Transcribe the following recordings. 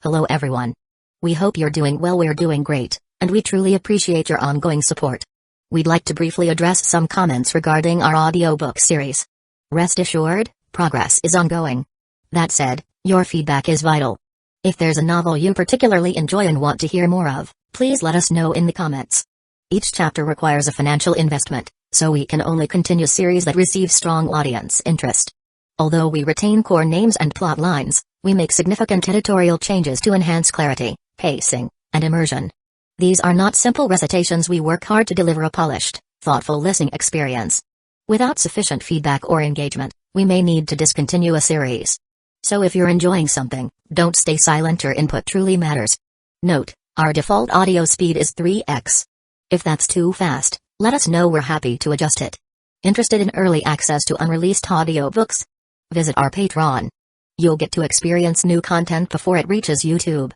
Hello everyone. We hope you're doing well. We're doing great, and we truly appreciate your ongoing support. We'd like to briefly address some comments regarding our audiobook series. Rest assured, progress is ongoing. That said, your feedback is vital. If there's a novel you particularly enjoy and want to hear more of, please let us know in the comments. Each chapter requires a financial investment, so we can only continue series that receive strong audience interest. Although we retain core names and plot lines, we make significant editorial changes to enhance clarity, pacing, and immersion. These are not simple recitations. We work hard to deliver a polished, thoughtful listening experience. Without sufficient feedback or engagement, we may need to discontinue a series. So if you're enjoying something, don't stay silent. Your input truly matters. Note, our default audio speed is 3x. If that's too fast, let us know. We're happy to adjust it. Interested in early access to unreleased audiobooks? Visit our Patreon. You'll get to experience new content before it reaches YouTube.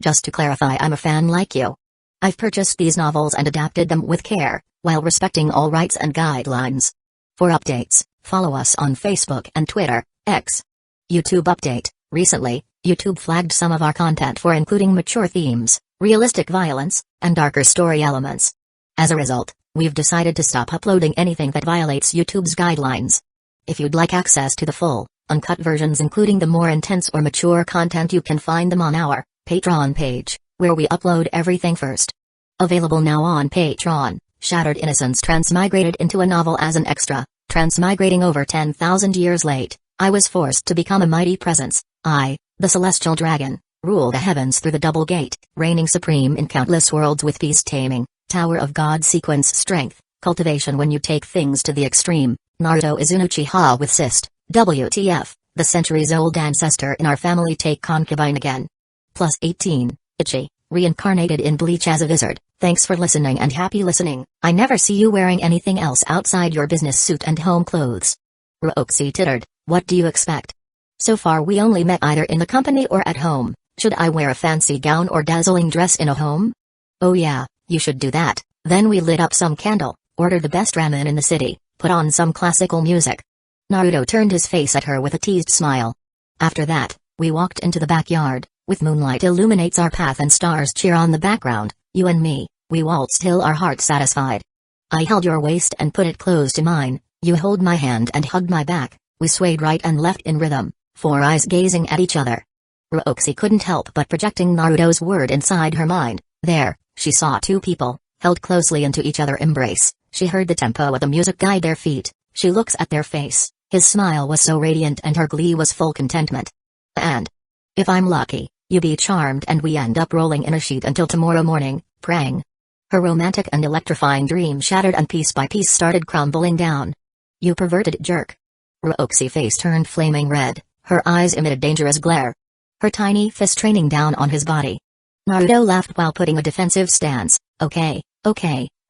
Just to clarify, I'm a fan like you. I've purchased these novels and adapted them with care, while respecting all rights and guidelines. For updates, follow us on Facebook and Twitter, X. YouTube update: recently, YouTube flagged some of our content for including mature themes, realistic violence, and darker story elements. As a result, we've decided to stop uploading anything that violates YouTube's guidelines. If you'd like access to the full, uncut versions including the more intense or mature content, you can find them on our Patreon page, where we upload everything first. Available now on Patreon: Shattered Innocence transmigrated into a novel as an extra. Transmigrating over 10,000 years late, I was forced to become a mighty presence. I, the celestial dragon, rule the heavens through the double gate, reigning supreme in countless worlds with peace taming, Tower of God sequence strength, cultivation when you take things to the extreme. Naruto is an Uchiha with cyst. WTF, the centuries-old ancestor in our family take concubine again. Plus 18, Ichi, reincarnated in Bleach as a wizard. Thanks for listening and happy listening. I never see you wearing anything else outside your business suit and home clothes. Rukongai tittered, what do you expect? So far we only met either in the company or at home. Should I wear a fancy gown or dazzling dress in a home? Oh yeah, you should do that. Then we lit up some candle, ordered the best ramen in the city, put on some classical music. Naruto turned his face at her with a teased smile. After that, we walked into the backyard, with moonlight illuminates our path and stars cheer on the background. You and me, we waltzed till our hearts satisfied. I held your waist and put it close to mine, you held my hand and hugged my back, we swayed right and left in rhythm, four eyes gazing at each other. Rukongai couldn't help but projecting Naruto's word inside her mind. There, she saw two people, held closely into each other embrace. She heard the tempo of the music guide their feet. She looks at their face. His smile was so radiant and her glee was full contentment. And if I'm lucky, you be charmed and we end up rolling in a sheet until tomorrow morning, praying. Her romantic and electrifying dream shattered and piece by piece started crumbling down. You perverted jerk. Rokongai's face turned flaming red, her eyes emitted dangerous glare. Her tiny fist raining down on his body. Naruto laughed while putting a defensive stance. Okay,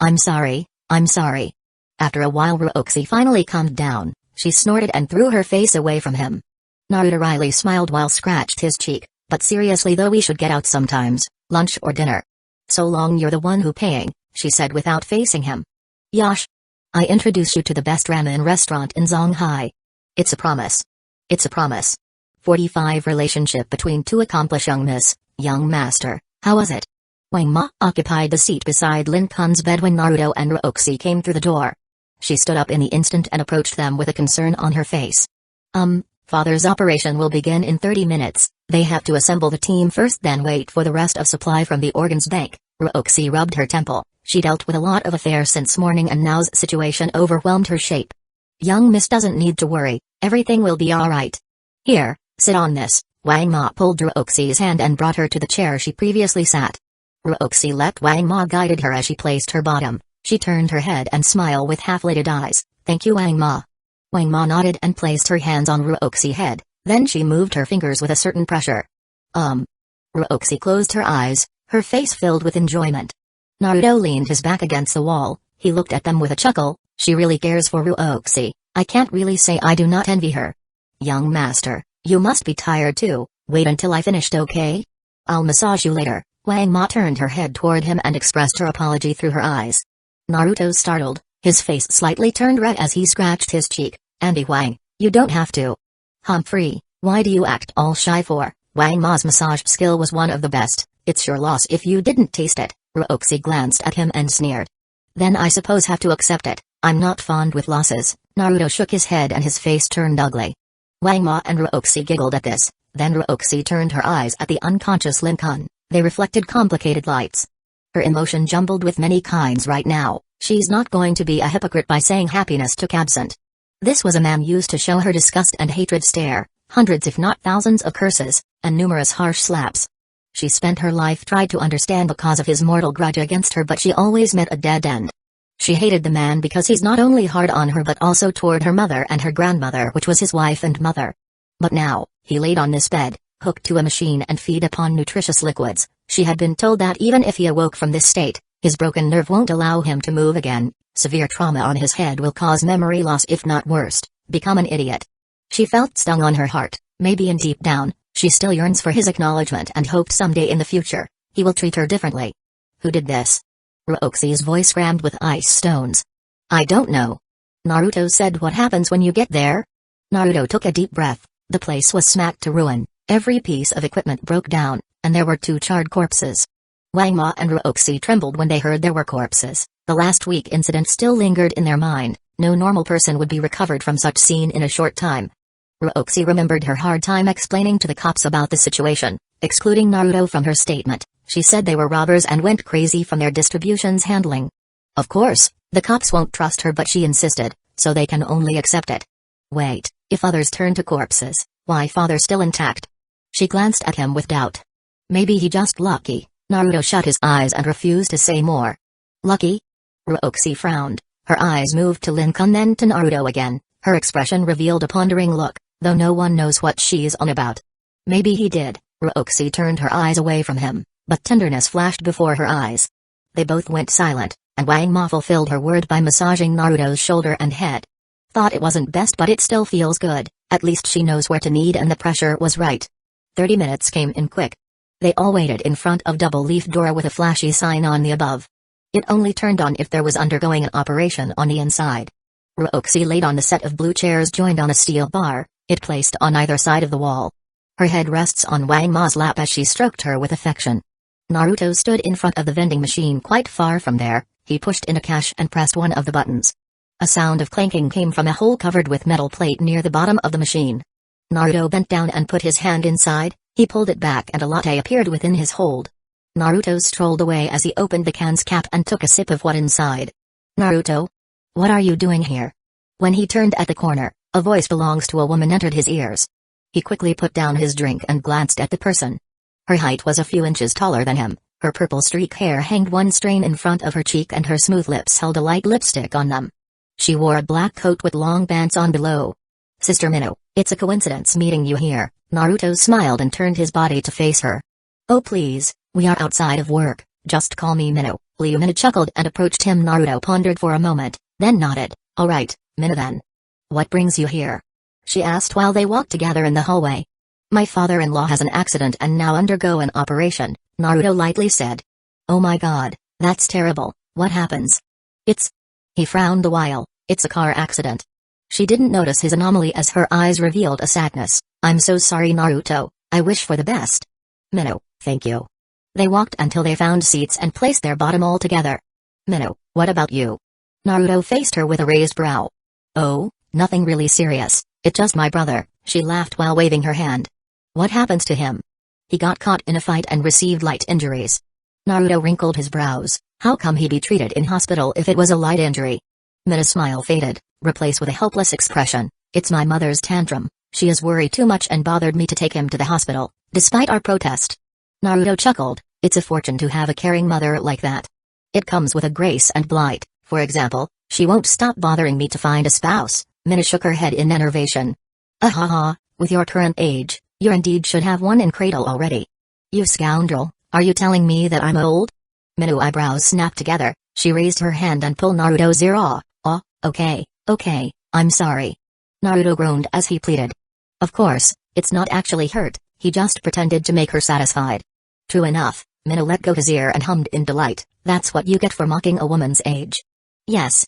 I'm sorry. After a while Rukongai finally calmed down. She snorted and threw her face away from him. Naruto wryly smiled while scratched his cheek. But seriously though, we should get out sometimes, lunch or dinner. So long, you're the one who paying, she said without facing him. Yosh. I introduce you to the best ramen restaurant in Zonghai. It's a promise. 45 Relationship between two accomplished young master, how was it? Wang Ma occupied the seat beside Lin Kun's bed when Naruto and Rukongai came through the door. She stood up in the instant and approached them with a concern on her face. Father's operation will begin in 30 minutes. They have to assemble the team first, then wait for the rest of supply from the organs bank. Rukongai rubbed her temple. She dealt with a lot of affairs since morning and now's situation overwhelmed her shape. Young miss doesn't need to worry, everything will be alright. Here, sit on this. Wang Ma pulled Rokongai's hand and brought her to the chair she previously sat. Rukongai let Wang Ma guided her as she placed her bottom. She turned her head and smiled with half-lidded eyes. Thank you, Wang Ma. Wang Ma nodded and placed her hands on Rokongai's head, then she moved her fingers with a certain pressure. Rukongai closed her eyes, her face filled with enjoyment. Naruto leaned his back against the wall, he looked at them with a chuckle. She really cares for Rukongai. I can't really say I do not envy her. Young master, you must be tired too, wait until I finished, okay? I'll massage you later. Wang Ma turned her head toward him and expressed her apology through her eyes. Naruto startled, his face slightly turned red as he scratched his cheek. Andy Wang, you don't have to. Humphrey, why do you act all shy for? Wang Ma's massage skill was one of the best. It's your loss if you didn't taste it. Ruoxi glanced at him and sneered. Then I suppose have to accept it. I'm not fond with losses. Naruto shook his head and his face turned ugly. Wang Ma and Ruoxi giggled at this. Then Ruoxi turned her eyes at the unconscious Lincoln. They reflected complicated lights. Her emotion jumbled with many kinds right now. She's not going to be a hypocrite by saying happiness took absent. This was a man used to show her disgust and hatred stare, hundreds if not thousands of curses, and numerous harsh slaps. She spent her life tried to understand the cause of his mortal grudge against her, but she always met a dead end. She hated the man because he's not only hard on her but also toward her mother and her grandmother, which was his wife and mother. But now, he laid on this bed, hooked to a machine and feed upon nutritious liquids. She had been told that even if he awoke from this state, his broken nerve won't allow him to move again. Severe trauma on his head will cause memory loss, if not worst, become an idiot. She felt stung on her heart. Maybe in deep down, she still yearns for his acknowledgement and hoped someday in the future, he will treat her differently. Who did this? Ruoxi's voice crammed with ice stones. I don't know. Naruto said, what happens when you get there? Naruto took a deep breath. The place was smacked to ruin. Every piece of equipment broke down, and there were 2 charred corpses. Wang Ma and Ruoxi trembled when they heard there were corpses. The last week incident still lingered in their mind. No normal person would be recovered from such scene in a short time. Ruoxi remembered her hard time explaining to the cops about the situation, excluding Naruto from her statement. She said they were robbers and went crazy from their distributions handling. Of course, the cops won't trust her, but she insisted, so they can only accept it. Wait, if others turn to corpses, why father still intact? She glanced at him with doubt. Maybe he just lucky. Naruto shut his eyes and refused to say more. Lucky? Ruoxi frowned. Her eyes moved to Lincoln, then to Naruto again. Her expression revealed a pondering look, though no one knows what she's on about. Maybe he did. Ruoxi turned her eyes away from him, but tenderness flashed before her eyes. They both went silent, and Wang Ma fulfilled her word by massaging Naruto's shoulder and head. Thought it wasn't best, but it still feels good. At least she knows where to knead and the pressure was right. 30 minutes came in quick. They all waited in front of double-leaf door with a flashy sign on the above. It only turned on if there was undergoing an operation on the inside. Ruoxi laid on the set of blue chairs joined on a steel bar, it placed on either side of the wall. Her head rests on Wang Ma's lap as she stroked her with affection. Naruto stood in front of the vending machine quite far from there. He pushed in a cash and pressed one of the buttons. A sound of clanking came from a hole covered with metal plate near the bottom of the machine. Naruto bent down and put his hand inside. He pulled it back and a latte appeared within his hold. Naruto strolled away as he opened the can's cap and took a sip of what inside. Naruto? What are you doing here? When he turned at the corner, a voice belongs to a woman entered his ears. He quickly put down his drink and glanced at the person. Her height was a few inches taller than him, her purple streak hair hanged one strain in front of her cheek and her smooth lips held a light lipstick on them. She wore a black coat with long bands on below. Sister Minnow, it's a coincidence meeting you here. Naruto smiled and turned his body to face her. Oh please, we are outside of work, just call me Minnow. Minnow chuckled and approached him. Naruto pondered for a moment, then nodded. Alright, Minnow then. What brings you here? She asked while they walked together in the hallway. My father-in-law has an accident and now undergo an operation, Naruto lightly said. Oh my god, that's terrible, what happens? He frowned a while, it's a car accident. She didn't notice his anomaly as her eyes revealed a sadness. I'm so sorry Naruto, I wish for the best. Minnow, thank you. They walked until they found seats and placed their bottom all together. Minnow, what about you? Naruto faced her with a raised brow. Oh, nothing really serious, it's just my brother, she laughed while waving her hand. What happens to him? He got caught in a fight and received light injuries. Naruto wrinkled his brows. How come he be treated in hospital if it was a light injury? Minna's smile faded, replaced with a helpless expression. It's my mother's tantrum. She is worried too much and bothered me to take him to the hospital, despite our protest. Naruto chuckled. It's a fortune to have a caring mother like that. It comes with a grace and blight. For example, she won't stop bothering me to find a spouse. Minna shook her head in enervation. Ahaha, with your current age, you indeed should have one in cradle already. You scoundrel, are you telling me that I'm old? Minna's eyebrows snapped together. She raised her hand and pulled Naruto's ear. Oh, okay, I'm sorry. Naruto groaned as he pleaded. Of course, it's not actually hurt, he just pretended to make her satisfied. True enough, Minna let go his ear and hummed in delight. That's what you get for mocking a woman's age. Yes,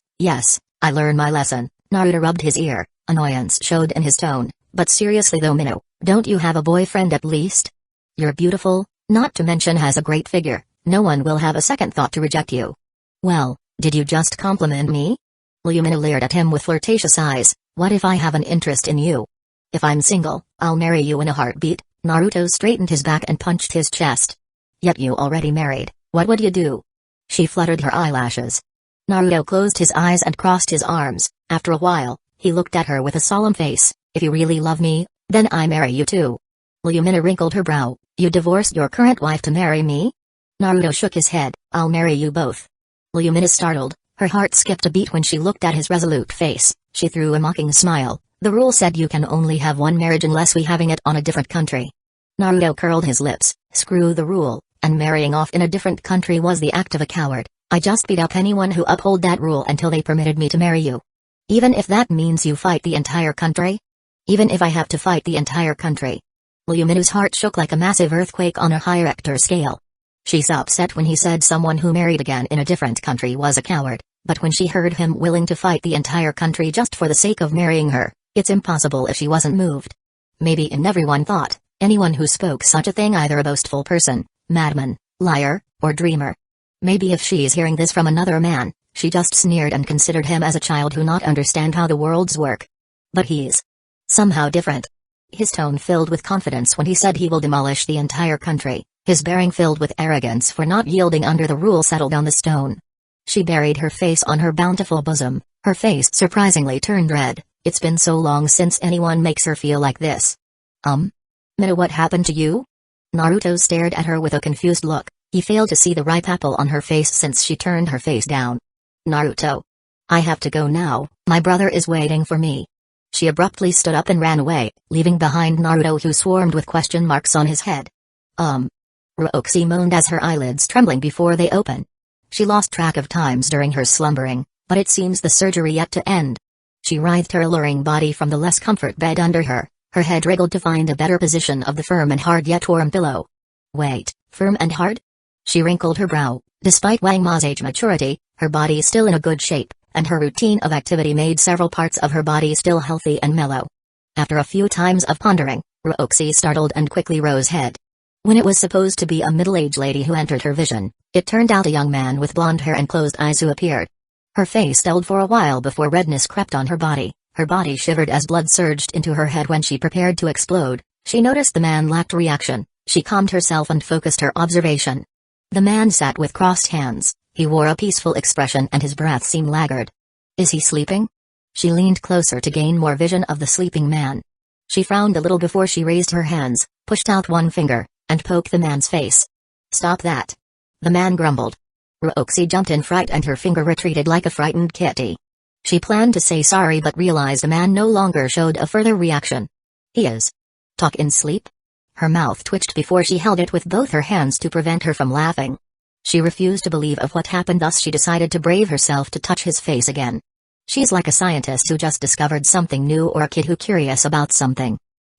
I learned my lesson. Naruto rubbed his ear. Annoyance showed in his tone. But seriously though Minnow, don't you have a boyfriend at least? You're beautiful, not to mention has a great figure, no one will have a second thought to reject you. Well, did you just compliment me? Lumina leered at him with flirtatious eyes. What if I have an interest in you? If I'm single, I'll marry you in a heartbeat. Naruto straightened his back and punched his chest. Yet you already married, what would you do? She fluttered her eyelashes. Naruto closed his eyes and crossed his arms. After a while, he looked at her with a solemn face. If you really love me, then I marry you too. Lumina wrinkled her brow. You divorced your current wife to marry me? Naruto shook his head. I'll marry you both. Lumina startled. Her heart skipped a beat when she looked at his resolute face. She threw a mocking smile. The rule said you can only have one marriage unless we having it on a different country. Naruto curled his lips. Screw the rule, and marrying off in a different country was the act of a coward. I just beat up anyone who uphold that rule until they permitted me to marry you. Even if that means you fight the entire country? Even if I have to fight the entire country. Lumina's heart shook like a massive earthquake on a higher Richter scale. She's upset when he said someone who married again in a different country was a coward, but when she heard him willing to fight the entire country just for the sake of marrying her, it's impossible if she wasn't moved. Maybe and everyone thought, anyone who spoke such a thing either a boastful person, madman, liar, or dreamer. Maybe if she's hearing this from another man, she just sneered and considered him as a child who not understand how the worlds work. But he's somehow different. His tone filled with confidence when he said he will demolish the entire country, his bearing filled with arrogance for not yielding under the rule settled on the stone. She buried her face on her bountiful bosom, her face surprisingly turned red. It's been so long since anyone makes her feel like this. Mina, what happened to you? Naruto stared at her with a confused look. He failed to see the ripe apple on her face since she turned her face down. Naruto. I have to go now, my brother is waiting for me. She abruptly stood up and ran away, leaving behind Naruto who swarmed with question marks on his head. Roxy moaned as her eyelids trembling before they opened. She lost track of times during her slumbering, but it seems the surgery yet to end. She writhed her alluring body from the less comfort bed under her, her head wriggled to find a better position of the firm and hard yet warm pillow. Wait, firm and hard? She wrinkled her brow. Despite Wang Ma's age maturity, her body is still in a good shape, and her routine of activity made several parts of her body still healthy and mellow. After a few times of pondering, Roxy startled and quickly rose head. When it was supposed to be a middle-aged lady who entered her vision, it turned out a young man with blonde hair and closed eyes who appeared. Her face dulled for a while before redness crept on her body shivered as blood surged into her head when she prepared to explode. She noticed the man lacked reaction. She calmed herself and focused her observation. The man sat with crossed hands, he wore a peaceful expression and his breath seemed laggard. Is he sleeping? She leaned closer to gain more vision of the sleeping man. She frowned a little before she raised her hands, pushed out one finger, and poked the man's face. Stop that. The man grumbled. Roxy jumped in fright and her finger retreated like a frightened kitty. She planned to say sorry but realized the man no longer showed a further reaction. He is. Talk in sleep? Her mouth twitched before she held it with both her hands to prevent her from laughing. She refused to believe of what happened, thus she decided to brave herself to touch his face again. She's like a scientist who just discovered something new or a kid who curious about something.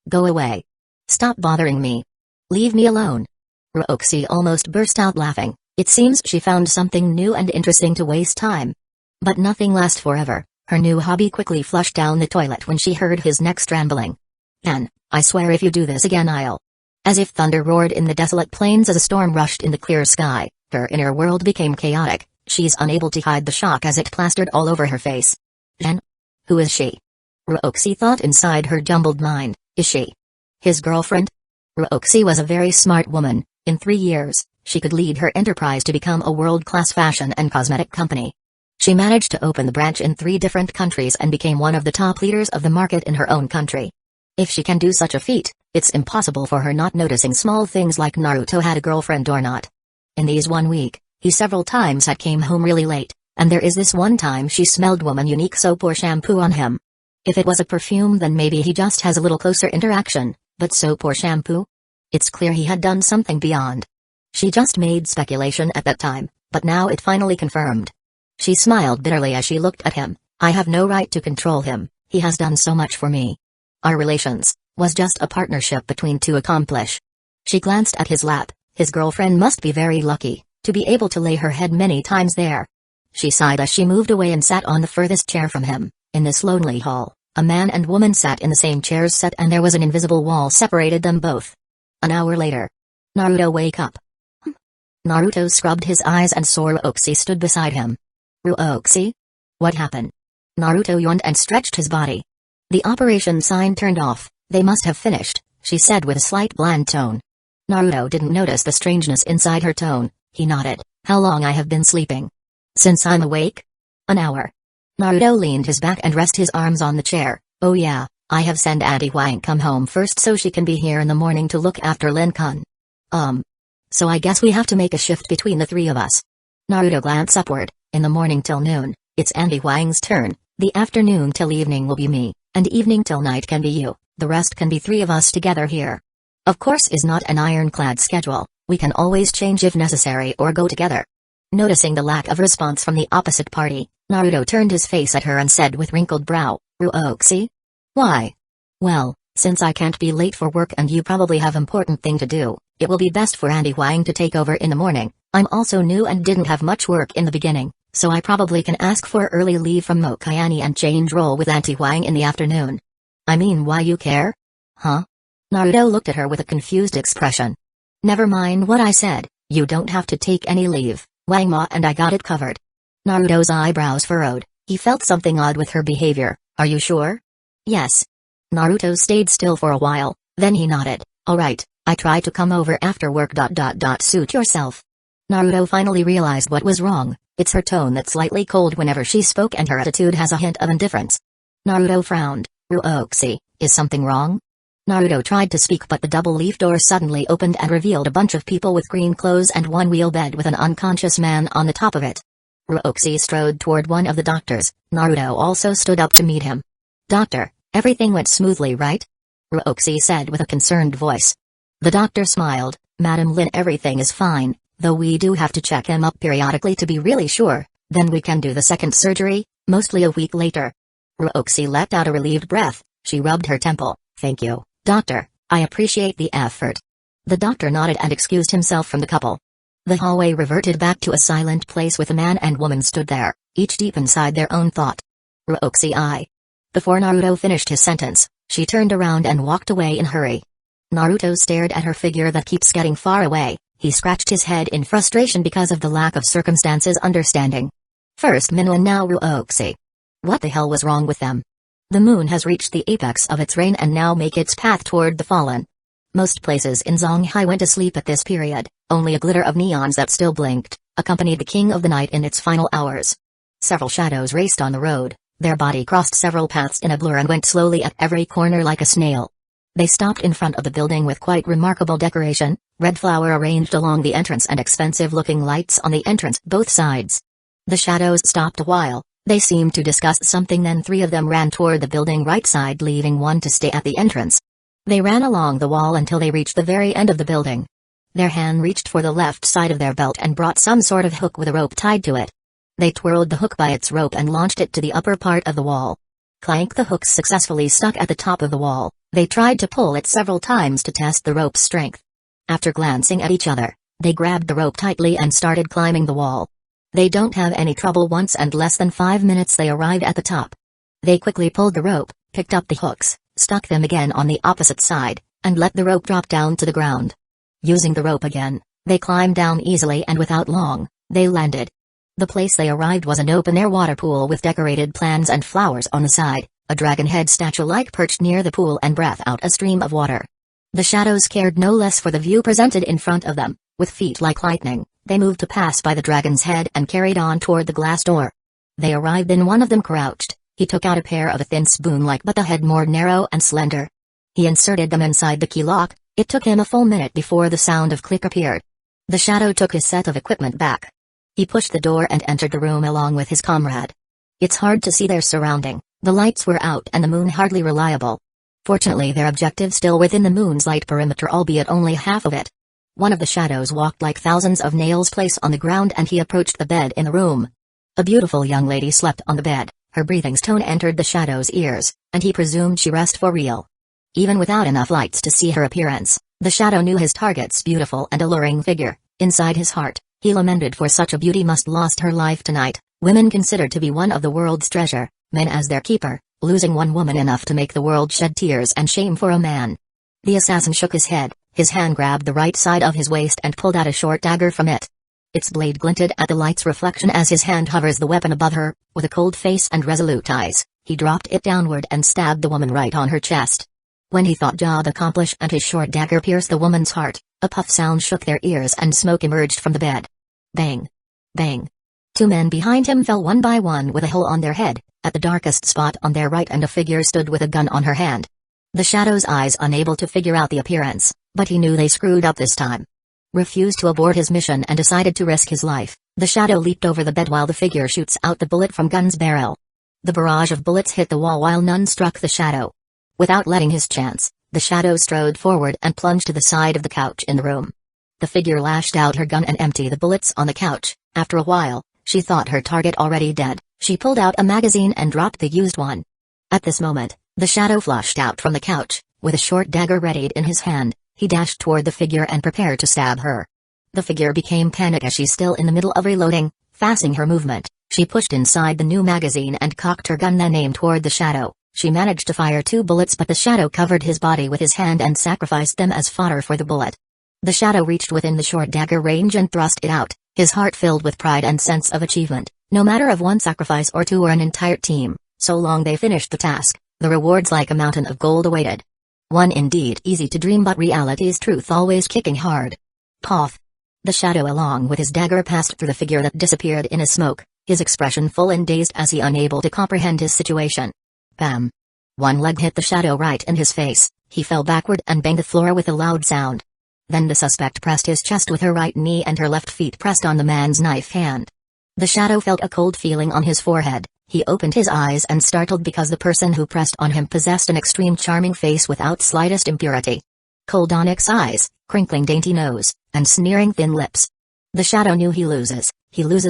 Go away. Stop bothering me. Leave me alone. Roxy almost burst out laughing. It seems she found something new and interesting to waste time. But nothing lasts forever. Her new hobby quickly flushed down the toilet when she heard his next rambling. And, I swear if you do this again I'll. As if thunder roared in the desolate plains as a storm rushed in the clear sky, her inner world became chaotic. She's unable to hide the shock as it plastered all over her face. Jen? Who is she? Roxy thought inside her jumbled mind. Is she his girlfriend? Roxy was a very smart woman. In 3 years, she could lead her enterprise to become a world-class fashion and cosmetic company. She managed to open the branch in 3 different countries and became one of the top leaders of the market in her own country. If she can do such a feat, it's impossible for her not noticing small things like Naruto had a girlfriend or not. In these 1 week, he several times had came home really late, and there is this one time she smelled woman unique soap or shampoo on him. If it was a perfume then maybe he just has a little closer interaction, but soap or shampoo? It's clear he had done something beyond. She just made speculation at that time, but now it finally confirmed. She smiled bitterly as she looked at him. I have no right to control him, he has done so much for me. Our relations was just a partnership between two accomplish. She glanced at his lap. His girlfriend must be very lucky to be able to lay her head many times there. She sighed as she moved away and sat on the furthest chair from him. In this lonely hall, a man and woman sat in the same chairs set and there was an invisible wall separated them both. An hour later. Naruto, wake up. Naruto scrubbed his eyes and saw Ruoxi stood beside him. Ruoxi? What happened? Naruto yawned and stretched his body. The operation sign turned off, they must have finished, she said with a slight bland tone. Naruto didn't notice the strangeness inside her tone, he nodded. How long I have been sleeping? Since I'm awake? An hour. Naruto leaned his back and rested his arms on the chair. Oh yeah, I have sent Auntie Huang come home first so she can be here in the morning to look after Lin-kun. So I guess we have to make a shift between the three of us. Naruto glanced upward. In the morning till noon, it's Auntie Huang's turn, the afternoon till evening will be me, and evening till night can be you, the rest can be three of us together here. Of course is not an ironclad schedule, we can always change if necessary or go together. Noticing the lack of response from the opposite party, Naruto turned his face at her and said with wrinkled brow, Ruoxi? Why? Well, since I can't be late for work and you probably have important thing to do, it will be best for Auntie Huang to take over in the morning. I'm also new and didn't have much work in the beginning, so I probably can ask for early leave from Mokayani and change role with Auntie Huang in the afternoon. I mean, why you care? Huh? Naruto looked at her with a confused expression. Never mind what I said, you don't have to take any leave, Wang Ma and I got it covered. Naruto's eyebrows furrowed, he felt something odd with her behavior. Are you sure? Yes. Naruto stayed still for a while, then he nodded. Alright, I try to come over after work. Suit yourself. Naruto finally realized what was wrong, it's her tone that's slightly cold whenever she spoke and her attitude has a hint of indifference. Naruto frowned. Ruoxi, is something wrong? Naruto tried to speak but the double-leaf door suddenly opened and revealed a bunch of people with green clothes and one wheel bed with an unconscious man on the top of it. Ruoxi strode toward one of the doctors. Naruto also stood up to meet him. Doctor, everything went smoothly, right? Ruoxi said with a concerned voice. The doctor smiled. Madam Lin, everything is fine, though we do have to check him up periodically to be really sure, then we can do the second surgery, mostly a week later. Ruoxi let out a relieved breath. She rubbed her temple. Thank you, doctor, I appreciate the effort. The doctor nodded and excused himself from the couple. The hallway reverted back to a silent place with a man and woman stood there, each deep inside their own thought. Ruoxi, I. Before Naruto finished his sentence, she turned around and walked away in a hurry. Naruto stared at her figure that keeps getting far away. He scratched his head in frustration because of the lack of circumstances understanding. First Minwa and now Ruoxi. What the hell was wrong with them? The moon has reached the apex of its reign and now make its path toward the fallen. Most places in Zonghai went to sleep at this period, only a glitter of neons that still blinked, accompanied the king of the night in its final hours. Several shadows raced on the road, their body crossed several paths in a blur and went slowly at every corner like a snail. They stopped in front of the building with quite remarkable decoration, red flower arranged along the entrance and expensive-looking lights on the entrance both sides. The shadows stopped a while, they seemed to discuss something, then three of them ran toward the building right side, leaving one to stay at the entrance. They ran along the wall until they reached the very end of the building. Their hand reached for the left side of their belt and brought some sort of hook with a rope tied to it. They twirled the hook by its rope and launched it to the upper part of the wall. Clank, the hook successfully stuck at the top of the wall. They tried to pull it several times to test the rope's strength. After glancing at each other, they grabbed the rope tightly and started climbing the wall. They don't have any trouble once, and less than 5 minutes they arrived at the top. They quickly pulled the rope, picked up the hooks, stuck them again on the opposite side, and let the rope drop down to the ground. Using the rope again, they climbed down easily and without long, they landed. The place they arrived was an open-air water pool with decorated plants and flowers on the side, a dragon head statue-like perched near the pool and breathed out a stream of water. The shadows cared no less for the view presented in front of them. With feet like lightning, they moved to pass by the dragon's head and carried on toward the glass door. They arrived, and one of them crouched. He took out a pair of a thin spoon-like but the head more narrow and slender. He inserted them inside the key lock. It took him a full minute before the sound of click appeared. The shadow took his set of equipment back. He pushed the door and entered the room along with his comrade. It's hard to see their surrounding, the lights were out and the moon hardly reliable. Fortunately, their objective still within the moon's light perimeter, albeit only half of it. One of the shadows walked like thousands of nails placed on the ground, and he approached the bed in the room. A beautiful young lady slept on the bed. Her breathing's tone entered the shadow's ears, and he presumed she rested for real. Even without enough lights to see her appearance, the shadow knew his target's beautiful and alluring figure. Inside his heart, he lamented for such a beauty must lost her life tonight. Women considered to be one of the world's treasure, men as their keeper, losing one woman enough to make the world shed tears and shame for a man. The assassin shook his head His hand grabbed the right side of his waist and pulled out a short dagger from it. Its blade glinted at the light's reflection as his hand hovers the weapon above her. With a cold face and resolute eyes, he dropped it downward and stabbed the woman right on her chest. When he thought job accomplished and his short dagger pierced the woman's heart, a puff sound shook their ears and smoke emerged from the bed. Bang! Bang! 2 men behind him fell one by one with a hole on their head, at the darkest spot on their right, and a figure stood with a gun on her hand. The Shadow's eyes unable to figure out the appearance, but he knew they screwed up this time. Refused to abort his mission and decided to risk his life, the Shadow leaped over the bed while the figure shoots out the bullet from gun's barrel. The barrage of bullets hit the wall while none struck the Shadow. Without letting his chance, the Shadow strode forward and plunged to the side of the couch in the room. The figure lashed out her gun and emptied the bullets on the couch. After a while, she thought her target already dead. She pulled out a magazine and dropped the used one. At this moment, the Shadow flushed out from the couch, with a short dagger readied in his hand. He dashed toward the figure and prepared to stab her. The figure became panicked as she's still in the middle of reloading, fasting her movement. She pushed inside the new magazine and cocked her gun, then aimed toward the Shadow. She managed to fire 2 bullets, but the Shadow covered his body with his hand and sacrificed them as fodder for the bullet. The Shadow reached within the short dagger range and thrust it out, his heart filled with pride and sense of achievement. No matter of 1 sacrifice or 2 or an entire team, so long they finished the task, the rewards like a mountain of gold awaited. One indeed easy to dream, but reality's truth always kicking hard. Poth! The Shadow along with his dagger passed through the figure that disappeared in a smoke, his expression full and dazed as he unable to comprehend his situation. Bam! 1 leg hit the Shadow right in his face, he fell backward and banged the floor with a loud sound. Then the suspect pressed his chest with her right knee and her left feet pressed on the man's knife hand. The Shadow felt a cold feeling on his forehead. He opened his eyes and startled because the person who pressed on him possessed an extreme charming face without slightest impurity. Cold onyx eyes, crinkling dainty nose, and sneering thin lips. The Shadow knew he loses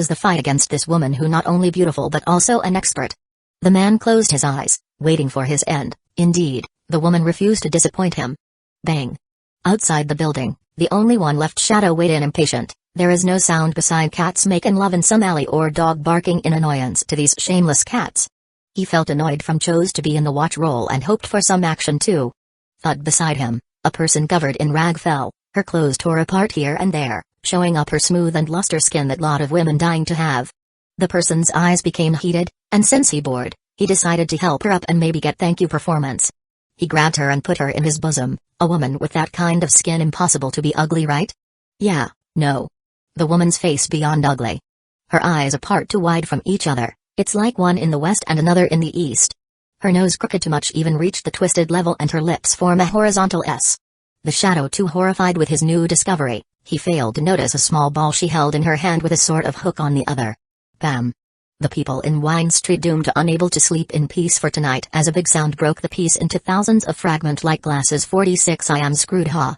the fight against this woman who not only beautiful but also an expert. The man closed his eyes, waiting for his end. Indeed, the woman refused to disappoint him. Bang! Outside the building, the only one left Shadow weighed in impatient. There is no sound beside cats making love in some alley or dog barking in annoyance to these shameless cats. He felt annoyed from chose to be in the watch role and hoped for some action too. Thud beside him, a person covered in rag fell, her clothes tore apart here and there, showing up her smooth and luster skin that lot of women dying to have. The person's eyes became heated, and since he bored, he decided to help her up and maybe get thank you performance. He grabbed her and put her in his bosom. A woman with that kind of skin impossible to be ugly, right? Yeah, no. The woman's face beyond ugly. Her eyes apart too wide from each other, it's like one in the west and another in the east. Her nose crooked too much even reach the twisted level and her lips form a horizontal S. The Shadow too horrified with his new discovery, he failed to notice a small ball she held in her hand with a sort of hook on the other. Bam! The people in Wine Street doomed to unable to sleep in peace for tonight as a big sound broke the peace into thousands of fragment like glasses. 46 I am screwed, ha!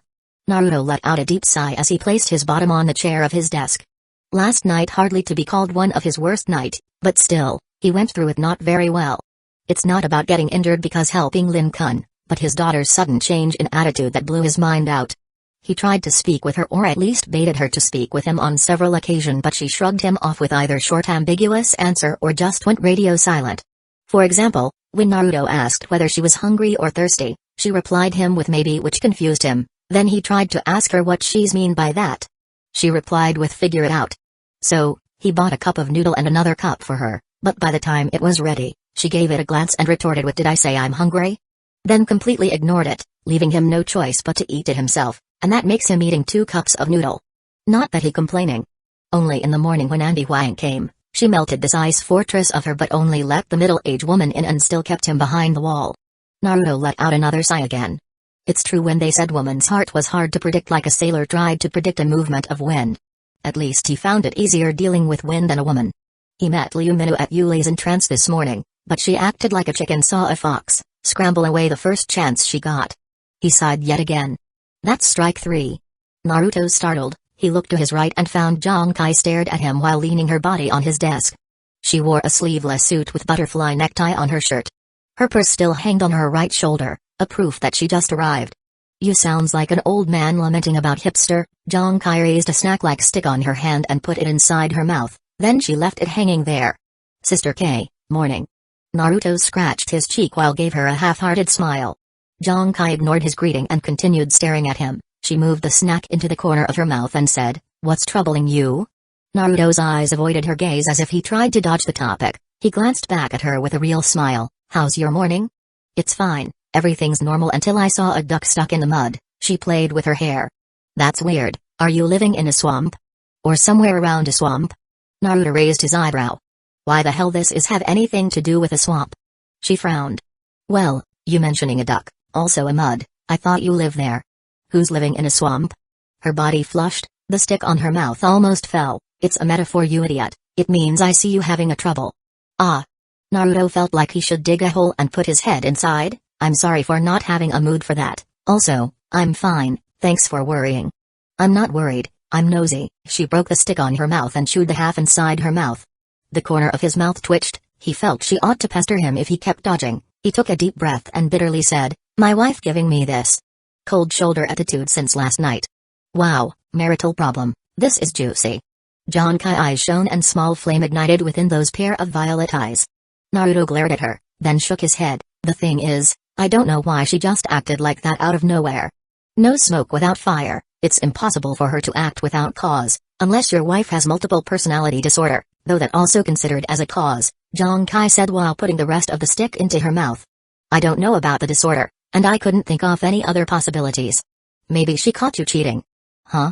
Naruto let out a deep sigh as he placed his bottom on the chair of his desk. Last night hardly to be called one of his worst night, but still, he went through it not very well. It's not about getting injured because helping Lin-kun, but his daughter's sudden change in attitude that blew his mind out. He tried to speak with her or at least baited her to speak with him on several occasions, but she shrugged him off with either short ambiguous answer or just went radio silent. For example, when Naruto asked whether she was hungry or thirsty, she replied him with maybe, which confused him. Then he tried to ask her what she's mean by that. She replied with figure it out. So, he bought a cup of noodle and another cup for her, but by the time it was ready, she gave it a glance and retorted with, did I say I'm hungry? Then completely ignored it, leaving him no choice but to eat it himself, and that makes him eating 2 cups of noodle. Not that he complaining. Only in the morning when Auntie Huang came, she melted this ice fortress of her but only let the middle-aged woman in and still kept him behind the wall. Naruto let out another sigh again. It's true when they said woman's heart was hard to predict, like a sailor tried to predict a movement of wind. At least he found it easier dealing with wind than a woman. He met Liu Minu at Yulei's entrance this morning, but she acted like a chicken saw a fox, scramble away the first chance she got. He sighed yet again. That's strike 3. Naruto startled, he looked to his right and found Jonkai stared at him while leaning her body on his desk. She wore a sleeveless suit with butterfly necktie on her shirt. Her purse still hanged on her right shoulder, a proof that she just arrived. You sounds like an old man lamenting about hipster. Jonkai raised a snack-like stick on her hand and put it inside her mouth, then she left it hanging there. Sister K, morning. Naruto scratched his cheek while gave her a half-hearted smile. Jonkai ignored his greeting and continued staring at him. She moved the snack into the corner of her mouth and said, "What's troubling you?" Naruto's eyes avoided her gaze as if he tried to dodge the topic. He glanced back at her with a real smile. "How's your morning?" "It's fine, everything's normal until I saw a duck stuck in the mud." She played with her hair. "That's weird. Are you living in a swamp? Or somewhere around a swamp?" Naruto raised his eyebrow. "Why the hell this is have anything to do with a swamp?" She frowned. "Well, you mentioning a duck, also a mud, I thought you live there." "Who's living in a swamp?" Her body flushed, the stick on her mouth almost fell. "It's a metaphor, you idiot. It means I see you having a trouble." "Ah." Naruto felt like he should dig a hole and put his head inside. "I'm sorry for not having a mood for that. Also, I'm fine, thanks for worrying." "I'm not worried, I'm nosy." She broke the stick on her mouth and chewed the half inside her mouth. The corner of his mouth twitched. He felt she ought to pester him if he kept dodging. He took a deep breath and bitterly said, "My wife giving me this cold shoulder attitude since last night." "Wow, marital problem. This is juicy." Jonkai eyes shone and small flame ignited within those pair of violet eyes. Naruto glared at her, then shook his head. "The thing is, I don't know why she just acted like that out of nowhere. No smoke without fire. It's impossible for her to act without cause, unless your wife has multiple personality disorder, though that also considered as a cause," Jonkai said while putting the rest of the stick into her mouth. "I don't know about the disorder, and I couldn't think of any other possibilities. Maybe she caught you cheating." "Huh?"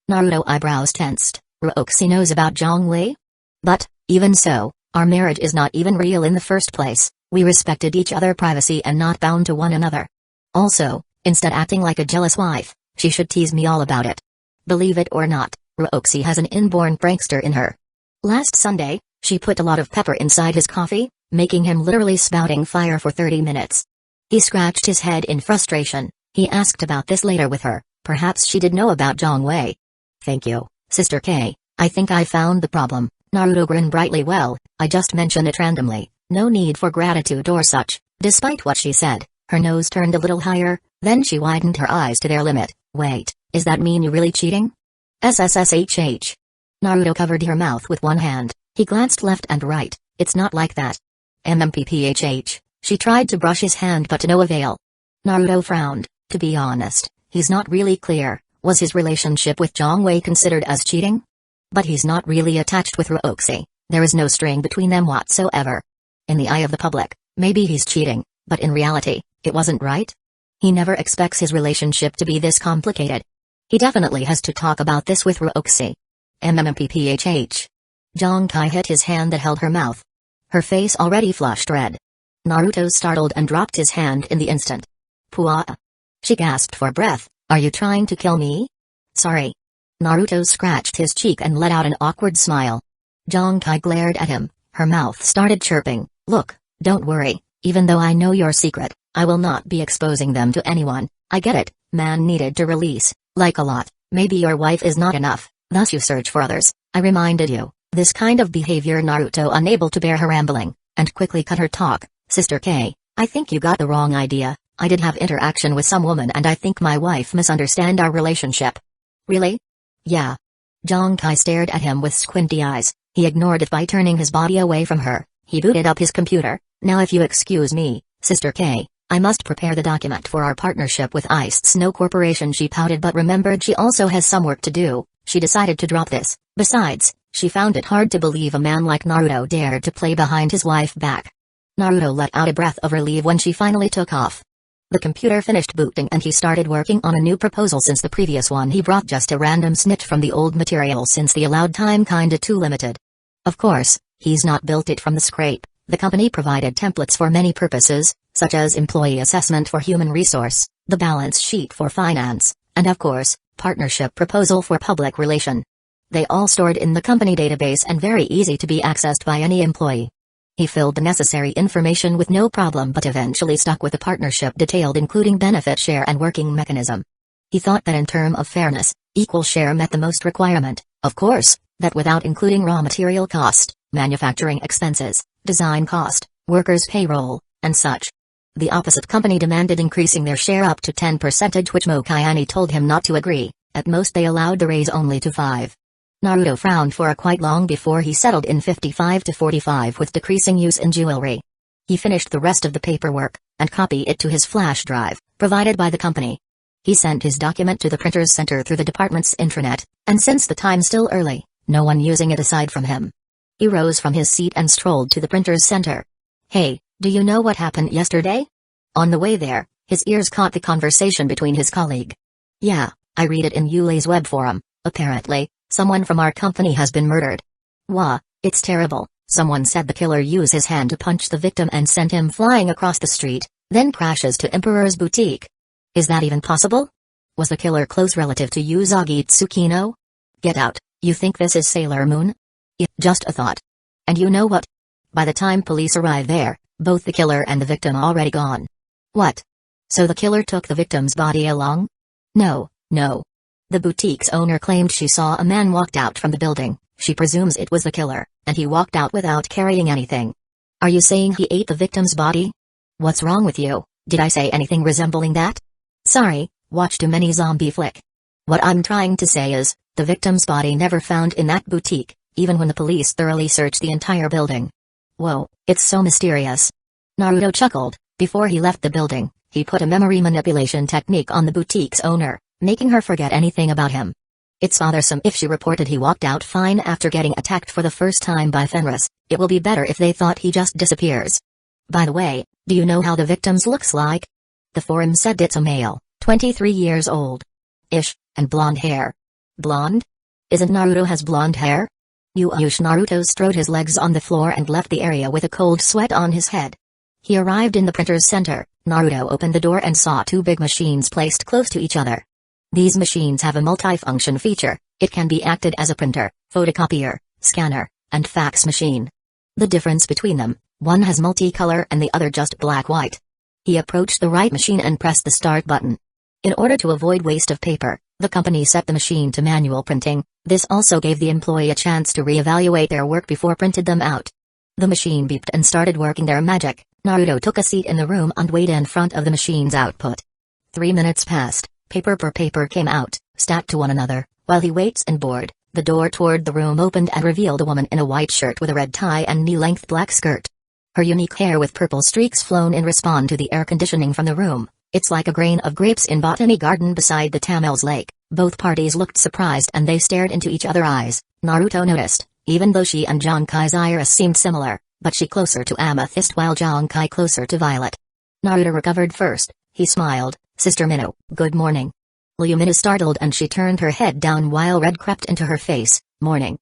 Naruto eyebrows tensed. "Roxy knows about Zhongli? But, even so, our marriage is not even real in the first place. We respected each other's privacy and not bound to one another. Also, instead acting like a jealous wife, she should tease me all about it. Believe it or not, Roxy has an inborn prankster in her. Last Sunday, she put a lot of pepper inside his coffee, making him literally spouting fire for 30 minutes. He scratched his head in frustration. He asked about this later with her. Perhaps she did know about Zhongwei. "Thank you, Sister K. I think I found the problem." Naruto grinned brightly. "Well, I just mentioned it randomly. No need for gratitude or such." Despite what she said, her nose turned a little higher, then she widened her eyes to their limit. "Wait, is that mean you really cheating?" "SSSHH." Naruto covered her mouth with one hand. He glanced left and right. "It's not like that." "MMPPHH." She tried to brush his hand but to no avail. Naruto frowned. To be honest, he's not really clear. Was his relationship with Zhongwei considered as cheating? But he's not really attached with Roxy. There is no string between them whatsoever. In the eye of the public, maybe he's cheating, but in reality, it wasn't right. He never expects his relationship to be this complicated. He definitely has to talk about this with Roxy. MMPPHH. Jonkai hit his hand that held her mouth. Her face already flushed red. Naruto startled and dropped his hand in the instant. "Pua." She gasped for breath. "Are you trying to kill me?" "Sorry." Naruto scratched his cheek and let out an awkward smile. Jonkai glared at him. Her mouth started chirping. "Look, don't worry, even though I know your secret, I will not be exposing them to anyone. I get it, man needed to release, like a lot, maybe your wife is not enough, thus you search for others. I reminded you." This kind of behavior. Naruto unable to bear her rambling, and quickly cut her talk. "Sister K, I think you got the wrong idea. I did have interaction with some woman and I think my wife misunderstand our relationship." "Really?" "Yeah." Jonkai stared at him with squinty eyes. He ignored it by turning his body away from her. He booted up his computer. "Now if you excuse me, Sister K, I must prepare the document for our partnership with Ice Snow Corporation." She pouted but remembered she also has some work to do. She decided to drop this. Besides, she found it hard to believe a man like Naruto dared to play behind his wife back. Naruto let out a breath of relief when she finally took off. The computer finished booting and he started working on a new proposal since the previous one he brought just a random snitch from the old material since the allowed time kinda too limited. Of course, he's not built it from the scrape. The company provided templates for many purposes, such as employee assessment for human resource, the balance sheet for finance, and of course, partnership proposal for public relation. They all stored in the company database and very easy to be accessed by any employee. He filled the necessary information with no problem but eventually stuck with the partnership detailed including benefit share and working mechanism. He thought that in term of fairness, equal share met the most requirement, of course, that without including raw material cost, manufacturing expenses, design cost, workers' payroll, and such. The opposite company demanded increasing their share up to 10%, which Mokayane told him not to agree. At most they allowed the raise only to 5. Naruto frowned for a quite long before he settled in 55 to 45 with decreasing use in jewelry. He finished the rest of the paperwork, and copied it to his flash drive, provided by the company. He sent his document to the printer's center through the department's intranet, and since the time's still early, no one using it aside from him. He rose from his seat and strolled to the printer's center. "Hey, do you know what happened yesterday?" On the way there, his ears caught the conversation between his colleague. "Yeah, I read it in Yulei's web forum. Apparently, someone from our company has been murdered." "Wah, it's terrible." Someone said the killer used his hand to punch the victim and sent him flying across the street, then crashes to Emperor's boutique. "Is that even possible? Was the killer close relative to Usagi Tsukino? Get out, you think this is Sailor Moon? Just a thought. And you know what? By the time police arrive there, both the killer and the victim already gone." "What? So the killer took the victim's body along?" No. The boutique's owner claimed she saw a man walked out from the building. She presumes it was the killer, and he walked out without carrying anything. "Are you saying he ate the victim's body? What's wrong with you? Did I say anything resembling that?" "Sorry, watch too many zombie flick. What I'm trying to say is, the victim's body never found in that boutique, even when the police thoroughly searched the entire building." "Whoa, it's so mysterious." Naruto chuckled. Before he left the building, he put a memory manipulation technique on the boutique's owner, making her forget anything about him. It's bothersome if she reported he walked out fine after getting attacked for the first time by Fenris. It will be better if they thought he just disappears. By the way, do you know how the victim's looks like? The forum said it's a male, 23 years old. Ish, and blonde hair. Blonde? Isn't Naruto has blonde hair? Naruto strode his legs on the floor and left the area with a cold sweat on his head. He arrived in the printer's center. Naruto opened the door and saw two big machines placed close to each other. These machines have a multifunction feature. It can be acted as a printer, photocopier, scanner, and fax machine. The difference between them, one has multicolor and the other just black-white. He approached the right machine and pressed the start button. In order to avoid waste of paper, the company set the machine to manual printing. This also gave the employee a chance to re-evaluate their work before printed them out. The machine beeped and started working their magic. Naruto took a seat in the room and waited in front of the machine's output. 3 minutes passed. Paper per paper came out, stacked to one another. While he waits and bored, the door toward the room opened and revealed a woman in a white shirt with a red tie and knee-length black skirt. Her unique hair with purple streaks flown in respond to the air conditioning from the room. It's like a grain of grapes in botany garden beside the Tamel's lake. Both parties looked surprised and they stared into each other's eyes. Naruto noticed, even though she and Jonkai's iris seemed similar, but she closer to amethyst while Jonkai closer to violet. Naruto recovered first. He smiled. "Sister Minnow, good morning." Lumina startled and she turned her head down while red crept into her face. "Morning.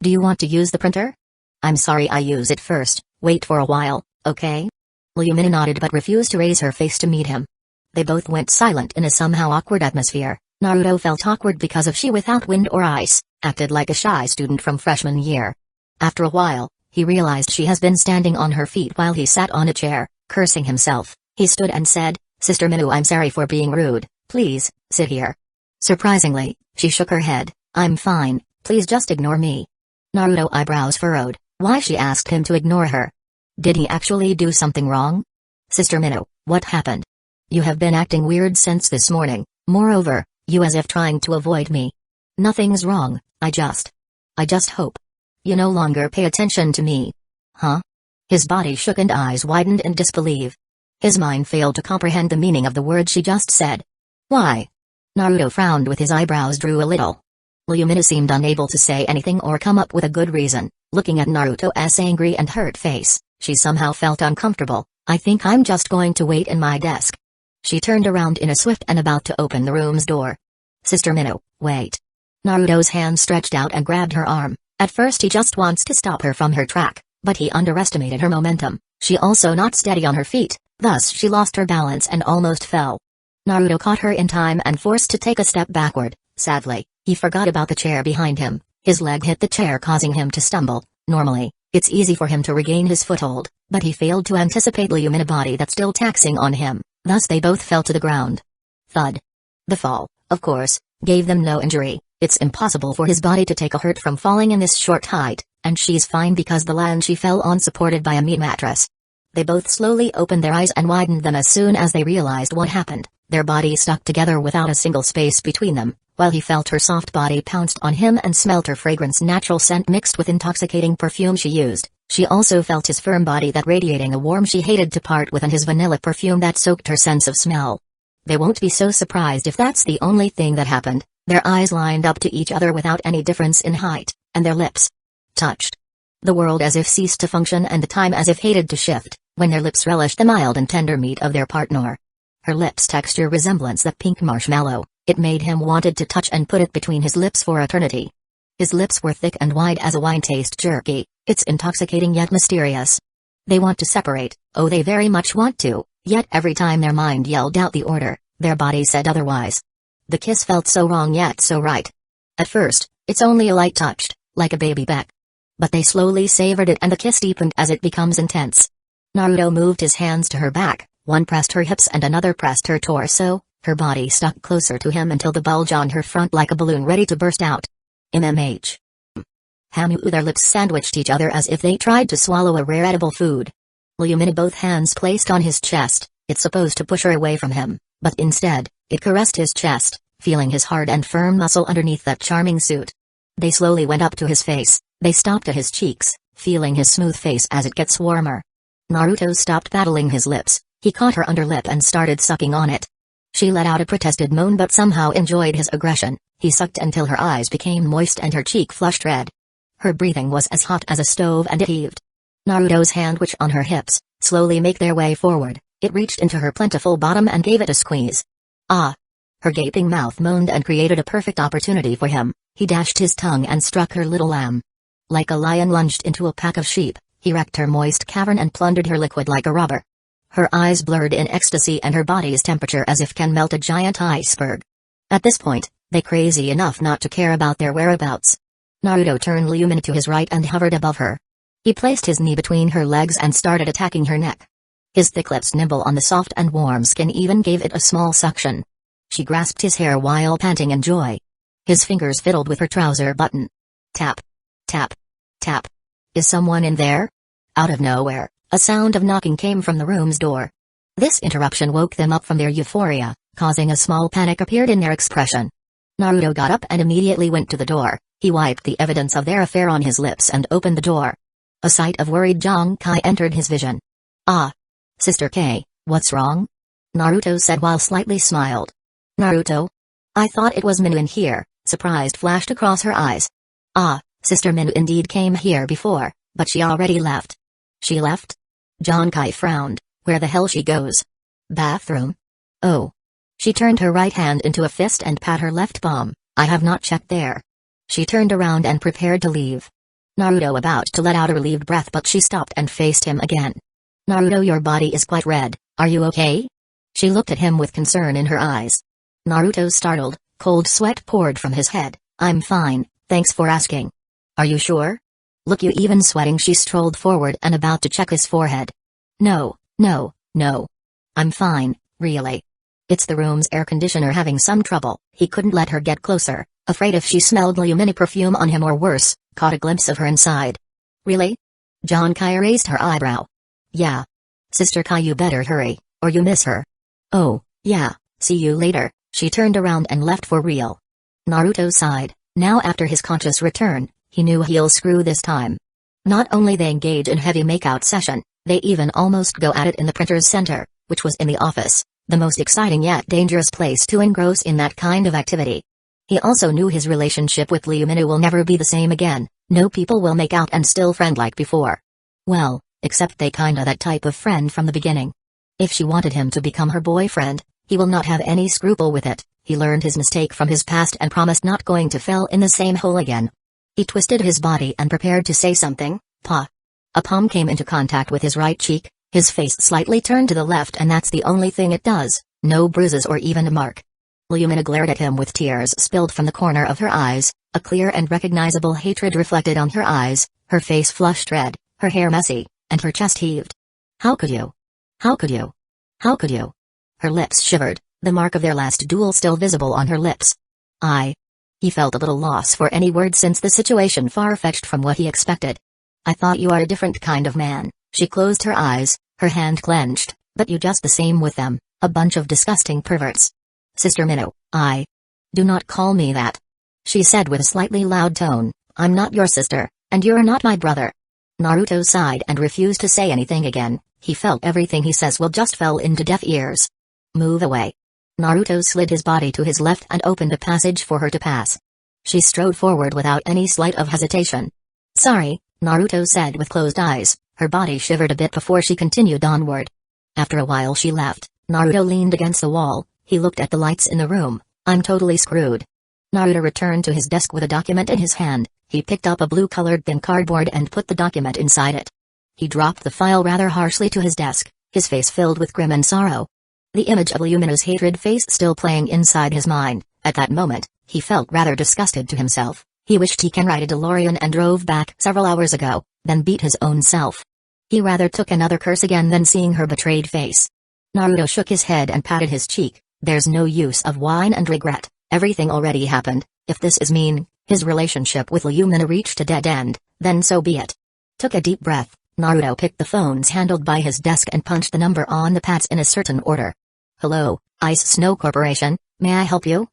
Do you want to use the printer?" "I'm sorry, I use it first. Wait for a while, okay?" Lumina nodded but refused to raise her face to meet him. They both went silent in a somehow awkward atmosphere. Naruto felt awkward because of she without wind or ice, acted like a shy student from freshman year. After a while, he realized she has been standing on her feet while he sat on a chair, cursing himself. He stood and said, "Sister Minnow, I'm sorry for being rude. Please, sit here." Surprisingly, she shook her head. "I'm fine, please just ignore me." Naruto eyebrows furrowed. Why she asked him to ignore her? Did he actually do something wrong? "Sister Minnow, what happened? You have been acting weird since this morning. Moreover, you as if trying to avoid me." "Nothing's wrong, I just hope you no longer pay attention to me." "Huh?" His body shook and eyes widened in disbelief. His mind failed to comprehend the meaning of the word she just said. "Why?" Naruto frowned with his eyebrows drew a little. Lumina seemed unable to say anything or come up with a good reason. Looking at Naruto's angry and hurt face, she somehow felt uncomfortable. "I think I'm just going to wait in my desk." She turned around in a swift and about to open the room's door. "Sister Minnow, wait." Naruto's hand stretched out and grabbed her arm. At first he just wants to stop her from her track, but he underestimated her momentum. She also not steady on her feet, thus she lost her balance and almost fell. Naruto caught her in time and forced to take a step backward. Sadly, he forgot about the chair behind him. His leg hit the chair causing him to stumble. Normally, it's easy for him to regain his foothold, but he failed to anticipate Lumina's body that's still taxing on him, thus they both fell to the ground. Thud. The fall, of course, gave them no injury. It's impossible for his body to take a hurt from falling in this short height, and she's fine because the land she fell on supported by a meat mattress. They both slowly opened their eyes and widened them as soon as they realized what happened. Their bodies stuck together without a single space between them. While he felt her soft body pounced on him and smelled her fragrance natural scent mixed with intoxicating perfume she used, she also felt his firm body that radiating a warmth she hated to part with and his vanilla perfume that soaked her sense of smell. They won't be so surprised if that's the only thing that happened. Their eyes lined up to each other without any difference in height, and their lips touched. The world as if ceased to function and the time as if hated to shift, when their lips relished the mild and tender meat of their partner. Her lips' texture resemblance the pink marshmallow. It made him wanted to touch and put it between his lips for eternity. His lips were thick and wide as a wine-taste jerky. It's intoxicating yet mysterious. They want to separate, oh they very much want to, yet every time their mind yelled out the order, their body said otherwise. The kiss felt so wrong yet so right. At first, it's only a light touch, like a baby beck. But they slowly savored it and the kiss deepened as it becomes intense. Naruto moved his hands to her back, one pressed her hips and another pressed her torso, her body stuck closer to him until the bulge on her front like a balloon ready to burst out. MMH. Their lips sandwiched each other as if they tried to swallow a rare edible food. Lumina both hands placed on his chest, it's supposed to push her away from him, but instead, it caressed his chest, feeling his hard and firm muscle underneath that charming suit. They slowly went up to his face, they stopped at his cheeks, feeling his smooth face as it gets warmer. Naruto stopped battling his lips, he caught her underlip and started sucking on it. She let out a protested moan but somehow enjoyed his aggression. He sucked until her eyes became moist and her cheek flushed red. Her breathing was as hot as a stove and it heaved. Naruto's hand which on her hips, slowly make their way forward, it reached into her plentiful bottom and gave it a squeeze. Ah! Her gaping mouth moaned and created a perfect opportunity for him. He dashed his tongue and struck her little lamb. Like a lion lunged into a pack of sheep, he wrecked her moist cavern and plundered her liquid like a robber. Her eyes blurred in ecstasy and her body's temperature as if can melt a giant iceberg. At this point, they crazy enough not to care about their whereabouts. Naruto turned Lumina to his right and hovered above her. He placed his knee between her legs and started attacking her neck. His thick lips nibble on the soft and warm skin even gave it a small suction. She grasped his hair while panting in joy. His fingers fiddled with her trouser button. Tap. Tap. Tap. Is someone in there? Out of nowhere, a sound of knocking came from the room's door. This interruption woke them up from their euphoria, causing a small panic appeared in their expression. Naruto got up and immediately went to the door. He wiped the evidence of their affair on his lips and opened the door. A sight of worried Jonkai entered his vision. Ah! Sister K, what's wrong? Naruto said while slightly smiled. Naruto? I thought it was Minu in here, surprised flashed across her eyes. Ah, Sister Minu indeed came here before, but she already left. She left? Jonkai frowned. Where the hell she goes? Bathroom? Oh. She turned her right hand into a fist and pat her left palm. I have not checked there. She turned around and prepared to leave. Naruto about to let out a relieved breath but she stopped and faced him again. Naruto, your body is quite red, are you okay? She looked at him with concern in her eyes. Naruto startled, cold sweat poured from his head. I'm fine, thanks for asking. Are you sure? Look, you even sweating. She strolled forward and about to check his forehead. No. I'm fine, really. It's the room's air conditioner having some trouble. He couldn't let her get closer, afraid if she smelled Lumina perfume on him or worse, caught a glimpse of her inside. Really? Jonkai raised her eyebrow. Yeah. Sister Kai, you better hurry, or you miss her. Oh, yeah, see you later. She turned around and left for real. Naruto sighed. Now after his conscious return, he knew he'll screw this time. Not only they engage in heavy makeout session, they even almost go at it in the printer's center, which was in the office, the most exciting yet dangerous place to engross in that kind of activity. He also knew his relationship with Lumina will never be the same again. No people will make out and still friend like before. Well, except they kinda that type of friend from the beginning. If she wanted him to become her boyfriend, he will not have any scruple with it. He learned his mistake from his past and promised not going to fall in the same hole again. He twisted his body and prepared to say something. Pa. A palm came into contact with his right cheek, his face slightly turned to the left and that's the only thing it does, no bruises or even a mark. Lumina glared at him with tears spilled from the corner of her eyes, a clear and recognizable hatred reflected on her eyes, her face flushed red, her hair messy, and her chest heaved. How could you? How could you? How could you? Her lips shivered, the mark of their last duel still visible on her lips. He felt a little loss for any word since the situation far-fetched from what he expected. I thought you are a different kind of man. She closed her eyes, her hand clenched, but you just the same with them, a bunch of disgusting perverts. Sister Minnow, do not call me that. She said with a slightly loud tone, I'm not your sister, and you're not my brother. Naruto sighed and refused to say anything again. He felt everything he says will just fell into deaf ears. Move away. Naruto slid his body to his left and opened a passage for her to pass. She strode forward without any slight of hesitation. "Sorry," Naruto said with closed eyes. Her body shivered a bit before she continued onward. After a while she left. Naruto leaned against the wall. He looked at the lights in the room. "I'm totally screwed." Naruto returned to his desk with a document in his hand. He picked up a blue-colored thin cardboard and put the document inside it. He dropped the file rather harshly to his desk, his face filled with grim and sorrow. The image of Lumina's hatred face still playing inside his mind. At that moment, he felt rather disgusted to himself. He wished he can ride a DeLorean and drove back several hours ago, then beat his own self. He rather took another curse again than seeing her betrayed face. Naruto shook his head and patted his cheek. There's no use of whine and regret. Everything already happened. If this is mean, his relationship with Lumina reached a dead end, then so be it. Took a deep breath, Naruto picked the phones handled by his desk and punched the number on the pads in a certain order. "Hello, Ice Snow Corporation, may I help you?"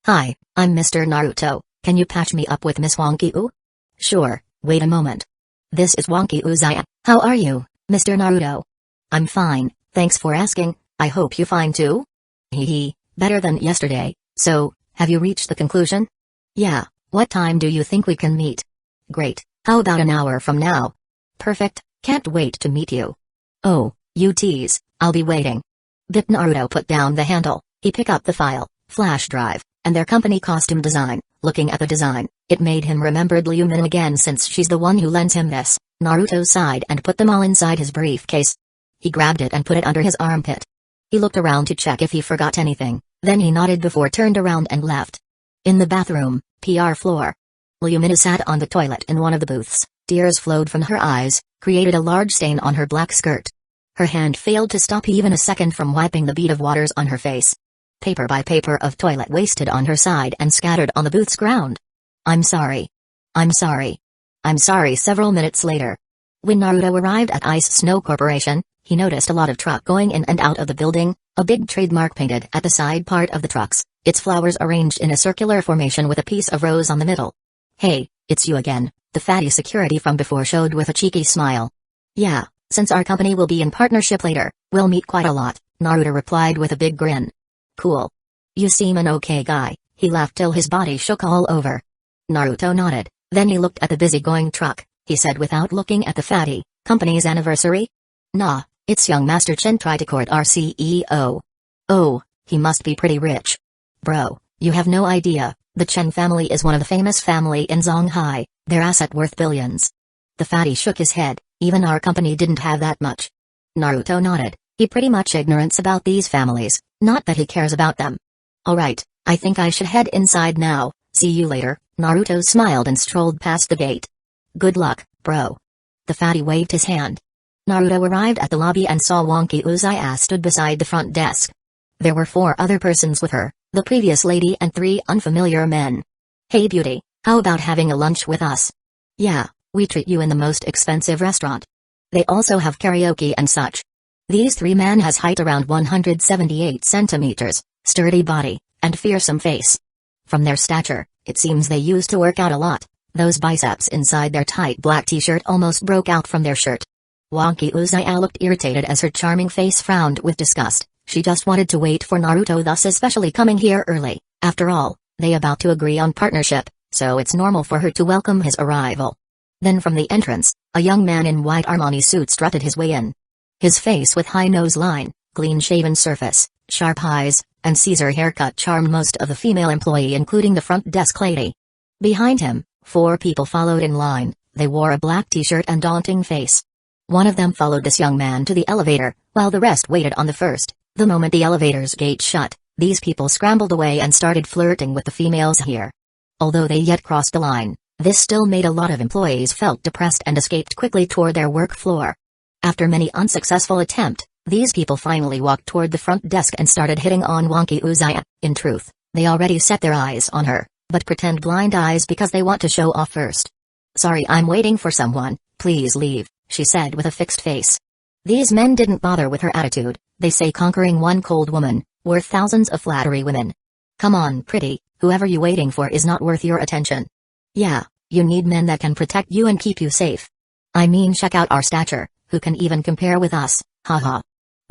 "Hi, I'm Mr. Naruto, can you patch me up with Miss Wonky-oo?" "Sure, wait a moment. This is Wonky Uzaya. How are you, Mr. Naruto?" "I'm fine, thanks for asking, I hope you fine too?" "Hee, better than yesterday. So, have you reached the conclusion?" "Yeah, what time do you think we can meet?" "Great, how about an hour from now?" "Perfect, can't wait to meet you." "Oh, you tease, I'll be waiting." Bit Naruto put down the handle, he picked up the file, flash drive, and their company costume design. Looking at the design, it made him remembered Lumina again since she's the one who lends him this. Naruto sighed and put them all inside his briefcase. He grabbed it and put it under his armpit. He looked around to check if he forgot anything, then he nodded before turned around and left. In the bathroom, PR floor. Lumina sat on the toilet in one of the booths, tears flowed from her eyes, created a large stain on her black skirt. Her hand failed to stop even a second from wiping the bead of waters on her face. Paper by paper of toilet wasted on her side and scattered on the booth's ground. "I'm sorry. I'm sorry. I'm sorry." Several minutes later, when Naruto arrived at Ice Snow Corporation, he noticed a lot of truck going in and out of the building, a big trademark painted at the side part of the trucks, its flowers arranged in a circular formation with a piece of rose on the middle. "Hey, it's you again," the fatty security from before showed with a cheeky smile. "Yeah, since our company will be in partnership later, we'll meet quite a lot," Naruto replied with a big grin. "Cool. You seem an okay guy," he laughed till his body shook all over. Naruto nodded, then he looked at the busy-going truck, he said without looking at the fatty, "Company's anniversary?" "Nah, it's young Master Chen tried to court our CEO. "Oh, he must be pretty rich." "Bro, you have no idea, the Chen family is one of the famous family in Zonghai, their asset worth billions." The fatty shook his head, "Even our company didn't have that much." Naruto nodded, he pretty much ignorance about these families, not that he cares about them. "Alright, I think I should head inside now, see you later." Naruto smiled and strolled past the gate. "Good luck, bro." The fatty waved his hand. Naruto arrived at the lobby and saw Wonky Uzaya stood beside the front desk. There were 4 other persons with her, the previous lady and 3 unfamiliar men. "Hey beauty, how about having a lunch with us?" "Yeah, we treat you in the most expensive restaurant. They also have karaoke and such." These 3 men has height around 178 centimeters, sturdy body, and fearsome face. From their stature, it seems they used to work out a lot. Those biceps inside their tight black t-shirt almost broke out from their shirt. Wonky Uzaya looked irritated as her charming face frowned with disgust. She just wanted to wait for Naruto, thus especially coming here early. After all, they about to agree on partnership, so it's normal for her to welcome his arrival. Then from the entrance, a young man in white Armani suit strutted his way in. His face with high nose line, clean-shaven surface, sharp eyes, and Caesar haircut charmed most of the female employee including the front desk lady. Behind him, 4 people followed in line, they wore a black t-shirt and daunting face. One of them followed this young man to the elevator, while the rest waited on the first. The moment the elevator's gate shut, these people scrambled away and started flirting with the females here. Although they yet crossed the line, this still made a lot of employees felt depressed and escaped quickly toward their work floor. After many unsuccessful attempts, these people finally walked toward the front desk and started hitting on Wonky Uzaya. In truth, they already set their eyes on her, but pretend blind eyes because they want to show off first. "Sorry, I'm waiting for someone, please leave," she said with a fixed face. These men didn't bother with her attitude. They say conquering one cold woman, worth thousands of flattery women. "Come on, pretty, whoever you waiting for is not worth your attention." "Yeah, you need men that can protect you and keep you safe. I mean, check out our stature, who can even compare with us, haha."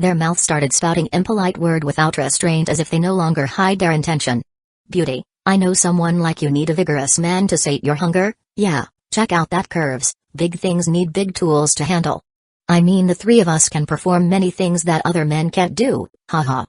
Their mouths started spouting impolite word without restraint as if they no longer hide their intention. Beauty, I know someone like you need a vigorous man to sate your hunger. Yeah, check out that curves. Big things need big tools to handle. I mean the three of us can perform many things that other men can't do, haha.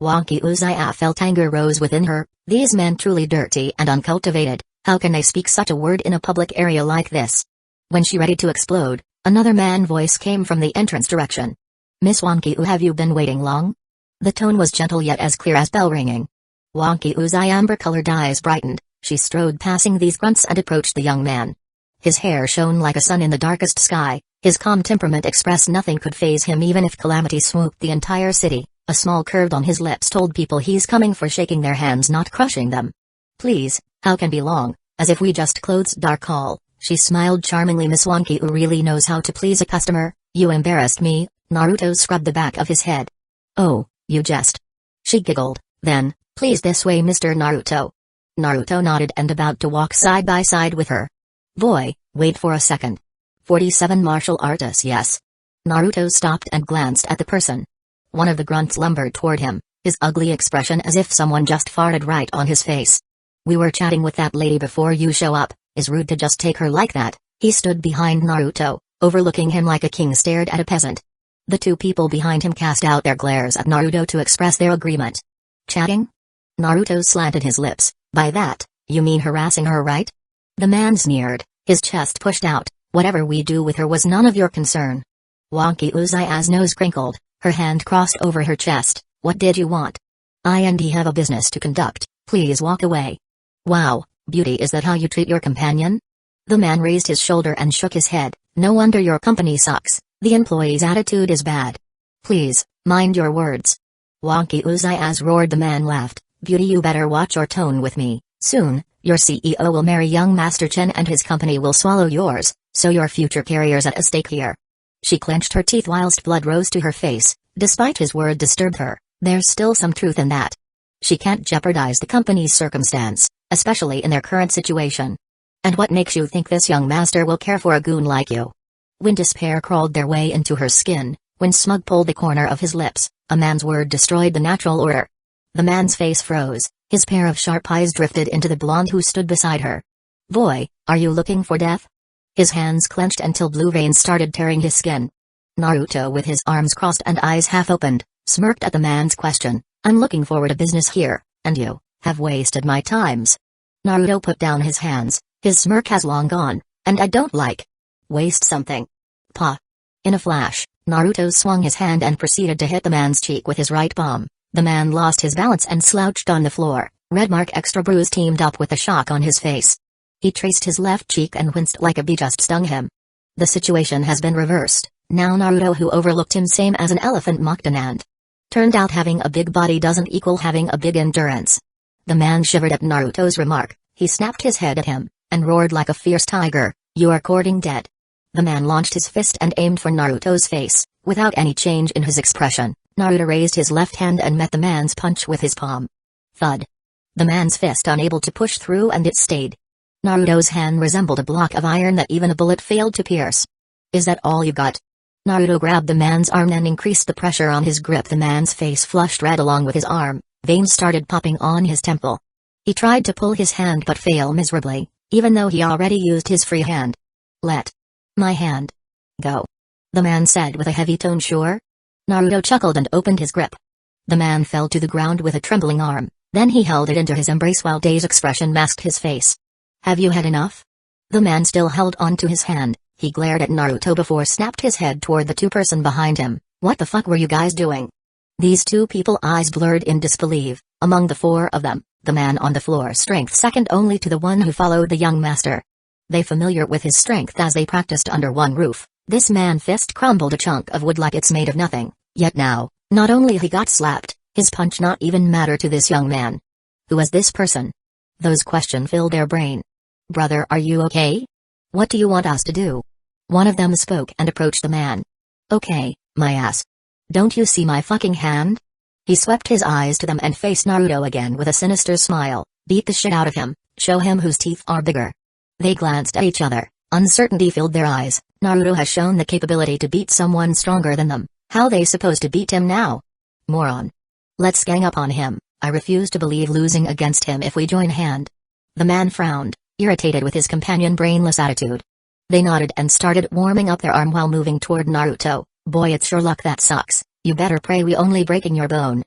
Wonky Uchiha felt anger rose within her. These men truly dirty and uncultivated, how can they speak such a word in a public area like this? When she ready to explode, another man voice came from the entrance direction. Miss Wonky U, have you been waiting long? The tone was gentle yet as clear as bell ringing. Wonky U's amber-colored eyes brightened. She strode passing these grunts and approached the young man. His hair shone like a sun in the darkest sky, his calm temperament expressed nothing could faze him even if Calamity swooped the entire city. A small curve on his lips told people he's coming for shaking their hands not crushing them. Please, how can be long, as if we just closed our call. She smiled charmingly. Miss Wonky U really knows how to please a customer. You embarrassed me. Naruto scrubbed the back of his head. Oh, you jest. She giggled, then, please this way Mr. Naruto. Naruto nodded and about to walk side by side with her. Boy, wait for a second. 47 martial artists, yes. Naruto stopped and glanced at the person. One of the grunts lumbered toward him, his ugly expression as if someone just farted right on his face. We were chatting with that lady before you show up, is rude to just take her like that. He stood behind Naruto, overlooking him like a king stared at a peasant. The two people behind him cast out their glares at Naruto to express their agreement. Chatting? Naruto slanted his lips. By that, you mean harassing her, right? The man sneered, his chest pushed out. Whatever we do with her was none of your concern. Wonky Uchiha's nose crinkled, her hand crossed over her chest. What did you want? I and he have a business to conduct, please walk away. Wow, beauty, is that how you treat your companion? The man raised his shoulder and shook his head. No wonder your company sucks, the employee's attitude is bad. Please, mind your words. Wonky Uchiha's roared. The man laughed. Beauty, you better watch your tone with me. Soon, your CEO will marry young Master Chen and his company will swallow yours, so your future career's at stake here. She clenched her teeth whilst blood rose to her face. Despite his word disturbed her, there's still some truth in that. She can't jeopardize the company's circumstance, especially in their current situation. And what makes you think this young master will care for a goon like you? When despair crawled their way into her skin, when smug pulled the corner of his lips, a man's word destroyed the natural order. The man's face froze, his pair of sharp eyes drifted into the blonde who stood beside her. Boy, are you looking for death? His hands clenched until blue veins started tearing his skin. Naruto, with his arms crossed and eyes half opened, smirked at the man's question. I'm looking forward to business here, and you have wasted my times. Naruto put down his hands, his smirk has long gone, and I don't like waste something. Pa. In a flash, Naruto swung his hand and proceeded to hit the man's cheek with his right palm. The man lost his balance and slouched on the floor, red mark extra bruise teamed up with a shock on his face. He traced his left cheek and winced like a bee just stung him. The situation has been reversed. Now Naruto, who overlooked him same as an elephant, mocked Anand. Turned out having a big body doesn't equal having a big endurance. The man shivered at Naruto's remark. He snapped his head at him, and roared like a fierce tiger, you are courting dead. The man launched his fist and aimed for Naruto's face. Without any change in his expression, Naruto raised his left hand and met the man's punch with his palm. Thud. The man's fist unable to push through and it stayed. Naruto's hand resembled a block of iron that even a bullet failed to pierce. Is that all you got? Naruto grabbed the man's arm and increased the pressure on his grip. The man's face flushed red along with his arm, veins started popping on his temple. He tried to pull his hand but failed miserably, even though he already used his free hand. Let my hand go, the man said with a heavy tone. Sure? Naruto chuckled and opened his grip. The man fell to the ground with a trembling arm, then he held it into his embrace while dazed expression masked his face. Have you had enough? The man still held on to his hand. He glared at Naruto before snapped his head toward the two-person behind him. What the fuck were you guys doing? These two people eyes blurred in disbelief. Among the four of them, the man on the floor strength second only to the one who followed the young master. They familiar with his strength as they practiced under one roof. This man fist crumbled a chunk of wood like it's made of nothing. Yet now, not only he got slapped, his punch not even matter to this young man. Who was this person? Those questions filled their brain. Brother, are you okay? What do you want us to do? One of them spoke and approached the man. Okay, my ass. Don't you see my fucking hand? He swept his eyes to them and faced Naruto again with a sinister smile. Beat the shit out of him, show him whose teeth are bigger. They glanced at each other, uncertainty filled their eyes. Naruto has shown the capability to beat someone stronger than them. How they supposed to beat him now? Moron. Let's gang up on him. I refuse to believe losing against him if we join hand. The man frowned, irritated with his companion brainless attitude. They nodded and started warming up their arm while moving toward Naruto. Boy, it's your luck that sucks. You better pray we only breaking your bone.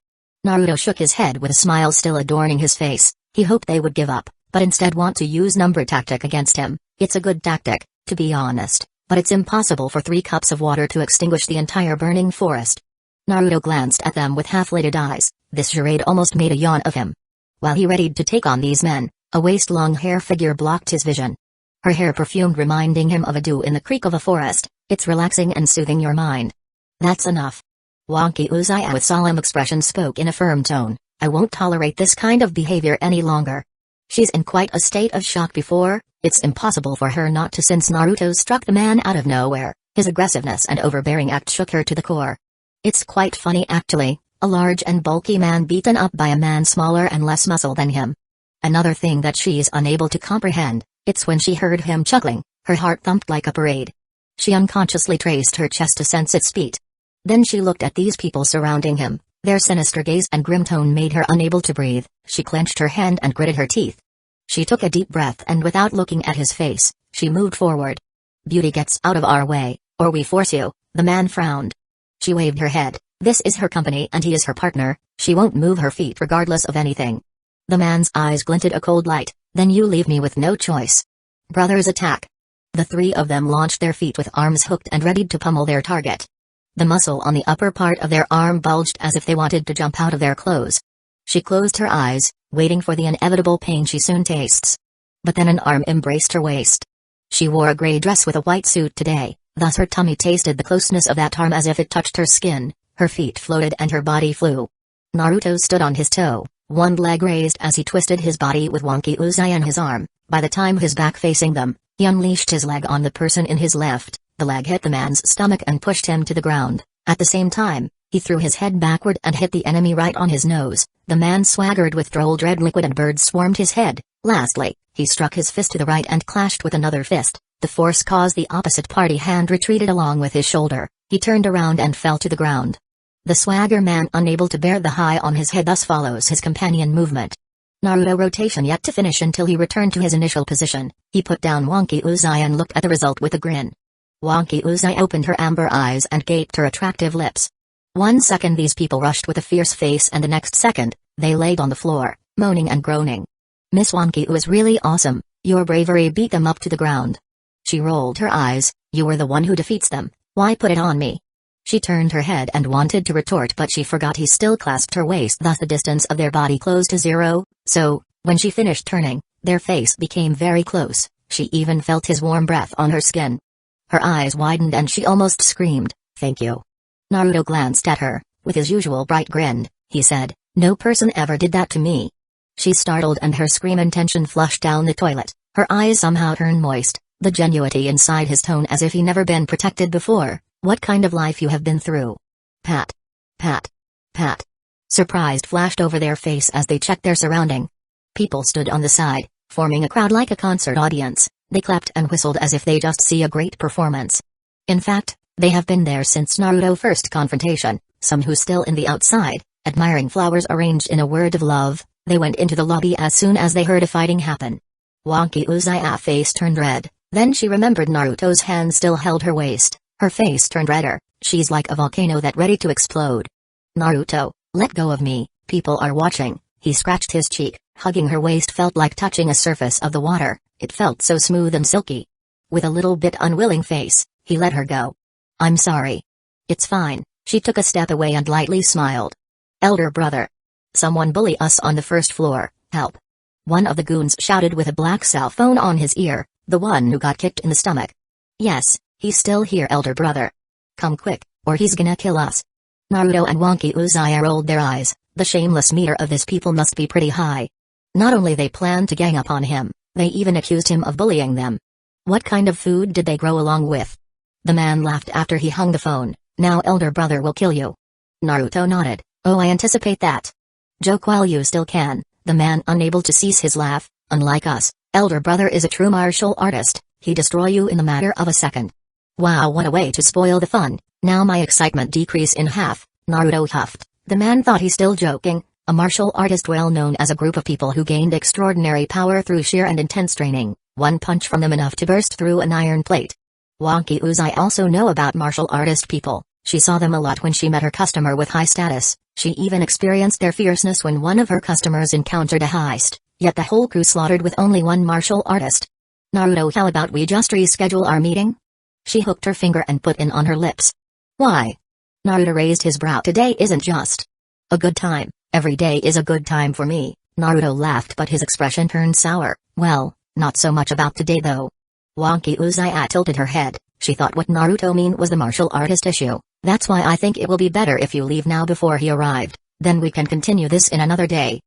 Naruto shook his head with a smile still adorning his face. He hoped they would give up, but instead want to use number tactic against him. It's a good tactic, to be honest, but it's impossible for 3 cups of water to extinguish the entire burning forest. Naruto glanced at them with half-lidded eyes. This charade almost made a yawn of him. While he readied to take on these men, a waist-long hair figure blocked his vision. Her hair perfumed, reminding him of a dew in the creek of a forest. It's relaxing and soothing your mind. That's enough. Wonky Uchiha with solemn expression spoke in a firm tone. I won't tolerate this kind of behavior any longer. She's in quite a state of shock before. It's impossible for her not to, since Naruto struck the man out of nowhere. His aggressiveness and overbearing act shook her to the core. It's quite funny actually, a large and bulky man beaten up by a man smaller and less muscle than him. Another thing that she's unable to comprehend, it's when she heard him chuckling, her heart thumped like a parade. She unconsciously traced her chest to sense its beat. Then she looked at these people surrounding him. Their sinister gaze and grim tone made her unable to breathe. She clenched her hand and gritted her teeth. She took a deep breath and without looking at his face, she moved forward. Beauty gets out of our way, or we force you. The man frowned. She waved her head. This is her company and he is her partner. She won't move her feet regardless of anything. The man's eyes glinted a cold light. Then you leave me with no choice. Brothers, attack. The 3 of them launched their feet with arms hooked and readied to pummel their target. The muscle on the upper part of their arm bulged as if they wanted to jump out of their clothes. She closed her eyes, waiting for the inevitable pain she soon tastes. But then an arm embraced her waist. She wore a gray dress with a white suit today, thus her tummy tasted the closeness of that arm as if it touched her skin. Her feet floated and her body flew. Naruto stood on his toe, one leg raised as he twisted his body with Wonky Uchiha in his arm. By the time his back facing them, he unleashed his leg on the person in his left. The leg hit the man's stomach and pushed him to the ground. At the same time, he threw his head backward and hit the enemy right on his nose. The man swaggered with droll dread liquid and birds swarmed his head. Lastly, he struck his fist to the right and clashed with another fist. The force caused the opposite party hand retreated along with his shoulder. He turned around and fell to the ground. The swagger man, unable to bear the high on his head, thus follows his companion movement. Naruto rotation yet to finish until he returned to his initial position. He put down Wonky Uchiha and looked at the result with a grin. Wonky Uchiha opened her amber eyes and gaped her attractive lips. 1 second these people rushed with a fierce face and the next second, they laid on the floor, moaning and groaning. Miss Wonky was really awesome. Your bravery beat them up to the ground. She rolled her eyes. You were the one who defeats them. Why put it on me? She turned her head and wanted to retort, but she forgot he still clasped her waist, thus the distance of their body closed to 0, so, when she finished turning, their face became very close. She even felt his warm breath on her skin. Her eyes widened and she almost screamed, "Thank you." Naruto glanced at her. With his usual bright grin, he said, "No person ever did that to me." She startled and her scream intention flushed down the toilet. Her eyes somehow turned moist, the genuinity inside his tone as if he never been protected before. What kind of life you have been through? Pat. Pat. Pat. Surprised flashed over their face as they checked their surrounding. People stood on the side, forming a crowd like a concert audience. They clapped and whistled as if they just see a great performance. In fact, they have been there since Naruto's first confrontation, some who still in the outside, admiring flowers arranged in a word of love. They went into the lobby as soon as they heard a fighting happen. Wonky Uchiha's face turned red, then she remembered Naruto's hand still held her waist. Her face turned redder. She's like a volcano that ready to explode. Naruto, let go of me, people are watching. He scratched his cheek. Hugging her waist felt like touching a surface of the water. It felt so smooth and silky. With a little bit unwilling face, he let her go. I'm sorry. It's fine. She took a step away and lightly smiled. Elder brother. Someone bully us on the first floor, help. One of the goons shouted with a black cell phone on his ear, the one who got kicked in the stomach. Yes, he's still here, elder brother. Come quick, or he's gonna kill us. Naruto and Wonky Uchiha rolled their eyes. The shameless meter of this people must be pretty high. Not only they planned to gang up on him, they even accused him of bullying them. What kind of food did they grow along with? The man laughed after he hung the phone. Now elder brother will kill you. Naruto nodded. Oh, I anticipate that. Joke while you still can. The man unable to cease his laugh. Unlike us, elder brother is a true martial artist. He destroy you in the matter of a second. Wow, what a way to spoil the fun. Now my excitement decrease in half, Naruto huffed. The man thought he's still joking, a martial artist well known as a group of people who gained extraordinary power through sheer and intense training, one punch from them enough to burst through an iron plate. Wonky Uzai also know about martial artist people, she saw them a lot when she met her customer with high status, she even experienced their fierceness when one of her customers encountered a heist, yet the whole crew slaughtered with only one martial artist. Naruto, how about we just reschedule our meeting? She hooked her finger and put it on her lips. Why? Naruto raised his brow. Today isn't just a good time, every day is a good time for me. Naruto laughed but his expression turned sour. Well, not so much about today though. Wonky Uzai tilted her head, she thought what Naruto mean was the martial artist issue. That's why I think it will be better if you leave now before he arrived, then we can continue this in another day.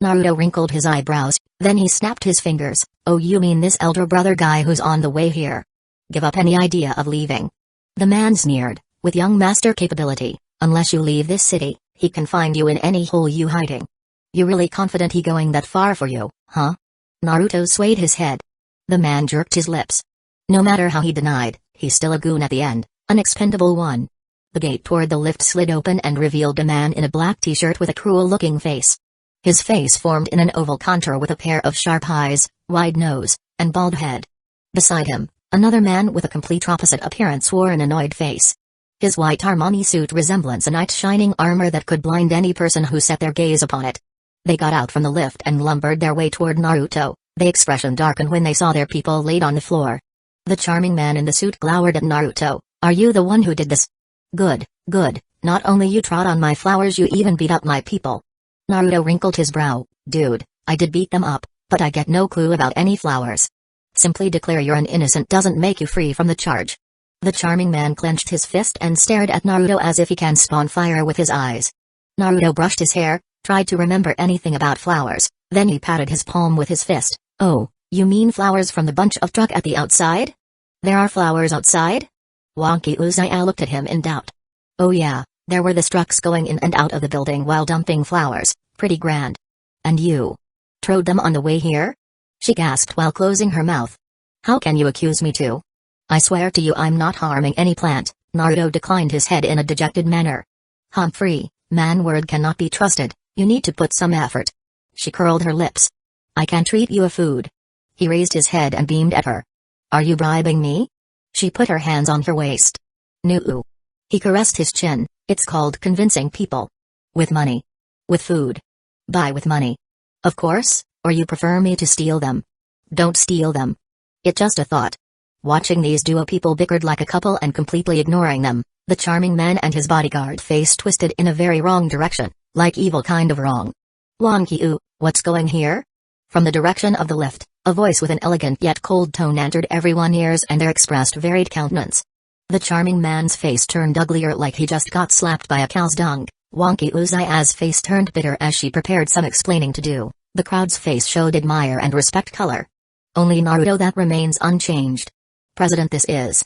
Naruto wrinkled his eyebrows, then he snapped his fingers. Oh, you mean this elder brother guy who's on the way here? Give up any idea of leaving. The man sneered, with young master capability, unless you leave this city, he can find you in any hole you hiding. You really confident he going that far for you, huh? Naruto swayed his head. The man jerked his lips. No matter how he denied, he's still a goon at the end, an expendable one. The gate toward the lift slid open and revealed a man in a black t-shirt with a cruel-looking face. His face formed in an oval contour with a pair of sharp eyes, wide nose, and bald head. Beside him, another man with a complete opposite appearance wore an annoyed face. His white Armani suit resembles a knight's shining armor that could blind any person who set their gaze upon it. They got out from the lift and lumbered their way toward Naruto, their expression darkened when they saw their people laid on the floor. The charming man in the suit glowered at Naruto. Are you the one who did this? Good, good, not only you trod on my flowers, you even beat up my people. Naruto wrinkled his brow. Dude, I did beat them up, but I get no clue about any flowers. Simply declare you're an innocent doesn't make you free from the charge. The charming man clenched his fist and stared at Naruto as if he can spawn fire with his eyes. Naruto brushed his hair, tried to remember anything about flowers, then he patted his palm with his fist. Oh, you mean flowers from the bunch of truck at the outside? There are flowers outside? Wonky Uzai looked at him in doubt. Oh yeah, there were the trucks going in and out of the building while dumping flowers, pretty grand. And you trod them on the way here? She gasped while closing her mouth. How can you accuse me to? I swear to you I'm not harming any plant. Naruto declined his head in a dejected manner. Humphrey, man word cannot be trusted, you need to put some effort. She curled her lips. I can treat you a food. He raised his head and beamed at her. Are you bribing me? She put her hands on her waist. No. He caressed his chin. It's called convincing people. With money. With food. Buy with money. Of course, or you prefer me to steal them? Don't steal them. It's just a thought. Watching these duo people bickered like a couple and completely ignoring them, the charming man and his bodyguard face twisted in a very wrong direction, like evil kind of wrong. Wonky, what's going here? From the direction of the lift, a voice with an elegant yet cold tone entered everyone's ears and there expressed varied countenance. The charming man's face turned uglier like he just got slapped by a cow's dung. Wonky Uzai's face turned bitter as she prepared some explaining to do. The crowd's face showed admire and respect color. Only Naruto that remains unchanged. President, this is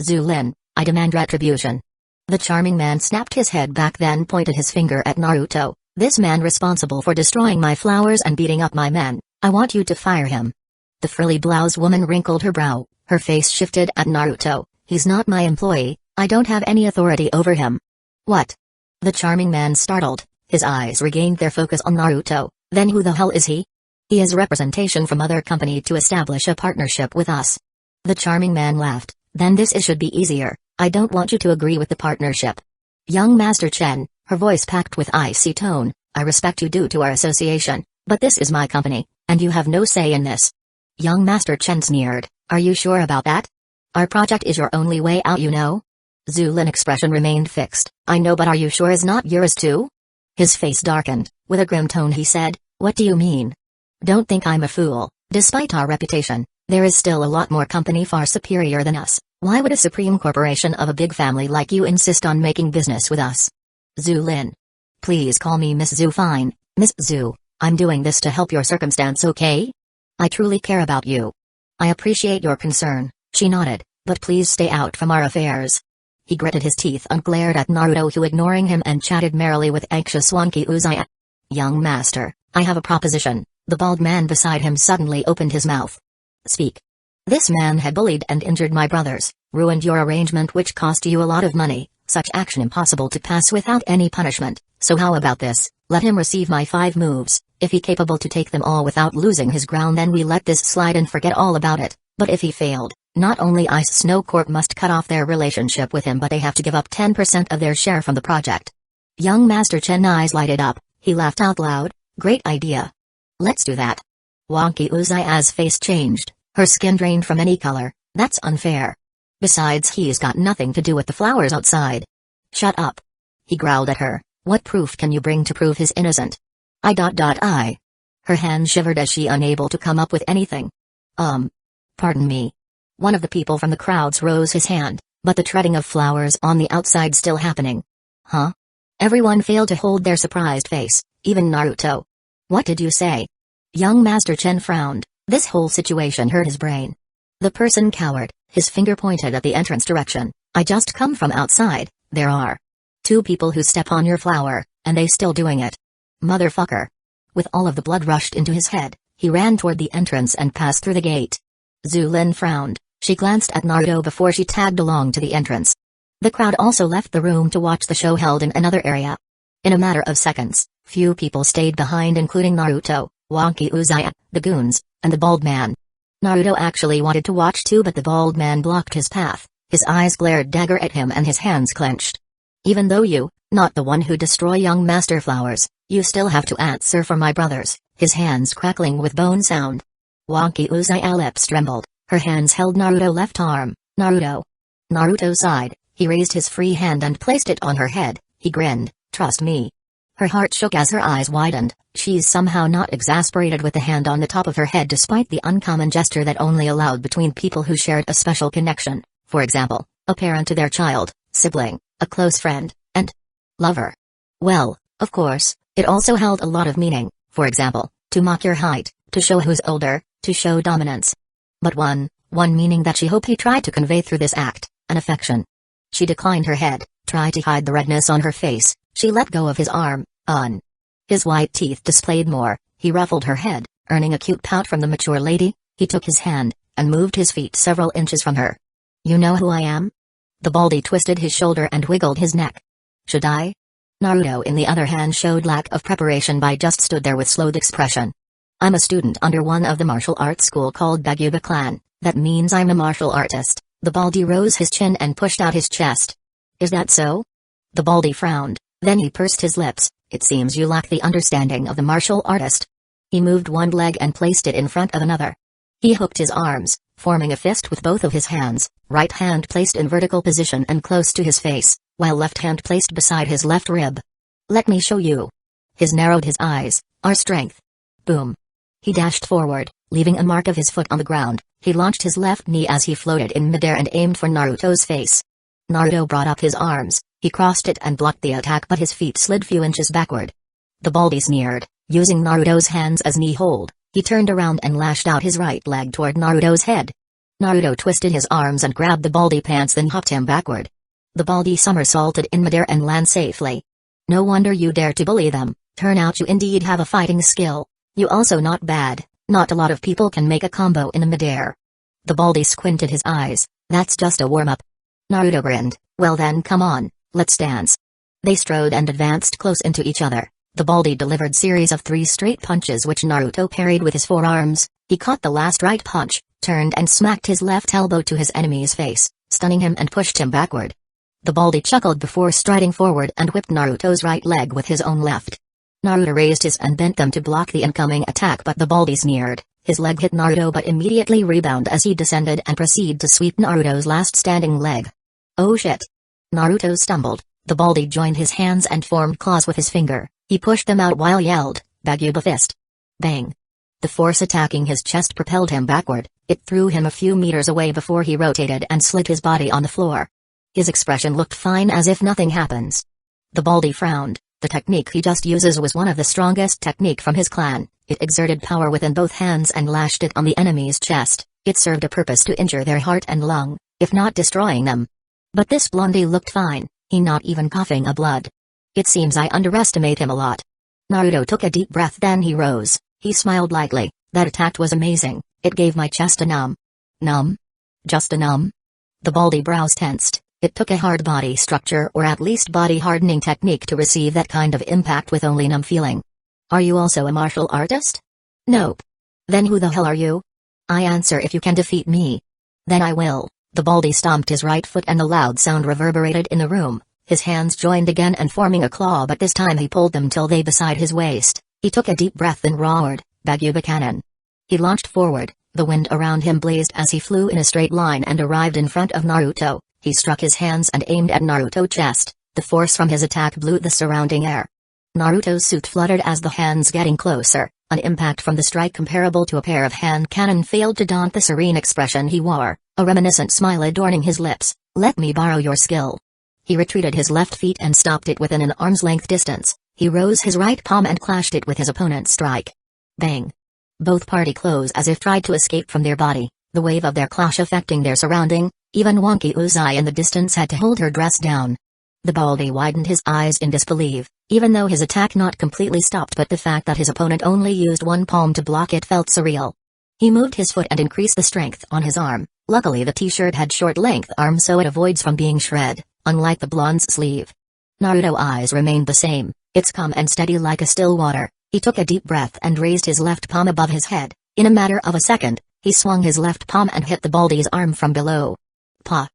Zulin, I demand retribution. The charming man snapped his head back then pointed his finger at Naruto. This man responsible for destroying my flowers and beating up my men, I want you to fire him. The frilly blouse woman wrinkled her brow, her face shifted at Naruto. He's not my employee, I don't have any authority over him. What? The charming man startled, his eyes regained their focus on Naruto. Then who the hell is he? He is representation from other company to establish a partnership with us. The charming man laughed. Then this should be easier, I don't want you to agree with the partnership. Young Master Chen, her voice packed with icy tone, I respect you due to our association, but this is my company, and you have no say in this. Young Master Chen sneered, are you sure about that? Our project is your only way out, you know? Zulin's expression remained fixed. I know, but are you sure is not yours too? His face darkened. With a grim tone he said, what do you mean? Don't think I'm a fool. Despite our reputation, there is still a lot more company far superior than us. Why would a supreme corporation of a big family like you insist on making business with us? Zulin. Please call me Miss Zhu. Fine, Miss Zhu. I'm doing this to help your circumstance, okay? I truly care about you. I appreciate your concern, she nodded, but please stay out from our affairs. He gritted his teeth and glared at Naruto, who ignoring him and chatted merrily with anxious Wonky Uzai. Young master, I have a proposition. The bald man beside him suddenly opened his mouth. Speak. This man had bullied and injured my brothers, ruined your arrangement which cost you a lot of money, such action impossible to pass without any punishment, so how about this? Let him receive my 5 moves, if he capable to take them all without losing his ground then we let this slide and forget all about it, but if he failed, not only Ice Snow Corp must cut off their relationship with him but they have to give up 10% of their share from the project. Young Master Chen eyes lighted up, he laughed out loud, great idea. Let's do that. Wonky Uzaya's face changed, her skin drained from any color, that's unfair. Besides he's got nothing to do with the flowers outside. Shut up. He growled at her, what proof can you bring to prove he's innocent? I. Her hand shivered as she unable to come up with anything. Pardon me. One of the people from the crowds rose his hand, but the treading of flowers on the outside still happening. Huh? Everyone failed to hold their surprised face, even Naruto. What did you say? Young Master Chen frowned, this whole situation hurt his brain. The person cowered, his finger pointed at the entrance direction, I just come from outside, there are 2 people who step on your flower, and they still doing it. Motherfucker. With all of the blood rushed into his head, he ran toward the entrance and passed through the gate. Zulin frowned, she glanced at Naruto before she tagged along to the entrance. The crowd also left the room to watch the show held in another area. In a matter of seconds, few people stayed behind including Naruto, Wonky Uzaya, the goons, and the bald man. Naruto actually wanted to watch too but the bald man blocked his path, his eyes glared dagger at him and his hands clenched. Even though you, not the one who destroy young master flowers, you still have to answer for my brothers, his hands crackling with bone sound. Wonky Uzaya lips trembled, her hands held Naruto's left arm, Naruto. Naruto sighed, he raised his free hand and placed it on her head, he grinned, trust me. Her heart shook as her eyes widened, she's somehow not exasperated with the hand on the top of her head despite the uncommon gesture that only allowed between people who shared a special connection, for example, a parent to their child, sibling, a close friend, and lover. Well, of course, it also held a lot of meaning, for example, to mock your height, to show who's older, to show dominance. But one meaning that she hoped he tried to convey through this act, an affection. She declined her head, tried to hide the redness on her face, she let go of his arm, His white teeth displayed more, he ruffled her head, earning a cute pout from the mature lady, he took his hand, and moved his feet several inches from her. You know who I am? The baldy twisted his shoulder and wiggled his neck. Should I? Naruto in the other hand showed lack of preparation by just stood there with slowed expression. I'm a student under one of the martial arts school called Baguba Clan, that means I'm a martial artist. The baldy rose his chin and pushed out his chest. Is that so? The baldy frowned, then he pursed his lips, it seems you lack the understanding of the martial artist. He moved one leg and placed it in front of another. He hooked his arms, forming a fist with both of his hands, right hand placed in vertical position and close to his face, while left hand placed beside his left rib. Let me show you. His narrowed his eyes, our strength. Boom. He dashed forward, leaving a mark of his foot on the ground. He launched his left knee as he floated in midair and aimed for Naruto's face. Naruto brought up his arms, he crossed it and blocked the attack but his feet slid few inches backward. The baldy sneered, using Naruto's hands as knee hold, he turned around and lashed out his right leg toward Naruto's head. Naruto twisted his arms and grabbed the baldy pants then hopped him backward. The baldy somersaulted in midair and landed safely. No wonder you dare to bully them, turn out you indeed have a fighting skill. You also not bad, not a lot of people can make a combo in midair. The baldy squinted his eyes, that's just a warm-up. Naruto grinned, well then come on, let's dance. They strode and advanced close into each other. The baldy delivered series of 3 straight punches which Naruto parried with his forearms. He caught the last right punch, turned and smacked his left elbow to his enemy's face, stunning him and pushed him backward. The baldy chuckled before striding forward and whipped Naruto's right leg with his own left. Naruto raised his and bent them to block the incoming attack but the baldy sneered. His leg hit Naruto but immediately rebounded as he descended and proceeded to sweep Naruto's last standing leg. Oh shit. Naruto stumbled. The baldy joined his hands and formed claws with his finger. He pushed them out while yelled, Baguba fist. Bang. The force attacking his chest propelled him backward. It threw him a few meters away before he rotated and slid his body on the floor. His expression looked fine as if nothing happens. The baldy frowned. The technique he just uses was one of the strongest technique from his clan. It exerted power within both hands and lashed it on the enemy's chest. It served a purpose to injure their heart and lung, if not destroying them. But this blondie looked fine, he not even coughing a blood. It seems I underestimate him a lot. Naruto took a deep breath then he rose, he smiled lightly, that attack was amazing, it gave my chest a numb. Numb? Just a numb? The baldy brows tensed. It took a hard body structure or at least body hardening technique to receive that kind of impact with only numb feeling. Are you also a martial artist? Nope. Then who the hell are you? I answer if you can defeat me. Then I will. The baldy stomped his right foot and the loud sound reverberated in the room. His hands joined again and forming a claw, but this time he pulled them till they beside his waist. He took a deep breath and roared, Baguba cannon. He launched forward. The wind around him blazed as he flew in a straight line and arrived in front of Naruto. He struck his hands and aimed at Naruto's chest. The force from his attack blew the surrounding air. Naruto's suit fluttered as the hands getting closer. An impact from the strike comparable to a pair of hand cannon failed to daunt the serene expression he wore, a reminiscent smile adorning his lips. Let me borrow your skill. He retreated his left feet and stopped it within an arm's length distance. He rose his right palm and clashed it with his opponent's strike. Bang! Both party close as if tried to escape from their body, the wave of their clash affecting their surrounding. Even Wonky Uzai in the distance had to hold her dress down. The baldy widened his eyes in disbelief, even though his attack not completely stopped, but the fact that his opponent only used one palm to block it felt surreal. He moved his foot and increased the strength on his arm. Luckily the t-shirt had short-length arms so it avoids from being shred, unlike the blonde's sleeve. Naruto's eyes remained the same, it's calm and steady like a still water. He took a deep breath and raised his left palm above his head. In a matter of a second, he swung his left palm and hit the baldy's arm from below. Pa!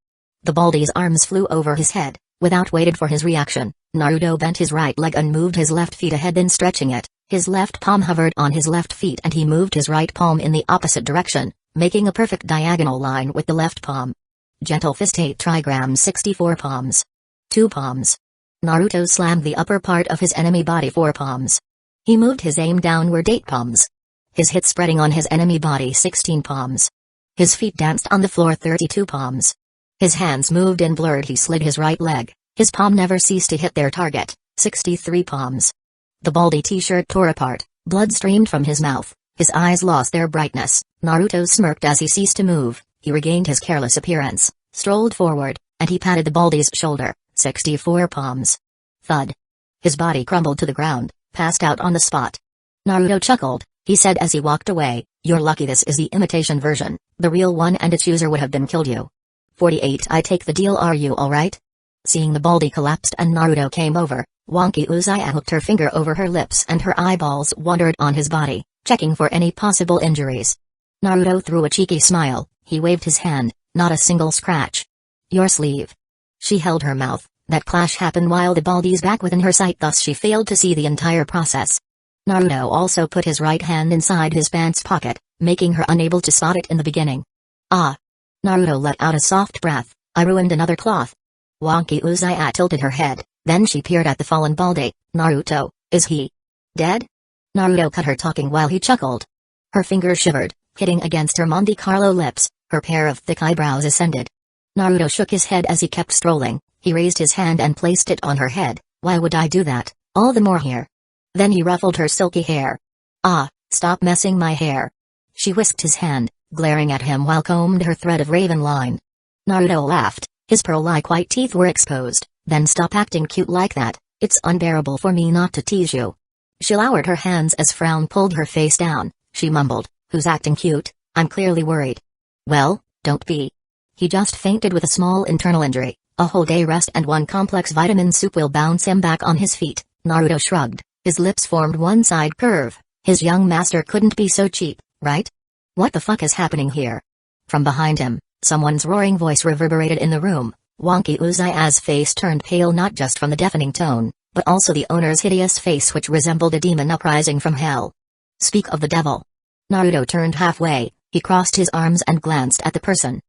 The baldy's arms flew over his head. Without waiting for his reaction, Naruto bent his right leg and moved his left feet ahead, then stretching it. His left palm hovered on his left feet and he moved his right palm in the opposite direction, making a perfect diagonal line with the left palm. Gentle fist 8 trigrams 64 palms. 2 palms. Naruto slammed the upper part of his enemy body 4 palms. He moved his aim downward 8 palms. His hit spreading on his enemy body 16 palms. His feet danced on the floor 32 palms. His hands moved and blurred. He slid his right leg. His palm never ceased to hit their target, 63 palms. The baldy t-shirt tore apart, blood streamed from his mouth, his eyes lost their brightness. Naruto smirked as he ceased to move. He regained his careless appearance, strolled forward, and he patted the baldy's shoulder, 64 palms. Thud. His body crumbled to the ground, passed out on the spot. Naruto chuckled. He said as he walked away, "You're lucky this is the imitation version. The real one and its user would have been killed you." 48 I take the deal. Are you alright? Seeing the baldy collapsed and Naruto came over, Wonky Uzai hooked her finger over her lips and her eyeballs wandered on his body, checking for any possible injuries. Naruto threw a cheeky smile. He waved his hand, not a single scratch. Your sleeve. She held her mouth. That clash happened while the baldy's back within her sight, thus she failed to see the entire process. Naruto also put his right hand inside his pants pocket, making her unable to spot it in the beginning. Ah! Naruto let out a soft breath. I ruined another cloth. Wonky Uzai tilted her head, then she peered at the fallen baldy. Naruto, is he dead? Naruto cut her talking while he chuckled. Her fingers shivered, hitting against her Monte Carlo lips, her pair of thick eyebrows ascended. Naruto shook his head as he kept strolling. He raised his hand and placed it on her head. Why would I do that? All the more here. Then he ruffled her silky hair. Ah, stop messing my hair. She whisked his hand, glaring at him while combed her thread of raven line. Naruto laughed. His pearl-like white teeth were exposed. Then stop acting cute like that. It's unbearable for me not to tease you. She lowered her hands as frown pulled her face down. She mumbled, who's acting cute? I'm clearly worried. Well, don't be. He just fainted with a small internal injury. A whole day rest and one complex vitamin soup will bounce him back on his feet. Naruto shrugged. His lips formed one side curve. His young master couldn't be so cheap, right? What the fuck is happening here? From behind him, someone's roaring voice reverberated in the room. Wonky Uzai's face turned pale not just from the deafening tone, but also the owner's hideous face which resembled a demon uprising from hell. Speak of the devil. Naruto turned halfway, he crossed his arms and glanced at the person.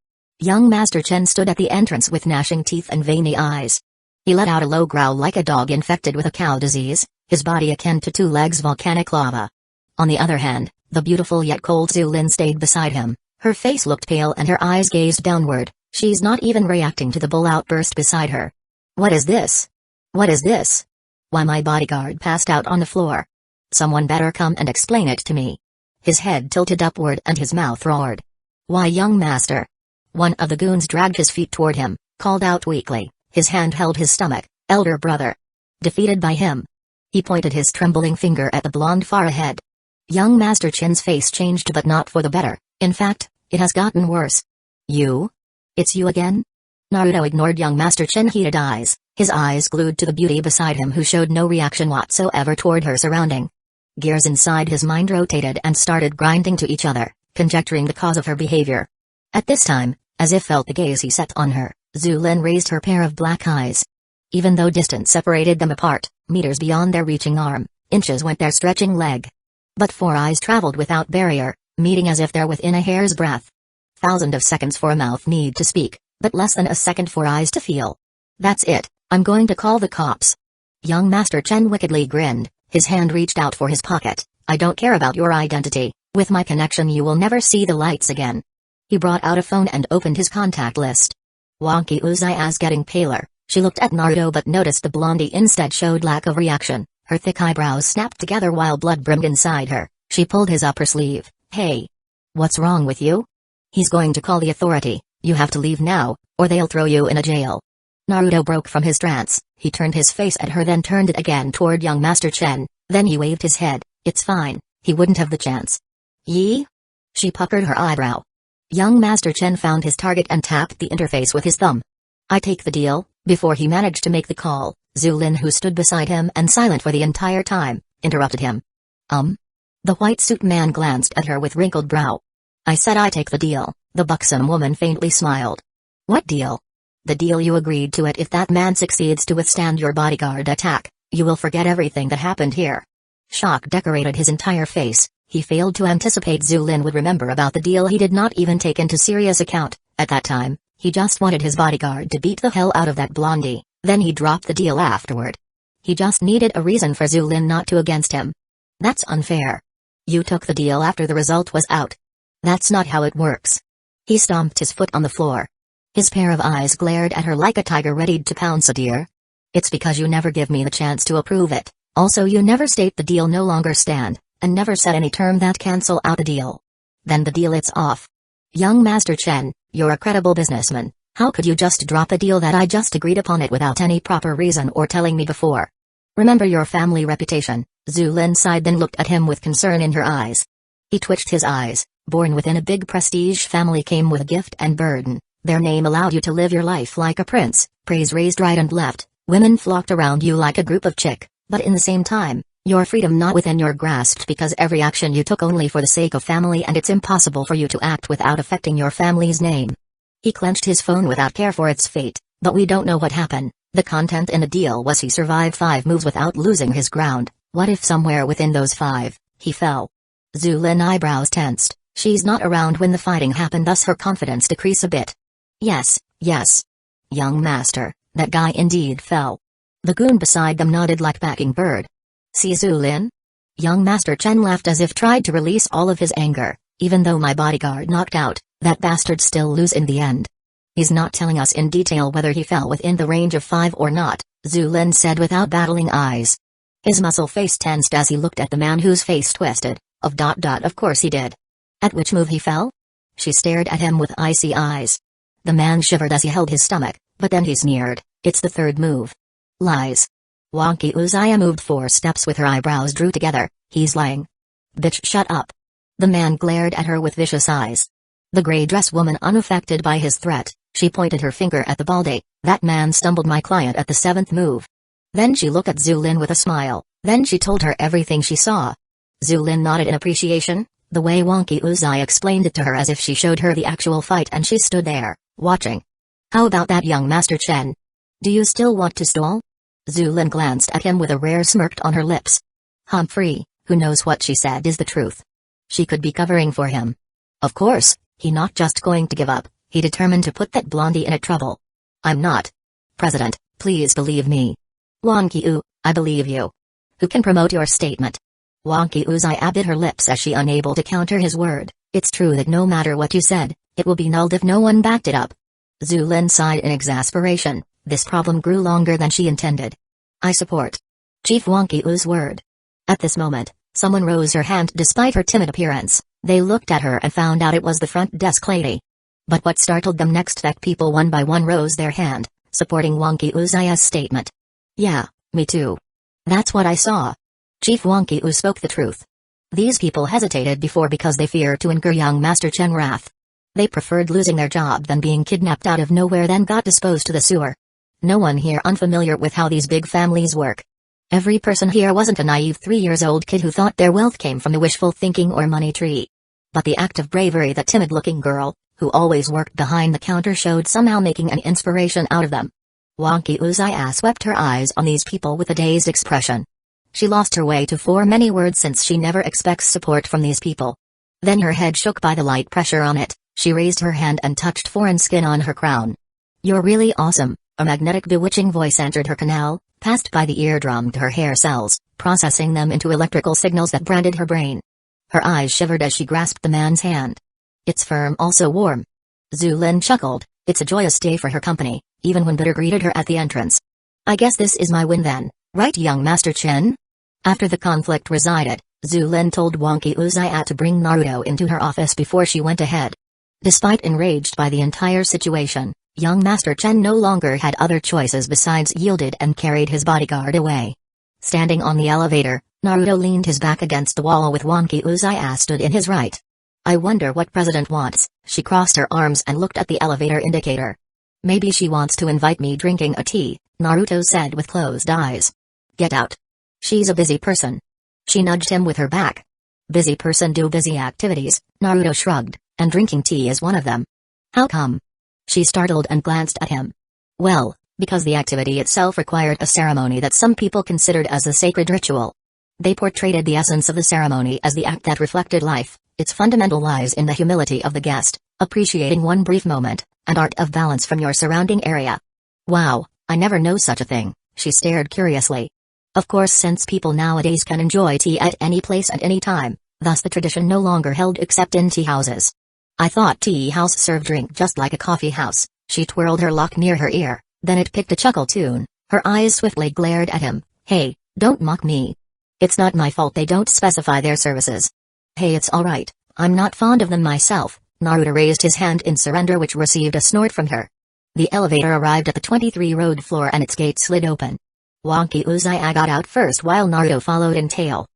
Young Master Chen stood at the entrance with gnashing teeth and veiny eyes. He let out a low growl like a dog infected with a cow disease, his body akin to 2 legs volcanic lava. On the other hand, the beautiful yet cold Zulin stayed beside him. Her face looked pale and her eyes gazed downward. She's not even reacting to the bull outburst beside her. What is this? What is this? Why my bodyguard passed out on the floor. Someone better come and explain it to me. His head tilted upward and his mouth roared. Why, young master? One of the goons dragged his feet toward him, called out weakly. His hand held his stomach. Elder brother. Defeated by him. He pointed his trembling finger at the blonde far ahead. Young Master Chen's face changed, but not for the better. In fact, it has gotten worse. You? It's you again? Naruto ignored young Master Chen's heated eyes, his eyes glued to the beauty beside him who showed no reaction whatsoever toward her surrounding. Gears inside his mind rotated and started grinding to each other, conjecturing the cause of her behavior. At this time, as if felt the gaze he set on her, Zulin raised her pair of black eyes. Even though distance separated them apart, meters beyond their reaching arm, inches went their stretching leg. But 4 eyes traveled without barrier, meeting as if they're within a hair's breadth. Thousands of seconds for a mouth need to speak, but less than a second for eyes to feel. That's it, I'm going to call the cops. Young Master Chen wickedly grinned, his hand reached out for his pocket. I don't care about your identity, with my connection you will never see the lights again. He brought out a phone and opened his contact list. Wonky Uzaya's getting paler. She looked at Naruto but noticed the blondie instead showed lack of reaction. Her thick eyebrows snapped together while blood brimmed inside her. She pulled his upper sleeve. Hey. What's wrong with you? He's going to call the authority. You have to leave now, or they'll throw you in a jail. Naruto broke from his trance. He turned his face at her then turned it again toward young Master Chen. Then he waved his head. It's fine. He wouldn't have the chance. Yee? She puckered her eyebrow. Young Master Chen found his target and tapped the interface with his thumb. I take the deal. Before he managed to make the call, Zulin, who stood beside him and silent for the entire time, interrupted him. The white suit man glanced at her with wrinkled brow. I said I take the deal. The buxom woman faintly smiled. What deal? The deal you agreed to it. If that man succeeds to withstand your bodyguard attack, you will forget everything that happened here. Shock decorated his entire face. He failed to anticipate Zulin would remember about the deal he did not even take into serious account. At that time, he just wanted his bodyguard to beat the hell out of that blondie, then he dropped the deal afterward. He just needed a reason for Zulin not to against him. That's unfair. You took the deal after the result was out. That's not how it works. He stomped his foot on the floor. His pair of eyes glared at her like a tiger ready to pounce a deer. It's because you never give me the chance to approve it. Also you never state the deal no longer stand, and never set any term that cancel out the deal. Then the deal it's off. Young Master Chen, you're a credible businessman. How could you just drop a deal that I just agreed upon it without any proper reason or telling me before? Remember your family reputation. Zulin sighed then looked at him with concern in her eyes. He twitched his eyes. Born within a big prestige family came with a gift and burden. Their name allowed you to live your life like a prince, praise raised right and left, women flocked around you like a group of chick, but in the same time, your freedom not within your grasp because every action you took only for the sake of family and it's impossible for you to act without affecting your family's name. He clenched his phone without care for its fate, but we don't know what happened. The content in the deal was he survived 5 moves without losing his ground. What if somewhere within those 5, he fell? Zulin eyebrows tensed. She's not around when the fighting happened, thus her confidence decreased a bit. Yes. Young master, that guy indeed fell. The goon beside them nodded like backing bird. See Zulin? Young Master Chen laughed as if tried to release all of his anger. Even though my bodyguard knocked out, that bastard still lose in the end. He's not telling us in detail whether he fell within the range of 5 or not, Zulin said without battling eyes. His muscle face tensed as he looked at the man whose face twisted. Of course he did. At which move he fell? She stared at him with icy eyes. The man shivered as he held his stomach, but then he sneered. It's the 3rd move. Lies. Wonky Uzaya moved 4 steps with her eyebrows drew together. He's lying. Bitch, shut up. The man glared at her with vicious eyes. The gray dress woman unaffected by his threat, she pointed her finger at the baldy. That man stumbled my client at the 7th move. Then she looked at Zulin with a smile, then she told her everything she saw. Zulin nodded in appreciation, the way Wonky Uzai explained it to her as if she showed her the actual fight and she stood there, watching. How about that, young Master Chen? Do you still want to stall? Zulin glanced at him with a rare smirk on her lips. Humphrey, who knows what she said is the truth. She could be covering for him. Of course, he not just going to give up, he determined to put that blondie in a trouble. I'm not. President, please believe me. Wonky-oo, I believe you. Who can promote your statement? Wonky Uzai bit her lips as she unable to counter his word. It's true that no matter what you said, it will be nulled if no one backed it up. Zulin sighed in exasperation. This problem grew longer than she intended. I support Chief Wonky Oo's word. At this moment, someone rose her hand despite her timid appearance. They looked at her and found out it was the front desk lady. But what startled them next that people one by one rose their hand, supporting Wonky Uzaya's statement. Yeah, me too. That's what I saw. Chief Wonky Oo spoke the truth. These people hesitated before because they feared to incur young Master Chen wrath. They preferred losing their job than being kidnapped out of nowhere then got disposed to the sewer. No one here unfamiliar with how these big families work. Every person here wasn't a naive 3-year-old kid who thought their wealth came from the wishful thinking or money tree. But the act of bravery that timid-looking girl, who always worked behind the counter, showed somehow making an inspiration out of them. Wonky Uchiha swept her eyes on these people with a dazed expression. She lost her way to for many words since she never expects support from these people. Then her head shook by the light pressure on it. She raised her hand and touched foreign skin on her crown. "You're really awesome." A magnetic bewitching voice entered her canal, passed by the eardrum to her hair cells, processing them into electrical signals that branded her brain. Her eyes shivered as she grasped the man's hand. "It's firm, also warm." Zulin chuckled. It's a joyous day for her company, even when Bitter greeted her at the entrance. "I guess this is my win then, right, young Master Chen?" After the conflict resided, Zulin told Wonky Uchiha to bring Naruto into her office before she went ahead. Despite enraged by the entire situation, young Master Chen no longer had other choices besides yielded and carried his bodyguard away. Standing on the elevator, Naruto leaned his back against the wall with Wonky Uchiha stood in his right. "I wonder what President wants." She crossed her arms and looked at the elevator indicator. "Maybe she wants to invite me drinking a tea," Naruto said with closed eyes. "Get out. She's a busy person." She nudged him with her back. "Busy person do busy activities," Naruto shrugged, "and drinking tea is one of them." "How come?" She startled and glanced at him. "Well, because the activity itself required a ceremony that some people considered as a sacred ritual. They portrayed the essence of the ceremony as the act that reflected life. Its fundamental lies in the humility of the guest, appreciating one brief moment, and art of balance from your surrounding area." "Wow, I never know such a thing," she stared curiously. Of course, since people nowadays can enjoy tea at any place at any time, thus the tradition no longer held except in tea houses. "I thought tea house served drink just like a coffee house." She twirled her lock near her ear, then it picked a chuckle tune. Her eyes swiftly glared at him. "Hey, don't mock me. It's not my fault they don't specify their services." "Hey, it's alright, I'm not fond of them myself." Naruto raised his hand in surrender, which received a snort from her. The elevator arrived at the 23 road floor and its gate slid open. Wonky Uchiha got out first while Naruto followed in tail.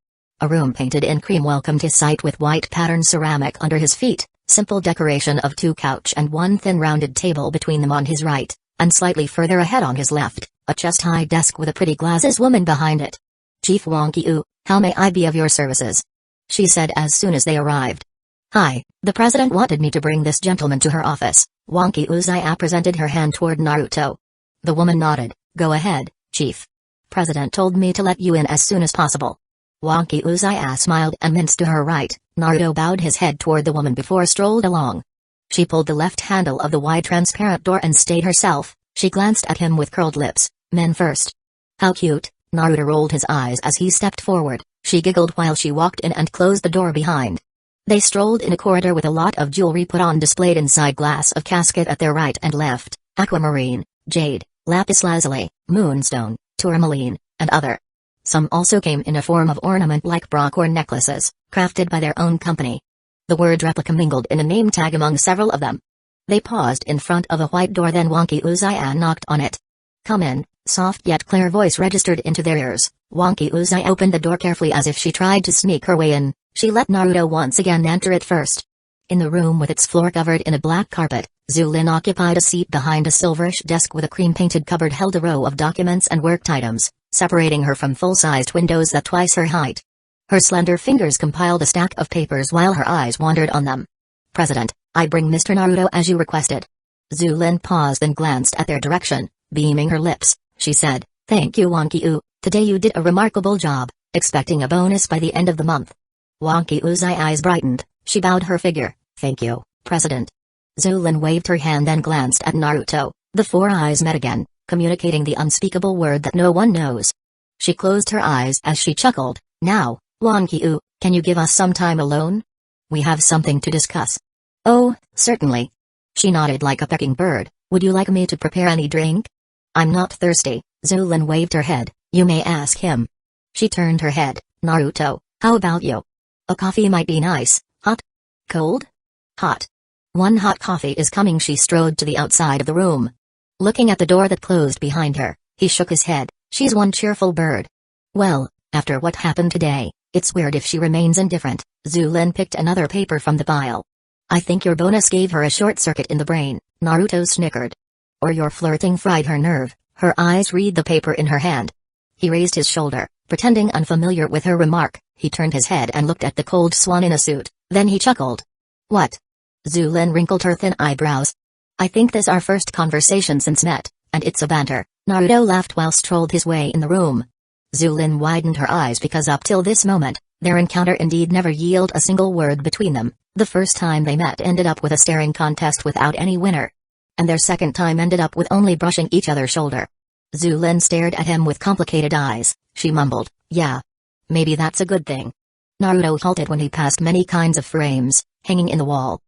A room painted in cream welcomed his sight with white patterned ceramic under his feet, simple decoration of 2 couch and 1 thin rounded table between them on his right, and slightly further ahead on his left, a chest-high desk with a pretty glasses woman behind it. "Chief Wonky U, how may I be of your services?" she said as soon as they arrived. "Hi, the president wanted me to bring this gentleman to her office." Wonky Uchiha presented her hand toward Naruto. The woman nodded. "Go ahead, Chief. President told me to let you in as soon as possible." Wonky Uchiha smiled and minced to her right. Naruto bowed his head toward the woman before strolled along. She pulled the left handle of the wide transparent door and stayed herself. She glanced at him with curled lips. "Men first." "How cute." Naruto rolled his eyes as he stepped forward. She giggled while she walked in and closed the door behind. They strolled in a corridor with a lot of jewelry put on displayed inside glass of casket at their right and left: aquamarine, jade, lapis lazuli, moonstone, tourmaline, and other. Some also came in a form of ornament like broch or necklaces, crafted by their own company. The word replica mingled in a name tag among several of them. They paused in front of a white door, then Wonky Uchiha knocked on it. "Come in," soft yet clear voice registered into their ears. Wonky Uchiha opened the door carefully as if she tried to sneak her way in. She let Naruto once again enter it first. In the room with its floor covered in a black carpet, Zulin occupied a seat behind a silverish desk with a cream-painted cupboard held a row of documents and worked items, separating her from full-sized windows that twice her height. Her slender fingers compiled a stack of papers while her eyes wandered on them. "President, I bring Mr. Naruto as you requested." Zulin paused and glanced at their direction, beaming her lips. She said, "Thank you, Wonky-u, today you did a remarkable job, expecting a bonus by the end of the month." Wonky U's eyes brightened. She bowed her figure. "Thank you, President." Zulin waved her hand then glanced at Naruto. The 4 eyes met again, communicating the unspeakable word that no one knows. She closed her eyes as she chuckled. "Now, Wonky-u, can you give us some time alone? We have something to discuss." "Oh, certainly." She nodded like a pecking bird. "Would you like me to prepare any drink?" "I'm not thirsty." Zulin waved her head. "You may ask him." She turned her head. "Naruto, how about you? A coffee might be nice. Hot? Cold? Hot. One hot coffee is coming." She strode to the outside of the room. Looking at the door that closed behind her, he shook his head. "She's one cheerful bird." "Well, after what happened today, it's weird if she remains indifferent." Zulin picked another paper from the pile. I think your bonus gave her a short circuit in the brain, Naruto snickered. Or your flirting fried her nerve, her eyes read the paper in her hand. He raised his shoulder, pretending unfamiliar with her remark. He turned his head and looked at the cold swan in a suit, then he chuckled. What? Zulin wrinkled her thin eyebrows. I think this our first conversation since met, and it's a banter. Naruto laughed while strolled his way in the room. Zulin widened her eyes because up till this moment, their encounter indeed never yielded a single word between them. The first time they met ended up with a staring contest without any winner. And their second time ended up with only brushing each other's shoulder. Zulin stared at him with complicated eyes. She mumbled, yeah. Maybe that's a good thing. Naruto halted when he passed many kinds of frames, hanging in the wall.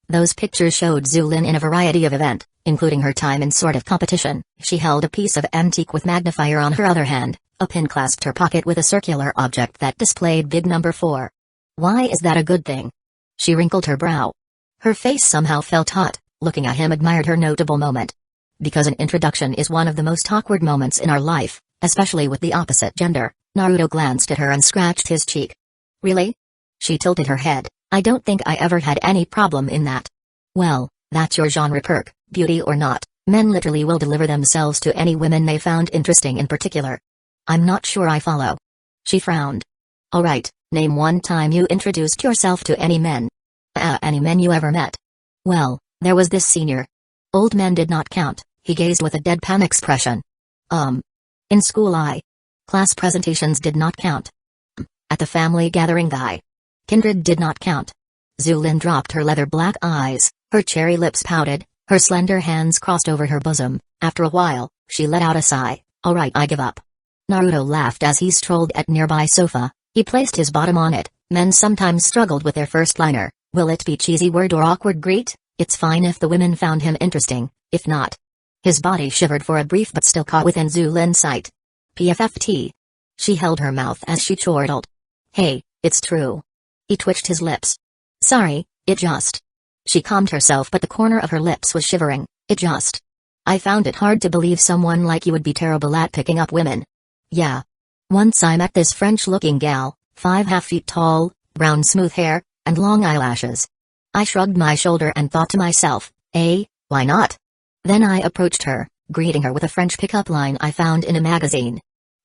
Those pictures showed Zulin in a variety of events, including her time in sort of competition. She held a piece of antique with magnifier on her other hand. A pin clasped her pocket with a circular object that displayed big number 4. Why is that a good thing? She wrinkled her brow. Her face somehow felt hot. Looking at him admired her notable moment. Because an introduction is one of the most awkward moments in our life, especially with the opposite gender. Naruto glanced at her and scratched his cheek. Really? She tilted her head. I don't think I ever had any problem in that. Well, that's your genre perk, beauty or not. Men literally will deliver themselves to any women they found interesting in particular. I'm not sure I follow. She frowned. Alright, name one time you introduced yourself to any men. Any men you ever met. Well, there was this senior. Old men did not count, he gazed with a deadpan expression. In school class presentations did not count. At the family gathering guy. Kindred did not count. Zulin dropped her leather black eyes, her cherry lips pouted, her slender hands crossed over her bosom. After a while, she let out a sigh. Alright, I give up. Naruto laughed as he strolled at nearby sofa. He placed his bottom on it. Men sometimes struggled with their first liner. Will it be cheesy word or awkward greet? It's fine if the women found him interesting, if not. His body shivered for a brief but still caught within Zulin's sight. PFFT. She held her mouth as she chortled. Hey, it's true. He twitched his lips. Sorry, it just. She calmed herself but the corner of her lips was shivering. It just. I found it hard to believe someone like you would be terrible at picking up women. Yeah. Once I met this French-looking gal, 5.5 feet tall, brown smooth hair, and long eyelashes. I shrugged my shoulder and thought to myself, why not? Then I approached her, greeting her with a French pickup line I found in a magazine.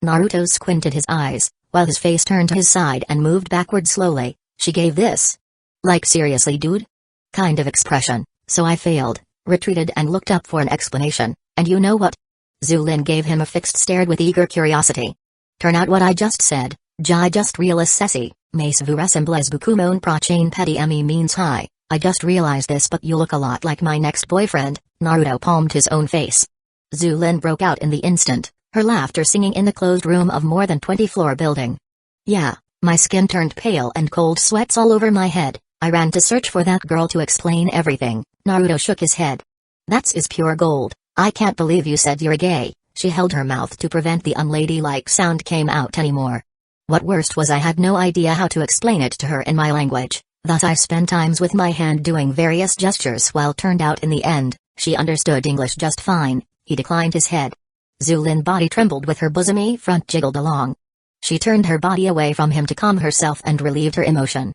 Naruto squinted his eyes, while his face turned to his side and moved backward slowly. She gave this. Like seriously dude? Kind of expression, so I failed, retreated and looked up for an explanation, and you know what? Zulin gave him a fixed stare with eager curiosity. Turn out what I just said, I just realized ceci, mais vous ressemblez beaucoup mon prochain petit ami means hi, I just realized this but you look a lot like my next boyfriend. Naruto palmed his own face. Zulin broke out in the instant, her laughter singing in the closed room of more than 20-floor building. Yeah, my skin turned pale and cold sweats all over my head. I ran to search for that girl to explain everything. Naruto shook his head. That's is pure gold. I can't believe you said you're gay. She held her mouth to prevent the unladylike sound came out anymore. What worst was I had no idea how to explain it to her in my language, thus I spent times with my hand doing various gestures while turned out in the end, she understood English just fine. He declined his head. Zulin's body trembled with her bosomy front jiggled along. She turned her body away from him to calm herself and relieved her emotion.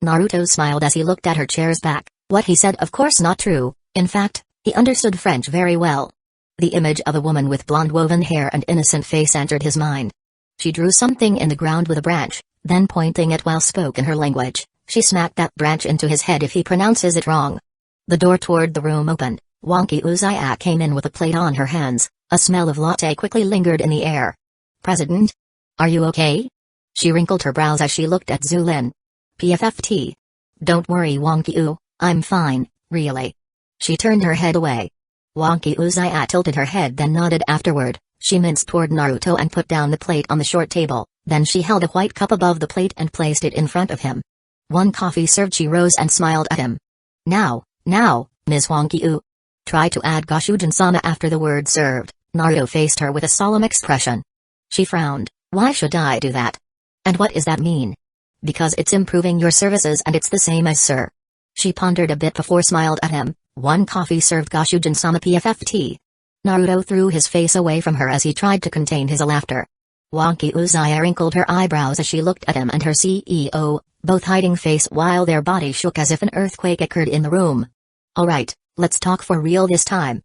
Naruto smiled as he looked at her chair's back. What he said of course not true, in fact, he understood French very well. The image of a woman with blonde woven hair and innocent face entered his mind. She drew something in the ground with a branch, then pointing it while spoke in her language, she smacked that branch into his head if he pronounces it wrong. The door toward the room opened. Wonky Uchiha came in with a plate on her hands. A smell of latte quickly lingered in the air. President? Are you okay? She wrinkled her brows as she looked at Zulin. PFFT. Don't worry Wonky U, I'm fine, really. She turned her head away. Wonky Uchiha tilted her head then nodded afterward. She minced toward Naruto and put down the plate on the short table, then she held a white cup above the plate and placed it in front of him. One coffee served she rose and smiled at him. Now, Ms. Wonky U. Try to add Goshujin-sama after the word served. Naruto faced her with a solemn expression. She frowned. Why should I do that? And what does that mean? Because it's improving your services and it's the same as sir. She pondered a bit before smiled at him. One coffee served Goshujin-sama PFFT. Naruto threw his face away from her as he tried to contain his laughter. Wonky Uchiha wrinkled her eyebrows as she looked at him and her CEO, both hiding face while their body shook as if an earthquake occurred in the room. Alright, let's talk for real this time.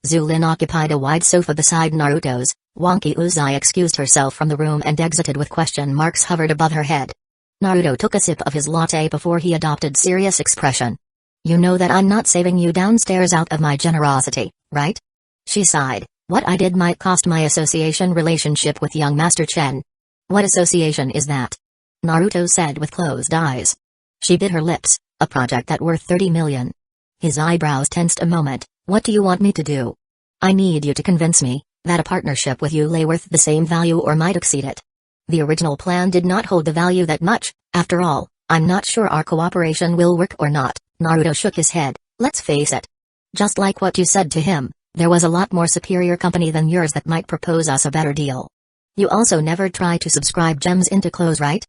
Zulin occupied a wide sofa beside Naruto's. Wonky Uchiha excused herself from the room and exited with question marks hovered above her head. Naruto took a sip of his latte before he adopted serious expression. You know that I'm not saving you downstairs out of my generosity, right? She sighed. What I did might cost my association relationship with young Master Chen. What association is that? Naruto said with closed eyes. She bit her lips. A project that worth 30 million. His eyebrows tensed a moment. What do you want me to do? I need you to convince me that a partnership with you lay worth the same value or might exceed it. The original plan did not hold the value that much. After all, I'm not sure our cooperation will work or not. Naruto shook his head. Let's face it. Just like what you said to him, there was a lot more superior company than yours that might propose us a better deal. You also never try to subscribe gems into clothes, right?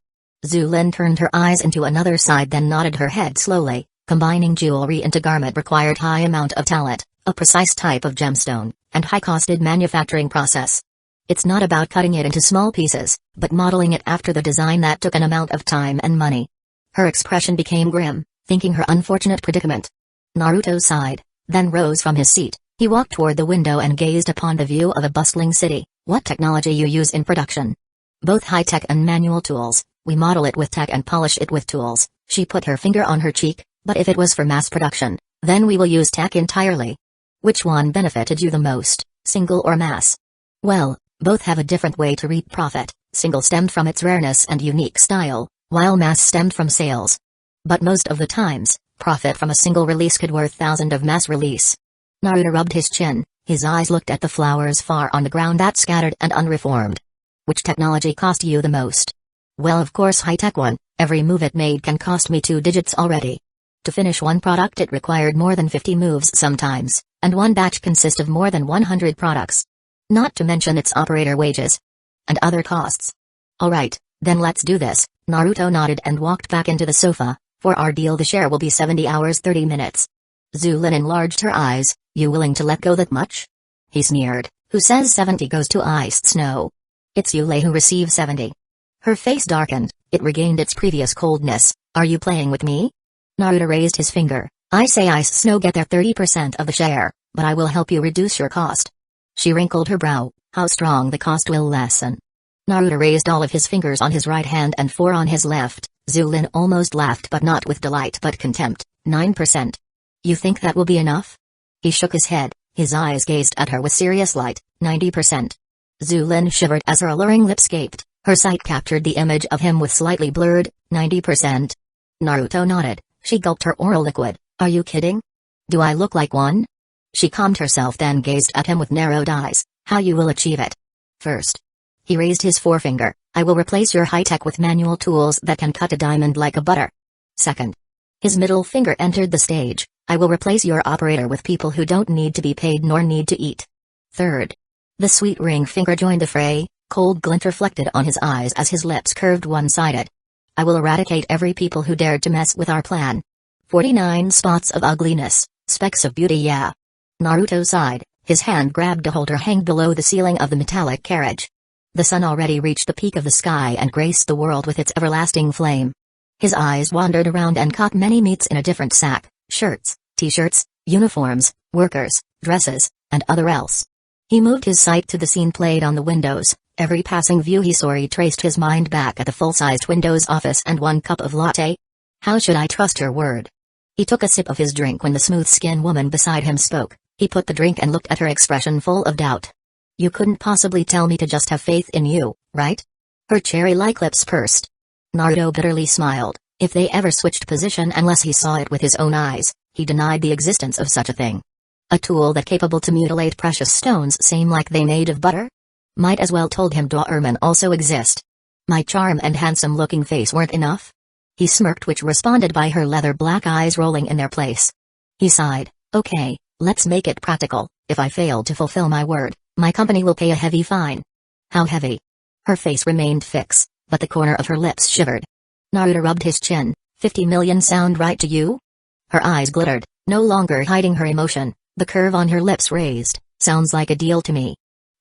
Zulin turned her eyes into another side then nodded her head slowly. Combining jewelry into garment required high amount of talent, a precise type of gemstone, and high-costed manufacturing process. It's not about cutting it into small pieces, but modeling it after the design that took an amount of time and money. Her expression became grim, thinking her unfortunate predicament. Naruto sighed, then rose from his seat. He walked toward the window and gazed upon the view of a bustling city. What technology you use in production? Both high-tech and manual tools. We model it with tech and polish it with tools. She put her finger on her cheek. But if it was for mass production, then we will use tech entirely. Which one benefited you the most, single or mass? Well, both have a different way to reap profit. Single stemmed from its rareness and unique style, while mass stemmed from sales. But most of the times, profit from a single release could worth thousands of mass release. Naruto rubbed his chin, his eyes looked at the flowers far on the ground that scattered and unreformed. Which technology cost you the most? Well, of course high-tech one. Every move it made can cost me 2 digits already. To finish one product it required more than 50 moves sometimes, and one batch consists of more than 100 products. Not to mention its operator wages. And other costs. Alright, then let's do this. Naruto nodded and walked back into the sofa. For our deal the share will be 70 hours 30 minutes. Zulin enlarged her eyes. You willing to let go that much? He sneered. Who says 70 goes to Ice Snow? It's Yulei who receives 70. Her face darkened. It regained its previous coldness. Are you playing with me? Naruto raised his finger. I say Ice Snow get their 30% of the share, but I will help you reduce your cost. She wrinkled her brow. How strong the cost will lessen. Naruto raised all of his fingers on his right hand and 4 on his left. Zulin almost laughed but not with delight but contempt. 9%. You think that will be enough? He shook his head. His eyes gazed at her with serious light. 90%. Zulin shivered as her alluring lips gaped. Her sight captured the image of him with slightly blurred. 90%. Naruto nodded. She gulped her oral liquid. Are you kidding? Do I look like one? She calmed herself then gazed at him with narrowed eyes. How you will achieve it? First. He raised his forefinger. I will replace your high-tech with manual tools that can cut a diamond like a butter. Second. His middle finger entered the stage. I will replace your operator with people who don't need to be paid nor need to eat. Third. The sweet ring finger joined the fray. Cold glint reflected on his eyes as his lips curved one-sided. I will eradicate every people who dared to mess with our plan. 49 spots of ugliness, specks of beauty, yeah. Naruto sighed, his hand grabbed a holder hanging below the ceiling of the metallic carriage. The sun already reached the peak of the sky and graced the world with its everlasting flame. His eyes wandered around and caught many meats in a different sack, shirts, t-shirts, uniforms, workers, dresses, and other else. He moved his sight to the scene played on the windows. Every passing view he saw retraced his mind back at the full-sized Windows office and 1 cup of latte. How should I trust her word? He took a sip of his drink when the smooth-skinned woman beside him spoke. He put the drink and looked at her expression full of doubt. You couldn't possibly tell me to just have faith in you, right? Her cherry-like lips pursed. Naruto bitterly smiled. If they ever switched position unless he saw it with his own eyes, he denied the existence of such a thing. A tool that capable to mutilate precious stones seem like they made of butter? Might as well told him Doorman also exist. My charm and handsome-looking face weren't enough? He smirked, which responded by her leather black eyes rolling in their place. He sighed. Okay, let's make it practical. If I fail to fulfill my word, my company will pay a heavy fine. How heavy? Her face remained fixed, but the corner of her lips shivered. Naruto rubbed his chin. 50 million sound right to you? Her eyes glittered, no longer hiding her emotion. The curve on her lips raised. Sounds like a deal to me.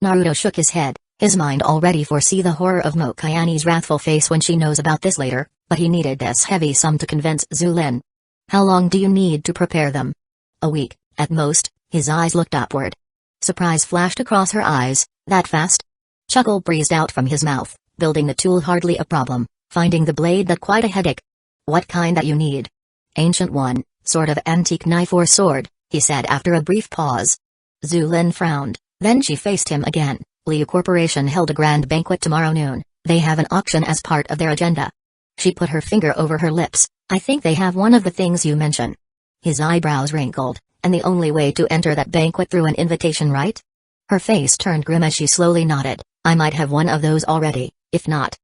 Naruto shook his head. His mind already foresee the horror of Mo Kayane's wrathful face when she knows about this later, but he needed this heavy sum to convince Zulin. How long do you need to prepare them? A week, at most. His eyes looked upward. Surprise flashed across her eyes. That fast? Chuckle breezed out from his mouth. Building the tool hardly a problem, finding the blade that quite a headache. What kind that you need? Ancient one, sort of antique knife or sword, he said after a brief pause. Zulin frowned, then she faced him again. Liu Corporation held a grand banquet tomorrow noon. They have an auction as part of their agenda. She put her finger over her lips. I think they have one of the things you mention. His eyebrows wrinkled, and the only way to enter that banquet through an invitation, right? Her face turned grim as she slowly nodded. I might have one of those already, if not.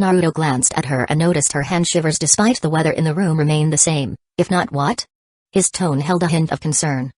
Naruto glanced at her and noticed her hand shivers despite the weather in the room remained the same. If not what? His tone held a hint of concern.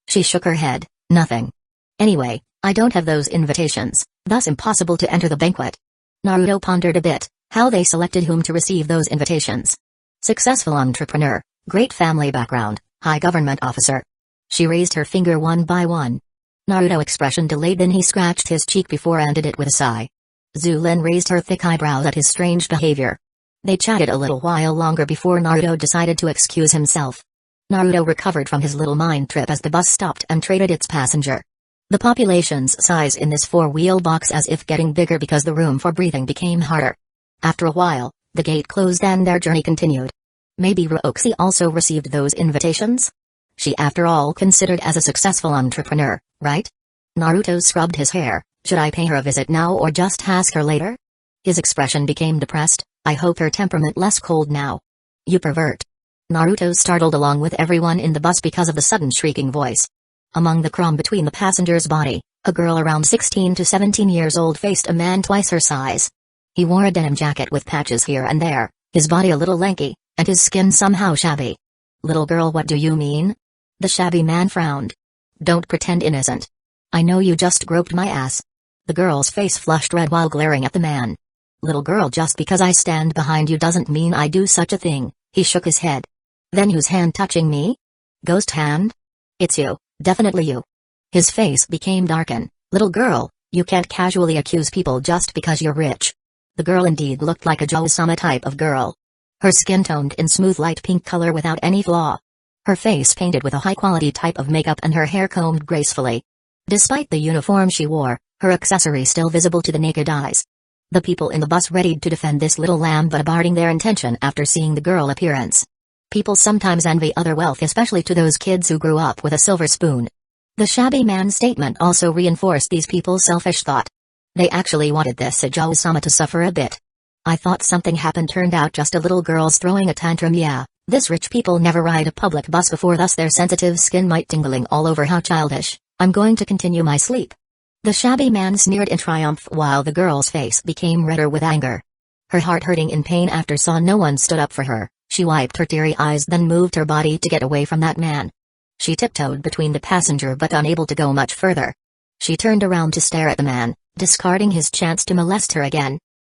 She shook her head. Nothing. Anyway, I don't have those invitations, thus impossible to enter the banquet. Naruto pondered a bit, how they selected whom to receive those invitations. Successful entrepreneur, great family background, high government officer. She raised her finger one by one. Naruto expression delayed, then he scratched his cheek before ended it with a sigh. Zulin raised her thick eyebrows at his strange behavior. They chatted a little while longer before Naruto decided to excuse himself. Naruto recovered from his little mind trip as the bus stopped and traded its passenger. The population's size in this four-wheel box as if getting bigger because the room for breathing became harder. After a while, the gate closed and their journey continued. Maybe Roxy also received those invitations? She after all considered as a successful entrepreneur, right? Naruto scrubbed his hair. Should I pay her a visit now or just ask her later? His expression became depressed. I hope her temperament less cold now. You pervert. Naruto startled along with everyone in the bus because of the sudden shrieking voice. Among the crowd between the passenger's body, a girl around 16 to 17 years old faced a man twice her size. He wore a denim jacket with patches here and there, his body a little lanky, and his skin somehow shabby. Little girl, what do you mean? The shabby man frowned. Don't pretend innocent. I know you just groped my ass. The girl's face flushed red while glaring at the man. Little girl, just because I stand behind you doesn't mean I do such a thing. He shook his head. Then whose hand touching me? Ghost hand? It's you, definitely you. His face became darkened. Little girl, you can't casually accuse people just because you're rich. The girl indeed looked like a Joe-sama type of girl. Her skin toned in smooth light pink color without any flaw. Her face painted with a high-quality type of makeup and her hair combed gracefully. Despite the uniform she wore, her accessory still visible to the naked eyes. The people in the bus readied to defend this little lamb but aborting their intention after seeing the girl appearance. People sometimes envy other wealth, especially to those kids who grew up with a silver spoon. The shabby man's statement also reinforced these people's selfish thought. They actually wanted this Joe-sama to suffer a bit. I thought something happened, turned out just a little girl's throwing a tantrum. Yeah, this rich people never ride a public bus before, thus their sensitive skin might tingling all over. How childish. I'm going to continue my sleep. The shabby man sneered in triumph while the girl's face became redder with anger. Her heart hurting in pain after saw no one stood up for her, she wiped her teary eyes then moved her body to get away from that man. She tiptoed between the passenger but unable to go much further. She turned around to stare at the man, discarding his chance to molest her again.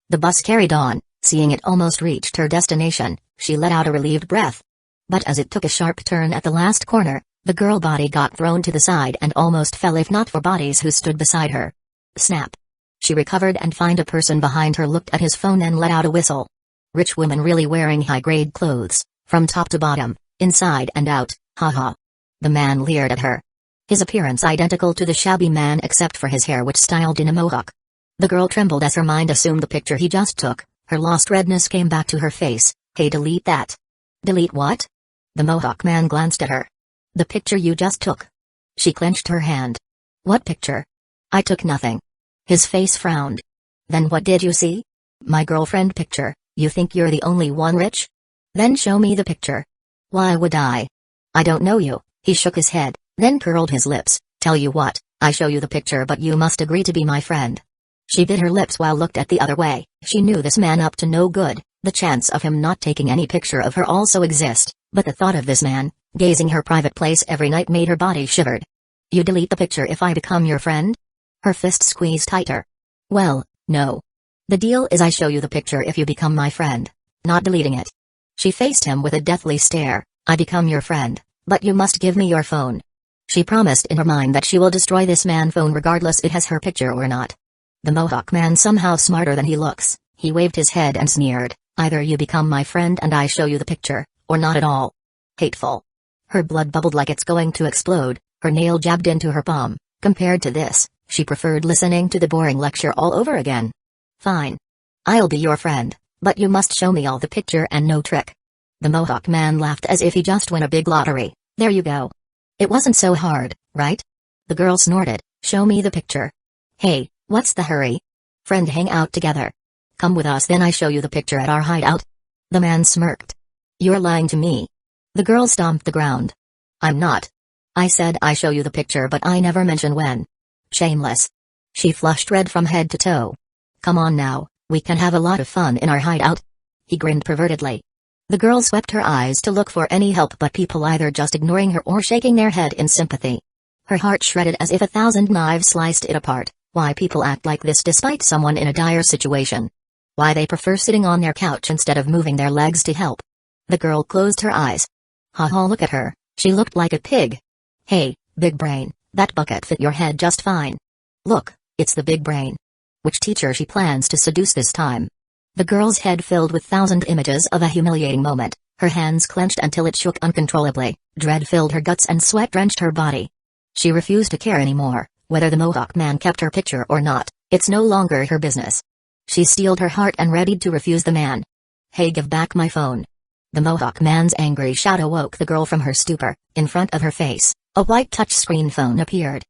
The bus carried on, seeing it almost reached her destination, she let out a relieved breath. But as it took a sharp turn at the last corner, the girl body got thrown to the side and almost fell if not for bodies who stood beside her. Snap. She recovered and found a person behind her, looked at his phone and let out a whistle. Rich women really wearing high-grade clothes, from top to bottom, inside and out, haha. The man leered at her. His appearance identical to the shabby man except for his hair which styled in a mohawk. The girl trembled as her mind assumed the picture he just took, her lost redness came back to her face. Hey, delete that. Delete what? The mohawk man glanced at her. The picture you just took. She clenched her hand. What picture? I took nothing. His face frowned. Then what did you see? My girlfriend picture. You think you're the only one rich? Then show me the picture. Why would I? I don't know you. He shook his head, then curled his lips. Tell you what, I show you the picture but you must agree to be my friend. She bit her lips while looked at the other way. She knew this man up to no good. The chance of him not taking any picture of her also exist, but the thought of this man gazing her private place every night made her body shivered. You delete the picture if I become your friend? Her fist squeezed tighter. Well, no. The deal is I show you the picture if you become my friend, not deleting it. She faced him with a deathly stare. I become your friend, but you must give me your phone. She promised in her mind that she will destroy this man's phone regardless it has her picture or not. The Mohawk man somehow smarter than he looks, he waved his head and sneered, either you become my friend and I show you the picture, or not at all. Hateful. Her blood bubbled like it's going to explode, her nail jabbed into her palm. Compared to this, she preferred listening to the boring lecture all over again. Fine. I'll be your friend, but you must show me all the picture and no trick. The Mohawk man laughed as if he just won a big lottery. There you go. It wasn't so hard, right? The girl snorted, show me the picture. Hey, what's the hurry? Friend, hang out together. Come with us, then I show you the picture at our hideout. The man smirked. You're lying to me. The girl stomped the ground. I'm not. I said I show you the picture, but I never mention when. Shameless. She flushed red from head to toe. Come on now, we can have a lot of fun in our hideout. He grinned pervertedly. The girl swept her eyes to look for any help, but people either just ignoring her or shaking their head in sympathy. Her heart shredded as if 1,000 knives sliced it apart. Why people act like this despite someone in a dire situation? Why they prefer sitting on their couch instead of moving their legs to help? The girl closed her eyes. Haha, look at her, she looked like a pig. Hey, big brain, that bucket fit your head just fine. Look, it's the big brain. Which teacher she plans to seduce this time? The girl's head filled with 1,000 images of a humiliating moment, her hands clenched until it shook uncontrollably, dread filled her guts and sweat drenched her body. She refused to care anymore, whether the Mohawk man kept her picture or not, it's no longer her business. She steeled her heart and readied to refuse the man. Hey, give back my phone. The Mohawk man's angry shout awoke the girl from her stupor. In front of her face, a white touchscreen phone appeared.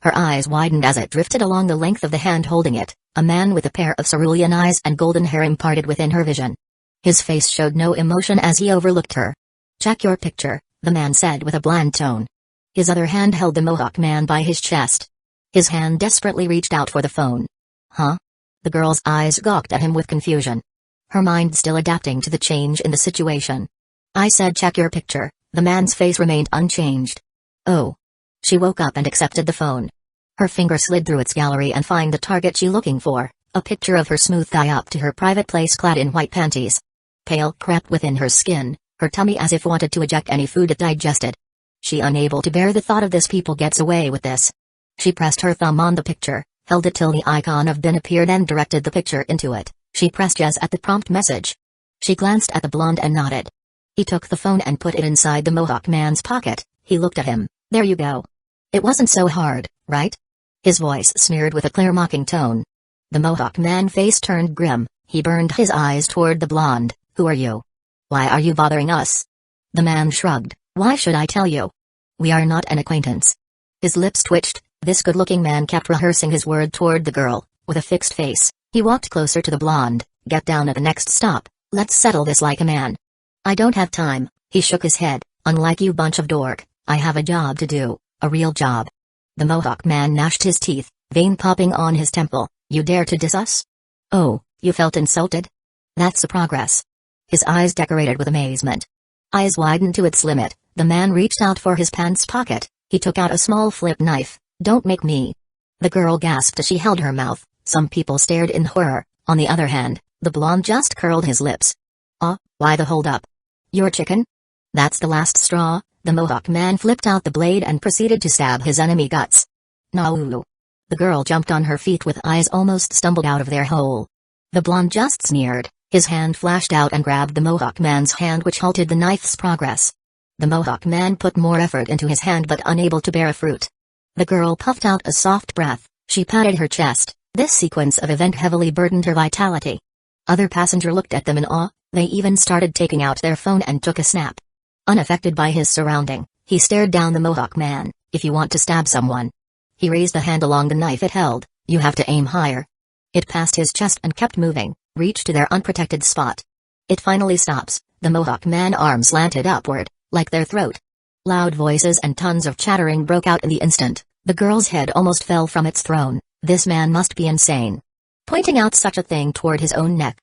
Her eyes widened as it drifted along the length of the hand holding it. A man with a pair of cerulean eyes and golden hair imparted within her vision. His face showed no emotion as he overlooked her. Check your picture, the man said with a bland tone. His other hand held the Mohawk man by his chest. His hand desperately reached out for the phone. Huh? The girl's eyes gawked at him with confusion. Her mind still adapting to the change in the situation. I said check your picture, the man's face remained unchanged. Oh. She woke up and accepted the phone. Her finger slid through its gallery and find the target she looking for, a picture of her smooth thigh up to her private place clad in white panties. Pale crept within her skin, her tummy as if wanted to eject any food it digested. She unable to bear the thought of this, people gets away with this. She pressed her thumb on the picture, held it till the icon of bin appeared and directed the picture into it. She pressed yes at the prompt message. She glanced at the blonde and nodded. He took the phone and put it inside the Mohawk man's pocket. He looked at him. There you go. It wasn't so hard, right? His voice sneered with a clear mocking tone. The Mohawk man's face turned grim. He burned his eyes toward the blonde. Who are you? Why are you bothering us? The man shrugged. Why should I tell you? We are not an acquaintance. His lips twitched. This good-looking man kept rehearsing his word toward the girl. With a fixed face, he walked closer to the blonde. Get down at the next stop. Let's settle this like a man. I don't have time. He shook his head. Unlike you bunch of dork, I have a job to do. A real job. The Mohawk man gnashed his teeth, vein popping on his temple. You dare to diss us? Oh, you felt insulted? That's a progress. His eyes decorated with amazement. Eyes widened to its limit, the man reached out for his pants pocket. He took out a small flip knife. Don't make me. The girl gasped as she held her mouth. Some people stared in horror. On the other hand, the blonde just curled his lips. Why the hold up? You're chicken? That's the last straw. The Mohawk man flipped out the blade and proceeded to stab his enemy guts. No. The girl jumped on her feet with eyes almost stumbled out of their hole. The blonde just sneered. His hand flashed out and grabbed the Mohawk man's hand, which halted the knife's progress. The Mohawk man put more effort into his hand but unable to bear a fruit. The girl puffed out a soft breath. She patted her chest. This sequence of event heavily burdened her vitality. Other passenger looked at them in awe. They even started taking out their phone and took a snap. Unaffected by his surrounding, he stared down the Mohawk man. If you want to stab someone. He raised a hand along the knife it held. You have to aim higher. It passed his chest and kept moving, reached to their unprotected spot. It finally stops. The Mohawk man's arms slanted upward, like their throat. Loud voices and tons of chattering broke out in the instant. The girl's head almost fell from its throne. This man must be insane. Pointing out such a thing toward his own neck.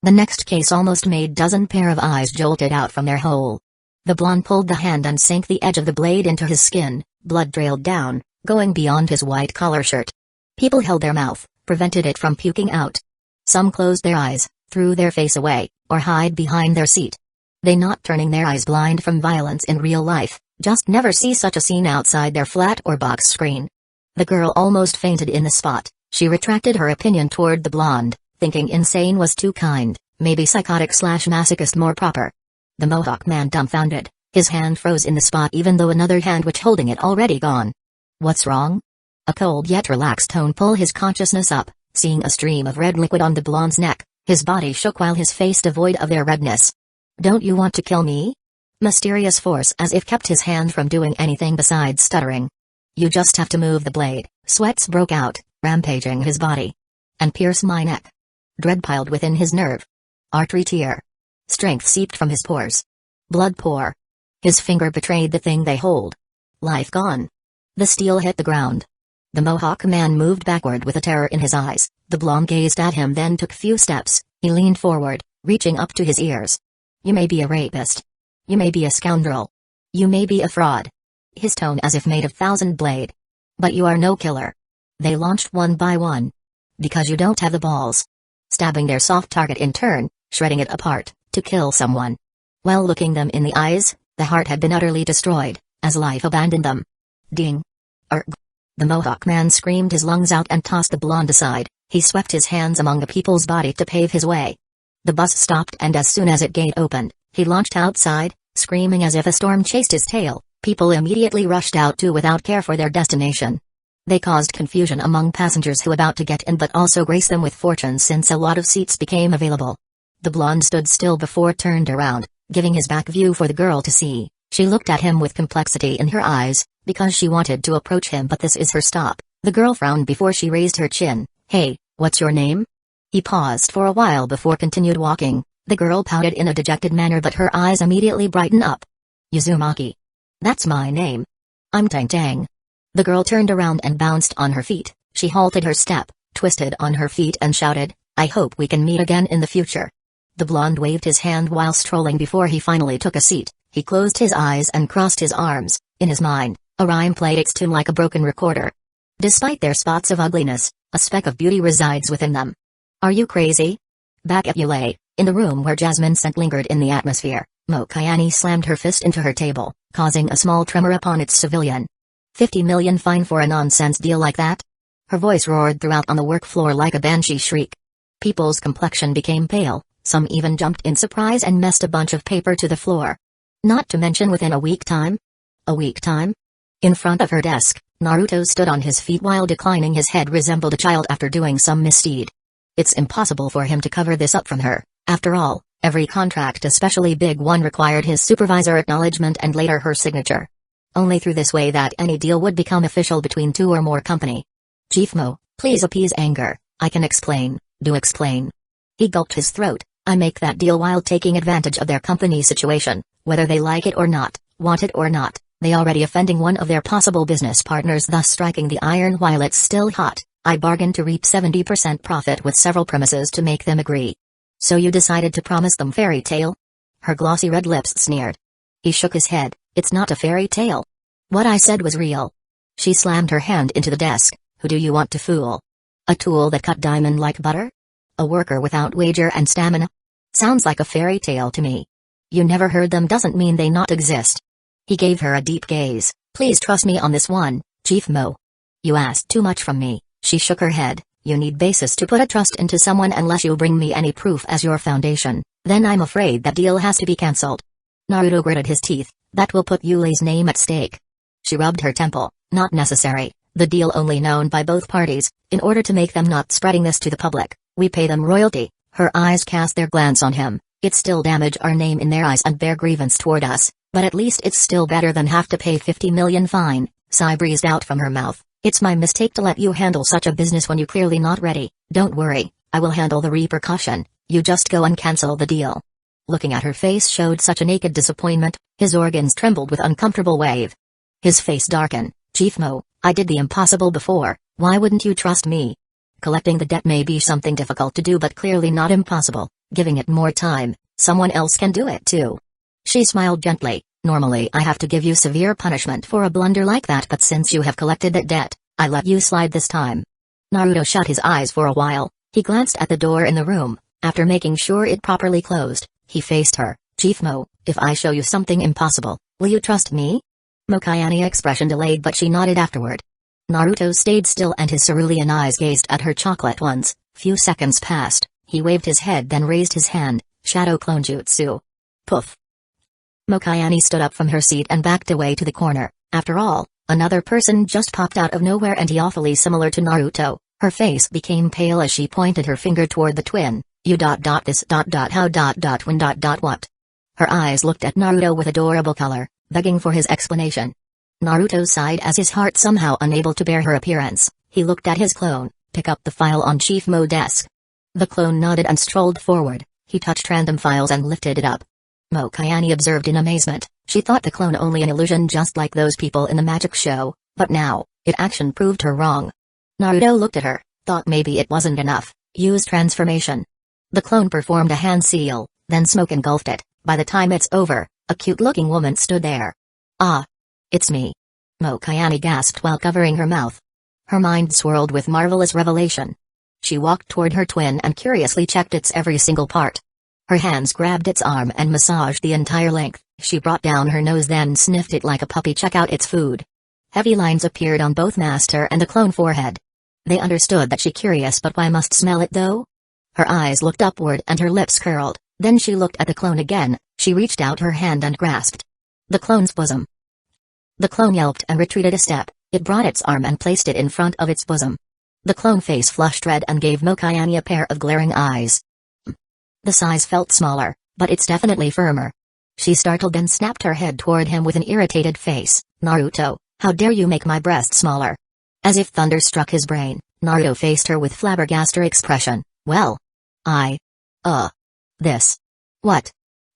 The next case almost made dozen pair of eyes jolted out from their hole. The blonde pulled the hand and sank the edge of the blade into his skin. Blood trailed down, going beyond his white collar shirt. People held their mouth, prevented it from puking out. Some closed their eyes, threw their face away, or hide behind their seat. They not turning their eyes blind from violence in real life, just never see such a scene outside their flat or box screen. The girl almost fainted in the spot. She retracted her opinion toward the blonde, thinking insane was too kind, maybe psychotic/masochist more proper. The Mohawk man dumbfounded, his hand froze in the spot even though another hand which holding it already gone. What's wrong? A cold yet relaxed tone pulled his consciousness up, seeing a stream of red liquid on the blonde's neck, his body shook while his face devoid of their redness. Don't you want to kill me? Mysterious force as if kept his hand from doing anything besides stuttering. You just have to move the blade. Sweats broke out, rampaging his body. And pierce my neck. Dread piled within his nerve. Artery tear. Strength seeped from his pores. Blood pour. His finger betrayed the thing they hold. Life gone. The steel hit the ground. The Mohawk man moved backward with a terror in his eyes. The blonde gazed at him then took few steps. He leaned forward, reaching up to his ears. You may be a rapist. You may be a scoundrel. You may be a fraud. His tone as if made of thousand blade. But you are no killer. They launched one by one. Because you don't have the balls. Stabbing their soft target in turn, shredding it apart, to kill someone. While looking them in the eyes, the heart had been utterly destroyed, as life abandoned them. Ding. Erg. The Mohawk man screamed his lungs out and tossed the blonde aside. He swept his hands among the people's body to pave his way. The bus stopped and as soon as its gate opened, he launched outside, screaming as if a storm chased his tail. People immediately rushed out too without care for their destination. They caused confusion among passengers who about to get in but also graced them with fortunes since a lot of seats became available. The blonde stood still before turned around, giving his back view for the girl to see. She looked at him with complexity in her eyes, because she wanted to approach him but this is her stop. The girl frowned before she raised her chin. Hey, what's your name? He paused for a while before continued walking. The girl pouted in a dejected manner but her eyes immediately brightened up. Uzumaki. That's my name. I'm Tang Tang. The girl turned around and bounced on her feet. She halted her step, twisted on her feet and shouted, I hope we can meet again in the future. The blonde waved his hand while strolling before he finally took a seat. He closed his eyes and crossed his arms. In his mind, a rhyme played its tune like a broken recorder. Despite their spots of ugliness, a speck of beauty resides within them. Are you crazy? Back at Yule, in the room where jasmine scent lingered in the atmosphere, Mokayane slammed her fist into her table, causing a small tremor upon its civilian. 50 million fine for a nonsense deal like that? Her voice roared throughout on the work floor like a banshee shriek. People's complexion became pale, some even jumped in surprise and messed a bunch of paper to the floor. Not to mention within a week time? A week time? In front of her desk, Naruto stood on his feet while declining his head resembled a child after doing some misdeed. It's impossible for him to cover this up from her. After all, every contract especially big one required his supervisor acknowledgement and later her signature. Only through this way that any deal would become official between two or more company. Chief Mo, please appease anger, I can explain, do explain. He gulped his throat. I make that deal while taking advantage of their company situation, whether they like it or not, want it or not, they already offending one of their possible business partners thus striking the iron while it's still hot. I bargained to reap 70% profit with several premises to make them agree. So you decided to promise them fairy tale? Her glossy red lips sneered. He shook his head. It's not a fairy tale. What I said was real. She slammed her hand into the desk. Who do you want to fool? A tool that cut diamond like butter? A worker without wager and stamina? Sounds like a fairy tale to me. You never heard them doesn't mean they not exist. He gave her a deep gaze. Please trust me on this one, Chief Mo. You asked too much from me. She shook her head. You need basis to put a trust into someone unless you bring me any proof as your foundation. Then I'm afraid that deal has to be cancelled. Naruto gritted his teeth. That will put Yule's name at stake. She rubbed her temple. Not necessary. The deal only known by both parties. In order to make them not spreading this to the public, we pay them royalty. Her eyes cast their glance on him. It still damage our name in their eyes and bear grievance toward us, but at least it's still better than have to pay 50 million fine. Sigh breezed out from her mouth. It's my mistake to let you handle such a business when you clearly not ready. Don't worry, I will handle the repercussion. You just go and cancel the deal. Looking at her face showed such a naked disappointment, his organs trembled with uncomfortable wave. His face darkened. Chief Mo, I did the impossible before, why wouldn't you trust me? Collecting the debt may be something difficult to do but clearly not impossible. Giving it more time, someone else can do it too. She smiled gently. Normally I have to give you severe punishment for a blunder like that but since you have collected that debt, I let you slide this time. Naruto shut his eyes for a while. He glanced at the door in the room. After making sure it properly closed, he faced her. Chief Mo, if I show you something impossible, will you trust me? Mokayane's expression delayed but she nodded afterward. Naruto stayed still and his cerulean eyes gazed at her chocolate ones. Few seconds passed, he waved his head then raised his hand, shadow clone jutsu. Poof. Mokayane stood up from her seat and backed away to the corner. After all, another person just popped out of nowhere and he awfully similar to Naruto. Her face became pale as she pointed her finger toward the twin. What? Her eyes looked at Naruto with adorable color, begging for his explanation. Naruto sighed as his heart somehow unable to bear her appearance. He looked at his clone, pick up the file on Chief Mo's desk. The clone nodded and strolled forward. He touched random files and lifted it up. Mokayane observed in amazement. She thought the clone only an illusion just like those people in the magic show, but now, it action proved her wrong. Naruto looked at her, thought maybe it wasn't enough, used transformation. The clone performed a hand seal, then smoke engulfed it. By the time it's over, a cute-looking woman stood there. Ah! It's me. Mokayane gasped while covering her mouth. Her mind swirled with marvelous revelation. She walked toward her twin and curiously checked its every single part. Her hands grabbed its arm and massaged the entire length. She brought down her nose then sniffed it like a puppy check out its food. Heavy lines appeared on both master and the clone forehead. They understood that she curious but why must smell it though? Her eyes looked upward and her lips curled, then she looked at the clone again, she reached out her hand and grasped the clone's bosom. The clone yelped and retreated a step, it brought its arm and placed it in front of its bosom. The clone face flushed red and gave Mokayane a pair of glaring eyes. The size felt smaller, but it's definitely firmer. She startled and snapped her head toward him with an irritated face. Naruto, how dare you make my breast smaller? As if thunder struck his brain, Naruto faced her with flabbergasted expression. Well. This. What?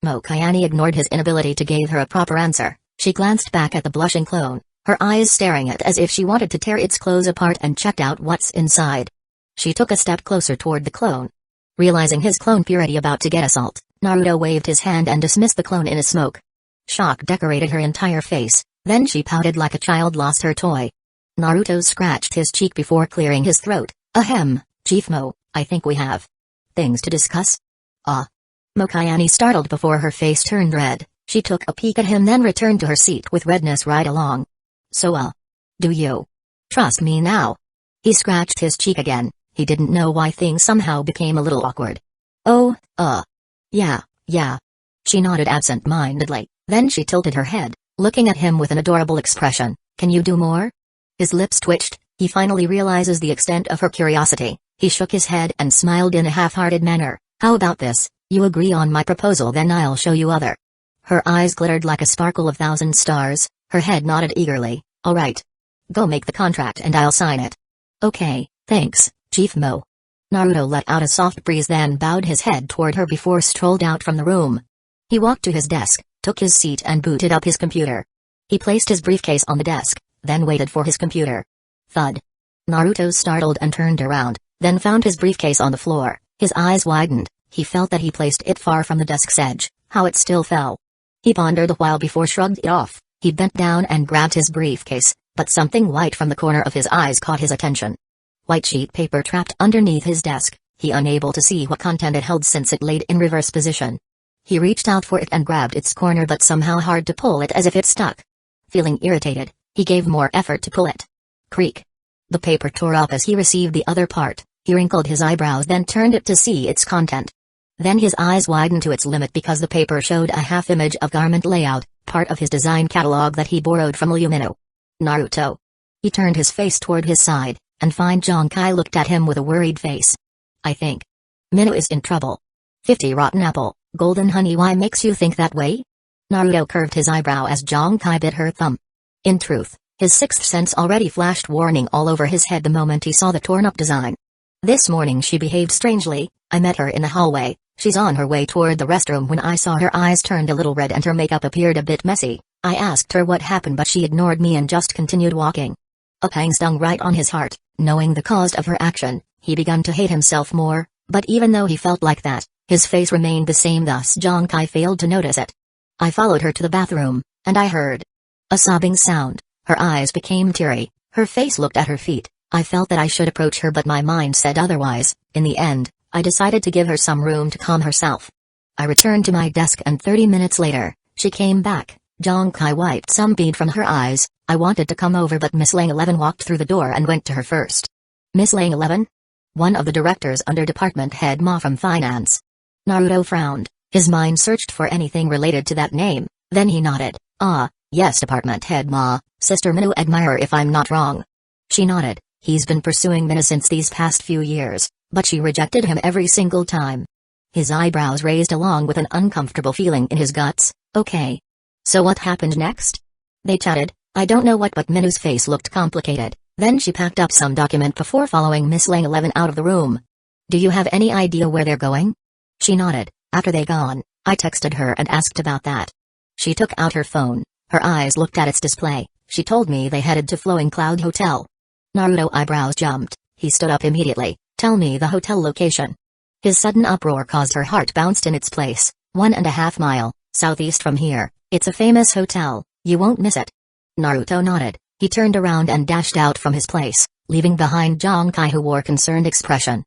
Mokayane ignored his inability to give her a proper answer. She glanced back at the blushing clone, her eyes staring at it as if she wanted to tear its clothes apart and checked out what's inside. She took a step closer toward the clone. Realizing his clone purity about to get assault, Naruto waved his hand and dismissed the clone in a smoke. Shock decorated her entire face, then she pouted like a child lost her toy. Naruto scratched his cheek before clearing his throat. Ahem, Chief Mo, I think we have things to discuss. Mokayane startled before her face turned red. She took a peek at him then returned to her seat with redness right along. So do you trust me now? He scratched his cheek again. He didn't know why things somehow became a little awkward. Yeah. She nodded absent-mindedly, then she tilted her head, looking at him with an adorable expression. Can you do more? His lips twitched, he finally realizes the extent of her curiosity. He shook his head and smiled in a half-hearted manner. How about this? You agree on my proposal then I'll show you other. Her eyes glittered like a sparkle of 1,000 stars, her head nodded eagerly. Alright. Go make the contract and I'll sign it. Okay, thanks, Chief Mo. Naruto let out a soft breeze then bowed his head toward her before strolled out from the room. He walked to his desk, took his seat and booted up his computer. He placed his briefcase on the desk, then waited for his computer. Thud. Naruto startled and turned around, then found his briefcase on the floor. His eyes widened, he felt that he placed it far from the desk's edge, how it still fell. He pondered a while before shrugged it off. He bent down and grabbed his briefcase, but something white from the corner of his eyes caught his attention. White sheet paper trapped underneath his desk, he unable to see what content it held since it laid in reverse position. He reached out for it and grabbed its corner but somehow hard to pull it as if it stuck. Feeling irritated, he gave more effort to pull it. Creak. The paper tore up as he received the other part. He wrinkled his eyebrows then turned it to see its content. Then his eyes widened to its limit because the paper showed a half-image of garment layout, part of his design catalog that he borrowed from Lumino. Naruto. He turned his face toward his side, and fine Jonkai looked at him with a worried face. I think Minnow is in trouble. 50 rotten apple, golden honey why makes you think that way? Naruto curved his eyebrow as Jonkai bit her thumb. In truth, his sixth sense already flashed warning all over his head the moment he saw the torn-up design. This morning she behaved strangely. I met her in the hallway. She's on her way toward the restroom when I saw her eyes turned a little red and her makeup appeared a bit messy. I asked her what happened but she ignored me and just continued walking. A pang stung right on his heart. Knowing the cause of her action, he began to hate himself more, but even though he felt like that, his face remained the same thus Jonkai failed to notice it. I followed her to the bathroom, and I heard a sobbing sound. Her eyes became teary, her face looked at her feet. I felt that I should approach her but my mind said otherwise. In the end, I decided to give her some room to calm herself. I returned to my desk and 30 minutes later, she came back, Zhang Kai wiped some bead from her eyes. I wanted to come over but Miss Lang 11 walked through the door and went to her first. Miss Lang 11? One of the directors under Department Head Ma from Finance. Naruto frowned. His mind searched for anything related to that name, then he nodded. Ah, yes, Department Head Ma, Sister Minu admirer if I'm not wrong. She nodded. He's been pursuing Mina since these past few years, but she rejected him every single time. His eyebrows raised along with an uncomfortable feeling in his guts. Okay. So what happened next? They chatted. I don't know what, but Minu's face looked complicated. Then she packed up some document before following Miss Lang 11 out of the room. Do you have any idea where they're going? She nodded. After they gone, I texted her and asked about that. She took out her phone. Her eyes looked at its display. She told me they headed to Flowing Cloud Hotel. Naruto eyebrows jumped. He stood up immediately. Tell me the hotel location. His sudden uproar caused her heart bounced in its place. 1.5 miles, southeast from here. It's a famous hotel. You won't miss it. Naruto nodded. He turned around and dashed out from his place, leaving behind Zhang Kai who wore concerned expression.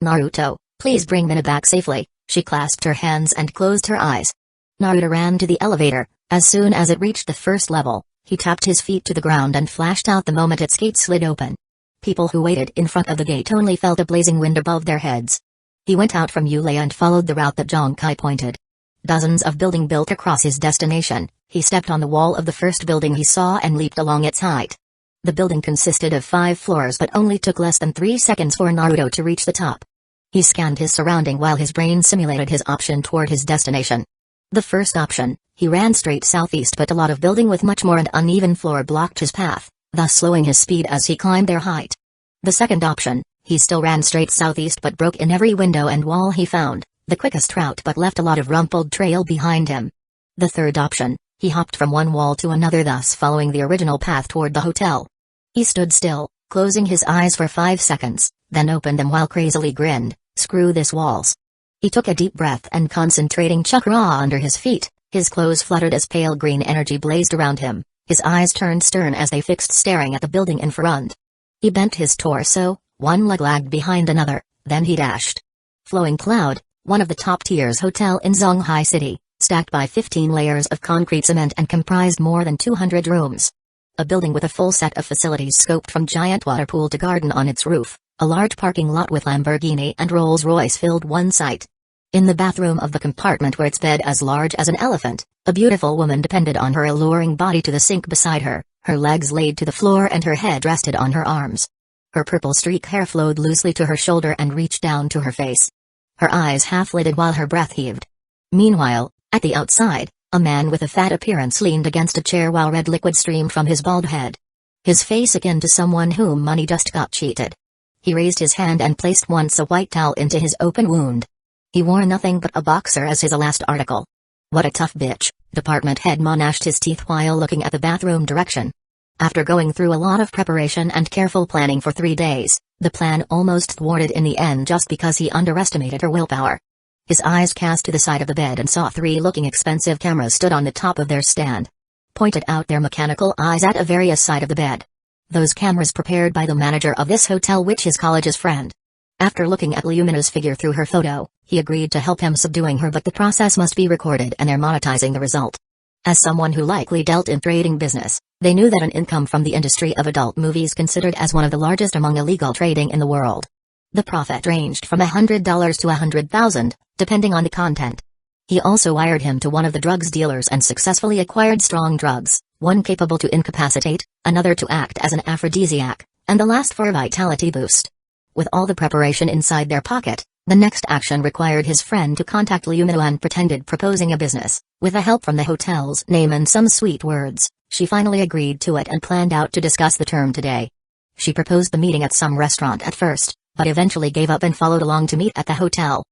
Naruto, please bring Mina back safely. She clasped her hands and closed her eyes. Naruto ran to the elevator. As soon as it reached the first level, he tapped his feet to the ground and flashed out the moment its gate slid open. People who waited in front of the gate only felt a blazing wind above their heads. He went out from Yulei and followed the route that Zhang Kai pointed. Dozens of buildings built across his destination. He stepped on the wall of the first building he saw and leaped along its height. The building consisted of 5 floors but only took less than 3 seconds for Naruto to reach the top. He scanned his surrounding while his brain simulated his option toward his destination. The first option, he ran straight southeast but a lot of building with much more and uneven floor blocked his path, thus slowing his speed as he climbed their height. The second option, he still ran straight southeast but broke in every window and wall he found, the quickest route but left a lot of rumpled trail behind him. The third option, he hopped from one wall to another thus following the original path toward the hotel. He stood still, closing his eyes for 5 seconds, then opened them while crazily grinned. Screw this walls. He took a deep breath and concentrating chakra under his feet, his clothes fluttered as pale green energy blazed around him, his eyes turned stern as they fixed staring at the building in front. He bent his torso, one leg lagged behind another, then he dashed. Flowing Cloud, one of the top tiers hotel in Zhonghai City, stacked by 15 layers of concrete cement and comprised more than 200 rooms. A building with a full set of facilities scoped from giant water pool to garden on its roof. A large parking lot with Lamborghini and Rolls-Royce filled one site. In the bathroom of the compartment where its bed as large as an elephant, a beautiful woman depended on her alluring body to the sink beside her, her legs laid to the floor and her head rested on her arms. Her purple streak hair flowed loosely to her shoulder and reached down to her face. Her eyes half-lidded while her breath heaved. Meanwhile, at the outside, a man with a fat appearance leaned against a chair while red liquid streamed from his bald head. His face akin to someone whom money just got cheated. He raised his hand and placed once a white towel into his open wound. He wore nothing but a boxer as his last article. What a tough bitch, Department Head Ma gnashed his teeth while looking at the bathroom direction. After going through a lot of preparation and careful planning for 3 days, the plan almost thwarted in the end just because he underestimated her willpower. His eyes cast to the side of the bed and saw 3 looking expensive cameras stood on the top of their stand. Pointed out their mechanical eyes at a various side of the bed. Those cameras prepared by the manager of this hotel which is college's friend. After looking at Lumina's figure through her photo, he agreed to help him subduing her but the process must be recorded and they're monetizing the result. As someone who likely dealt in trading business, they knew that an income from the industry of adult movies considered as one of the largest among illegal trading in the world. The profit ranged from $100 to $100,000, depending on the content. He also wired him to one of the drugs dealers and successfully acquired strong drugs, one capable to incapacitate, another to act as an aphrodisiac, and the last for a vitality boost. With all the preparation inside their pocket, the next action required his friend to contact Lumina and pretended proposing a business. With the help from the hotel's name and some sweet words, she finally agreed to it and planned out to discuss the term today. She proposed the meeting at some restaurant at first, but eventually gave up and followed along to meet at the hotel.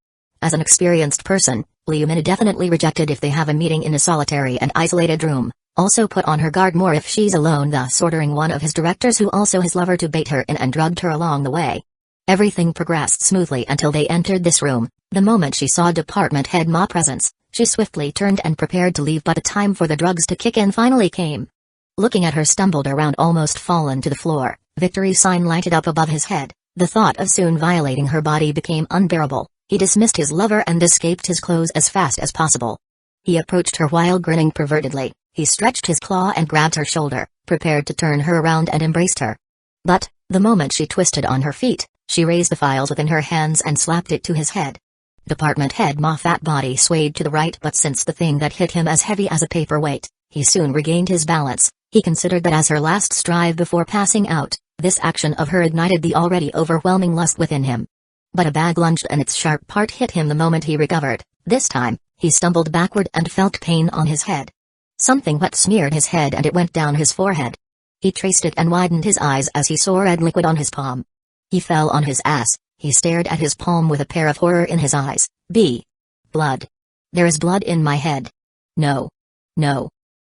As an experienced person, Lumina definitely rejected if they have a meeting in a solitary and isolated room, also put on her guard more if she's alone, thus ordering one of his directors who also his lover to bait her in and drugged her along the way. Everything progressed smoothly until they entered this room. The moment she saw Department Head Ma presence, she swiftly turned and prepared to leave but the time for the drugs to kick in finally came. Looking at her stumbled around almost fallen to the floor, victory sign lighted up above his head, the thought of soon violating her body became unbearable. He dismissed his lover and escaped his clothes as fast as possible. He approached her while grinning pervertedly, He stretched his claw and grabbed her shoulder, prepared to turn her around and embraced her. But, the moment she twisted on her feet, she raised the files within her hands and slapped it to his head. Department head Ma fat body swayed to the right, but since the thing that hit him as heavy as a paperweight, he soon regained his balance. He considered that as her last strive before passing out. This action of her ignited the already overwhelming lust within him. But a bag lunged and its sharp part hit him the moment he recovered. This time, he stumbled backward and felt pain on his head. Something wet smeared his head and it went down his forehead. He traced it and widened his eyes as he saw red liquid on his palm. He fell on his ass. He stared at his palm with a pair of horror in his eyes. Blood. There is blood in my head. No.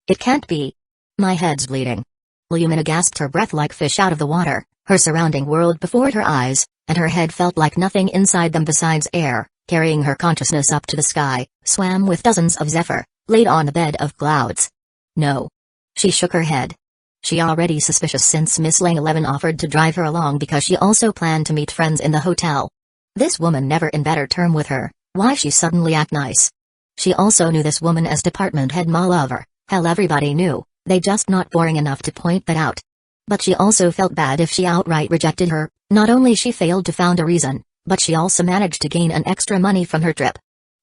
It can't be. My head's bleeding. Lumina gasped her breath like fish out of the water, her surrounding world before her eyes, and her head felt like nothing inside them besides air, carrying her consciousness up to the sky, swam with dozens of zephyr, laid on a bed of clouds. No. She shook her head. She already suspicious since Miss Lang 11 offered to drive her along because she also planned to meet friends in the hotel. This woman never in better term with her, why she suddenly act nice? She also knew this woman as department head Ma lover, hell everybody knew. They just not boring enough to point that out. But she also felt bad if she outright rejected her. Not only she failed to found a reason, but she also managed to gain an extra money from her trip.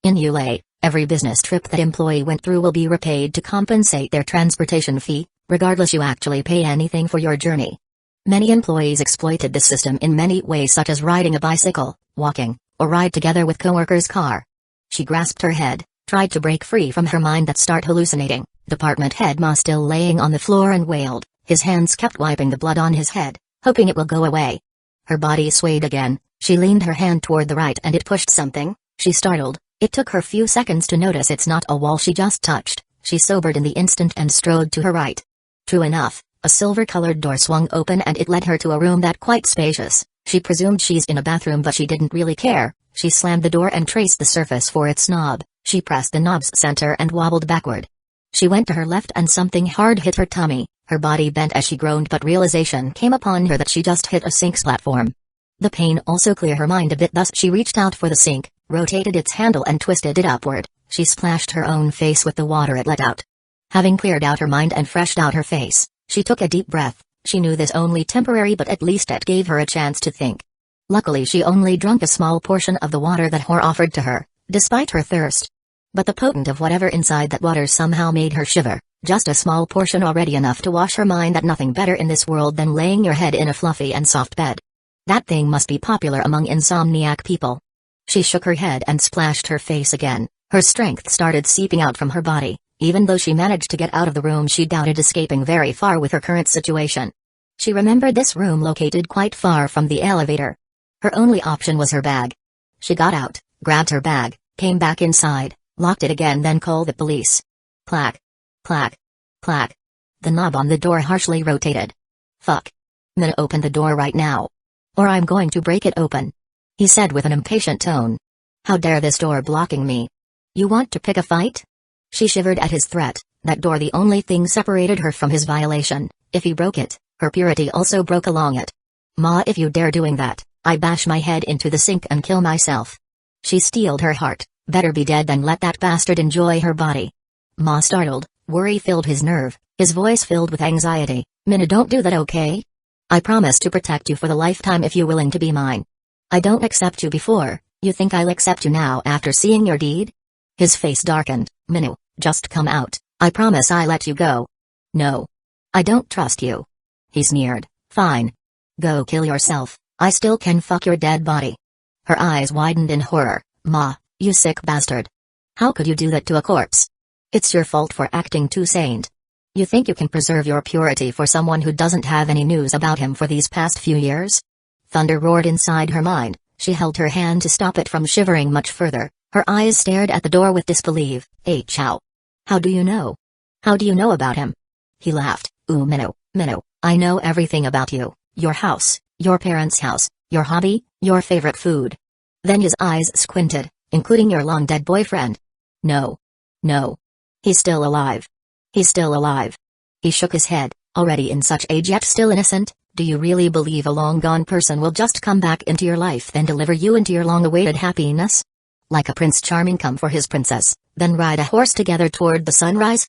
In ULA, every business trip that employee went through will be repaid to compensate their transportation fee, regardless you actually pay anything for your journey. Many employees exploited this system in many ways, such as riding a bicycle, walking, or ride together with coworkers' car. She grasped her head, tried to break free from her mind that start hallucinating. Department head Ma still laying on the floor and wailed. His hands kept wiping the blood on his head, hoping it will go away. Her body swayed again. She leaned her hand toward the right and it pushed something. She startled. It took her few seconds to notice it's not a wall she just touched. She sobered in the instant and strode to her right. True enough, a silver-colored door swung open and it led her to a room that quite spacious. She presumed she's in a bathroom, but she didn't really care. She slammed the door and traced the surface for its knob. She pressed the knob's center and wobbled backward. She went to her left and something hard hit her tummy. Her body bent as she groaned, but realization came upon her that she just hit a sink's platform. The pain also cleared her mind a bit, thus she reached out for the sink, rotated its handle and twisted it upward. She splashed her own face with the water it let out. Having cleared out her mind and freshed out her face, she took a deep breath. She knew this only temporary, but at least it gave her a chance to think. Luckily she only drank a small portion of the water that Hor offered to her, despite her thirst. But the potent of whatever inside that water somehow made her shiver, just a small portion already enough to wash her mind that nothing better in this world than laying your head in a fluffy and soft bed. That thing must be popular among insomniac people. She shook her head and splashed her face again. Her strength started seeping out from her body. Even though she managed to get out of the room, she doubted escaping very far with her current situation. She remembered this room located quite far from the elevator. Her only option was her bag. She got out, grabbed her bag, came back inside, locked it again, then called the police. Clack. Clack. Clack. The knob on the door harshly rotated. Fuck. Mina, open the door right now. Or I'm going to break it open. He said with an impatient tone. How dare this door blocking me? You want to pick a fight? She shivered at his threat. That door, the only thing separated her from his violation. If he broke it, her purity also broke along it. Ma, if you dare doing that, I bash my head into the sink and kill myself. She steeled her heart. Better be dead than let that bastard enjoy her body. Ma startled. Worry filled his nerve, his voice filled with anxiety. Mina, don't do that, okay? I promise to protect you for the lifetime if you're willing to be mine. I don't accept you before. You think I'll accept you now after seeing your deed? His face darkened. Minu, just come out. I promise I let you go. No. I don't trust you. He sneered. Fine. Go kill yourself. I still can fuck your dead body. Her eyes widened in horror. Ma, you sick bastard. How could you do that to a corpse? It's your fault for acting too saint. You think you can preserve your purity for someone who doesn't have any news about him for these past few years? Thunder roared inside her mind. She held her hand to stop it from shivering much further. Her eyes stared at the door with disbelief. Chow. How do you know? How do you know about him? He laughed. Ooh, Minnow, I know everything about you. Your house, your parents' house, your hobby, your favorite food. Then his eyes squinted, including your long-dead boyfriend. No. He's still alive. He's still alive. He shook his head. Already in such age yet still innocent, do you really believe a long-gone person will just come back into your life then deliver you into your long-awaited happiness? Like a Prince Charming come for his princess, then ride a horse together toward the sunrise?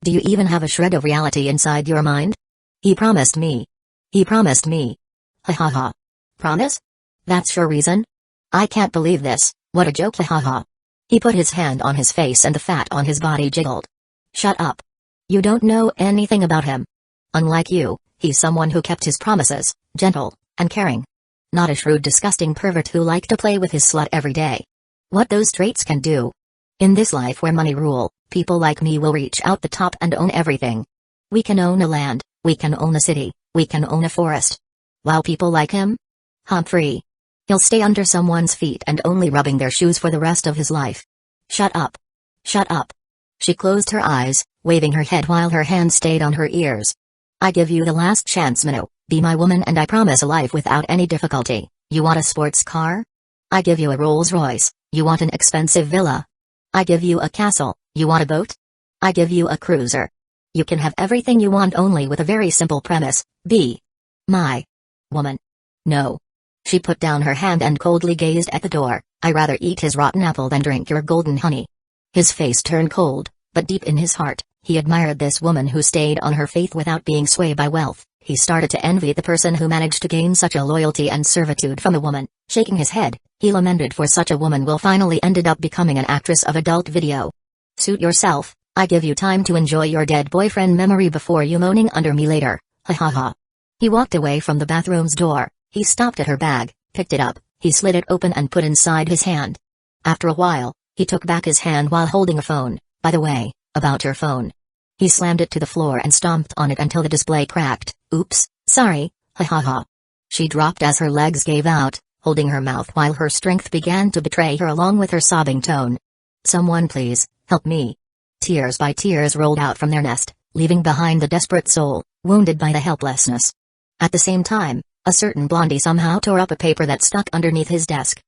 Do you even have a shred of reality inside your mind? He promised me. He promised me. Ha ha ha. Promise? That's your reason? I can't believe this, what a joke, ha ha ha. He put his hand on his face and the fat on his body jiggled. Shut up. You don't know anything about him. Unlike you, he's someone who kept his promises, gentle, and caring. Not a shrewd disgusting pervert who liked to play with his slut every day. What those traits can do. In this life where money rule, people like me will reach out the top and own everything. We can own a land, we can own a city, we can own a forest. While people like him? Humphrey. He'll stay under someone's feet and only rubbing their shoes for the rest of his life. Shut up. Shut up. She closed her eyes, waving her head while her hand stayed on her ears. I give you the last chance, Minnow. Be my woman and I promise a life without any difficulty. You want a sports car? I give you a Rolls Royce. You want an expensive villa? I give you a castle. You want a boat? I give you a cruiser. You can have everything you want only with a very simple premise. Be my woman. No. She put down her hand and coldly gazed at the door. I rather eat his rotten apple than drink your golden honey. His face turned cold, but deep in his heart, he admired this woman who stayed on her faith without being swayed by wealth. He started to envy the person who managed to gain such a loyalty and servitude from a woman. Shaking his head, he lamented for such a woman will finally ended up becoming an actress of adult video. Suit yourself, I give you time to enjoy your dead boyfriend memory before you moaning under me later, ha ha ha. He walked away from the bathroom's door. He stopped at her bag, picked it up, he slid it open and put inside his hand. After a while, he took back his hand while holding a phone. By the way, about your phone. He slammed it to the floor and stomped on it until the display cracked. Oops, sorry, ha ha ha. She dropped as her legs gave out, holding her mouth while her strength began to betray her along with her sobbing tone. Someone please, help me. Tears by tears rolled out from their nest, leaving behind the desperate soul, wounded by the helplessness. At the same time, a certain blondie somehow tore up a paper that stuck underneath his desk.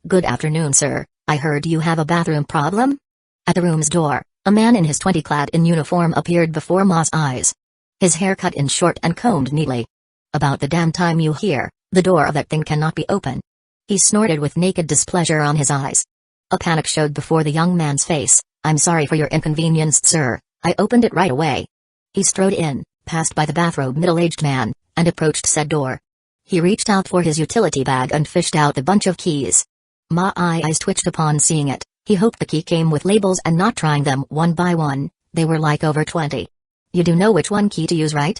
Good afternoon, sir. I heard you have a bathroom problem? At the room's door, a man in his 20s clad in uniform appeared before Ma's eyes. His hair cut in short and combed neatly. About the damn time you hear, the door of that thing cannot be open. He snorted with naked displeasure on his eyes. A panic showed before the young man's face. I'm sorry for your inconvenience, sir. I opened it right away. He strode in, passed by the bathrobe middle-aged man, and approached said door. He reached out for his utility bag and fished out a bunch of keys. Ma's eyes twitched upon seeing it. He hoped the key came with labels and not trying them one by one. They were like over 20. You do know which one key to use, right?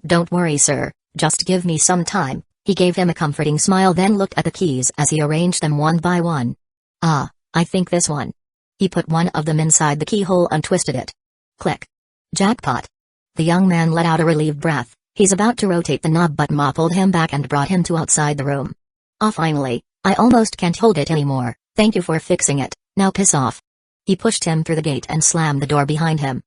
Don't worry, sir. Just give me some time. He gave him a comforting smile, then looked at the keys as he arranged them one by one. Ah, I think this one. He put one of them inside the keyhole and twisted it. Click. Jackpot. The young man let out a relieved breath. He's about to rotate the knob, but Ma pulled him back and brought him to outside the room. Ah, finally. I almost can't hold it anymore. Thank you for fixing it. Now piss off. He pushed him through the gate and slammed the door behind him.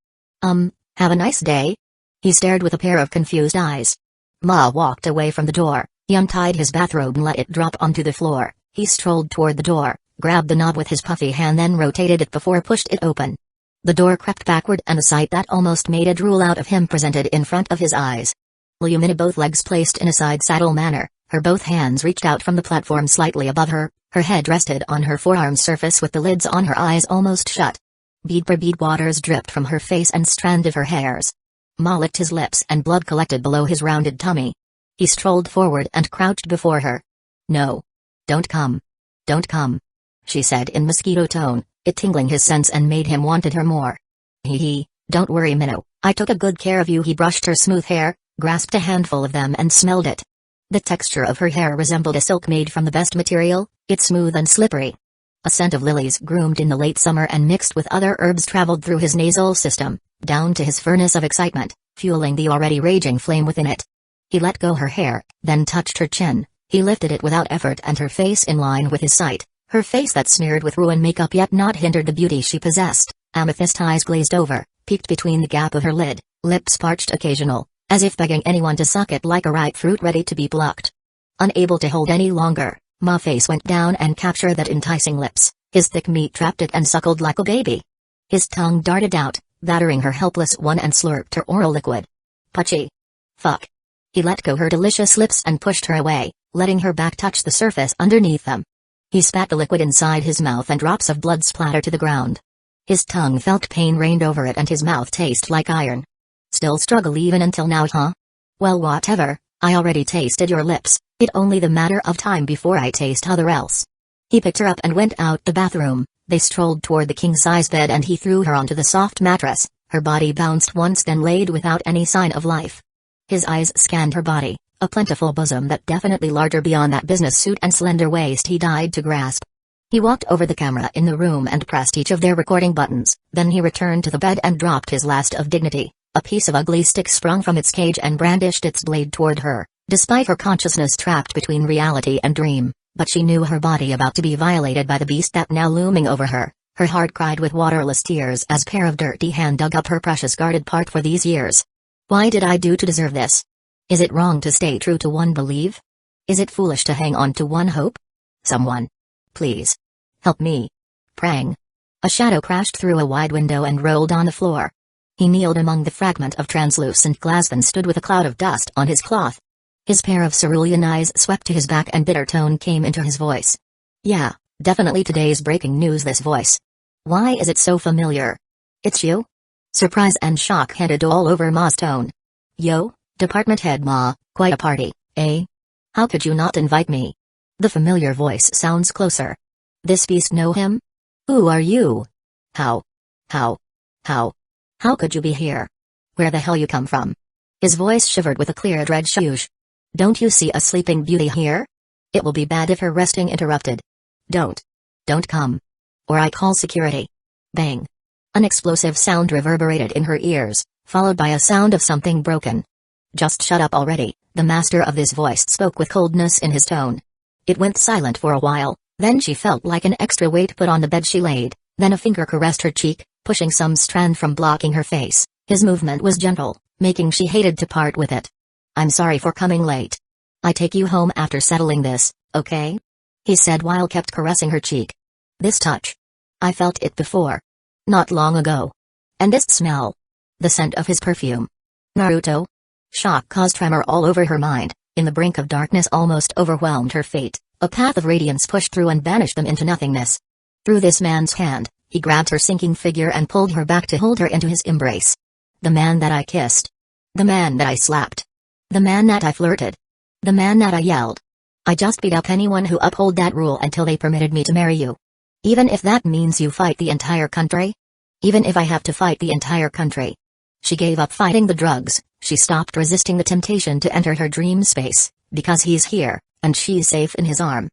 Have a nice day? He stared with a pair of confused eyes. Ma walked away from the door. He untied his bathrobe and let it drop onto the floor. He strolled toward the door, grabbed the knob with his puffy hand, then rotated it before pushed it open. The door crept backward and a sight that almost made a drool out of him presented in front of his eyes. Lumina, both legs placed in a side saddle manner, her both hands reached out from the platform slightly above her, her head rested on her forearm surface with the lids on her eyes almost shut. Bead per bead waters dripped from her face and stranded her hairs. Ma licked his lips and blood collected below his rounded tummy. He strolled forward and crouched before her. No. Don't come. Don't come. She said in mosquito tone, it tingling his sense and made him wanted her more. Hee, don't worry, Minnow, I took a good care of you. He brushed her smooth hair, grasped a handful of them and smelled it. The texture of her hair resembled a silk made from the best material, it's smooth and slippery. A scent of lilies groomed in the late summer and mixed with other herbs traveled through his nasal system, down to his furnace of excitement, fueling the already raging flame within it. He let go her hair, then touched her chin. He lifted it without effort and her face in line with his sight, her face that smeared with ruin makeup yet not hindered the beauty she possessed. Amethyst eyes glazed over, peeked between the gap of her lid, lips parched occasional, as if begging anyone to suck it like a ripe fruit ready to be plucked. Unable to hold any longer, Ma's face went down and captured that enticing lips. His thick meat trapped it and suckled like a baby. His tongue darted out, battering her helpless one and slurped her oral liquid. Puchy. Fuck. He let go her delicious lips and pushed her away, letting her back touch the surface underneath them. He spat the liquid inside his mouth and drops of blood splatter to the ground. His tongue felt pain rained over it and his mouth tasted like iron. Still struggle even until now, huh? Well, whatever, I already tasted your lips, it's only the matter of time before I taste other else. He picked her up and went out the bathroom. They strolled toward the king-size bed and he threw her onto the soft mattress. Her body bounced once then laid without any sign of life. His eyes scanned her body, a plentiful bosom that definitely larger beyond that business suit and slender waist he died to grasp. He walked over the camera in the room and pressed each of their recording buttons, then he returned to the bed and dropped his last of dignity. A piece of ugly stick sprung from its cage and brandished its blade toward her, despite her consciousness trapped between reality and dream, but she knew her body about to be violated by the beast that now looming over her. Her heart cried with waterless tears as pair of dirty hand dug up her precious guarded part for these years. Why did I do to deserve this? Is it wrong to stay true to one belief? Is it foolish to hang on to one hope? Someone, please, help me. Praying. A shadow crashed through a wide window and rolled on the floor. He kneeled among the fragment of translucent glass then stood with a cloud of dust on his cloth. His pair of cerulean eyes swept to his back and bitter tone came into his voice. Yeah, definitely today's breaking news this voice. Why is it so familiar? It's you? Surprise and shock headed all over Ma's tone. Yo, department head Ma, quite a party, eh? How could you not invite me? The familiar voice sounds closer. This beast know him? Who are you? How could you be here? Where the hell you come from? His voice shivered with a clear dread shush. Don't you see a sleeping beauty here? It will be bad if her resting interrupted. Don't come. Or I call security. Bang. An explosive sound reverberated in her ears, followed by a sound of something broken. Just shut up already, the master of this voice spoke with coldness in his tone. It went silent for a while, then she felt like an extra weight put on the bed she laid, then a finger caressed her cheek, pushing some strand from blocking her face. His movement was gentle, making she hated to part with it. I'm sorry for coming late. I take you home after settling this, okay? He said while kept caressing her cheek. This touch. I felt it before. Not long ago. And this smell. The scent of his perfume. Naruto? Shock caused tremor all over her mind. In the brink of darkness almost overwhelmed her fate. A path of radiance pushed through and banished them into nothingness. Through this man's hand, he grabbed her sinking figure and pulled her back to hold her into his embrace. The man that I kissed. The man that I slapped. The man that I flirted. The man that I yelled. I just beat up anyone who uphold that rule until they permitted me to marry you. Even if that means you fight the entire country? Even if I have to fight the entire country. She gave up fighting the drugs, she stopped resisting the temptation to enter her dream space, because he's here, and she's safe in his arm.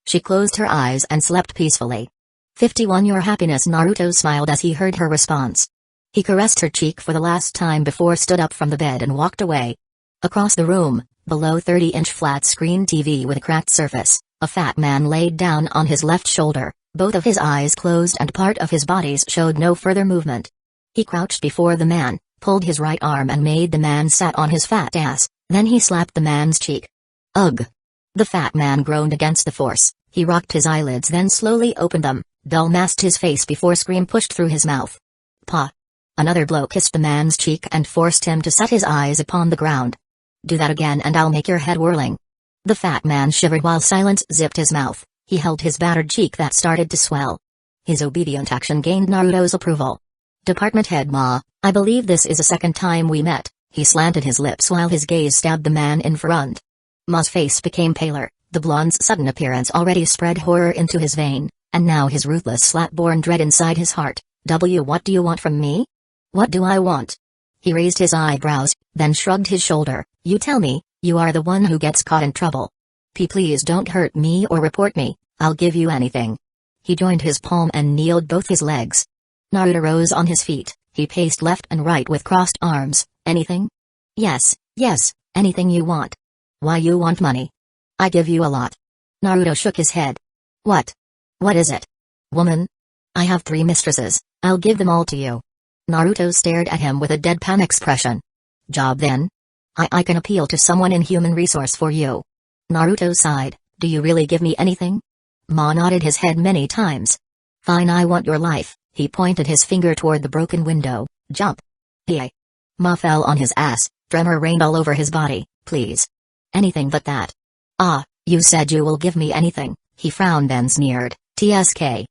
She closed her eyes and slept peacefully. 51 Your happiness Naruto smiled as he heard her response. He caressed her cheek for the last time before stood up from the bed and walked away. Across the room, below 30-inch flat-screen TV with a cracked surface, a fat man laid down on his left shoulder, both of his eyes closed and part of his body showed no further movement. He crouched before the man, pulled his right arm and made the man sat on his fat ass, then he slapped the man's cheek. Ugh! The fat man groaned against the force, he rocked his eyelids then slowly opened them, dull masked his face before scream pushed through his mouth. Pa! Another blow kissed the man's cheek and forced him to set his eyes upon the ground. Do that again and I'll make your head whirling. The fat man shivered while silence zipped his mouth, he held his battered cheek that started to swell. His obedient action gained Naruto's approval. Department head Ma, I believe this is the second time we met, he slanted his lips while his gaze stabbed the man in front. Ma's face became paler, the blonde's sudden appearance already spread horror into his vein, and now his ruthless slap born dread inside his heart. What do you want from me? What do I want? He raised his eyebrows, then shrugged his shoulder. You tell me, you are the one who gets caught in trouble. Please don't hurt me or report me, I'll give you anything. He joined his palm and kneeled both his legs. Naruto rose on his feet, he paced left and right with crossed arms. Anything? Yes, anything you want. Why you want money? I give you a lot. Naruto shook his head. What? What is it? Woman? I have 3 mistresses, I'll give them all to you. Naruto stared at him with a deadpan expression. Job then? I can appeal to someone in human resource for you. Naruto sighed, do you really give me anything? Ma nodded his head many times. Fine, I want your life. He pointed his finger toward the broken window. Jump. Hey. Ma fell on his ass, tremor rained all over his body. Please. Anything but that. Ah, you said you will give me anything. He frowned then sneered. TSK,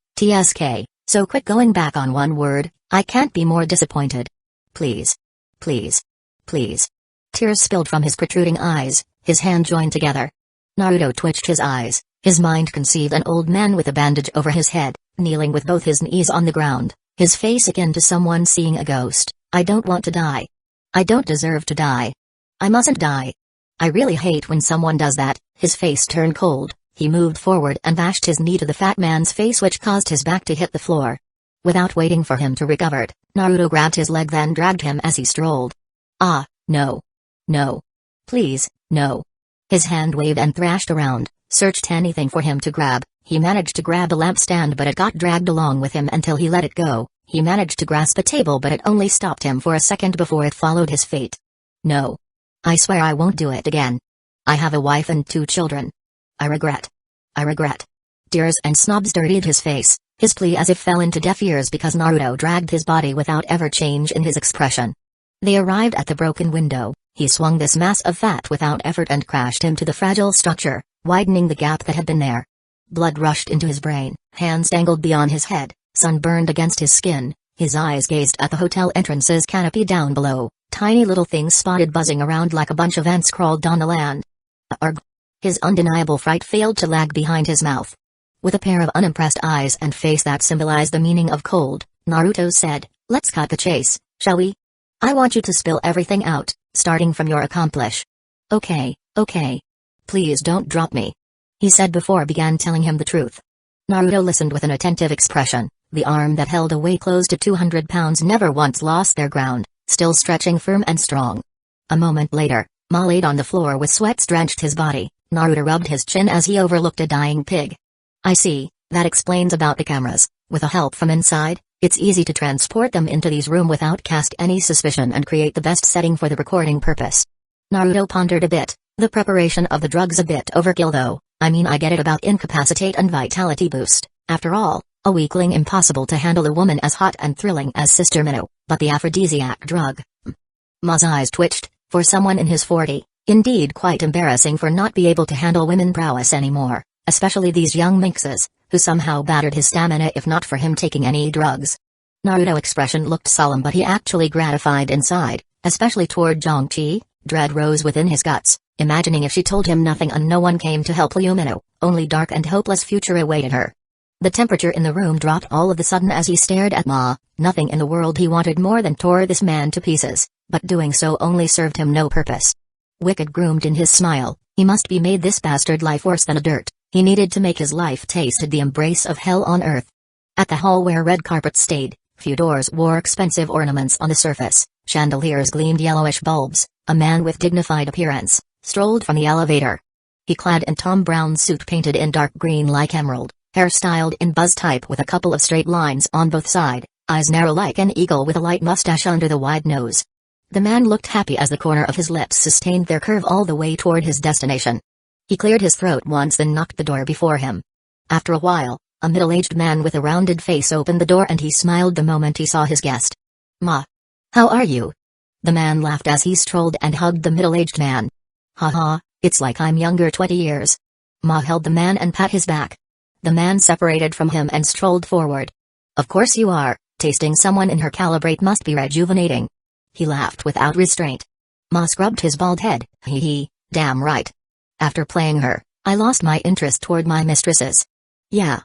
So quit going back on one word, I can't be more disappointed. Please. Please. Please. Tears spilled from his protruding eyes, his hand joined together. Naruto twitched his eyes, his mind conceived an old man with a bandage over his head, kneeling with both his knees on the ground, his face akin to someone seeing a ghost. I don't want to die. I don't deserve to die. I mustn't die. I really hate when someone does that. His face turned cold, he moved forward and bashed his knee to the fat man's face, which caused his back to hit the floor. Without waiting for him to recover, Naruto grabbed his leg, then dragged him as he strolled. Ah, no. No. Please, no. His hand waved and thrashed around, searched anything for him to grab. He managed to grab a lampstand, but it got dragged along with him until he let it go. He managed to grasp a table, but it only stopped him for a second before it followed his fate. No. I swear I won't do it again. I have a wife and 2 children. I regret. I regret. Tears and snobs dirtied his face, his plea as if fell into deaf ears because Naruto dragged his body without ever change in his expression. They arrived at the broken window. He swung this mass of fat without effort and crashed into the fragile structure, widening the gap that had been there. Blood rushed into his brain, hands dangled beyond his head, sun burned against his skin. His eyes gazed at the hotel entrance's canopy down below. Tiny little things spotted buzzing around like a bunch of ants crawled on the land. Arg! His undeniable fright failed to lag behind his mouth. With a pair of unimpressed eyes and face that symbolized the meaning of cold, Naruto said, "Let's cut the chase, shall we? I want you to spill everything out, starting from your accomplish." Okay. Please don't drop me," he said before began telling him the truth. Naruto listened with an attentive expression. The arm that held a weight close to 200 pounds never once lost their ground, still stretching firm and strong. A moment later, Ma laid on the floor with sweat drenched his body. Naruto rubbed his chin as he overlooked a dying pig. "I see, that explains about the cameras. With a help from inside, it's easy to transport them into these rooms without cast any suspicion and create the best setting for the recording purpose." Naruto pondered a bit. The preparation of the drug's a bit overkill though. I mean, I get it about incapacitate and vitality boost. After all, a weakling impossible to handle a woman as hot and thrilling as Sister Minnow, but the aphrodisiac drug. Ma's eyes twitched. For someone in his 40s, indeed quite embarrassing for not be able to handle women prowess anymore, especially these young minxes, who somehow battered his stamina if not for him taking any drugs. Naruto's expression looked solemn, but he actually gratified inside, especially toward Zhongqi. Dread rose within his guts, imagining if she told him nothing and no one came to help Liu Minnow, only dark and hopeless future awaited her. The temperature in the room dropped all of a sudden as he stared at Ma. Nothing in the world he wanted more than tore this man to pieces, but doing so only served him no purpose. Wicked groomed in his smile, he must be made this bastard life worse than a dirt. He needed to make his life tasted the embrace of hell on earth. At the hall where red carpets stayed, few doors wore expensive ornaments on the surface, chandeliers gleamed yellowish bulbs. A man with dignified appearance strolled from the elevator. He clad in Tom Brown's suit painted in dark green like emerald, hair styled in buzz type with a couple of straight lines on both sides, eyes narrow like an eagle with a light mustache under the wide nose. The man looked happy as the corner of his lips sustained their curve all the way toward his destination. He cleared his throat once, then knocked the door before him. After a while, a middle-aged man with a rounded face opened the door and he smiled the moment he saw his guest. "Ma. How are you?" The man laughed as he strolled and hugged the middle-aged man. "Haha, it's like I'm younger 20 years. Ma held the man and pat his back. The man separated from him and strolled forward. "Of course you are, tasting someone in her calibrate must be rejuvenating." He laughed without restraint. Ma scrubbed his bald head. Hee, damn right. After playing her, I lost my interest toward my mistresses. Yeah.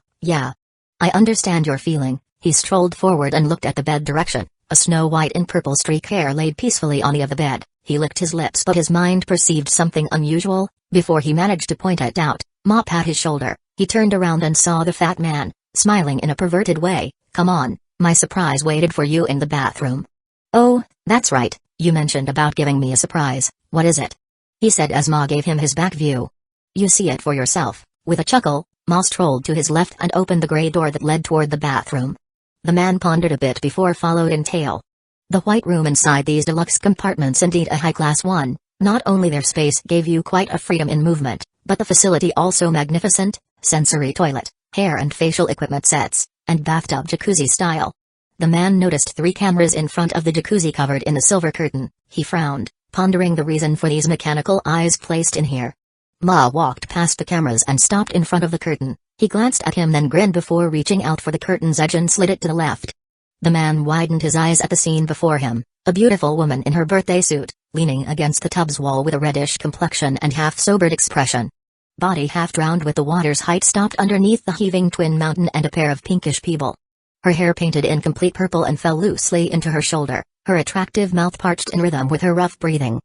I understand your feeling." He strolled forward and looked at the bed direction. A snow-white and purple streak hair laid peacefully on the of the bed. He licked his lips, but his mind perceived something unusual. Before he managed to point it out, Ma pat his shoulder. He turned around and saw the fat man, smiling in a perverted way. "Come on, my surprise waited for you in the bathroom." "Oh, that's right, you mentioned about giving me a surprise. What is it?" he said as Ma gave him his back view. "You see it for yourself." With a chuckle, Ma strolled to his left and opened the gray door that led toward the bathroom. The man pondered a bit before followed in tail. The white room inside these deluxe compartments, indeed a high-class one. Not only their space gave you quite a freedom in movement, but the facility also magnificent. Sensory toilet, hair and facial equipment sets, and bathtub jacuzzi style. The man noticed 3 cameras in front of the jacuzzi covered in a silver curtain. He frowned, pondering the reason for these mechanical eyes placed in here. Ma walked past the cameras and stopped in front of the curtain. He glanced at him then grinned before reaching out for the curtain's edge and slid it to the left. The man widened his eyes at the scene before him, a beautiful woman in her birthday suit, leaning against the tub's wall with a reddish complexion and half-sobered expression. Body half-drowned with the water's height stopped underneath the heaving twin mountain and a pair of pinkish people. Her hair painted in complete purple and fell loosely into her shoulder, her attractive mouth parched in rhythm with her rough breathing.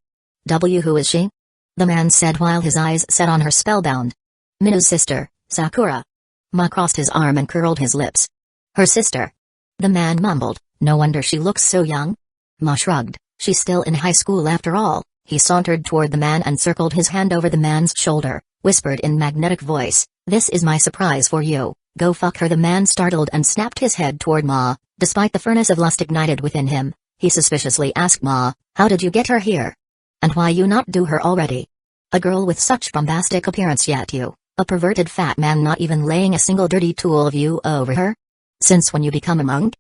Who is she? The man said while his eyes set on her spellbound. Minu's sister, Sakura. Ma crossed his arm and curled his lips. Her sister. The man mumbled, no wonder she looks so young. Ma shrugged, she's still in high school after all. He sauntered toward the man and circled his hand over the man's shoulder, whispered in magnetic voice, this is my surprise for you, go fuck her. The man startled and snapped his head toward Ma. Despite the furnace of lust ignited within him, he suspiciously asked Ma, how did you get her here? And why you not do her already? A girl with such bombastic appearance yet you, a perverted fat man not even laying a single dirty tool of you over her? Since when you become a monk?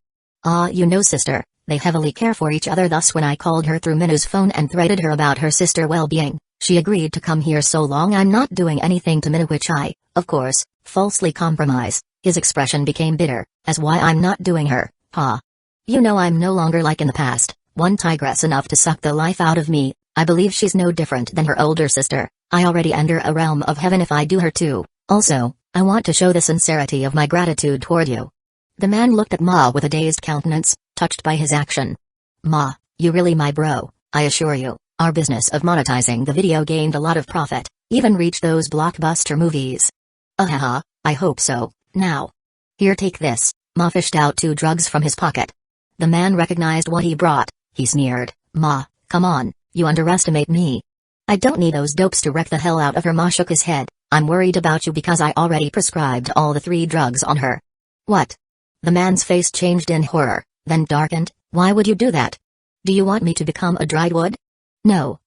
You know sister, they heavily care for each other thus when I called her through Minu's phone and threaded her about her sister well-being, she agreed to come here so long I'm not doing anything to Minu which I, of course, falsely compromise. His expression became bitter, as why I'm not doing her, ha. You know I'm no longer like in the past, one tigress enough to suck the life out of me. I believe she's no different than her older sister. I already enter a realm of heaven if I do her too. Also, I want to show the sincerity of my gratitude toward you. The man looked at Ma with a dazed countenance, touched by his action. Ma, you really my bro, I assure you, our business of monetizing the video gained a lot of profit, even reached those blockbuster movies. Ahaha, I hope so. Now. Here take this. Ma fished out 2 drugs from his pocket. The man recognized what he brought. He sneered, Ma, come on. You underestimate me. I don't need those dopes to wreck the hell out of her. Ma shook his head. I'm worried about you because I already prescribed all the 3 drugs on her. What? The man's face changed in horror, then darkened. Why would you do that? Do you want me to become a dried wood? No,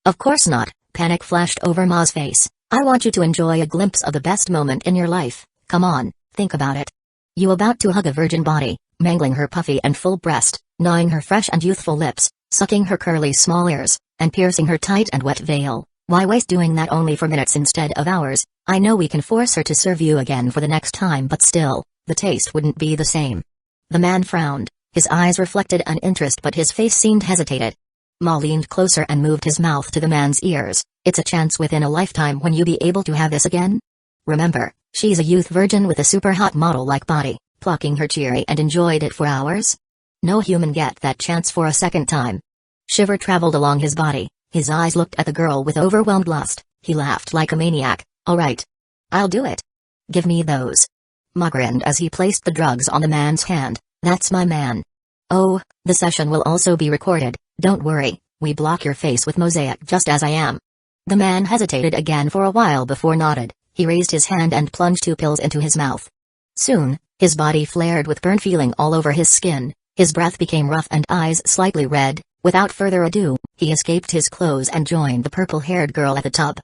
of course not. Panic flashed over Ma's face. I want you to enjoy a glimpse of the best moment in your life. Come on, think about it. You about to hug a virgin body, mangling her puffy and full breast, gnawing her fresh and youthful lips, sucking her curly small ears, and piercing her tight and wet veil. Why waste doing that only for minutes instead of hours? I know we can force her to serve you again for the next time but still, the taste wouldn't be the same. The man frowned, his eyes reflected an interest but his face seemed hesitated. Ma leaned closer and moved his mouth to the man's ears. It's a chance within a lifetime when you be able to have this again? Remember, she's a youth virgin with a super hot model-like body, plucking her cherry and enjoyed it for hours? No human get that chance for a second time. Shiver traveled along his body, his eyes looked at the girl with overwhelmed lust, he laughed like a maniac. Alright. I'll do it. Give me those. Ma grinned as he placed the drugs on the man's hand. That's my man. Oh, the session will also be recorded, don't worry, we block your face with mosaic just as I am. The man hesitated again for a while before nodded. He raised his hand and plunged 2 pills into his mouth. Soon, his body flared with burn feeling all over his skin, his breath became rough and eyes slightly red. Without further ado, he escaped his clothes and joined the purple-haired girl at the tub.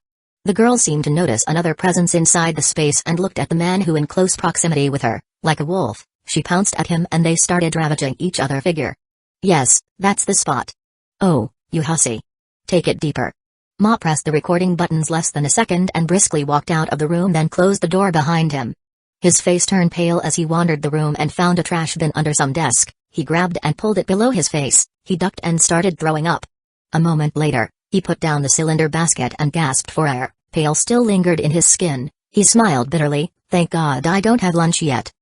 The girl seemed to notice another presence inside the space and looked at the man who in close proximity with her, like a wolf. She pounced at him and they started ravaging each other figure. Yes, that's the spot. Oh, you hussy. Take it deeper. Ma pressed the recording buttons less than a second and briskly walked out of the room then closed the door behind him. His face turned pale as he wandered the room and found a trash bin under some desk. He grabbed and pulled it below his face. He ducked and started throwing up. A moment later, he put down the cylinder basket and gasped for air. Pale still lingered in his skin. He smiled bitterly. Thank God I don't have lunch yet.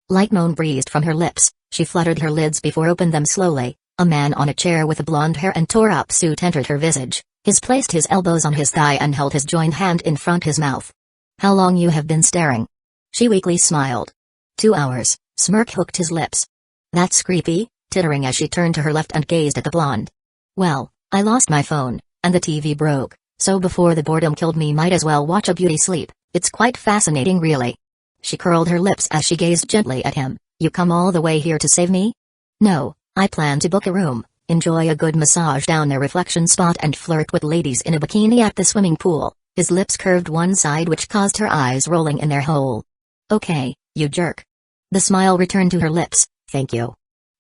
Light moan breezed from her lips. She fluttered her lids before opened them slowly. A man on a chair with blonde hair and tore-up suit entered her visage. He placed his elbows on his thigh and held his joined hand in front his mouth. How long you have been staring? She weakly smiled. 2 hours. Smirk hooked his lips. That's creepy, tittering as she turned to her left and gazed at the blonde. Well, I lost my phone, and the TV broke, so before the boredom killed me might as well watch a beauty sleep. It's quite fascinating really. She curled her lips as she gazed gently at him. You come all the way here to save me? No, I plan to book a room, enjoy a good massage down their reflection spot and flirt with ladies in a bikini at the swimming pool. His lips curved one side which caused her eyes rolling in their hole. Okay, you jerk. The smile returned to her lips. Thank you.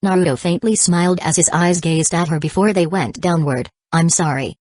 Naruto faintly smiled as his eyes gazed at her before they went downward. I'm sorry.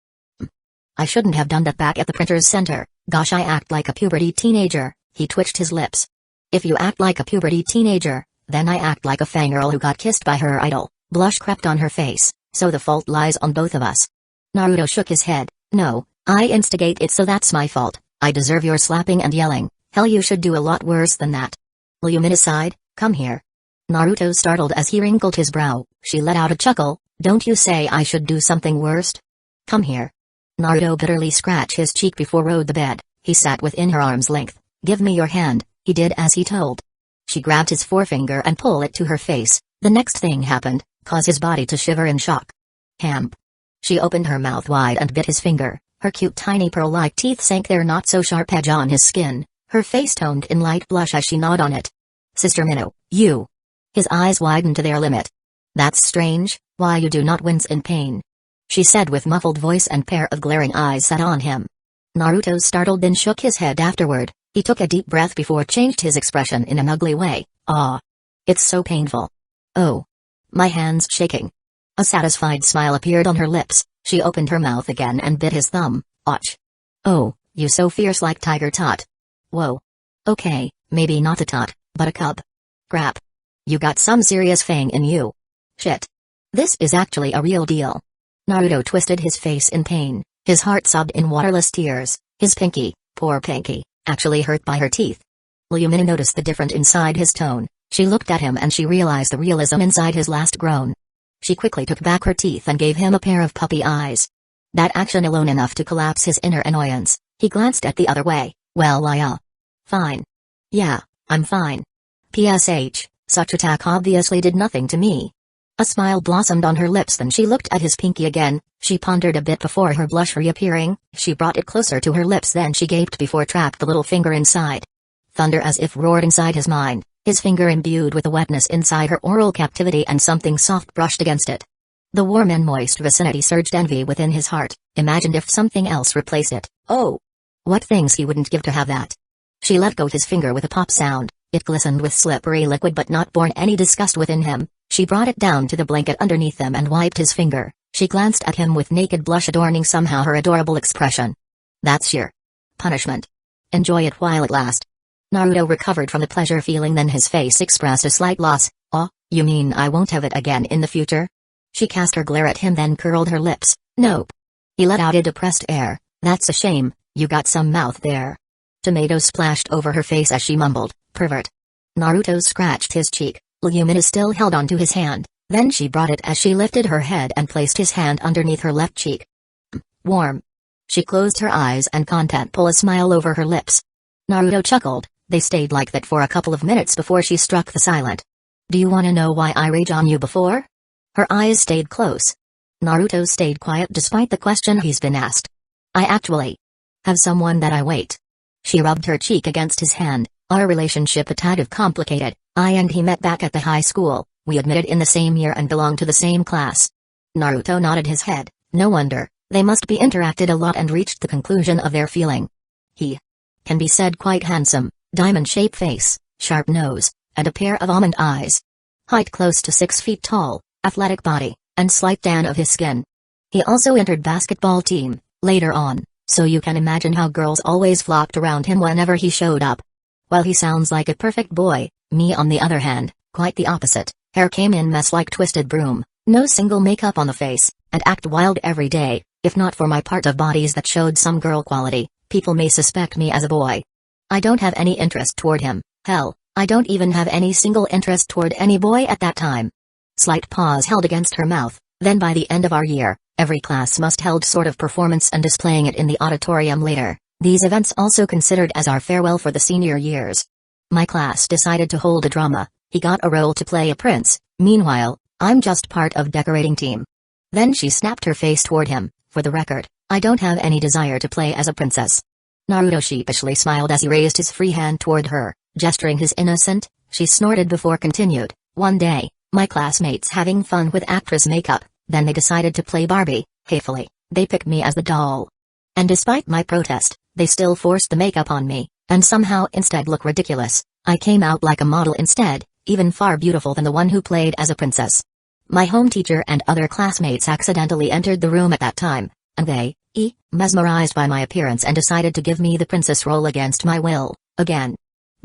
I shouldn't have done that back at the printer's center. Gosh, I act like a puberty teenager. He twitched his lips. If you act like a puberty teenager, then I act like a fangirl who got kissed by her idol. Blush crept on her face, so the fault lies on both of us. Naruto shook his head. No, I instigate it, so that's my fault. I deserve your slapping and yelling. Hell, you should do a lot worse than that. Lumina sighed. Come here. Naruto startled as he wrinkled his brow. She let out a chuckle. Don't you say I should do something worse? Come here. Naruto bitterly scratched his cheek before rode the bed. He sat within her arm's length. Give me your hand. He did as he told. She grabbed his forefinger and pulled it to her face. The next thing happened, caused his body to shiver in shock. Hamp. She opened her mouth wide and bit his finger. Her cute tiny pearl-like teeth sank their not-so-sharp edge on his skin. Her face toned in light blush as she gnawed on it. Sister Minnow, you. His eyes widened to their limit. That's strange, why you do not wince in pain? She said with muffled voice, and pair of glaring eyes sat on him. Naruto startled, then shook his head afterward. He took a deep breath before changed his expression in an ugly way. Ah. It's so painful. Oh. My hand's shaking. A satisfied smile appeared on her lips. She opened her mouth again and bit his thumb. Ouch. Oh, you so fierce like Tiger Tot. Whoa. Okay, maybe not a tot, but a cub. Crap. You got some serious fang in you. Shit. This is actually a real deal. Naruto twisted his face in pain. His heart sobbed in waterless tears. His pinky, poor pinky, actually hurt by her teeth. Lumina noticed the difference inside his tone. She looked at him and she realized the realism inside his last groan. She quickly took back her teeth and gave him a pair of puppy eyes. That action alone enough to collapse his inner annoyance. He glanced at the other way. Well, fine. Yeah, I'm fine. PSH, such attack obviously did nothing to me. A smile blossomed on her lips, then she looked at his pinky again. She pondered a bit before her blush reappearing. She brought it closer to her lips, then she gaped before trapped the little finger inside. Thunder as if roared inside his mind, his finger imbued with the wetness inside her oral captivity, and something soft brushed against it. The warm and moist vicinity surged envy within his heart, imagined if something else replaced it. Oh! What things he wouldn't give to have that. She let go his finger with a pop sound. It glistened with slippery liquid but not born any disgust within him. She brought it down to the blanket underneath them and wiped his finger. She glanced at him with naked blush adorning somehow her adorable expression. That's sheer punishment. Enjoy it while it lasts. Naruto recovered from the pleasure feeling, then his face expressed a slight loss. Oh, you mean I won't have it again in the future? She cast her glare at him, then curled her lips. Nope. He let out a depressed air. That's a shame, you got some mouth there. Tomatoes splashed over her face as she mumbled, pervert. Naruto scratched his cheek. Lumina still held onto his hand, then she brought it as she lifted her head and placed his hand underneath her left cheek. Warm. She closed her eyes and content pull a smile over her lips. Naruto chuckled. They stayed like that for a couple of minutes before she struck the silent. Do you want to know why I rage on you before? Her eyes stayed close. Naruto stayed quiet despite the question he's been asked. I actually have someone that I wait. She rubbed her cheek against his hand. Our relationship a tad of complicated. I and he met back at the high school. We admitted in the same year and belonged to the same class. Naruto nodded his head. No wonder. They must be interacted a lot and reached the conclusion of their feeling. He can be said quite handsome. Diamond-shaped face, sharp nose, and a pair of almond eyes. Height close to 6 feet tall, athletic body, and slight tan of his skin. He also entered basketball team, later on, so you can imagine how girls always flocked around him whenever he showed up. While he sounds like a perfect boy, me on the other hand, quite the opposite. Hair came in mess like twisted broom, no single makeup on the face, and act wild every day. If not for my part of bodies that showed some girl quality, people may suspect me as a boy. I don't have any interest toward him. Hell, I don't even have any single interest toward any boy at that time. Slight pause held against her mouth. Then by the end of our year, every class must held sort of performance and displaying it in the auditorium later. These events also considered as our farewell for the senior years. My class decided to hold a drama. He got a role to play a prince. Meanwhile, I'm just part of decorating team. Then she snapped her face toward him. For the record, I don't have any desire to play as a princess. Naruto sheepishly smiled as he raised his free hand toward her, gesturing his innocent. She snorted before continued. One day, my classmates having fun with actress makeup, then they decided to play Barbie. Hatefully, they picked me as the doll. And despite my protest, they still forced the makeup on me, and somehow instead look ridiculous. I came out like a model instead, even far beautiful than the one who played as a princess. My home teacher and other classmates accidentally entered the room at that time, and they, mesmerized by my appearance and decided to give me the princess role against my will, again.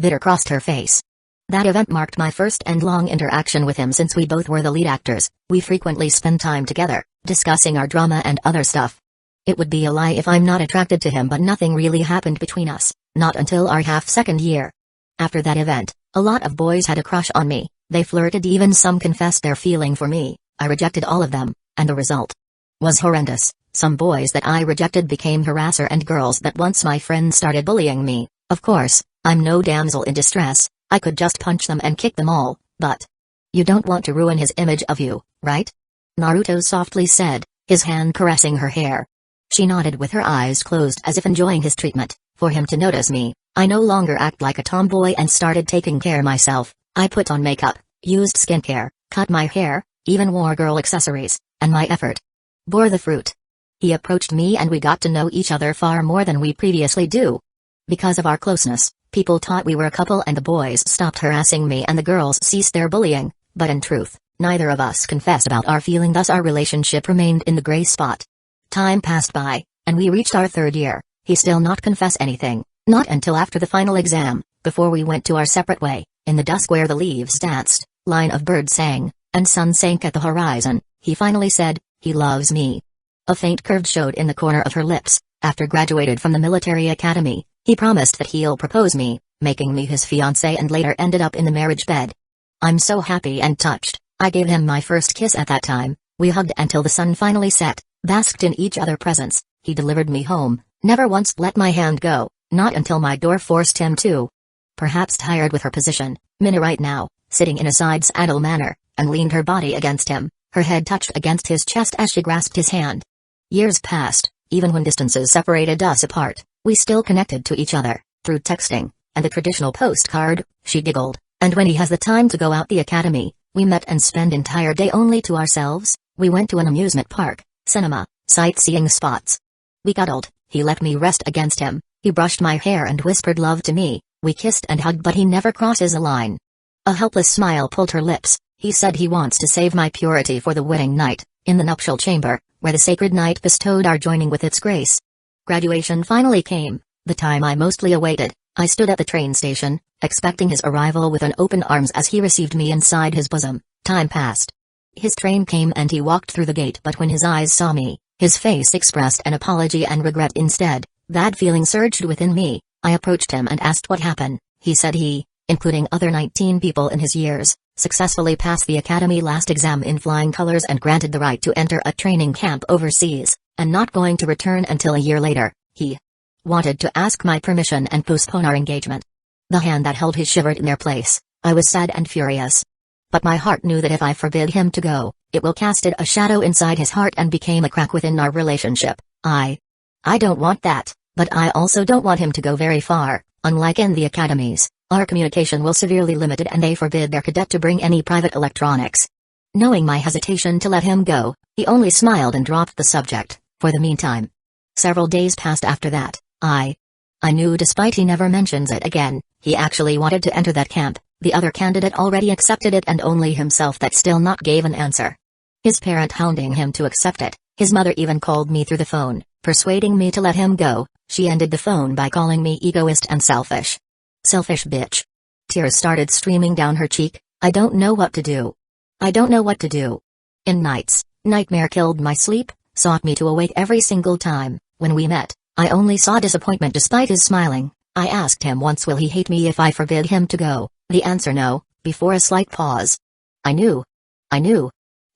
Bitter crossed her face. That event marked my first and long interaction with him since we both were the lead actors. We frequently spend time together, discussing our drama and other stuff. It would be a lie if I'm not attracted to him, but nothing really happened between us, not until our half-second year. After that event, a lot of boys had a crush on me, they flirted, even some confessed their feeling for me. I rejected all of them, and the result was horrendous. Some boys that I rejected became harasser, and girls that once my friends started bullying me. Of course, I'm no damsel in distress, I could just punch them and kick them all, but you don't want to ruin his image of you, right? Naruto softly said, his hand caressing her hair. She nodded with her eyes closed as if enjoying his treatment. For him to notice me, I no longer act like a tomboy and started taking care myself. I put on makeup, used skincare, cut my hair, even wore girl accessories, and my effort bore the fruit. He approached me and we got to know each other far more than we previously do. Because of our closeness, people thought we were a couple and the boys stopped harassing me and the girls ceased their bullying, but in truth, neither of us confessed about our feeling, thus our relationship remained in the gray spot. Time passed by, and we reached our third year. He still not confess anything, not until after the final exam, before we went to our separate way. In the dusk where the leaves danced, line of birds sang, and sun sank at the horizon, he finally said, he loves me. A faint curve showed in the corner of her lips. After graduated from the military academy, he promised that he'll propose me, making me his fiancée, and later ended up in the marriage bed. I'm so happy and touched. I gave him my first kiss at that time. We hugged until the sun finally set, basked in each other's presence. He delivered me home, never once let my hand go, not until my door forced him to. Perhaps tired with her position, Minna right now, sitting in a side saddle manner, and leaned her body against him, her head touched against his chest as she grasped his hand. Years passed, even when distances separated us apart, we still connected to each other, through texting, and the traditional postcard. She giggled, and when he has the time to go out the academy, we met and spend entire day only to ourselves. We went to an amusement park, cinema, sightseeing spots. We cuddled, he let me rest against him, he brushed my hair and whispered love to me, we kissed and hugged, but he never crosses a line. A helpless smile pulled her lips. He said he wants to save my purity for the wedding night, in the nuptial chamber, where the sacred night bestowed our joining with its grace. Graduation finally came, the time I mostly awaited. I stood at the train station, expecting his arrival with an open arms as he received me inside his bosom. Time passed. His train came and he walked through the gate, but when his eyes saw me, his face expressed an apology and regret instead. Bad feeling surged within me. I approached him and asked what happened. He said he, including other 19 people in his years, successfully passed the academy last exam in flying colors and granted the right to enter a training camp overseas, and not going to return until a year later. He wanted to ask my permission and postpone our engagement. The hand that held his shivered in their place. I was sad and furious. But my heart knew that if I forbid him to go, it will cast a shadow inside his heart and became a crack within our relationship. I don't want that, but I also don't want him to go very far. Unlike in the academies, our communication will severely limited and they forbid their cadet to bring any private electronics. Knowing my hesitation to let him go, he only smiled and dropped the subject, for the meantime. Several days passed after that. I knew despite he never mentions it again, he actually wanted to enter that camp. The other candidate already accepted it and only himself that still not gave an answer. His parent hounding him to accept it, his mother even called me through the phone, persuading me to let him go. She ended the phone by calling me egoist and selfish. Selfish bitch. Tears started streaming down her cheek. I don't know what to do. I don't know what to do. In nights, nightmare killed my sleep, sought me to awake every single time. When we met, I only saw disappointment despite his smiling. I asked him once, will he hate me if I forbid him to go? The answer no, before a slight pause. I knew.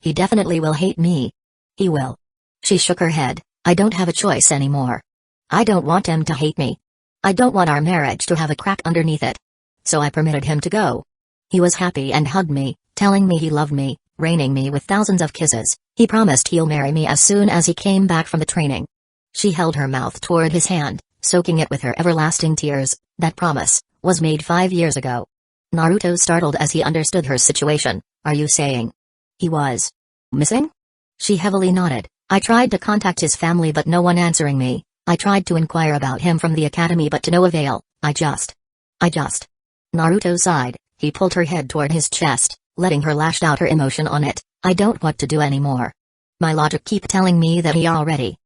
He definitely will hate me. He will. She shook her head. I don't have a choice anymore. I don't want him to hate me. I don't want our marriage to have a crack underneath it. So I permitted him to go. He was happy and hugged me, telling me he loved me, raining me with thousands of kisses. He promised he'll marry me as soon as he came back from the training. She held her mouth toward his hand, soaking it with her everlasting tears. That promise was made 5 years ago. Naruto startled as he understood her situation. Are you saying he was missing? She heavily nodded. I tried to contact his family but no one answering me. I tried to inquire about him from the academy but to no avail. I just. Naruto sighed. He pulled her head toward his chest, letting her lash out her emotion on it. I don't want to do anymore. My logic keep telling me that he already.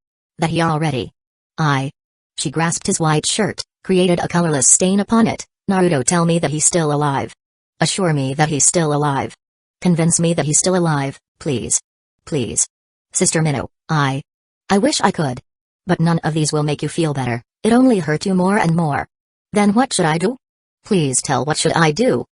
She grasped his white shirt, created a colorless stain upon it, Naruto, tell me that he's still alive. Assure me that he's still alive. Convince me that he's still alive, please. Please. Sister Minnow, I wish I could. But none of these will make you feel better, it only hurt you more and more. Then what should I do? Please tell, what should I do?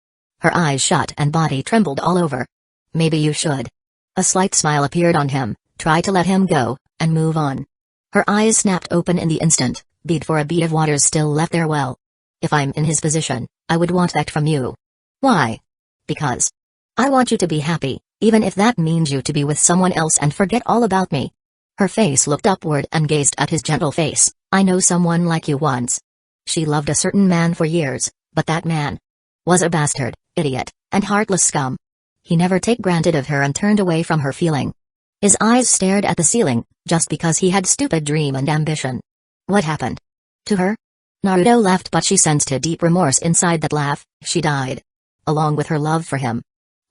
Her eyes shut and body trembled all over. Maybe you should. A slight smile appeared on him, try to let him go, and move on. Her eyes snapped open in the instant, bead for a bead of waters still left their well. If I'm in his position, I would want that from you. Why? Because I want you to be happy, even if that means you to be with someone else and forget all about me. Her face looked upward and gazed at his gentle face. I know someone like you once. She loved a certain man for years, but that man was a bastard, idiot, and heartless scum. He never took granted of her and turned away from her feeling. His eyes stared at the ceiling, just because he had stupid dream and ambition. What happened to her? Naruto laughed, but she sensed a deep remorse inside that laugh. She died along with her love for him.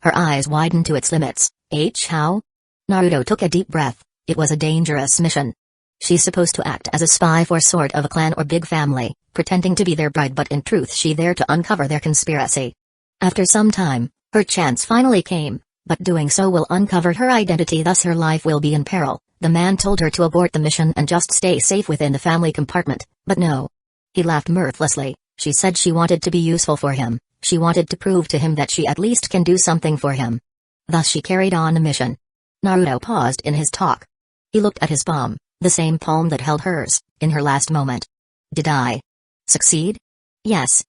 Her eyes widened to its limits. How? Naruto took a deep breath. It was a dangerous mission. She's supposed to act as a spy for sort of a clan or big family, pretending to be their bride, but in truth she there to uncover their conspiracy. After some time, her chance finally came, but doing so will uncover her identity, thus her life will be in peril. The man told her to abort the mission and just stay safe within the family compartment, but no. He laughed mirthlessly. She said she wanted to be useful for him. She wanted to prove to him that she at least can do something for him. Thus she carried on the mission. Naruto paused in his talk. He looked at his palm, the same palm that held hers, in her last moment. Did I succeed? Yes,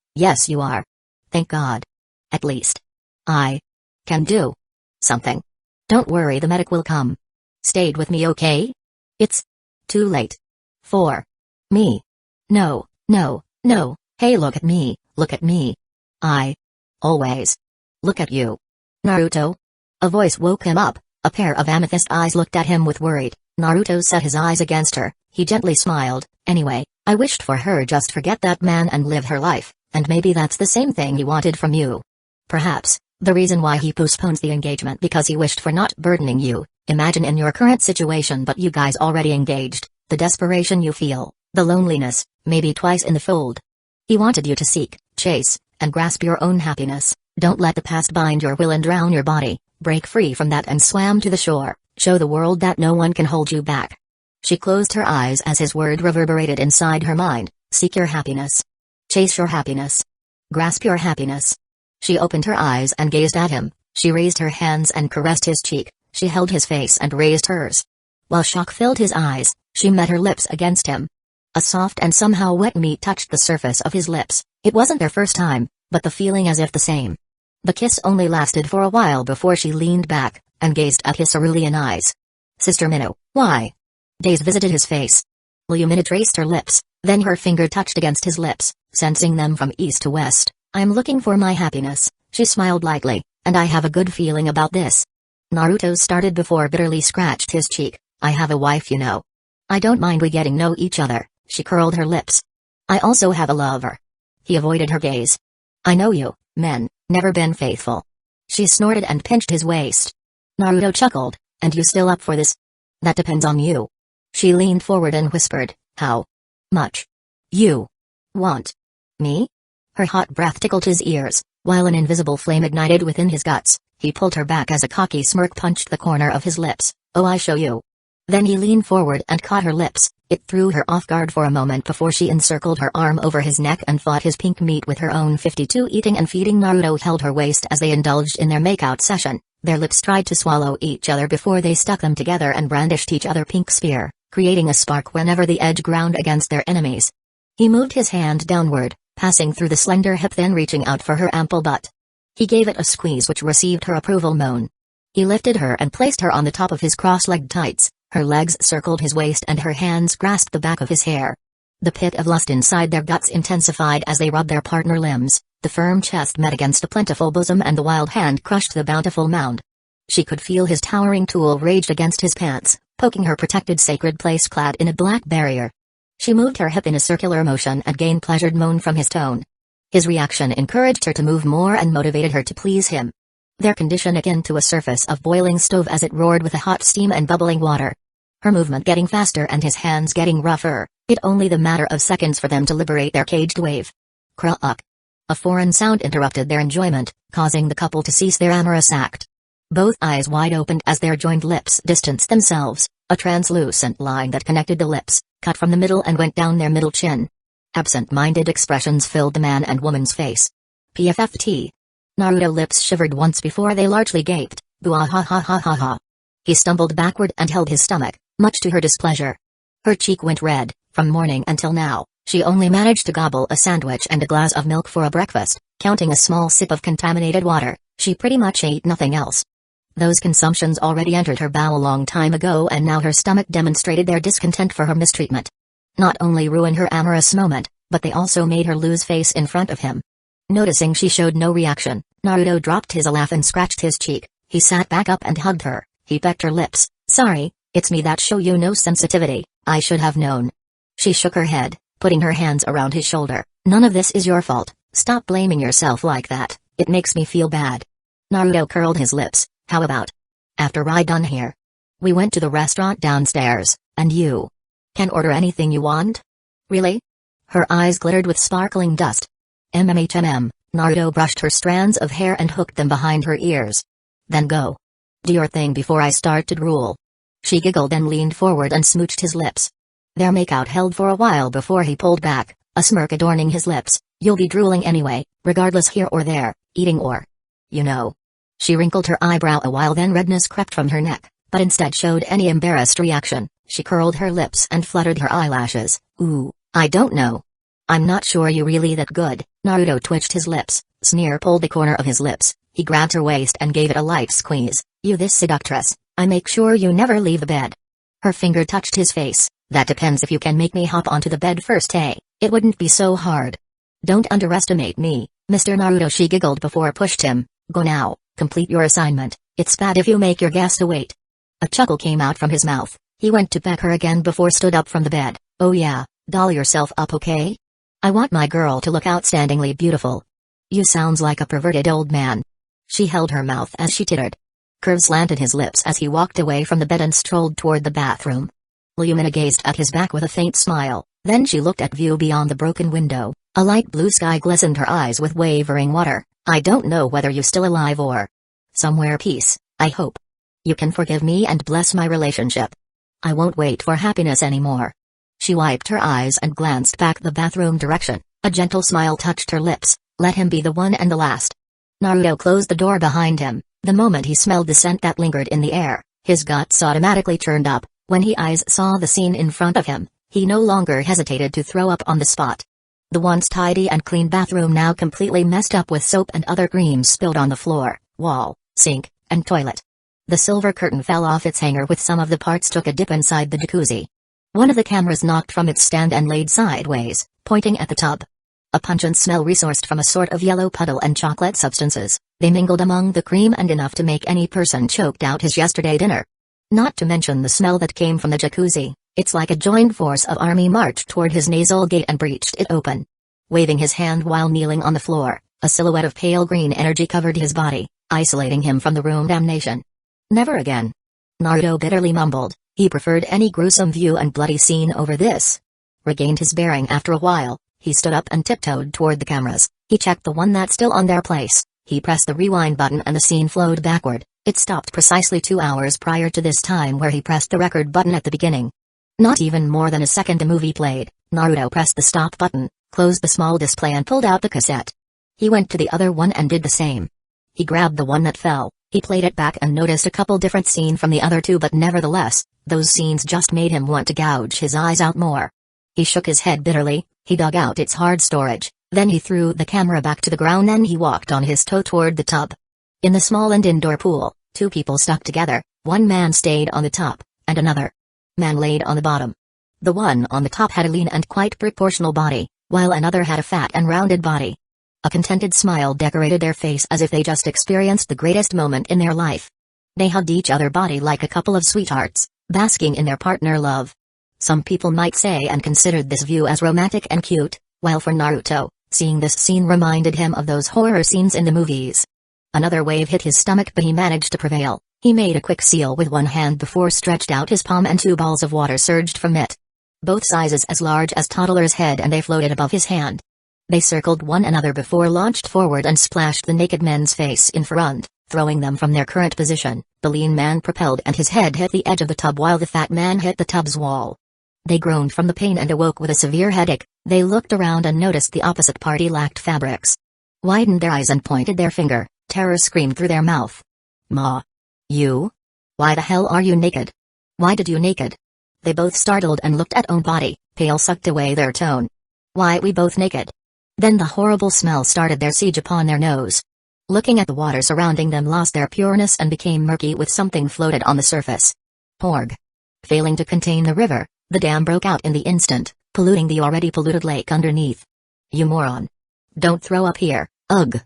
you are. Thank God. At least I can do something. Don't worry, the medic will come. Stayed with me, okay? It's too late for me. No. Hey, look at me. I always look at you. Naruto? A voice woke him up. A pair of amethyst eyes looked at him with worried. Naruto set his eyes against her. He gently smiled. Anyway, I wished for her just forget that man and live her life, and maybe that's the same thing he wanted from you. Perhaps the reason why he postpones the engagement because he wished for not burdening you. Imagine in your current situation, but you guys already engaged, the desperation you feel, the loneliness, maybe twice in the fold. He wanted you to seek, chase, and grasp your own happiness. Don't let the past bind your will and drown your body. Break free from that and swam to the shore. Show the world that no one can hold you back. She closed her eyes as his word reverberated inside her mind. Seek your happiness. Chase your happiness. Grasp your happiness. She opened her eyes and gazed at him. She raised her hands and caressed his cheek. She held his face and raised hers. While shock filled his eyes, she met her lips against him. A soft and somehow wet meat touched the surface of his lips. It wasn't their first time, but the feeling as if the same. The kiss only lasted for a while before she leaned back and gazed at his cerulean eyes. Sister Minnow, why? Daze visited his face. Lumina traced her lips, then her finger touched against his lips, sensing them from east to west. I'm looking for my happiness, she smiled lightly, and I have a good feeling about this. Naruto started before bitterly scratched his cheek. I have a wife, you know. I don't mind we getting know each other, she curled her lips. I also have a lover. He avoided her gaze. I know you, men, never been faithful. She snorted and pinched his waist. Naruto chuckled, and you still up for this? That depends on you. She leaned forward and whispered, how much you want me? Her hot breath tickled his ears, while an invisible flame ignited within his guts. He pulled her back as a cocky smirk punched the corner of his lips. Oh, I show you. Then he leaned forward and caught her lips. It threw her off guard for a moment before she encircled her arm over his neck and fought his pink meat with her own 52. Eating and feeding Naruto held her waist as they indulged in their makeout session. Their lips tried to swallow each other before they stuck them together and brandished each other pink spear, creating a spark whenever the edge ground against their enemies. He moved his hand downward, passing through the slender hip, then reaching out for her ample butt. He gave it a squeeze which received her approval moan. He lifted her and placed her on the top of his cross-legged tights. Her legs circled his waist and her hands grasped the back of his hair. The pit of lust inside their guts intensified as they rubbed their partner limbs. The firm chest met against the plentiful bosom and the wild hand crushed the bountiful mound. She could feel his towering tool raged against his pants, poking her protected sacred place clad in a black barrier. She moved her hip in a circular motion and gained pleasured moan from his tone. His reaction encouraged her to move more and motivated her to please him. Their condition akin to a surface of boiling stove as it roared with a hot steam and bubbling water. Her movement getting faster and his hands getting rougher, it only the matter of seconds for them to liberate their caged wave. Kruk. A foreign sound interrupted their enjoyment, causing the couple to cease their amorous act. Both eyes wide opened as their joined lips distanced themselves, a translucent line that connected the lips, cut from the middle and went down their middle chin. Absent-minded expressions filled the man and woman's face. PFFT. Naruto's lips shivered once before they largely gaped. Boo-ah-ha-ha-ha-ha-ha. He stumbled backward and held his stomach, much to her displeasure. Her cheek went red. From morning until now, she only managed to gobble a sandwich and a glass of milk for a breakfast, counting a small sip of contaminated water. She pretty much ate nothing else. Those consumptions already entered her bowel a long time ago, and now her stomach demonstrated their discontent for her mistreatment. Not only ruined her amorous moment, but they also made her lose face in front of him. Noticing she showed no reaction, Naruto dropped his laugh and scratched his cheek. He sat back up and hugged her. He pecked her lips. Sorry, it's me that show you no sensitivity. I should have known. She shook her head, putting her hands around his shoulder. None of this is your fault. Stop blaming yourself like that. It makes me feel bad. Naruto curled his lips. How about after I done here? We went to the restaurant downstairs, and you can order anything you want? Really? Her eyes glittered with sparkling dust. Naruto brushed her strands of hair and hooked them behind her ears. Then go. Do your thing before I start to drool. She giggled and leaned forward and smooched his lips. Their makeout held for a while before he pulled back, a smirk adorning his lips. You'll be drooling anyway, regardless here or there, eating or. You know. She wrinkled her eyebrow a while, then redness crept from her neck, but instead showed any embarrassed reaction. She curled her lips and fluttered her eyelashes. Ooh, I don't know. I'm not sure you really that good. Naruto twitched his lips. Sneer pulled the corner of his lips. He grabbed her waist and gave it a light squeeze. You this seductress, I make sure you never leave the bed. Her finger touched his face. That depends if you can make me hop onto the bed first, hey? It wouldn't be so hard. Don't underestimate me, Mr. Naruto, she giggled before pushed him. Go now, complete your assignment. It's bad if you make your guest wait. A chuckle came out from his mouth. He went to peck her again before stood up from the bed. Oh yeah, doll yourself up, okay? I want my girl to look outstandingly beautiful. You sounds like a perverted old man. She held her mouth as she tittered. Curves slanted his lips as he walked away from the bed and strolled toward the bathroom. Lumina gazed at his back with a faint smile, then she looked at view beyond the broken window. A light blue sky glistened her eyes with wavering water. I don't know whether you're still alive or somewhere peace, I hope. You can forgive me and bless my relationship. I won't wait for happiness anymore. She wiped her eyes and glanced back the bathroom direction. A gentle smile touched her lips. Let him be the one and the last. Naruto closed the door behind him. The moment he smelled the scent that lingered in the air, his guts automatically turned up. When his eyes saw the scene in front of him, he no longer hesitated to throw up on the spot. The once tidy and clean bathroom now completely messed up with soap and other creams spilled on the floor, wall, sink, and toilet. The silver curtain fell off its hanger with some of the parts took a dip inside the jacuzzi. One of the cameras knocked from its stand and laid sideways, pointing at the tub. A pungent smell resourced from a sort of yellow puddle and chocolate substances. They mingled among the cream and enough to make any person choked out his yesterday dinner. Not to mention the smell that came from the jacuzzi. It's like a joined force of army marched toward his nasal gate and breached it open. Waving his hand while kneeling on the floor, a silhouette of pale green energy covered his body, isolating him from the room. Damnation. Never again. Naruto bitterly mumbled. He preferred any gruesome view and bloody scene over this. Regained his bearing after a while, he stood up and tiptoed toward the cameras. He checked the one that's still on their place. He pressed the rewind button and the scene flowed backward. It stopped precisely 2 hours prior to this time where he pressed the record button at the beginning. Not even more than a second the movie played. Naruto pressed the stop button, closed the small display and pulled out the cassette. He went to the other one and did the same. He grabbed the one that fell. He played it back and noticed a couple different scenes from the other two, but nevertheless, those scenes just made him want to gouge his eyes out more. He shook his head bitterly. He dug out its hard storage, then he threw the camera back to the ground and he walked on his toe toward the tub. In the small and indoor pool, 2 people stuck together. One man stayed on the top, and another man laid on the bottom. The one on the top had a lean and quite proportional body, while another had a fat and rounded body. A contented smile decorated their face as if they just experienced the greatest moment in their life. They hugged each other body like a couple of sweethearts, basking in their partner love. Some people might say and considered this view as romantic and cute, while for Naruto, seeing this scene reminded him of those horror scenes in the movies. Another wave hit his stomach, but he managed to prevail. He made a quick seal with one hand before stretched out his palm and 2 balls of water surged from it. Both sizes as large as toddler's head, and they floated above his hand. They circled one another before launched forward and splashed the naked men's face in front, throwing them from their current position. The lean man propelled and his head hit the edge of the tub while the fat man hit the tub's wall. They groaned from the pain and awoke with a severe headache. They looked around and noticed the opposite party lacked fabrics. Widened their eyes and pointed their finger. Terror screamed through their mouth. Ma. You? Why the hell are you naked? Why did you naked? They both startled and looked at own body. Pale sucked away their tone. Why we both naked? Then the horrible smell started their siege upon their nose. Looking at the water surrounding them lost their pureness and became murky with something floated on the surface. Porg. Failing to contain the river, the dam broke out in the instant, polluting the already polluted lake underneath. You moron. Don't throw up here, ugh.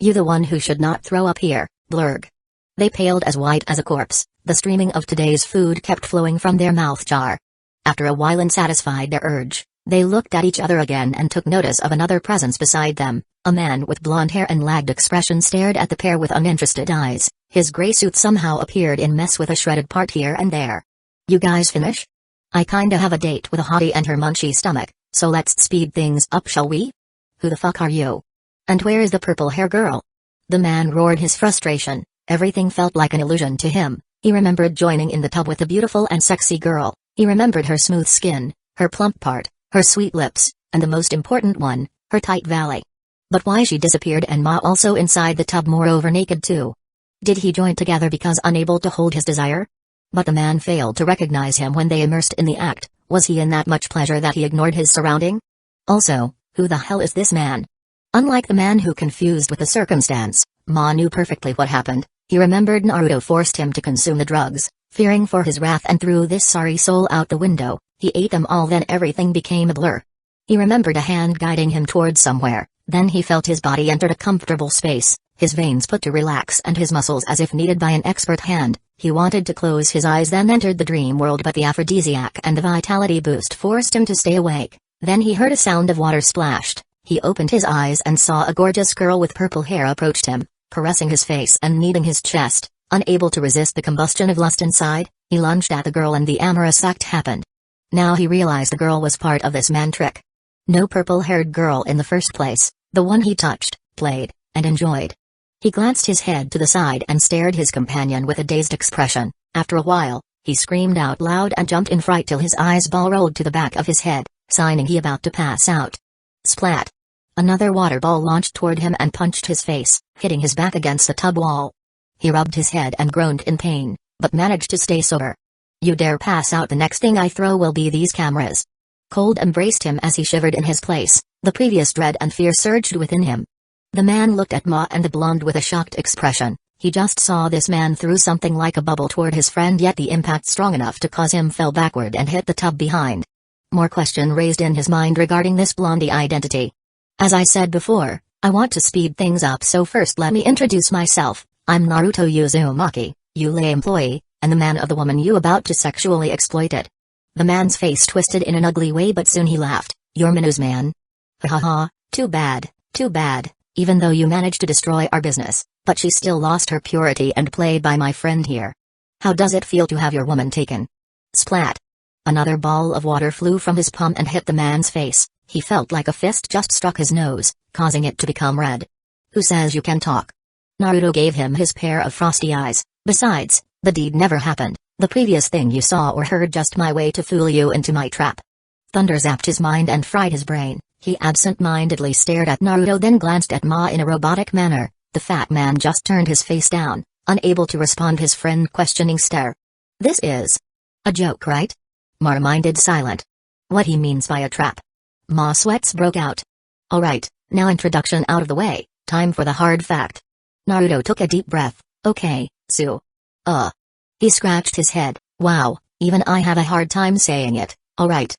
You the one who should not throw up here, blurg. They paled as white as a corpse. The streaming of today's food kept flowing from their mouth jar. After a while and satisfied their urge, they looked at each other again and took notice of another presence beside them. A man with blonde hair and lagged expression stared at the pair with uninterested eyes. His gray suit somehow appeared in mess with a shredded part here and there. You guys finish? I kinda have a date with a hottie and her munchy stomach, so let's speed things up, shall we? Who the fuck are you? And where is the purple hair girl? The man roared his frustration. Everything felt like an illusion to him. He remembered joining in the tub with the beautiful and sexy girl. He remembered her smooth skin, her plump part, her sweet lips, and the most important one, her tight valley. But why she disappeared and Ma also inside the tub, moreover naked too? Did he join together because unable to hold his desire? But the man failed to recognize him when they immersed in the act. Was he in that much pleasure that he ignored his surrounding? Also, who the hell is this man? Unlike the man who confused with the circumstance, Ma knew perfectly what happened. He remembered Naruto forced him to consume the drugs, fearing for his wrath, and threw this sorry soul out the window. He ate them all, then everything became a blur. He remembered a hand guiding him towards somewhere, then he felt his body entered a comfortable space, his veins put to relax and his muscles as if kneaded by an expert hand. He wanted to close his eyes, then entered the dream world, but the aphrodisiac and the vitality boost forced him to stay awake. Then he heard a sound of water splashed. He opened his eyes and saw a gorgeous girl with purple hair approached him, caressing his face and kneading his chest. Unable to resist the combustion of lust inside, he lunged at the girl and the amorous act happened. Now he realized the girl was part of this man trick. No purple-haired girl in the first place, the one he touched, played, and enjoyed. He glanced his head to the side and stared his companion with a dazed expression. After a while, he screamed out loud and jumped in fright till his eyes ball rolled to the back of his head, signing he about to pass out. Splat! Another water ball launched toward him and punched his face, hitting his back against the tub wall. He rubbed his head and groaned in pain, but managed to stay sober. You dare pass out, the next thing I throw will be these cameras. Cold embraced him as he shivered in his place. The previous dread and fear surged within him. The man looked at Ma and the blonde with a shocked expression. He just saw this man threw something like a bubble toward his friend, yet the impact strong enough to cause him fell backward and hit the tub behind. More question raised in his mind regarding this blondie identity. As I said before, I want to speed things up, so first let me introduce myself. I'm Naruto Uzumaki, you lay employee, and the man of the woman you about to sexually exploited. The man's face twisted in an ugly way, but soon he laughed. You're Minu's man? Ha ha, too bad, too bad, even though you managed to destroy our business, but she still lost her purity and played by my friend here. How does it feel to have your woman taken? Splat. Another ball of water flew from his palm and hit the man's face. He felt like a fist just struck his nose, causing it to become red. Who says you can talk? Naruto gave him his pair of frosty eyes. Besides, the deed never happened. The previous thing you saw or heard just my way to fool you into my trap. Thunder zapped his mind and fried his brain. He absent-mindedly stared at Naruto, then glanced at Ma in a robotic manner. The fat man just turned his face down, unable to respond his friend questioning stare. This is a joke, right? Ma remained silent. What he means by a trap? Ma sweats broke out. Alright, now introduction out of the way, time for the hard fact. Naruto took a deep breath. Okay, so. He scratched his head. Wow, even I have a hard time saying it. Alright,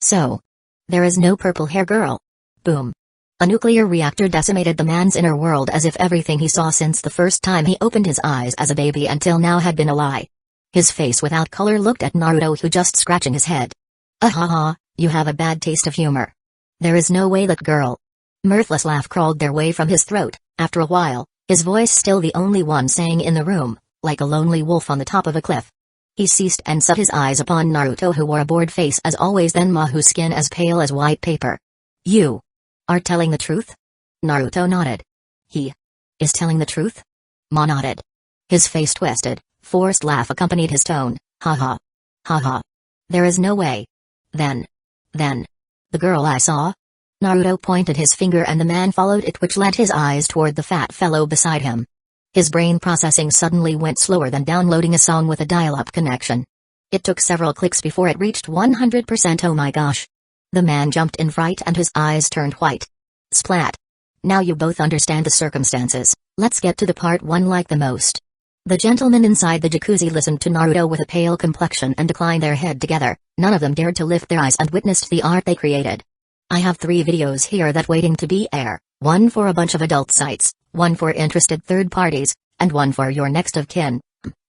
so. There is no purple hair girl. Boom. A nuclear reactor decimated the man's inner world as if everything he saw since the first time he opened his eyes as a baby until now had been a lie. His face without color looked at Naruto, who just scratching his head. Ahaha, you have a bad taste of humor. There is no way that girl. Mirthless laugh crawled their way from his throat. After a while, his voice still the only one saying in the room, like a lonely wolf on the top of a cliff. He ceased and set his eyes upon Naruto, who wore a bored face as always, then Ma, whose skin as pale as white paper. You. Are telling the truth? Naruto nodded. He is telling the truth? Ma nodded. His face twisted, forced laugh accompanied his tone, haha. Haha. There is no way. Then. The girl I saw? Naruto pointed his finger and the man followed it, which led his eyes toward the fat fellow beside him. His brain processing suddenly went slower than downloading a song with a dial-up connection. It took several clicks before it reached 100%. Oh my gosh. The man jumped in fright and his eyes turned white. Splat. Now you both understand the circumstances, let's get to the part one like the most. The gentlemen inside the jacuzzi listened to Naruto with a pale complexion and declined their head together. None of them dared to lift their eyes and witnessed the art they created. I have 3 videos here that waiting to be air, one for a bunch of adult sites, one for interested third parties, and one for your next of kin.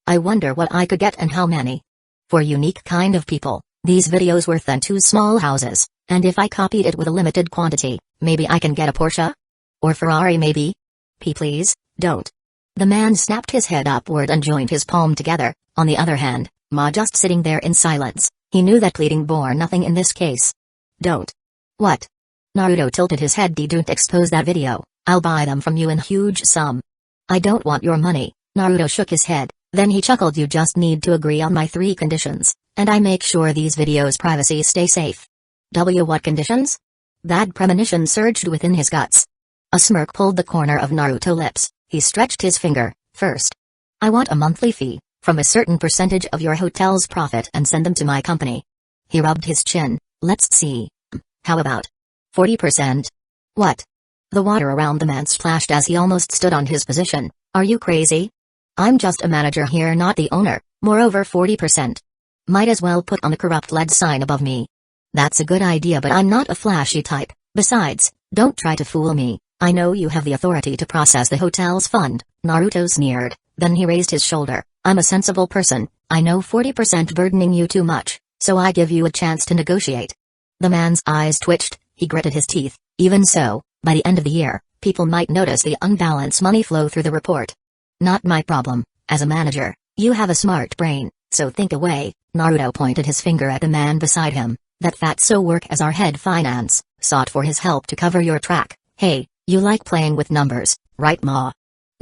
I wonder what I could get and how many. For unique kind of people, these videos worth than 2 small houses, and if I copied it with a limited quantity, maybe I can get a Porsche? Or Ferrari maybe? Please, don't. The man snapped his head upward and joined his palm together. On the other hand, Ma just sitting there in silence, he knew that pleading bore nothing in this case. Don't. What? Naruto tilted his head. Don't expose that video, I'll buy them from you in huge sum. I don't want your money. Naruto shook his head, then he chuckled. You just need to agree on my 3 conditions, and I make sure these videos' privacy stay safe. What conditions? That premonition surged within his guts. A smirk pulled the corner of Naruto's lips. He stretched his finger. First, I want a monthly fee, from a certain percentage of your hotel's profit, and send them to my company. He rubbed his chin. Let's see. How about 40%? What? The water around the man splashed as he almost stood on his position. Are you crazy? I'm just a manager here, not the owner. Moreover, 40%. Might as well put on a corrupt lead sign above me. That's a good idea, but I'm not a flashy type. Besides, don't try to fool me. I know you have the authority to process the hotel's fund. Naruto sneered, then he raised his shoulder. I'm a sensible person. I know 40% burdening you too much, so I give you a chance to negotiate. The man's eyes twitched, he gritted his teeth. Even so, by the end of the year, people might notice the unbalanced money flow through the report. Not my problem. As a manager, you have a smart brain, so think away. Naruto pointed his finger at the man beside him. That fatso work as our head finance, sought for his help to cover your track. Hey, you like playing with numbers, right Ma?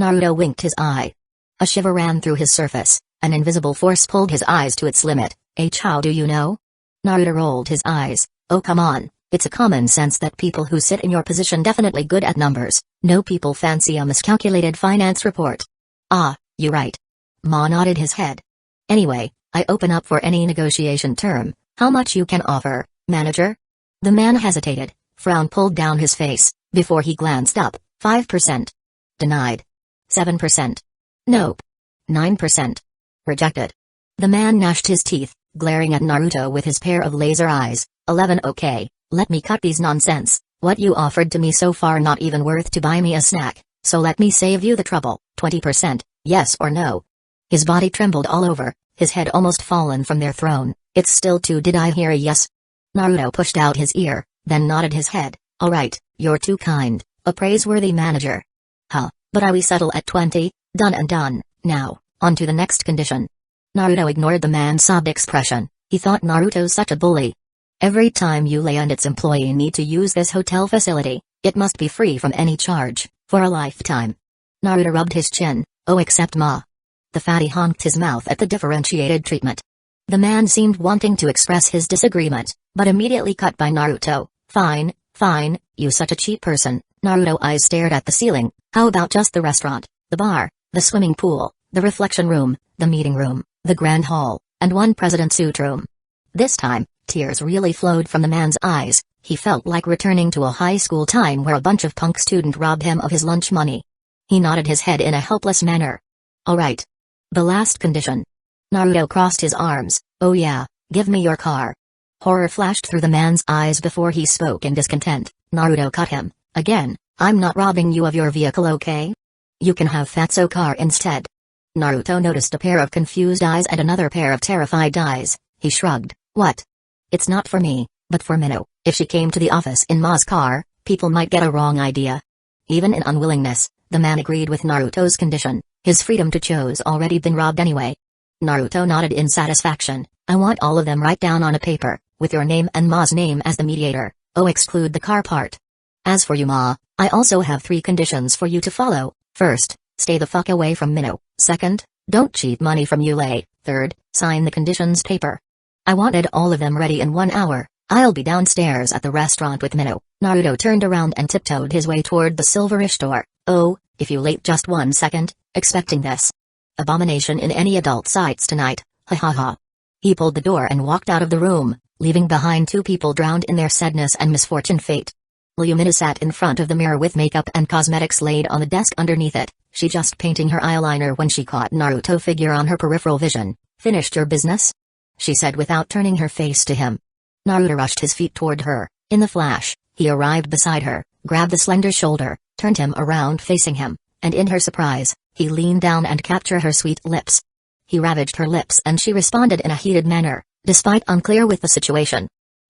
Naruto winked his eye. A shiver ran through his surface, an invisible force pulled his eyes to its limit. How do you know? Naruto rolled his eyes. Oh come on, it's a common sense that people who sit in your position definitely good at numbers. No people fancy a miscalculated finance report. Ah, you right. Ma nodded his head. Anyway, I open up for any negotiation term. How much you can offer, manager? The man hesitated, frown pulled down his face, before he glanced up. 5%. Denied. 7%. Nope. 9%. Rejected. The man gnashed his teeth, glaring at Naruto with his pair of laser eyes. 11. Okay, let me cut these nonsense. What you offered to me so far not even worth to buy me a snack, so let me save you the trouble. 20%, yes or no? His body trembled all over, his head almost fallen from their throne. It's still 2. Did I hear a yes? Naruto pushed out his ear, then nodded his head. Alright, you're too kind, a praiseworthy manager. Huh, but I will settle at 20, done and done. Now, on to the next condition. Naruto ignored the man's sobbed expression. He thought Naruto such a bully. Every time Yule and its employee need to use this hotel facility, it must be free from any charge, for a lifetime. Naruto rubbed his chin. Oh, except Ma. The fatty honked his mouth at the differentiated treatment. The man seemed wanting to express his disagreement, but immediately cut by Naruto. Fine, fine, you such a cheap person. Naruto's eyes stared at the ceiling. How about just the restaurant, the bar, the swimming pool, the reflection room, the meeting room, the grand hall, and one president's suite room? This time, tears really flowed from the man's eyes. He felt like returning to a high school time where a bunch of punk students robbed him of his lunch money. He nodded his head in a helpless manner. Alright. The last condition. Naruto crossed his arms. Oh yeah, give me your car. Horror flashed through the man's eyes before he spoke in discontent. Naruto cut him. Again, I'm not robbing you of your vehicle, okay? You can have Fatso car instead. Naruto noticed a pair of confused eyes and another pair of terrified eyes. He shrugged. What? It's not for me, but for Minnow. If she came to the office in Ma's car, people might get a wrong idea. Even in unwillingness, the man agreed with Naruto's condition. His freedom to choose already been robbed anyway. Naruto nodded in satisfaction. I want all of them right down on a paper, with your name and Ma's name as the mediator. Oh, exclude the car part. As for you, Ma, I also have 3 conditions for you to follow. First, stay the fuck away from Minnow. Second, don't cheat money from Yulei. Third, sign the conditions paper. I wanted all of them ready in 1 hour. I'll be downstairs at the restaurant with Minnow. Naruto turned around and tiptoed his way toward the silverish door. Oh, if you late just 1 second, expecting this abomination in any adult sights tonight, ha ha ha. He pulled the door and walked out of the room, leaving behind 2 people drowned in their sadness and misfortune fate. Lumina sat in front of the mirror with makeup and cosmetics laid on the desk underneath it, she just painting her eyeliner when she caught Naruto figure on her peripheral vision. Finished your business? She said without turning her face to him. Naruto rushed his feet toward her. In the flash, he arrived beside her, grabbed the slender shoulder, turned him around facing him, and in her surprise, he leaned down and captured her sweet lips. He ravaged her lips and she responded in a heated manner, despite unclear with the situation.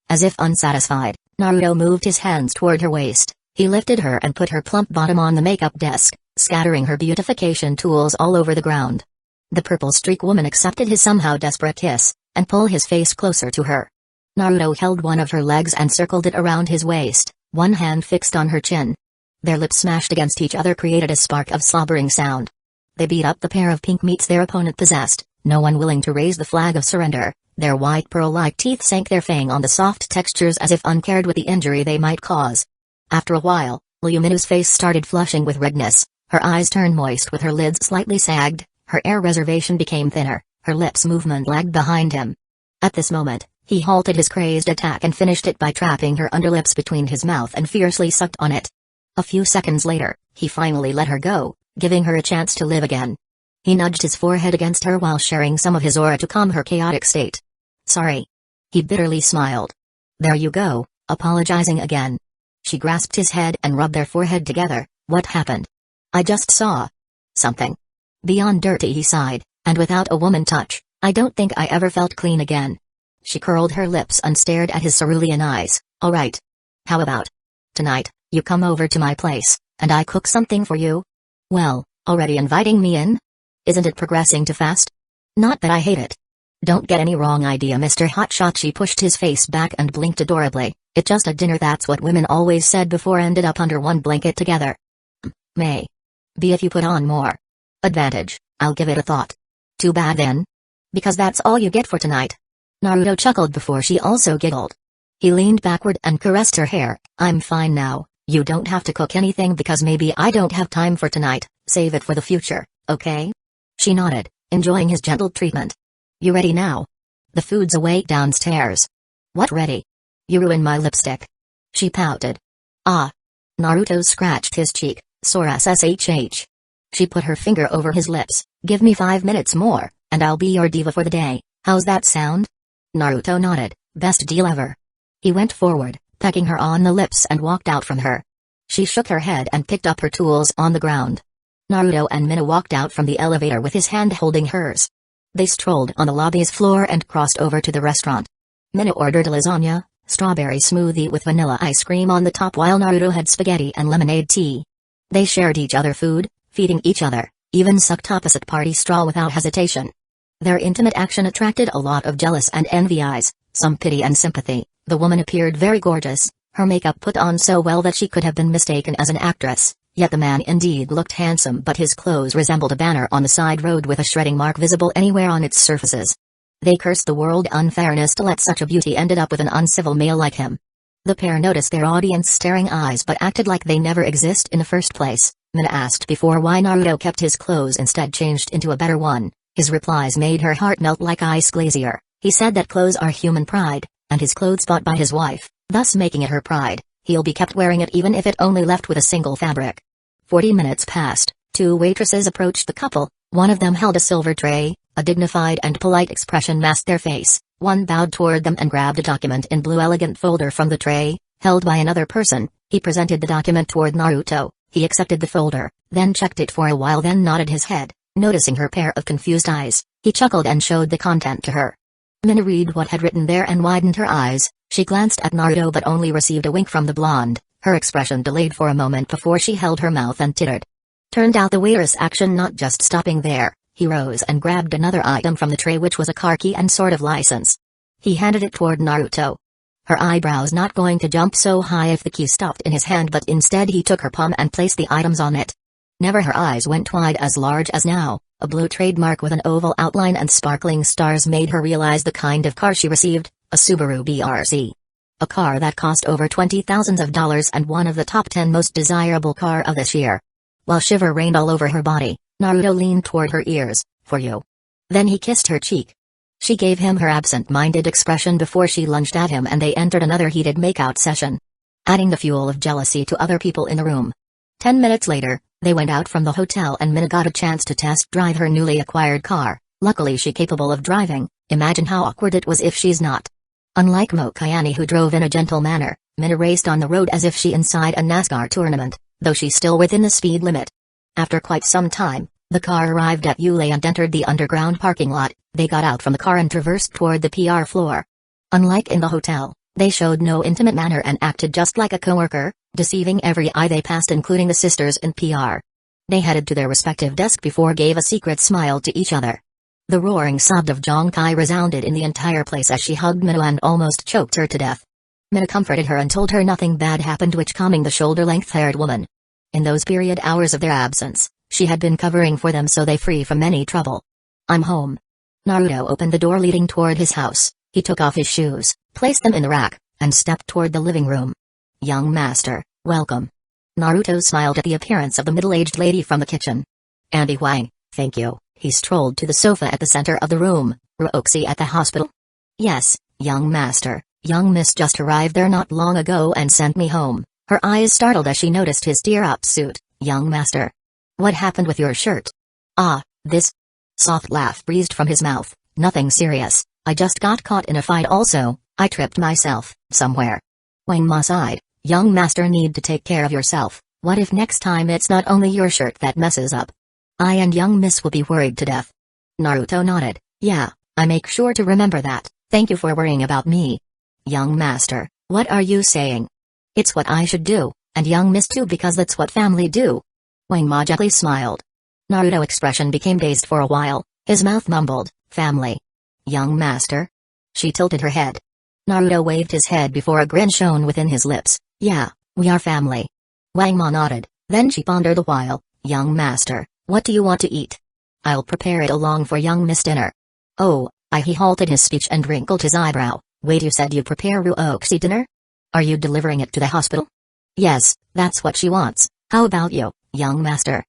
As if unsatisfied, Naruto moved his hands toward her waist. He lifted her and put her plump bottom on the makeup desk, scattering her beautification tools all over the ground. The purple streak woman accepted his somehow desperate kiss, and pulled his face closer to her. Naruto held one of her legs and circled it around his waist, one hand fixed on her chin. Their lips smashed against each other created a spark of slobbering sound. They beat up the pair of pink meats their opponent possessed, no one willing to raise the flag of surrender. Their white pearl-like teeth sank their fang on the soft textures as if uncared with the injury they might cause. After a while, Lumina's face started flushing with redness, her eyes turned moist with her lids slightly sagged, her air reservation became thinner, her lips movement lagged behind him. At this moment, he halted his crazed attack and finished it by trapping her underlips between his mouth and fiercely sucked on it. A few seconds later, he finally let her go, giving her a chance to live again. He nudged his forehead against her while sharing some of his aura to calm her chaotic state. Sorry. He bitterly smiled. There you go, apologizing again. She grasped his head and rubbed their forehead together. What happened? I just saw something beyond dirty, he sighed, and without a woman touch, I don't think I ever felt clean again. She curled her lips and stared at his cerulean eyes. All right. How about tonight, you come over to my place, and I cook something for you? Well, already inviting me in? Isn't it progressing too fast? Not that I hate it. Don't get any wrong idea, Mr. Hotshot. She pushed his face back and blinked adorably. It's just a dinner, that's what women always said before ended up under one blanket together. May be if you put on more advantage, I'll give it a thought. Too bad then. Because that's all you get for tonight. Naruto chuckled before she also giggled. He leaned backward and caressed her hair. I'm fine now, you don't have to cook anything because maybe I don't have time for tonight, save it for the future, okay? She nodded, enjoying his gentle treatment. You ready now? The food's awake downstairs. What ready? You ruined my lipstick. She pouted. Ah. Naruto scratched his cheek, sore SSHH. She put her finger over his lips. Give me 5 minutes more, and I'll be your diva for the day. How's that sound? Naruto nodded. Best deal ever. He went forward, pecking her on the lips and walked out from her. She shook her head and picked up her tools on the ground. Naruto and Mina walked out from the elevator with his hand holding hers. They strolled on the lobby's floor and crossed over to the restaurant. Mina ordered a lasagna, strawberry smoothie with vanilla ice cream on the top while Naruto had spaghetti and lemonade tea. They shared each other food, feeding each other, even sucked opposite party straw without hesitation. Their intimate action attracted a lot of jealous and envy eyes, some pity and sympathy. The woman appeared very gorgeous, her makeup put on so well that she could have been mistaken as an actress. Yet the man indeed looked handsome, but his clothes resembled a banner on the side road with a shredding mark visible anywhere on its surfaces. They cursed the world unfairness to let such a beauty ended up with an uncivil male like him. The pair noticed their audience staring eyes but acted like they never exist in the first place. Mina asked before why Naruto kept his clothes instead changed into a better one. His replies made her heart melt like ice glacier. He said that clothes are human pride, and his clothes bought by his wife, thus making it her pride. He'll be kept wearing it even if it only left with a single fabric. 40 minutes passed. 2 waitresses approached the couple. One of them held a silver tray. A dignified and polite expression masked their face. One bowed toward them and grabbed a document in blue elegant folder from the tray, held by another person. He presented the document toward Naruto. He accepted the folder, then checked it for a while, then nodded his head. Noticing her pair of confused eyes, he chuckled and showed the content to her. Mina read what had written there and widened her eyes. She glanced at Naruto but only received a wink from the blonde. Her expression delayed for a moment before she held her mouth and tittered. Turned out the waiter's action not just stopping there. He rose and grabbed another item from the tray, which was a car key and sort of license. He handed it toward Naruto. Her eyebrows not going to jump so high if the key stopped in his hand, but instead he took her palm and placed the items on it. Never her eyes went wide as large as now. A blue trademark with an oval outline and sparkling stars made her realize the kind of car she received, a Subaru BRZ. A car that cost over $20,000 and one of the top 10 most desirable car of this year. While shiver rained all over her body, Naruto leaned toward her ears. For you. Then he kissed her cheek. She gave him her absent-minded expression before she lunged at him, and they entered another heated makeout session, adding the fuel of jealousy to other people in the room. 10 minutes later, they went out from the hotel and Mina got a chance to test drive her newly acquired car. Luckily she capable of driving. Imagine how awkward it was if she's not. Unlike Mokayane, who drove in a gentle manner, Mina raced on the road as if she inside a NASCAR tournament, though she's still within the speed limit. After quite some time, the car arrived at Yule and entered the underground parking lot. They got out from the car and traversed toward the PR floor. Unlike in the hotel, they showed no intimate manner and acted just like a coworker, deceiving every eye they passed, including the sisters in PR. They headed to their respective desk before gave a secret smile to each other. The roaring sob of Jonkai resounded in the entire place as she hugged Mina and almost choked her to death. Mina comforted her and told her nothing bad happened, which calming the shoulder-length haired woman. In those period hours of their absence, she had been covering for them so they free from any trouble. I'm home. Naruto opened the door leading toward his house. He took off his shoes, placed them in the rack, and stepped toward the living room. Young master, welcome. Naruto smiled at the appearance of the middle-aged lady from the kitchen. Andy Huang, thank you. He strolled to the sofa at the center of the room. Ruoxi at the hospital? Yes, young master. Young miss just arrived there not long ago and sent me home. Her eyes startled as she noticed his tear-up suit. Young master. What happened with your shirt? Ah, this. Soft laugh breezed from his mouth. Nothing serious. I just got caught in a fight also. I tripped myself, somewhere. Wang Ma sighed. Young master, need to take care of yourself. What if next time it's not only your shirt that messes up? I and young miss will be worried to death. Naruto nodded. Yeah, I make sure to remember that. Thank you for worrying about me. Young master, what are you saying? It's what I should do, and young miss too, because that's what family do. Wang Ma gently smiled. Naruto's expression became dazed for a while. His mouth mumbled, family. Young master? She tilted her head. Naruto waved his head before a grin shone within his lips. Yeah, we are family. Wang Ma nodded. Then she pondered a while. Young master, what do you want to eat? I'll prepare it along for young miss dinner. Oh, he halted his speech and wrinkled his eyebrow. Wait, you said you prepare Ruoxi dinner? Are you delivering it to the hospital? Yes, that's what she wants. How about you, young master?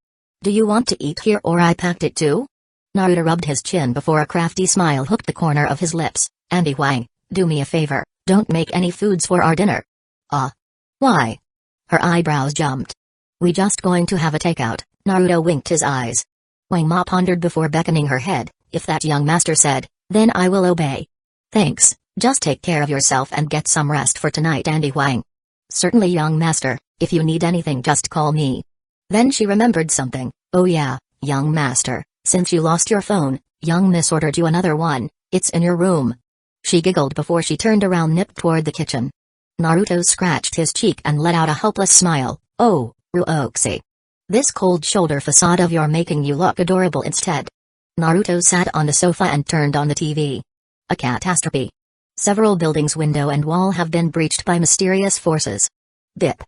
Do you want to eat here or I packed it too? Naruto rubbed his chin before a crafty smile hooked the corner of his lips. Andy Huang, do me a favor, don't make any foods for our dinner. Why? Her eyebrows jumped. We just going to have a takeout. Naruto winked his eyes. Wang Ma pondered before beckoning her head. If that young master said, then I will obey. Thanks, just take care of yourself and get some rest for tonight, Andy Huang. Certainly, young master, if you need anything just call me. Then she remembered something. Oh yeah, young master, since you lost your phone, young miss ordered you another one. It's in your room. She giggled before she turned around, nipped toward the kitchen. Naruto scratched his cheek and let out a helpless smile. Oh, Ruoxi. This cold shoulder facade of your making you look adorable instead. Naruto sat on the sofa and turned on the TV. A catastrophe. Several buildings' window and wall have been breached by mysterious forces. Bip.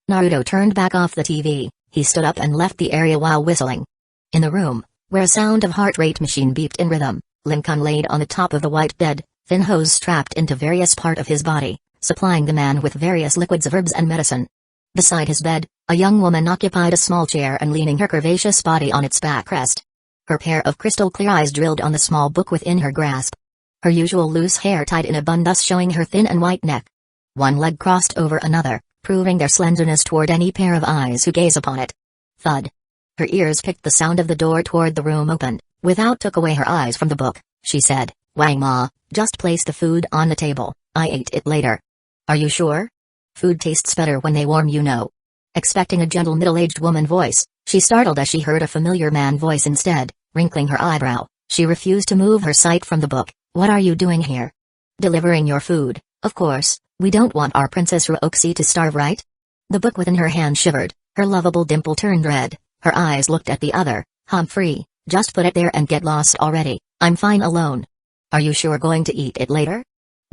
Naruto turned back off the TV. He stood up and left the area while whistling. In the room, where a sound of heart rate machine beeped in rhythm, Lincoln laid on the top of the white bed, thin hose strapped into various part of his body, supplying the man with various liquids of herbs and medicine. Beside his bed, a young woman occupied a small chair and leaning her curvaceous body on its backrest. Her pair of crystal clear eyes drilled on the small book within her grasp. Her usual loose hair tied in a bun, thus showing her thin and white neck. One leg crossed over another, proving their slenderness toward any pair of eyes who gaze upon it. Thud. Her ears picked the sound of the door toward the room opened. Without took away her eyes from the book, she said, Wang Ma, just place the food on the table, I ate it later. Are you sure? Food tastes better when they warm, you know. Expecting a gentle middle-aged woman voice, she startled as she heard a familiar man voice instead. Wrinkling her eyebrow, she refused to move her sight from the book. What are you doing here? Delivering your food, of course. We don't want our Princess Ruoxi to starve, right? The book within her hand shivered, her lovable dimple turned red, her eyes looked at the other. Humphrey, just put it there and get lost already, I'm fine alone. Are you sure going to eat it later?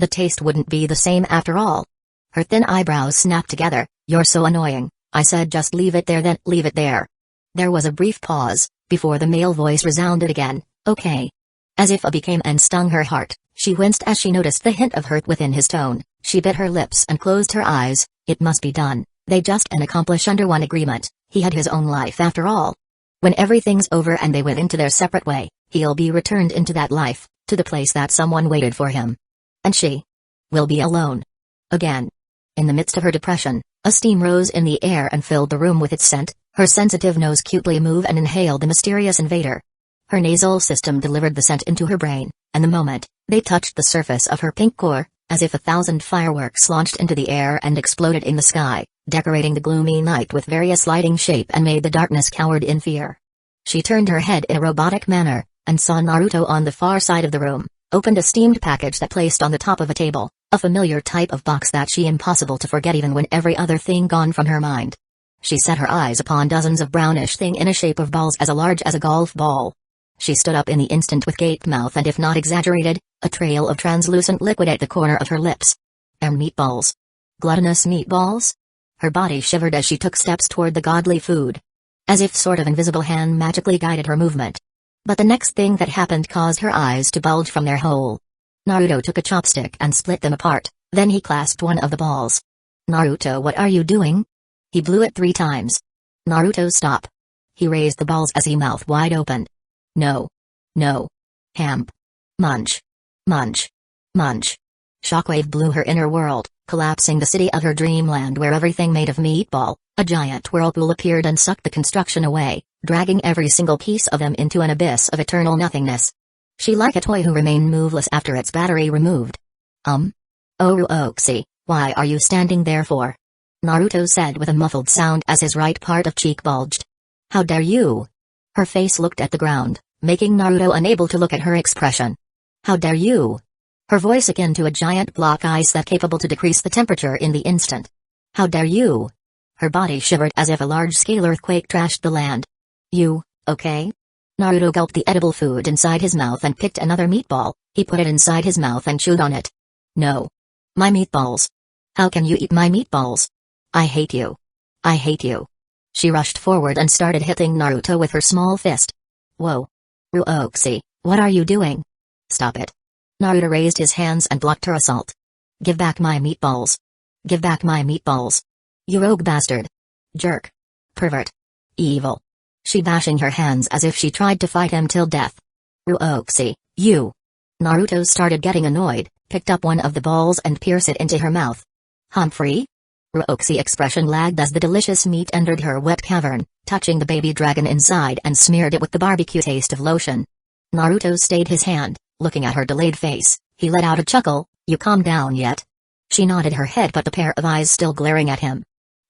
The taste wouldn't be the same after all. Her thin eyebrows snapped together. You're so annoying. I said just leave it there, then leave it there. There was a brief pause, before the male voice resounded again, okay. As if a became and stung her heart, she winced as she noticed the hint of hurt within his tone. She bit her lips and closed her eyes. It must be done. They just and accomplish under one agreement. He had his own life after all. When everything's over and they went into their separate way, he'll be returned into that life, to the place that someone waited for him. And she will be alone. Again. In the midst of her depression, a steam rose in the air and filled the room with its scent. Her sensitive nose cutely moved and inhaled the mysterious invader. Her nasal system delivered the scent into her brain, and the moment they touched the surface of her pink core, as if 1,000 fireworks launched into the air and exploded in the sky, decorating the gloomy night with various lighting shape and made the darkness cowered in fear. She turned her head in a robotic manner, and saw Naruto on the far side of the room, opened a steamed package that placed on the top of a table, a familiar type of box that she impossible to forget even when every other thing gone from her mind. She set her eyes upon dozens of brownish thing in a shape of balls as large as a golf ball. She stood up in the instant with gaped mouth and if not exaggerated, a trail of translucent liquid at the corner of her lips. Meatballs. Gluttonous meatballs? Her body shivered as she took steps toward the godly food. As if sort of invisible hand magically guided her movement. But the next thing that happened caused her eyes to bulge from their hole. Naruto took a chopstick and split them apart, then he clasped one of the balls. Naruto, what are you doing? He blew it 3 times. Naruto, stop. He raised the balls as he mouth wide open. No. No. Hamp. Munch. Munch. Munch. Shockwave blew her inner world, collapsing the city of her dreamland where everything made of meatball. A giant whirlpool appeared and sucked the construction away, dragging every single piece of them into an abyss of eternal nothingness. She like a toy who remained moveless after its battery removed. Oh Ruoxi, why are you standing there for? Naruto said with a muffled sound as his right part of cheek bulged. How dare you? Her face looked at the ground, making Naruto unable to look at her expression. How dare you? Her voice akin to a giant block ice that capable to decrease the temperature in the instant. How dare you? Her body shivered as if a large-scale earthquake trashed the land. You, okay? Naruto gulped the edible food inside his mouth and picked another meatball. He put it inside his mouth and chewed on it. No. My meatballs. How can you eat my meatballs? I hate you. I hate you. She rushed forward and started hitting Naruto with her small fist. Whoa. Ruoxi, what are you doing? Stop it. Naruto raised his hands and blocked her assault. Give back my meatballs. Give back my meatballs. You rogue bastard. Jerk. Pervert. Evil. She bashing her hands as if she tried to fight him till death. Ruoxi, you. Naruto started getting annoyed, picked up one of the balls and pierced it into her mouth. Humphrey? Ruoxi expression lagged as the delicious meat entered her wet cavern, touching the baby dragon inside and smeared it with the barbecue taste of lotion. Naruto stayed his hand, looking at her delayed face. He let out a chuckle. You calmed down yet? She nodded her head but the pair of eyes still glaring at him.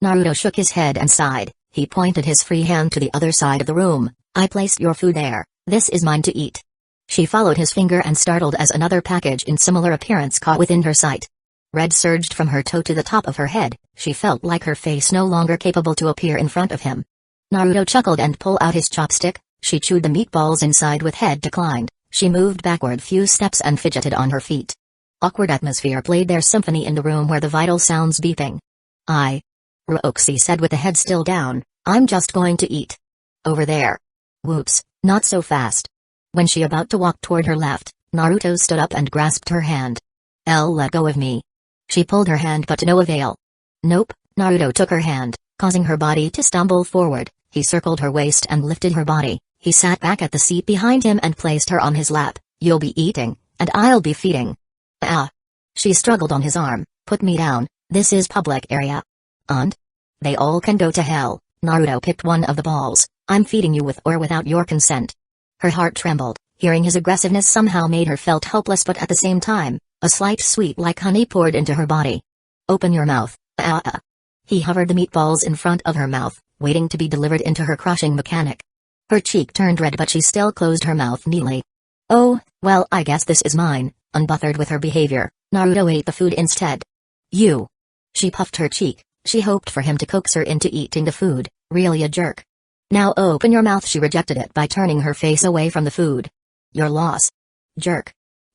Naruto shook his head and sighed. He pointed his free hand to the other side of the room. I placed your food there. This is mine to eat. She followed his finger and startled as another package in similar appearance caught within her sight. Red surged from her toe to the top of her head. She felt like her face no longer capable to appear in front of him. Naruto chuckled and pulled out his chopstick. She chewed the meatballs inside with head declined. She moved backward few steps and fidgeted on her feet. Awkward atmosphere played their symphony in the room where the vital sounds beeping. Ruoxi said with the head still down, I'm just going to eat. Over there. Whoops, not so fast. When she about to walk toward her left, Naruto stood up and grasped her hand. Let go of me. She pulled her hand but to no avail. Nope, Naruto took her hand, causing her body to stumble forward. He circled her waist and lifted her body. He sat back at the seat behind him and placed her on his lap. You'll be eating, and I'll be feeding. She struggled on his arm. Put me down, this is public area. And? They all can go to hell. Naruto picked one of the balls. I'm feeding you with or without your consent. Her heart trembled. Hearing his aggressiveness somehow made her felt helpless but at the same time, a slight sweet like honey poured into her body. Open your mouth. He hovered the meatballs in front of her mouth, waiting to be delivered into her crushing mechanic. Her cheek turned red but she still closed her mouth neatly. Oh, well I guess this is mine. Unbothered with her behavior, Naruto ate the food instead. You. She puffed her cheek. She hoped for him to coax her into eating the food. Really a jerk. Now open your mouth. She rejected it by turning her face away from the food. Your loss. Jerk.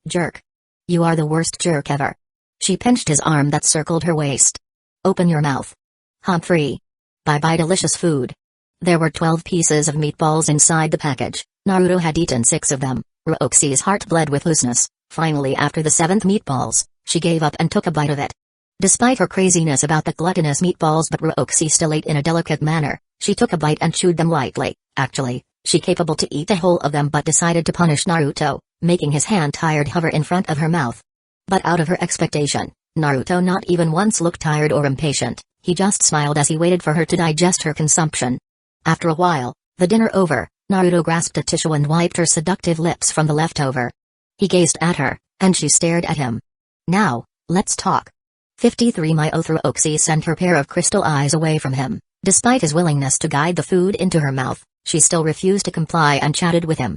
Jerk. You are the worst jerk ever. She pinched his arm that circled her waist. Open your mouth. Humphrey. Bye-bye delicious food. There were 12 pieces of meatballs inside the package. Naruto had eaten 6 of them. Ryoxi's heart bled with looseness. Finally, after the 7th meatballs, she gave up and took a bite of it. Despite her craziness about the gluttonous meatballs, but Ryoxi still ate in a delicate manner. She took a bite and chewed them lightly. Actually, she capable to eat the whole of them but decided to punish Naruto, making his hand tired hover in front of her mouth. But out of her expectation, Naruto not even once looked tired or impatient. He just smiled as he waited for her to digest her consumption. After a while, the dinner over, Naruto grasped a tissue and wiped her seductive lips from the leftover. He gazed at her, and she stared at him. Now, let's talk. 53 My oath. Ryoxi sent her pair of crystal eyes away from him. Despite his willingness to guide the food into her mouth, she still refused to comply and chatted with him.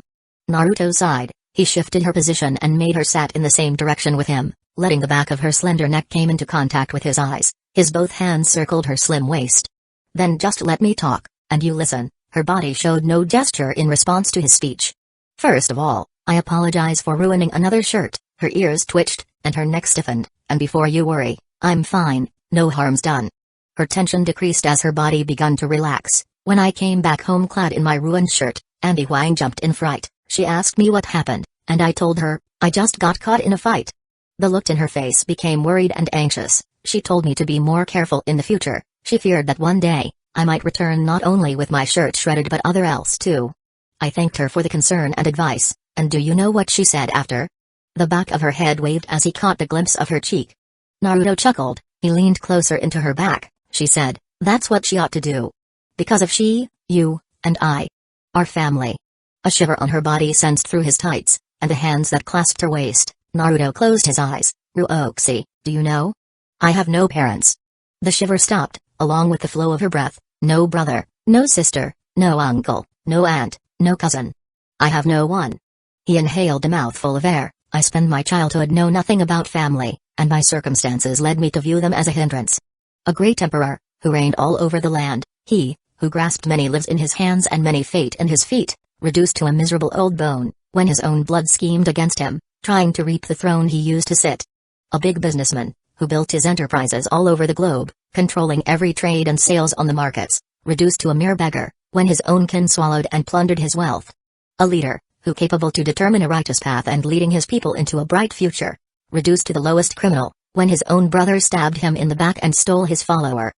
Naruto sighed. He shifted her position and made her sat in the same direction with him, letting the back of her slender neck came into contact with his eyes. His both hands circled her slim waist. Then just let me talk, and you listen. Her body showed no gesture in response to his speech. First of all, I apologize for ruining another shirt. Her ears twitched, and her neck stiffened, and before you worry, I'm fine, no harm's done. Her tension decreased as her body began to relax. When I came back home clad in my ruined shirt, Andy Huang jumped in fright. She asked me what happened, and I told her, I just got caught in a fight. The look in her face became worried and anxious. She told me to be more careful in the future. She feared that one day, I might return not only with my shirt shredded but other else too. I thanked her for the concern and advice, and do you know what she said after? The back of her head waved as he caught the glimpse of her cheek. Naruto chuckled. He leaned closer into her back. She said, that's what she ought to do. Because of she, you, and I. Our family. A shiver on her body sensed through his tights, and the hands that clasped her waist. Naruto closed his eyes. Ryoxi, do you know? I have no parents. The shiver stopped, along with the flow of her breath. No brother, no sister, no uncle, no aunt, no cousin. I have no one. He inhaled a mouthful of air. I spent my childhood know nothing about family, and my circumstances led me to view them as a hindrance. A great emperor, who reigned all over the land, he, who grasped many lives in his hands and many fate in his feet, reduced to a miserable old bone, when his own blood schemed against him, trying to reap the throne he used to sit. A big businessman, who built his enterprises all over the globe, controlling every trade and sales on the markets, reduced to a mere beggar, when his own kin swallowed and plundered his wealth. A leader, who capable to determine a righteous path and leading his people into a bright future, reduced to the lowest criminal, when his own brother stabbed him in the back and stole his follower.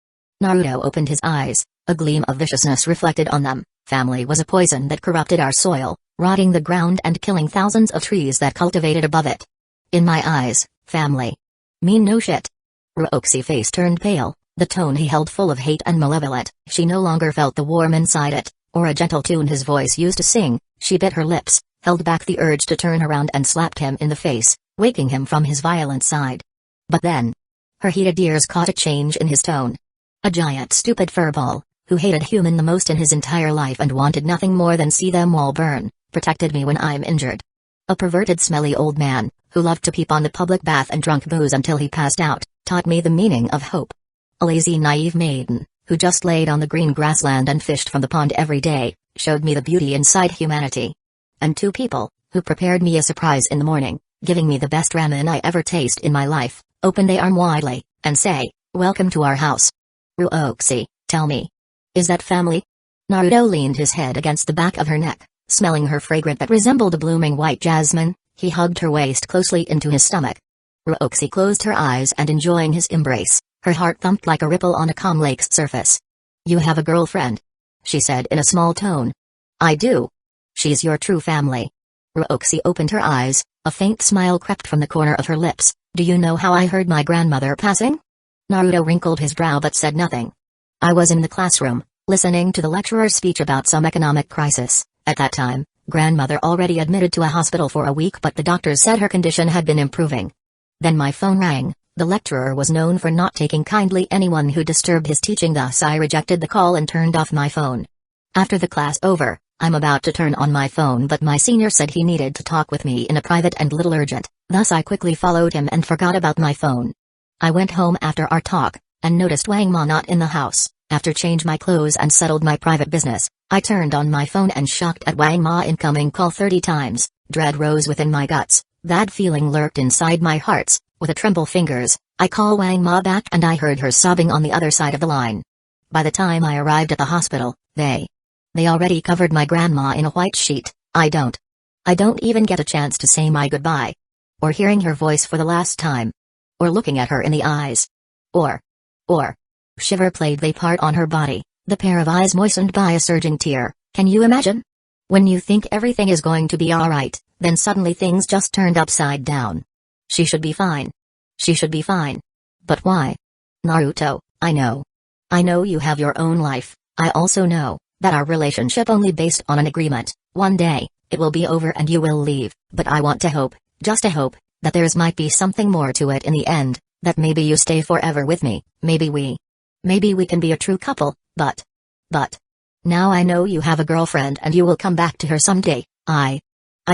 Naruto opened his eyes, a gleam of viciousness reflected on them. Family was a poison that corrupted our soil, rotting the ground and killing thousands of trees that cultivated above it. In my eyes, family mean no shit. Ryoxi's face turned pale, the tone he held full of hate and malevolent. She no longer felt the warmth inside it, or a gentle tune his voice used to sing. She bit her lips, held back the urge to turn around and slapped him in the face, waking him from his violent side. But then, her heated ears caught a change in his tone. A giant stupid furball, who hated human the most in his entire life and wanted nothing more than see them all burn, protected me when I'm injured. A perverted smelly old man, who loved to peep on the public bath and drunk booze until he passed out, taught me the meaning of hope. A lazy naive maiden, who just laid on the green grassland and fished from the pond every day, showed me the beauty inside humanity. And 2 people, who prepared me a surprise in the morning, giving me the best ramen I ever tasted in my life, opened their arm widely, and say, welcome to our house. Ryoxi, tell me. Is that family? Naruto leaned his head against the back of her neck, smelling her fragrance that resembled a blooming white jasmine. He hugged her waist closely into his stomach. Ryoxi closed her eyes and enjoying his embrace, her heart thumped like a ripple on a calm lake's surface. You have a girlfriend? She said in a small tone. I do. She's your true family. Ryoxi opened her eyes, a faint smile crept from the corner of her lips. Do you know how I heard my grandmother passing? Naruto wrinkled his brow but said nothing. I was in the classroom, listening to the lecturer's speech about some economic crisis. At that time, grandmother already admitted to a hospital for a week but the doctors said her condition had been improving. Then my phone rang. The lecturer was known for not taking kindly anyone who disturbed his teaching, thus I rejected the call and turned off my phone. After the class over, I'm about to turn on my phone but my senior said he needed to talk with me in a private and little urgent, thus I quickly followed him and forgot about my phone. I went home after our talk, and noticed Wang Ma not in the house. After changed my clothes and settled my private business, I turned on my phone and shocked at Wang Ma incoming call 30 times. Dread rose within my guts, that feeling lurked inside my hearts. With a tremble fingers, I call Wang Ma back and I heard her sobbing on the other side of the line. By the time I arrived at the hospital, they already covered my grandma in a white sheet. I don't even get a chance to say my goodbye. Or hearing her voice for the last time. Or looking at her in the eyes. Or. Shiver played a part on her body, the pair of eyes moistened by a surging tear. Can you imagine? When you think everything is going to be alright, then suddenly things just turned upside down. She should be fine. She should be fine. But why? Naruto, I know. I know you have your own life. I also know that our relationship only based on an agreement. One day, it will be over and you will leave, but I want to hope, just to hope, that there's might be something more to it in the end, that maybe you stay forever with me, maybe we can be a true couple, but, now I know you have a girlfriend and you will come back to her someday. I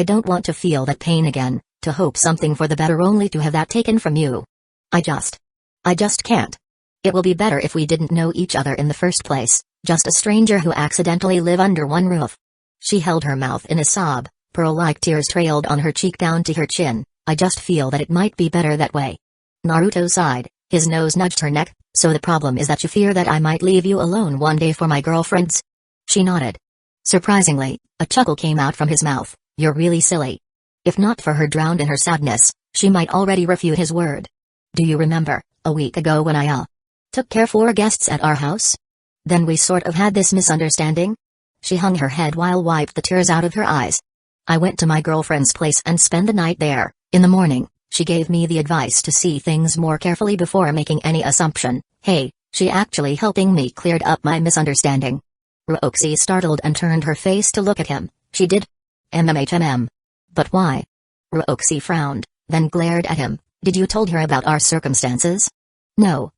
don't want to feel that pain again, to hope something for the better only to have that taken from you. I just can't. It will be better if we didn't know each other in the first place, just a stranger who accidentally live under one roof. She held her mouth in a sob, pearl-like tears trailed on her cheek down to her chin. I just feel that it might be better that way. Naruto sighed, his nose nudged her neck. So the problem is that you fear that I might leave you alone one day for my girlfriends? She nodded. Surprisingly, a chuckle came out from his mouth. You're really silly. If not for her drowned in her sadness, she might already refute his word. Do you remember, a week ago when I took care for guests at our house? Then we sort of had this misunderstanding? She hung her head while wiped the tears out of her eyes. I went to my girlfriend's place and spent the night there. In the morning, she gave me the advice to see things more carefully before making any assumption. Hey, she actually helping me cleared up my misunderstanding. Roxy startled and turned her face to look at him. She did? MMHMM. But why? Roxy frowned, then glared at him. Did you told her about our circumstances? No.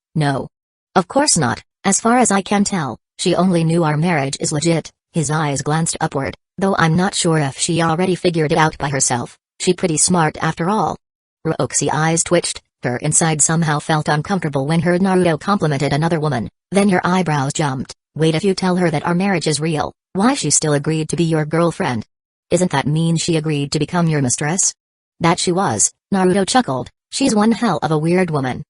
Of course not, as far as I can tell, she only knew our marriage is legit. His eyes glanced upward, though I'm not sure if she already figured it out by herself. She pretty smart after all. Roxy's eyes twitched, her inside somehow felt uncomfortable when heard Naruto complimented another woman, then her eyebrows jumped. Wait, if you tell her that our marriage is real, why she still agreed to be your girlfriend? Isn't that mean she agreed to become your mistress? That she was, Naruto chuckled, she's one hell of a weird woman.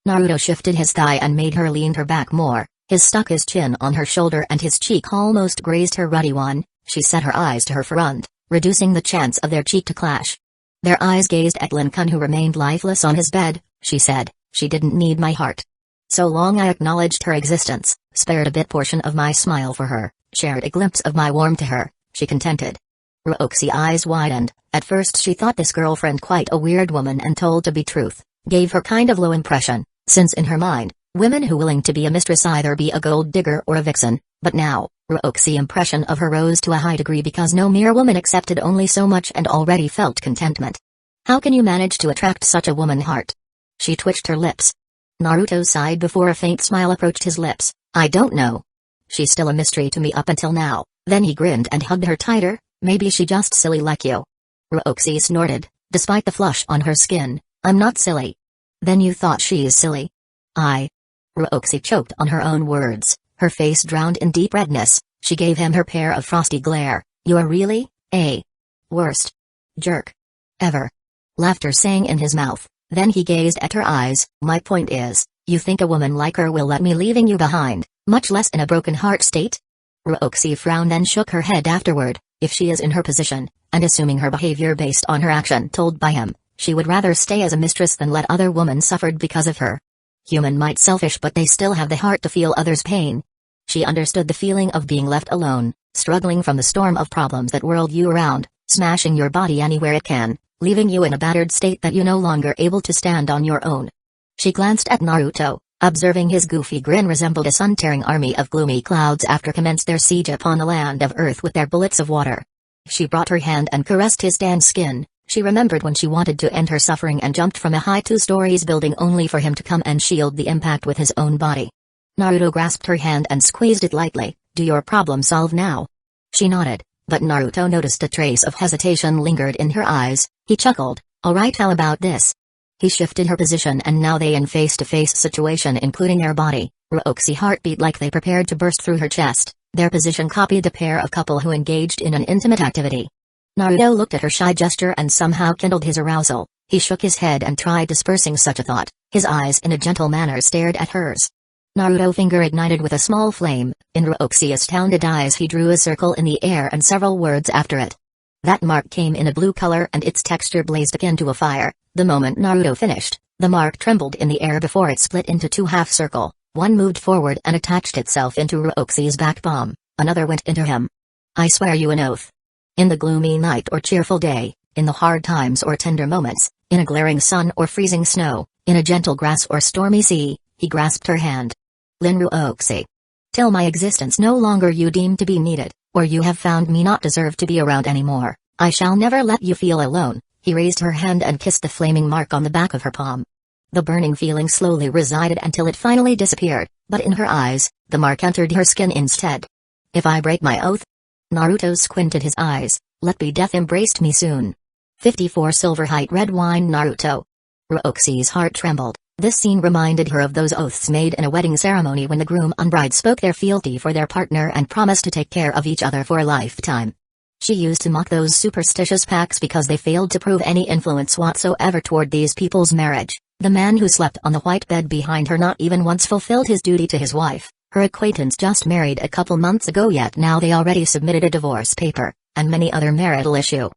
Naruto shifted his thigh and made her lean her back more, stuck his chin on her shoulder and his cheek almost grazed her ruddy one. She set her eyes to her front, reducing the chance of their cheek to clash. Their eyes gazed at Lincoln, who remained lifeless on his bed. She said, she didn't need my heart. So long I acknowledged her existence, spared a bit portion of my smile for her, shared a glimpse of my warmth to her, she contented. Roxy's eyes widened. At first she thought this girlfriend quite a weird woman, and told to be truth, gave her kind of low impression, since in her mind, women who willing to be a mistress either be a gold digger or a vixen, but now, Roxy's impression of her rose to a high degree because no mere woman accepted only so much and already felt contentment. How can you manage to attract such a woman heart? She twitched her lips. Naruto sighed before a faint smile approached his lips. I don't know. She's still a mystery to me up until now. Then he grinned and hugged her tighter. Maybe she just silly like you. Roxy snorted, despite the flush on her skin. I'm not silly. Then you thought she's silly? Roxy choked on her own words, her face drowned in deep redness. She gave him her pair of frosty glare. You're really, worst jerk ever. Laughter sang in his mouth, then he gazed at her eyes. My point is, you think a woman like her will let me leaving you behind, much less in a broken heart state? Roxy frowned and shook her head afterward. If she is in her position, and assuming her behavior based on her action told by him, she would rather stay as a mistress than let other women suffered because of her. Human might selfish, but they still have the heart to feel others' pain. She understood the feeling of being left alone, struggling from the storm of problems that whirled you around, smashing your body anywhere it can, leaving you in a battered state that you're no longer able to stand on your own. She glanced at Naruto, observing his goofy grin resembled a sun-tearing army of gloomy clouds after commenced their siege upon the land of earth with their bullets of water. She brought her hand and caressed his tanned skin. She remembered when she wanted to end her suffering and jumped from a high 2-story building only for him to come and shield the impact with his own body. Naruto grasped her hand and squeezed it lightly. Do your problem solve now? She nodded, but Naruto noticed a trace of hesitation lingered in her eyes. He chuckled. Alright, how about this? He shifted her position and now they in face-to-face situation including their body. Roxy's heart beat like they prepared to burst through her chest. Their position copied the pair of couple who engaged in an intimate activity. Naruto looked at her shy gesture and somehow kindled his arousal. He shook his head and tried dispersing such a thought. His eyes in a gentle manner stared at hers. Naruto's finger ignited with a small flame. In Ryuxi's astounded eyes he drew a circle in the air and several words after it. That mark came in a blue color and its texture blazed akin to a fire. The moment Naruto finished, the mark trembled in the air before it split into two half-circle. One moved forward and attached itself into Ryuxi's back palm. Another went into him. I swear you an oath. In the gloomy night or cheerful day, in the hard times or tender moments, in a glaring sun or freezing snow, in a gentle grass or stormy sea, he grasped her hand. Lin Ryuxi. Till my existence no longer you deem to be needed, or you have found me not deserve to be around anymore, I shall never let you feel alone. He raised her hand and kissed the flaming mark on the back of her palm. The burning feeling slowly resided until it finally disappeared, but in her eyes, the mark entered her skin instead. If I break my oath? Naruto squinted his eyes. Let be death embraced me soon. 54 Silver Height Red Wine Naruto. Ryuxi's heart trembled. This scene reminded her of those oaths made in a wedding ceremony when the groom and bride spoke their fealty for their partner and promised to take care of each other for a lifetime. She used to mock those superstitious pacts because they failed to prove any influence whatsoever toward these people's marriage. The man who slept on the white bed behind her not even once fulfilled his duty to his wife. Her acquaintance just married a couple months ago, yet now they already submitted a divorce paper, and many other marital issue.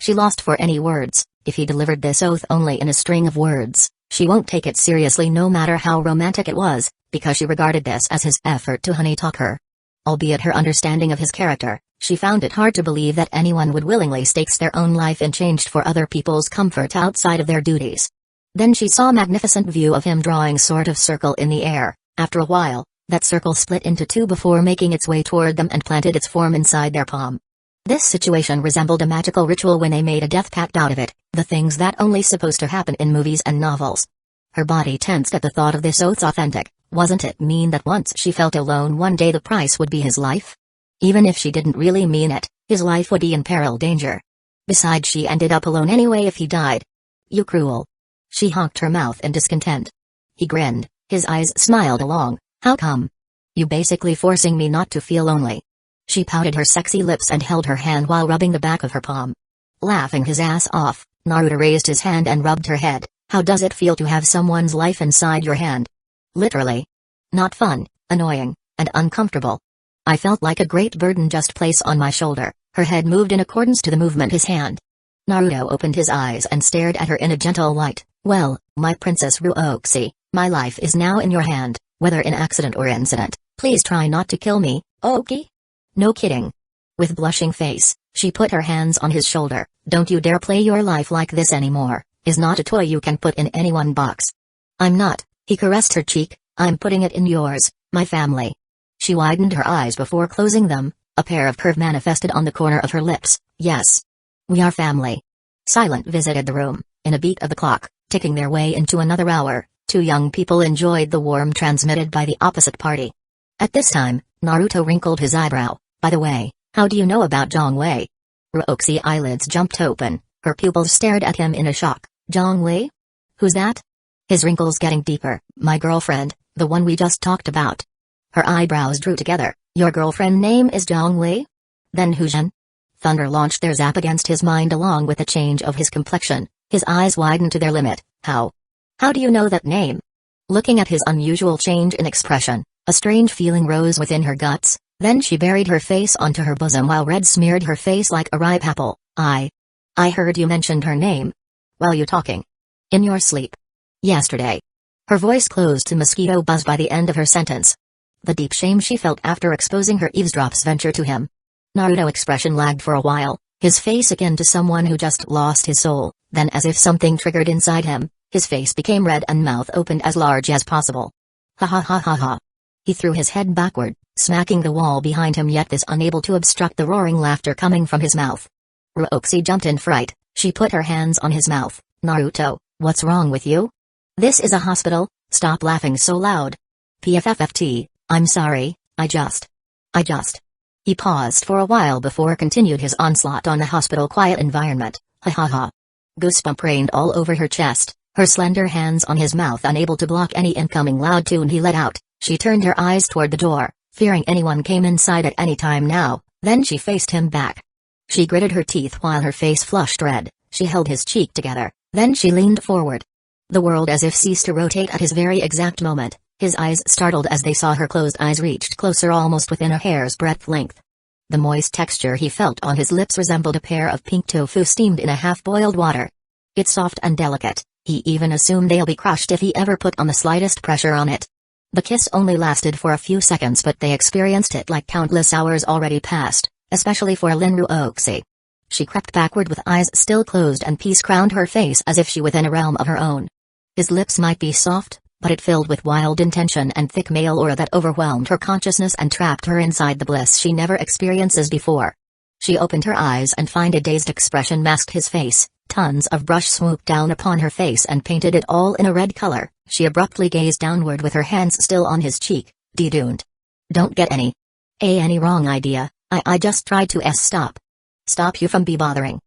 She lost for any words. If he delivered this oath only in a string of words, she won't take it seriously no matter how romantic it was, because she regarded this as his effort to honey-talk her. Albeit her understanding of his character, she found it hard to believe that anyone would willingly stake their own life in change for other people's comfort outside of their duties. Then she saw a magnificent view of him drawing sort of circle in the air. After a while, that circle split into two before making its way toward them and planted its form inside their palm. This situation resembled a magical ritual when they made a death pact out of it, the things that only supposed to happen in movies and novels. Her body tensed at the thought of this oath's authentic. Wasn't it mean that once she felt alone one day the price would be his life? Even if she didn't really mean it, his life would be in peril danger. Besides, she ended up alone anyway if he died. You cruel. She honked her mouth in discontent. He grinned, his eyes smiled along. How come? You basically forcing me not to feel lonely. She pouted her sexy lips and held her hand while rubbing the back of her palm. Laughing his ass off, Naruto raised his hand and rubbed her head. How does it feel to have someone's life inside your hand? Literally. Not fun, annoying, and uncomfortable. I felt like a great burden just placed on my shoulder. Her head moved in accordance to the movement his hand. Naruto opened his eyes and stared at her in a gentle light. Well, my Princess Ryuxi, my life is now in your hand, whether in accident or incident. Please try not to kill me, okay? No kidding. With blushing face, she put her hands on his shoulder. Don't you dare play your life like this anymore. Is not a toy you can put in any one box. I'm not. He caressed her cheek. I'm putting it in yours, my family. She widened her eyes before closing them. A pair of curve manifested on the corner of her lips. Yes. We are family. Silent visited the room. In a beat of the clock, ticking their way into another hour, two young people enjoyed the warmth transmitted by the opposite party. At this time, Naruto wrinkled his eyebrow. By the way, how do you know about Zhongwei? Ryuxi's eyelids jumped open. Her pupils stared at him in a shock. Zhongwei? Who's that? His wrinkles getting deeper. My girlfriend, the one we just talked about. Her eyebrows drew together. Your girlfriend name is Zhongwei? Then Huzhen? Thunder launched their zap against his mind along with a change of his complexion. His eyes widened to their limit. How? How do you know that name? Looking at his unusual change in expression, a strange feeling rose within her guts. Then she buried her face onto her bosom while red smeared her face like a ripe apple. I heard you mentioned her name. While you talking? In your sleep. Yesterday. Her voice closed to mosquito buzz by the end of her sentence. The deep shame she felt after exposing her eavesdrops venture to him. Naruto's expression lagged for a while, his face akin to someone who just lost his soul. Then as if something triggered inside him, his face became red and mouth opened as large as possible. Ha ha ha ha ha. He threw his head backward, smacking the wall behind him, yet was unable to obstruct the roaring laughter coming from his mouth. Ryuxi jumped in fright. She put her hands on his mouth. Naruto, what's wrong with you? This is a hospital, stop laughing so loud. PFFFT, I'm sorry, I just. He paused for a while before continued his onslaught on the hospital quiet environment. Ha ha ha. Goosebump rained all over her chest, her slender hands on his mouth unable to block any incoming loud tune he let out. She turned her eyes toward the door, fearing anyone came inside at any time now. Then she faced him back. She gritted her teeth while her face flushed red. She held his cheek together. Then she leaned forward. The world as if ceased to rotate at his very exact moment. His eyes startled as they saw her closed eyes reached closer almost within a hair's breadth length. The moist texture he felt on his lips resembled a pair of pink tofu steamed in a half-boiled water. It's soft and delicate, he even assumed they'll be crushed if he ever put on the slightest pressure on it. The kiss only lasted for a few seconds, but they experienced it like countless hours already passed, especially for Rukongai. She crept backward with eyes still closed and peace crowned her face as if she within a realm of her own. His lips might be soft, but it filled with wild intention and thick male aura that overwhelmed her consciousness and trapped her inside the bliss she never experiences before. She opened her eyes and find a dazed expression masked his face. Tons of brush swooped down upon her face and painted it all in a red color. She abruptly gazed downward with her hands still on his cheek. Don't get any wrong idea. I just tried to stop you from be bothering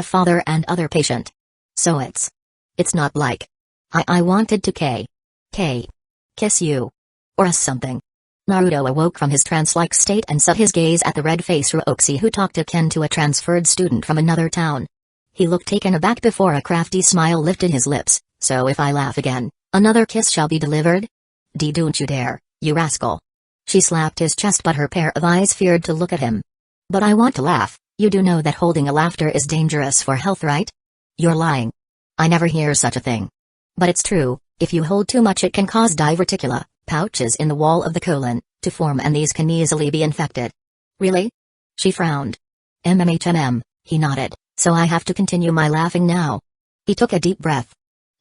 father and other patient. So it's not like I wanted to kiss you or something. Naruto awoke from his trance-like state and set his gaze at the red-faced Rukongai who talked akin to a transferred student from another town. He looked taken aback before a crafty smile lifted his lips. So if I laugh again, another kiss shall be delivered? Don't you dare, you rascal. She slapped his chest, but her pair of eyes feared to look at him. But I want to laugh. You do know that holding a laughter is dangerous for health, right? You're lying. I never hear such a thing. But it's true, if you hold too much it can cause diverticula, pouches in the wall of the colon, to form, and these can easily be infected. Really? She frowned. He nodded. So I have to continue my laughing now. He took a deep breath.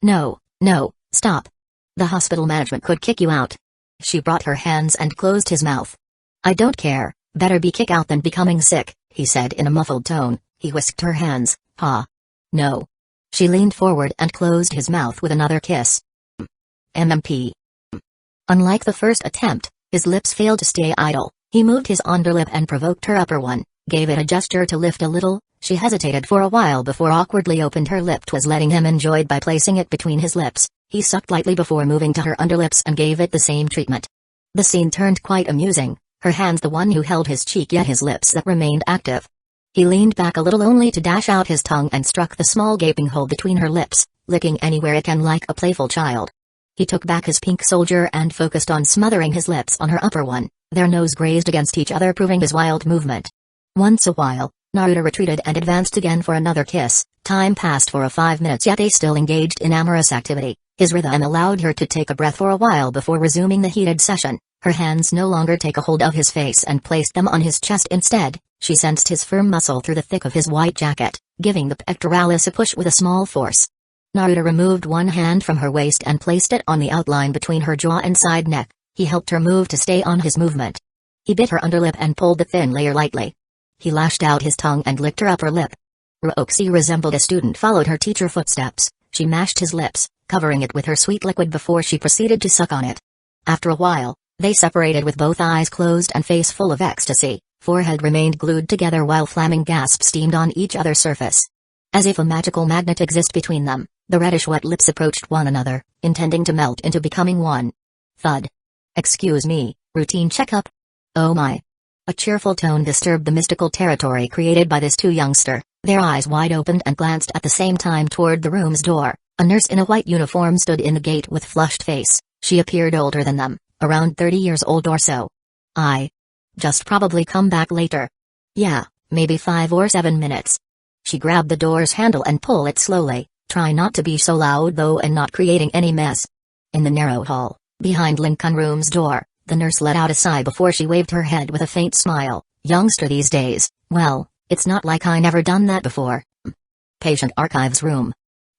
No, stop. The hospital management could kick you out. She brought her hands and closed his mouth. I don't care, better be kicked out than becoming sick, he said in a muffled tone. He whisked her hands. No. She leaned forward and closed his mouth with another kiss. MMP. Unlike the first attempt, his lips failed to stay idle. He moved his underlip and provoked her upper one, gave it a gesture to lift a little. She hesitated for a while before awkwardly opened her lip. 'Twas letting him enjoyed by placing it between his lips. He sucked lightly before moving to her underlips and gave it the same treatment. The scene turned quite amusing, her hands the one who held his cheek yet his lips that remained active. He leaned back a little only to dash out his tongue and struck the small gaping hole between her lips, licking anywhere it can like a playful child. He took back his pink soldier and focused on smothering his lips on her upper one, their nose grazed against each other proving his wild movement. Once a while, Naruto retreated and advanced again for another kiss. Time passed for 5 minutes yet they still engaged in amorous activity. His rhythm allowed her to take a breath for a while before resuming the heated session. Her hands no longer take a hold of his face and placed them on his chest instead. She sensed his firm muscle through the thick of his white jacket, giving the pectoralis a push with a small force. Naruto removed one hand from her waist and placed it on the outline between her jaw and side neck. He helped her move to stay on his movement. He bit her underlip and pulled the thin layer lightly. He lashed out his tongue and licked her upper lip. Rukongai resembled a student followed her teacher footsteps. She mashed his lips, covering it with her sweet liquid before she proceeded to suck on it. After a while, they separated with both eyes closed and face full of ecstasy. Forehead remained glued together while flaming gasps steamed on each other's surface. As if a magical magnet existed between them, the reddish-wet lips approached one another, intending to melt into becoming one. Thud. Excuse me, routine checkup? Oh my. A cheerful tone disturbed the mystical territory created by this two youngster. Their eyes wide opened and glanced at the same time toward the room's door. A nurse in a white uniform stood in the gate with flushed face. She appeared older than them, around 30 years old or so. I just probably come back later. Yeah, maybe 5 or 7 minutes. She grabbed the door's handle and pulled it slowly. Try not to be so loud though and not creating any mess. In the narrow hall, behind Lincoln Room's door, the nurse let out a sigh before she waved her head with a faint smile. Youngster these days, well, it's not like I never done that before. Patient archives room.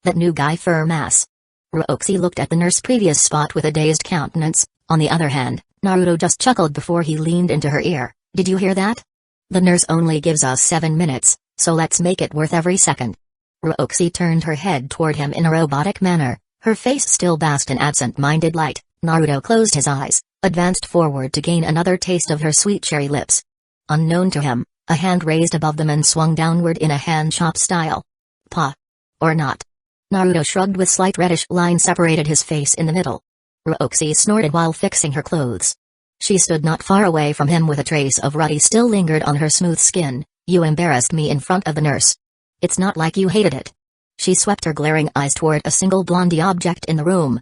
That new guy firm ass. Rukongai looked at the nurse's previous spot with a dazed countenance. On the other hand, Naruto just chuckled before he leaned into her ear. Did you hear that? The nurse only gives us 7 minutes, so let's make it worth every second. Rukongai turned her head toward him in a robotic manner, her face still basked in absent-minded light. Naruto closed his eyes, advanced forward to gain another taste of her sweet cherry lips. Unknown to him, a hand raised above them and swung downward in a hand chop style. Pa. Or not. Naruto shrugged with slight reddish line separated his face in the middle. Rukongai snorted while fixing her clothes. She stood not far away from him with a trace of ruddy still lingered on her smooth skin. You embarrassed me in front of the nurse. It's not like you hated it. She swept her glaring eyes toward a single blondie object in the room.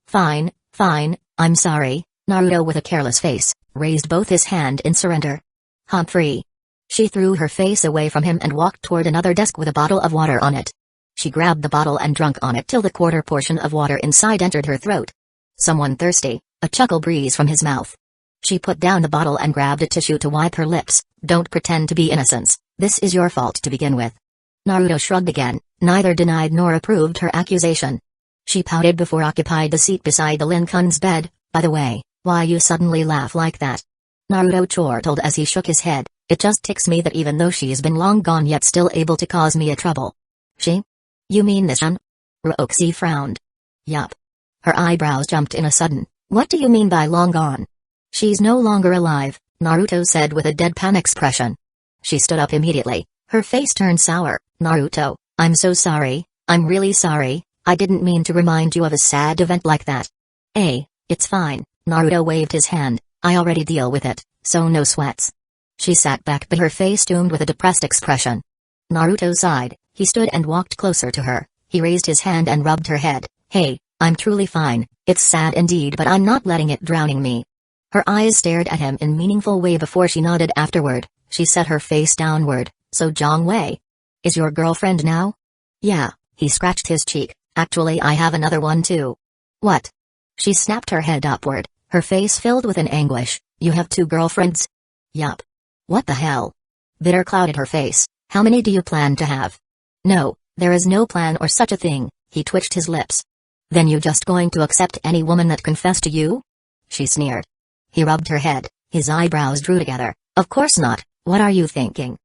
Fine, fine, I'm sorry, Naruto with a careless face, raised both his hand in surrender. Humphrey. She threw her face away from him and walked toward another desk with a bottle of water on it. She grabbed the bottle and drank on it till the quarter portion of water inside entered her throat. Someone thirsty, a chuckle breeze from his mouth. She put down the bottle and grabbed a tissue to wipe her lips. Don't pretend to be innocent, this is your fault to begin with. Naruto shrugged again, neither denied nor approved her accusation. She pouted before occupied the seat beside the Lincoln's bed. By the way, why you suddenly laugh like that? Naruto chortled as he shook his head. It just ticks me that even though she's been long gone yet still able to cause me a trouble. She? You mean this one? Roxy frowned. Yup. Her eyebrows jumped in a sudden. What do you mean by long gone? She's no longer alive, Naruto said with a deadpan expression. She stood up immediately, her face turned sour. Naruto, I'm so sorry, I'm really sorry, I didn't mean to remind you of a sad event like that. It's fine, Naruto waved his hand, I already deal with it, so no sweats. She sat back but her face tuned with a depressed expression. Naruto sighed, he stood and walked closer to her, he raised his hand and rubbed her head. Hey, I'm truly fine, it's sad indeed but I'm not letting it drowning me. Her eyes stared at him in meaningful way before she nodded afterward. She set her face downward. So Zhang is your girlfriend now? Yeah, he scratched his cheek, actually I have another one too. What? She snapped her head upward, her face filled with an anguish. You have 2 girlfriends? Yup. What the hell? Bitter clouded her face. How many do you plan to have? No, there is no plan or such a thing, he twitched his lips. Then you just going to accept any woman that confessed to you? She sneered. He rubbed her head, his eyebrows drew together. Of course not, what are you thinking?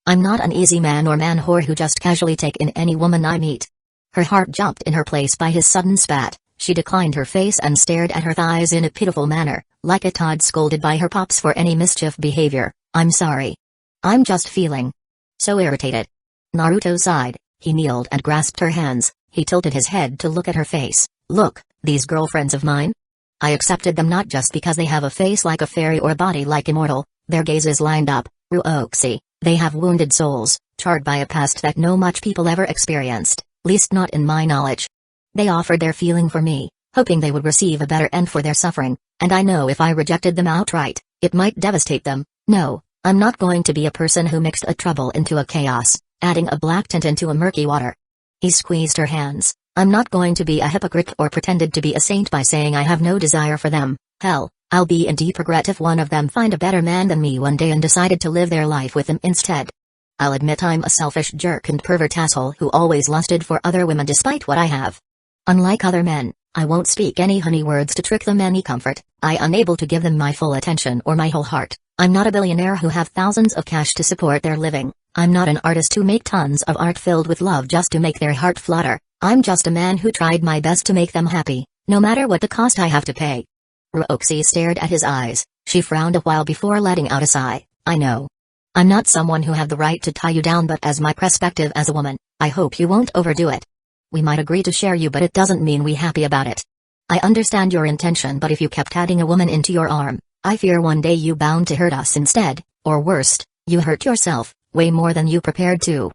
I'm not an easy man or man whore who just casually take in any woman I meet. Her heart jumped in her place by his sudden spat. She declined her face and stared at her thighs in a pitiful manner, like a Todd scolded by her pops for any mischief behavior. I'm sorry. I'm just feeling so irritated. Naruto sighed, he kneeled and grasped her hands, he tilted his head to look at her face. Look, these girlfriends of mine? I accepted them not just because they have a face like a fairy or a body like immortal, their gazes lined up, Ruoxi, they have wounded souls, charred by a past that no much people ever experienced, least not in my knowledge. They offered their feeling for me, hoping they would receive a better end for their suffering, and I know if I rejected them outright, it might devastate them. No, I'm not going to be a person who mixed a trouble into a chaos, adding a black tint into a murky water. He squeezed her hands. I'm not going to be a hypocrite or pretended to be a saint by saying I have no desire for them. Hell, I'll be in deep regret if one of them find a better man than me one day and decided to live their life with him instead. I'll admit I'm a selfish jerk and pervert asshole who always lusted for other women despite what I have. Unlike other men, I won't speak any honey words to trick them any comfort. I unable to give them my full attention or my whole heart. I'm not a billionaire who have thousands of cash to support their living. I'm not an artist who make tons of art filled with love just to make their heart flutter. I'm just a man who tried my best to make them happy, no matter what the cost I have to pay. Roxy stared at his eyes. She frowned a while before letting out a sigh. I know. I'm not someone who have the right to tie you down, but as my perspective as a woman, I hope you won't overdo it. We might agree to share you, but it doesn't mean we happy about it. I understand your intention, but if you kept adding a woman into your arm, I fear one day you bound to hurt us instead, or worst, you hurt yourself, way more than you prepared to.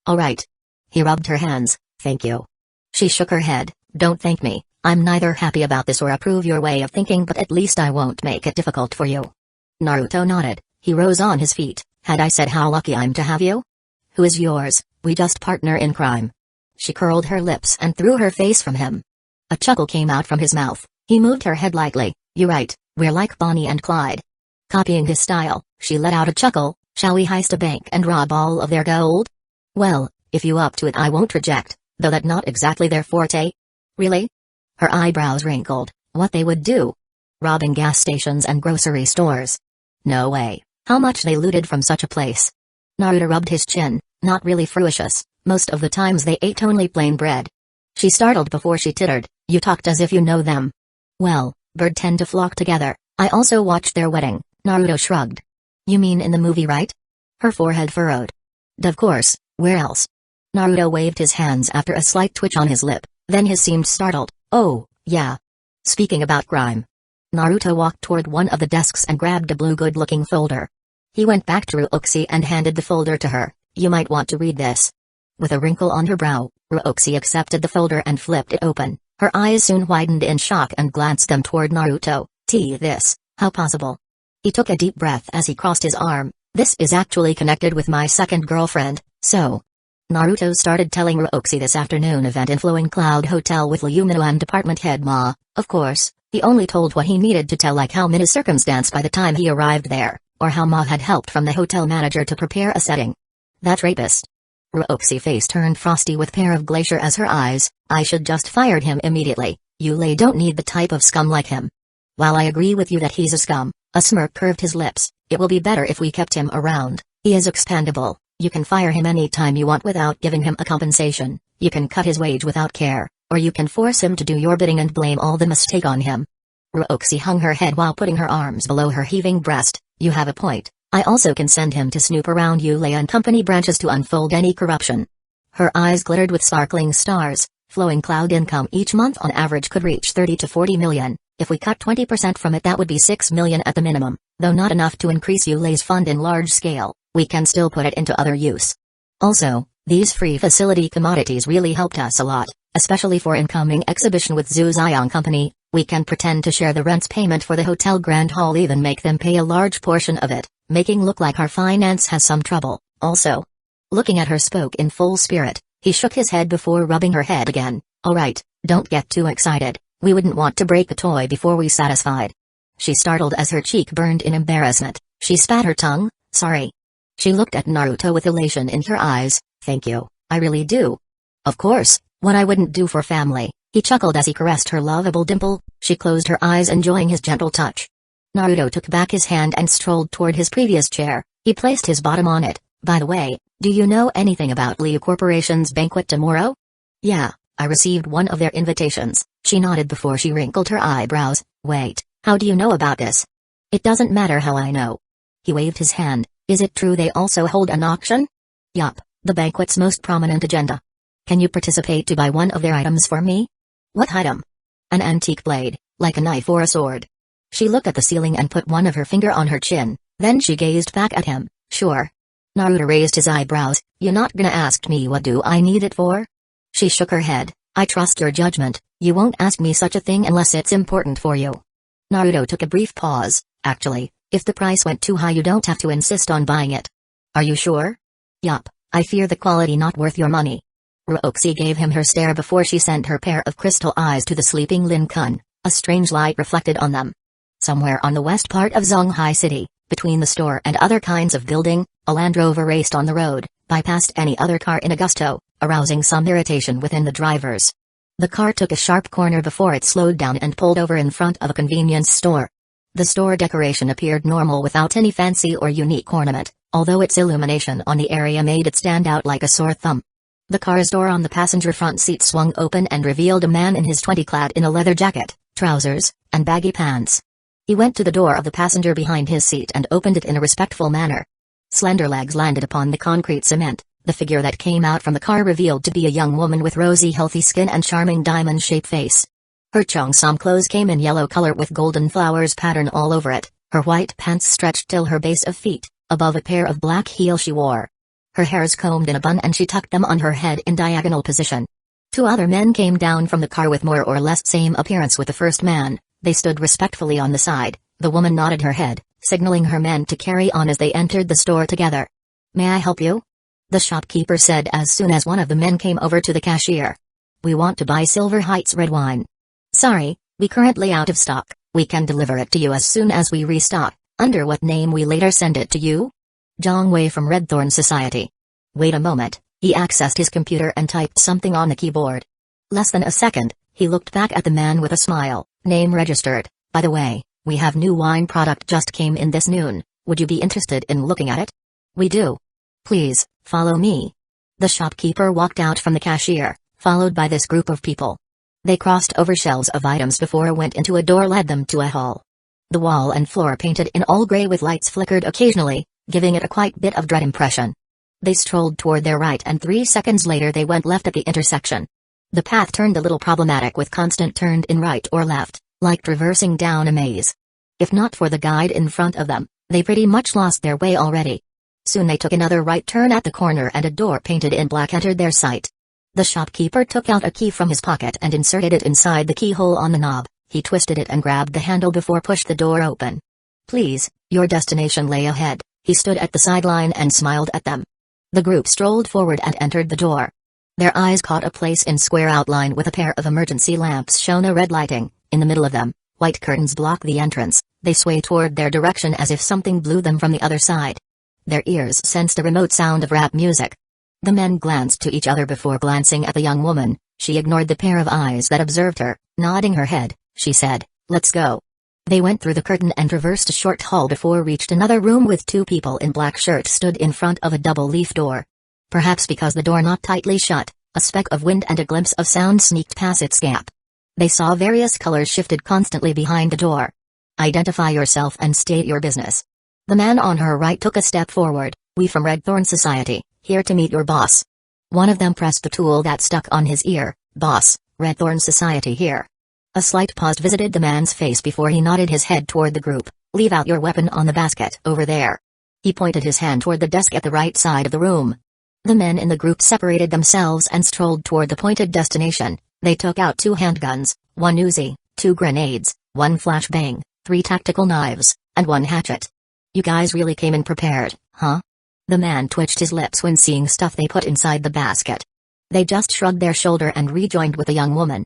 Alright. He rubbed her hands. Thank you. She shook her head. Don't thank me, I'm neither happy about this or approve your way of thinking, but at least I won't make it difficult for you. Naruto nodded. He rose on his feet. Had I said how lucky I'm to have you? Who is yours? We just partner in crime. She curled her lips and threw her face from him. A chuckle came out from his mouth. He moved her head lightly. You're right, we're like Bonnie and Clyde. Copying his style, she let out a chuckle. Shall we heist a bank and rob all of their gold? Well, if you up to it I won't reject, though that not exactly their forte. Really? Her eyebrows wrinkled. What they would do? Robbing gas stations and grocery stores. No way. How much they looted from such a place. Naruto rubbed his chin. Not really fruitious, most of the times they ate only plain bread. She startled before she tittered. You talked as if you know them. Well, birds tend to flock together. I also watched their wedding. Naruto shrugged. You mean in the movie, right? Her forehead furrowed. Of course, where else? Naruto waved his hands after a slight twitch on his lip, then he seemed startled. Oh, yeah. Speaking about crime. Naruto walked toward one of the desks and grabbed a blue good-looking folder. He went back to Ruoxi and handed the folder to her. You might want to read this. With a wrinkle on her brow, Roxy accepted the folder and flipped it open. Her eyes soon widened in shock and glanced them toward Naruto. This, how possible? He took a deep breath as he crossed his arm. This is actually connected with my second girlfriend, so... Naruto started telling Roxy this afternoon event in Flowing Cloud Hotel with Lumino and department head Ma. Of course, he only told what he needed to tell, like how Mina's circumstance by the time he arrived there, or how Ma had helped from the hotel manager to prepare a setting. That rapist. Roxy's face turned frosty with pair of glacier as her eyes. I should just fired him immediately. Yulei don't need the type of scum like him. While I agree with you that he's a scum, a smirk curved his lips, it will be better if we kept him around. He is expendable. You can fire him any time you want without giving him a compensation, you can cut his wage without care, or you can force him to do your bidding and blame all the mistake on him. Roxy hung her head while putting her arms below her heaving breast. You have a point. I also can send him to snoop around Yulei and company branches to unfold any corruption. Her eyes glittered with sparkling stars. Flowing Cloud income each month on average could reach 30 to 40 million. If we cut 20% from it, that would be 6 million at the minimum, though not enough to increase Yulei's fund in large scale. We can still put it into other use. Also, these free facility commodities really helped us a lot, especially for incoming exhibition with Zhu Ziyang Company. We can pretend to share the rent's payment for the hotel grand hall, even make them pay a large portion of it, making look like our finance has some trouble. Also, looking at her spoke in full spirit, he shook his head before rubbing her head again. Alright, don't get too excited, we wouldn't want to break the toy before we satisfied. She startled as her cheek burned in embarrassment. She spat her tongue. Sorry. She looked at Naruto with elation in her eyes. Thank you, I really do. Of course, what I wouldn't do for family. He chuckled as he caressed her lovable dimple. She closed her eyes, enjoying his gentle touch. Naruto took back his hand and strolled toward his previous chair. He placed his bottom on it. By the way, do you know anything about Liu Corporation's banquet tomorrow? Yeah, I received one of their invitations. She nodded before she wrinkled her eyebrows. Wait, how do you know about this? It doesn't matter how I know. He waved his hand. Is it true they also hold an auction? Yup, the banquet's most prominent agenda. Can you participate to buy one of their items for me? What item? An antique blade, like a knife or a sword. She looked at the ceiling and put one of her finger on her chin, then she gazed back at him. Sure. Naruto raised his eyebrows. You not gonna ask me what do I need it for? She shook her head. I trust your judgment. You won't ask me such a thing unless it's important for you. Naruto took a brief pause. Actually, if the price went too high, you don't have to insist on buying it. Are you sure? Yup, I fear the quality not worth your money. Roxy gave him her stare before she sent her pair of crystal eyes to the sleeping Lin Kun. A strange light reflected on them. Somewhere on the west part of Zonghai City, between the store and other kinds of building, a Land Rover raced on the road, bypassed any other car in a gusto, arousing some irritation within the drivers. The car took a sharp corner before it slowed down and pulled over in front of a convenience store. The store decoration appeared normal without any fancy or unique ornament, although its illumination on the area made it stand out like a sore thumb. The car's door on the passenger front seat swung open and revealed a man in his 20s clad in a leather jacket, trousers, and baggy pants. He went to the door of the passenger behind his seat and opened it in a respectful manner. Slender legs landed upon the concrete cement. The figure that came out from the car revealed to be a young woman with rosy healthy skin and charming diamond-shaped face. Her cheongsam clothes came in yellow color with golden flowers pattern all over it. Her white pants stretched till her base of feet, above a pair of black heels she wore. Her hair's combed in a bun and she tucked them on her head in diagonal position. Two other men came down from the car with more or less same appearance with the first man. They stood respectfully on the side. The woman nodded her head, signaling her men to carry on as they entered the store together. May I help you? The shopkeeper said as soon as one of the men came over to the cashier. We want to buy Silver Heights red wine. Sorry, we currently out of stock. We can deliver it to you as soon as we restock. Under what name we later send it to you? Zhang Wei from Redthorn Society. Wait a moment, he accessed his computer and typed something on the keyboard. Less than a second, he looked back at the man with a smile. Name registered. By the way, we have new wine product just came in this noon. Would you be interested in looking at it? We do. Please, follow me. The shopkeeper walked out from the cashier, followed by this group of people. They crossed over shelves of items before went into a door led them to a hall. The wall and floor painted in all gray with lights flickered occasionally, giving it a quite bit of dread impression. They strolled toward their right and 3 seconds later they went left at the intersection. The path turned a little problematic with constant turned in right or left, like traversing down a maze. If not for the guide in front of them, they pretty much lost their way already. Soon they took another right turn at the corner and a door painted in black entered their sight. The shopkeeper took out a key from his pocket and inserted it inside the keyhole on the knob. He twisted it and grabbed the handle before pushed the door open. Please, your destination lay ahead. He stood at the sideline and smiled at them. The group strolled forward and entered the door. Their eyes caught a place in square outline with a pair of emergency lamps shone a red lighting. In the middle of them, white curtains block the entrance. They sway toward their direction as if something blew them from the other side. Their ears sensed a remote sound of rap music. The men glanced to each other before glancing at the young woman. She ignored the pair of eyes that observed her. Nodding her head, she said, "Let's go." They went through the curtain and traversed a short hall before reached another room with two people in black shirts stood in front of a double-leaf door. Perhaps because the door not tightly shut, a speck of wind and a glimpse of sound sneaked past its gap. They saw various colors shifted constantly behind the door. Identify yourself and state your business. The man on her right took a step forward. We from Red Thorn Society, here to meet your boss. One of them pressed the tool that stuck on his ear. Boss, Red Thorn Society here. A slight pause visited the man's face before he nodded his head toward the group. Leave out your weapon on the basket over there. He pointed his hand toward the desk at the right side of the room. The men in the group separated themselves and strolled toward the pointed destination. They took out 2 handguns, 1 Uzi, 2 grenades, 1 flashbang, 3 tactical knives, and 1 hatchet. You guys really came in prepared, huh? The man twitched his lips when seeing stuff they put inside the basket. They just shrugged their shoulder and rejoined with the young woman.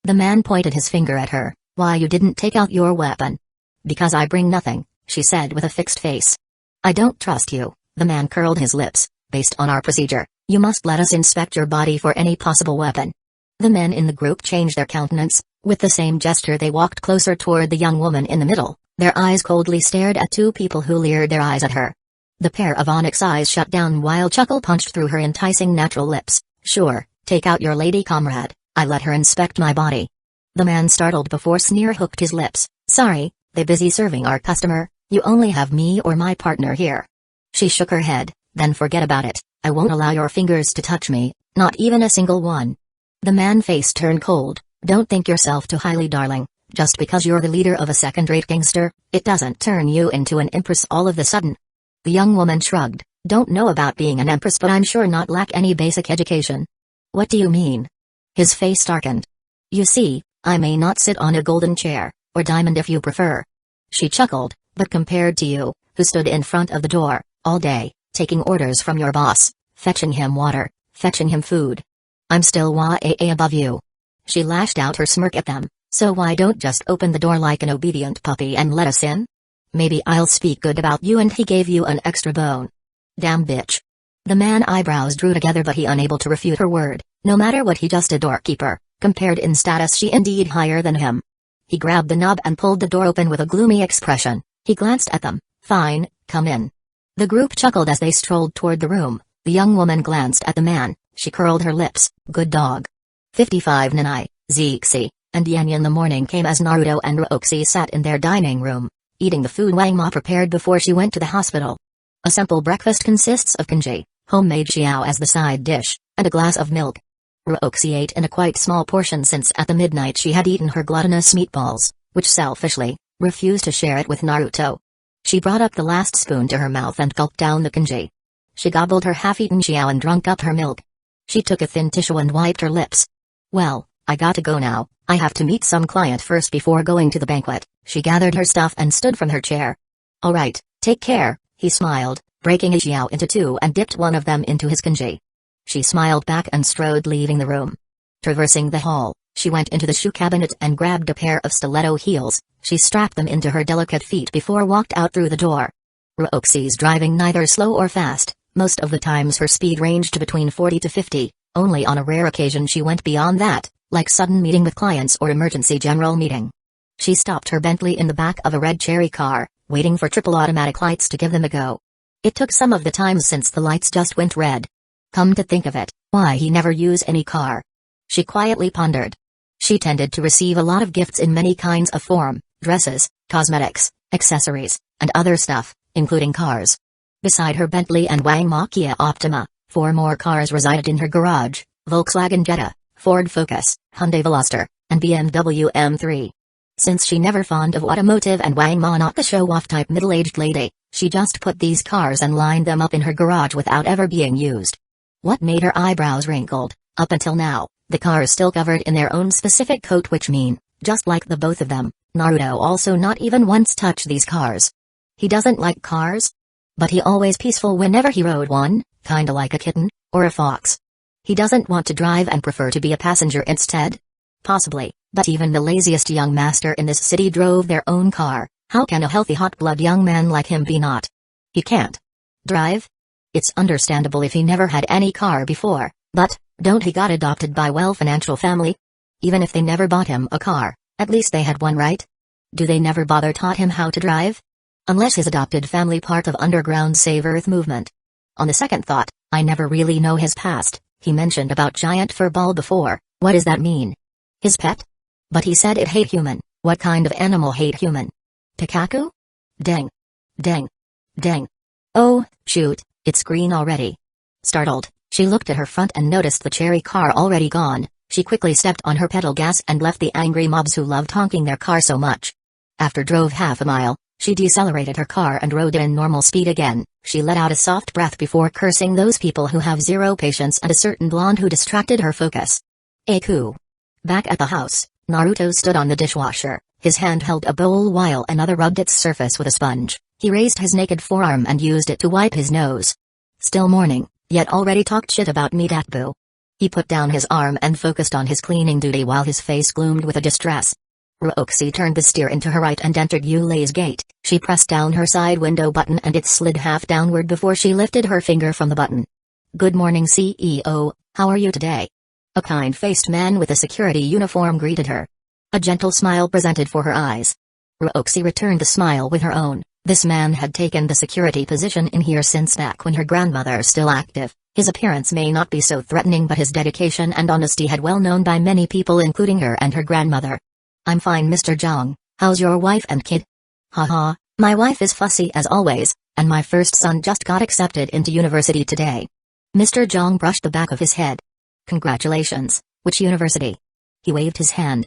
The man pointed his finger at her. Why you didn't take out your weapon? Because I bring nothing, she said with a fixed face. I don't trust you. The man curled his lips. Based on our procedure, you must let us inspect your body for any possible weapon. The men in the group changed their countenance. With the same gesture they walked closer toward the young woman in the middle. Their eyes coldly stared at 2 people who leered their eyes at her. The pair of onyx eyes shut down while chuckle punched through her enticing natural lips. Sure, take out your lady comrade. I let her inspect my body. The man startled before sneer hooked his lips. Sorry, they busy serving our customer. You only have me or my partner here. She shook her head. Then forget about it. I won't allow your fingers to touch me, not even a single one. The man's face turned cold. Don't think yourself too highly, darling. Just because you're the leader of a second-rate gangster, it doesn't turn you into an empress all of a sudden. The young woman shrugged. Don't know about being an empress, but I'm sure not lack any basic education. What do you mean? His face darkened. You see, I may not sit on a golden chair, or diamond if you prefer. She chuckled, but compared to you, who stood in front of the door, all day, taking orders from your boss, fetching him water, fetching him food. I'm still way above you. She lashed out her smirk at them. So why don't just open the door like an obedient puppy and let us in? Maybe I'll speak good about you and he gave you an extra bone. Damn bitch. The man's eyebrows drew together, but he unable to refute her word. No matter what, he just a doorkeeper. Compared in status, she indeed higher than him. He grabbed the knob and pulled the door open with a gloomy expression. He glanced at them. Fine, come in. The group chuckled as they strolled toward the room. The young woman glanced at the man. She curled her lips. Good dog. 55 Nanai, Zixi, and Yan in the morning came as Naruto and Roxy sat in their dining room, eating the food Wang Ma prepared before she went to the hospital. A simple breakfast consists of kanji, homemade xiao as the side dish, and a glass of milk. Roxy ate in a quite small portion since at the midnight she had eaten her gluttonous meatballs, which selfishly, refused to share it with Naruto. She brought up the last spoon to her mouth and gulped down the kanji. She gobbled her half-eaten xiao and drunk up her milk. She took a thin tissue and wiped her lips. Well, I gotta go now. I have to meet some client first before going to the banquet. She gathered her stuff and stood from her chair. Alright, take care, he smiled, breaking his xiao into 2 and dipped one of them into his kanji. She smiled back and strode leaving the room. Traversing the hall, she went into the shoe cabinet and grabbed a pair of stiletto heels. She strapped them into her delicate feet before walked out through the door. Roxy's driving neither slow or fast. Most of the times her speed ranged between 40 to 50, only on a rare occasion she went beyond that, like sudden meeting with clients or emergency general meeting. She stopped her Bentley in the back of a red cherry car, waiting for triple automatic lights to give them a go. It took some of the time since the lights just went red. Come to think of it, why he never use any car? She quietly pondered. She tended to receive a lot of gifts in many kinds of form, dresses, cosmetics, accessories, and other stuff, including cars. Beside her Bentley and Wang Ma Kia Optima, 4 more cars resided in her garage, Volkswagen Jetta, Ford Focus, Hyundai Veloster, and BMW M3. Since she never fond of automotive and Wang Ma not the show-off type middle-aged lady, she just put these cars and lined them up in her garage without ever being used. What made her eyebrows wrinkled, Up until now, the car is still covered in their own specific coat, which mean, just like the both of them, Naruto also not even once touched these cars. He doesn't like cars? But he always peaceful whenever he rode one, kinda like a kitten, or a fox. He doesn't want to drive and prefer to be a passenger instead? Possibly, but even the laziest young master in this city drove their own car. How can a healthy hot-blood young man like him be not? He can't drive? It's understandable if he never had any car before, but, don't he got adopted by well-financial family? Even if they never bought him a car, at least they had one, right? Do they never bother taught him how to drive? Unless his adopted family part of underground Save Earth movement. On the second thought, I never really know his past. He mentioned about giant furball before. What does that mean? His pet? But he said it hate human. What kind of animal hate human? Pikachu? Dang. Dang. Dang. Oh, shoot, it's green already. Startled, she looked at her front and noticed the cherry car already gone. She quickly stepped on her pedal gas and left the angry mobs who loved honking their car so much. After drove half a mile, she decelerated her car and rode in normal speed again. She let out a soft breath before cursing those people who have zero patience and a certain blonde who distracted her focus. Aku. Back at the house, Naruto stood on the dishwasher. His hand held a bowl while another rubbed its surface with a sponge. He raised his naked forearm and used it to wipe his nose. Still morning, yet already talked shit about me, that boo. He put down his arm and focused on his cleaning duty while his face gloomed with a distress. Roxy turned the steer into her right and entered Yulei's gate. She pressed down her side window button and it slid half downward before she lifted her finger from the button. Good morning, CEO, how are you today? A kind-faced man with a security uniform greeted her. A gentle smile presented for her eyes. Roxy returned the smile with her own. This man had taken the security position in here since back when her grandmother was still active. His appearance may not be so threatening, but his dedication and honesty had well known by many people including her and her grandmother. I'm fine, Mr. Zhang. How's your wife and kid? Haha, my wife is fussy as always, and my first son just got accepted into university today. Mr. Zhang brushed the back of his head. Congratulations, which university? He waved his hand.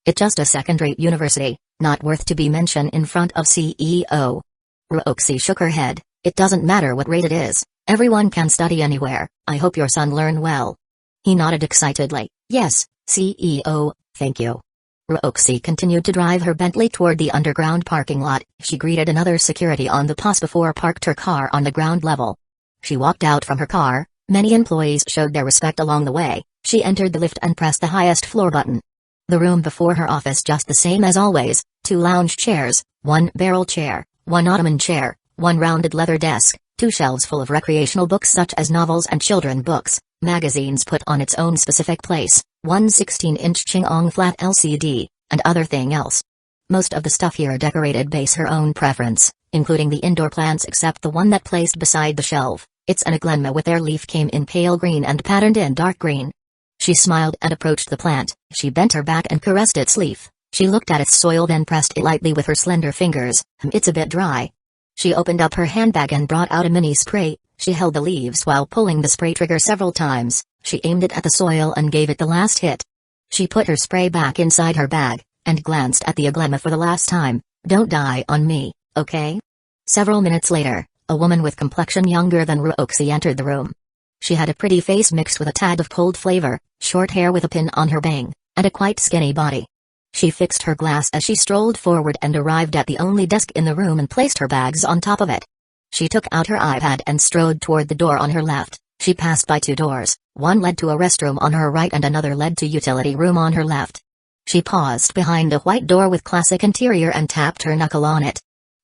It's just a second-rate university, not worth to be mentioned in front of CEO. Roxy shook her head. It doesn't matter what rate it is, everyone can study anywhere. I hope your son learn well. He nodded excitedly. Yes, CEO, thank you. Roxy continued to drive her Bentley toward the underground parking lot. She greeted another security on the pass before parked her car on the ground level. She walked out from her car. Many employees showed their respect along the way. She entered the lift and pressed the highest floor button. The room before her office just the same as always, 2 lounge chairs, 1 barrel chair, 1 ottoman chair, 1 rounded leather desk, 2 shelves full of recreational books such as novels and children books, magazines put on its own specific place, 1 16-inch Ching-Ong flat LCD, and other thing else. Most of the stuff here decorated base her own preference, including the indoor plants except the one that placed beside the shelf. It's an aglaonema with their leaf came in pale green and patterned in dark green. She smiled and approached the plant. She bent her back and caressed its leaf. She looked at its soil, then pressed it lightly with her slender fingers. It's a bit dry. She opened up her handbag and brought out a mini spray. She held the leaves while pulling the spray trigger several times. She aimed it at the soil and gave it the last hit. She put her spray back inside her bag, and glanced at the aglaonema for the last time. Don't die on me, okay? Several minutes later, a woman with complexion younger than Roxy entered the room. She had a pretty face mixed with a tad of cold flavor, short hair with a pin on her bang, and a quite skinny body. She fixed her glass as she strolled forward and arrived at the only desk in the room and placed her bags on top of it. She took out her iPad and strode toward the door on her left. She passed by 2 doors, one led to a restroom on her right and another led to utility room on her left. She paused behind a white door with classic interior and tapped her knuckle on it.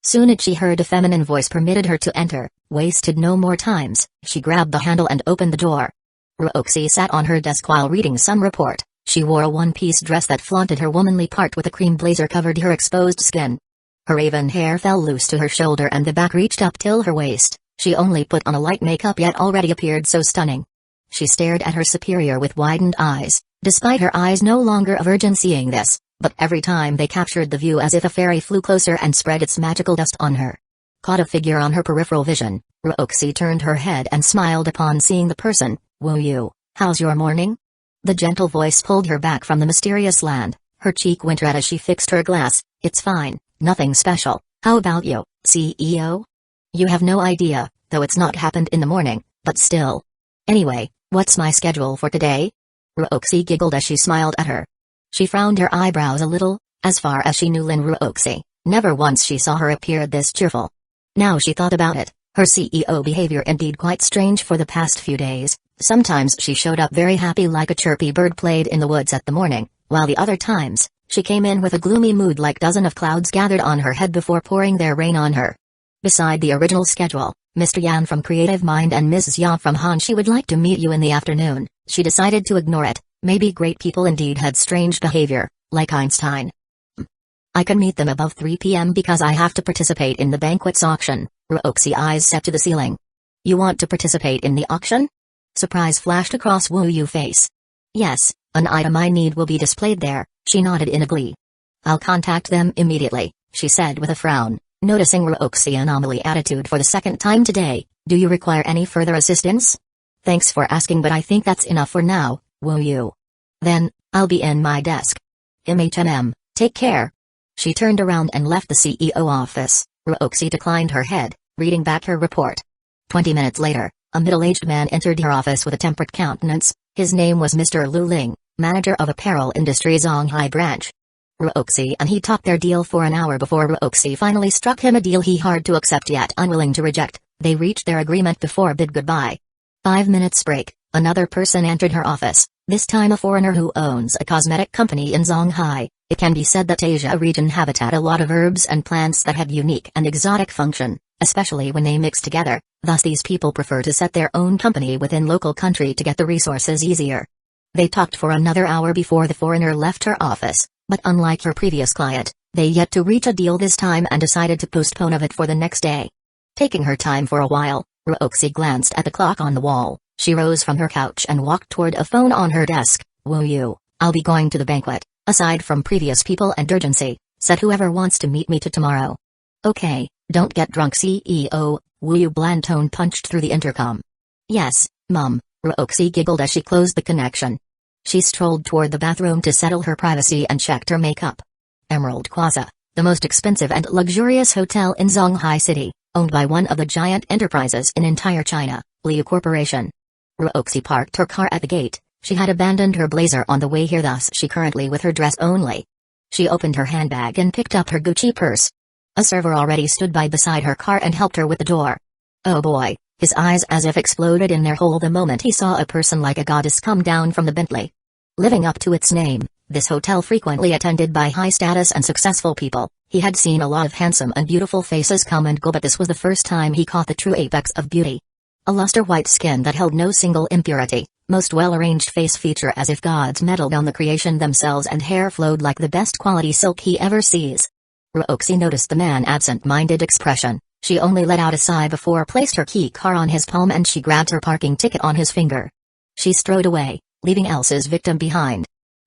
Soon as she heard a feminine voice permitted her to enter, wasted no more times, she grabbed the handle and opened the door. Roxy sat on her desk while reading some report. She wore a one-piece dress that flaunted her womanly part with a cream blazer covered her exposed skin. Her raven hair fell loose to her shoulder and the back reached up till her waist. She only put on a light makeup yet already appeared so stunning. She stared at her superior with widened eyes, despite her eyes no longer aversion seeing this. But every time they captured the view as if a fairy flew closer and spread its magical dust on her. Caught a figure on her peripheral vision, Roxy turned her head and smiled upon seeing the person. Woo you, how's your morning? The gentle voice pulled her back from the mysterious land. Her cheek went red as she fixed her glass. It's fine, nothing special. How about you, CEO? You have no idea, though it's not happened in the morning, but still. Anyway, What's my schedule for today? Ruoxi giggled as she smiled at her. She frowned her eyebrows a little. As far as she knew Lin Ruoxi, never once she saw her appear this cheerful. Now she thought about it, her CEO behavior indeed quite strange for the past few days. Sometimes she showed up very happy like a chirpy bird played in the woods at the morning, while the other times, she came in with a gloomy mood like dozen of clouds gathered on her head before pouring their rain on her. Beside the original schedule, Mr. Yan from Creative Mind and Mrs. Ya from Han she would like to meet you in the afternoon, she decided to ignore it. Maybe great people indeed had strange behavior, like Einstein. I can meet them above 3 p.m. because I have to participate in the banquet's auction. Ruoxi eyes set to the ceiling. You want to participate in the auction? Surprise flashed across Wu Yu's face. Yes, an item I need will be displayed there, she nodded in a glee. I'll contact them immediately, she said with a frown, noticing Ruoxi's anomaly attitude for the second time today. Do you require any further assistance? Thanks for asking but I think that's enough for now, Wu Yu. Then, I'll be in my desk. Take care. She turned around and left the CEO office. Ruoxi declined her head, reading back her report. 20 minutes later, a middle-aged man entered her office with a temperate countenance. His name was Mr. Lu Ling, manager of apparel industry Zonghai branch. Ruoxi and he talked their deal for an hour before Ruoxi finally struck him a deal he hard to accept yet unwilling to reject. They reached their agreement before bid goodbye. 5 minutes break, another person entered her office, this time a foreigner who owns a cosmetic company in Zonghai. It can be said that Asia region habitat a lot of herbs and plants that have unique and exotic function, especially when they mix together, thus these people prefer to set their own company within local country to get the resources easier. They talked for another hour before the foreigner left her office, but unlike her previous client, they yet to reach a deal this time and decided to postpone of it for the next day. Taking her time for a while, Ruoxi glanced at the clock on the wall. She rose from her couch and walked toward a phone on her desk. Wu Yu, I'll be going to the banquet. Aside from previous people and urgency, said whoever wants to meet me to tomorrow. Okay, don't get drunk CEO, Wu Yu bland tone punched through the intercom. Yes, Mum, Ruoxi giggled as she closed the connection. She strolled toward the bathroom to settle her privacy and checked her makeup. Emerald Plaza, the most expensive and luxurious hotel in Zonghai City, owned by one of the giant enterprises in entire China, Liu Corporation. Ruoxi parked her car at the gate. She had abandoned her blazer on the way here, thus she currently with her dress only. She opened her handbag and picked up her Gucci purse. A server already stood by beside her car and helped her with the door. Oh boy, his eyes as if exploded in their hole the moment he saw a person like a goddess come down from the Bentley. Living up to its name, this hotel frequently attended by high-status and successful people. He had seen a lot of handsome and beautiful faces come and go, but this was the first time he caught the true apex of beauty. A luster white skin that held no single impurity. Most well-arranged face feature as if gods meddled on the creation themselves, and hair flowed like the best quality silk he ever sees. Ruoxi noticed the man's absent-minded expression. She only let out a sigh before placed her key card on his palm and she grabbed her parking ticket on his finger. She strode away, leaving Elsa's victim behind.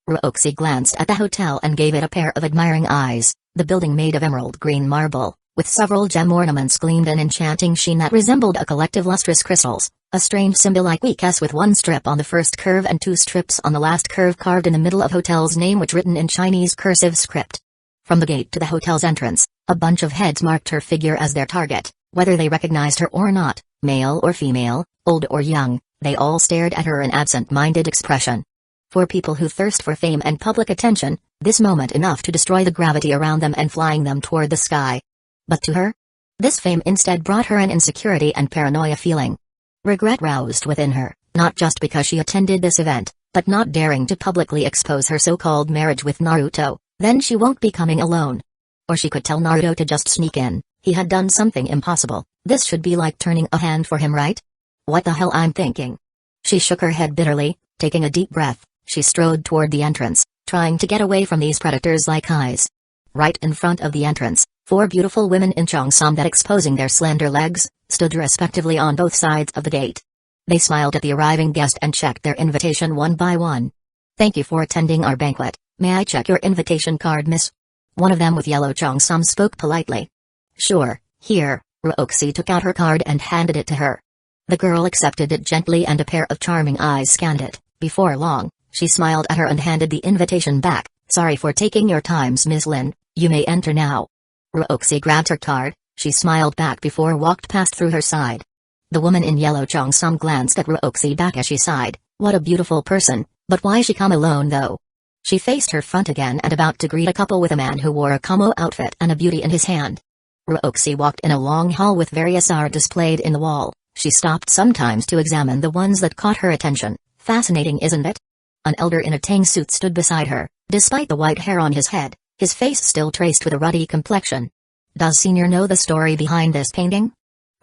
Ruoxi glanced at the hotel and gave it a pair of admiring eyes. The building made of emerald green marble, with several gem ornaments gleamed an enchanting sheen that resembled a collective lustrous crystals. A strange symbol-like weak S with one strip on the first curve and 2 strips on the last curve carved in the middle of hotel's name which written in Chinese cursive script. From the gate to the hotel's entrance, a bunch of heads marked her figure as their target. Whether they recognized her or not, male or female, old or young, they all stared at her in absent-minded expression. For people who thirst for fame and public attention, this moment enough to destroy the gravity around them and flying them toward the sky. But to her, this fame instead brought her an insecurity and paranoia feeling. Regret roused within her, not just because she attended this event, but not daring to publicly expose her so-called marriage with Naruto. Then she won't be coming alone. Or she could tell Naruto to just sneak in. He had done something impossible. This should be like turning a hand for him, right? What the hell I'm thinking. She shook her head bitterly, taking a deep breath. She strode toward the entrance, trying to get away from these predators-like eyes. Right in front of the entrance, 4 beautiful women in cheongsam that exposing their slender legs, stood respectively on both sides of the gate. They smiled at the arriving guest and checked their invitation one by one. Thank you for attending our banquet. May I check your invitation card, miss? One of them with yellow cheongsam spoke politely. Sure, here. Ruoxi took out her card and handed it to her. The girl accepted it gently and a pair of charming eyes scanned it. Before long, she smiled at her and handed the invitation back. Sorry for taking your times, Miss Lin. You may enter now. Ruoxi grabbed her card. She smiled back before walked past through her side. The woman in yellow Cheongsam glanced at Ruoxi back as she sighed. What a beautiful person, but why she come alone though? She faced her front again and about to greet a couple with a man who wore a kamo outfit and a beauty in his hand. Ruoxi walked in a long hall with various art displayed in the wall. She stopped sometimes to examine the ones that caught her attention. Fascinating, isn't it? An elder in a tang suit stood beside her. Despite the white hair on his head, his face still traced with a ruddy complexion. Does Senior know the story behind this painting?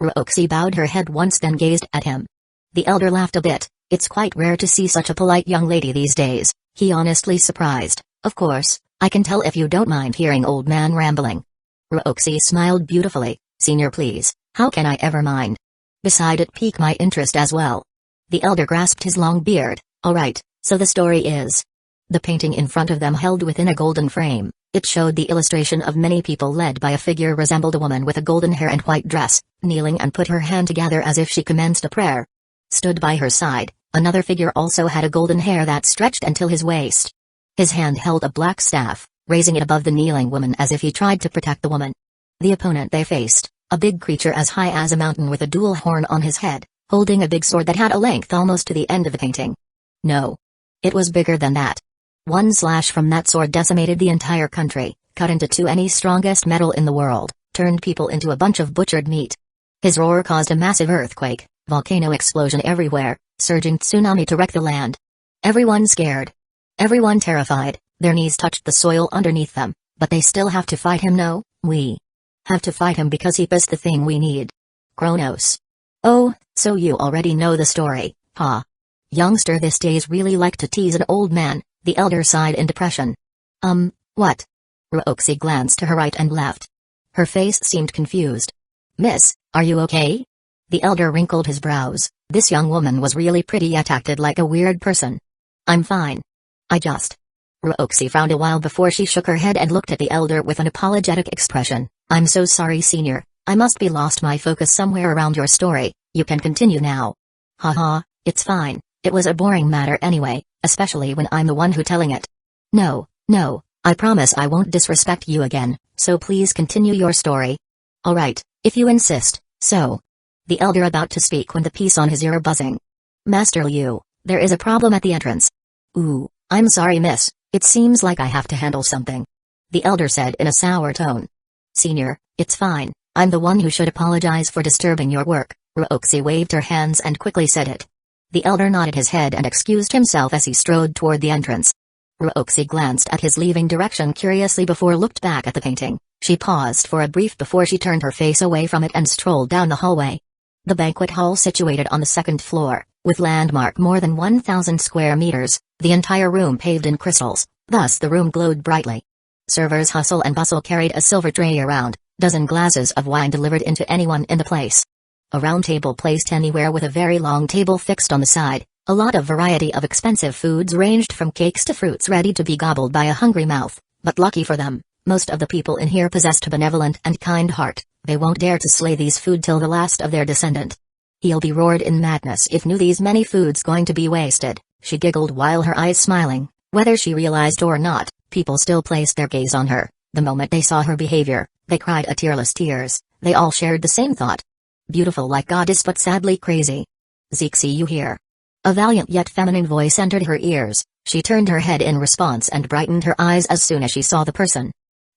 Ruoxi bowed her head once then gazed at him. The elder laughed a bit. It's quite rare to see such a polite young lady these days. He honestly surprised. Of course, I can tell if you don't mind hearing old man rambling. Ruoxi smiled beautifully. Senior, please, how can I ever mind? Beside, it piqued my interest as well. The elder grasped his long beard. Alright, so the story is. The painting in front of them held within a golden frame. It showed the illustration of many people led by a figure resembled a woman with a golden hair and white dress, kneeling and put her hand together as if she commenced a prayer. Stood by her side, another figure also had a golden hair that stretched until his waist. His hand held a black staff, raising it above the kneeling woman as if he tried to protect the woman. The opponent they faced, a big creature as high as a mountain with a dual horn on his head, holding a big sword that had a length almost to the end of the painting. No. It was bigger than that. One slash from that sword decimated the entire country, cut into two any strongest metal in the world, turned people into a bunch of butchered meat. His roar caused a massive earthquake, volcano explosion everywhere, surging tsunami to wreck the land. Everyone scared. Everyone terrified, their knees touched the soil underneath them, but they still have to fight him. No, we have to fight him because he is the thing we need. Kronos. Oh, so you already know the story, huh? Youngster these days really like to tease an old man, the elder sighed in depression. What? Ruoxi glanced to her right and left. Her face seemed confused. Miss, are you okay? The elder wrinkled his brows. This young woman was really pretty yet acted like a weird person. I'm fine. I just... Ruoxi frowned a while before she shook her head and looked at the elder with an apologetic expression. I'm so sorry, Senior. I must be lost my focus somewhere around your story. You can continue now. Haha, it's fine. It was a boring matter anyway, especially when I'm the one who telling it. No, I promise I won't disrespect you again, so please continue your story. Alright, if you insist, so. The elder about to speak when the piece on his ear buzzing. Master Liu, there is a problem at the entrance. Ooh, I'm sorry miss, it seems like I have to handle something. The elder said in a sour tone. Senior, it's fine, I'm the one who should apologize for disturbing your work. Ruoxi waved her hands and quickly said it. The elder nodded his head and excused himself as he strode toward the entrance. Ruoxi glanced at his leaving direction curiously before looked back at the painting. She paused for a brief before she turned her face away from it and strolled down the hallway. The banquet hall situated on the second floor, with landmark more than 1,000 square meters, the entire room paved in crystals, thus the room glowed brightly. Servers hustle and bustle carried a silver tray around, dozen glasses of wine delivered into anyone in the place. A round table placed anywhere with a very long table fixed on the side, a lot of variety of expensive foods ranged from cakes to fruits ready to be gobbled by a hungry mouth, but lucky for them, most of the people in here possessed a benevolent and kind heart, they won't dare to slay these food till the last of their descendant. He'll be roared in madness if knew these many foods going to be wasted, she giggled while her eyes smiling, whether she realized or not, people still placed their gaze on her, the moment they saw her behavior, they cried a tearless tears, they all shared the same thought. Beautiful like goddess but sadly crazy. Zixi, you hear? A valiant yet feminine voice entered her ears, she turned her head in response and brightened her eyes as soon as she saw the person.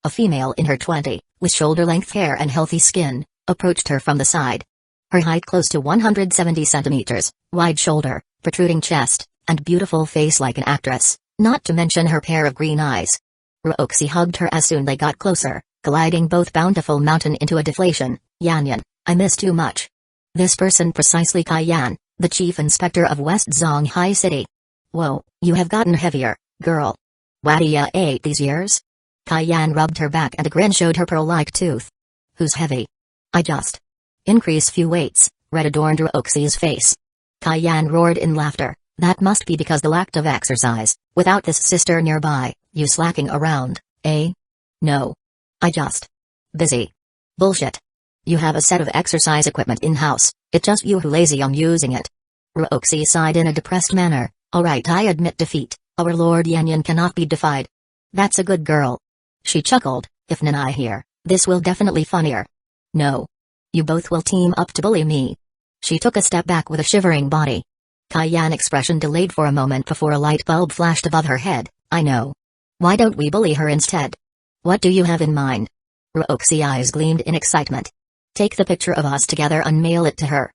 A female in her 20s, with shoulder-length hair and healthy skin, approached her from the side. Her height close to 170 centimeters, wide shoulder, protruding chest, and beautiful face like an actress, not to mention her pair of green eyes. Ruoxi hugged her as soon they got closer, gliding both bountiful mountain into a deflation. Yan, I miss too much. This person precisely Kai Yan, the chief inspector of West Zonghai City. Whoa, you have gotten heavier, girl. What ya ate these years? Kai Yan rubbed her back and a grin showed her pearl-like tooth. Who's heavy? I just increase few weights, red adorned Ruoxi's face. Kai Yan roared in laughter, that must be because the lack of exercise, without this sister nearby, you slacking around, eh? No. I just busy. Bullshit. You have a set of exercise equipment in-house, it's just you who lazy on using it. Ruoxi sighed in a depressed manner, alright I admit defeat, our Lord Yanyan cannot be defied. That's a good girl. She chuckled, if Nanai here, this will definitely funnier. No. You both will team up to bully me. She took a step back with a shivering body. Kayan's expression delayed for a moment before a light bulb flashed above her head. I know. Why don't we bully her instead? What do you have in mind? Ruoxi's eyes gleamed in excitement. Take the picture of us together and mail it to her.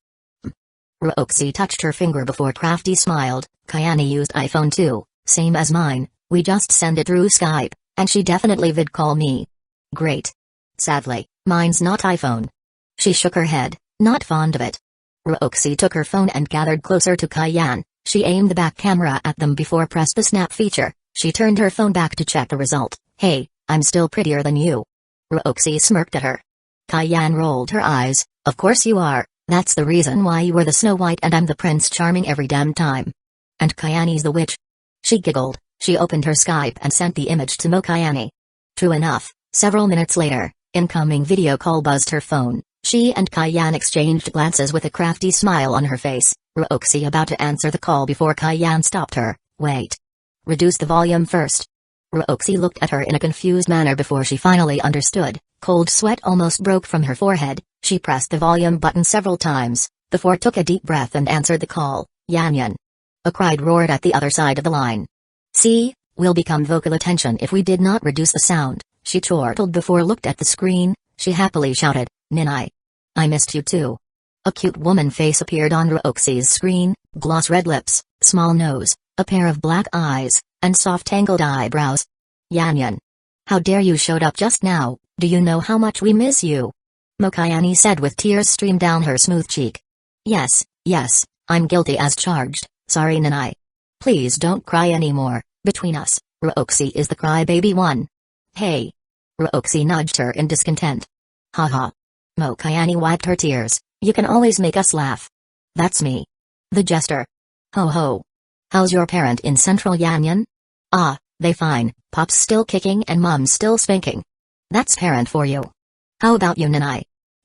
Ruoxi touched her finger before Crafty smiled. Kayane used iPhone too, same as mine. We just send it through Skype, and she definitely vid call me. Great. Sadly, mine's not iPhone. She shook her head, not fond of it. Ruoxi took her phone and gathered closer to Kayan. She aimed the back camera at them before pressed the snap feature. She turned her phone back to check the result. Hey, I'm still prettier than you. Ruoxi smirked at her. Kayan rolled her eyes. Of course you are. That's the reason why you were the Snow White and I'm the Prince Charming every damn time. And Kayane's the witch. She giggled. She opened her Skype and sent the image to Kayane. True enough, several minutes later, incoming video call buzzed her phone. She and Kayan exchanged glances with a crafty smile on her face. Ruoxi about to answer the call before Kayan stopped her. Wait. Reduce the volume first. Ruoxi looked at her in a confused manner before she finally understood. Cold sweat almost broke from her forehead. She pressed the volume button several times, before took a deep breath and answered the call. Yan. A cry roared at the other side of the line. See, we'll become vocal attention if we did not reduce the sound. She chortled before looked at the screen. She happily shouted, Ninai. I missed you too. A cute woman face appeared on Ruoxi's screen, gloss red lips, small nose, a pair of black eyes, and soft tangled eyebrows. Yan. How dare you showed up just now, do you know how much we miss you? Kayane said with tears streamed down her smooth cheek. Yes, I'm guilty as charged, sorry Ninai. Please don't cry anymore, between us, Ruoxi is the crybaby one. Hey. Ruoxi nudged her in discontent. Haha. Kayane wiped her tears. You can always make us laugh. That's me. The jester. Ho ho. How's your parent in Central Yanyan? Ah, they fine, Pop's still kicking and Mom's still spanking. That's parent for you. How about you Ninai?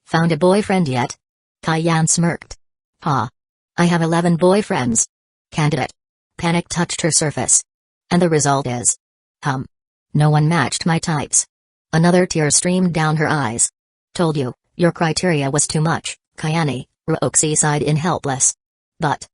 Found a boyfriend yet? Kayan smirked. Ha. I have 11 boyfriends. Candidate. Panic touched her surface. And the result is. No one matched my types. Another tear streamed down her eyes. Told you, your criteria was too much, Kayane, Ruoxi sighed in helpless. But.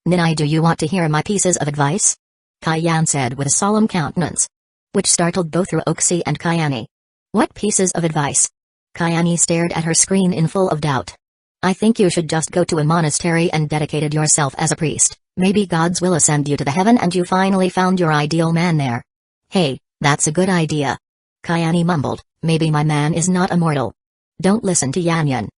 Ninai, do you want to hear my pieces of advice? Kayan said with a solemn countenance. Which startled both Ruoxi and Kayane. What pieces of advice? Kayane stared at her screen in full of doubt. I think you should just go to a monastery and dedicated yourself as a priest. Maybe gods will ascend you to the heaven and you finally found your ideal man there. Hey, that's a good idea. Kayane mumbled, maybe my man is not immortal. Don't listen to Yan.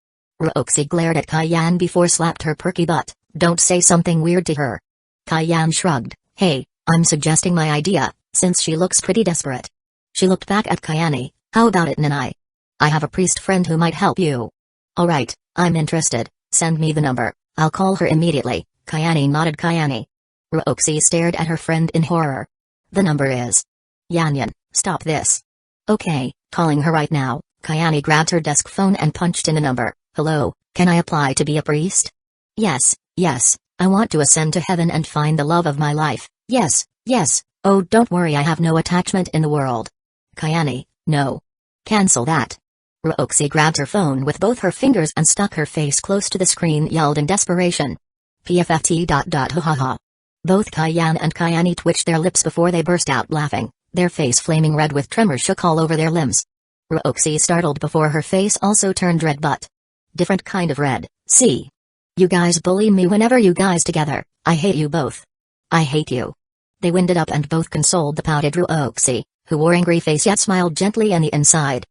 Ruoxi glared at Kayan before slapped her perky butt. Don't say something weird to her. Kayan shrugged. Hey, I'm suggesting my idea, since she looks pretty desperate. She looked back at Kayane. How about it Ninai? I have a priest friend who might help you. Alright, I'm interested, send me the number, I'll call her immediately. Kayane nodded. Kayane. Ruoxi stared at her friend in horror. The number is. Yan, stop this. Okay, calling her right now. Kayane grabbed her desk phone and punched in the number. Hello, can I apply to be a priest? Yes, I want to ascend to heaven and find the love of my life. Yes, oh don't worry I have no attachment in the world. Kayane, no. Cancel that. Ruoxi grabbed her phone with both her fingers and stuck her face close to the screen, yelled in desperation. PFFT. Ha. Both Kayan and Kayane twitched their lips before they burst out laughing, their face flaming red with tremors shook all over their limbs. Ruoxi startled before her face also turned red, but different kind of red. See? You guys bully me whenever you guys together. I hate you both. I hate you. They winded up and both consoled the pouted Ruoxi, who wore angry face yet smiled gently on the inside.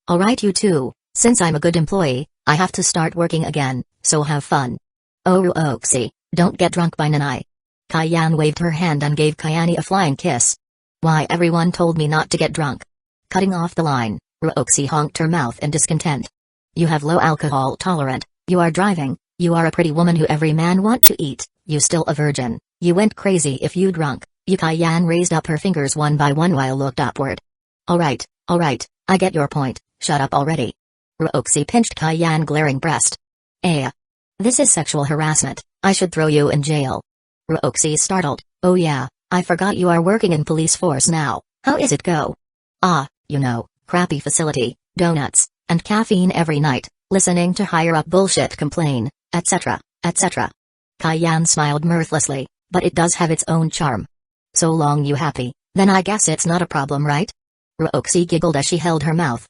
Alright you two, since I'm a good employee, I have to start working again, so have fun. Oh Ruoxi, don't get drunk by Ninai. Kayan waved her hand and gave Kayane a flying kiss. Why everyone told me not to get drunk. Cutting off the line, Ruoxi honked her mouth in discontent. You have low alcohol tolerant, you are driving, you are a pretty woman who every man want to eat, you still a virgin, you went crazy if you drunk. Kayan raised up her fingers one by one while looked upward. Alright, I get your point, shut up already. Ruoxi pinched Kayan's glaring breast. This is sexual harassment, I should throw you in jail. Ruoxi startled. Oh yeah, I forgot you are working in police force now, how is it go? Crappy facility, donuts, and caffeine every night, listening to higher up bullshit complain. etc., etc. Kaiyan smiled mirthlessly, but it does have its own charm. So long you happy, then I guess it's not a problem, right? Roxy giggled as she held her mouth.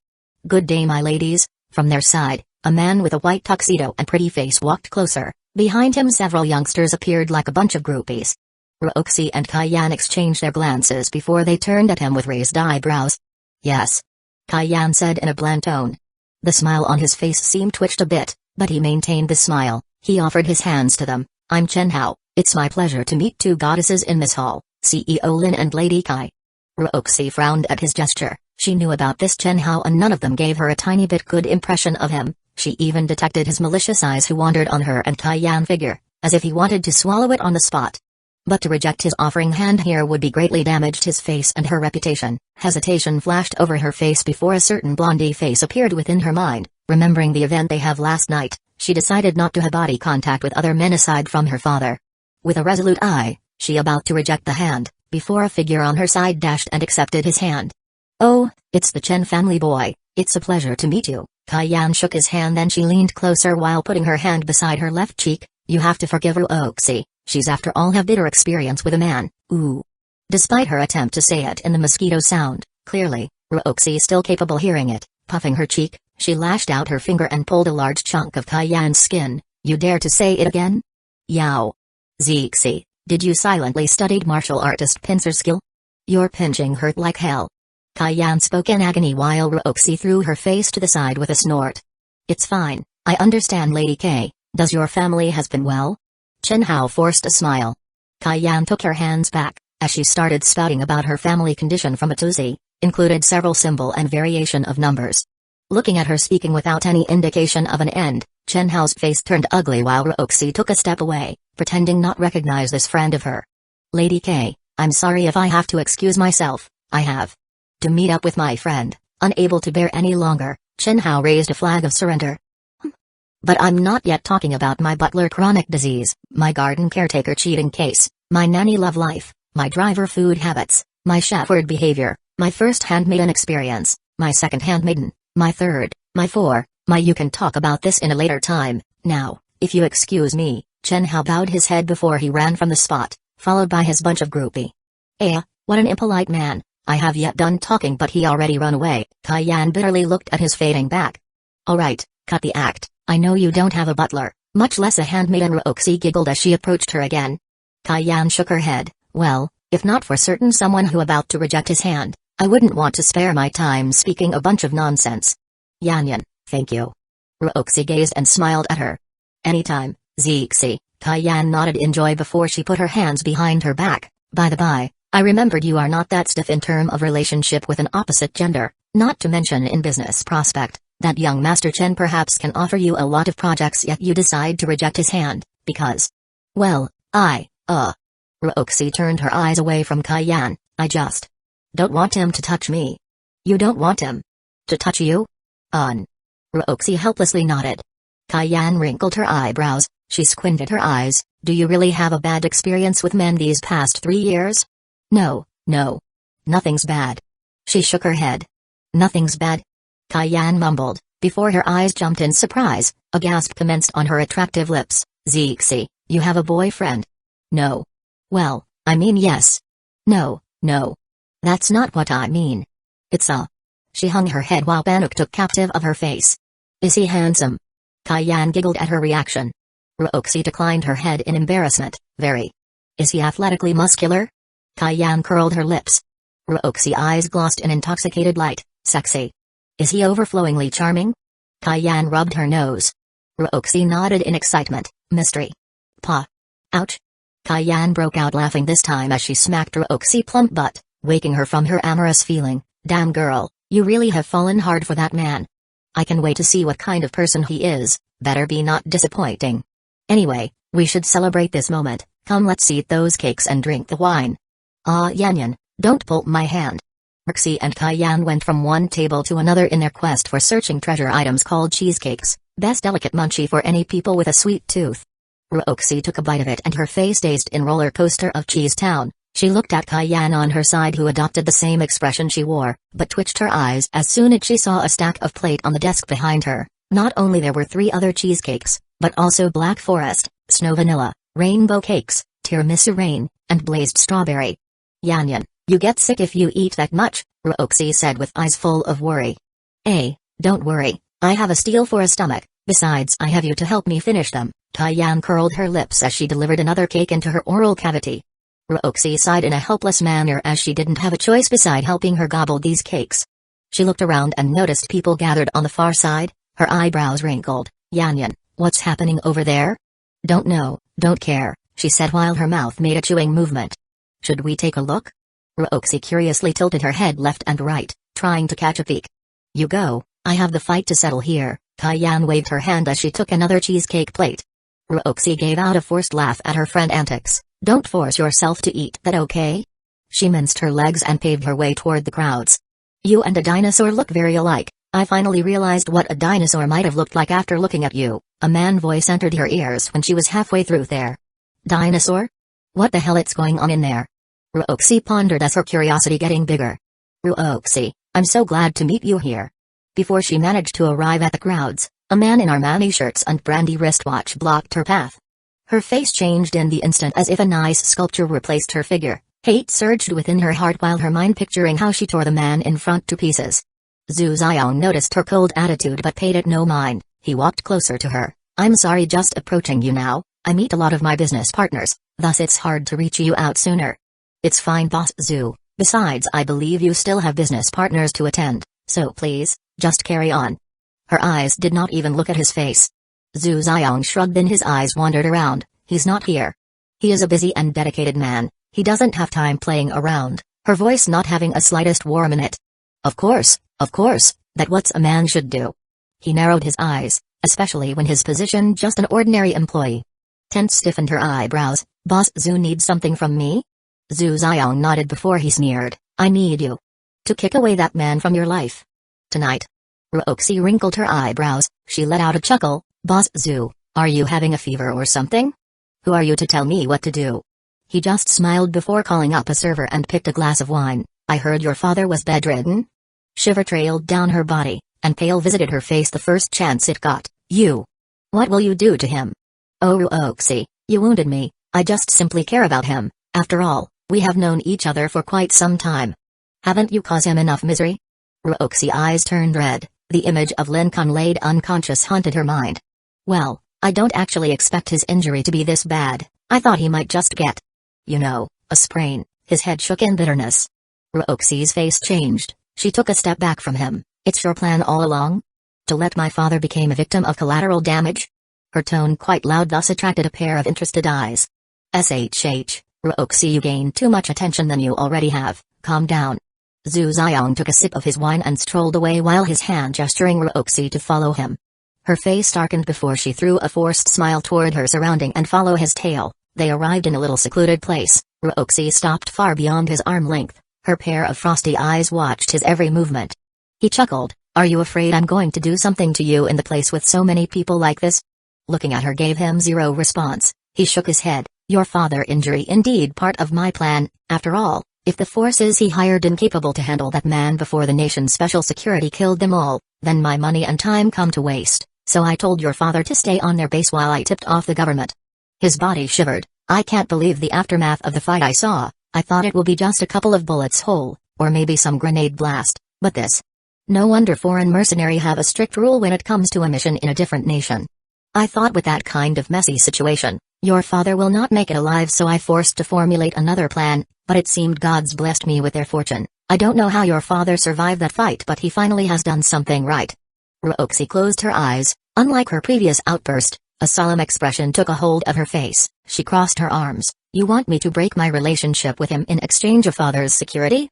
Good day, my ladies. From their side, a man with a white tuxedo and pretty face walked closer. Behind him several youngsters appeared like a bunch of groupies. Roxy and Kaiyan exchanged their glances before they turned at him with raised eyebrows. Yes. Kaiyan said in a bland tone. The smile on his face seemed twitched a bit, but he maintained the smile. He offered his hands to them. I'm Chen Hao. It's my pleasure to meet two goddesses in this hall, CEO Lin and Lady Kai. Roxy frowned at his gesture. She knew about this Chen Hao and none of them gave her a tiny bit good impression of him. She even detected his malicious eyes who wandered on her and Kaiyan figure, as if he wanted to swallow it on the spot. But to reject his offering hand here would be greatly damaged his face and her reputation. Hesitation flashed over her face before a certain blondie face appeared within her mind. Remembering the event they have last night, she decided not to have body contact with other men aside from her father. With a resolute eye, she about to reject the hand, before a figure on her side dashed and accepted his hand. Oh, it's the Chen family boy. It's a pleasure to meet you. Kaiyan shook his hand, then she leaned closer while putting her hand beside her left cheek. You have to forgive Roxy. She's after all have bitter experience with a man. Ooh. Despite her attempt to say it in the mosquito sound, clearly, Roxy still capable hearing it. Puffing her cheek, she lashed out her finger and pulled a large chunk of Kaiyan's skin. You dare to say it again? Yao. Zixi, did you silently studied martial artist pincer skill? Your pinching hurt like hell. Kaiyan spoke in agony while Roxy threw her face to the side with a snort. It's fine, I understand, Lady K. Does your family has been well? Chen Hao forced a smile. Kaiyan took her hands back, as she started spouting about her family condition from a to Z, included several symbol and variation of numbers. Looking at her speaking without any indication of an end, Chen Hao's face turned ugly while Roxy took a step away, pretending not recognize this friend of her. Lady K, I'm sorry if I have to excuse myself, I have to meet up with my friend. Unable to bear any longer, Chen Hao raised a flag of surrender. But I'm not yet talking about my butler chronic disease, my garden caretaker cheating case, my nanny love life, my driver food habits, my chauffeured behavior, my first handmaiden experience, my second handmaiden, my third, my four, my you can talk about this in a later time. Now, if you excuse me. Chen Hao bowed his head before he ran from the spot, followed by his bunch of groupie. What an impolite man. I have yet done talking but he already run away. Kaiyan bitterly looked at his fading back. Alright, cut the act. I know you don't have a butler, much less a handmaiden. Roxy giggled as she approached her again. Kaiyan shook her head. Well, if not for certain someone who about to reject his hand, I wouldn't want to spare my time speaking a bunch of nonsense. Yanyan, thank you. Roxy gazed and smiled at her. Anytime, Zixi. Kaiyan nodded in joy before she put her hands behind her back. By the by, I remembered you are not that stiff in term of relationship with an opposite gender, not to mention in business prospect. That young Master Chen perhaps can offer you a lot of projects, yet you decide to reject his hand, because... Well, Roxy turned her eyes away from Kaiyan. I just don't want him to touch me. You don't want him to touch you? Roxy helplessly nodded. Kaiyan wrinkled her eyebrows. She squinted her eyes. Do you really have a bad experience with men these past 3 years? No. Nothing's bad. She shook her head. Nothing's bad? Kaiyan mumbled, before her eyes jumped in surprise. A gasp commenced on her attractive lips. Zixi, you have a boyfriend? No. Well, I mean yes. No. That's not what I mean. It's a... She hung her head while panic took captive of her face. Is he handsome? Kaiyan giggled at her reaction. Roxy declined her head in embarrassment. Very. Is he athletically muscular? Kaiyan curled her lips. Roxy eyes glossed in intoxicated light. Sexy. Is he overflowingly charming? Kaiyan rubbed her nose. Roxy nodded in excitement. Mystery. Pa. Ouch. Kaiyan broke out laughing this time as she smacked Roxy plump butt, waking her from her amorous feeling. Damn girl, you really have fallen hard for that man. I can wait to see what kind of person he is. Better be not disappointing. Anyway, we should celebrate this moment. Come, let's eat those cakes and drink the wine. Yanyan, don't pull my hand. Roxy and Kaiyan went from one table to another in their quest for searching treasure items called cheesecakes, best delicate munchie for any people with a sweet tooth. Roxy took a bite of it and her face dazed in roller coaster of Cheese Town. She looked at Kaiyan on her side, who adopted the same expression she wore, but twitched her eyes as soon as she saw a stack of plate on the desk behind her. Not only there were 3 other cheesecakes, but also Black Forest, Snow Vanilla, Rainbow Cakes, Tiramisu Rain, and Blazed Strawberry. Yanyan, you get sick if you eat that much, Ruoxi said with eyes full of worry. Don't worry, I have a steel for a stomach, besides I have you to help me finish them. Taiyan curled her lips as she delivered another cake into her oral cavity. Ruoxi sighed in a helpless manner as she didn't have a choice beside helping her gobble these cakes. She looked around and noticed people gathered on the far side, her eyebrows wrinkled. Yanyan, what's happening over there? Don't know, don't care, she said while her mouth made a chewing movement. Should we take a look? Ruoxi curiously tilted her head left and right, trying to catch a peek. You go, I have the fight to settle here. Taiyan waved her hand as she took another cheesecake plate. Ruoxi gave out a forced laugh at her friend antics. Don't force yourself to eat that, okay? She minced her legs and paved her way toward the crowds. You and a dinosaur look very alike. I finally realized what a dinosaur might have looked like after looking at you. A man voice entered her ears when she was halfway through there. Dinosaur? What the hell is going on in there? Ruoxi pondered as her curiosity getting bigger. Ruoxi, I'm so glad to meet you here. Before she managed to arrive at the crowds, a man in Armani shirts and brandy wristwatch blocked her path. Her face changed in the instant as if a nice sculpture replaced her figure. Hate surged within her heart while her mind picturing how she tore the man in front to pieces. Zhu Xiong noticed her cold attitude but paid it no mind. He walked closer to her. I'm sorry, just approaching you now. I meet a lot of my business partners, thus it's hard to reach you out sooner. It's fine, Boss Zhu. Besides, I believe you still have business partners to attend, so please, just carry on. Her eyes did not even look at his face. Zhu Xiong shrugged, then his eyes wandered around. He's not here. He is a busy and dedicated man. He doesn't have time playing around, her voice not having a slightest warm in it. Of course, that what's a man should do. He narrowed his eyes, especially when his position just an ordinary employee. Tent stiffened her eyebrows. Boss Zhu needs something from me? Zhu Xiong nodded before he sneered. I need you to kick away that man from your life. Tonight. Ruoxi wrinkled her eyebrows. She let out a chuckle. Boss Zhu, are you having a fever or something? Who are you to tell me what to do? He just smiled before calling up a server and picked a glass of wine. I heard your father was bedridden? Shiver trailed down her body, and pale visited her face the first chance it got. You. What will you do to him? Oh Ruoxi, you wounded me. I just simply care about him. After all, we have known each other for quite some time. Haven't you caused him enough misery? Ruoxi's eyes turned red. The image of Lin Kun laid unconscious haunted her mind. Well, I don't actually expect his injury to be this bad. I thought he might just get, a sprain. His head shook in bitterness. Ruoxi's face changed. She took a step back from him. It's your plan all along? To let my father become a victim of collateral damage? Her tone quite loud thus attracted a pair of interested eyes. SHH, Ruoxi, you gain too much attention than you already have. Calm down. Zhu Xiong took a sip of his wine and strolled away while his hand gesturing Ruoxi to follow him. Her face darkened before she threw a forced smile toward her surrounding and follow his tail. They arrived in a little secluded place. Ruoxi stopped far beyond his arm length. Her pair of frosty eyes watched his every movement. He chuckled. Are you afraid I'm going to do something to you in the place with so many people like this? Looking at her gave him zero response. He shook his head. Your father injury indeed part of my plan. After all, if the forces he hired incapable to handle that man before the nation's special security killed them all, then my money and time come to waste. So I told your father to stay on their base while I tipped off the government. His body shivered. I can't believe the aftermath of the fight I saw. I thought it will be just a couple of bullets hole, or maybe some grenade blast, but this. No wonder foreign mercenary have a strict rule when it comes to a mission in a different nation. I thought with that kind of messy situation, your father will not make it alive, so I forced to formulate another plan, but it seemed gods blessed me with their fortune. I don't know how your father survived that fight, but he finally has done something right. Ruoxi closed her eyes. Unlike her previous outburst, a solemn expression took a hold of her face. She crossed her arms. You want me to break my relationship with him in exchange of father's security?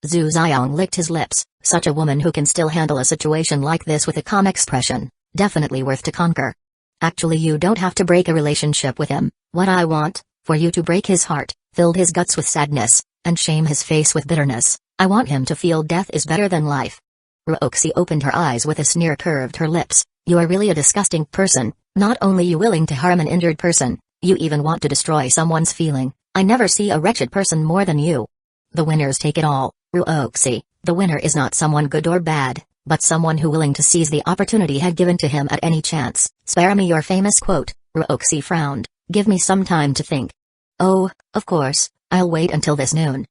Zhu Xiong licked his lips. Such a woman who can still handle a situation like this with a calm expression. Definitely worth to conquer. Actually, you don't have to break a relationship with him. What I want, for you to break his heart, fill his guts with sadness, and shame his face with bitterness. I want him to feel death is better than life. Ruoxi opened her eyes with a sneer, curved her lips. You are really a disgusting person. Not only you willing to harm an injured person, you even want to destroy someone's feeling. I never see a wretched person more than you. The winners take it all, Ruoxi. The winner is not someone good or bad, but someone who willing to seize the opportunity had given to him at any chance. "Spare me your famous quote," Ruoxi frowned. "Give me some time to think." "Oh, of course, I'll wait until this noon."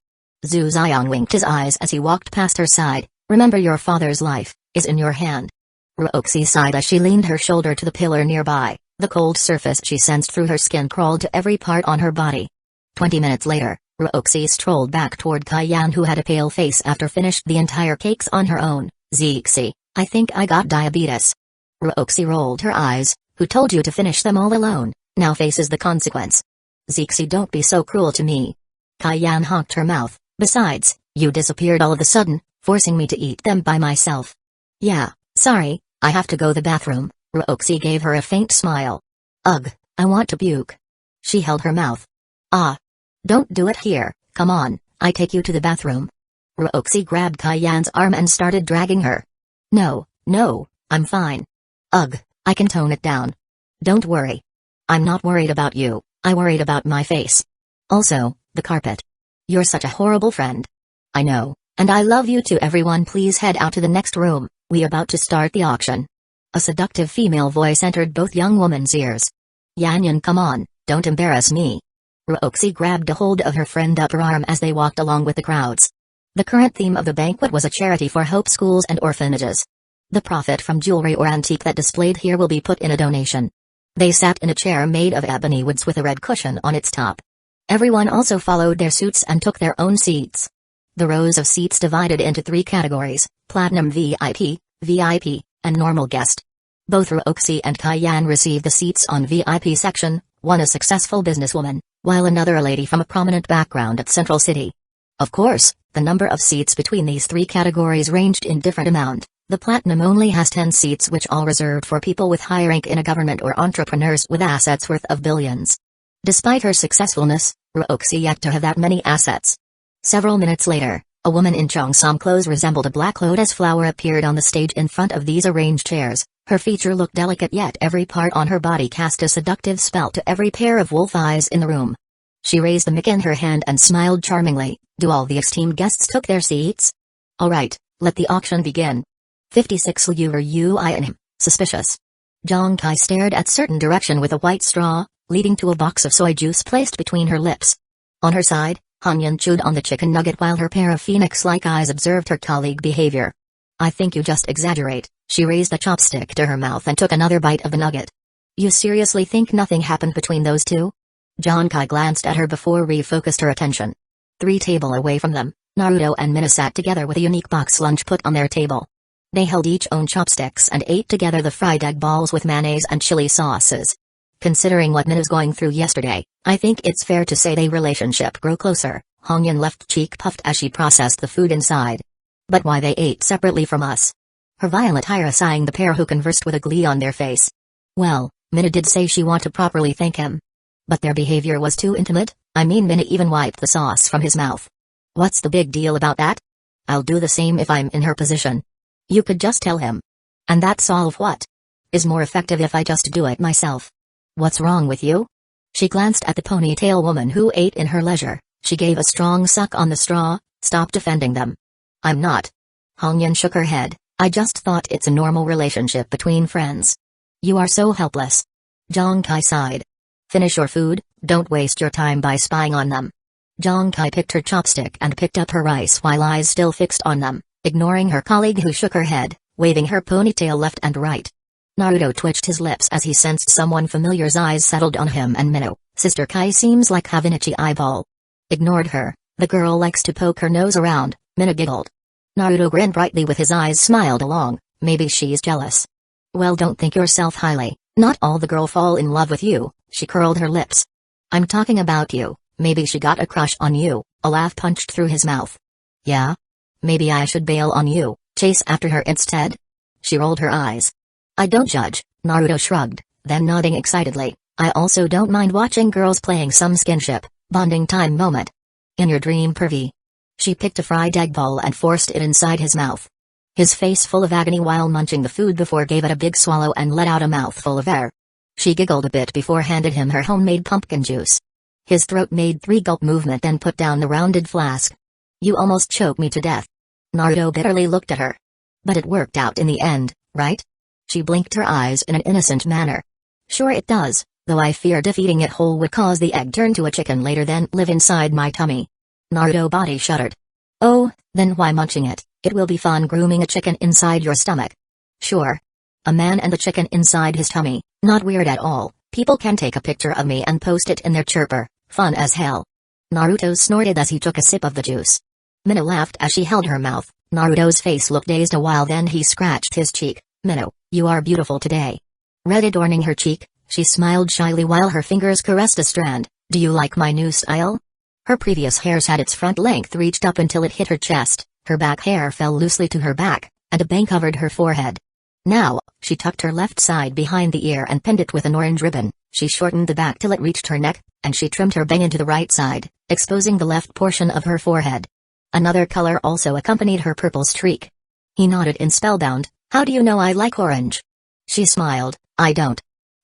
Zhu Xiang winked his eyes as he walked past her side. "Remember, your father's life is in your hand." Ruoxi sighed as she leaned her shoulder to the pillar nearby. The cold surface she sensed through her skin crawled to every part on her body. 20 minutes later, Ruoxi strolled back toward Kaiyan, who had a pale face after finished the entire cakes on her own. "Zixi, I think I got diabetes." Ruoxi rolled her eyes. "Who told you to finish them all alone? Now faces the consequence." "Zixi, don't be so cruel to me." Kaiyan honked her mouth. "Besides, you disappeared all of a sudden, forcing me to eat them by myself." "Yeah, sorry, I have to go the bathroom." Ruoxi gave her a faint smile. "Ugh, I want to puke." She held her mouth. "Ah. Don't do it here, come on, I take you to the bathroom." Ruoxi grabbed Kaiyan's arm and started dragging her. No, I'm fine." "Ugh, I can tone it down." "Don't worry. I'm not worried about you, I worried about my face. Also, the carpet. You're such a horrible friend." "I know, and I love you too. Everyone please head out to the next room, we about to start the auction." A seductive female voice entered both young women's ears. "Yanyan, come on, don't embarrass me." Ruoxi grabbed a hold of her friend's upper arm as they walked along with the crowds. The current theme of the banquet was a charity for Hope schools and orphanages. The profit from jewelry or antique that displayed here will be put in a donation. They sat in a chair made of ebony woods with a red cushion on its top. Everyone also followed their suits and took their own seats. The rows of seats divided into 3 categories: Platinum VIP, VIP, and Normal Guest. Both Ruoxi and Kaiyan received the seats on VIP section, one a successful businesswoman, while another a lady from a prominent background at Central City. Of course, the number of seats between these 3 categories ranged in different amount. The Platinum only has 10 seats, which all reserved for people with high rank in a government or entrepreneurs with assets worth of billions. Despite her successfulness, Ruoxi yet to have that many assets. Several minutes later, a woman in cheongsam clothes resembled a black lotus flower appeared on the stage in front of these arranged chairs. Her feature looked delicate, yet every part on her body cast a seductive spell to every pair of wolf eyes in the room. She raised the mic in her hand and smiled charmingly. "Do all the esteemed guests took their seats? All right, let the auction begin." 56 Ui. Suspicious. Zhang Kai stared at certain direction with a white straw, leading to a box of soy juice placed between her lips. On her side, Hanyan chewed on the chicken nugget while her pair of phoenix-like eyes observed her colleague behavior. "I think you just exaggerate." She raised a chopstick to her mouth and took another bite of the nugget. "You seriously think nothing happened between those two?" Zhang Kai glanced at her before refocused her attention. 3 tables away from them, Naruto and Mina sat together with a unique box lunch put on their table. They held each own chopsticks and ate together the fried egg balls with mayonnaise and chili sauces. Considering what Mina's going through yesterday, I think it's fair to say their relationship grew closer. Hongyan left cheek puffed as she processed the food inside. "But why they ate separately from us?" Her violet iris eyeing the pair who conversed with a glee on their face. "Well, Mina did say she wanted to properly thank him. But their behavior was too intimate. I mean, Mina even wiped the sauce from his mouth." "What's the big deal about that? I'll do the same if I'm in her position." "You could just tell him. And that solve what? Is more effective if I just do it myself." "What's wrong with you?" She glanced at the ponytail woman who ate in her leisure. She gave a strong suck on the straw. "Stop defending them." "I'm not." Hongyan shook her head. "I just thought it's a normal relationship between friends." "You are so helpless." Zhang Kai sighed. "Finish your food, don't waste your time by spying on them." Zhang Kai picked her chopstick and picked up her rice while eyes still fixed on them, ignoring her colleague who shook her head, waving her ponytail left and right. Naruto twitched his lips as he sensed someone familiar's eyes settled on him and Minnow. "Sister Kai seems like have an itchy eyeball." "Ignored her, the girl likes to poke her nose around," Minna giggled. Naruto grinned brightly with his eyes smiled along. "Maybe she's jealous." "Well, don't think yourself highly, not all the girl fall in love with you." She curled her lips. "I'm talking about you, maybe she got a crush on you." A laugh punched through his mouth. "Yeah? Maybe I should bail on you, chase after her instead?" She rolled her eyes. "I don't judge," Naruto shrugged, then nodding excitedly. "I also don't mind watching girls playing some skinship, bonding time moment. In your dream pervy." She picked a fried egg ball and forced it inside his mouth. His face full of agony while munching the food before gave it a big swallow and let out a mouthful of air. She giggled a bit before handed him her homemade pumpkin juice. His throat made 3 gulp movement then put down the rounded flask. "You almost choked me to death." Naruto bitterly looked at her. But it worked out in the end, right? She blinked her eyes in an innocent manner. Sure it does, though I fear defeating it whole would cause the egg turn to a chicken later then live inside my tummy. Naruto body shuddered. Oh, then why munching it? It will be fun grooming a chicken inside your stomach. Sure. A man and a chicken inside his tummy, not weird at all. People can take a picture of me and post it in their chirper, fun as hell. Naruto snorted as he took a sip of the juice. Minna laughed as she held her mouth. Naruto's face looked dazed a while, then he scratched his cheek. Minna, you are beautiful today. Red adorning her cheek, she smiled shyly while her fingers caressed a strand. Do you like my new style? Her previous hairs had its front length reached up until it hit her chest, her back hair fell loosely to her back, and a bang covered her forehead. Now, she tucked her left side behind the ear and pinned it with an orange ribbon. She shortened the back till it reached her neck, and she trimmed her bang into the right side, exposing the left portion of her forehead. Another color also accompanied her purple streak. He nodded in spellbound. How do you know I like orange? She smiled. I don't.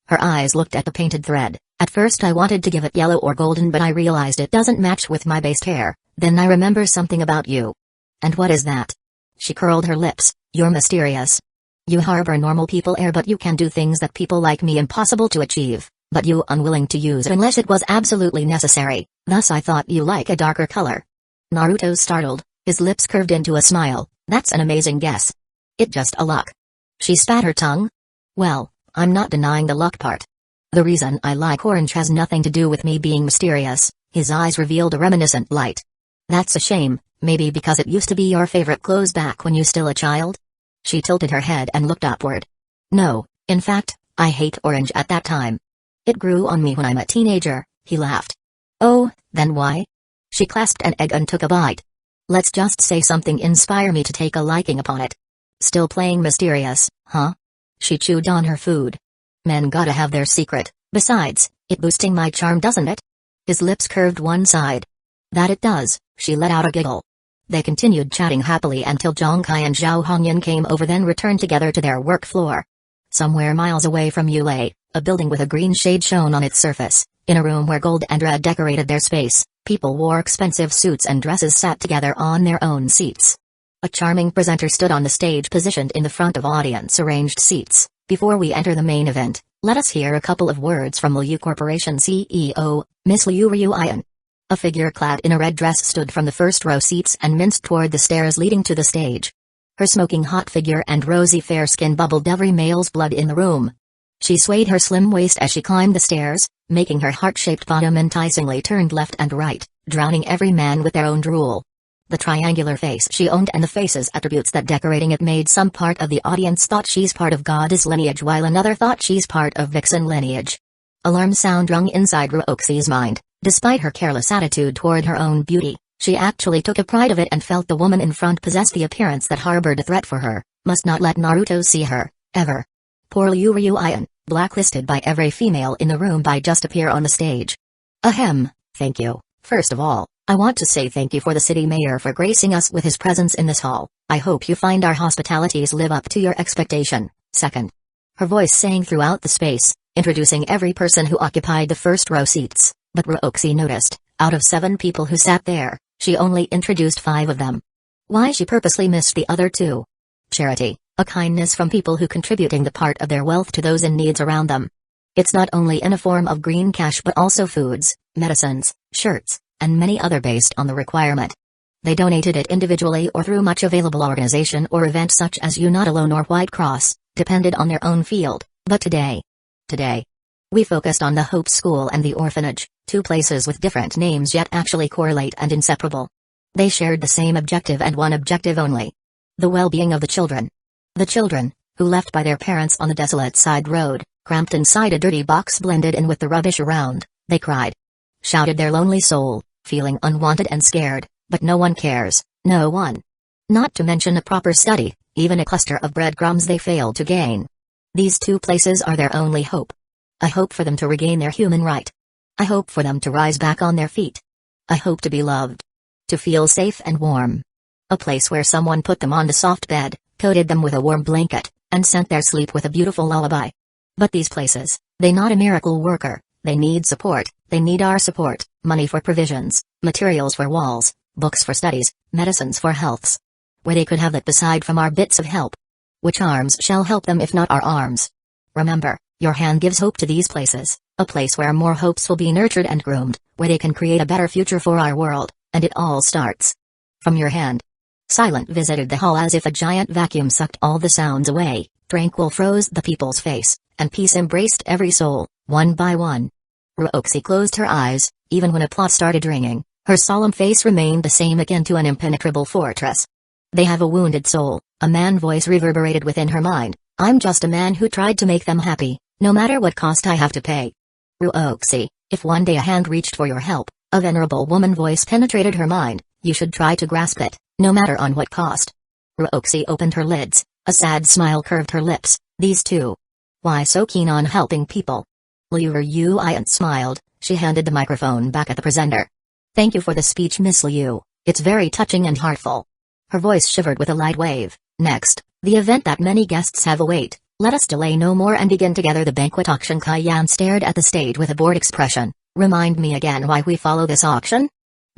Her eyes looked at the painted thread. At first I wanted to give it yellow or golden, but I realized it doesn't match with my based hair. Then I remember something about you. And what is that? She curled her lips. You're mysterious. You harbor normal people air, but you can do things that people like me impossible to achieve, but you unwilling to use it unless it was absolutely necessary. Thus I thought you like a darker color. Naruto startled, his lips curved into a smile. That's an amazing guess. It just a luck. She spat her tongue. Well, I'm not denying the luck part. The reason I like orange has nothing to do with me being mysterious. His eyes revealed a reminiscent light. That's a shame, maybe because it used to be your favorite clothes back when you still a child? She tilted her head and looked upward. No, in fact, I hate orange at that time. It grew on me when I'm a teenager, he laughed. Oh, then why? She clasped an egg and took a bite. Let's just say something inspire me to take a liking upon it. Still playing mysterious, huh? She chewed on her food. Men gotta have their secret, besides, it boosting my charm doesn't it? His lips curved one side. That it does, she let out a giggle. They continued chatting happily until Zhongkai and Zhao Hongyan came over, then returned together to their work floor. Somewhere miles away from Yulei, a building with a green shade shone on its surface, in a room where gold and red decorated their space, people wore expensive suits and dresses sat together on their own seats. A charming presenter stood on the stage positioned in the front of audience-arranged seats. Before we enter the main event, let us hear a couple of words from Liu Corporation CEO, Miss Liu Ryuian. A figure clad in a red dress stood from the first row seats and minced toward the stairs leading to the stage. Her smoking hot figure and rosy fair skin bubbled every male's blood in the room. She swayed her slim waist as she climbed the stairs, making her heart-shaped bottom enticingly turned left and right, drowning every man with their own drool. The triangular face she owned and the face's attributes that decorating it made some part of the audience thought she's part of goddess lineage while another thought she's part of vixen lineage. Alarm sound rung inside Ruoxi's mind. Despite her careless attitude toward her own beauty, she actually took a pride of it and felt the woman in front possessed the appearance that harbored a threat for her, must not let Naruto see her, ever. Poor Liu Ryuian, blacklisted by every female in the room by just appear on the stage. Ahem, thank you. First of all, I want to say thank you for the city mayor for gracing us with his presence in this hall. I hope you find our hospitalities live up to your expectation. Second. Her voice sang throughout the space, introducing every person who occupied the first row seats. But Ruoxi noticed, out of 7 people who sat there, she only introduced 5 of them. Why she purposely missed the other 2? Charity, a kindness from people who contributing the part of their wealth to those in needs around them. It's not only in a form of green cash but also foods, medicines, shirts, and many other based on the requirement. They donated it individually or through much available organization or event such as Not Alone or White Cross, depended on their own field, but today, we focused on the Hope School and the orphanage, 2 places with different names yet actually correlate and inseparable. They shared the same objective and one objective only. The well-being of the children. The children, who left by their parents on the desolate side road, cramped inside a dirty box blended in with the rubbish around, they cried. Shouted their lonely soul, feeling unwanted and scared, but no one cares, no one. Not to mention a proper study, even a cluster of breadcrumbs they failed to gain. These 2 places are their only hope. I hope for them to regain their human right. I hope for them to rise back on their feet. I hope to be loved. To feel safe and warm. A place where someone put them on the soft bed, coated them with a warm blanket, and sent their sleep with a beautiful lullaby. But these places, they not a miracle worker, they need support, they need our support, money for provisions, materials for walls, books for studies, medicines for healths. Where they could have that beside from our bits of help. Which arms shall help them if not our arms? Remember, your hand gives hope to these places, a place where more hopes will be nurtured and groomed, where they can create a better future for our world, and it all starts from your hand. Silence visited the hall as if a giant vacuum sucked all the sounds away, tranquil froze the people's face, and peace embraced every soul, one by one. Ruoxi closed her eyes, even when applause started ringing, her solemn face remained the same akin to an impenetrable fortress. They have a wounded soul, a man voice reverberated within her mind. I'm just a man who tried to make them happy, no matter what cost I have to pay. Ruoxi, if one day a hand reached for your help, a venerable woman voice penetrated her mind, you should try to grasp it, no matter on what cost. Ruoxi opened her lids, a sad smile curved her lips, these two. Why so keen on helping people? Liu Yuan smiled, she handed the microphone back at the presenter. Thank you for the speech, Miss Liu, it's very touching and heartful. Her voice shivered with a light wave. Next, the event that many guests have await. Let us delay no more and begin together the banquet auction. Kaiyan stared at the stage with a bored expression. Remind me again why we follow this auction?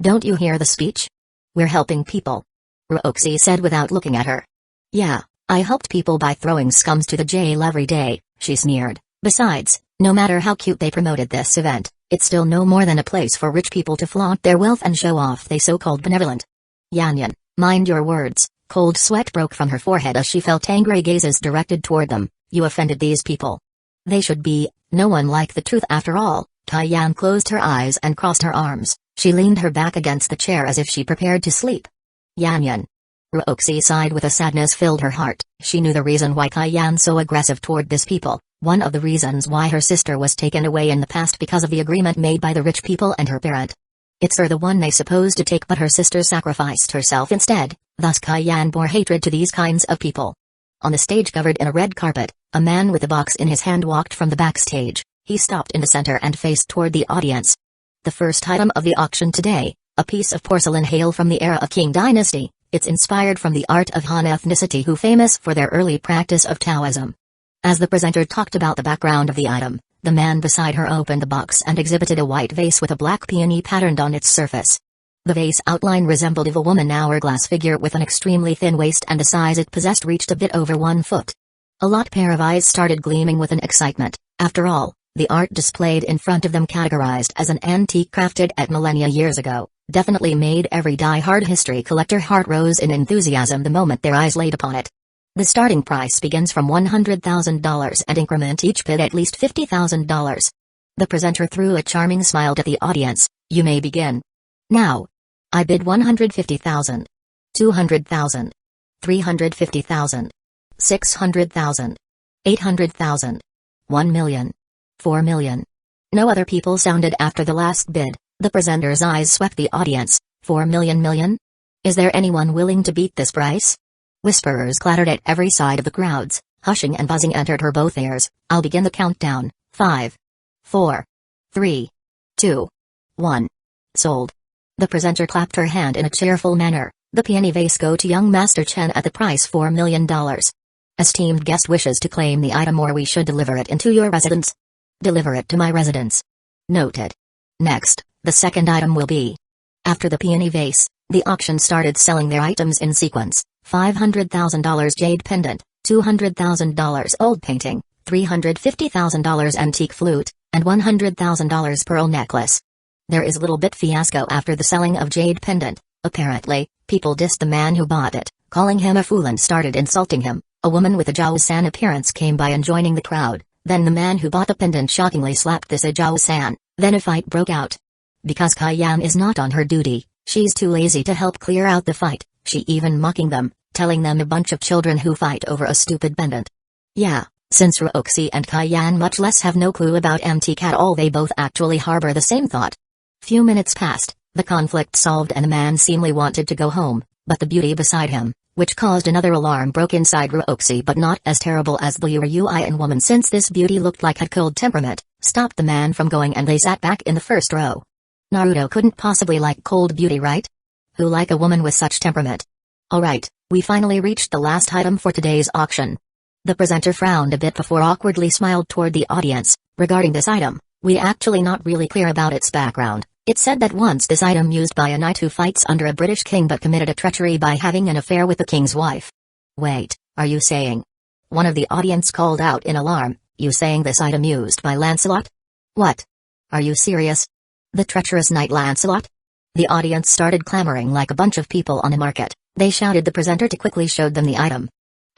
Don't you hear the speech? We're helping people. Ruoxi said without looking at her. Yeah, I helped people by throwing scums to the jail every day, she sneered. Besides, no matter how cute they promoted this event, it's still no more than a place for rich people to flaunt their wealth and show off they so-called benevolent. Yanyan, mind your words. Cold sweat broke from her forehead as she felt angry gazes directed toward them. You offended these people. They should be, no one like the truth after all. Kaiyan closed her eyes and crossed her arms. She leaned her back against the chair as if she prepared to sleep. Yanyan. Ruoxi sighed with a sadness filled her heart. She knew the reason why Kaiyan so aggressive toward this people, one of the reasons why her sister was taken away in the past because of the agreement made by the rich people and her parent. It's her the one they supposed to take, but her sister sacrificed herself instead, thus Kaiyan bore hatred to these kinds of people. On the stage covered in a red carpet, a man with a box in his hand walked from the backstage. He stopped in the center and faced toward the audience. The first item of the auction today, a piece of porcelain hail from the era of Qing Dynasty. It's inspired from the art of Han ethnicity who famous for their early practice of Taoism. As the presenter talked about the background of the item, the man beside her opened the box and exhibited a white vase with a black peony patterned on its surface. The vase outline resembled of a woman hourglass figure with an extremely thin waist, and the size it possessed reached a bit over 1 foot. A lot pair of eyes started gleaming with an excitement. After all, the art displayed in front of them, categorized as an antique crafted at millennia years ago, definitely made every die-hard history collector heart rose in enthusiasm the moment their eyes laid upon it. The starting price begins from $100,000 and increment each bid at least $50,000. The presenter threw a charming smile at the audience. You may begin. Now. I bid $150,000. $200,000. $350,000. $600,000. $800,000. $1 million. $4 million. No other people sounded after the last bid. The presenter's eyes swept the audience. $4 million? Is there anyone willing to beat this price? Whisperers clattered at every side of the crowds. Hushing and buzzing entered her both ears. I'll begin the countdown. 5. 4. 3. 2. 1. Sold. The presenter clapped her hand in a cheerful manner. The peony vase go to young Master Chen at the price $4 million. Esteemed guest wishes to claim the item, or we should deliver it into your residence. Deliver it to my residence. Noted. Next, the second item will be. After the peony vase, the auction started selling their items in sequence. $500,000 jade pendant, $200,000 old painting, $350,000 antique flute, and $100,000 pearl necklace. There is little bit fiasco after the selling of jade pendant. Apparently, people dissed the man who bought it, calling him a fool, and started insulting him. A woman with a Zhao-san appearance came by and joining the crowd. Then the man who bought the pendant shockingly slapped this Zhao-san. Then a fight broke out. Because Kaiyan is not on her duty, she's too lazy to help clear out the fight. She even mocking them, telling them a bunch of children who fight over a stupid pendant. Yeah, since Ruoxi and Kaiyan much less have no clue about antique at all, they both actually harbor the same thought. Few minutes passed, the conflict solved, and the man seemingly wanted to go home, but the beauty beside him, which caused another alarm, broke inside Ruoxi, but not as terrible as the Yuan woman, since this beauty looked like a cold temperament, stopped the man from going, and they sat back in the first row. Naruto couldn't possibly like cold beauty, right? Who like a woman with such temperament? Alright, we finally reached the last item for today's auction. The presenter frowned a bit before awkwardly smiled toward the audience. Regarding this item, we actually not really clear about its background, It said that once this item used by a knight who fights under a British king but committed a treachery by having an affair with the king's wife. Wait, are you saying? One of the audience called out in alarm, you saying this item used by Lancelot? What? Are you serious? The treacherous knight Lancelot? The audience started clamoring like a bunch of people on a market. They shouted the presenter to quickly show them the item.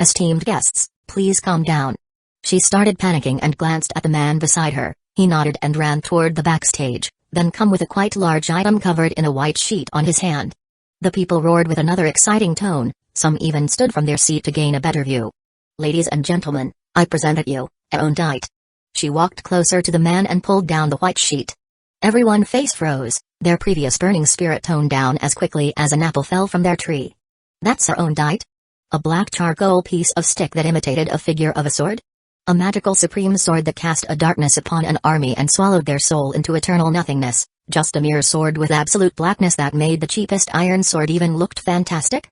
Esteemed guests, please calm down. She started panicking and glanced at the man beside her. He nodded and ran toward the backstage, then come with a quite large item covered in a white sheet on his hand. The people roared with another exciting tone, some even stood from their seat to gain a better view. Ladies and gentlemen, I present at you, Aondite. She walked closer to the man and pulled down the white sheet. Everyone face froze, their previous burning spirit toned down as quickly as an apple fell from their tree. That's Aondite? A black charcoal piece of stick that imitated a figure of a sword? A magical supreme sword that cast a darkness upon an army and swallowed their soul into eternal nothingness, just a mere sword with absolute blackness that made the cheapest iron sword even looked fantastic?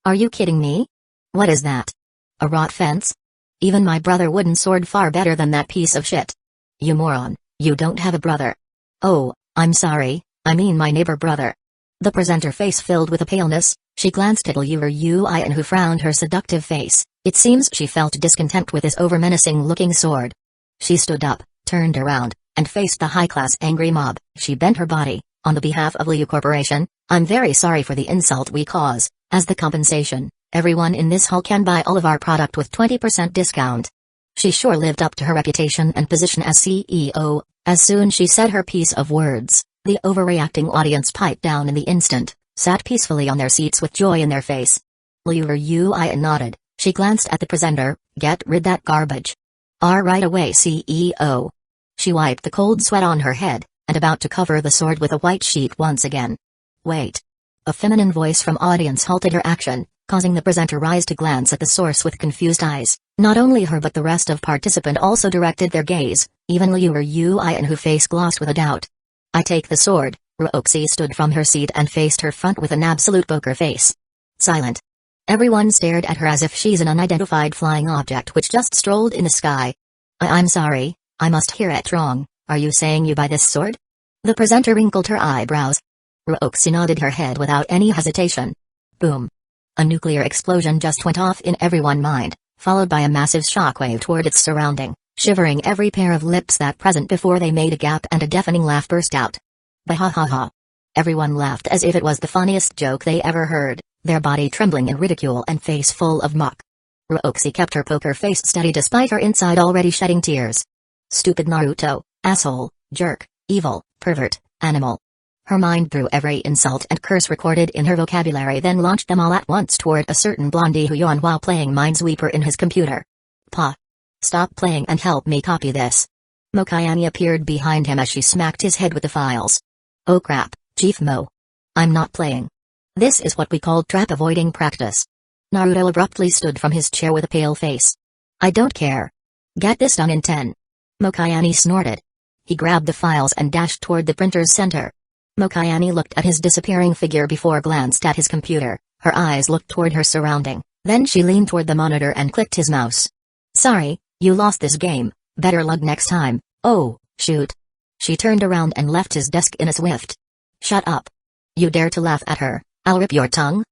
Are you kidding me? What is that? A wrought fence? Even my brother wooden sword far better than that piece of shit. You moron, you don't have a brother. Oh, I'm sorry, I mean my neighbor brother. The presenter face filled with a paleness, she glanced at Liu Yuan who frowned her seductive face. It seems she felt discontent with his over-menacing looking sword. She stood up, turned around, and faced the high-class angry mob. She bent her body. On the behalf of Liu Corporation, I'm very sorry for the insult we cause. As the compensation, everyone in this hall can buy all of our product with 20% discount. She sure lived up to her reputation and position as CEO. As soon as she said her piece of words, the overreacting audience piped down in the instant, sat peacefully on their seats with joy in their face. Liu Yuan nodded. She glanced at the presenter. Get rid that garbage. Right away, CEO. She wiped the cold sweat on her head, and about to cover the sword with a white sheet once again. Wait. A feminine voice from audience halted her action, causing the presenter rise to glance at the source with confused eyes. Not only her but the rest of participant also directed their gaze, even Liu Yuan who face glossed with a doubt. I take the sword. Roxy stood from her seat and faced her front with an absolute poker face. Silent. Everyone stared at her as if she's an unidentified flying object which just strolled in the sky. I'm sorry, I must hear it wrong, are you saying you buy this sword? The presenter wrinkled her eyebrows. Roxy nodded her head without any hesitation. Boom. A nuclear explosion just went off in everyone's mind, followed by a massive shockwave toward its surrounding, shivering every pair of lips that present before they made a gap and a deafening laugh burst out. Bah-ha-ha-ha. Everyone laughed as if it was the funniest joke they ever heard, their body trembling in ridicule and face full of mock. Roxy kept her poker face steady despite her inside already shedding tears. Stupid Naruto, asshole, jerk, evil, pervert, animal. Her mind threw every insult and curse recorded in her vocabulary then launched them all at once toward a certain blondie who yawned while playing Minesweeper in his computer. Pa. Stop playing and help me copy this. Mokayani appeared behind him as she smacked his head with the files. Oh crap, Chief Mo. I'm not playing. This is what we call trap avoiding practice. Naruto abruptly stood from his chair with a pale face. I don't care. Get this done in 10. Mokayani snorted. He grabbed the files and dashed toward the printer's center. Mokayani looked at his disappearing figure before glanced at his computer. Her eyes looked toward her surrounding, then she leaned toward the monitor and clicked his mouse. Sorry, you lost this game, better luck next time. Oh, shoot. She turned around and left his desk in a swift. Shut up. You dare to laugh at her, I'll rip your tongue.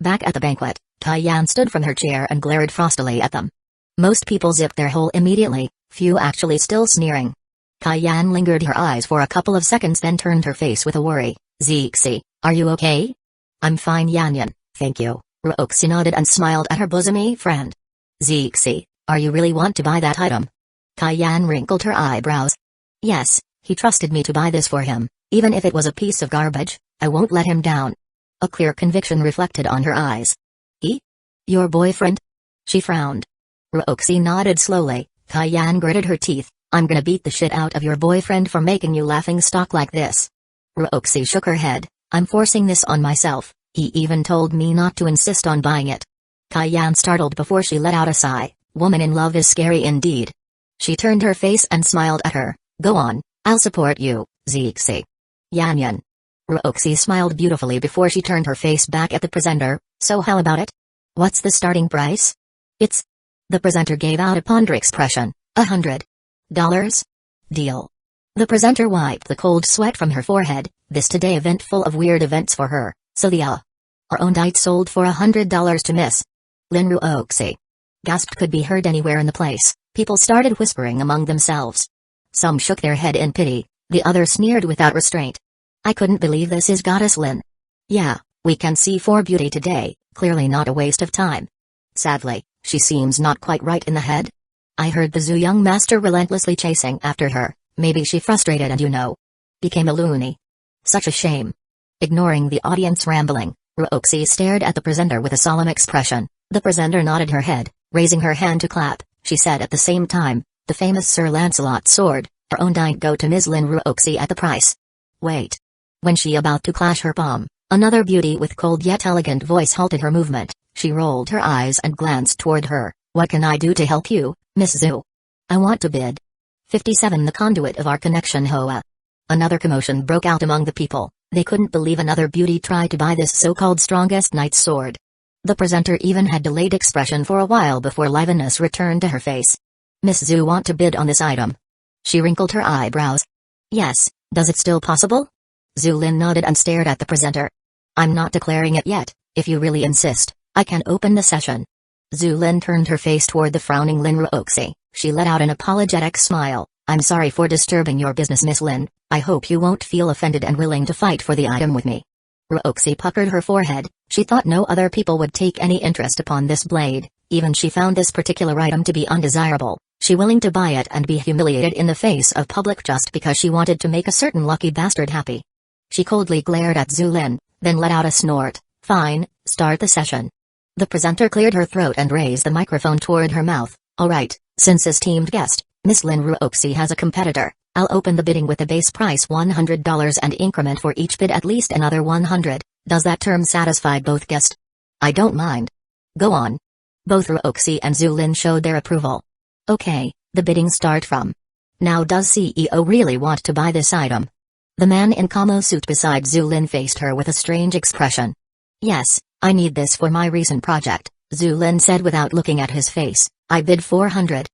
Back at the banquet, Taiyan stood from her chair and glared frostily at them. Most people zipped their hole immediately, few actually still sneering. Taiyan lingered her eyes for a couple of seconds then turned her face with a worry. Zixi, are you okay? I'm fine Yanyan, thank you. Roxy nodded and smiled at her bosomy friend. Zixi, are you really want to buy that item? Taiyan wrinkled her eyebrows. Yes, he trusted me to buy this for him, even if it was a piece of garbage, I won't let him down. A clear conviction reflected on her eyes. He? Your boyfriend? She frowned. Roxy nodded slowly. Taiyan gritted her teeth. I'm gonna beat the shit out of your boyfriend for making you laughing stock like this. Roxy shook her head. I'm forcing this on myself, he even told me not to insist on buying it. Taiyan startled before she let out a sigh. Woman in love is scary indeed. She turned her face and smiled at her. Go on, I'll support you, Zixi. Yanyan. Roxy smiled beautifully before she turned her face back at the presenter. So how about it? What's the starting price? It's... The presenter gave out a ponder expression. $100. Deal. The presenter wiped the cold sweat from her forehead. This today event full of weird events for her, so the our own diet sold for $100 to Miss Lin Ruoxi. Gasp could be heard anywhere in the place. People started whispering among themselves. Some shook their head in pity, the others sneered without restraint. I couldn't believe this is Goddess Lin. Yeah, we can see for beauty today, clearly not a waste of time. Sadly, she seems not quite right in the head. I heard the Zhu young master relentlessly chasing after her, maybe she frustrated and became a loony. Such a shame. Ignoring the audience rambling, Ruoxi stared at the presenter with a solemn expression. The presenter nodded her head, raising her hand to clap. She said at the same time, the famous Sir Lancelot's sword, our own didn't go to Ms. Lin Ruoxi at the price. Wait. When she about to clash her palm, another beauty with cold yet elegant voice halted her movement. She rolled her eyes and glanced toward her. What can I do to help you, Miss Zhu? I want to bid 57 the conduit of our connection Hoa. Another commotion broke out among the people. They couldn't believe another beauty tried to buy this so-called strongest knight's sword. The presenter even had delayed expression for a while before liveliness returned to her face. Miss Zhu want to bid on this item. She wrinkled her eyebrows. Yes, does it still possible? Zhu Lin nodded and stared at the presenter. I'm not declaring it yet, if you really insist, I can open the session. Zhu Lin turned her face toward the frowning Lin Ruoxi. She let out an apologetic smile. I'm sorry for disturbing your business, Miss Lin. I hope you won't feel offended and willing to fight for the item with me. Ruoxi puckered her forehead. She thought no other people would take any interest upon this blade. Even she found this particular item to be undesirable. She willing to buy it and be humiliated in the face of public just because she wanted to make a certain lucky bastard happy. She coldly glared at Zhu Lin, then let out a snort. Fine, start the session. The presenter cleared her throat and raised the microphone toward her mouth. Alright, since esteemed guest, Miss Lin Ruoxi has a competitor, I'll open the bidding with a base price $100 and increment for each bid at least another $100. Does that term satisfy both guests? I don't mind. Go on. Both Ruoxi and Zhu Lin showed their approval. Okay, the bidding start from. Now does CEO really want to buy this item? The man in camo suit beside Zhu Lin faced her with a strange expression. Yes, I need this for my recent project, Zhu Lin said without looking at his face. I bid 400.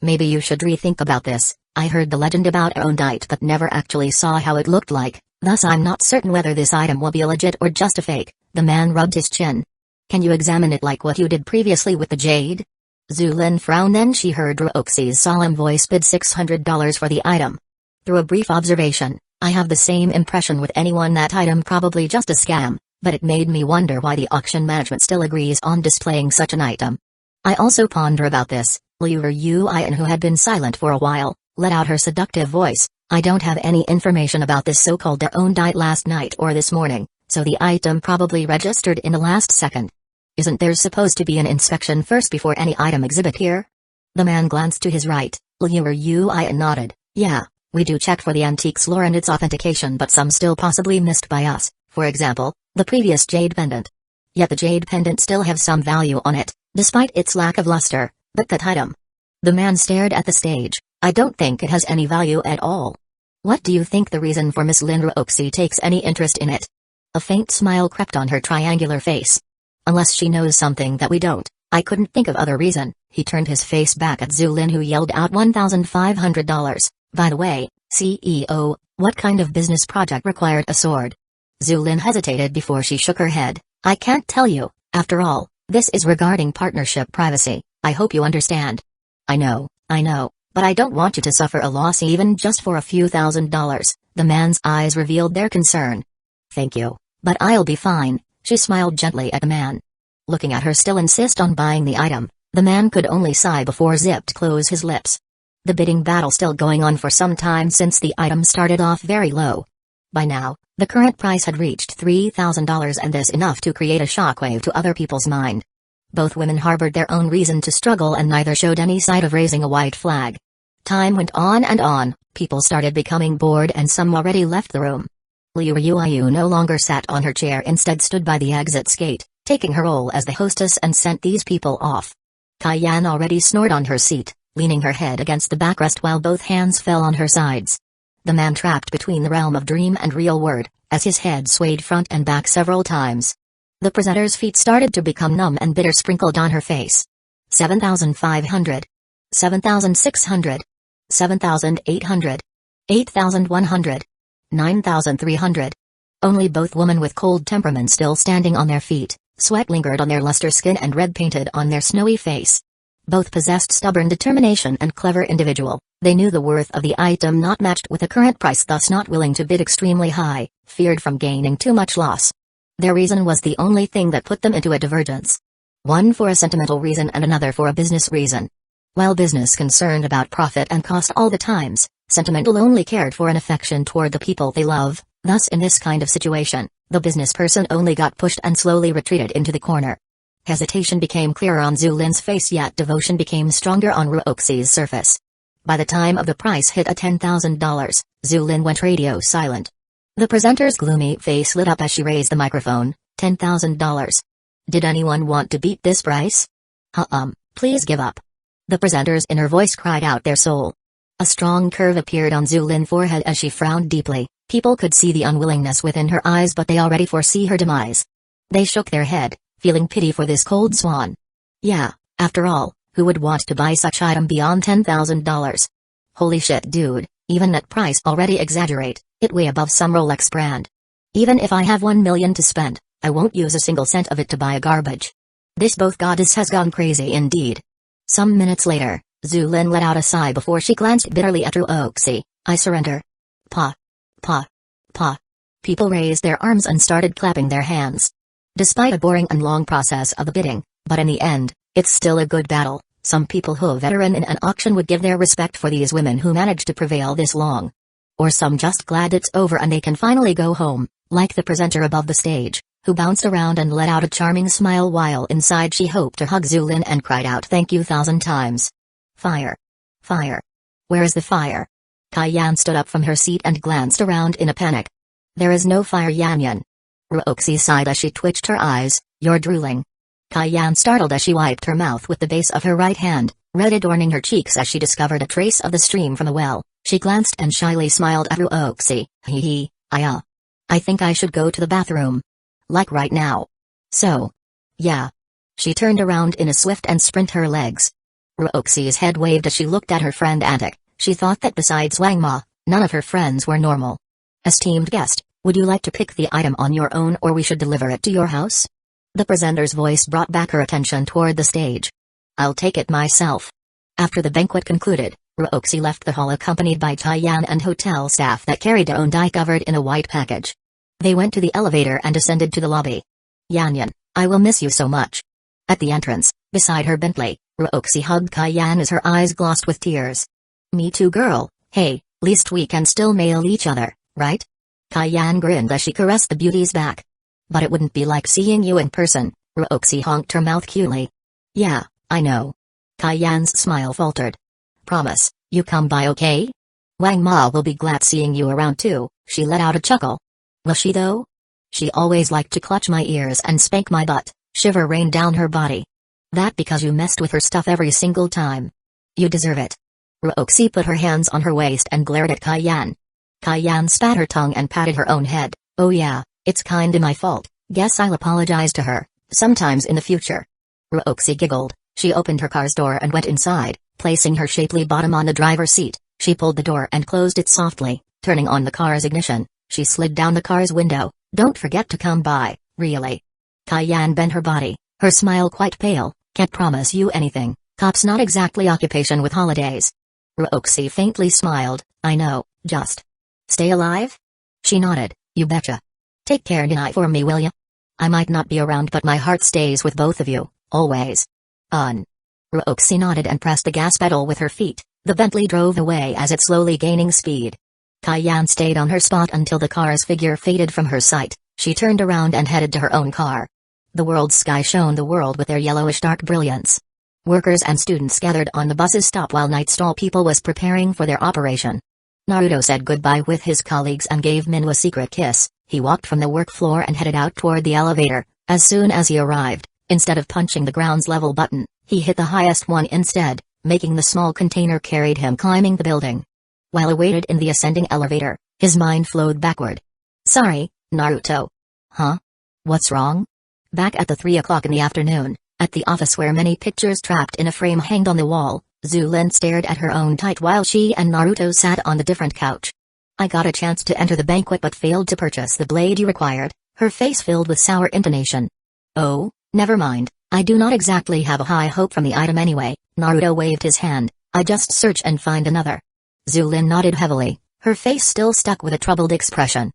Maybe you should rethink about this. I heard the legend about Ondite but never actually saw how it looked like, thus I'm not certain whether this item will be legit or just a fake. The man rubbed his chin. Can you examine it like what you did previously with the jade? Zhu Lin frowned, then she heard Ruoxi's solemn voice bid $600 for the item. Through a brief observation, I have the same impression with anyone that item probably just a scam, but it made me wonder why the auction management still agrees on displaying such an item. I also ponder about this. Liu Yuan, who had been silent for a while, let out her seductive voice. I don't have any information about this so-called owned item last night or this morning, so the item probably registered in the last second. Isn't there supposed to be an inspection first before any item exhibit here? The man glanced to his right. Liu Yuan nodded. Yeah, we do check for the antiques lore and its authentication, but some still possibly missed by us. For example, the previous jade pendant. Yet the jade pendant still have some value on it, despite its lack of luster. But that item. The man stared at the stage. I don't think it has any value at all. What do you think the reason for Miss Lin Ruoxi takes any interest in it? A faint smile crept on her triangular face. Unless she knows something that we don't, I couldn't think of other reason. He turned his face back at Zhu Lin, who yelled out $1,500. By the way, CEO, what kind of business project required a sword? Zhu Lin hesitated before she shook her head. I can't tell you. After all, this is regarding partnership privacy. I hope you understand. I know, but I don't want you to suffer a loss even just for a few $1,000s. The man's eyes revealed their concern. Thank you, but I'll be fine. She smiled gently at the man. Looking at her still insist on buying the item, the man could only sigh before zipped close his lips. The bidding battle still going on for some time since the item started off very low. By now, the current price had reached $3,000, and this enough to create a shockwave to other people's mind. Both women harbored their own reason to struggle and neither showed any sign of raising a white flag. Time went on and on, people started becoming bored and some already left the room. Liu Yuan no longer sat on her chair, instead stood by the exit gate, taking her role as the hostess and sent these people off. Kaiyan already snored on her seat, leaning her head against the backrest while both hands fell on her sides. The man trapped between the realm of dream and real world, as his head swayed front and back several times. The presenter's feet started to become numb and bitter sprinkled on her face. 7,500. 7,600. 7,800. 8,100. 9,300. Only both women with cold temperaments still standing on their feet, sweat lingered on their luster skin and red painted on their snowy face. Both possessed stubborn determination and clever individual. They knew the worth of the item not matched with the current price, thus not willing to bid extremely high, feared from gaining too much loss. Their reason was the only thing that put them into a divergence. One for a sentimental reason and another for a business reason. While business concerned about profit and cost all the times, sentimental only cared for an affection toward the people they love. Thus in this kind of situation, the business person only got pushed and slowly retreated into the corner. Hesitation became clearer on Zulin's face, yet devotion became stronger on Ruoxi's surface. By the time of the price hit at $10,000, Zulin went radio silent. The presenter's gloomy face lit up as she raised the microphone. $10,000. Did anyone want to beat this price? Please give up. The presenter's inner voice cried out their soul. A strong curve appeared on Zulin's forehead as she frowned deeply. People could see the unwillingness within her eyes, but they already foresee her demise. They shook their head, feeling pity for this cold swan. Yeah, after all, who would want to buy such item beyond $10,000? Holy shit, dude, even that price already exaggerate, it way above some Rolex brand. Even if I have 1 million to spend, I won't use a single cent of it to buy a garbage. This both goddess has gone crazy indeed. Some minutes later, Zulin let out a sigh before she glanced bitterly at Ruoxi. I surrender. Pa. People raised their arms and started clapping their hands. Despite a boring and long process of the bidding, but in the end, it's still a good battle. Some people who are veteran in an auction would give their respect for these women who managed to prevail this long. Or some just glad it's over and they can finally go home, like the presenter above the stage, who bounced around and let out a charming smile while inside she hoped to hug Zulin and cried out thank you 1,000 times. Fire. Fire. Where is the fire? Kaiyan stood up from her seat and glanced around in a panic. There is no fire, Yanyan. Ruoxi sighed as she twitched her eyes. You're drooling. Kaiyan startled as she wiped her mouth with the base of her right hand, red adorning her cheeks as she discovered a trace of the stream from the well. She glanced and shyly smiled at Ruoxi. Hee. I think I should go to the bathroom. Like right now. So. Yeah. She turned around in a swift and sprint her legs. Ruoxi's head waved as she looked at her friend Antic. She thought that besides Wang Ma, none of her friends were normal. Esteemed guest, would you like to pick the item on your own or we should deliver it to your house? The presenter's voice brought back her attention toward the stage. I'll take it myself. After the banquet concluded, Ruoxi left the hall accompanied by Kaiyan and hotel staff that carried their own dye covered in a white package. They went to the elevator and ascended to the lobby. Yanyan, I will miss you so much. At the entrance, beside her Bentley, Ruoxi hugged Kaiyan as her eyes glossed with tears. Me too, girl. Hey, least we can still mail each other, right? Kaiyan grinned as she caressed the beauty's back. But it wouldn't be like seeing you in person. Ruoxi honked her mouth cutely. Yeah, I know. Kaiyan's smile faltered. Promise, you come by okay? Wang Ma will be glad seeing you around too. She let out a chuckle. Will she though? She always liked to clutch my ears and spank my butt. Shiver rained down her body. That because you messed with her stuff every single time. You deserve it. Ruoxi put her hands on her waist and glared at Kaiyan. Kaiyan spat her tongue and patted her own head. Oh yeah, it's kinda my fault. Guess I'll apologize to her, sometimes in the future. Ruoxi giggled. She opened her car's door and went inside, placing her shapely bottom on the driver's seat. She pulled the door and closed it softly, turning on the car's ignition. She slid down the car's window. Don't forget to come by, really. Kaiyan bent her body, her smile quite pale. Can't promise you anything, cop's not exactly occupation with holidays. Ruoxi faintly smiled. I know, just stay alive? She nodded. You betcha. Take care tonight for me, will ya? I might not be around but my heart stays with both of you, always. Ruoxi nodded and pressed the gas pedal with her feet. The Bentley drove away as it slowly gaining speed. Kaiyan stayed on her spot until the car's figure faded from her sight. She turned around and headed to her own car. The world's sky shone the world with their yellowish dark brilliance. Workers and students gathered on the bus's stop while Night Stall people was preparing for their operation. Naruto said goodbye with his colleagues and gave Minwu a secret kiss. He walked from the work floor and headed out toward the elevator. As soon as he arrived, instead of punching the ground's level button, he hit the highest one instead, making the small container carried him climbing the building. While awaited in the ascending elevator, his mind flowed backward. Sorry, Naruto. Huh? What's wrong? Back at the 3 o'clock in the afternoon, at the office where many pictures trapped in a frame hanged on the wall, Zulin stared at her own type while she and Naruto sat on the different couch. I got a chance to enter the banquet but failed to purchase the blade you required, her face filled with sour intonation. Oh, never mind, I do not exactly have a high hope from the item anyway, Naruto waved his hand, I just search and find another. Zulin nodded heavily, her face still stuck with a troubled expression.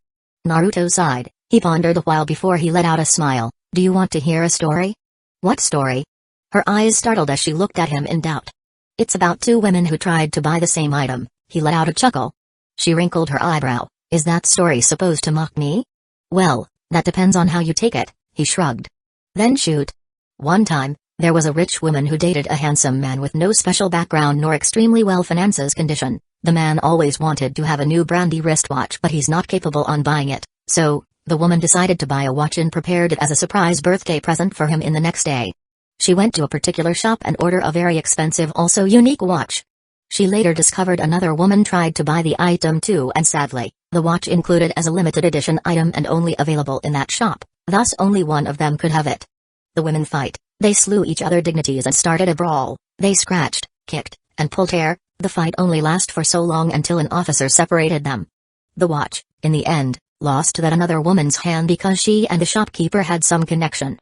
Naruto sighed, he pondered a while before he let out a smile, do you want to hear a story? What story? Her eyes startled as she looked at him in doubt. It's about two women who tried to buy the same item, he let out a chuckle. She wrinkled her eyebrow, is that story supposed to mock me? Well, that depends on how you take it, he shrugged. Then shoot. One time, there was a rich woman who dated a handsome man with no special background nor extremely well finances condition. The man always wanted to have a new brandy wristwatch but he's not capable on buying it, so, the woman decided to buy a watch and prepared it as a surprise birthday present for him in the next day. She went to a particular shop and ordered a very expensive also unique watch. She later discovered another woman tried to buy the item too and sadly, the watch included as a limited edition item and only available in that shop, thus only one of them could have it. The women fight, they slew each other dignities and started a brawl, they scratched, kicked, and pulled hair, the fight only lasted for so long until an officer separated them. The watch, in the end, lost to that another woman's hand because she and the shopkeeper had some connection.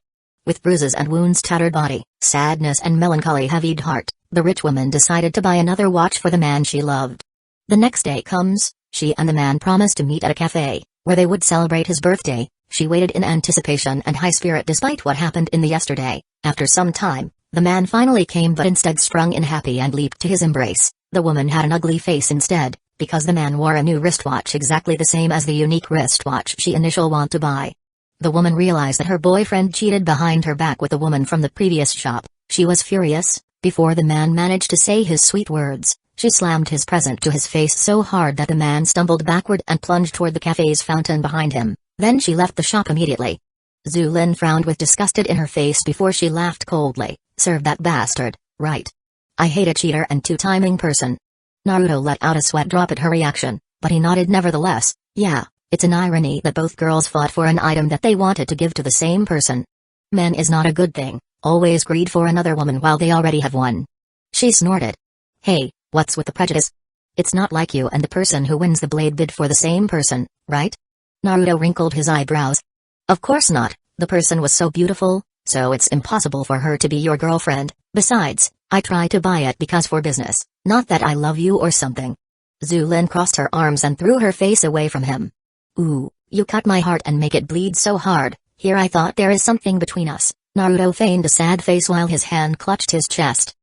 With bruises and wounds tattered body, sadness and melancholy heaved heart, the rich woman decided to buy another watch for the man she loved. The next day comes, she and the man promised to meet at a cafe, where they would celebrate his birthday. She waited in anticipation and high spirit despite what happened in the yesterday. After some time, the man finally came but instead sprung in happy and leaped to his embrace. The woman had an ugly face instead, because the man wore a new wristwatch exactly the same as the unique wristwatch she initially wanted to buy. The woman realized that her boyfriend cheated behind her back with the woman from the previous shop. She was furious. Before the man managed to say his sweet words, she slammed his present to his face so hard that the man stumbled backward and plunged toward the cafe's fountain behind him. Then she left the shop immediately. Zulin frowned with disgust in her face before she laughed coldly. Serve that bastard, right? I hate a cheater and two-timing person. Naruto let out a sweat drop at her reaction, but he nodded nevertheless. Yeah, it's an irony that both girls fought for an item that they wanted to give to the same person. Men is not a good thing, always greed for another woman while they already have one. She snorted. Hey, what's with the prejudice? It's not like you and the person who wins the blade bid for the same person, right? Naruto wrinkled his eyebrows. Of course not, the person was so beautiful, so it's impossible for her to be your girlfriend. Besides, I try to buy it because for business, not that I love you or something. Zulin crossed her arms and threw her face away from him. Ooh, you cut my heart and make it bleed so hard. Here I thought there is something between us. Naruto feigned a sad face while his hand clutched his chest.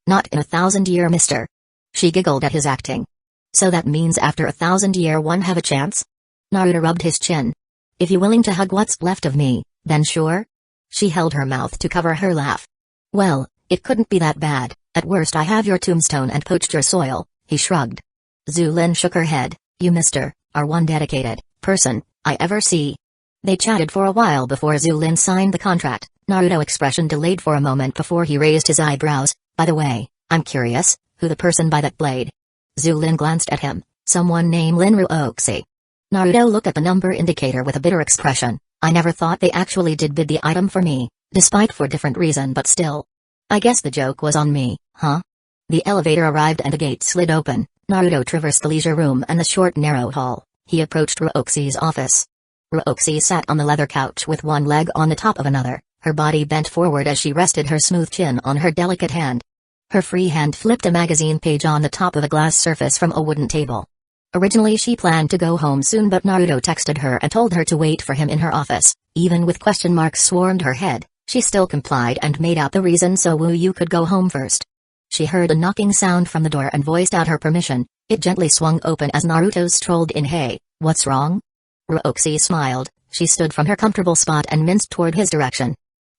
Not in 1,000-year mister. She giggled at his acting. So that means after 1,000-year one have a chance? Naruto rubbed his chin. If you willing to hug what's left of me, then sure? She held her mouth to cover her laugh. Well, it couldn't be that bad. At worst I have your tombstone and poached your soil, he shrugged. Zulin shook her head. You mister, are one dedicated person I ever see. They chatted for a while before Zulin signed the contract. Naruto's expression delayed for a moment before he raised his eyebrows. By the way, I'm curious, who the person by that blade? Zulin glanced at him. Someone named Rukongai. Naruto looked at the number indicator with a bitter expression. I never thought they actually did bid the item for me, despite for different reason but still. I guess the joke was on me, huh? The elevator arrived and the gate slid open. Naruto traversed the leisure room and the short narrow hall. He approached Ruokai's office. Ruokai sat on the leather couch with one leg on the top of another, her body bent forward as she rested her smooth chin on her delicate hand. Her free hand flipped a magazine page on the top of a glass surface from a wooden table. Originally she planned to go home soon but Naruto texted her and told her to wait for him in her office. Even with question marks swarmed her head, she still complied and made out the reason so you could go home first. She heard a knocking sound from the door and voiced out her permission. It gently swung open as Naruto strolled in. Hey, what's wrong? Ruokai smiled. She stood from her comfortable spot and minced toward his direction.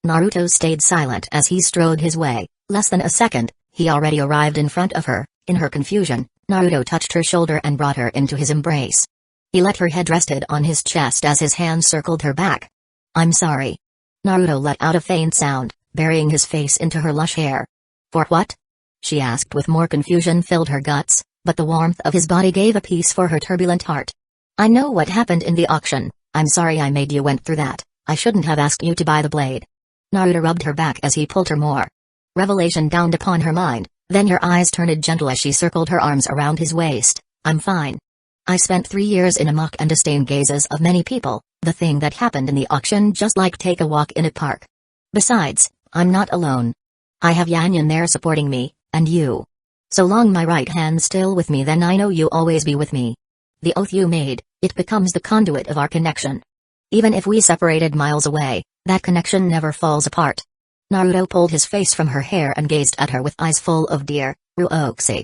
Naruto stayed silent as he strode his way. Less than a second, he already arrived in front of her. In her confusion, Naruto touched her shoulder and brought her into his embrace. He let her head rested on his chest as his hand circled her back. I'm sorry. Naruto let out a faint sound, burying his face into her lush hair. For what? She asked with more confusion filled her guts, but the warmth of his body gave a peace for her turbulent heart. I know what happened in the auction. I'm sorry I made you went through that. I shouldn't have asked you to buy the blade. Naruto rubbed her back as he pulled her more. Revelation dawned upon her mind, then her eyes turned gentle as she circled her arms around his waist. I'm fine. I spent 3 years in a mock and disdain gazes of many people, the thing that happened in the auction just like take a walk in a park. Besides, I'm not alone. I have Yanyan there supporting me, and you. So long my right hand's still with me, then I know you'll always be with me. The oath you made, it becomes the conduit of our connection. Even if we separated miles away, that connection never falls apart. Naruto pulled his face from her hair and gazed at her with eyes full of dear, Ruoxi.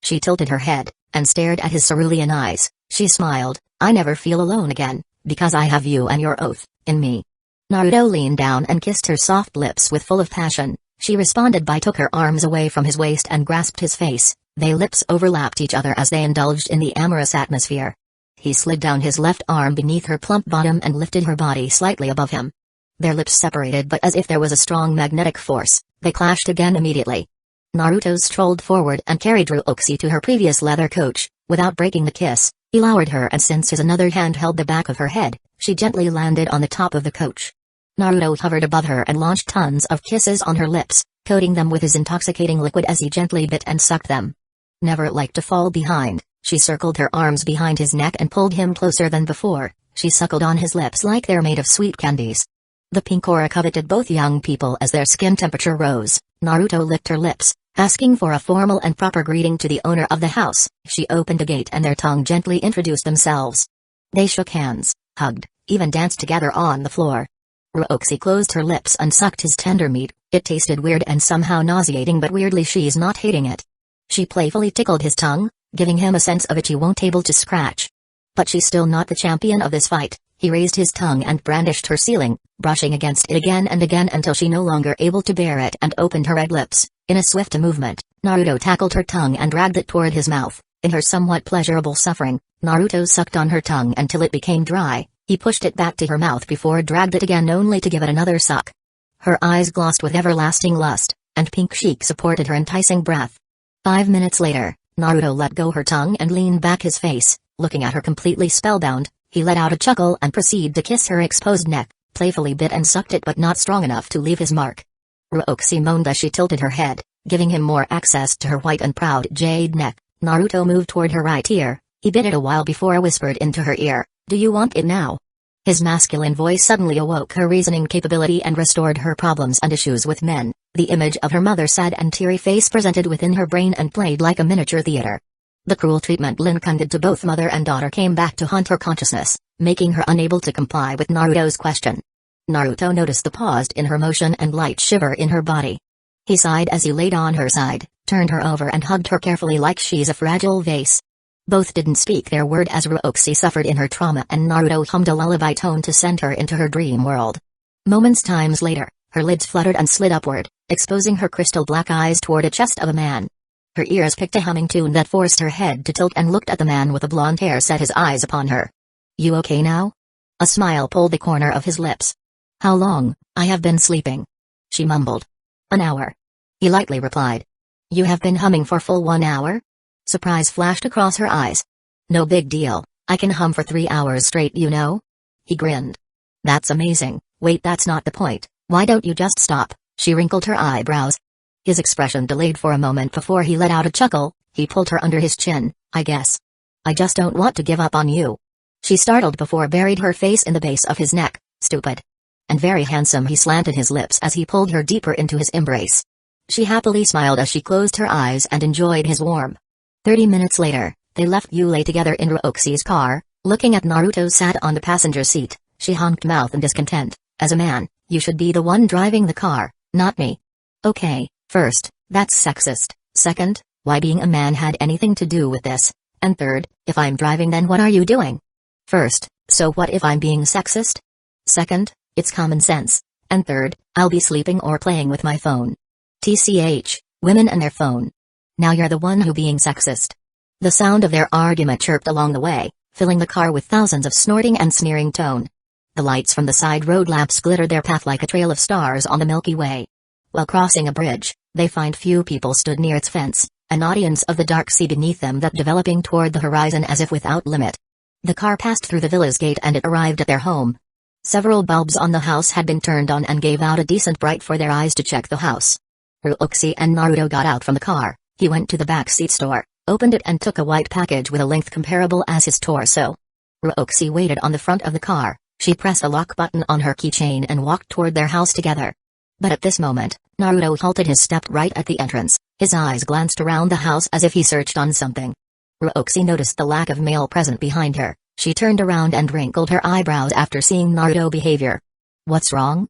She tilted her head, and stared at his cerulean eyes. She smiled, I never feel alone again, because I have you and your oath, in me. Naruto leaned down and kissed her soft lips with full of passion. She responded by took her arms away from his waist and grasped his face. Their lips overlapped each other as they indulged in the amorous atmosphere. He slid down his left arm beneath her plump bottom and lifted her body slightly above him. Their lips separated, but as if there was a strong magnetic force, they clashed again immediately. Naruto strolled forward and carried Ruoxi to her previous leather coach. Without breaking the kiss, he lowered her, and since his another hand held the back of her head, she gently landed on the top of the coach. Naruto hovered above her and launched tons of kisses on her lips, coating them with his intoxicating liquid as he gently bit and sucked them. Never like to fall behind, she circled her arms behind his neck and pulled him closer than before. She suckled on his lips like they're made of sweet candies. The pink aura coveted both young people as their skin temperature rose. Naruto licked her lips, asking for a formal and proper greeting to the owner of the house. She opened a gate and their tongue gently introduced themselves. They shook hands, hugged, even danced together on the floor. Ruoxi closed her lips and sucked his tender meat. It tasted weird and somehow nauseating, but weirdly she's not hating it. She playfully tickled his tongue, giving him a sense of itchy won't able to scratch. But she's still not the champion of this fight. He raised his tongue and brandished her ceiling, brushing against it again and again until she no longer able to bear it and opened her red lips. In a swift movement, Naruto tackled her tongue and dragged it toward his mouth. In her somewhat pleasurable suffering, Naruto sucked on her tongue until it became dry. He pushed it back to her mouth before dragged it again only to give it another suck. Her eyes glossed with everlasting lust, and pink cheek supported her enticing breath. 5 minutes later, Naruto let go her tongue and leaned back his face, looking at her completely spellbound. He let out a chuckle and proceeded to kiss her exposed neck, playfully bit and sucked it but not strong enough to leave his mark. Ruoxi moaned as she tilted her head, giving him more access to her white and proud jade neck. Naruto moved toward her right ear. He bit it a while before whispered into her ear, "Do you want it now?" His masculine voice suddenly awoke her reasoning capability and restored her problems and issues with men. The image of her mother's sad and teary face presented within her brain and played like a miniature theater. The cruel treatment Lincoln did to both mother and daughter came back to haunt her consciousness, making her unable to comply with Naruto's question. Naruto noticed the pause in her motion and light shiver in her body. He sighed as he laid on her side, turned her over and hugged her carefully like she's a fragile vase. Both didn't speak their word as Ruoxi suffered in her trauma and Naruto hummed a lullaby tone to send her into her dream world. Moments times later, her lids fluttered and slid upward, exposing her crystal black eyes toward a chest of a man. Her ears picked a humming tune that forced her head to tilt and looked at the man with the blonde hair set his eyes upon her. "You okay now?" A smile pulled the corner of his lips. "How long? I have been sleeping," she mumbled. "An hour," he lightly replied. "You have been humming for full 1 hour?" Surprise flashed across her eyes. "No big deal, I can hum for 3 hours straight, you know." He grinned. "That's amazing. Wait, that's not the point. Why don't you just stop?" She wrinkled her eyebrows. His expression delayed for a moment before he let out a chuckle. He pulled her under his chin. "I guess. I just don't want to give up on you." She startled before buried her face in the base of his neck. "Stupid." "And very handsome," he slanted his lips as he pulled her deeper into his embrace. She happily smiled as she closed her eyes and enjoyed his warmth. 30 minutes later, they left Yulei together in Ruoxi's car. Looking at Naruto sat on the passenger seat, she honked mouth in discontent. "As a man, you should be the one driving the car, not me." "Okay, first, that's sexist. Second, why being a man had anything to do with this? And third, if I'm driving then what are you doing?" "First, so what if I'm being sexist? Second, it's common sense. And third, I'll be sleeping or playing with my phone. TCH, women and their phone. Now you're the one who being sexist." The sound of their argument chirped along the way, filling the car with thousands of snorting and sneering tone. The lights from the side road lamps glittered their path like a trail of stars on the Milky Way. While crossing a bridge, they find few people stood near its fence, an audience of the dark sea beneath them that developing toward the horizon as if without limit. The car passed through the villa's gate and it arrived at their home. Several bulbs on the house had been turned on and gave out a decent bright for their eyes to check the house. Ruoxi and Naruto got out from the car. He went to the back seat store, opened it and took a white package with a length comparable as his torso. Roxy waited on the front of the car. She pressed a lock button on her keychain and walked toward their house together. But at this moment, Naruto halted his step right at the entrance. His eyes glanced around the house as if he searched on something. Roxy noticed the lack of male present behind her. She turned around and wrinkled her eyebrows after seeing Naruto's behavior. What's wrong?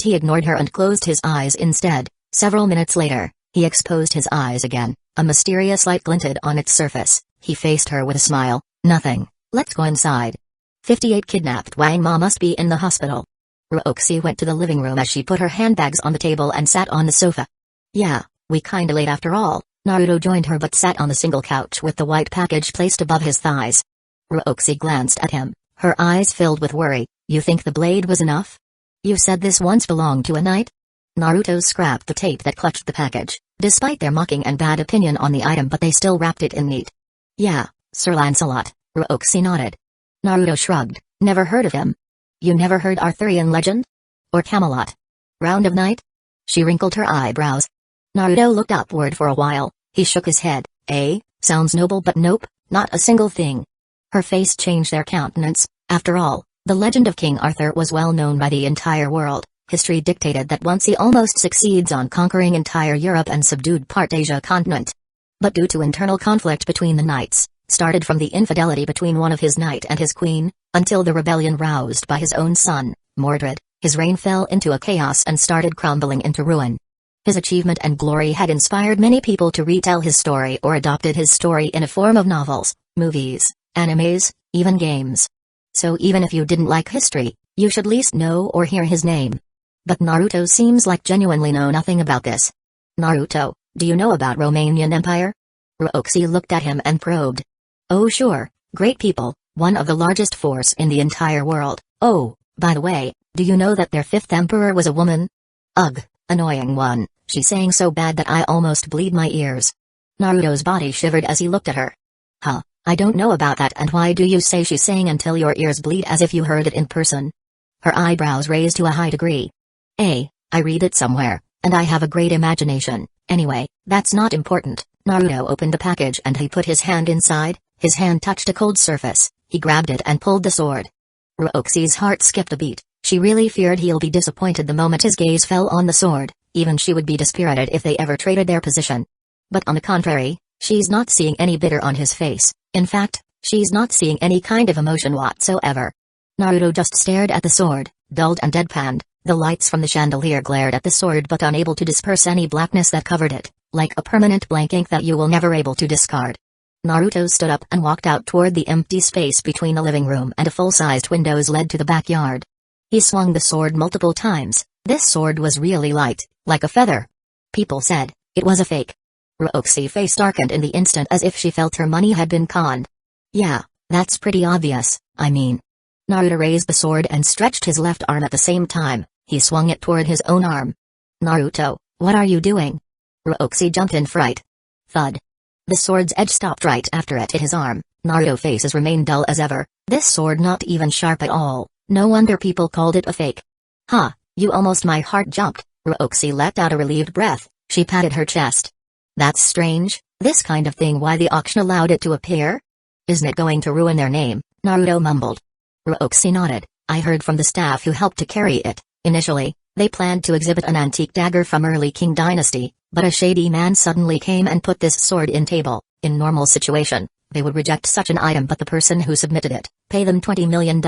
He ignored her and closed his eyes instead. Several minutes later, he exposed his eyes again. A mysterious light glinted on its surface. He faced her with a smile. Nothing. Let's go inside. 58 kidnapped Wang Ma must be in the hospital. Roxy went to the living room as she put her handbags on the table and sat on the sofa. Yeah, we kinda late after all. Naruto joined her but sat on the single couch with the white package placed above his thighs. Roxy glanced at him, her eyes filled with worry. You think the blade was enough? You said this once belonged to a knight? Naruto scrapped the tape that clutched the package, despite their mocking and bad opinion on the item, but they still wrapped it in neat. Yeah, Sir Lancelot. Roxy nodded. Naruto shrugged. Never heard of him. You never heard Arthurian legend? Or Camelot? Round of Night? She wrinkled her eyebrows. Naruto looked upward for a while. He shook his head. Sounds noble, but nope, not a single thing. Her face changed their countenance. After all, the legend of King Arthur was well known by the entire world. History dictated that once he almost succeeds on conquering entire Europe and subdued part Asia continent. But due to internal conflict between the knights, started from the infidelity between one of his knight and his queen, until the rebellion roused by his own son, Mordred, his reign fell into a chaos and started crumbling into ruin. His achievement and glory had inspired many people to retell his story or adopted his story in a form of novels, movies, animes, even games. So even if you didn't like history, you should at least know or hear his name. But Naruto seems like genuinely know nothing about this. Naruto, do you know about Romanian Empire? Roxy looked at him and probed. Oh sure, great people, one of the largest force in the entire world. Oh, by the way, do you know that their fifth emperor was a woman? Ugh, annoying one, she sang so bad that I almost bleed my ears. Naruto's body shivered as he looked at her. Huh, I don't know about that, and why do you say she sang until your ears bleed as if you heard it in person? Her eyebrows raised to a high degree. I read it somewhere, and I have a great imagination. Anyway, that's not important. Naruto opened the package and he put his hand inside. His hand touched a cold surface. He grabbed it and pulled the sword. Roxy's heart skipped a beat. She really feared he'll be disappointed the moment his gaze fell on the sword. Even she would be dispirited if they ever traded their position. But on the contrary, she's not seeing any bitter on his face. In fact, she's not seeing any kind of emotion whatsoever. Naruto just stared at the sword, dulled and deadpanned. The lights from the chandelier glared at the sword but unable to disperse any blackness that covered it, like a permanent blank ink that you will never able to discard. Naruto stood up and walked out toward the empty space between the living room and a full-sized windows led to the backyard. He swung the sword multiple times. This sword was really light, like a feather. People said it was a fake. Roxy's face darkened in the instant as if she felt her money had been conned. Yeah, that's pretty obvious, I mean. Naruto raised the sword and stretched his left arm at the same time. He swung it toward his own arm. Naruto, what are you doing? Roxy jumped in fright. Thud. The sword's edge stopped right after it hit his arm. Naruto's faces remained dull as ever. This sword not even sharp at all. No wonder people called it a fake. Ha, you almost my heart jumped. Roxy let out a relieved breath. She patted her chest. That's strange. This kind of thing, why the auction allowed it to appear? Isn't it going to ruin their name? Naruto mumbled. Roxy nodded. I heard from the staff who helped to carry it. Initially, they planned to exhibit an antique dagger from early Qing dynasty, but a shady man suddenly came and put this sword in table. In normal situation, they would reject such an item, but the person who submitted it, pay them $20 million.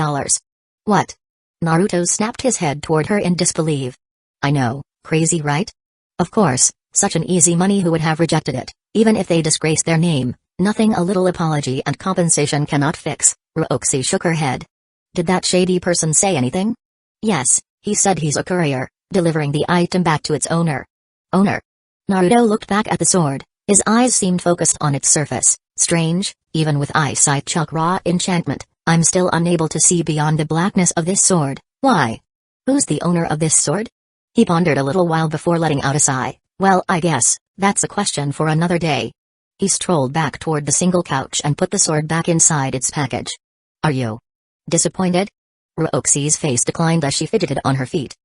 What? Naruto snapped his head toward her in disbelief. I know, crazy right? Of course, such an easy money, who would have rejected it, even if they disgraced their name? Nothing a little apology and compensation cannot fix. Roxy shook her head. Did that shady person say anything? Yes, he said he's a courier, delivering the item back to its owner. Owner? Naruto looked back at the sword. His eyes seemed focused on its surface. Strange, even with eyesight chakra enchantment, I'm still unable to see beyond the blackness of this sword. Why? Who's the owner of this sword? He pondered a little while before letting out a sigh. Well, I guess that's a question for another day. He strolled back toward the single couch and put the sword back inside its package. Are you disappointed? Roxy's face declined as she fidgeted on her feet.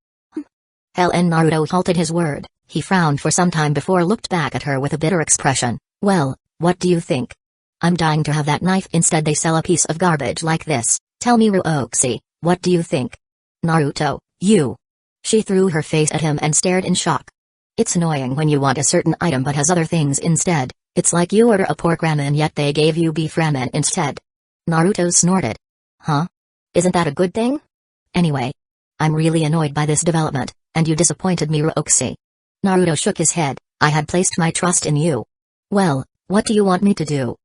Hell, and Naruto halted his word. He frowned for some time before looked back at her with a bitter expression. Well, What do you think? I'm dying to have that knife, instead they sell a piece of garbage like this. Tell me, Ruoxi, what do you think? Naruto, you. She threw her face at him and stared in shock. It's annoying when you want a certain item but has other things instead. It's like you order a pork ramen yet they gave you beef ramen instead. Naruto snorted. Huh? Isn't that a good thing? Anyway, I'm really annoyed by this development, and you disappointed me, Ruoxi. Naruto shook his head. I had placed my trust in you. Well, what do you want me to do?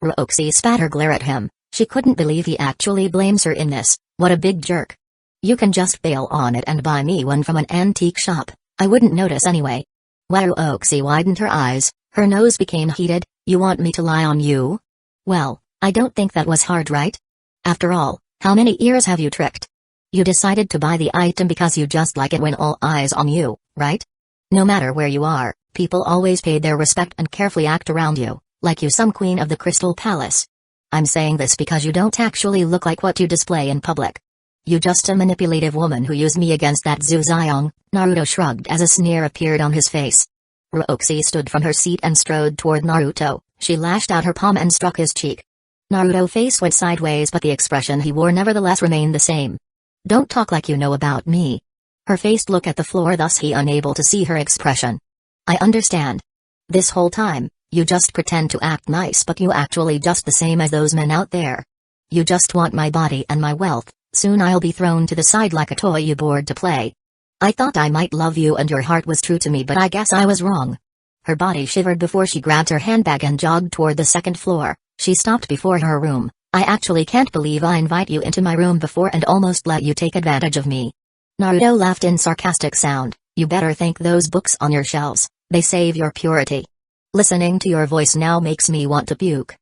Ruoxi spat her glare at him. She couldn't believe he actually blames her in this. What a big jerk. You can just bail on it and buy me one from an antique shop. I wouldn't notice anyway. Ruoxi widened her eyes. Her nose became heated. You want me to lie on you? Well, I don't think that was hard, right? After all, how many ears have you tricked? You decided to buy the item because you just like it when all eyes on you, right? No matter where you are, people always pay their respect and carefully act around you, like you some queen of the Crystal Palace. I'm saying this because you don't actually look like what you display in public. You just a manipulative woman who used me against that Zuzyong. Naruto shrugged as a sneer appeared on his face. Ruoxi stood from her seat and strode toward Naruto. She lashed out her palm and struck his cheek. Naruto's face went sideways, but the expression he wore nevertheless remained the same. Don't talk like you know about me. Her face looked at the floor, thus he unable to see her expression. I understand. This whole time, you just pretend to act nice, but you actually just the same as those men out there. You just want my body and my wealth. Soon I'll be thrown to the side like a toy you bored to play. I thought I might love you and your heart was true to me, but I guess I was wrong. Her body shivered before she grabbed her handbag and jogged toward the second floor. She stopped before her room. I actually can't believe I invite you into my room before and almost let you take advantage of me. Naruto laughed in sarcastic sound. You better thank those books on your shelves. They save your purity. Listening to your voice now makes me want to puke.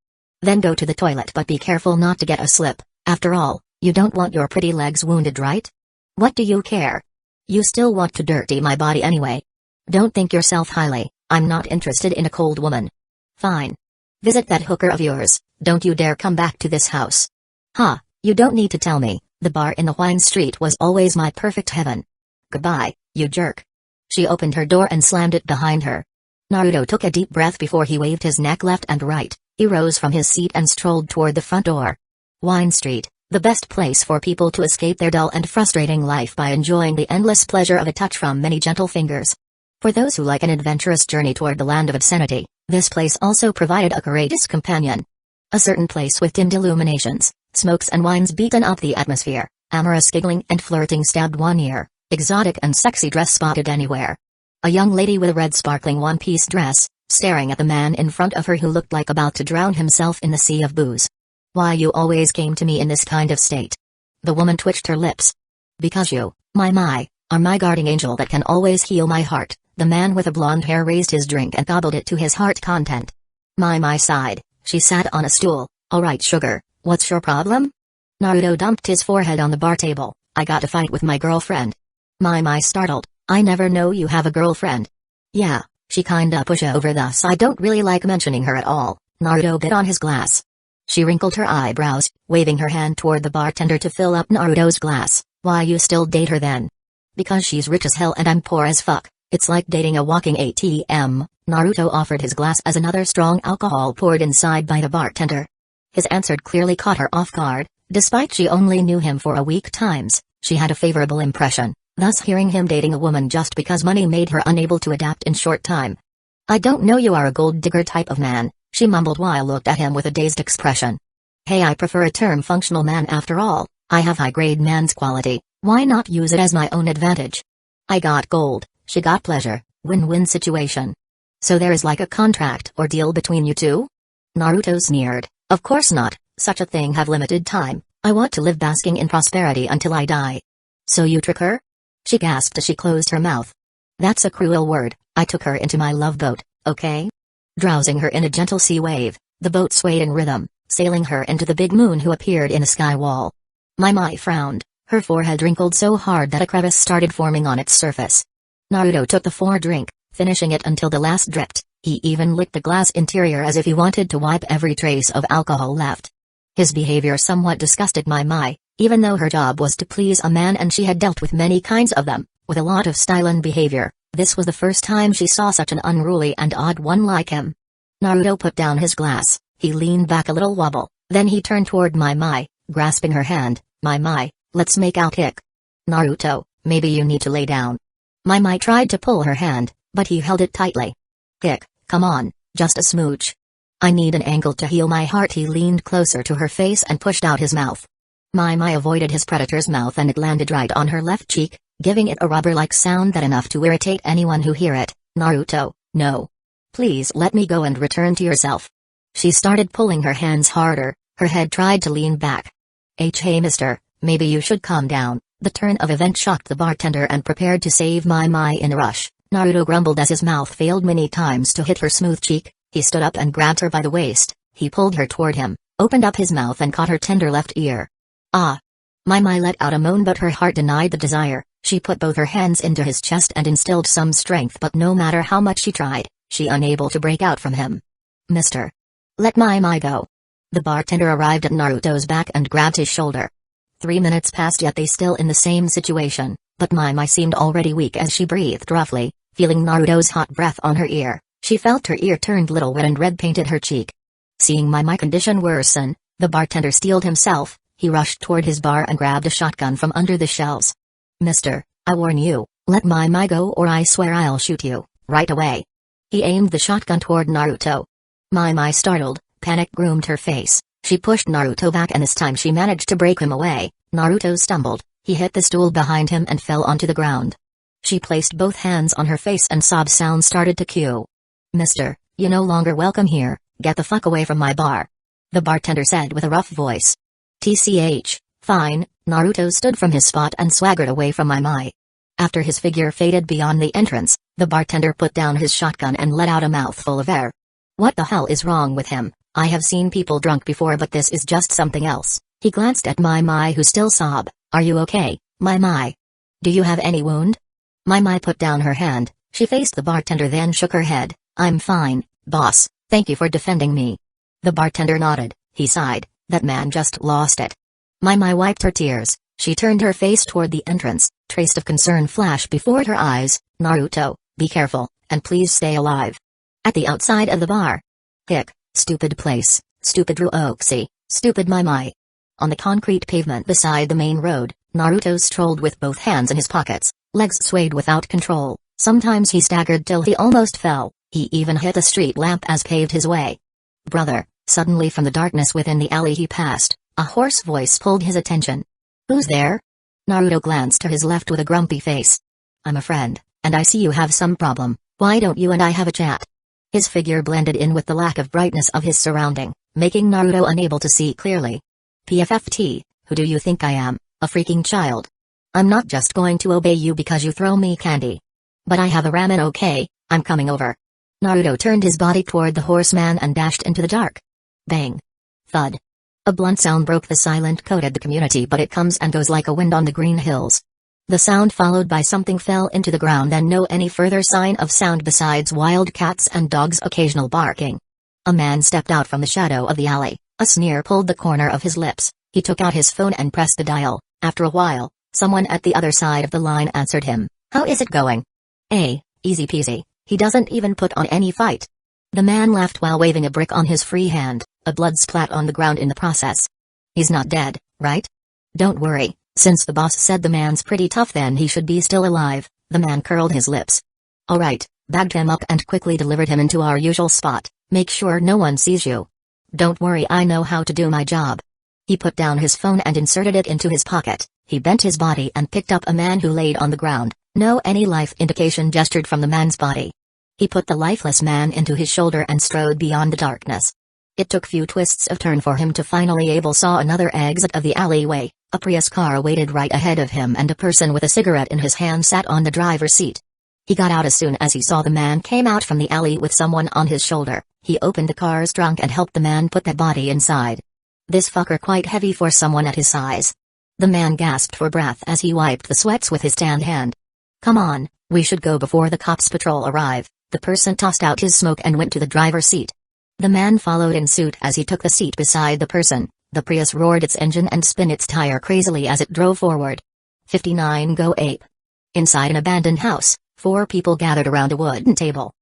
Then go to the toilet, but be careful not to get a slip. After all, you don't want your pretty legs wounded, right? What do you care? You still want to dirty my body anyway. Don't think yourself highly. I'm not interested in a cold woman. Fine. Visit that hooker of yours. Don't you dare come back to this house. Ha, you don't need to tell me. The bar in the wine street was always my perfect heaven. Goodbye, you jerk. She opened her door and slammed it behind her. Naruto took a deep breath before he waved his neck left and right. He rose from his seat and strolled toward the front door. Wine Street, the best place for people to escape their dull and frustrating life by enjoying the endless pleasure of a touch from many gentle fingers. For those who like an adventurous journey toward the land of obscenity, this place also provided a courageous companion. A certain place with dimmed illuminations, smokes and wines beaten up the atmosphere, amorous giggling and flirting stabbed one ear, exotic and sexy dress spotted anywhere. A young lady with a red sparkling one-piece dress, staring at the man in front of her who looked like about to drown himself in the sea of booze. Why you always came to me in this kind of state? The woman twitched her lips. Because you, my, are my guarding angel that can always heal my heart. The man with the blonde hair raised his drink and gobbled it to his heart content. My sighed. She sat on a stool. Alright sugar, what's your problem? Naruto dumped his forehead on the bar table. I got a fight with my girlfriend. My startled. I never know you have a girlfriend. Yeah, she kinda pushover, thus I don't really like mentioning her at all. Naruto bit on his glass. She wrinkled her eyebrows, waving her hand toward the bartender to fill up Naruto's glass. Why you still date her then? Because she's rich as hell and I'm poor as fuck. It's like dating a walking ATM. Naruto offered his glass as another strong alcohol poured inside by the bartender. His answer clearly caught her off guard. Despite she only knew him for a week times, she had a favorable impression, thus hearing him dating a woman just because money made her unable to adapt in short time. I don't know, you are a gold digger type of man, she mumbled while looked at him with a dazed expression. Hey, I prefer a term functional man after all. I have high-grade man's quality, why not use it as my own advantage? I got gold. She got pleasure, win-win situation. So there is like a contract or deal between you two? Naruto sneered. Of course not, such a thing have limited time. I want to live basking in prosperity until I die. So you trick her? She gasped as she closed her mouth. That's a cruel word. I took her into my love boat, okay? Drowsing her in a gentle sea wave, the boat swayed in rhythm, sailing her into the big moon who appeared in a sky wall. My frowned, her forehead wrinkled so hard that a crevice started forming on its surface. Naruto took the drink, finishing it until the last dripped. He even licked the glass interior as if he wanted to wipe every trace of alcohol left. His behavior somewhat disgusted my, even though her job was to please a man and she had dealt with many kinds of them, with a lot of style and behavior. This was the first time she saw such an unruly and odd one like him. Naruto put down his glass, he leaned back a little wobble, then he turned toward Mai, grasping her hand. Mai, let's make out hick. Naruto, maybe you need to lay down. Mai tried to pull her hand, but he held it tightly. Hick, come on, just a smooch. I need an angle to heal my heart. He leaned closer to her face and pushed out his mouth. Mai avoided his predator's mouth and it landed right on her left cheek, giving it a rubber-like sound that enough to irritate anyone who hear it. Naruto, no. Please let me go and return to yourself. She started pulling her hands harder, her head tried to lean back. Hey mister, maybe you should calm down. The turn of event shocked the bartender and prepared to save Mai in a rush. Naruto grumbled as his mouth failed many times to hit her smooth cheek. He stood up and grabbed her by the waist. He pulled her toward him, opened up his mouth and caught her tender left ear. Ah! Mai let out a moan, but her heart denied the desire. She put both her hands into his chest and instilled some strength, but no matter how much she tried, she unable to break out from him. Mister. Let Mai go. The bartender arrived at Naruto's back and grabbed his shoulder. 3 minutes passed, yet they still in the same situation, but Mai seemed already weak as she breathed roughly, feeling Naruto's hot breath on her ear. She felt her ear turned little red and red painted her cheek. Seeing Mai condition worsen, the bartender steeled himself. He rushed toward his bar and grabbed a shotgun from under the shelves. Mister, I warn you, let Mai go or I swear I'll shoot you, right away. He aimed the shotgun toward Naruto. Mai startled, panic groomed her face. She pushed Naruto back and this time she managed to break him away. Naruto stumbled, he hit the stool behind him and fell onto the ground. She placed both hands on her face and sob sounds started to cue. Mister, you're no longer welcome here, get the fuck away from my bar. The bartender said with a rough voice. TCH, fine. Naruto stood from his spot and swaggered away from Mai. After his figure faded beyond the entrance, the bartender put down his shotgun and let out a mouthful of air. What the hell is wrong with him? I have seen people drunk before, but this is just something else. He glanced at Mai who still sobbed. Are you okay, Mai? Do you have any wound? Mai put down her hand. She faced the bartender then shook her head. I'm fine, boss, thank you for defending me. The bartender nodded. He sighed. That man just lost it. Mai wiped her tears. She turned her face toward the entrance. Trace of concern flashed before her eyes. Naruto, be careful, and please stay alive. At the outside of the bar. Hick, stupid place, stupid Ruoxi, stupid Mai. On the concrete pavement beside the main road, Naruto strolled with both hands in his pockets, legs swayed without control. Sometimes he staggered till he almost fell. He even hit a street lamp as paved his way. Brother. Suddenly from the darkness within the alley he passed, a hoarse voice pulled his attention. Who's there? Naruto glanced to his left with a grumpy face. I'm a friend, and I see you have some problem. Why don't you and I have a chat? His figure blended in with the lack of brightness of his surrounding, making Naruto unable to see clearly. PFFT, who do you think I am, a freaking child? I'm not just going to obey you because you throw me candy. But I have a ramen, okay, I'm coming over. Naruto turned his body toward the horseman and dashed into the dark. Bang. Thud. A blunt sound broke the silent coated the community, but it comes and goes like a wind on the green hills. The sound followed by something fell into the ground and no any further sign of sound besides wild cats and dogs' occasional barking. A man stepped out from the shadow of the alley. A sneer pulled the corner of his lips. He took out his phone and pressed the dial. After a while, someone at the other side of the line answered him. How is it going? Easy peasy. He doesn't even put on any fight. The man laughed while waving a brick on his free hand. A blood splat on the ground in the process. He's not dead, right? Don't worry, since the boss said the man's pretty tough then he should be still alive. The man curled his lips. Alright, bagged him up and quickly delivered him into our usual spot. Make sure no one sees you. Don't worry, I know how to do my job. He put down his phone and inserted it into his pocket. He bent his body and picked up a man who laid on the ground. No any life indication gestured from the man's body. He put the lifeless man into his shoulder and strode beyond the darkness. It took few twists of turn for him to finally able saw another exit of the alleyway. A Prius car waited right ahead of him and a person with a cigarette in his hand sat on the driver's seat. He got out as soon as he saw the man came out from the alley with someone on his shoulder. He opened the car's trunk and helped the man put that body inside. This fucker quite heavy for someone at his size. The man gasped for breath as he wiped the sweats with his tanned hand. Come on, we should go before the cops patrol arrive. The person tossed out his smoke and went to the driver's seat. The man followed in suit as he took the seat beside the person. The Prius roared its engine and spun its tire crazily as it drove forward. 59 Go Ape. Inside an abandoned house, 4 people gathered around a wooden table.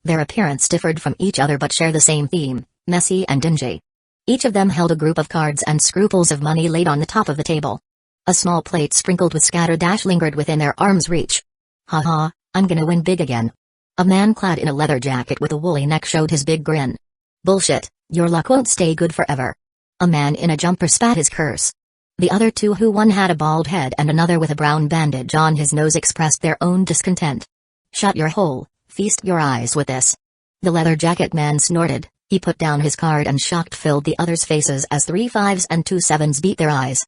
Their appearance differed from each other but share the same theme, messy and dingy. Each of them held a group of cards and scruples of money laid on the top of the table. A small plate sprinkled with scatter dash lingered within their arm's reach. Haha, I'm gonna win big again. A man clad in a leather jacket with a woolly neck showed his big grin. Bullshit, your luck won't stay good forever. A man in a jumper spat his curse. The other two, who one had a bald head and another with a brown bandage on his nose, expressed their own discontent. Shut your hole, feast your eyes with this. The leather jacket man snorted. He put down his card and shocked filled the others' faces as 3 5s and 2 7s beat their eyes.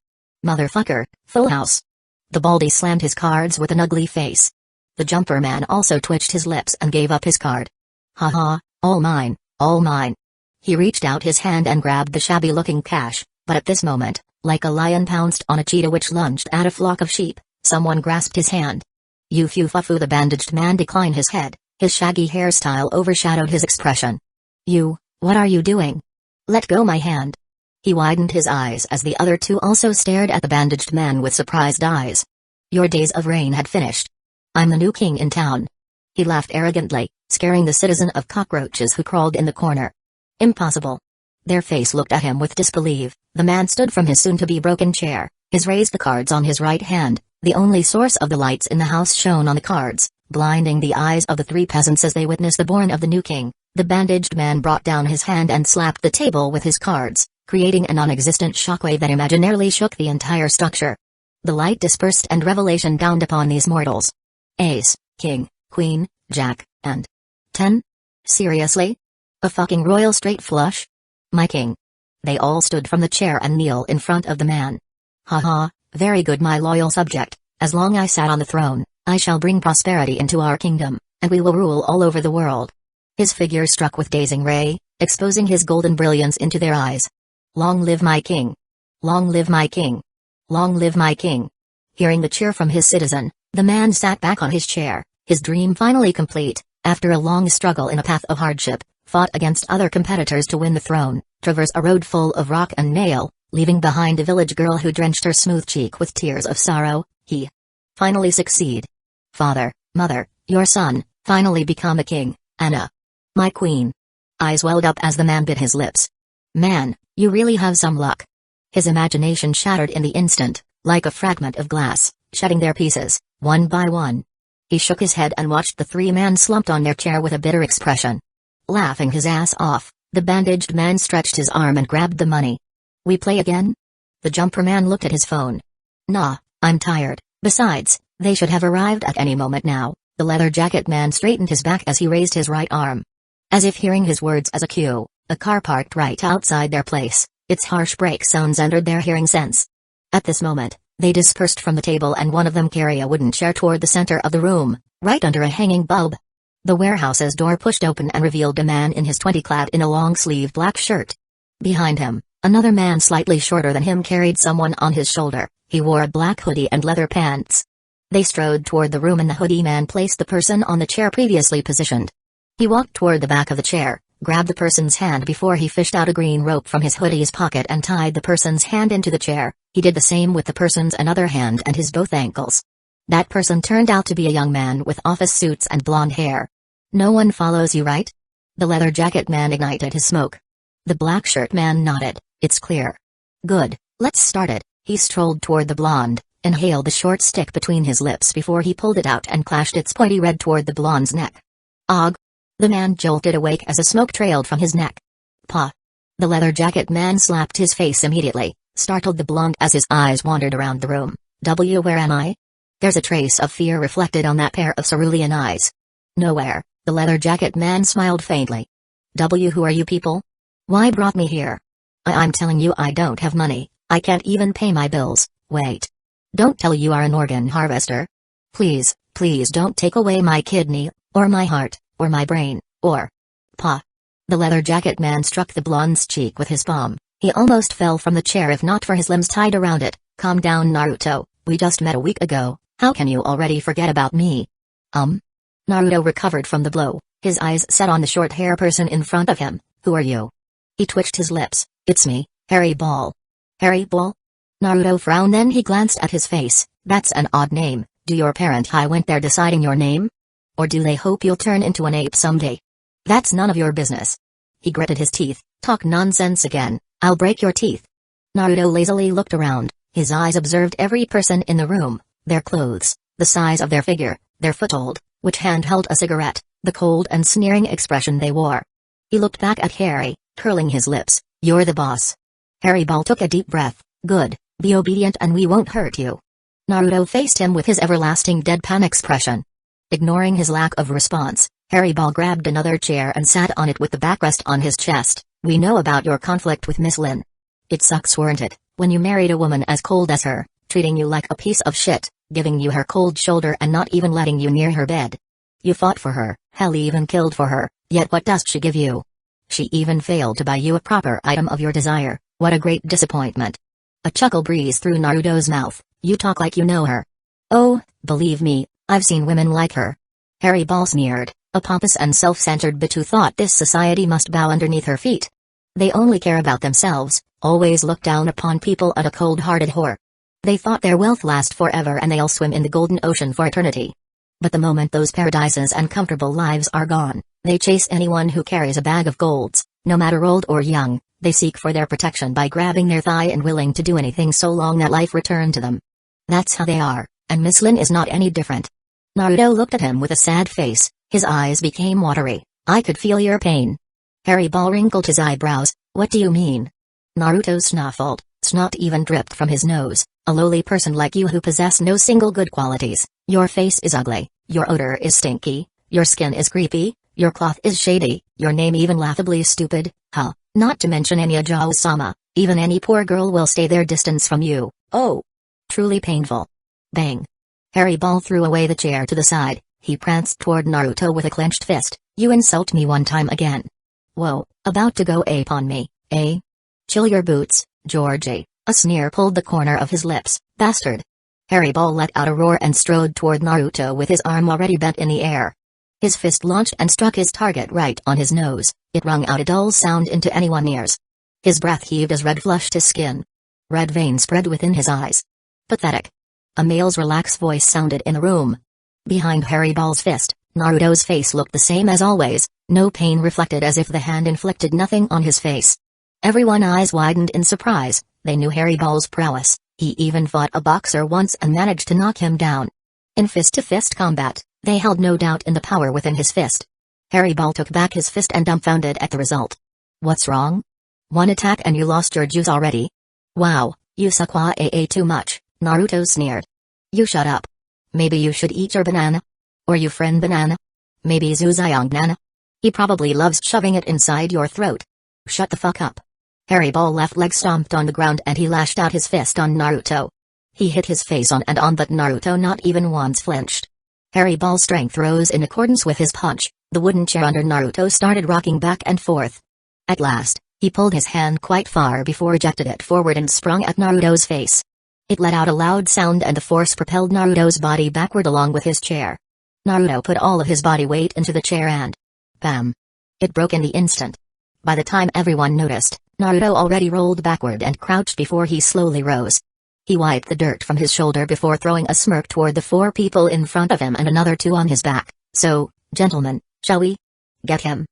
Motherfucker, full house. The baldy slammed his cards with an ugly face. The jumper man also twitched his lips and gave up his card. Haha, all mine, all mine. He reached out his hand and grabbed the shabby-looking cash, but at this moment, like a lion pounced on a cheetah which lunged at a flock of sheep, someone grasped his hand. You fufu, the bandaged man declined his head, his shaggy hairstyle overshadowed his expression. You, what are you doing? Let go my hand. He widened his eyes as the other two also stared at the bandaged man with surprised eyes. Your days of reign had finished. I'm the new king in town. He laughed arrogantly, scaring the citizen of cockroaches who crawled in the corner. Impossible. Their face looked at him with disbelief. The man stood from his soon-to-be broken chair, his raised the cards on his right hand. The only source of the lights in the house shone on the cards, blinding the eyes of the 3 peasants as they witnessed the born of the new king. The bandaged man brought down his hand and slapped the table with his cards, creating a non-existent shockwave that imaginarily shook the entire structure. The light dispersed and revelation dawned upon these mortals. Ace, king, queen, jack, and 10? Seriously? A fucking royal straight flush? My king. They all stood from the chair and kneel in front of the man. Haha, very good my loyal subject, as long I sat on the throne, I shall bring prosperity into our kingdom, and we will rule all over the world. His figure struck with dazing ray, exposing his golden brilliance into their eyes. Long live my king! Long live my king! Long live my king! Hearing the cheer from his citizen, the man sat back on his chair, his dream finally complete. After a long struggle in a path of hardship, fought against other competitors to win the throne, traverse a road full of rock and nail, leaving behind a village girl who drenched her smooth cheek with tears of sorrow, he finally succeed. Father, mother, your son, finally become a king, Anna. My queen. Eyes welled up as the man bit his lips. Man, you really have some luck. His imagination shattered in the instant, like a fragment of glass, shedding their pieces, one by one. He shook his head and watched the 3 men slumped on their chair with a bitter expression. Laughing his ass off, the bandaged man stretched his arm and grabbed the money. We play again? The jumper man looked at his phone. Nah, I'm tired. Besides, they should have arrived at any moment now. The leather jacket man straightened his back as he raised his right arm. As if hearing his words as a cue, a car parked right outside their place. Its harsh brake sounds entered their hearing sense. At this moment, they dispersed from the table and one of them carried a wooden chair toward the center of the room, right under a hanging bulb. The warehouse's door pushed open and revealed a man in his 20s clad in a long-sleeved black shirt. Behind him, another man slightly shorter than him carried someone on his shoulder. He wore a black hoodie and leather pants. They strode toward the room and the hoodie man placed the person on the chair previously positioned. He walked toward the back of the chair, grabbed the person's hand before he fished out a green rope from his hoodie's pocket and tied the person's hand into the chair. He did the same with the person's another hand and his both ankles. That person turned out to be a young man with office suits and blonde hair. No one follows you, right? The leather jacket man ignited his smoke. The black shirt man nodded. It's clear. Good, let's start it. He strolled toward the blonde, inhaled the short stick between his lips before he pulled it out and clashed its pointy red toward the blonde's neck. Og. The man jolted awake as a smoke trailed from his neck. Pa. The leather jacket man slapped his face immediately, startled the blonde as his eyes wandered around the room. Where am I? There's a trace of fear reflected on that pair of cerulean eyes. Nowhere, the leather jacket man smiled faintly. Who are you people? Why brought me here? I'm telling you I don't have money, I can't even pay my bills. Wait. Don't tell you are an organ harvester. Please, please don't take away my kidney, or my heart, or my brain, or... Pa. The leather jacket man struck the blonde's cheek with his palm. He almost fell from the chair if not for his limbs tied around it. Calm down Naruto, we just met a week ago, how can you already forget about me? Naruto recovered from the blow, his eyes set on the short-hair person in front of him. Who are you? He twitched his lips. It's me, Harry Ball. Harry Ball? Naruto frowned, then he glanced at his face. That's an odd name. Do your parent I went there deciding your name? Or do they hope you'll turn into an ape someday? That's none of your business. He gritted his teeth. Talk nonsense again, I'll break your teeth. Naruto lazily looked around, his eyes observed every person in the room, their clothes, the size of their figure, their foothold, which hand held a cigarette, the cold and sneering expression they wore. He looked back at Harry, curling his lips. You're the boss. Harry Ball took a deep breath. Good, be obedient and we won't hurt you. Naruto faced him with his everlasting deadpan expression. Ignoring his lack of response, Harry Ball grabbed another chair and sat on it with the backrest on his chest. We know about your conflict with Miss Lin. It sucks, weren't it, when you married a woman as cold as her, treating you like a piece of shit, giving you her cold shoulder and not even letting you near her bed. You fought for her, hell even killed for her, yet what does she give you? She even failed to buy you a proper item of your desire. What a great disappointment. A chuckle breezed through Naruto's mouth. You talk like you know her. Oh, believe me, I've seen women like her. Harry Ball sneered, a pompous and self-centered bitch who thought this society must bow underneath her feet. They only care about themselves, always look down upon people and a cold-hearted whore. They thought their wealth lasts forever and they'll swim in the golden ocean for eternity. But the moment those paradises and comfortable lives are gone, they chase anyone who carries a bag of golds, no matter old or young. They seek for their protection by grabbing their thigh and willing to do anything so long that life return to them. That's how they are, and Miss Lin is not any different. Naruto looked at him with a sad face, his eyes became watery. I could feel your pain. Harry Ball wrinkled his eyebrows. What do you mean? Naruto snuffled, snot even dripped from his nose. A lowly person like you who possess no single good qualities. Your face is ugly, your odor is stinky, your skin is creepy, your cloth is shady, your name even laughably stupid, huh? Not to mention any Ajao-sama, even any poor girl will stay their distance from you. Oh! Truly painful. Bang. Harry Ball threw away the chair to the side. He pranced toward Naruto with a clenched fist. You insult me one time again. Whoa, about to go ape on me, eh? Chill your boots, Georgie. A sneer pulled the corner of his lips. Bastard. Harry Ball let out a roar and strode toward Naruto with his arm already bent in the air. His fist launched and struck his target right on his nose. It rung out a dull sound into anyone's ears. His breath heaved as red flushed his skin. Red veins spread within his eyes. Pathetic. A male's relaxed voice sounded in the room. Behind Harry Ball's fist, Naruto's face looked the same as always, no pain reflected as if the hand inflicted nothing on his face. Everyone's eyes widened in surprise, they knew Harry Ball's prowess, he even fought a boxer once and managed to knock him down. In fist-to-fist combat, they held no doubt in the power within his fist. Harry Ball took back his fist and dumbfounded at the result. What's wrong? One attack and you lost your juice already? Wow, you suck too much, Naruto sneered. You shut up. Maybe you should eat your banana? Or you friend banana? Maybe Zuzayong banana? He probably loves shoving it inside your throat. Shut the fuck up. Harry Ball left leg stomped on the ground and he lashed out his fist on Naruto. He hit his face on and on but Naruto not even once flinched. Harry Ball's strength rose in accordance with his punch. The wooden chair under Naruto started rocking back and forth. At last, he pulled his hand quite far before ejected it forward and sprung at Naruto's face. It let out a loud sound and the force propelled Naruto's body backward along with his chair. Naruto put all of his body weight into the chair and... bam! It broke in the instant. By the time everyone noticed, Naruto already rolled backward and crouched before he slowly rose. He wiped the dirt from his shoulder before throwing a smirk toward the 4 people in front of him and another 2 on his back. So, gentlemen, shall we? Get him.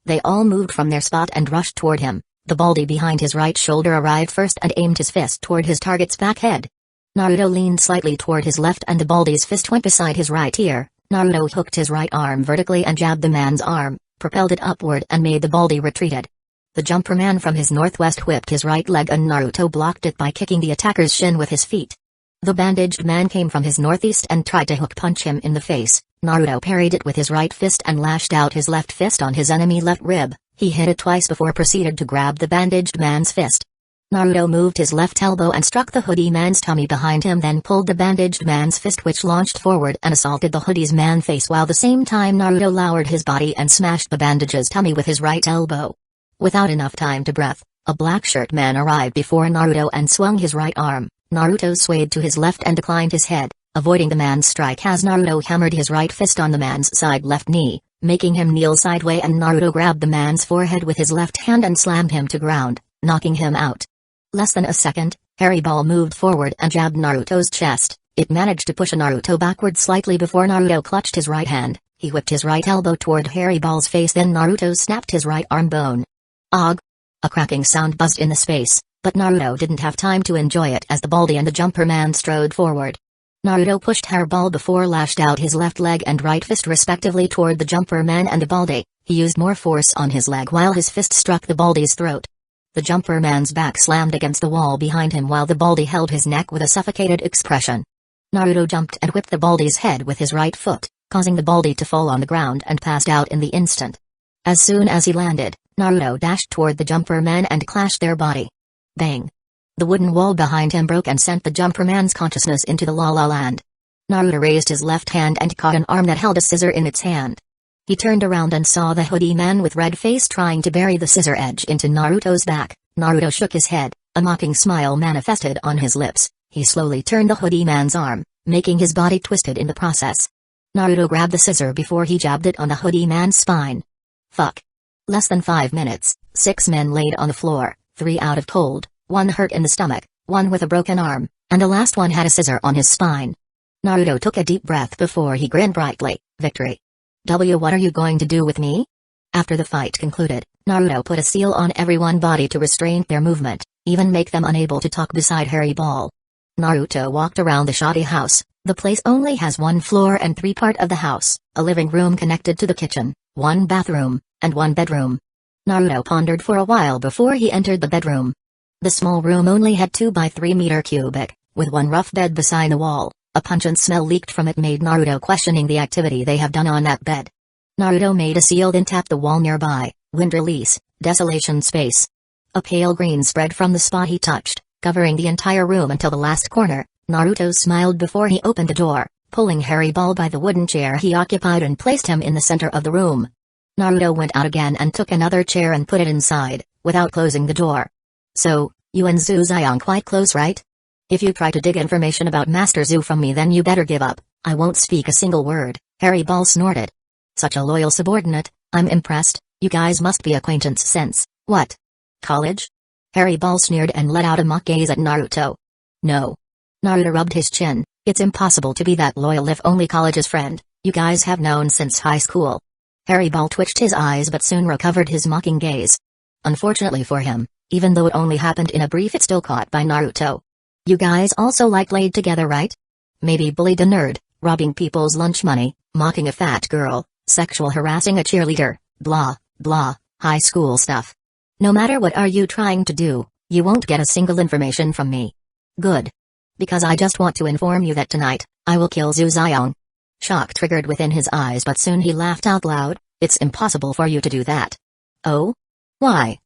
They all moved from their spot and rushed toward him. The baldy behind his right shoulder arrived first and aimed his fist toward his target's back head. Naruto leaned slightly toward his left and the baldy's fist went beside his right ear. Naruto hooked his right arm vertically and jabbed the man's arm, propelled it upward and made the baldy retreated. The jumper man from his northwest whipped his right leg and Naruto blocked it by kicking the attacker's shin with his feet. The bandaged man came from his northeast and tried to hook punch him in the face. Naruto parried it with his right fist and lashed out his left fist on his enemy left rib. He hit it twice before proceeded to grab the bandaged man's fist. Naruto moved his left elbow and struck the hoodie man's tummy behind him, then pulled the bandaged man's fist which launched forward and assaulted the hoodie's man's face while the same time Naruto lowered his body and smashed the bandage's tummy with his right elbow. Without enough time to breath, a black shirt man arrived before Naruto and swung his right arm. Naruto swayed to his left and declined his head, avoiding the man's strike as Naruto hammered his right fist on the man's side left knee, making him kneel sideways, and Naruto grabbed the man's forehead with his left hand and slammed him to ground, knocking him out. Less than a second, Harry Ball moved forward and jabbed Naruto's chest. It managed to push Naruto backward slightly before Naruto clutched his right hand. He whipped his right elbow toward Harry Ball's face, then Naruto snapped his right arm bone. Og! A cracking sound buzzed in the space, but Naruto didn't have time to enjoy it as the Baldy and the Jumper Man strode forward. Naruto pushed Harry Ball before lashed out his left leg and right fist respectively toward the Jumper Man and the Baldy. He used more force on his leg while his fist struck the Baldy's throat. The Jumper Man's back slammed against the wall behind him while the Baldy held his neck with a suffocated expression. Naruto jumped and whipped the Baldy's head with his right foot, causing the Baldy to fall on the ground and passed out in the instant. As soon as he landed, Naruto dashed toward the Jumper Man and clashed their body. Bang! The wooden wall behind him broke and sent the Jumper Man's consciousness into the La La Land. Naruto raised his left hand and caught an arm that held a scissor in its hand. He turned around and saw the hoodie man with red face trying to bury the scissor edge into Naruto's back. Naruto shook his head, a mocking smile manifested on his lips. He slowly turned the hoodie man's arm, making his body twisted in the process. Naruto grabbed the scissor before he jabbed it on the hoodie man's spine. Fuck. Less than 5 minutes, 6 men laid on the floor, 3 out of cold, 1 hurt in the stomach, 1 with a broken arm, and the last one had a scissor on his spine. Naruto took a deep breath before he grinned brightly. Victory. What are you going to do with me? After the fight concluded, Naruto put a seal on everyone's body to restrain their movement, even make them unable to talk beside Harry Ball. Naruto walked around the shoddy house. The place only has 1 floor and 3 parts of the house, a living room connected to the kitchen, 1 bathroom, and 1 bedroom. Naruto pondered for a while before he entered the bedroom. The small room only had 2 by 3 meter cubic, with 1 rough bed beside the wall. A pungent smell leaked from it made Naruto questioning the activity they have done on that bed. Naruto made a seal then tapped the wall nearby. Wind release, desolation space. A pale green spread from the spot he touched, covering the entire room until the last corner. Naruto smiled before he opened the door, pulling Harry Ball by the wooden chair he occupied and placed him in the center of the room. Naruto went out again and took another chair and put it inside, without closing the door. So, you and Zhu quite close, right? If you try to dig information about Master Zhu from me, then you better give up. I won't speak a single word, Harry Ball snorted. Such a loyal subordinate, I'm impressed. You guys must be acquaintance since, what? College? Harry Ball sneered and let out a mock gaze at Naruto. No. Naruto rubbed his chin. It's impossible to be that loyal if only college's friend. You guys have known since high school. Harry Ball twitched his eyes but soon recovered his mocking gaze. Unfortunately for him, even though it only happened in a brief, it's still caught by Naruto. You guys also laid together, right? Maybe bullied a nerd, robbing people's lunch money, mocking a fat girl, sexual harassing a cheerleader, blah, blah, high school stuff. No matter what are you trying to do, you won't get a single information from me. Good. Because I just want to inform you that tonight, I will kill Zhu. Shock triggered within his eyes but soon he laughed out loud. It's impossible for you to do that. Oh? Why?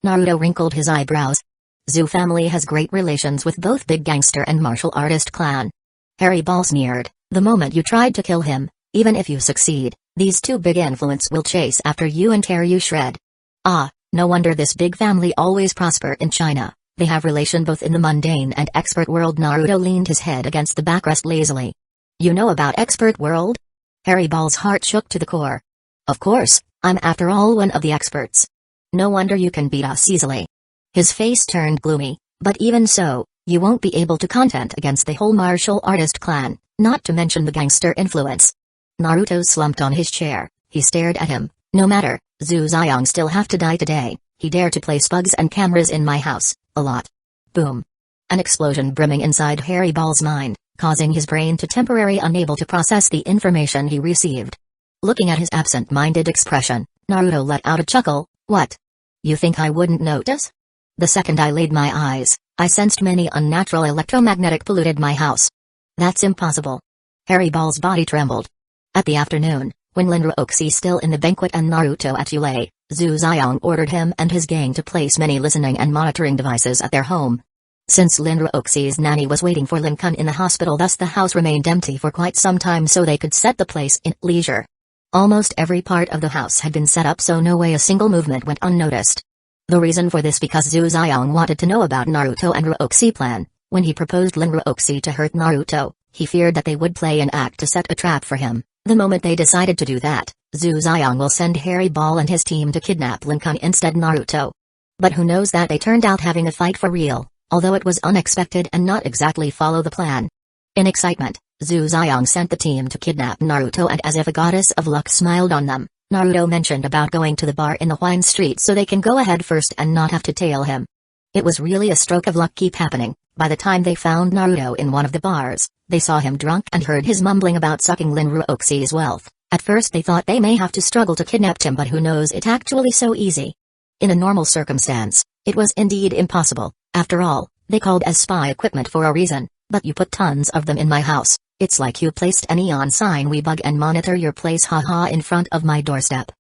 Naruto wrinkled his eyebrows. Zhu family has great relations with both big gangster and martial artist clan. Harry Ball sneered. The moment you tried to kill him, even if you succeed, these 2 big influence will chase after you and tear you shred. Ah, no wonder this big family always prosper in China. They have relation both in the mundane and expert world. Naruto leaned his head against the backrest lazily. You know about expert world? Harry Ball's heart shook to the core. Of course, I'm after all one of the experts. No wonder you can beat us easily. His face turned gloomy, but even so, you won't be able to contend against the whole martial artist clan, not to mention the gangster influence. Naruto slumped on his chair. He stared at him. No matter, Zhu still have to die today. He dared to place bugs and cameras in my house. A lot. Boom. An explosion brimming inside Harry Ball's mind, causing his brain to temporarily unable to process the information he received. Looking at his absent-minded expression, Naruto let out a chuckle. What? You think I wouldn't notice? The second I laid my eyes, I sensed many unnatural electromagnetic polluted my house. That's impossible. Harry Ball's body trembled. At the afternoon, when Linroxi still in the banquet and Naruto at Yue, Zhu ordered him and his gang to place many listening and monitoring devices at their home. Since Linroxi's nanny was waiting for Lin-kun in the hospital, thus the house remained empty for quite some time so they could set the place in leisure. Almost every part of the house had been set up so no way a single movement went unnoticed. The reason for this because Zhu wanted to know about Naruto and Roxy plan. When he proposed Linroxi to hurt Naruto, he feared that they would play an act to set a trap for him. The moment they decided to do that, Zhu will send Harry Ball and his team to kidnap Lin-kun instead Naruto. But who knows that they turned out having a fight for real, although it was unexpected and not exactly follow the plan. In excitement, Zhu Xiang sent the team to kidnap Naruto, and as if a goddess of luck smiled on them, Naruto mentioned about going to the bar in the wine street so they can go ahead first and not have to tail him. It was really a stroke of luck keep happening. By the time they found Naruto in one of the bars, they saw him drunk and heard his mumbling about sucking Lin Ruoxi's wealth. At first they thought they may have to struggle to kidnap him, but who knows, it actually so easy. In a normal circumstance, it was indeed impossible. After all, they called as spy equipment for a reason, but you put tons of them in my house. It's like you placed a neon sign "We bug and monitor your place haha" in front of my doorstep.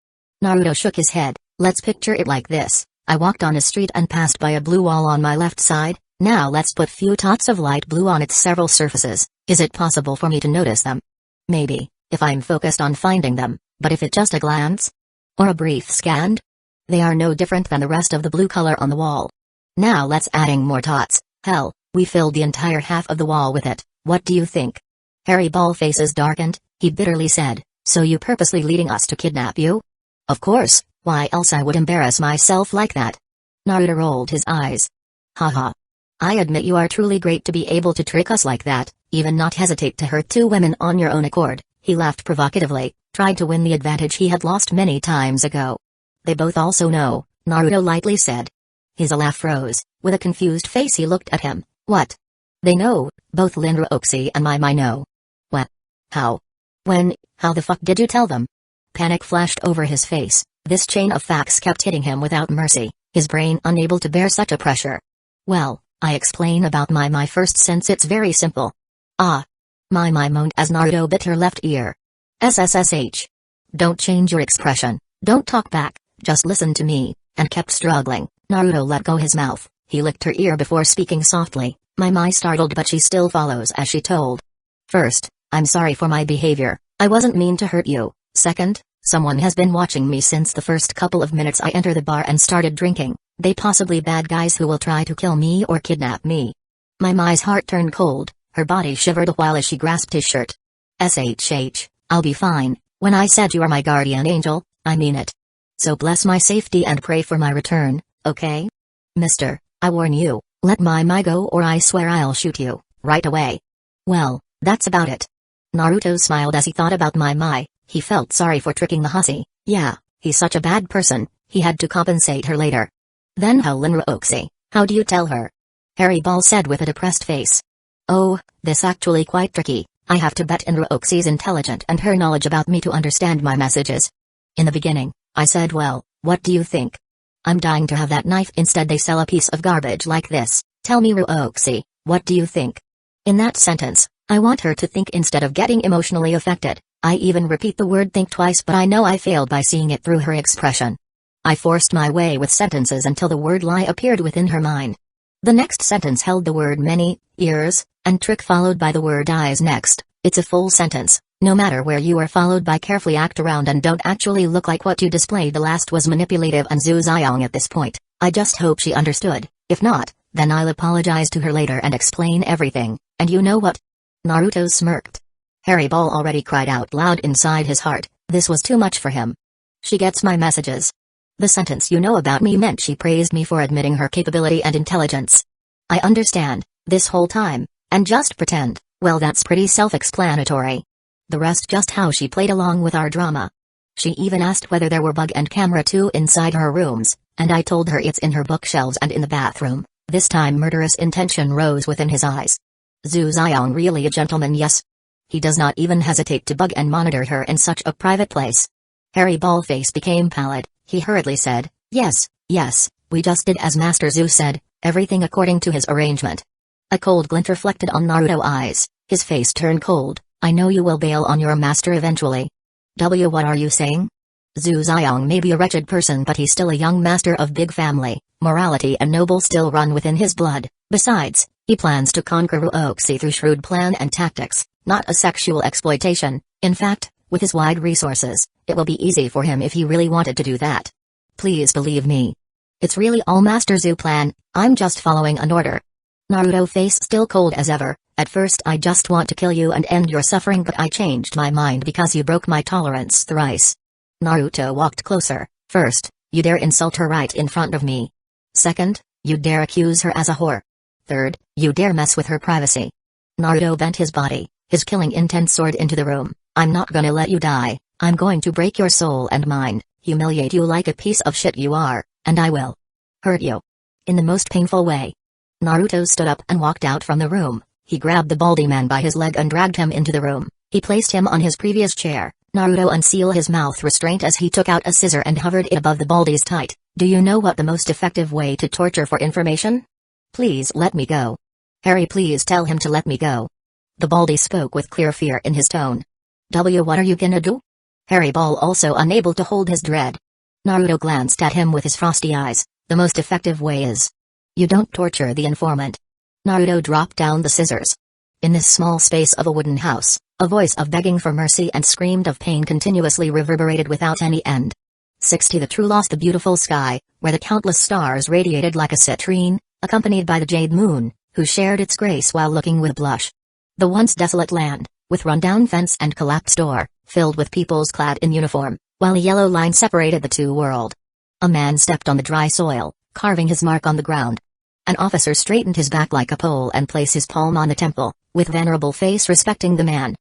Naruto shook his head. Let's picture it like this. I walked on a street and passed by a blue wall on my left side. Now let's put few dots of light blue on its several surfaces. Is it possible for me to notice them? Maybe, if I'm focused on finding them, but if it's just a glance? Or a brief scan? They are no different than the rest of the blue color on the wall. Now let's adding more dots. Hell, we filled the entire half of the wall with it. What do you think? Harry Ball faces darkened. He bitterly said, so you purposely leading us to kidnap you? Of course, why else I would embarrass myself like that? Naruto rolled his eyes. Haha. I admit you are truly great to be able to trick us like that, even not hesitate to hurt two women on your own accord. He laughed provocatively, tried to win the advantage he had lost many times ago. They both also know, Naruto lightly said. His laugh froze. With a confused face he looked at him. What? They know, both Lin Ruoxi and my know. What? How? When? How the fuck did you tell them? Panic flashed over his face. This chain of facts kept hitting him without mercy, his brain unable to bear such a pressure. Well, I explain about my first since it's very simple. Ah. My moaned as Naruto bit her left ear. SSSH. Don't change your expression, don't talk back, just listen to me, and kept struggling. Naruto let go his mouth, he licked her ear before speaking softly. My startled, but she still follows as she told. First, I'm sorry for my behavior, I wasn't mean to hurt you. Second, someone has been watching me since the first couple of minutes I entered the bar and started drinking. They possibly bad guys who will try to kill me or kidnap me. Mai's heart turned cold, her body shivered a while as she grasped his shirt. SHH, I'll be fine. When I said you are my guardian angel, I mean it. So bless my safety and pray for my return, okay? Mister, I warn you, let my go or I swear I'll shoot you, right away. Well, that's about it. Naruto smiled as he thought about Mai. He felt sorry for tricking the hussy. Yeah, he's such a bad person, he had to compensate her later. Then how Lin Ruoxi, how do you tell her? Harry Ball said with a depressed face. Oh, this actually quite tricky. I have to bet in Ruoxi's intelligent and her knowledge about me to understand my messages. In the beginning, I said, well, what do you think? I'm dying to have that knife. Instead they sell a piece of garbage like this. Tell me Ruoxi, what do you think? In that sentence, I want her to think instead of getting emotionally affected. I even repeat the word think twice, but I know I failed by seeing it through her expression. I forced my way with sentences until the word lie appeared within her mind. The next sentence held the word many, ears, and trick followed by the word eyes next. It's a full sentence, no matter where you are followed by carefully act around and don't actually look like what you displayed. The last was manipulative and Zhu Xiang at this point. I just hope she understood. If not, then I'll apologize to her later and explain everything, and you know what? Naruto smirked. Harry Ball already cried out loud inside his heart. This was too much for him. She gets my messages. The sentence "you know about me" meant she praised me for admitting her capability and intelligence. I understand, this whole time, and just pretend. Well, that's pretty self-explanatory. The rest just how she played along with our drama. She even asked whether there were bug and camera too inside her rooms, and I told her it's in her bookshelves and in the bathroom. This time murderous intention rose within his eyes. Zhu Xiang really a gentleman, yes. He does not even hesitate to bug and monitor her in such a private place. Harry Ball face became pallid. He hurriedly said, yes, we just did as Master Zhu said, everything according to his arrangement. A cold glint reflected on Naruto's eyes, his face turned cold. I know you will bail on your master eventually. What are you saying? Zhu Xiang may be a wretched person, but he's still a young master of big family. Morality and noble still run within his blood. Besides, he plans to conquer Ruoxi through shrewd plan and tactics, not a sexual exploitation. In fact, with his wide resources, it will be easy for him if he really wanted to do that. Please believe me. It's really all Master Zhu plan, I'm just following an order. Naruto face still cold as ever. At first I just want to kill you and end your suffering, but I changed my mind because you broke my tolerance thrice. Naruto walked closer. First, you dare insult her right in front of me. Second, you dare accuse her as a whore. Third, you dare mess with her privacy. Naruto bent his body, His killing intent soared into the room. "I'm not gonna let you die. I'm going to break your soul and mind, humiliate you like a piece of shit you are, and I will hurt you in the most painful way." Naruto stood up and walked out from the room. He grabbed the baldy man by his leg and dragged him into the room. He placed him on his previous chair. Naruto unsealed his mouth restraint as he took out a scissor and hovered it above the baldy's tight. "Do you know what the most effective way to torture for information? Please let me go. Harry, please tell him to let me go." The baldy spoke with clear fear in his tone. What are you gonna do?" Harry Ball, also unable to hold his dread. Naruto glanced at him with his frosty eyes. "The most effective way is, you don't torture the informant." Naruto dropped down the scissors. In this small space of a wooden house, a voice of begging for mercy and screamed of pain continuously reverberated without any end. 60 The true lost the beautiful sky, where the countless stars radiated like a citrine, accompanied by the jade moon, who shared its grace while looking with blush. The once desolate land, with run-down fence and collapsed door, filled with peoples clad in uniform, while a yellow line separated the two world. A man stepped on the dry soil, carving his mark on the ground. An officer straightened his back like a pole and placed his palm on the temple, with venerable face respecting the man.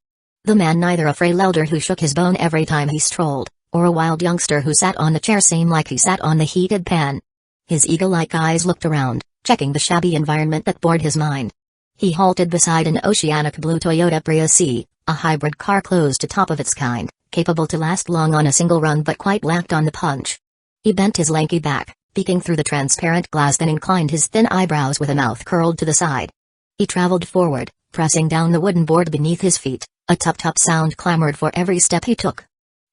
The man, neither a frail elder who shook his bone every time he strolled, or a wild youngster who sat on the chair same like he sat on the heated pan. His eagle-like eyes looked around, checking the shabby environment that bored his mind. He halted beside an oceanic blue Toyota Prius, a hybrid car close to top of its kind, capable to last long on a single run but quite lacked on the punch. He bent his lanky back, peeking through the transparent glass, then inclined his thin eyebrows with a mouth curled to the side. He traveled forward, pressing down the wooden board beneath his feet. A tup-tup sound clamored for every step he took.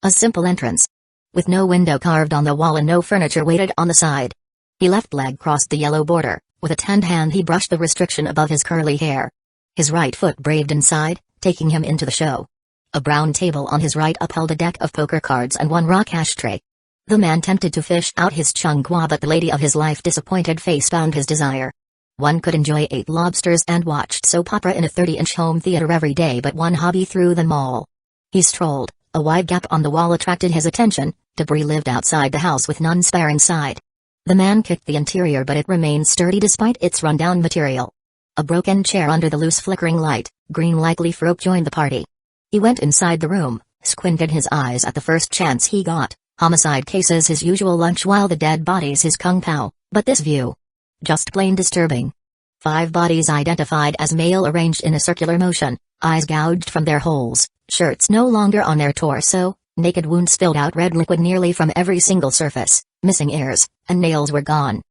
A simple entrance, with no window carved on the wall and no furniture waited on the side. His left leg crossed the yellow border. With a tanned hand he brushed the restriction above his curly hair. His right foot braved inside, taking him into the show. A brown table on his right upheld a deck of poker cards and one rock ashtray. The man tempted to fish out his chunghwa, but the lady of his life disappointed face found his desire. One could enjoy 8 lobsters and watched soap opera in a 30-inch home theater every day, but one hobby through them all. He strolled. A wide gap on the wall attracted his attention. Debris lived outside the house with none spare inside. The man kicked the interior, but it remained sturdy despite its rundown material. A broken chair under the loose flickering light, green like leaf rope joined the party. He went inside the room, squinted his eyes at the first chance he got. Homicide cases his usual lunch, while the dead bodies his kung pao, but this view, just plain disturbing. 5 bodies identified as male arranged in a circular motion, eyes gouged from their holes, shirts no longer on their torso, naked wounds spilled out red liquid nearly from every single surface, missing ears, and nails were gone.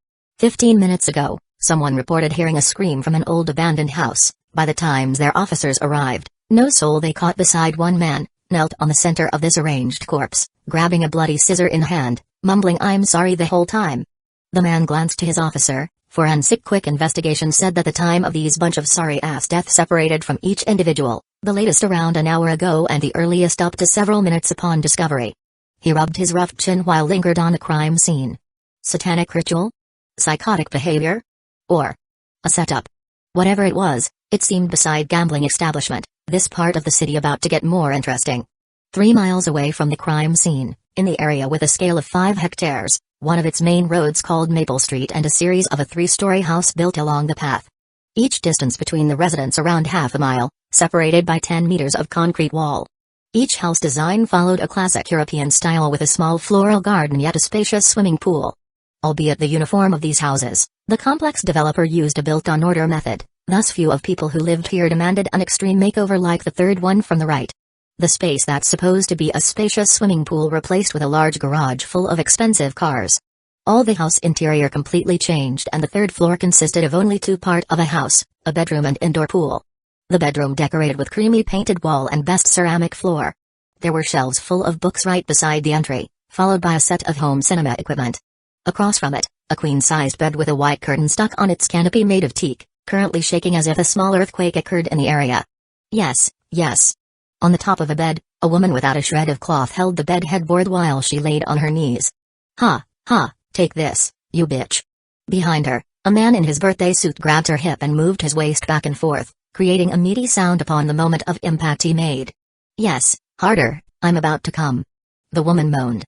15 minutes ago, someone reported hearing a scream from an old abandoned house. By the time their officers arrived, no soul they caught beside one man, knelt on the center of this arranged corpse, grabbing a bloody scissor in hand, mumbling "I'm sorry" the whole time. The man glanced to his officer. Forensic quick investigation said that the time of these bunch of sorry-ass deaths separated from each individual, the latest around an hour ago and the earliest up to several minutes upon discovery. He rubbed his rough chin while lingered on the crime scene. Satanic ritual? Psychotic behavior? Or a setup? Whatever it was, it seemed beside gambling establishment, this part of the city about to get more interesting. 3 miles away from the crime scene, in the area with a scale of 5 hectares, one of its main roads called Maple Street and a series of a 3-story house built along the path. Each distance between the residents around half a mile, separated by 10 meters of concrete wall. Each house design followed a classic European style with a small floral garden yet a spacious swimming pool. Albeit the uniform of these houses, the complex developer used a built-on-order method, thus few of people who lived here demanded an extreme makeover like the third one from the right. The space that's supposed to be a spacious swimming pool replaced with a large garage full of expensive cars. All the house interior completely changed, and the 3rd floor consisted of only 2 parts of a house, a bedroom and indoor pool. The bedroom decorated with creamy painted wall and best ceramic floor. There were shelves full of books right beside the entry, followed by a set of home cinema equipment. Across from it, a queen-sized bed with a white curtain stuck on its canopy made of teak, currently shaking as if a small earthquake occurred in the area. Yes. On the top of a bed, a woman without a shred of cloth held the bed headboard while she laid on her knees. Ha, take this, you bitch. Behind her, a man in his birthday suit grabbed her hip and moved his waist back and forth, creating a meaty sound upon the moment of impact he made. Yes, harder, I'm about to come. The woman moaned.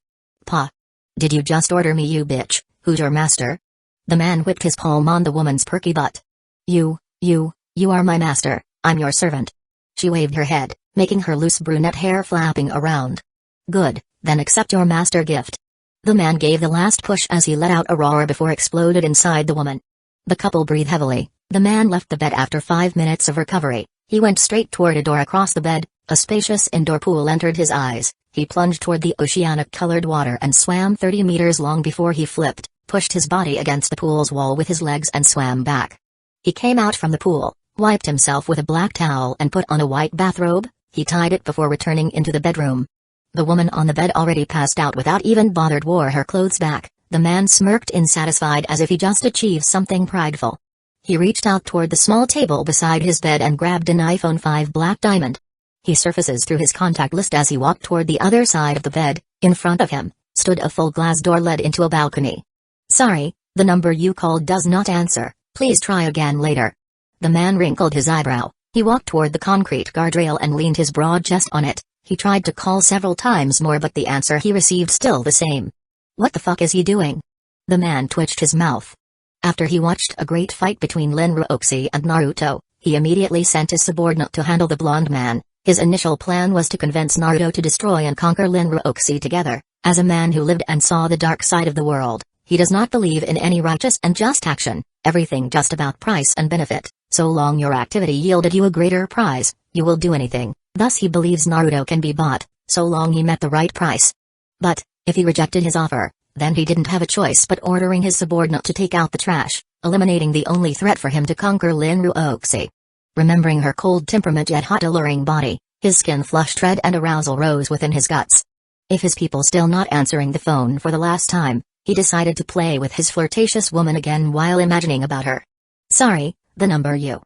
Pa. Did you just order me, you bitch? Who's your master? The man whipped his palm on the woman's perky butt. You are my master, I'm your servant. She waved her head, making her loose brunette hair flapping around. Good, then accept your master gift. The man gave the last push as he let out a roar before exploded inside the woman. The couple breathed heavily. The man left the bed after 5 minutes of recovery. He went straight toward a door across the bed. A spacious indoor pool entered his eyes. He plunged toward the oceanic-colored water and swam 30 meters long before he flipped, pushed his body against the pool's wall with his legs and swam back. He came out from the pool, wiped himself with a black towel and put on a white bathrobe. He tied it before returning into the bedroom. The woman on the bed already passed out without even bothered wore her clothes back. The man smirked insatisfied as if he just achieved something prideful. He reached out toward the small table beside his bed and grabbed an iPhone 5 black diamond. He surfaces through his contact list as he walked toward the other side of the bed. In front of him stood a full glass door led into a balcony. Sorry, the number you called does not answer. Please try again later. The man wrinkled his eyebrow. He walked toward the concrete guardrail and leaned his broad chest on it. He tried to call several times more but the answer he received still the same. What the fuck is he doing? The man twitched his mouth. After he watched a great fight between Rinroku and Naruto, he immediately sent his subordinate to handle the blonde man. His initial plan was to convince Naruto to destroy and conquer Rinroku together. As a man who lived and saw the dark side of the world, he does not believe in any righteous and just action, everything just about price and benefit. So long your activity yielded you a greater prize, you will do anything. Thus he believes Naruto can be bought, so long he met the right price. But, if he rejected his offer, then he didn't have a choice but ordering his subordinate to take out the trash, eliminating the only threat for him to conquer Rinroku. Remembering her cold temperament yet hot alluring body, his skin flushed red and arousal rose within his guts. If his people still not answering the phone for the last time, he decided to play with his flirtatious woman again while imagining about her. Sorry, the number you.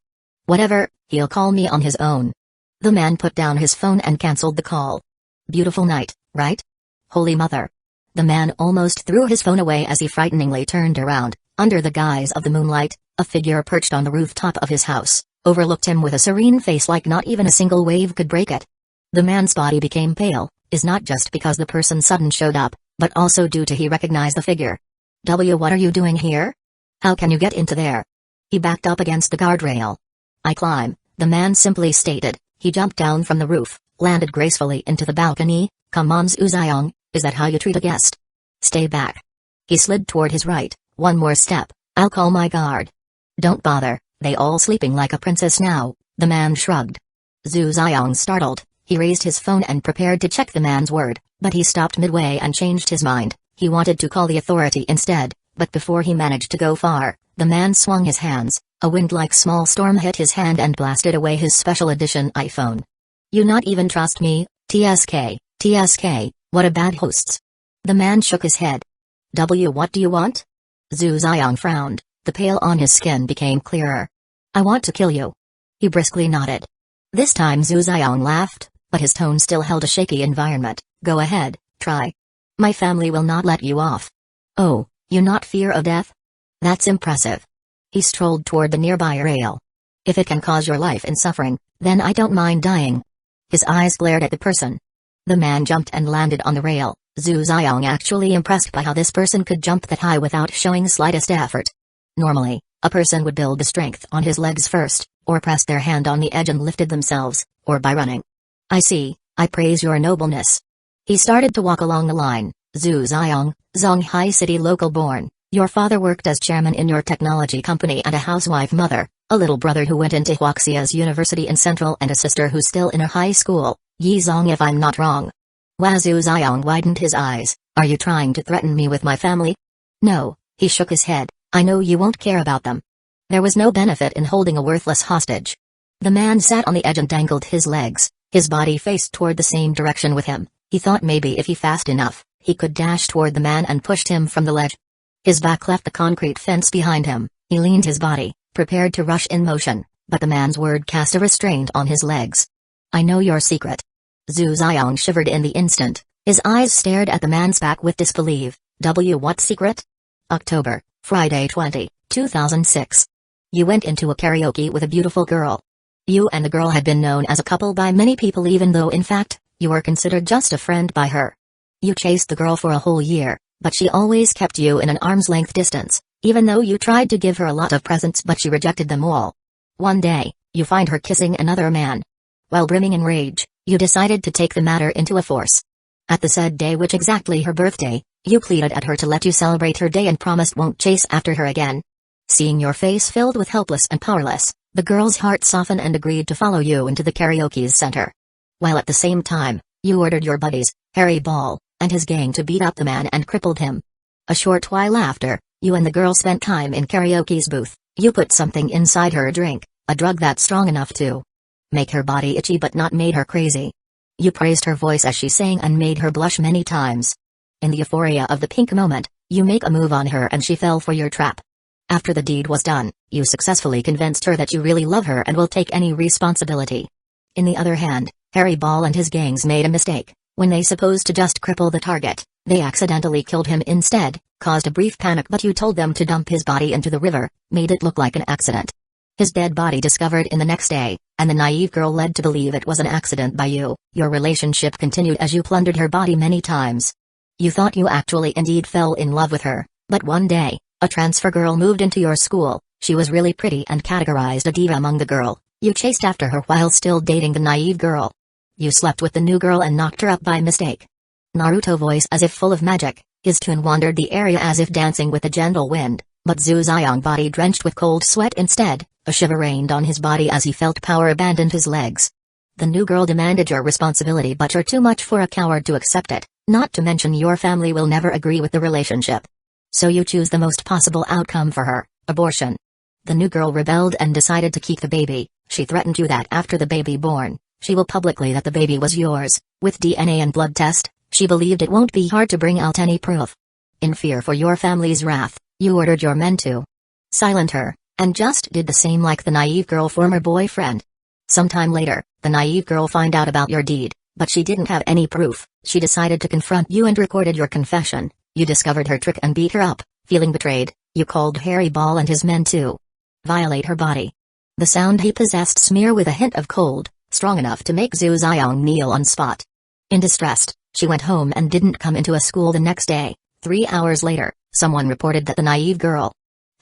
Whatever, he'll call me on his own. The man put down his phone and cancelled the call. Beautiful night, right? Holy mother. The man almost threw his phone away as he frighteningly turned around. Under the guise of the moonlight, a figure perched on the rooftop of his house, overlooked him with a serene face like not even a single wave could break it. The man's body became pale, is not just because the person sudden showed up, but also due to he recognized the figure. What are you doing here? How can you get into there? He backed up against the guardrail. I climb, the man simply stated. He jumped down from the roof, landed gracefully into the balcony. Come on Zuzayong, is that how you treat a guest? Stay back. He slid toward his right. One more step, I'll call my guard. Don't bother, they all sleeping like a princess now, the man shrugged. Zuzayong startled, he raised his phone and prepared to check the man's word, but he stopped midway and changed his mind. He wanted to call the authority instead, but before he managed to go far, the man swung his hands. A wind-like small storm hit his hand and blasted away his special edition iPhone. You not even trust me, TSK, what a bad hosts. The man shook his head. What do you want? Zuzayong frowned, the pale on his skin became clearer. I want to kill you. He briskly nodded. This time Zuzayong laughed, but his tone still held a shaky environment. Go ahead, try. My family will not let you off. Oh, you not fear of death? That's impressive. He strolled toward the nearby rail. If it can cause your life in suffering, then I don't mind dying. His eyes glared at the person. The man jumped and landed on the rail. Zuzayong actually impressed by how this person could jump that high without showing slightest effort. Normally, a person would build the strength on his legs first, or press their hand on the edge and lifted themselves, or by running. I see, I praise your nobleness. He started to walk along the line. Zuzayong, Zonghai City local born. Your father worked as chairman in your technology company and a housewife mother, a little brother who went into Huaxia's university in Central and a sister who's still in her high school, Yizong if I'm not wrong. Wazu Ziyong widened his eyes. Are you trying to threaten me with my family? No, he shook his head. I know you won't care about them. There was no benefit in holding a worthless hostage. The man sat on the edge and dangled his legs. His body faced toward the same direction with him. He thought maybe if he fast enough, he could dash toward the man and pushed him from the ledge. His back left the concrete fence behind him. He leaned his body, prepared to rush in motion, but the man's word cast a restraint on his legs. I know your secret. Zhu Ziyong shivered in the instant. His eyes stared at the man's back with disbelief. What secret? October, Friday 20, 2006. You went into a karaoke with a beautiful girl. You and the girl had been known as a couple by many people even though in fact, you were considered just a friend by her. You chased the girl for a whole year, but she always kept you in an arm's length distance, even though you tried to give her a lot of presents but she rejected them all. One day, you find her kissing another man. While brimming in rage, you decided to take the matter into a force. At the said day, which exactly her birthday, you pleaded at her to let you celebrate her day and promised won't chase after her again. Seeing your face filled with helpless and powerless, the girl's heart softened and agreed to follow you into the karaoke's center. While at the same time, you ordered your buddies, Harry Ball, and his gang to beat up the man and crippled him. A short while after, you and the girl spent time in karaoke's booth. You put something inside her drink, a drug that's strong enough to make her body itchy but not made her crazy. You praised her voice as she sang and made her blush many times. In the euphoria of the pink moment, you make a move on her and she fell for your trap. After the deed was done, you successfully convinced her that you really love her and will take any responsibility. In the other hand, Harry Ball and his gangs made a mistake. When they supposed to just cripple the target, they accidentally killed him instead, caused a brief panic, but you told them to dump his body into the river, made it look like an accident. His dead body discovered in the next day, and the naive girl led to believe it was an accident by you. Your relationship continued as you plundered her body many times. You thought you actually indeed fell in love with her, but one day, a transfer girl moved into your school. She was really pretty and categorized a diva among the girl. You chased after her while still dating the naive girl. You slept with the new girl and knocked her up by mistake. Naruto voice as if full of magic, his tune wandered the area as if dancing with a gentle wind, but Zuzayong body drenched with cold sweat instead. A shiver rained on his body as he felt power abandon his legs. The new girl demanded your responsibility, but you're too much for a coward to accept it, not to mention your family will never agree with the relationship. So you choose the most possible outcome for her, abortion. The new girl rebelled and decided to keep the baby. She threatened you that after the baby born, she will publicly that the baby was yours. With DNA and blood test, she believed it won't be hard to bring out any proof. In fear for your family's wrath, you ordered your men to silence her, and just did the same like the naive girl former boyfriend. Sometime later, the naive girl found out about your deed, but she didn't have any proof. She decided to confront you and recorded your confession. You discovered her trick and beat her up. Feeling betrayed, you called Harry Ball and his men to violate her body. The sound he possessed smear with a hint of cold, strong enough to make Zhu Ziyang kneel on spot. In distress, she went home and didn't come into a school the next day. 3 hours later, someone reported that the naive girl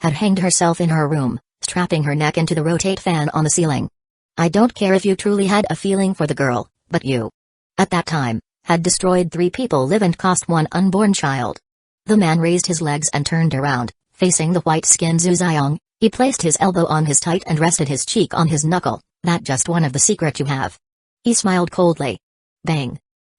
had hanged herself in her room, strapping her neck into the rotate fan on the ceiling. I don't care if you truly had a feeling for the girl, but you, at that time, had destroyed 3 people live and cost 1 unborn child. The man raised his legs and turned around, facing the white-skinned Zhu Ziyang. He placed his elbow on his tight and rested his cheek on his knuckle. That just one of the secret you have. He smiled coldly. Bang.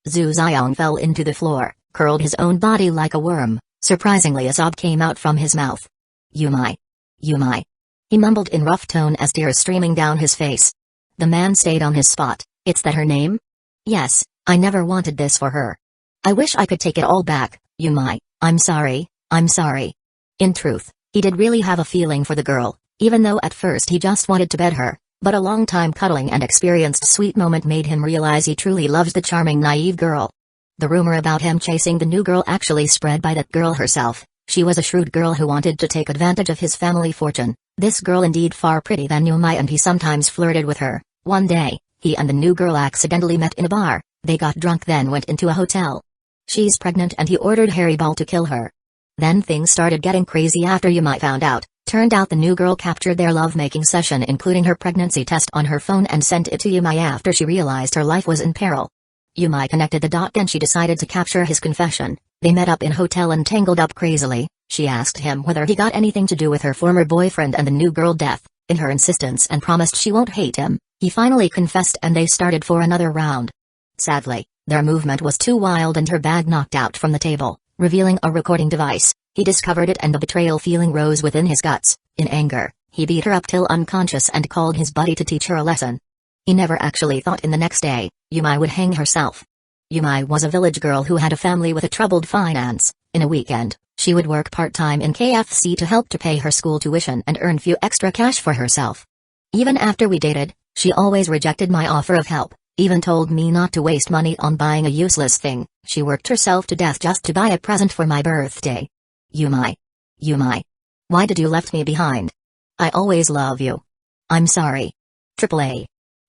Zhu Ziyang fell into the floor, curled his own body like a worm. Surprisingly, a sob came out from his mouth. Yumai. Yumai. He mumbled in rough tone as tears streaming down his face. The man stayed on his spot. It's that her name? Yes, I never wanted this for her. I wish I could take it all back, Yumai. I'm sorry, I'm sorry. In truth, he did really have a feeling for the girl, even though at first he just wanted to bed her, but a long time cuddling and experienced sweet moment made him realize he truly loves the charming naive girl. The rumor about him chasing the new girl actually spread by that girl herself. She was a shrewd girl who wanted to take advantage of his family fortune. This girl indeed far pretty than Yumai, and he sometimes flirted with her. One day, he and the new girl accidentally met in a bar. They got drunk then went into a hotel. She's pregnant and he ordered Harry Ball to kill her. Then things started getting crazy after Yumai found out. Turned out the new girl captured their love-making session including her pregnancy test on her phone and sent it to Yumai after she realized her life was in peril. Yumai connected the dot and she decided to capture his confession. They met up in hotel and tangled up crazily. She asked him whether he got anything to do with her former boyfriend and the new girl death. In her insistence and promised she won't hate him, he finally confessed and they started for another round. Sadly, their movement was too wild and her bag knocked out from the table, revealing a recording device. He discovered it and the betrayal feeling rose within his guts. In anger, he beat her up till unconscious and called his buddy to teach her a lesson. He never actually thought in the next day, Yumai would hang herself. Yumai was a village girl who had a family with a troubled finance. In a weekend, she would work part-time in KFC to help to pay her school tuition and earn few extra cash for herself. Even after we dated, she always rejected my offer of help, even told me not to waste money on buying a useless thing. She worked herself to death just to buy a present for my birthday. Yumai. Yumai. Why did you left me behind? I always love you. I'm sorry. AAA.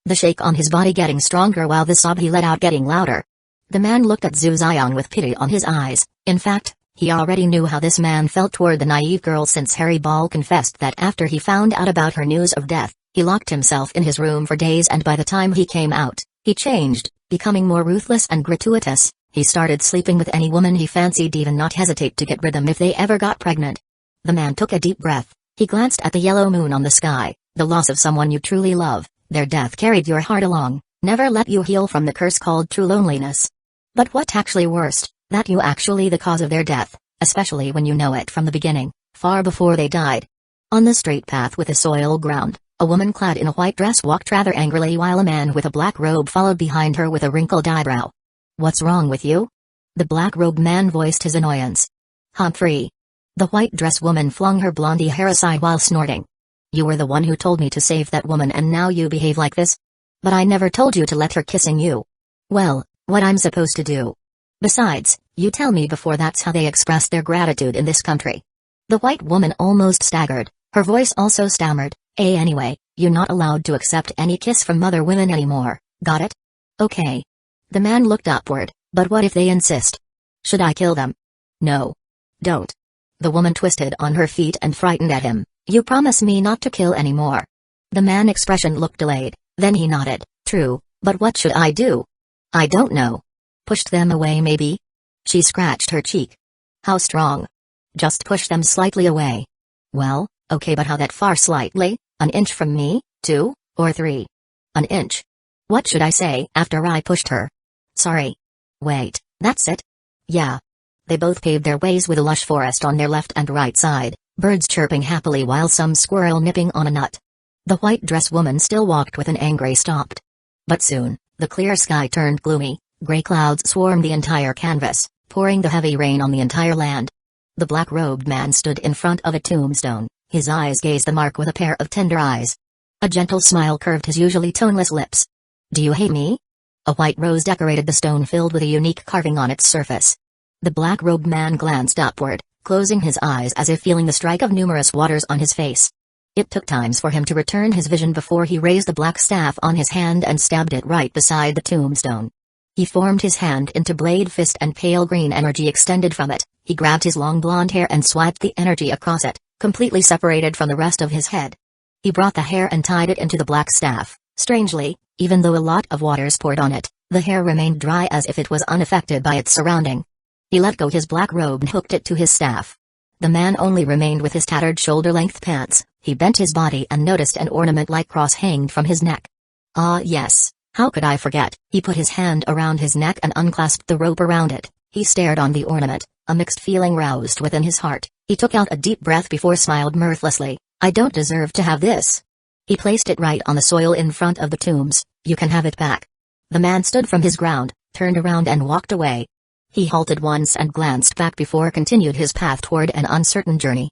The shake on his body getting stronger while the sob he let out getting louder. The man looked at Zhu Ziyang with pity on his eyes. In fact, he already knew how this man felt toward the naive girl since Harry Ball confessed that after he found out about her news of death. He locked himself in his room for days, and by the time he came out, he changed, becoming more ruthless and gratuitous. He started sleeping with any woman he fancied, even not hesitate to get rid of them if they ever got pregnant. The man took a deep breath. He glanced at the yellow moon on the sky. The loss of someone you truly love, their death carried your heart along, never let you heal from the curse called true loneliness. But what's actually worst, that you actually the cause of their death, especially when you know it from the beginning, far before they died. On the straight path with the soil ground, a woman clad in a white dress walked rather angrily while a man with a black robe followed behind her with a wrinkled eyebrow. "What's wrong with you?" The black-robed man voiced his annoyance. "Humphrey." The white dress woman flung her blondie hair aside while snorting. "You were the one who told me to save that woman, and now you behave like this? But I never told you to let her kissing you." "Well, what I'm supposed to do? Besides, you tell me before that's how they express their gratitude in this country." The white woman almost staggered, her voice also stammered. Anyway, you're not allowed to accept any kiss from other women anymore, got it?" "Okay." The man looked upward. "But what if they insist? Should I kill them?" "No. Don't." The woman twisted on her feet and frightened at him. "You promise me not to kill anymore?" The man's expression looked delayed, then he nodded. "True, but what should I do?" "I don't know. Pushed them away maybe?" She scratched her cheek. "How strong?" "Just push them slightly away." "Well, okay, but how that far slightly? An inch from me, 2, or 3? "An inch." "What should I say after I pushed her?" "Sorry." "Wait, that's it?" "Yeah." They both paved their ways with a lush forest on their left and right side, birds chirping happily while some squirrel nipping on a nut. The white dress woman still walked with an angry stomp. But soon, the clear sky turned gloomy, gray clouds swarmed the entire canvas, pouring the heavy rain on the entire land. The black-robed man stood in front of a tombstone, his eyes gazed the mark with a pair of tender eyes. A gentle smile curved his usually toneless lips. "Do you hate me?" A white rose decorated the stone filled with a unique carving on its surface. The black-robed man glanced upward, closing his eyes as if feeling the strike of numerous waters on his face. It took times for him to return his vision before he raised the black staff on his hand and stabbed it right beside the tombstone. He formed his hand into blade fist and pale green energy extended from it. He grabbed his long blonde hair and swiped the energy across it, completely separated from the rest of his head. He brought the hair and tied it into the black staff. Strangely, even though a lot of waters poured on it, the hair remained dry as if it was unaffected by its surrounding. He let go his black robe and hooked it to his staff. The man only remained with his tattered shoulder-length pants. He bent his body and noticed an ornament-like cross hanged from his neck. "Ah yes, how could I forget?" He put his hand around his neck and unclasped the rope around it. He stared on the ornament, a mixed feeling roused within his heart. He took out a deep breath before smiled mirthlessly. "I don't deserve to have this." He placed it right on the soil in front of the tombs. "You can have it back." The man stood from his ground, turned around and walked away. He halted once and glanced back before continued his path toward an uncertain journey.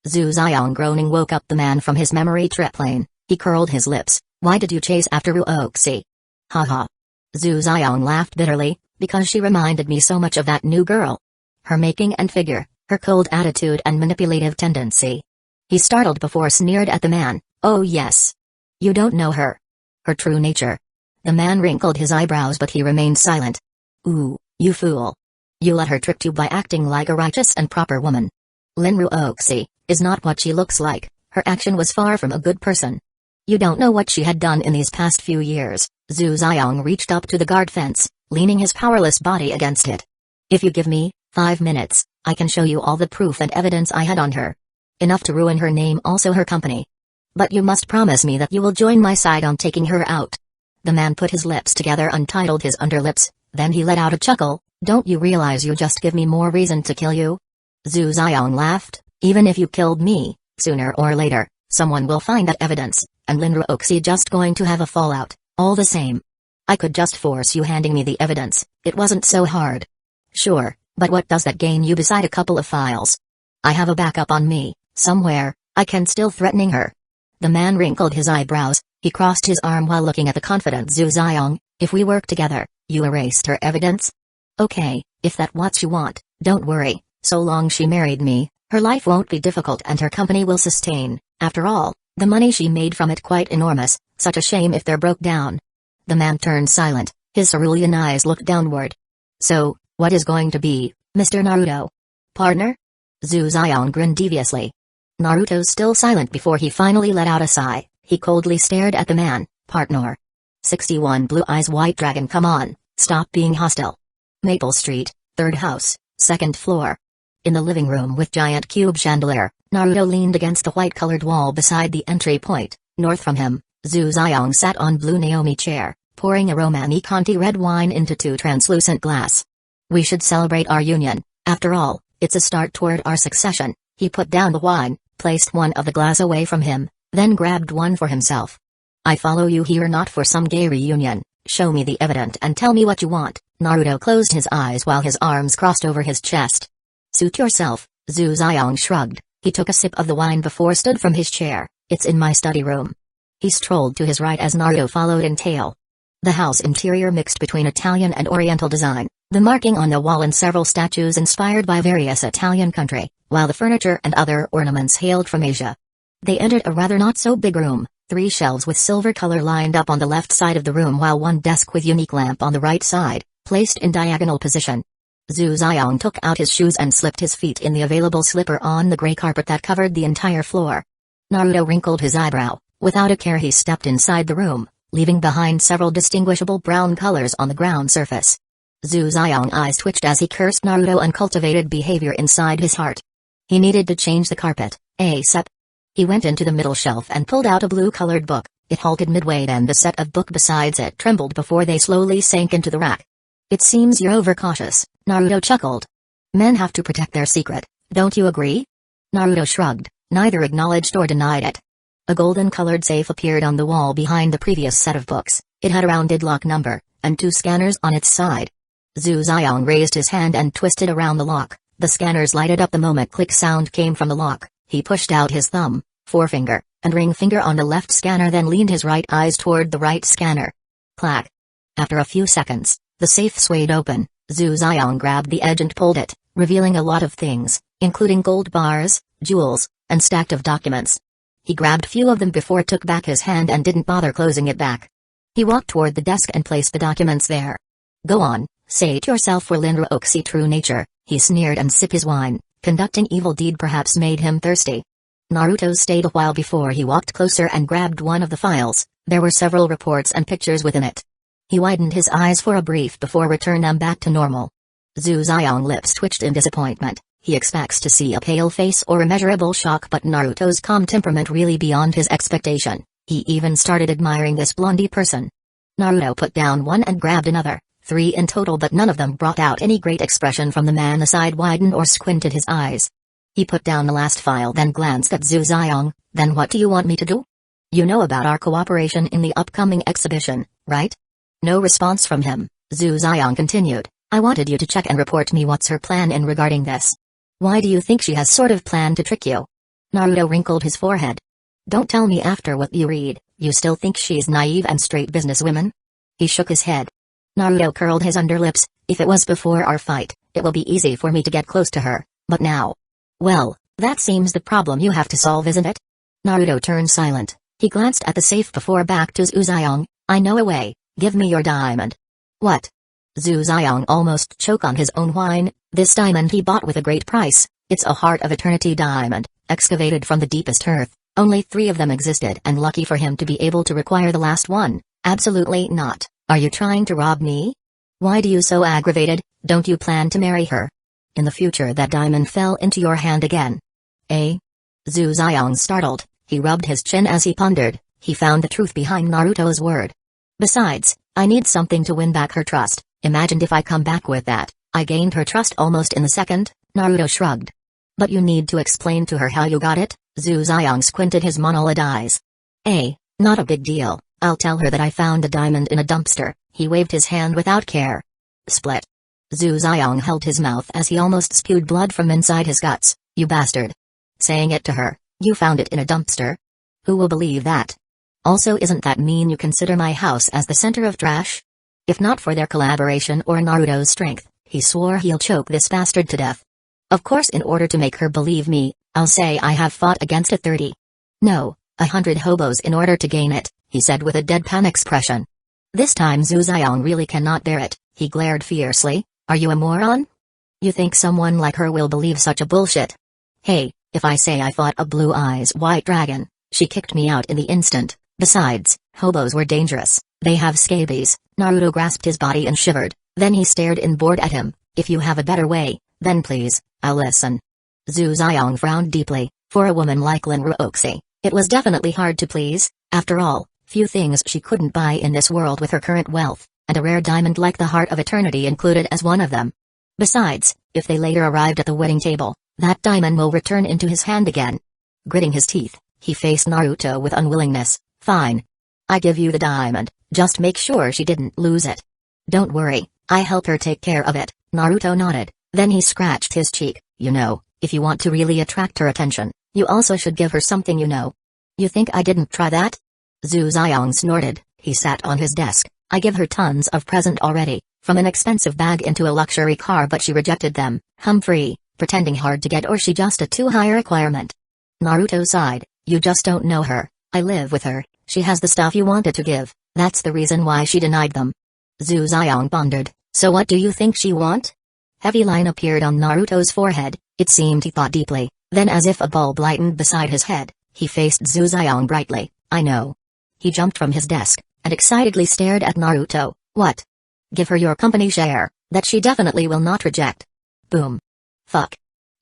Zhu Xiang groaning woke up the man from his memory trip plane. He curled his lips. "Why did you chase after Ruoxi?" "Ha ha." Zhu Xiang laughed bitterly, "Because she reminded me so much of that new girl. Her making and figure, her cold attitude and manipulative tendency." He startled before sneered at the man. "Oh yes. You don't know her. Her true nature." The man wrinkled his eyebrows but he remained silent. "Ooh, you fool. You let her trick you by acting like a righteous and proper woman. Lin Ruoxi is not what she looks like. Her action was far from a good person. You don't know what she had done in these past few years." Zhu Xiang reached up to the guard fence, leaning his powerless body against it. "If you give me 5 minutes, I can show you all the proof and evidence I had on her. Enough to ruin her name, also her company. But you must promise me that you will join my side on taking her out." The man put his lips together, untitled his underlips, then he let out a chuckle. "Don't you realize you just give me more reason to kill you?" Zhu Xiang laughed. "Even if you killed me, sooner or later, someone will find that evidence, and Lin Ruoxi just going to have a fallout, all the same. I could just force you handing me the evidence, it wasn't so hard." "Sure, but what does that gain you beside a couple of files?" "I have a backup on me, somewhere, I can still threatening her." The man wrinkled his eyebrows. He crossed his arm while looking at the confident Zhu Xiang. "If we work together, you erased her evidence?" "Okay, if that's what you want, don't worry, so long she married me, her life won't be difficult and her company will sustain. After all, the money she made from it quite enormous, such a shame if they're broke down." The man turned silent, his cerulean eyes looked downward. "So, what is going to be, Mr. Naruto? Partner?" Zhu Xiang grinned deviously. Naruto's still silent before he finally let out a sigh. He coldly stared at the man. Partner. 61 Blue Eyes White Dragon, come on, stop being hostile. Maple Street, 3rd house, 2nd floor. In the living room with giant cube chandelier, Naruto leaned against the white-colored wall beside the entry point. North from him, Zhu Xiong sat on blue Naomi chair, pouring a Romani Conti red wine into 2 translucent glass. We should celebrate our union, after all, it's a start toward our succession. He put down the wine, placed one of the glass away from him, then grabbed one for himself. I follow you here not for some gay reunion, show me the evidence and tell me what you want. Naruto closed his eyes while his arms crossed over his chest. Suit yourself, Zhu Xiong shrugged. He took a sip of the wine before stood from his chair. It's in my study room. He strolled to his right as Naruto followed in tail. The house interior mixed between Italian and Oriental design, the marking on the wall and several statues inspired by various Italian country, while the furniture and other ornaments hailed from Asia. They entered a rather not-so-big room, 3 shelves with silver color lined up on the left side of the room while one desk with unique lamp on the right side, placed in diagonal position. Zhu Xiong took out his shoes and slipped his feet in the available slipper on the gray carpet that covered the entire floor. Naruto wrinkled his eyebrow. Without a care he stepped inside the room, leaving behind several distinguishable brown colors on the ground surface. Zhu Xiong's eyes twitched as he cursed Naruto uncultivated behavior inside his heart. He needed to change the carpet, ASAP. He went into the middle shelf and pulled out a blue-colored book. It halted midway, then the set of book besides it trembled before they slowly sank into the rack. It seems you're overcautious, Naruto chuckled. Men have to protect their secret, don't you agree? Naruto shrugged, neither acknowledged or denied it. A golden-colored safe appeared on the wall behind the previous set of books. It had a rounded lock number, and 2 scanners on its side. Zhu Xiong raised his hand and twisted around the lock. The scanners lighted up the moment click sound came from the lock. He pushed out his thumb, forefinger, and ring finger on the left scanner, then leaned his right eyes toward the right scanner. Clack. After a few seconds, the safe swayed open. Zhu Xiong grabbed the edge and pulled it, revealing a lot of things, including gold bars, jewels, and stacked of documents. He grabbed few of them before took back his hand and didn't bother closing it back. He walked toward the desk and placed the documents there. Go on, say it yourself for Linrook's true nature, he sneered and sipped his wine. Conducting evil deed perhaps made him thirsty. Naruto stayed a while before he walked closer and grabbed one of the files. There were several reports and pictures within it. He widened his eyes for a brief before returning them back to normal. Zhu Xiong's lips twitched in disappointment. He expects to see a pale face or immeasurable shock, but Naruto's calm temperament really beyond his expectation. He even started admiring this blondie person. Naruto put down one and grabbed another, 3 in total, but none of them brought out any great expression from the man. The side widened or squinted his eyes. He put down the last file, then glanced at Zhu Xiong. Then what do you want me to do? You know about our cooperation in the upcoming exhibition, right? No response from him. Zhu Xiong continued. I wanted you to check and report me what's her plan in regarding this. Why do you think she has sort of planned to trick you? Naruto wrinkled his forehead. Don't tell me after what you read, you still think she's naive and straight businesswoman? He shook his head. Naruto curled his underlips. If it was before our fight, it will be easy for me to get close to her, but now... Well, that seems the problem you have to solve, isn't it? Naruto turned silent. He glanced at the safe before back to Zhu Xiong. I know a way, give me your diamond. What? Zhu Xiong almost choked on his own wine. This diamond he bought with a great price. It's a Heart of Eternity diamond, excavated from the deepest earth. Only 3 of them existed, and lucky for him to be able to require the last one. Absolutely not. Are you trying to rob me? Why do you so aggravated? Don't you plan to marry her? In the future that diamond fell into your hand again. Eh? Zhu Xiong startled. He rubbed his chin as he pondered. He found the truth behind Naruto's word. Besides, I need something to win back her trust. Imagined if I come back with that. I gained her trust almost in the second. Naruto shrugged. But you need to explain to her how you got it. Zhu Xiong squinted his monolid eyes. Not a big deal. I'll tell her that I found a diamond in a dumpster. He waved his hand without care. Split. Zhu Xiong held his mouth as he almost spewed blood from inside his guts. You bastard. Saying it to her, you found it in a dumpster? Who will believe that? Also, isn't that mean you consider my house as the center of trash? If not for their collaboration or Naruto's strength, he swore he'll choke this bastard to death. Of course, in order to make her believe me, I'll say I have fought against 30. No, 100 hobos in order to gain it, he said with a deadpan expression. This time Zhu Xiong really cannot bear it. He glared fiercely. Are you a moron? You think someone like her will believe such a bullshit? Hey, if I say I fought a blue eyes white dragon, she kicked me out in the instant. Besides, hobos were dangerous. They have scabies. Naruto grasped his body and shivered. Then he stared in bored at him. If you have a better way, then please, I'll listen. Zhu Xiong frowned deeply. For a woman like Lin Ruoxi, it was definitely hard to please. After all, few things she couldn't buy in this world with her current wealth, and a rare diamond like the Heart of Eternity included as one of them. Besides, if they later arrived at the wedding table, that diamond will return into his hand again. Gritting his teeth, he faced Naruto with unwillingness. Fine. I give you the diamond, just make sure she didn't lose it. Don't worry, I help her take care of it. Naruto nodded, then he scratched his cheek. You know, if you want to really attract her attention, you also should give her something you know. You think I didn't try that? Zhu Xiong snorted. He sat on his desk. I give her tons of present already, from an expensive bag into a luxury car, but she rejected them. Humphrey, pretending hard to get, or she just a too high requirement. Naruto sighed. You just don't know her. I live with her. She has the stuff you wanted to give. That's the reason why she denied them. Zhu Xiong pondered. So what do you think she want? Heavy line appeared on Naruto's forehead. It seemed he thought deeply. Then, as if a bulb lightened beside his head, he faced Zhu Xiong brightly. I know. He jumped from his desk, and excitedly stared at Naruto. What? Give her your company share, that she definitely will not reject. Boom. Fuck.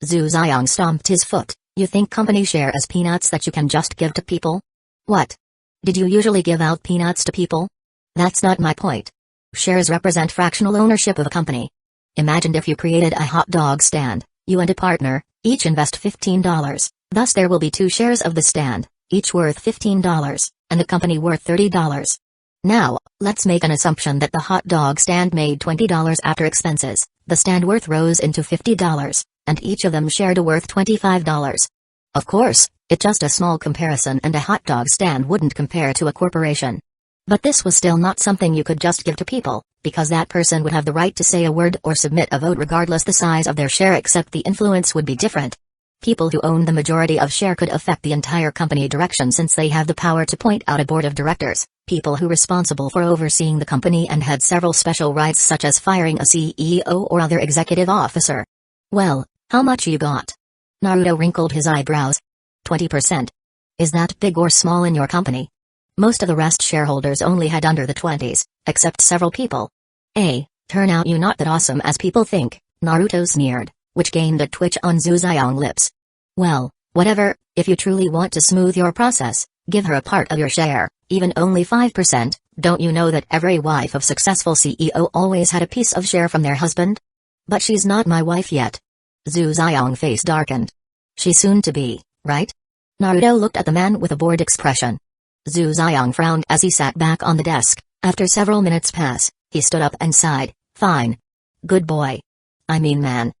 Zhu Xiong stomped his foot. You think company share is peanuts that you can just give to people? What? Did you usually give out peanuts to people? That's not my point. Shares represent fractional ownership of a company. Imagine if you created a hot dog stand, you and a partner, each invest $15. Thus there will be 2 shares of the stand, each worth $15, and the company worth $30. Now, let's make an assumption that the hot dog stand made $20 after expenses. The stand worth rose into $50, and each of them shared a worth $25. Of course, it's just a small comparison, and a hot dog stand wouldn't compare to a corporation. But this was still not something you could just give to people, because that person would have the right to say a word or submit a vote regardless the size of their share, except the influence would be different. People who own the majority of share could affect the entire company direction, since they have the power to point out a board of directors, people who responsible for overseeing the company, and had several special rights such as firing a CEO or other executive officer. Well, how much you got? Naruto wrinkled his eyebrows. 20%. Is that big or small in your company? Most of the rest shareholders only had under the 20s, except several people. Turn out you not that awesome as people think, Naruto sneered, which gained a twitch on Zhu Xiong's lips. Well, whatever, if you truly want to smooth your process, give her a part of your share, even only 5%. Don't you know that every wife of successful CEO always had a piece of share from their husband? But she's not my wife yet. Zhu Xiong's face darkened. She's soon to be, right? Naruto looked at the man with a bored expression. Zhu Xiong frowned as he sat back on the desk. After several minutes pass, he stood up and sighed. Fine. Good boy. I mean man.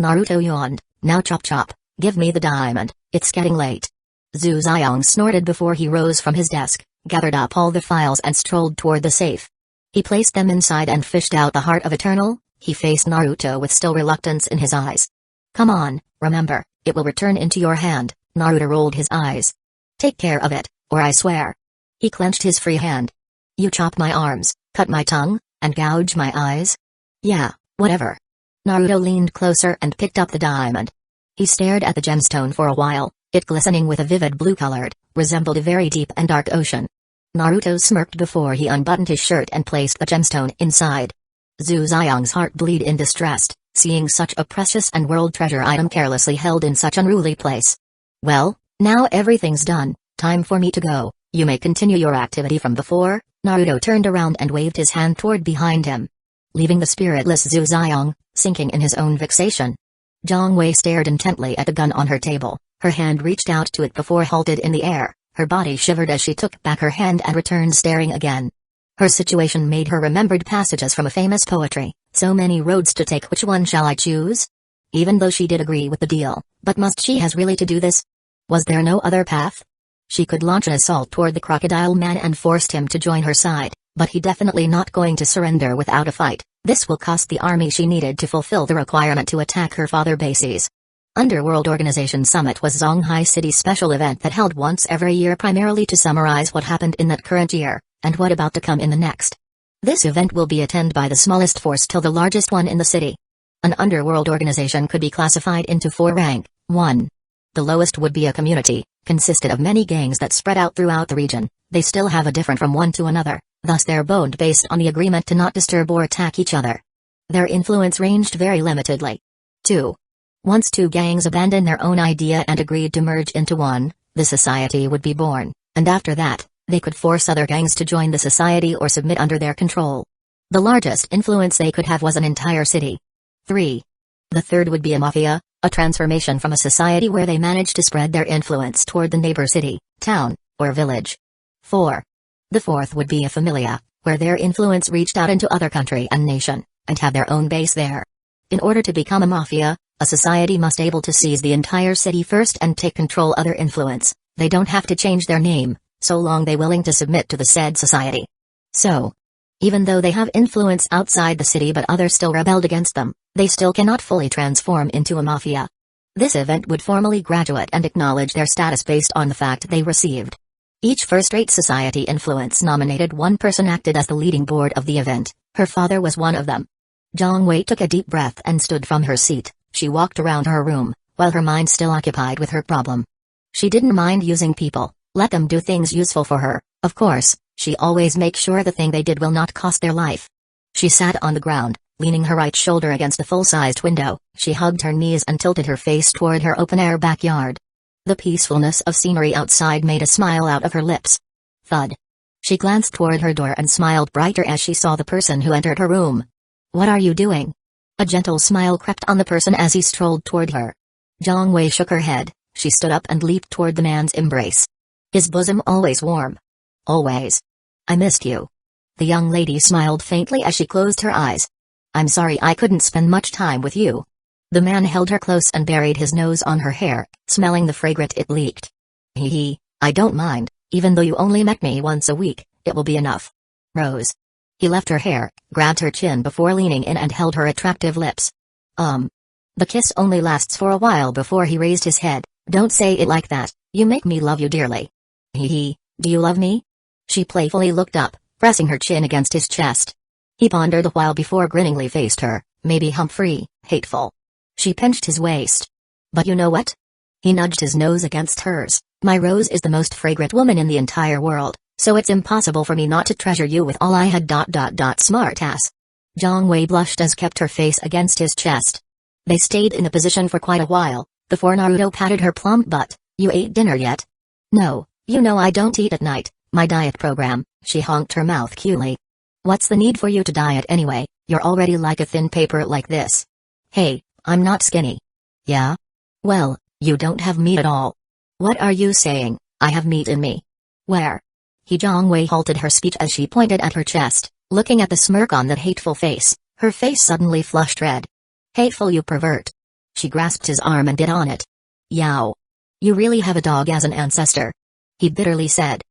Naruto yawned. Now chop chop, give me the diamond, it's getting late. Zhu Xiong snorted before he rose from his desk, gathered up all the files and strolled toward the safe. He placed them inside and fished out the Heart of Eternal. He faced Naruto with still reluctance in his eyes. Come on, remember, it will return into your hand. Naruto rolled his eyes. Take care of it, or I swear. He clenched his free hand. You chop my arms, cut my tongue, and gouge my eyes? Yeah, whatever. Naruto leaned closer and picked up the diamond. He stared at the gemstone for a while, it glistening with a vivid blue-colored, resembled a very deep and dark ocean. Naruto smirked before he unbuttoned his shirt and placed the gemstone inside. Zhu Xiong's heart bleed in distress, seeing such a precious and world treasure item carelessly held in such unruly place. Well, now everything's done, time for me to go. You may continue your activity from before. Naruto turned around and waved his hand toward behind him, leaving the spiritless Zhu Xiong, sinking in his own vexation. Zhang Wei stared intently at the gun on her table, her hand reached out to it before halted in the air, her body shivered as she took back her hand and returned staring again. Her situation made her remembered passages from a famous poetry, so many roads to take, which one shall I choose? Even though she did agree with the deal, but must she has really to do this? Was there no other path? She could launch an assault toward the crocodile man and forced him to join her side, but he definitely not going to surrender without a fight. This will cost the army she needed to fulfill the requirement to attack her father bases. Underworld Organization Summit was Zonghai City's special event that held once every year primarily to summarize what happened in that current year, and what about to come in the next. This event will be attended by the smallest force till the largest one in the city. An underworld organization could be classified into 4 rank. 1. The lowest would be a community, consisted of many gangs that spread out throughout the region. They still have a different from one to another, thus they're bound based on the agreement to not disturb or attack each other. Their influence ranged very limitedly. 2. Once two gangs abandoned their own idea and agreed to merge into one, the society would be born, and after that, they could force other gangs to join the society or submit under their control. The largest influence they could have was an entire city. 3. The third would be a mafia, a transformation from a society where they managed to spread their influence toward the neighbor city, town, or village. 4. The fourth would be a familia, where their influence reached out into other country and nation, and have their own base there. In order to become a mafia, a society must able to seize the entire city first and take control other influence. They don't have to change their name, so long they willing to submit to the said society. So, even though they have influence outside the city but others still rebelled against them, they still cannot fully transform into a mafia. This event would formally graduate and acknowledge their status based on the fact they received. Each first-rate society influence nominated one person acted as the leading board of the event. Her father was one of them. Zhang Wei took a deep breath and stood from her seat. She walked around her room, while her mind still occupied with her problem. She didn't mind using people, let them do things useful for her, of course. She always makes sure the thing they did will not cost their life. She sat on the ground, leaning her right shoulder against the full-sized window. She hugged her knees and tilted her face toward her open-air backyard. The peacefulness of scenery outside made a smile out of her lips. Thud. She glanced toward her door and smiled brighter as she saw the person who entered her room. "What are you doing?" A gentle smile crept on the person as he strolled toward her. Zhang Wei shook her head. She stood up and leaped toward the man's embrace. His bosom always warm. "Always. I missed you." The young lady smiled faintly as she closed her eyes. "I'm sorry I couldn't spend much time with you." The man held her close and buried his nose on her hair, smelling the fragrance it leaked. "Hee, I don't mind, even though you only met me once a week, it will be enough." Rose. He left her hair, grabbed her chin before leaning in and held her attractive lips. The kiss only lasts for a while before he raised his head. "Don't say it like that, you make me love you dearly." "Hee, do you love me?" She playfully looked up, pressing her chin against his chest. He pondered a while before grinningly faced her. "Maybe Humphrey, hateful." She pinched his waist. "But you know what?" He nudged his nose against hers. "My Rose is the most fragrant woman in the entire world, so it's impossible for me not to treasure you with all I had. Smartass. Zhang Wei blushed as kept her face against his chest. They stayed in a position for quite a while, before Naruto patted her plump butt. "You ate dinner yet?" "No, you know I don't eat at night, my diet program." She honked her mouth cutely. "What's the need for you to diet anyway? You're already like a thin paper like this." "Hey, I'm not skinny." "Yeah? Well, you don't have meat at all." "What are you saying? I have meat in me." "Where?" Zhang Wei halted her speech as she pointed at her chest, looking at the smirk on that hateful face. Her face suddenly flushed red. "Hateful, you pervert." She grasped his arm and bit on it. "Yow. You really have a dog as an ancestor," he bitterly said.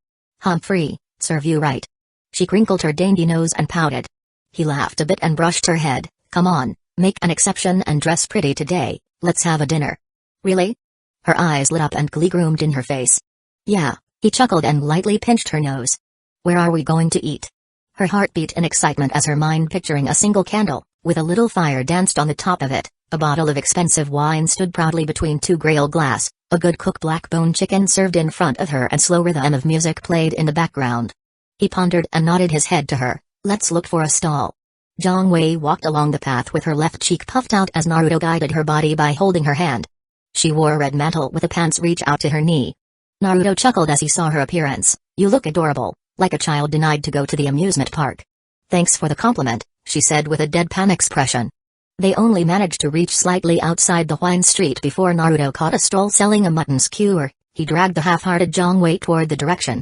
"Humphrey, serve you right." She crinkled her dainty nose and pouted. He laughed a bit and brushed her head. "Come on, make an exception and dress pretty today, let's have a dinner." "Really?" Her eyes lit up and glee groomed in her face. "Yeah," he chuckled and lightly pinched her nose. "Where are we going to eat?" Her heart beat in excitement as her mind picturing a single candle, with a little fire danced on the top of it. A bottle of expensive wine stood proudly between two grail glass, a good cooked black bone chicken served in front of her and slow rhythm of music played in the background. He pondered and nodded his head to her. "Let's look for a stall." Zhang Wei walked along the path with her left cheek puffed out as Naruto guided her body by holding her hand. She wore a red mantle with a pants reach out to her knee. Naruto chuckled as he saw her appearance. "You look adorable, like a child denied to go to the amusement park." "Thanks for the compliment," she said with a deadpan expression. They only managed to reach slightly outside the wine street before Naruto caught a stall selling a mutton skewer. He dragged the half-hearted Zhang Wei toward the direction.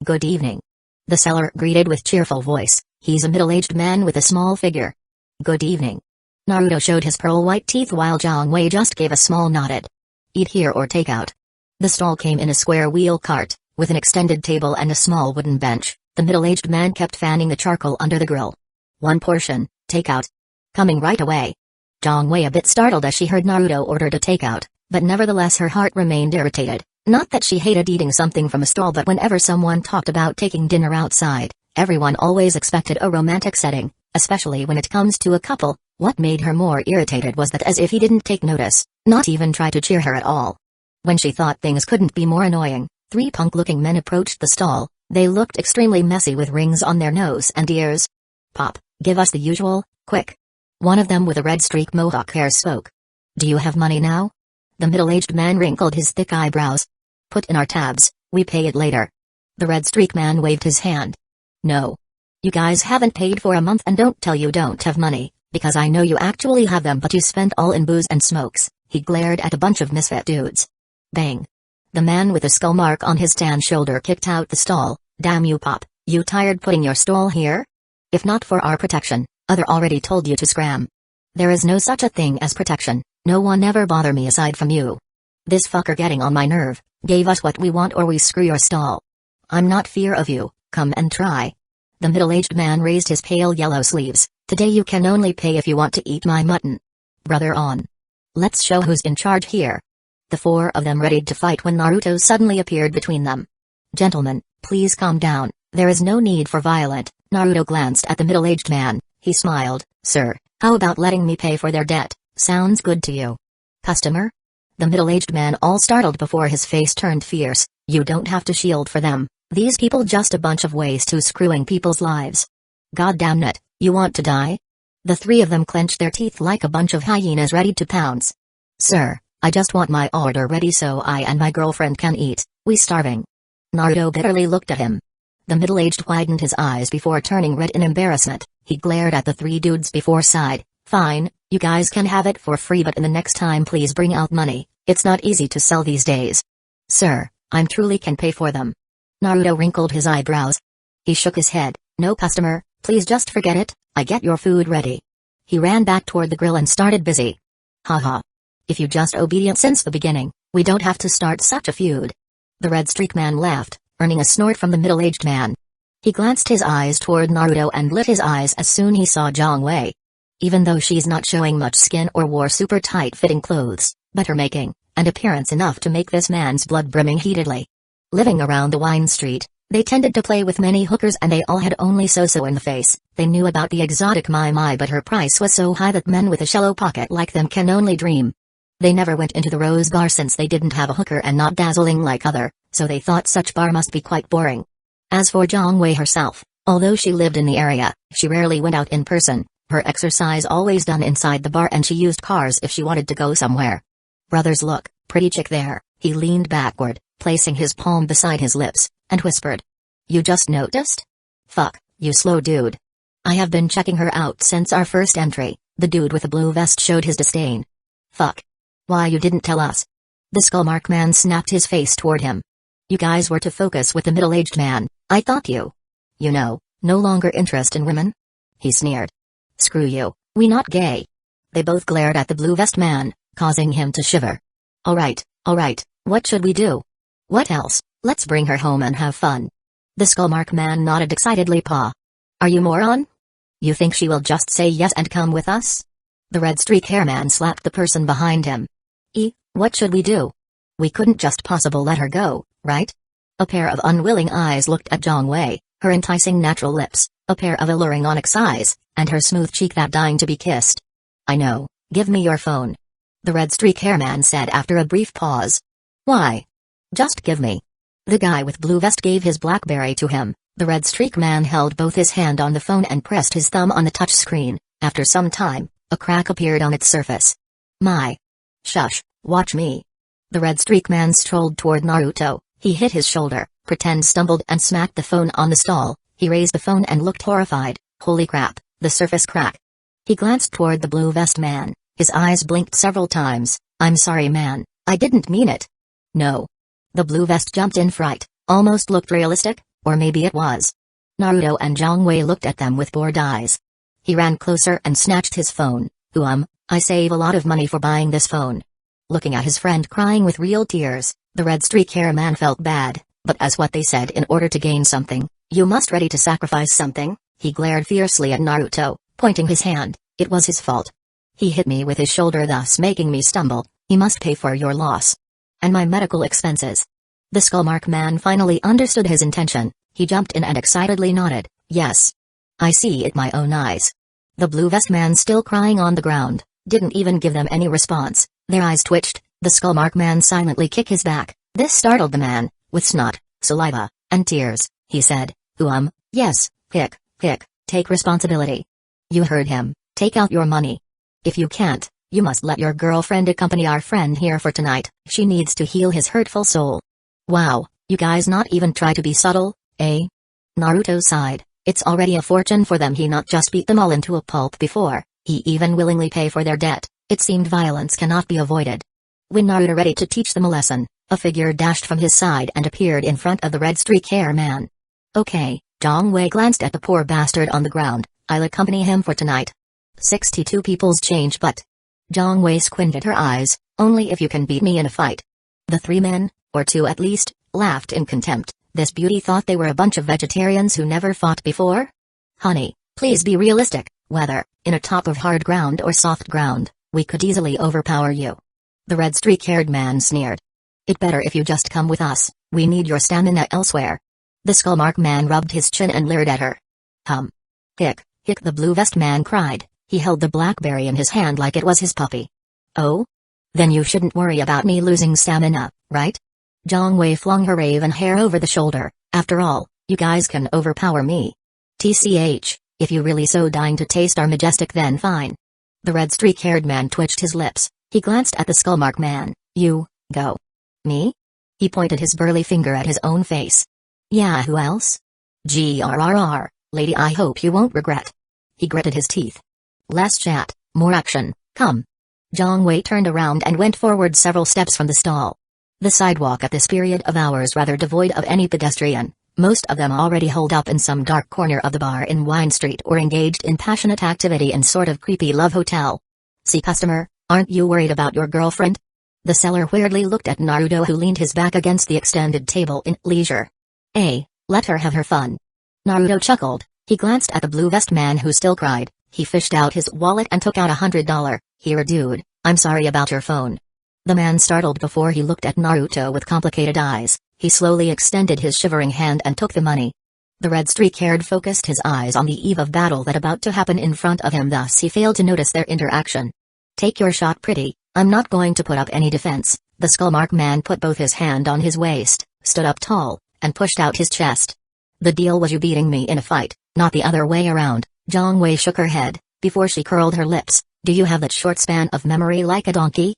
"Good evening." The seller greeted with cheerful voice. He's a middle-aged man with a small figure. "Good evening." Naruto showed his pearl-white teeth while Zhang Wei just gave a small nodded. "Eat here or take out?" The stall came in a square wheel cart, with an extended table and a small wooden bench. The middle-aged man kept fanning the charcoal under the grill. "One portion, take out." "Coming right away." Zhang Wei a bit startled as she heard Naruto ordered a takeout, but nevertheless her heart remained irritated. Not that she hated eating something from a stall, but whenever someone talked about taking dinner outside, everyone always expected a romantic setting, especially when it comes to a couple. What made her more irritated was that as if he didn't take notice, not even try to cheer her at all. When she thought things couldn't be more annoying, 3 punk-looking men approached the stall. They looked extremely messy with rings on their nose and ears. "Pop, give us the usual, quick." One of them with a red streak mohawk hair spoke. "Do you have money now?" The middle-aged man wrinkled his thick eyebrows. "Put in our tabs, we pay it later." The red streak man waved his hand. "No. You guys haven't paid for a month, and don't tell you don't have money, because I know you actually have them, but you spent all in booze and smokes." He glared at a bunch of misfit dudes. Bang. The man with a skull mark on his tan shoulder kicked out the stall. "Damn you, Pop, you tired putting your stall here? If not for our protection, other already told you to scram. There is no such a thing as protection, no one ever bother me aside from you. This fucker getting on my nerve, gave us what we want or we screw your stall. I'm not fear of you, come and try." The middle-aged man raised his pale yellow sleeves. "Today you can only pay if you want to eat my mutton. Brother on. Let's show who's in charge here." The 4 of them readied to fight when Naruto suddenly appeared between them. "Gentlemen, please calm down, there is no need for violence." Naruto glanced at the middle-aged man. He smiled. "Sir, how about letting me pay for their debt? Sounds good to you?" "Customer?" The middle-aged man all startled before his face turned fierce. "You don't have to shield for them. These people just a bunch of ways to screwing people's lives. God damn it, you want to die?" The 3 of them clenched their teeth like a bunch of hyenas ready to pounce. "Sir, I just want my order ready so I and my girlfriend can eat, we starving." Naruto bitterly looked at him. The middle-aged widened his eyes before turning red in embarrassment. He glared at the 3 dudes before sighed. "Fine, you guys can have it for free, but in the next time please bring out money, it's not easy to sell these days." "Sir, I'm truly can pay for them." Naruto wrinkled his eyebrows. He shook his head. "No customer, please just forget it, I get your food ready." He ran back toward the grill and started busy. "Haha. If you just obedient since the beginning, we don't have to start such a feud." The red streak man laughed, earning a snort from the middle-aged man. He glanced his eyes toward Naruto and lit his eyes as soon he saw Zhang Wei. Even though she's not showing much skin or wore super tight-fitting clothes, but her making, and appearance enough to make this man's blood brimming heatedly. Living around the wine street, they tended to play with many hookers and they all had only so-so in the face. They knew about the exotic Mai, but her price was so high that men with a shallow pocket like them can only dream. They never went into the Rose Bar since they didn't have a hooker and not dazzling like other, so they thought such bar must be quite boring. As for Zhang Wei herself, although she lived in the area, she rarely went out in person, her exercise always done inside the bar and she used cars if she wanted to go somewhere. "Brothers, look, pretty chick there." He leaned backward, placing his palm beside his lips, and whispered. "You just noticed? Fuck, you slow dude. I have been checking her out since our first entry." The dude with the blue vest showed his disdain. "Fuck. Why you didn't tell us?" The skullmark man snapped his face toward him. "You guys were to focus with the middle-aged man, I thought you know, no longer interest in women?" He sneered. "Screw you, we not gay." They both glared at the blue vest man, causing him to shiver. Alright, what should we do?" "What else, let's bring her home and have fun." The skullmark man nodded excitedly. "Pa. Are you moron? You think she will just say yes and come with us?" The red streak hair man slapped the person behind him. What should we do? We couldn't just possible let her go, right?" A pair of unwilling eyes looked at Zhang Wei, her enticing natural lips, a pair of alluring onyx eyes, and her smooth cheek that dying to be kissed. "I know, give me your phone," the red streak hair man said after a brief pause. "Why?" "Just give me." The guy with blue vest gave his BlackBerry to him. The red streak man held both his hand on the phone and pressed his thumb on the touch screen. After some time, a crack appeared on its surface. "My. Shush, watch me." The red streak man strolled toward Naruto. He hit his shoulder, stumbled and smacked the phone on the stall. He raised the phone and looked horrified. Holy crap, the surface crack. He glanced toward the blue vest man. His eyes blinked several times. "I'm sorry man, I didn't mean it." "No." The blue vest jumped in fright. Almost looked realistic, or maybe it was. Naruto and Zhang Wei looked at them with bored eyes. He ran closer and snatched his phone. I save a lot of money for buying this phone." Looking at his friend crying with real tears, the red streak hair man felt bad, but as what they said, in order to gain something, you must ready to sacrifice something. He glared fiercely at Naruto, pointing his hand. "It was his fault. He hit me with his shoulder, thus making me stumble. He must pay for your loss. And my medical expenses." The skullmark man finally understood his intention. He jumped in and excitedly nodded. "Yes. I see it my own eyes." The blue vest man, still crying on the ground, didn't even give them any response. Their eyes twitched, The skullmark man silently kicked his back. This startled the man. With snot, saliva, and tears, he said, yes, hick, take responsibility. You heard him, take out your money. If you can't, you must let your girlfriend accompany our friend here for tonight. She needs to heal his hurtful soul. Wow, you guys not even try to be subtle, eh? Naruto sighed. It's already a fortune for them. He not just beat them all into a pulp before, he even willingly pay for their debt. It seemed violence cannot be avoided. When Naruto ready to teach them a lesson, a figure dashed from his side and appeared in front of the red streak hair man. Okay, Zhang Wei glanced at the poor bastard on the ground. I'll accompany him for tonight. 62 people's change, but... Zhang Wei squinted her eyes, only if you can beat me in a fight. The three men, or two at least, laughed in contempt. This beauty thought they were a bunch of vegetarians who never fought before? Honey, please be realistic. Whether, in a top of hard ground or soft ground, we could easily overpower you. The red streak-haired man sneered. It better if you just come with us, we need your stamina elsewhere. The skullmark man rubbed his chin and leered at her. Hick, the blue vest man cried. He held the blackberry in his hand like it was his puppy. Oh? Then you shouldn't worry about me losing stamina, right? Zhang Wei flung her raven hair over the shoulder. After all, you guys can overpower me. TCH, if you really so dying to taste our majestic, then fine. The red streak-haired man twitched his lips. He glanced at the skullmark man. You, go. Me? He pointed his burly finger at his own face. Yeah, who else? Grrr, lady, I hope you won't regret. He gritted his teeth. Less chat, more action, come. Zhang Wei turned around and went forward several steps from the stall. The sidewalk at this period of hours rather devoid of any pedestrian, most of them already holed up in some dark corner of the bar in Wine Street or engaged in passionate activity in sort of creepy love hotel. See, customer, aren't you worried about your girlfriend? The seller weirdly looked at Naruto, who leaned his back against the extended table in leisure. Let her have her fun. Naruto chuckled. He glanced at the blue vest man who still cried. He fished out his wallet and took out $100. Here dude, I'm sorry about your phone. The man startled before he looked at Naruto with complicated eyes. He slowly extended his shivering hand and took the money. The red streak-haired focused his eyes on the eve of battle that about to happen in front of him, thus he failed to notice their interaction. Take your shot, pretty, I'm not going to put up any defense. The skullmark man put both his hand on his waist, stood up tall, and pushed out his chest. The deal was you beating me in a fight, not the other way around. Zhang Wei shook her head, before she curled her lips. Do you have that short span of memory like a donkey?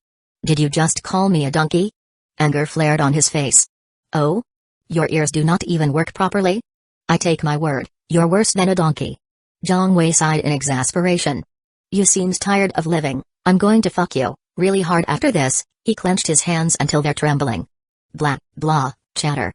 Did you just call me a donkey? Anger flared on his face. Oh? Your ears do not even work properly? I take my word, you're worse than a donkey. Zhang Wei sighed in exasperation. You seems tired of living. I'm going to fuck you, really hard after this. He clenched his hands until they're trembling. Blah, blah, chatter,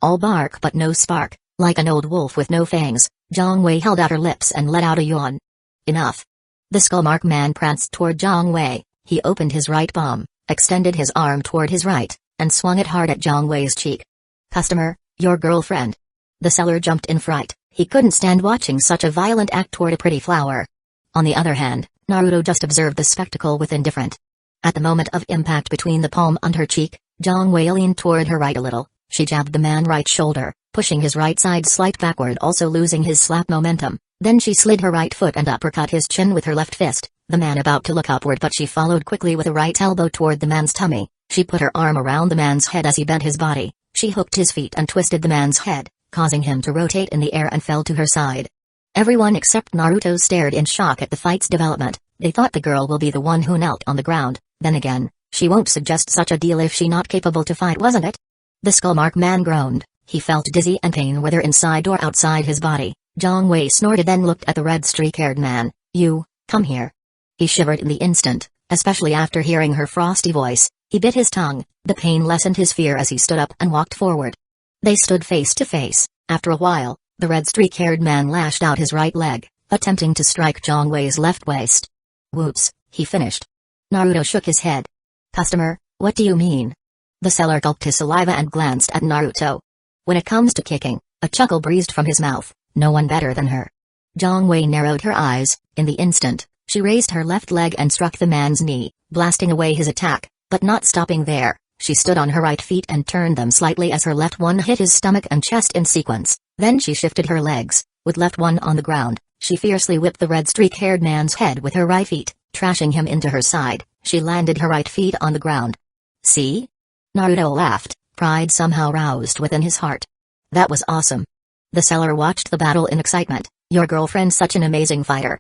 all bark but no spark, like an old wolf with no fangs. Zhang Wei held out her lips and let out a yawn. Enough. The skullmark man pranced toward Zhang Wei. He opened his right palm, extended his arm toward his right, and swung it hard at Zhang Wei's cheek. Customer, your girlfriend. The seller jumped in fright. He couldn't stand watching such a violent act toward a pretty flower. On the other hand, Naruto just observed the spectacle with indifference. At the moment of impact between the palm and her cheek, Zhang Wei leaned toward her right a little. She jabbed the man's right shoulder, pushing his right side slight backward, also losing his slap momentum. Then she slid her right foot and uppercut his chin with her left fist. The man about to look upward, but she followed quickly with a right elbow toward the man's tummy. She put her arm around the man's head as he bent his body. She hooked his feet and twisted the man's head, causing him to rotate in the air and fell to her side. Everyone except Naruto stared in shock at the fight's development. They thought the girl will be the one who knelt on the ground. Then again, she won't suggest such a deal if she not capable to fight, wasn't it? The skullmark man groaned. He felt dizzy and pain whether inside or outside his body. Zhang Wei snorted, then looked at the red streak-haired man. You, come here. He shivered in the instant, especially after hearing her frosty voice. He bit his tongue. The pain lessened his fear as he stood up and walked forward. They stood face to face. After a while, the red streak-haired man lashed out his right leg, attempting to strike Zhang Wei's left waist. Whoops, he finished. Naruto shook his head. Customer, what do you mean? The seller gulped his saliva and glanced at Naruto. When it comes to kicking, a chuckle breezed from his mouth. No one better than her. Zhang Wei narrowed her eyes. In the instant, she raised her left leg and struck the man's knee, blasting away his attack, but not stopping there. She stood on her right feet and turned them slightly as her left one hit his stomach and chest in sequence. Then she shifted her legs. With left one on the ground, she fiercely whipped the red streak-haired man's head with her right feet, trashing him into her side. She landed her right feet on the ground. See? Naruto laughed, pride somehow roused within his heart. That was awesome. The seller watched the battle in excitement. Your girlfriend's such an amazing fighter.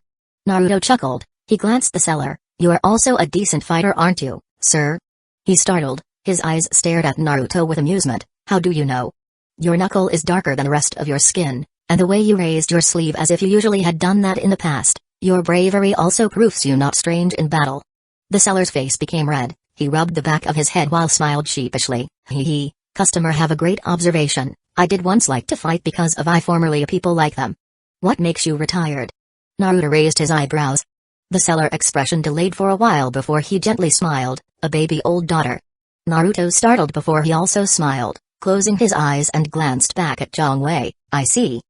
Naruto chuckled. He glanced at the seller. You are also a decent fighter, aren't you, sir? He startled. His eyes stared at Naruto with amusement. How do you know? Your knuckle is darker than the rest of your skin, and the way you raised your sleeve as if you usually had done that in the past. Your bravery also proves you not strange in battle. The seller's face became red. He rubbed the back of his head while smiled sheepishly. Hee, customer, have a great observation. I did once like to fight because of I formerly a people like them. What makes you retired? Naruto raised his eyebrows. The seller expression delayed for a while before he gently smiled. A baby old daughter. Naruto startled before he also smiled, closing his eyes and glanced back at Zhang Wei. I see.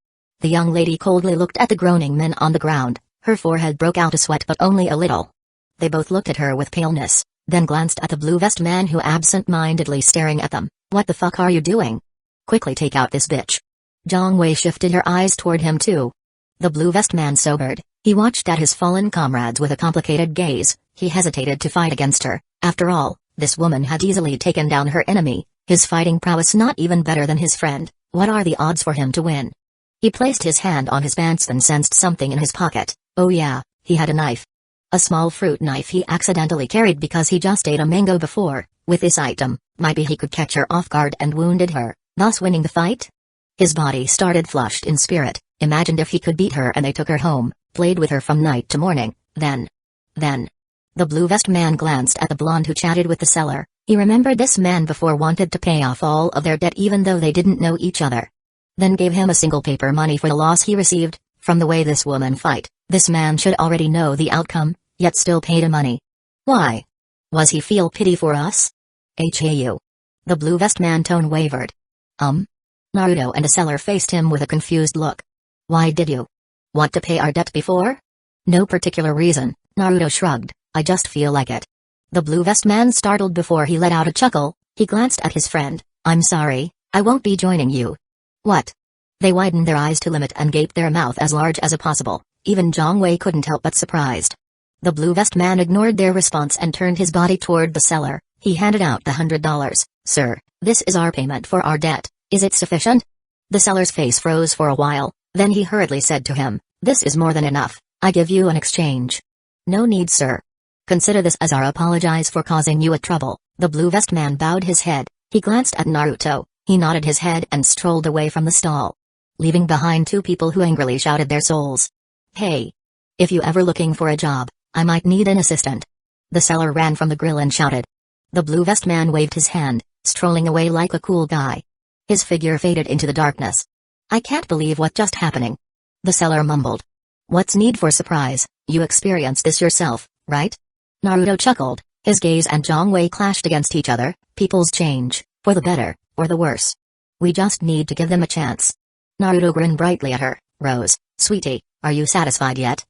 The young lady coldly looked at the groaning men on the ground. Her forehead broke out a sweat, but only a little. They both looked at her with paleness, then glanced at the blue vest man who absent-mindedly staring at them. What the fuck are you doing? Quickly take out this bitch. Zhang Wei shifted her eyes toward him too. The blue vest man sobered. He watched at his fallen comrades with a complicated gaze. He hesitated to fight against her. After all, this woman had easily taken down her enemy. His fighting prowess not even better than his friend. What are the odds for him to win? He placed his hand on his pants and sensed something in his pocket. Oh yeah, he had a knife. A small fruit knife he accidentally carried because he just ate a mango before. With this item, maybe he could catch her off guard and wounded her, thus winning the fight? His body started flushed in spirit, imagined if he could beat her and they took her home, played with her from night to morning, then. The blue vest man glanced at the blonde who chatted with the seller. He remembered this man before, wanted to pay off all of their debt even though they didn't know each other. Then gave him a single paper money for the loss he received. From the way this woman fight, this man should already know the outcome, yet still paid him money. Why? Was he feel pity for us? Hau. The blue vest man tone wavered. Naruto and the seller faced him with a confused look. Why did you want to pay our debt before? No particular reason, Naruto shrugged. I just feel like it. The blue vest man startled before he let out a chuckle. He glanced at his friend. I'm sorry, I won't be joining you. What? They widened their eyes to limit and gaped their mouth as large as possible. Even Zhang Wei couldn't help but surprised. The blue vest man ignored their response and turned his body toward the seller. He handed out the $100. Sir, this is our payment for our debt. Is it sufficient? The seller's face froze for a while, then he hurriedly said to him, this is more than enough. I give you an exchange. No need, sir. Consider this as our apologize for causing you a trouble. The blue vest man bowed his head. He glanced at Naruto. He nodded his head and strolled away from the stall, leaving behind two people who angrily shouted their souls. Hey! If you ever looking for a job, I might need an assistant. The seller ran from the grill and shouted. The blue vest man waved his hand, strolling away like a cool guy. His figure faded into the darkness. I can't believe what just happening. The seller mumbled. What's need for surprise, you experienced this yourself, right? Naruto chuckled. His gaze and Zhang Wei clashed against each other. People's change, for the better, or the worse. We just need to give them a chance. Naruto grinned brightly at her. Rose, sweetie, are you satisfied yet?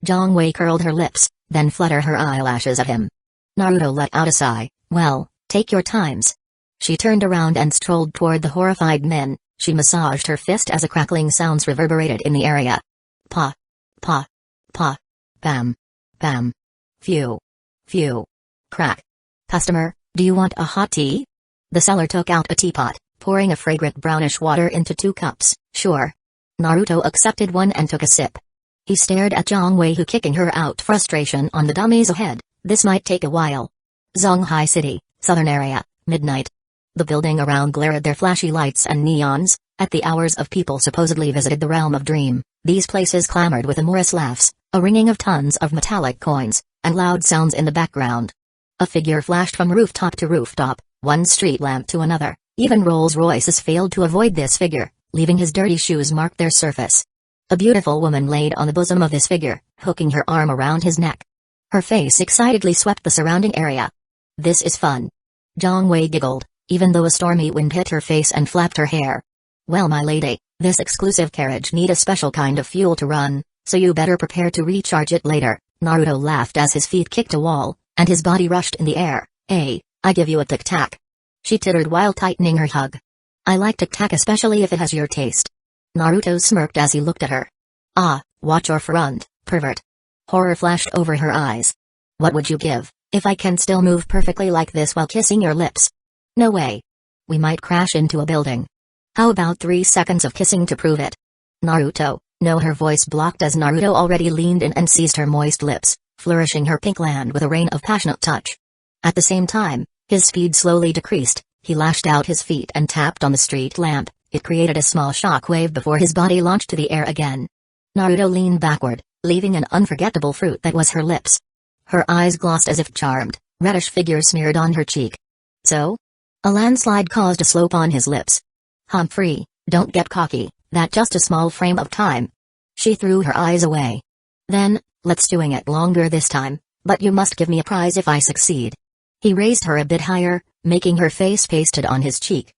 Zhang Wei curled her lips, then fluttered her eyelashes at him. Naruto let out a sigh. Well, take your times. She turned around and strolled toward the horrified men. She massaged her fist as a crackling sounds reverberated in the area. Pa. Pa. Pa. Bam. Bam. Phew. Phew. Crack. Customer, do you want a hot tea? The seller took out a teapot, pouring a fragrant brownish water into 2 cups. Sure. Naruto accepted one and took a sip. He stared at Zhang Wei who kicking her out frustration on the dummies ahead. This might take a while. Zonghai City, southern area, midnight. The building around glared their flashy lights and neons. At the hours of people supposedly visited the realm of dream. These places clamored with amorous laughs, a ringing of tons of metallic coins, and loud sounds in the background. A figure flashed from rooftop to rooftop, one street lamp to another. Even Rolls-Royces failed to avoid this figure, leaving his dirty shoes mark their surface. A beautiful woman laid on the bosom of this figure, hooking her arm around his neck. Her face excitedly swept the surrounding area. This is fun. Zhang Wei giggled, even though a stormy wind hit her face and flapped her hair. Well, my lady, this exclusive carriage need a special kind of fuel to run, so you better prepare to recharge it later. Naruto laughed as his feet kicked a wall, and his body rushed in the air. Hey, I give you a tic-tac. She tittered while tightening her hug. I like tic-tac especially if it has your taste. Naruto smirked as he looked at her. Ah, watch your front, pervert. Horror flashed over her eyes. What would you give, If I can still move perfectly like this while kissing your lips. No way. We might crash into a building. How about 3 seconds of kissing to prove it? Naruto, no, her voice blocked as Naruto already leaned in and seized her moist lips, flourishing her pink land with a rain of passionate touch. At the same time, his speed slowly decreased, he lashed out his feet and tapped on the street lamp. It created a small shock wave before his body launched to the air again. Naruto leaned backward, leaving an unforgettable fruit that was her lips. Her eyes glossed as if charmed, reddish figure smeared on her cheek. So? A landslide caused a slope on his lips. Humphrey, don't get cocky, that's just a small frame of time. She threw her eyes away. Then, let's doing it longer this time, but you must give me a prize if I succeed. He raised her a bit higher, making her face pasted on his cheek.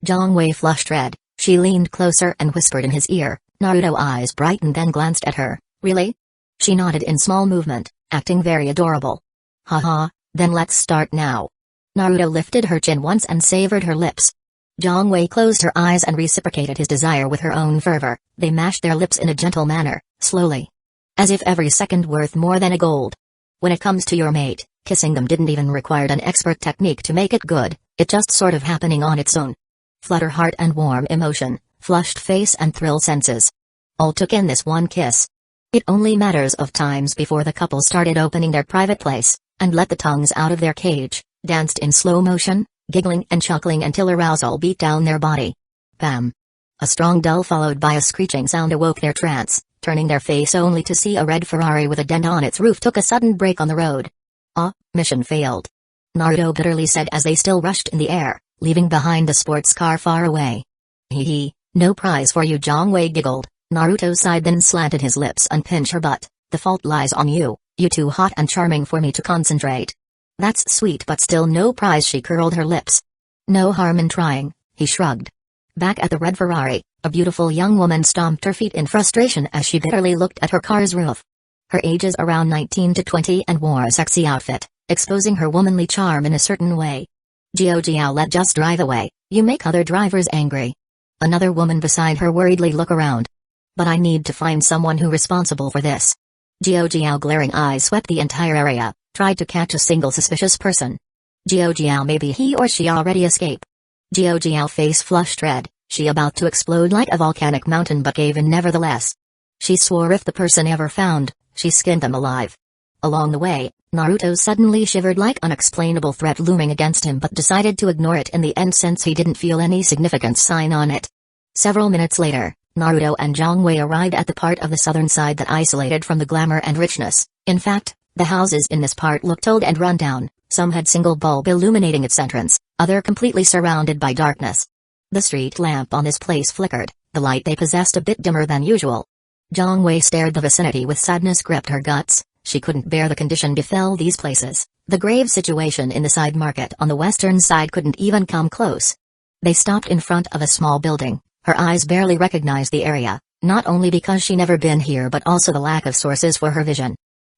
Zhang Wei flushed red, she leaned closer and whispered in his ear. Naruto's eyes brightened then glanced at her. Really? She nodded in small movement, acting very adorable. Haha, then let's start now. Naruto lifted her chin once and savored her lips. Zhang Wei closed her eyes and reciprocated his desire with her own fervor. They mashed their lips in a gentle manner, slowly. As if every second worth more than a gold. When it comes to your mate, kissing them didn't even require an expert technique to make it good, it just sort of happening on its own. Flutter heart and warm emotion, flushed face and thrill senses. All took in this one kiss. It only matters of times before the couple started opening their private place, and let the tongues out of their cage, danced in slow motion, giggling and chuckling until arousal beat down their body. Bam! A strong dull followed by a screeching sound awoke their trance, turning their face only to see a red Ferrari with a dent on its roof took a sudden break on the road. Mission failed. Naruto bitterly said as they still rushed in the air, leaving behind the sports car far away. Hee hee, no prize for you, Zhang Wei giggled. Naruto sighed then slanted his lips and pinched her butt. The fault lies on you, you too hot and charming for me to concentrate. That's sweet but still no prize, she curled her lips. No harm in trying, he shrugged. Back at the red Ferrari, a beautiful young woman stomped her feet in frustration as she bitterly looked at her car's roof. Her age is around 19 to 20 and wore a sexy outfit, exposing her womanly charm in a certain way. Jiao, let just drive away, you make other drivers angry. Another woman beside her worriedly look around. But I need to find someone who responsible for this. Jiao glaring eyes swept the entire area, tried to catch a single suspicious person. Jiao maybe he or she already escaped. Jiao face flushed red, she about to explode like a volcanic mountain but gave in nevertheless. She swore if the person ever found, she skinned them alive. Along the way, Naruto suddenly shivered like unexplainable threat looming against him but decided to ignore it in the end since he didn't feel any significant sign on it. Several minutes later, Naruto and Zhang Wei arrived at the part of the southern side that isolated from the glamour and richness. In fact, the houses in this part looked old and run down, some had single bulb illuminating its entrance, other completely surrounded by darkness. The street lamp on this place flickered, the light they possessed a bit dimmer than usual. Zhang Wei stared the vicinity with sadness gripped her guts, she couldn't bear the condition befell these places. The grave situation in the side market on the western side couldn't even come close. They stopped in front of a small building, her eyes barely recognized the area, not only because she never been here but also the lack of sources for her vision.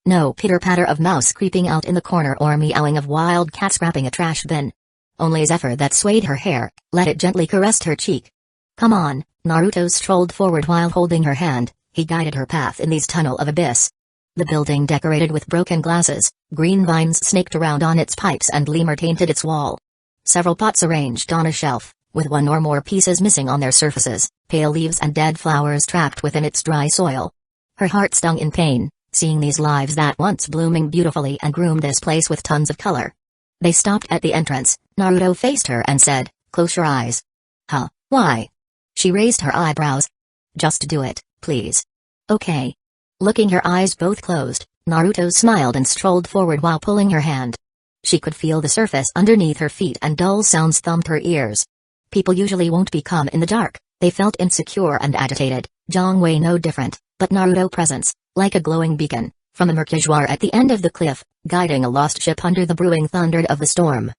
No pitter-patter of mouse creeping out in the corner or meowing of wild cat scrapping a trash bin. Only zephyr that swayed her hair, let it gently caressed her cheek. Come on, Naruto strolled forward while holding her hand, he guided her path in these tunnel of abyss. The building decorated with broken glasses, green vines snaked around on its pipes and lemur tainted its wall. Several pots arranged on a shelf, with one or more pieces missing on their surfaces, pale leaves and dead flowers trapped within its dry soil. Her heart stung in pain, seeing these lives that once blooming beautifully and groomed this place with tons of color. They stopped at the entrance, Naruto faced her and said, close your eyes. Huh, why? She raised her eyebrows. Just do it, please. Okay. Looking her eyes both closed, Naruto smiled and strolled forward while pulling her hand. She could feel the surface underneath her feet and dull sounds thumped her ears. People usually won't become in the dark, they felt insecure and agitated, Zhang Wei no different, but Naruto's presence, like a glowing beacon, from a mercutoire at the end of the cliff, guiding a lost ship under the brewing thunder of the storm.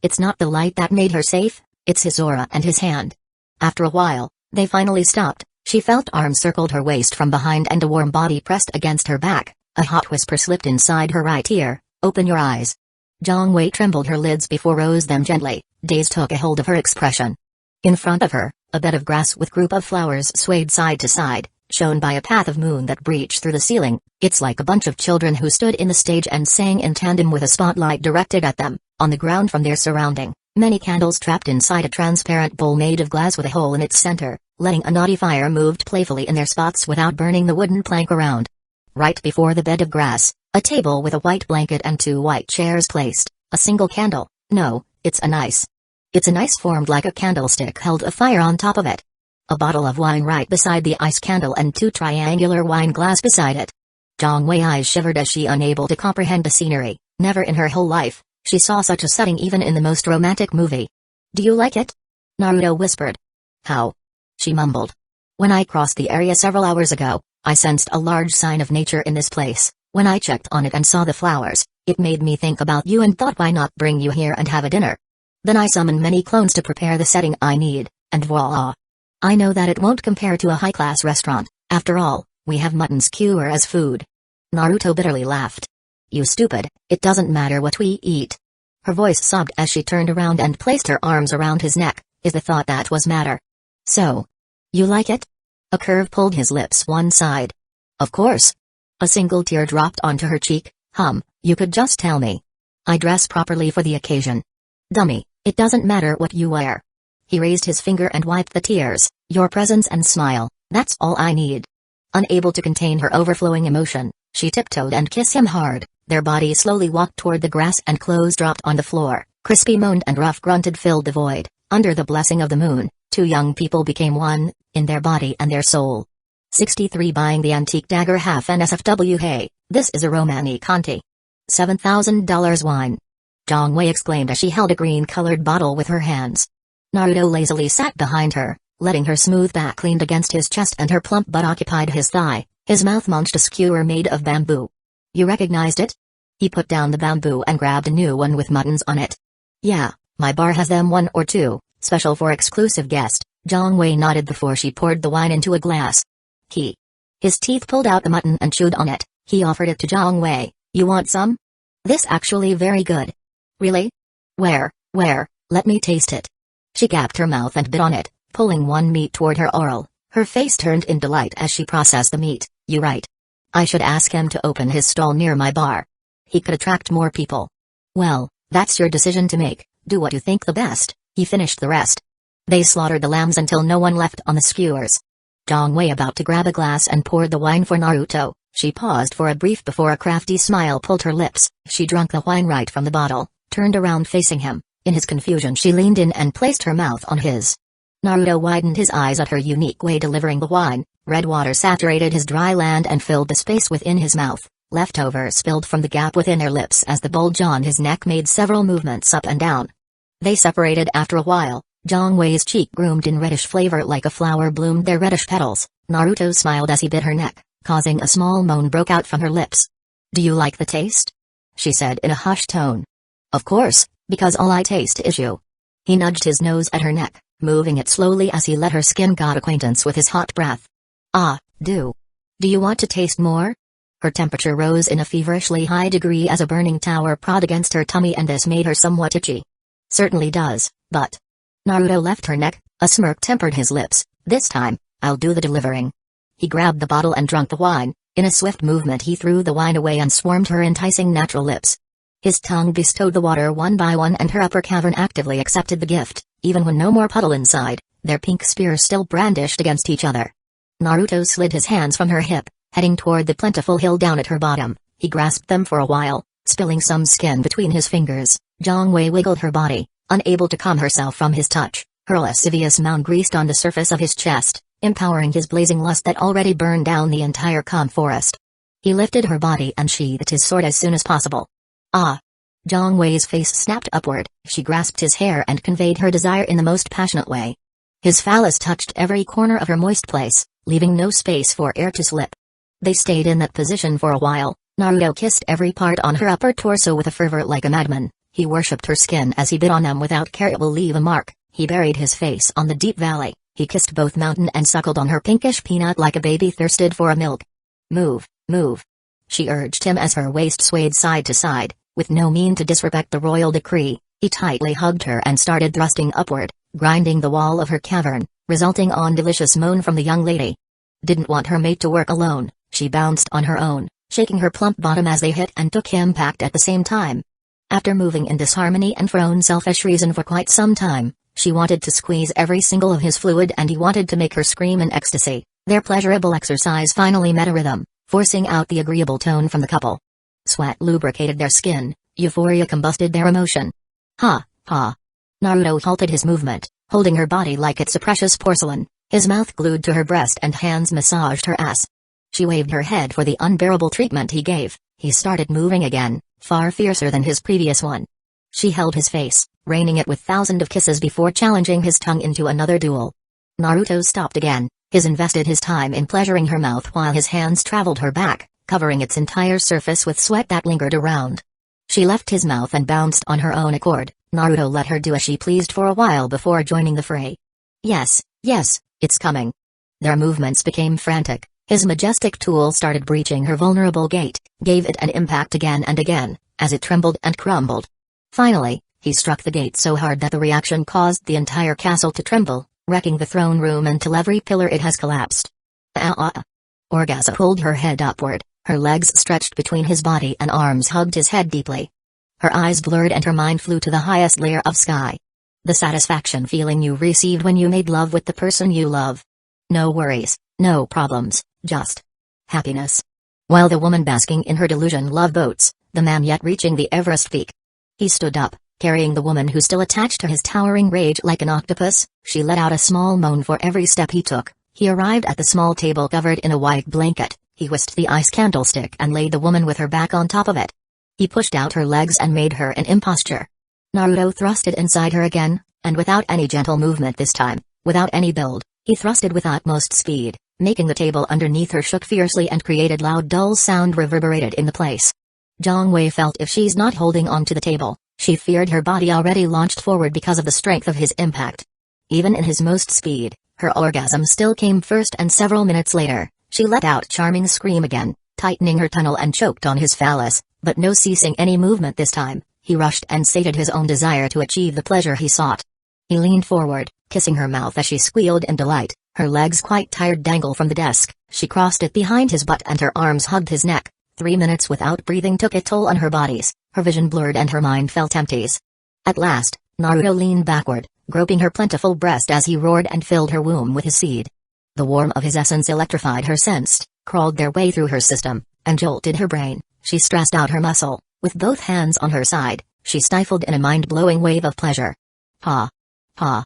It's not the light that made her safe, it's his aura and his hand. After a while, they finally stopped. She felt arms circled her waist from behind and a warm body pressed against her back. A hot whisper slipped inside her right ear, open your eyes. Zhang Wei trembled her lids before rose them gently, daze took a hold of her expression. In front of her, a bed of grass with group of flowers swayed side to side, shown by a path of moon that breached through the ceiling. It's like a bunch of children who stood in the stage and sang in tandem with a spotlight directed at them. On the ground from their surrounding, many candles trapped inside a transparent bowl made of glass with a hole in its center, letting a naughty fire moved playfully in their spots without burning the wooden plank around. Right before the bed of grass, a table with a white blanket and 2 white chairs placed, a single candle. No, it's a nice formed like a candlestick held a fire on top of it. A bottle of wine right beside the ice candle and 2 triangular wine glass beside it. Zhang Wei's eyes shivered as she unable to comprehend the scenery. Never in her whole life she saw such a setting even in the most romantic movie. "Do you like it?" Naruto whispered. "How?" she mumbled. "When I crossed the area several hours ago, I sensed a large sign of nature in this place. When I checked on it and saw the flowers, it made me think about you and thought why not bring you here and have a dinner. Then I summoned many clones to prepare the setting I need, and voila. I know that it won't compare to a high-class restaurant. After all, we have mutton skewer as food." Naruto bitterly laughed. "You stupid, it doesn't matter what we eat." Her voice sobbed as she turned around and placed her arms around his neck. Is the thought that was matter? "So, you like it?" A curve pulled his lips one side. "Of course." A single tear dropped onto her cheek. You could just tell me. I dress properly for the occasion." "Dummy, it doesn't matter what you wear." He raised his finger and wiped the tears. "Your presence and smile, that's all I need." Unable to contain her overflowing emotion, she tiptoed and kissed him hard. Their bodies slowly walked toward the grass and clothes dropped on the floor. Crispy moaned and Rough grunted filled the void. Under the blessing of the moon, 2 young people became one, in their body and their soul. 63 Buying the antique dagger half NSFW. Hey, this is a Romani Conti. $7,000 wine. Zhang Wei exclaimed as she held a green-colored bottle with her hands. Naruto lazily sat behind her, letting her smooth back leaned against his chest and her plump butt occupied his thigh. His mouth munched a skewer made of bamboo. "You recognized it?" He put down the bamboo and grabbed a new one with muttons on it. "Yeah, my bar has them 1 or 2, special for exclusive guest." Zhang Wei nodded before she poured the wine into a glass. His teeth pulled out the mutton and chewed on it. He offered it to Zhang Wei. "You want some? This actually very good." "Really? Where, let me taste it." She gapped her mouth and bit on it, pulling one meat toward her oral. Her face turned in delight as she processed the meat. "You right. I should ask him to open his stall near my bar. He could attract more people." "Well, that's your decision to make. Do what you think the best." He finished the rest. They slaughtered the lambs until no one left on the skewers. Zhang Wei about to grab a glass and poured the wine for Naruto. She paused for a brief before a crafty smile pulled her lips. She drank the wine right from the bottle, turned around facing him. In his confusion she leaned in and placed her mouth on his. Naruto widened his eyes at her unique way delivering the wine. Red water saturated his dry land and filled the space within his mouth. Leftover spilled from the gap within her lips as the bulge on his neck made several movements up and down. They separated after a while. Zhang Wei's cheek groomed in reddish flavor like a flower bloomed their reddish petals. Naruto smiled as he bit her neck, causing a small moan broke out from her lips. "Do you like the taste?" she said in a hushed tone. "Of course, because all I taste is you." He nudged his nose at her neck, moving it slowly as he let her skin got acquaintance with his hot breath. "Ah, do you want to taste more?" Her temperature rose in a feverishly high degree as a burning tower prod against her tummy and this made her somewhat itchy. "Certainly does, but..." Naruto left her neck, a smirk tempered his lips. "This time, I'll do the delivering." He grabbed the bottle and drank the wine. In a swift movement he threw the wine away and swarmed her enticing natural lips. His tongue bestowed the water one by one and her upper cavern actively accepted the gift, even when no more puddle inside, their pink spears still brandished against each other. Naruto slid his hands from her hip, heading toward the plentiful hill down at her bottom. He grasped them for a while, spilling some skin between his fingers. Zhang Wei wiggled her body, unable to calm herself from his touch. Her lascivious mound greased on the surface of his chest, empowering his blazing lust that already burned down the entire calm forest. He lifted her body and sheathed his sword as soon as possible. "Ah!" Zhang Wei's face snapped upward. She grasped his hair and conveyed her desire in the most passionate way. His phallus touched every corner of her moist place, leaving no space for air to slip. They stayed in that position for a while. Naruto kissed every part on her upper torso with a fervor like a madman. He worshipped her skin as he bit on them without care it will leave a mark. He buried his face on the deep valley. He kissed both mountain and suckled on her pinkish peanut like a baby thirsted for a milk. "Move, move," she urged him as her waist swayed side to side. With no mean to disrespect the royal decree, he tightly hugged her and started thrusting upward, grinding the wall of her cavern, resulting on delicious moan from the young lady. Didn't want her mate to work alone, she bounced on her own, shaking her plump bottom as they hit and took impact at the same time. After moving in disharmony and for own selfish reason for quite some time, she wanted to squeeze every single of his fluid and he wanted to make her scream in ecstasy. Their pleasurable exercise finally met a rhythm, forcing out the agreeable tone from the couple. Sweat lubricated their skin, euphoria combusted their emotion. Ha, ha. Naruto halted his movement, holding her body like it's a precious porcelain, his mouth glued to her breast and hands massaged her ass. She waved her head for the unbearable treatment he gave. He started moving again, far fiercer than his previous one. She held his face, raining it with thousands of kisses before challenging his tongue into another duel. Naruto stopped again, invested his time in pleasuring her mouth while his hands traveled her back, covering its entire surface with sweat that lingered around. She left his mouth and bounced on her own accord. Naruto let her do as she pleased for a while before joining the fray. Yes, yes, it's coming. Their movements became frantic. His majestic tool started breaching her vulnerable gate, gave it an impact again and again, as it trembled and crumbled. Finally, he struck the gate so hard that the reaction caused the entire castle to tremble, wrecking the throne room until every pillar it has collapsed. Orgasm pulled her head upward, her legs stretched between his body and arms hugged his head deeply. Her eyes blurred and her mind flew to the highest layer of sky. The satisfaction feeling you received when you made love with the person you love. No worries, no problems, just happiness. While the woman basking in her delusion love boats, the man yet reaching the Everest peak. He stood up, carrying the woman who still attached to his towering rage like an octopus. She let out a small moan for every step he took. He arrived at the small table covered in a white blanket. He whisked the ice candlestick and laid the woman with her back on top of it. He pushed out her legs and made her an imposture. Naruto thrusted inside her again, and without any gentle movement this time, without any build, he thrusted with utmost speed, making the table underneath her shook fiercely and created loud dull sound reverberated in the place. Zhang Wei felt if she's not holding on to the table, she feared her body already launched forward because of the strength of his impact. Even in his most speed, her orgasm still came first and several minutes later, she let out charming scream again, tightening her tunnel and choked on his phallus, but no ceasing any movement this time. He rushed and sated his own desire to achieve the pleasure he sought. He leaned forward, kissing her mouth as she squealed in delight, her legs quite tired dangle from the desk. She crossed it behind his butt and her arms hugged his neck. 3 minutes without breathing took a toll on her bodies, her vision blurred and her mind felt empties. At last, Naruto leaned backward, groping her plentiful breast as he roared and filled her womb with his seed. The warmth of his essence electrified her sensed, crawled their way through her system, and jolted her brain. She stressed out her muscle. With both hands on her side, she stifled in a mind-blowing wave of pleasure. Pa. Pa.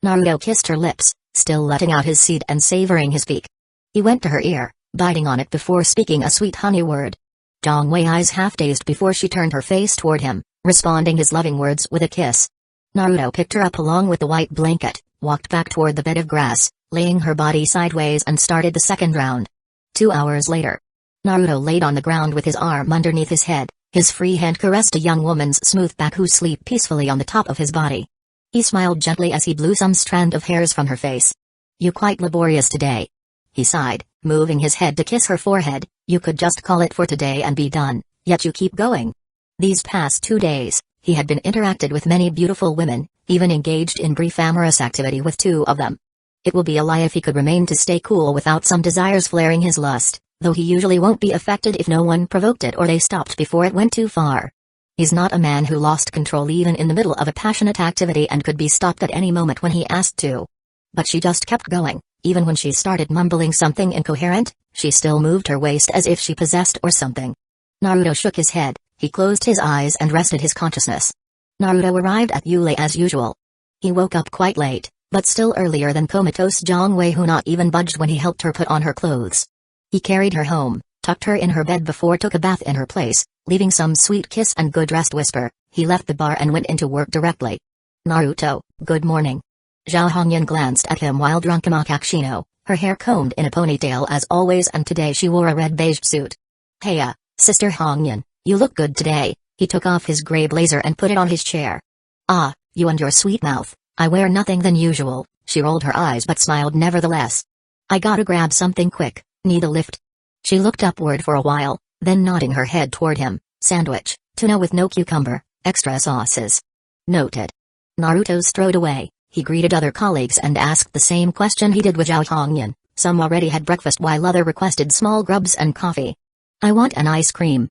Naruto kissed her lips, still letting out his seed and savoring his peak. He went to her ear, biting on it before speaking a sweet honey word. Zhang Wei eyes half-dazed before she turned her face toward him, responding his loving words with a kiss. Naruto picked her up along with the white blanket, walked back toward the bed of grass, laying her body sideways and started the second round. 2 hours later. Naruto laid on the ground with his arm underneath his head, his free hand caressed a young woman's smooth back who slept peacefully on the top of his body. He smiled gently as he blew some strand of hairs from her face. You quite laborious today. He sighed, moving his head to kiss her forehead. You could just call it for today and be done, yet you keep going. These past 2 days, he had been interacted with many beautiful women, even engaged in brief amorous activity with 2 of them. It will be a lie if he could remain to stay cool without some desires flaring his lust, though he usually won't be affected if no one provoked it or they stopped before it went too far. He's not a man who lost control even in the middle of a passionate activity and could be stopped at any moment when he asked to. But she just kept going, even when she started mumbling something incoherent, she still moved her waist as if she possessed or something. Naruto shook his head, he closed his eyes and rested his consciousness. Naruto arrived at Yule as usual. He woke up quite late, but still earlier than comatose Zhang Wei who not even budged when he helped her put on her clothes. He carried her home, tucked her in her bed before took a bath in her place, leaving some sweet kiss and good rest whisper. He left the bar and went into work directly. Naruto, good morning. Zhao Hongyan glanced at him while drunk Makakshino, her hair combed in a ponytail as always and today she wore a red beige suit. Heya, Sister Hongyan, you look good today. He took off his gray blazer and put it on his chair. Ah, you and your sweet mouth, I wear nothing than usual. She rolled her eyes but smiled nevertheless. I gotta grab something quick, need a lift. She looked upward for a while, then nodding her head toward him, sandwich, tuna with no cucumber, extra sauces. Noted. Naruto strode away, he greeted other colleagues and asked the same question he did with Zhao Hongyan. Some already had breakfast while other requested small grubs and coffee. I want an ice cream.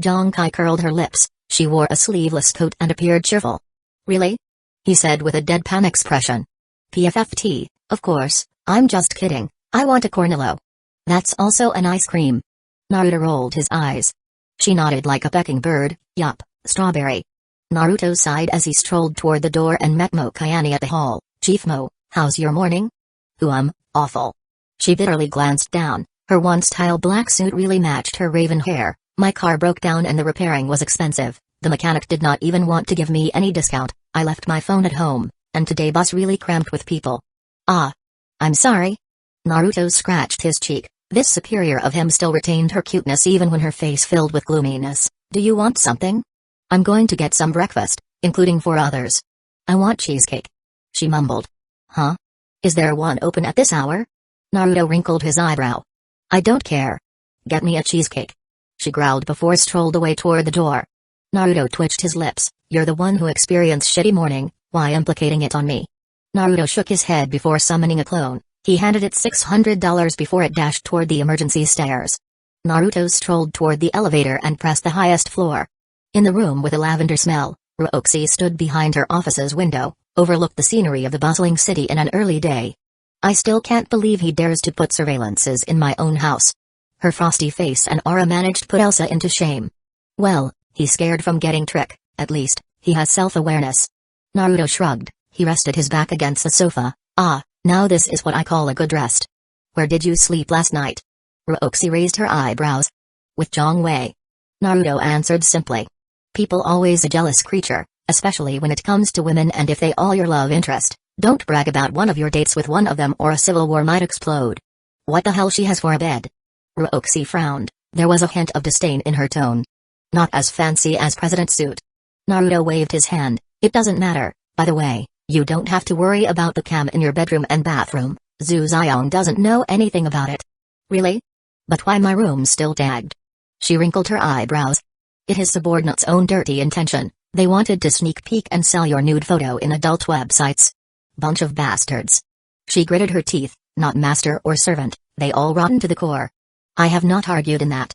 Zhang Kai curled her lips. She wore a sleeveless coat and appeared cheerful. Really? He said with a deadpan expression. PFFT, of course, I'm just kidding. I want a cornillo. That's also an ice cream. Naruto rolled his eyes. She nodded like a pecking bird. Yup, strawberry. Naruto sighed as he strolled toward the door and met Mo Kayane at the hall. Chief Mo, how's your morning? Awful. She bitterly glanced down. Her once-tile black suit really matched her raven hair. My car broke down and the repairing was expensive. The mechanic did not even want to give me any discount. I left my phone at home, and today bus really cramped with people. Ah. I'm sorry. Naruto scratched his cheek. This superior of him still retained her cuteness even when her face filled with gloominess. Do you want something? I'm going to get some breakfast, including 4 others. I want cheesecake. She mumbled. Huh? Is there one open at this hour? Naruto wrinkled his eyebrow. I don't care. Get me a cheesecake. She growled before strolled away toward the door. Naruto twitched his lips. You're the one who experienced shitty morning, why implicating it on me? Naruto shook his head before summoning a clone. He handed it $600 before it dashed toward the emergency stairs. Naruto strolled toward the elevator and pressed the highest floor. In the room with a lavender smell, Roxy stood behind her office's window, overlooked the scenery of the bustling city in an early day. I still can't believe he dares to put surveillances in my own house. Her frosty face and aura managed to put Elsa into shame. Well, he's scared from getting trick, at least, he has self-awareness. Naruto shrugged, he rested his back against the sofa. Ah, now this is what I call a good rest. Where did you sleep last night? Roxy raised her eyebrows. With Zhang Wei. Naruto answered simply. People always a jealous creature, especially when it comes to women, and if they all your love interest. Don't brag about one of your dates with one of them or a civil war might explode. What the hell she has for a bed? Roxy frowned. There was a hint of disdain in her tone. Not as fancy as President's suit. Naruto waved his hand. It doesn't matter. By the way, you don't have to worry about the cam in your bedroom and bathroom. Zhu Xiong doesn't know anything about it. Really? But why my room's still tagged? She wrinkled her eyebrows. It is subordinates' own dirty intention. They wanted to sneak peek and sell your nude photo in adult websites. Bunch of bastards. She gritted her teeth. Not master or servant, they all rotten to the core. I have not argued in that.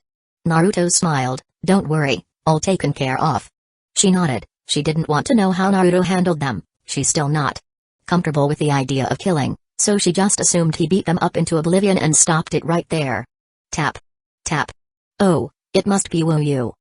Naruto smiled. Don't worry, all taken care of. She nodded. She didn't want to know how Naruto handled them. She's still not comfortable with the idea of killing, so she just assumed he beat them up into oblivion and stopped it right there. Tap. Tap. Oh, it must be Wu.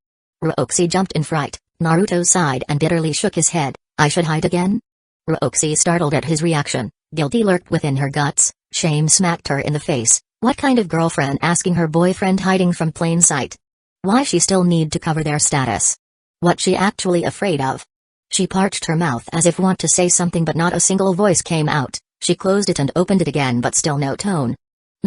Roxy jumped in fright. Naruto sighed and bitterly shook his head. I should hide again? Roxy startled at his reaction. Guilty lurked within her guts. Shame smacked her in the face. What kind of girlfriend asking her boyfriend hiding from plain sight? Why she still need to cover their status? What she actually afraid of? She parched her mouth as if want to say something, but not a single voice came out. She closed it and opened it again, but still no tone.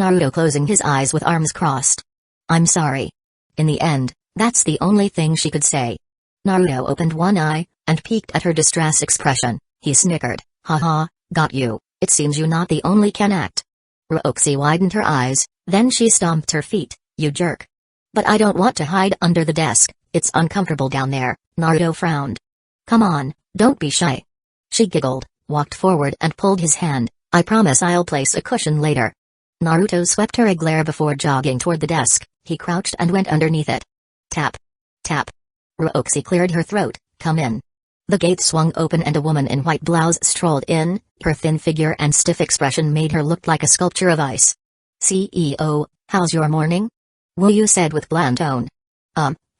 Naruto closing his eyes with arms crossed. I'm sorry. In the end, that's the only thing she could say. Naruto opened one eye, and peeked at her distress expression. He snickered. Haha, got you. It seems you not the only can act. Roxy widened her eyes, then she stomped her feet. You jerk. But I don't want to hide under the desk, it's uncomfortable down there. Naruto frowned. Come on, don't be shy. She giggled, walked forward and pulled his hand. I promise I'll place a cushion later. Naruto swept her a glare before jogging toward the desk. He crouched and went underneath it. Tap. Tap. Roxy cleared her throat. Come in. The gate swung open and a woman in white blouse strolled in. Her thin figure and stiff expression made her look like a sculpture of ice. CEO, how's your morning? Wu said with bland tone.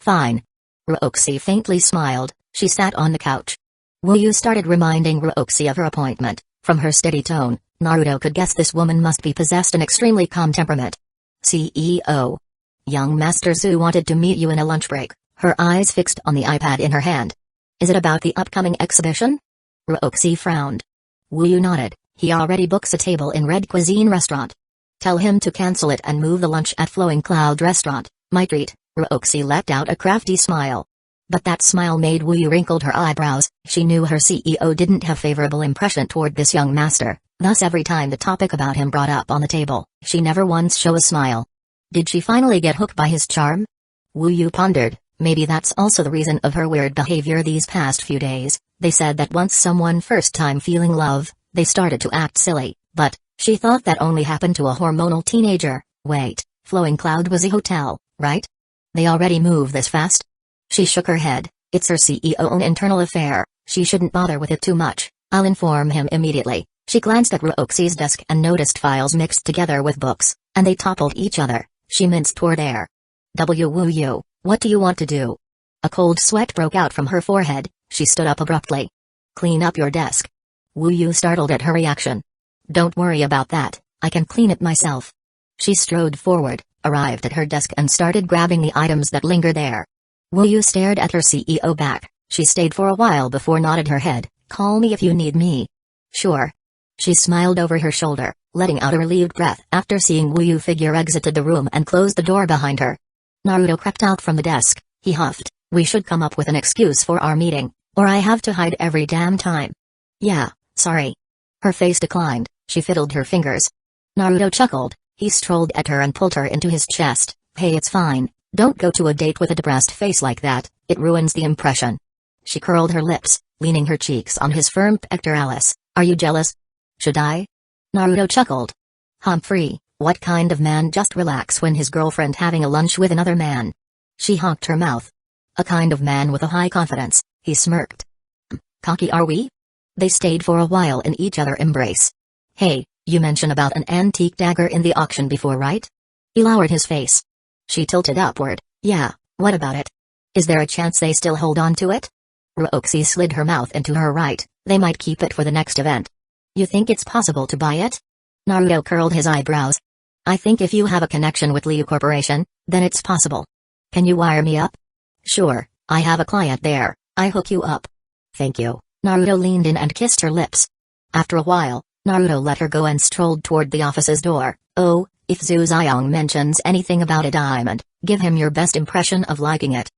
Fine. Roxy faintly smiled. She sat on the couch. Wu started reminding Roxy of her appointment. From her steady tone, Naruto could guess this woman must be possessed an extremely calm temperament. CEO. Young Master Zhu wanted to meet you in a lunch break, her eyes fixed on the iPad in her hand. Is it about the upcoming exhibition? Roxy frowned. Wu nodded. He already books a table in Red Cuisine restaurant. Tell him to cancel it and move the lunch at Flowing Cloud restaurant. My treat. Roxy let out a crafty smile. But that smile made Wu wrinkled her eyebrows. She knew her CEO didn't have favorable impression toward this young master, thus every time the topic about him brought up on the table, she never once show a smile. Did she finally get hooked by his charm? Wu pondered. Maybe that's also the reason of her weird behavior these past few days. They said that once someone first time feeling love, they started to act silly, but She thought that only happened to a hormonal teenager. Wait, Flowing Cloud was a hotel, right? They already move this fast? She shook her head. It's her CEO's internal affair, she shouldn't bother with it too much. I'll inform him immediately. She glanced at Ruoxi's desk and noticed files mixed together with books, and they toppled each other. She minced toward air. Wu Yu, what do you want to do? A cold sweat broke out from her forehead. She stood up abruptly. Clean up your desk. Wu Yu startled at her reaction. Don't worry about that, I can clean it myself. She strode forward, arrived at her desk and started grabbing the items that lingered there. Wu Yu stared at her CEO back. She stayed for a while before nodded her head. Call me if you need me. Sure. She smiled over her shoulder, letting out a relieved breath after seeing Wu Yu figure exited the room and closed the door behind her. Naruto crept out from the desk. He huffed. We should come up with an excuse for our meeting, or I have to hide every damn time. Yeah, sorry. Her face declined. She fiddled her fingers. Naruto chuckled. He strolled at her and pulled her into his chest. Hey, it's fine. Don't go to a date with a depressed face like that, it ruins the impression. She curled her lips, leaning her cheeks on his firm pectoralis. Are you jealous? Should I? Naruto chuckled. Humphrey, what kind of man just relax when his girlfriend having a lunch with another man? She honked her mouth. A kind of man with a high confidence, he smirked. Cocky are we? They stayed for a while in each other's embrace. Hey, you mentioned about an antique dagger in the auction before, right? He lowered his face. She tilted upward. Yeah, what about it? Is there a chance they still hold on to it? Ruoxi slid her mouth into her right. They might keep it for the next event. You think it's possible to buy it? Naruto curled his eyebrows. I think if you have a connection with Liu Corporation, then it's possible. Can you wire me up? Sure, I have a client there, I hook you up. Thank you. Naruto leaned in and kissed her lips. After a while, Naruto let her go and strolled toward the office's door. Oh, if Zhu Xiong mentions anything about a diamond, give him your best impression of liking it.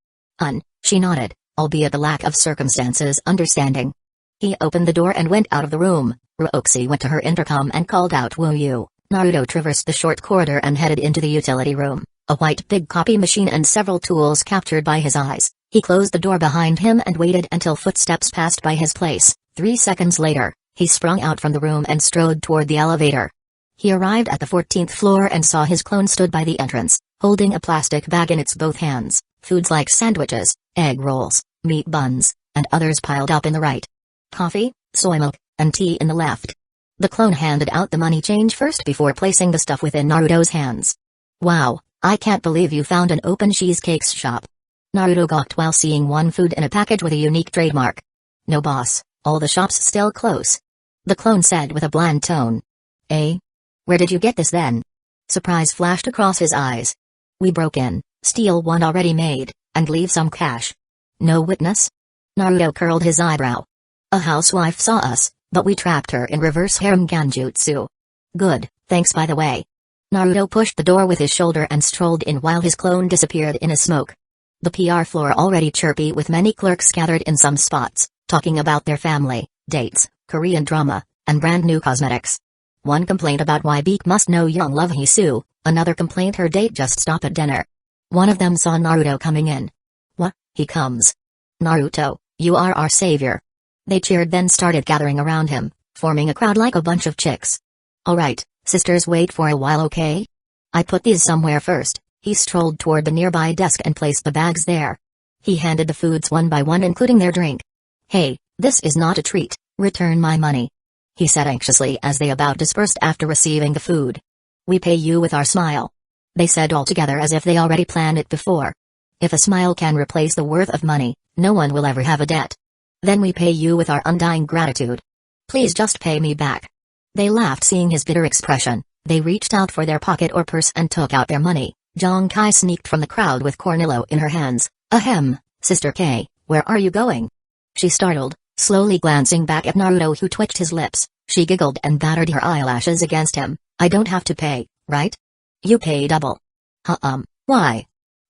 She nodded, albeit the lack of circumstances understanding. He opened the door and went out of the room. Ruoxi went to her intercom and called out Wu Yu. Naruto traversed the short corridor and headed into the utility room. A white big copy machine and several tools captured by his eyes. He closed the door behind him and waited until footsteps passed by his place. 3 seconds later, he sprung out from the room and strode toward the elevator. He arrived at the 14th floor and saw his clone stood by the entrance, holding a plastic bag in its both hands. Foods like sandwiches, egg rolls, meat buns, and others piled up in the right. Coffee, soy milk, and tea in the left. The clone handed out the money change first before placing the stuff within Naruto's hands. Wow, I can't believe you found an open cheesecakes shop. Naruto gawked while seeing one food in a package with a unique trademark. No boss, all the shops still close. The clone said with a bland tone. Eh? Where did you get this then? Surprise flashed across his eyes. We broke in, steal one already made, and leave some cash. No witness? Naruto curled his eyebrow. A housewife saw us, but we trapped her in reverse harem genjutsu. Good, thanks by the way. Naruto pushed the door with his shoulder and strolled in while his clone disappeared in a smoke. The PR floor already chirpy with many clerks gathered in some spots, talking about their family, dates, Korean drama, and brand new cosmetics. One complained about why Beak must know young love Hisu, another complained her date just stopped at dinner. One of them saw Naruto coming in. What? He comes. Naruto, you are our savior. They cheered then started gathering around him, forming a crowd like a bunch of chicks. Alright, sisters wait for a while okay? I put these somewhere first. He strolled toward the nearby desk and placed the bags there. He handed the foods one by one including their drink. Hey, this is not a treat, return my money. He said anxiously as they about dispersed after receiving the food. We pay you with our smile. They said all together as if they already planned it before. If a smile can replace the worth of money, no one will ever have a debt. Then we pay you with our undying gratitude. Please just pay me back. They laughed seeing his bitter expression. They reached out for their pocket or purse and took out their money. Zhang Kai sneaked from the crowd with Cornillo in her hands. Ahem, Sister K, where are you going? She startled, slowly glancing back at Naruto who twitched his lips. She giggled and battered her eyelashes against him. I don't have to pay, right? You pay double. Why?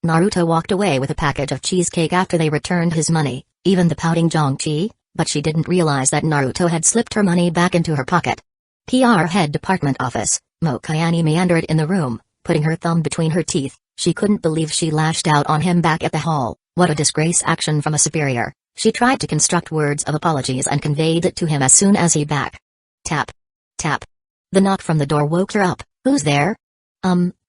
Naruto walked away with a package of cheesecake after they returned his money, even the pouting Zhongqi, but she didn't realize that Naruto had slipped her money back into her pocket. PR head department office, Mokayani meandered in the room, putting her thumb between her teeth. She couldn't believe she lashed out on him back at the hall. What a disgrace action from a superior. She tried to construct words of apologies and conveyed it to him as soon as he back. Tap. Tap. The knock from the door woke her up. Who's there?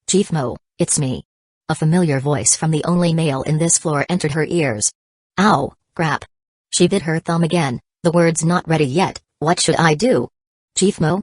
Chief Mo, it's me. A familiar voice from the only male in this floor entered her ears. Ow, crap. She bit her thumb again, the words not ready yet. What should I do? Chief Mo?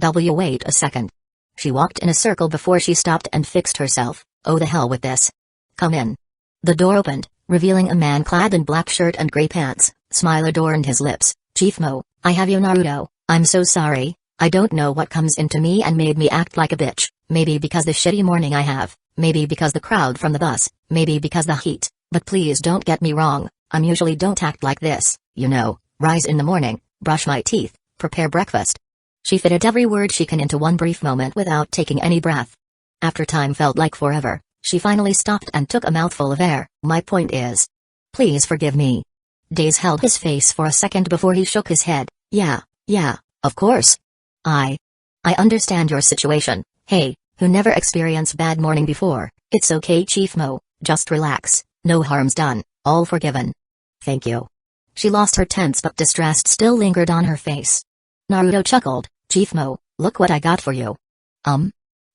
Wait a second. She walked in a circle before she stopped and fixed herself. Oh, the hell with this. Come in. The door opened, revealing a man clad in black shirt and gray pants. Smile adorned his lips. Chief Mo, I have you Naruto. I'm so sorry. I don't know what comes into me and made me act like a bitch. Maybe because the shitty morning I have. Maybe because the crowd from the bus. Maybe because the heat. But please don't get me wrong. I'm usually don't act like this, you know. Rise in the morning, brush my teeth, prepare breakfast. She fitted every word she can into one brief moment without taking any breath. After time felt like forever, she finally stopped and took a mouthful of air. My point is. Please forgive me. Daze held his face for a second before he shook his head. Yeah, of course. I understand your situation. Hey, who never experienced bad morning before. It's okay Chief Mo, just relax. No harm's done, all forgiven. Thank you. She lost her tense but distress still lingered on her face. Naruto chuckled. Chief Mo, look what I got for you.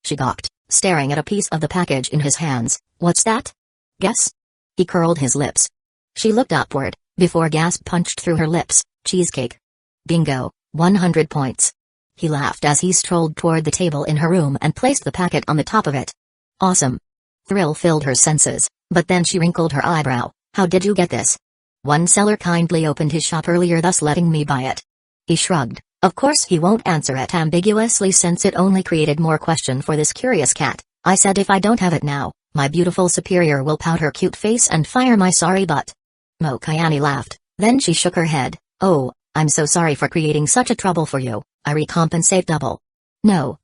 She gawked, staring at a piece of the package in his hands. What's that? Guess? He curled his lips. She looked upward, before gasp punched through her lips. Cheesecake. Bingo, 100 points. He laughed as he strolled toward the table in her room and placed the packet on the top of it. Awesome. Thrill filled her senses, but then she wrinkled her eyebrow. How did you get this? One seller kindly opened his shop earlier, thus letting me buy it. He shrugged. Of course he won't answer it ambiguously since it only created more question for this curious cat. I said if I don't have it now, my beautiful superior will pout her cute face and fire my sorry butt. Mokayani laughed, then she shook her head. Oh, I'm so sorry for creating such a trouble for you. I recompensate double. No,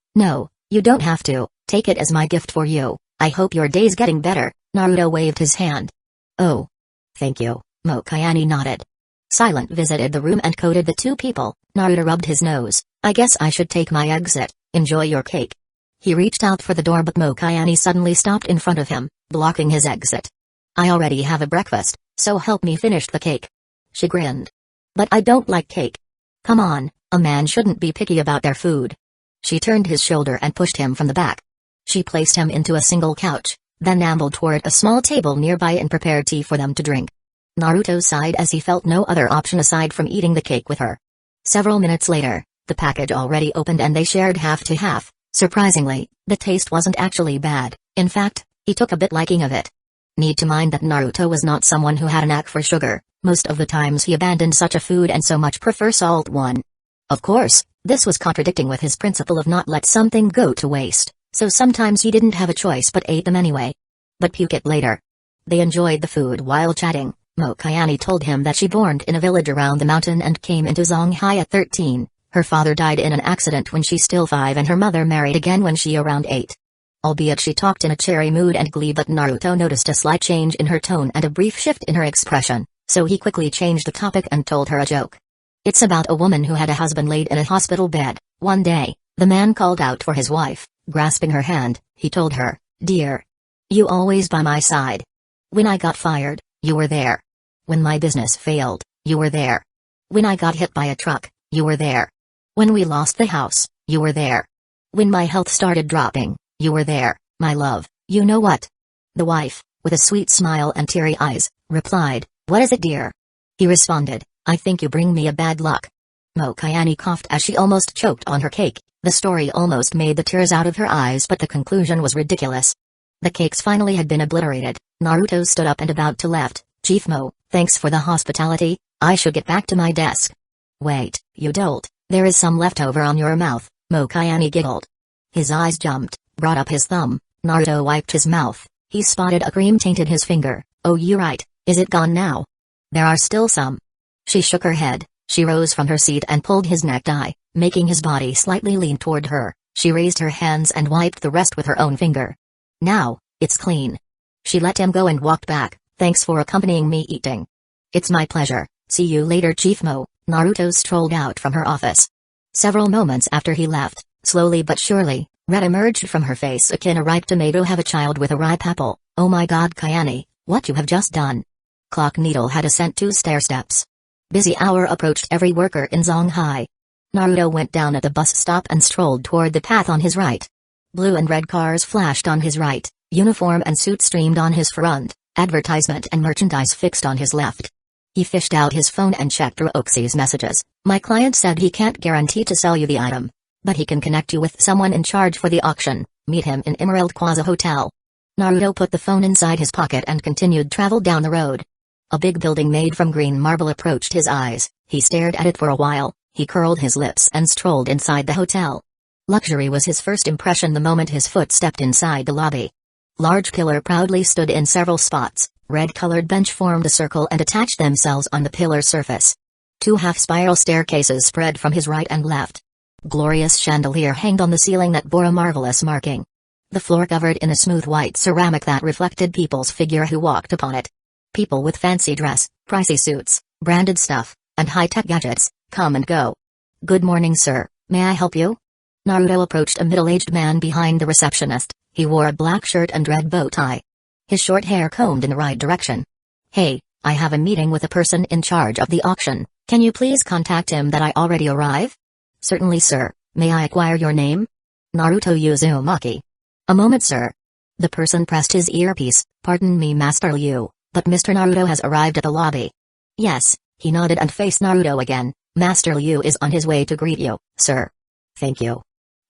you don't have to. Take it as my gift for you. I hope your day's getting better. Naruto waved his hand. Oh. Thank you. Mokayani nodded. Silent visited the room and coded the two people. Naruto rubbed his nose. I guess I should take my exit. Enjoy your cake. He reached out for the door but Mokayani suddenly stopped in front of him, blocking his exit. I already have a breakfast, so help me finish the cake. She grinned. But I don't like cake. Come on, a man shouldn't be picky about their food. She turned his shoulder and pushed him from the back. She placed him into a single couch, then ambled toward a small table nearby and prepared tea for them to drink. Naruto sighed as he felt no other option aside from eating the cake with her. Several minutes later, the package already opened and they shared half to half. Surprisingly, the taste wasn't actually bad. In fact, he took a bit liking of it. Need to mind that Naruto was not someone who had a knack for sugar. Most of the times he abandoned such a food and so much prefer salt one. Of course, this was contradicting with his principle of not let something go to waste, so sometimes he didn't have a choice but ate them anyway. But puke it later. They enjoyed the food while chatting. Mokayani told him that she born in a village around the mountain and came into Zonghai at 13. Her father died in an accident when she still 5 and her mother married again when she around 8. Albeit she talked in a cheery mood and glee, but Naruto noticed a slight change in her tone and a brief shift in her expression, so he quickly changed the topic and told her a joke. It's about a woman who had a husband laid in a hospital bed. One day, the man called out for his wife. Grasping her hand, he told her, "Dear, you always by my side. When I got fired, you were there. When my business failed, you were there. When I got hit by a truck, you were there. When we lost the house, you were there. When my health started dropping, you were there, my love, you know what?" The wife, with a sweet smile and teary eyes, replied, "What is it, dear?" He responded, "I think you bring me a bad luck." Mokayani coughed as she almost choked on her cake. The story almost made the tears out of her eyes, but the conclusion was ridiculous. The cakes finally had been obliterated. Naruto stood up and about to left. "Chief Mo, thanks for the hospitality. I should get back to my desk." "Wait, you don't. There is some left over on your mouth," Mokayani giggled. His eyes jumped, brought up his thumb. Naruto wiped his mouth. He spotted a cream tainted his finger. "Oh, you're right. Is it gone now?" "There are still some." She shook her head. She rose from her seat and pulled his necktie, making his body slightly lean toward her. She raised her hands and wiped the rest with her own finger. "Now, it's clean." She let him go and walked back. "Thanks for accompanying me eating." "It's my pleasure. See you later, Chief Mo." Naruto strolled out from her office. Several moments after he left, slowly but surely, red emerged from her face akin a ripe tomato have a child with a ripe apple. "Oh my god, Kayane, what you have just done." Clock needle had ascent 2 stair steps. Busy hour approached every worker in Zonghai. Naruto went down at the bus stop and strolled toward the path on his right. Blue and red cars flashed on his right, uniform and suit streamed on his front, advertisement and merchandise fixed on his left. He fished out his phone and checked Roxy's messages. My client said he can't guarantee to sell you the item, but he can connect you with someone in charge for the auction. Meet him in Emerald Plaza Hotel. Naruto put the phone inside his pocket and continued travel down the road. A big building made from green marble approached his eyes. He stared at it for a while, he curled his lips and strolled inside the hotel. Luxury was his first impression the moment his foot stepped inside the lobby. Large pillar proudly stood in several spots, red-colored bench formed a circle and attached themselves on the pillar surface. Two half-spiral staircases spread from his right and left. Glorious chandelier hanged on the ceiling that bore a marvelous marking. The floor covered in a smooth white ceramic that reflected people's figure who walked upon it. People with fancy dress, pricey suits, branded stuff, and high-tech gadgets, come and go. Good morning, sir, may I help you? Naruto approached a middle-aged man behind the receptionist. He wore a black shirt and red bow tie. His short hair combed in the right direction. Hey, I have a meeting with a person in charge of the auction. Can you please contact him that I already arrive? Certainly, sir. May I acquire your name? Naruto Uzumaki. A moment, sir. The person pressed his earpiece. Pardon me, Master Liu, but Mr. Naruto has arrived at the lobby. Yes, he nodded and faced Naruto again. Master Liu is on his way to greet you, sir. Thank you.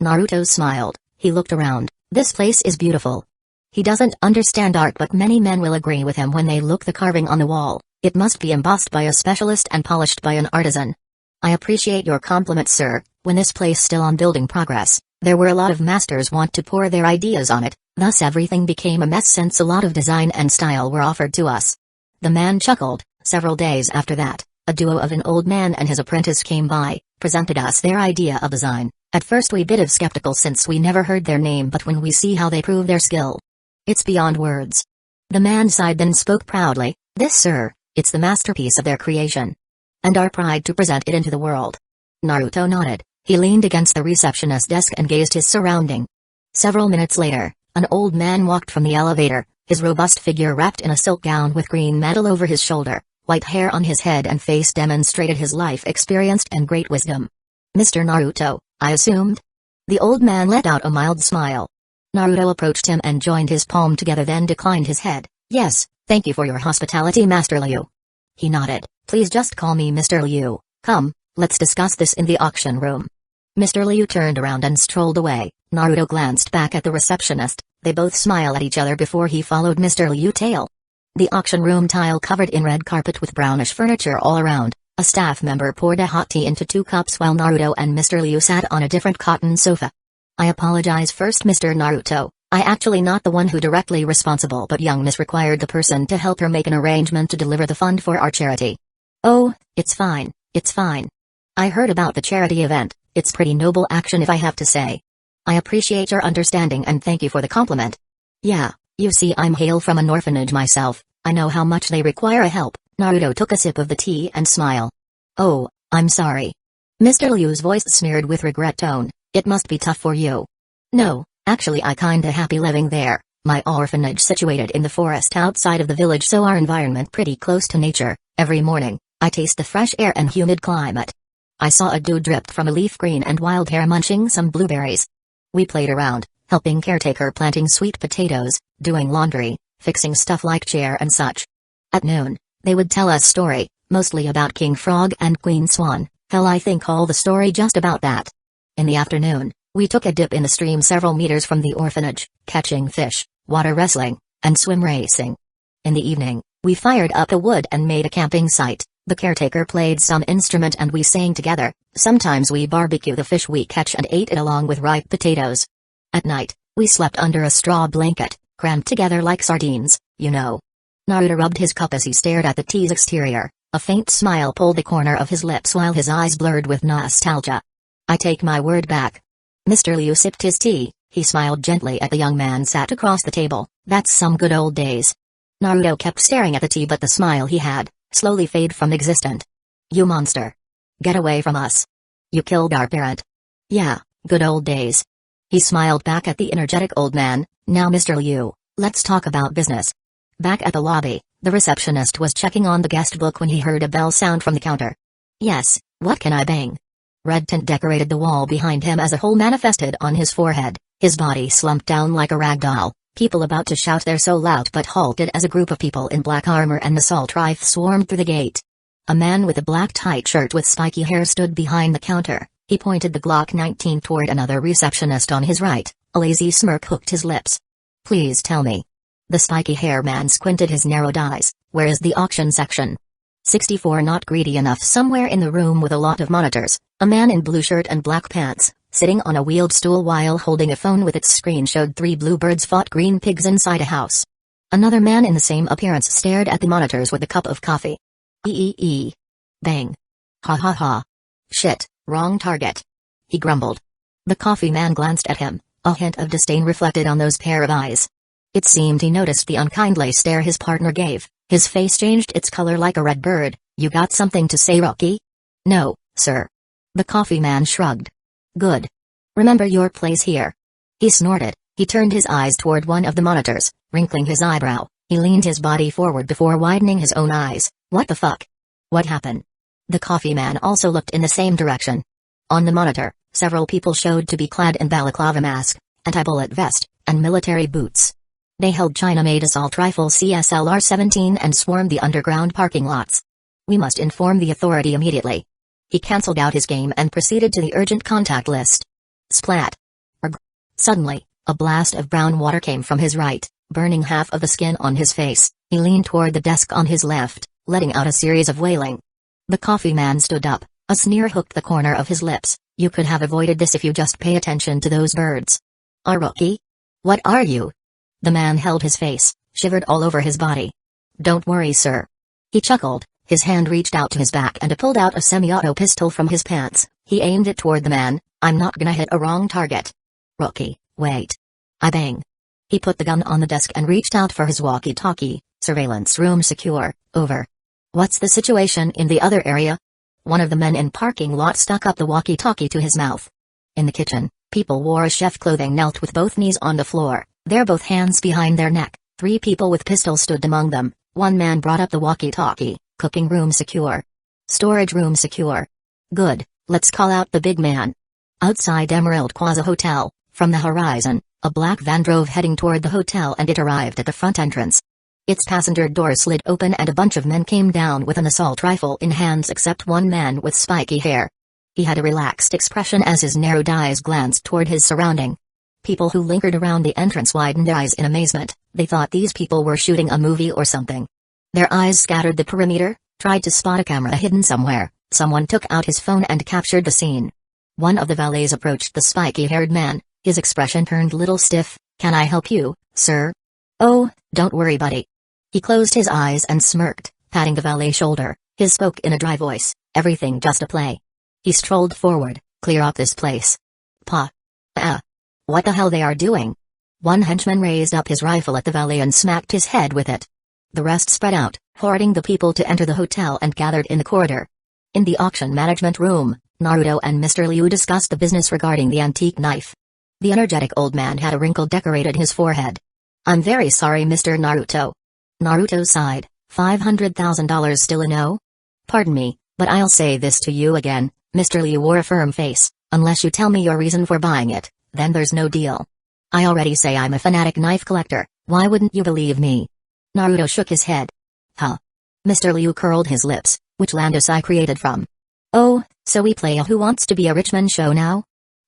Naruto smiled. He looked around. This place is beautiful. He doesn't understand art, but many men will agree with him when they look the carving on the wall. It must be embossed by a specialist and polished by an artisan. I appreciate your compliment, sir. When this place still on building progress, there were a lot of masters want to pour their ideas on it, thus everything became a mess since a lot of design and style were offered to us. The man chuckled. Several days after that, a duo of an old man and his apprentice came by, presented us their idea of design. At first we bit of skeptical since we never heard their name, but when we see how they prove their skill, it's beyond words. The man sighed then spoke proudly. This, sir, it's the masterpiece of their creation. And our pride to present it into the world. Naruto nodded. He leaned against the receptionist's desk and gazed his surrounding. Several minutes later, an old man walked from the elevator, his robust figure wrapped in a silk gown with green mantle over his shoulder, white hair on his head and face demonstrated his life experience and great wisdom. Mr. Naruto, I assumed? The old man let out a mild smile. Naruto approached him and joined his palm together, then declined his head. Yes, thank you for your hospitality, Master Liu. He nodded. Please just call me Mr. Liu. Come, let's discuss this in the auction room. Mr. Liu turned around and strolled away. Naruto glanced back at the receptionist. They both smiled at each other before he followed Mr. Liu's tail. The auction room tile covered in red carpet with brownish furniture all around. A staff member poured a hot tea into 2 cups while Naruto and Mr. Liu sat on a different cotton sofa. I apologize first, Mr. Naruto. I actually not the one who directly responsible, but young Miss required the person to help her make an arrangement to deliver the fund for our charity. Oh, it's fine, it's fine. I heard about the charity event. It's pretty noble action if I have to say. I appreciate your understanding and thank you for the compliment. Yeah, you see I'm hail from an orphanage myself. I know how much they require help. Naruto took a sip of the tea and smiled. Oh, I'm sorry. Mr. Liu's voice sneered with regret tone. It must be tough for you. No, actually I kinda happy living there. My orphanage situated in the forest outside of the village, so our environment pretty close to nature. Every morning, I taste the fresh air and humid climate. I saw a dude dripped from a leaf green and wild hair munching some blueberries. We played around, helping caretaker planting sweet potatoes, doing laundry, fixing stuff like chair and such. At noon, they would tell us story, mostly about King Frog and Queen Swan. Hell, I think all the story just about that. In the afternoon, we took a dip in the stream several meters from the orphanage, catching fish, water wrestling, and swim racing. In the evening, we fired up a wood and made a camping site. The caretaker played some instrument and we sang together. Sometimes we barbecue the fish we catch and ate it along with ripe potatoes. At night, we slept under a straw blanket, crammed together like sardines, you know. Naruto rubbed his cup as he stared at the tea's exterior. A faint smile pulled the corner of his lips while his eyes blurred with nostalgia. I take my word back. Mr. Liu sipped his tea. He smiled gently at the young man sat across the table. That's some good old days. Naruto kept staring at the tea, but the smile he had slowly faded from existent. You monster. Get away from us. You killed our parent. Yeah, good old days. He smiled back at the energetic old man. Now Mr. Liu, let's talk about business. Back at the lobby, the receptionist was checking on the guest book when he heard a bell sound from the counter. Yes, what can I bang? Red tint decorated the wall behind him as a hole manifested on his forehead, his body slumped down like a rag doll. People about to shout their so loud but halted as a group of people in black armor and assault rifle swarmed through the gate. A man with a black tight shirt with spiky hair stood behind the counter. He pointed the Glock 19 toward another receptionist on his right. A lazy smirk hooked his lips. "Please tell me." The spiky hair man squinted his narrowed eyes. "Where is the auction section?" 64. Not greedy enough. Somewhere in the room with a lot of monitors, a man in blue shirt and black pants, sitting on a wheeled stool while holding a phone with its screen showed 3 bluebirds fought green pigs inside a house. Another man in the same appearance stared at the monitors with a cup of coffee. Eee. Bang. Ha ha ha. Shit, wrong target. He grumbled. The coffee man glanced at him, a hint of disdain reflected on those pair of eyes. It seemed he noticed the unkindly stare his partner gave. His face changed its color like a red bird. "You got something to say, Rocky?" "No, sir." The coffee man shrugged. "Good. Remember your place here." He snorted. He turned his eyes toward one of the monitors, wrinkling his eyebrow. He leaned his body forward before widening his own eyes. "What the fuck? What happened?" The coffee man also looked in the same direction. On the monitor, several people showed to be clad in balaclava mask, anti-bullet vest, and military boots. They held China-made assault rifle CSLR-17 and swarmed the underground parking lots. "We must inform the authority immediately." He cancelled out his game and proceeded to the urgent contact list. Splat. Suddenly, a blast of brown water came from his right, burning half of the skin on his face. He leaned toward the desk on his left, letting out a series of wailing. The coffee man stood up, a sneer hooked the corner of his lips. "You could have avoided this if you just pay attention to those birds." "Rocky? What are you?" The man held his face, shivered all over his body. "Don't worry, sir." He chuckled, his hand reached out to his back and pulled out a semi-auto pistol from his pants. He aimed it toward the man. "I'm not gonna hit a wrong target." "Rocky, wait." I bang. He put the gun on the desk and reached out for his walkie-talkie. "Surveillance room secure, over." "What's the situation in the other area?" One of the men in parking lot stuck up the walkie-talkie to his mouth. In the kitchen, people wore chef clothing knelt with both knees on the floor, their both hands behind their neck. 3 people with pistols stood among them. One man brought up the walkie-talkie. "Cooking room secure. Storage room secure." "Good, let's call out the big man." Outside Emerald Plaza Hotel, from the horizon, a black van drove heading toward the hotel and it arrived at the front entrance. Its passenger door slid open and a bunch of men came down with an assault rifle in hands except one man with spiky hair. He had a relaxed expression as his narrowed eyes glanced toward his surrounding. People who lingered around the entrance widened their eyes in amazement. They thought these people were shooting a movie or something. Their eyes scattered the perimeter, tried to spot a camera hidden somewhere. Someone took out his phone and captured the scene. One of the valets approached the spiky-haired man, his expression turned little stiff. "Can I help you, sir?" "Oh, don't worry, buddy." He closed his eyes and smirked, patting the valet's shoulder. He spoke in a dry voice, "Everything just a play." He strolled forward. "Clear up this place." "Pa. What the hell they are doing?" One henchman raised up his rifle at the valet and smacked his head with it. The rest spread out, hoarding the people to enter the hotel and gathered in the corridor. In the auction management room, Naruto and Mr. Liu discussed the business regarding the antique knife. The energetic old man had a wrinkle decorated his forehead. "I'm very sorry, Mr. Naruto." Naruto sighed. $500,000 still a no? "Pardon me, but I'll say this to you again." Mr. Liu wore a firm face. "Unless you tell me your reason for buying it, then there's no deal." "I already say I'm a fanatic knife collector, why wouldn't you believe me?" Naruto shook his head. "Huh?" Mr. Liu curled his lips. "Which land is I created from?" "Oh, so we play a Who Wants to Be a Rich Man show now?"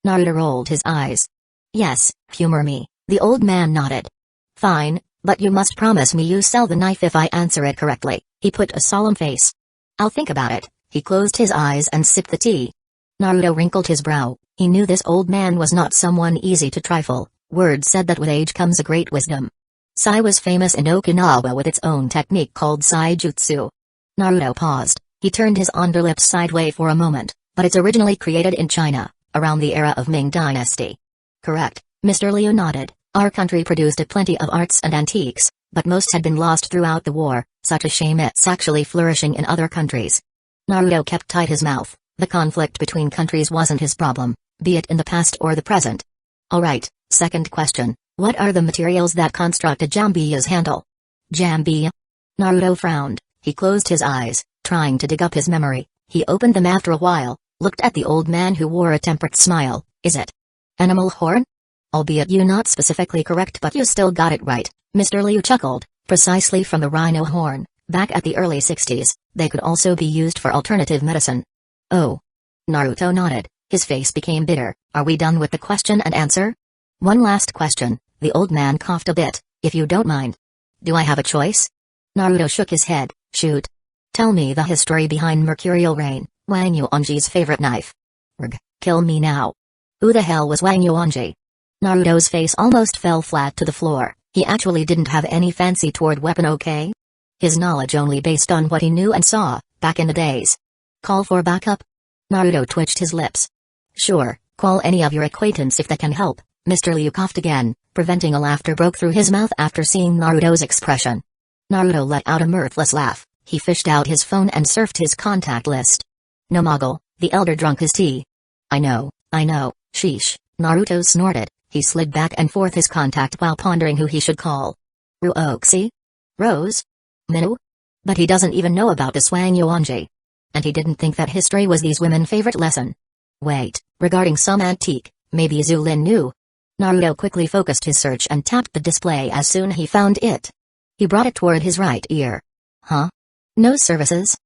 Naruto rolled his eyes. "Yes, humor me." The old man nodded. "Fine, but you must promise me you sell the knife if I answer it correctly." He put a solemn face. "I'll think about it." He closed his eyes and sipped the tea. Naruto wrinkled his brow. He knew this old man was not someone easy to trifle. Word said that with age comes a great wisdom. Sai was famous in Okinawa with its own technique called Sai Jutsu. Naruto paused. He turned his underlips sideways for a moment. "But it's originally created in China, around the era of Ming Dynasty." "Correct." Mr. Liu nodded. "Our country produced a plenty of arts and antiques, but most had been lost throughout the war. Such a shame it's actually flourishing in other countries." Naruto kept tight his mouth. The conflict between countries wasn't his problem, be it in the past or the present. "Alright, second question. What are the materials that construct a Jambia's handle?" "Jambia?" Naruto frowned. He closed his eyes, trying to dig up his memory. He opened them after a while. looked at the old man who wore a temperate smile. Is it animal horn? Albeit you not specifically correct, but you still got it right, Mr. Liu chuckled. Precisely from the rhino horn. Back at the early 60s, they could also be used for alternative medicine. Oh. Naruto nodded, his face became bitter. Are we done with the question and answer? One last question. The old man coughed a bit, if you don't mind. Do I have a choice? Naruto shook his head. Shoot. Tell me the history behind Mercurial Rain, Wang Yuanji's favorite knife. Rg, kill me now. Who the hell was Wang Yuanji? Naruto's face almost fell flat to the floor. He actually didn't have any fancy toward weapon, okay? His knowledge only based on what he knew and saw, back in the days. Call for backup? Naruto twitched his lips. Sure, call any of your acquaintance if that can help. Mr. Liu coughed again, preventing a laughter broke through his mouth after seeing Naruto's expression. Naruto let out a mirthless laugh. He fished out his phone and surfed his contact list. No mogul, the elder drunk his tea. I know, sheesh, Naruto snorted. He slid back and forth his contact while pondering who he should call. Ruoxi? Rose? Minu? But he doesn't even know about this Wang Yuanji. And he didn't think that history was these women's favorite lesson. Wait, regarding some antique, maybe Zulin knew. Naruto quickly focused his search and tapped the display as soon he found it. He brought it toward his right ear. Huh? No services?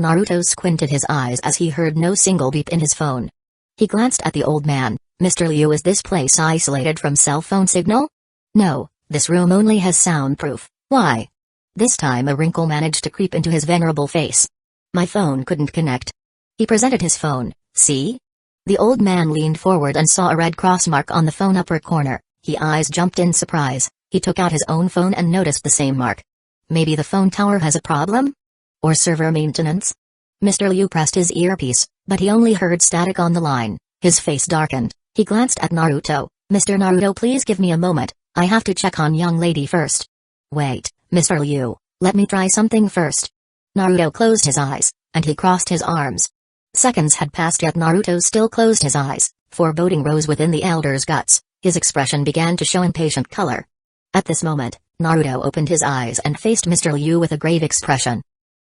Naruto squinted his eyes as he heard no single beep in his phone. He glanced at the old man. Mr. Liu, is this place isolated from cell phone signal? No, this room only has soundproof. Why? This time a wrinkle managed to creep into his venerable face. My phone couldn't connect. He presented his phone. See? The old man leaned forward and saw a red cross mark on the phone upper corner. His eyes jumped in surprise. He took out his own phone and noticed the same mark. Maybe the phone tower has a problem? Or server maintenance? Mr. Liu pressed his earpiece, but he only heard static on the line. His face darkened. He glanced at Naruto. Mr. Naruto, please give me a moment. I have to check on young lady first. Wait, Mr. Liu, let me try something first. Naruto closed his eyes, and he crossed his arms. Seconds had passed yet Naruto still closed his eyes. Foreboding rose within the elder's guts. His expression began to show impatient color. At this moment, Naruto opened his eyes and faced Mr. Liu with a grave expression.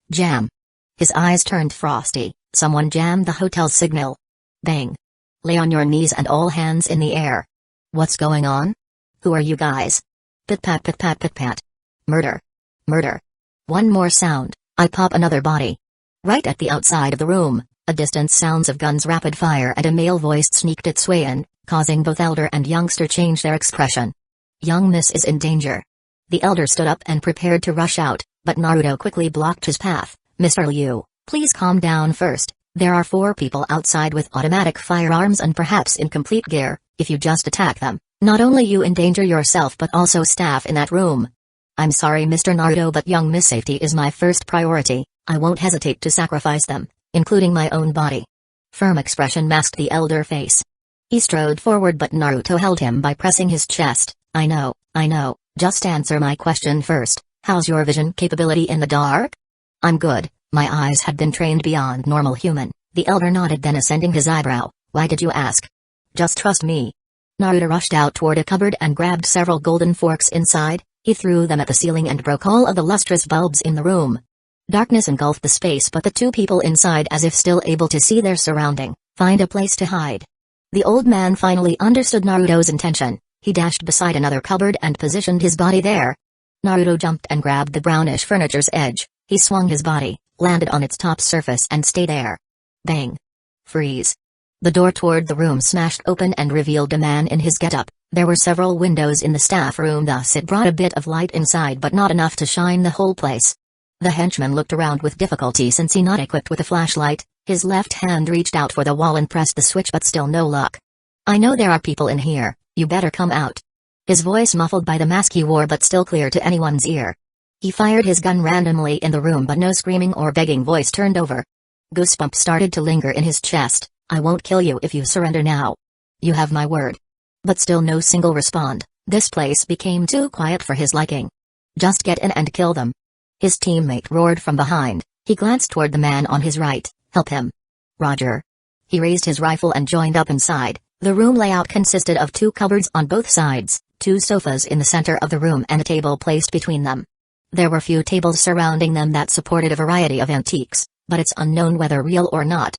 Jam. His eyes turned frosty. Someone jammed the hotel signal. Bang. Lay on your knees and all hands in the air. What's going on? Who are you guys? Pit-pat pit-pat pit-pat. Murder. Murder. One more sound, I pop another body. Right at the outside of the room, a distant sounds of guns rapid fire and a male voice sneaked its way in, causing both elder and youngster change their expression. Young miss is in danger. The elder stood up and prepared to rush out, but Naruto quickly blocked his path. Mr. Liu, please calm down first. There are 4 people outside with automatic firearms and perhaps in complete gear. If you just attack them, not only you endanger yourself but also staff in that room. I'm sorry Mr. Naruto, but young miss safety is my first priority. I won't hesitate to sacrifice them, including my own body. Firm expression masked the elder face. He strode forward but Naruto held him by pressing his chest. I know, just answer my question first. How's your vision capability in the dark? I'm good. My eyes had been trained beyond normal human. The elder nodded, then ascending his eyebrow. Why did you ask? Just trust me. Naruto rushed out toward a cupboard and grabbed several golden forks inside. He threw them at the ceiling and broke all of the lustrous bulbs in the room. Darkness engulfed the space, but the 2 people inside, as if still able to see their surrounding, find a place to hide. The old man finally understood Naruto's intention. He dashed beside another cupboard and positioned his body there. Naruto jumped and grabbed the brownish furniture's edge. He swung his body, landed on its top surface and stayed there. Bang. Freeze. The door toward the room smashed open and revealed a man in his getup. There were several windows in the staff room, thus it brought a bit of light inside but not enough to shine the whole place. The henchman looked around with difficulty since he not equipped with a flashlight. His left hand reached out for the wall and pressed the switch, but still no luck. I know there are people in here, you better come out. His voice muffled by the mask he wore but still clear to anyone's ear. He fired his gun randomly in the room but no screaming or begging voice turned over. Goosebumps started to linger in his chest. I won't kill you if you surrender now. You have my word. But still no single respond. This place became too quiet for his liking. Just get in and kill them. His teammate roared from behind. He glanced toward the man on his right. Help him. Roger. He raised his rifle and joined up inside. The room layout consisted of 2 cupboards on both sides, 2 sofas in the center of the room and a table placed between them. There were few tables surrounding them that supported a variety of antiques, but it's unknown whether real or not.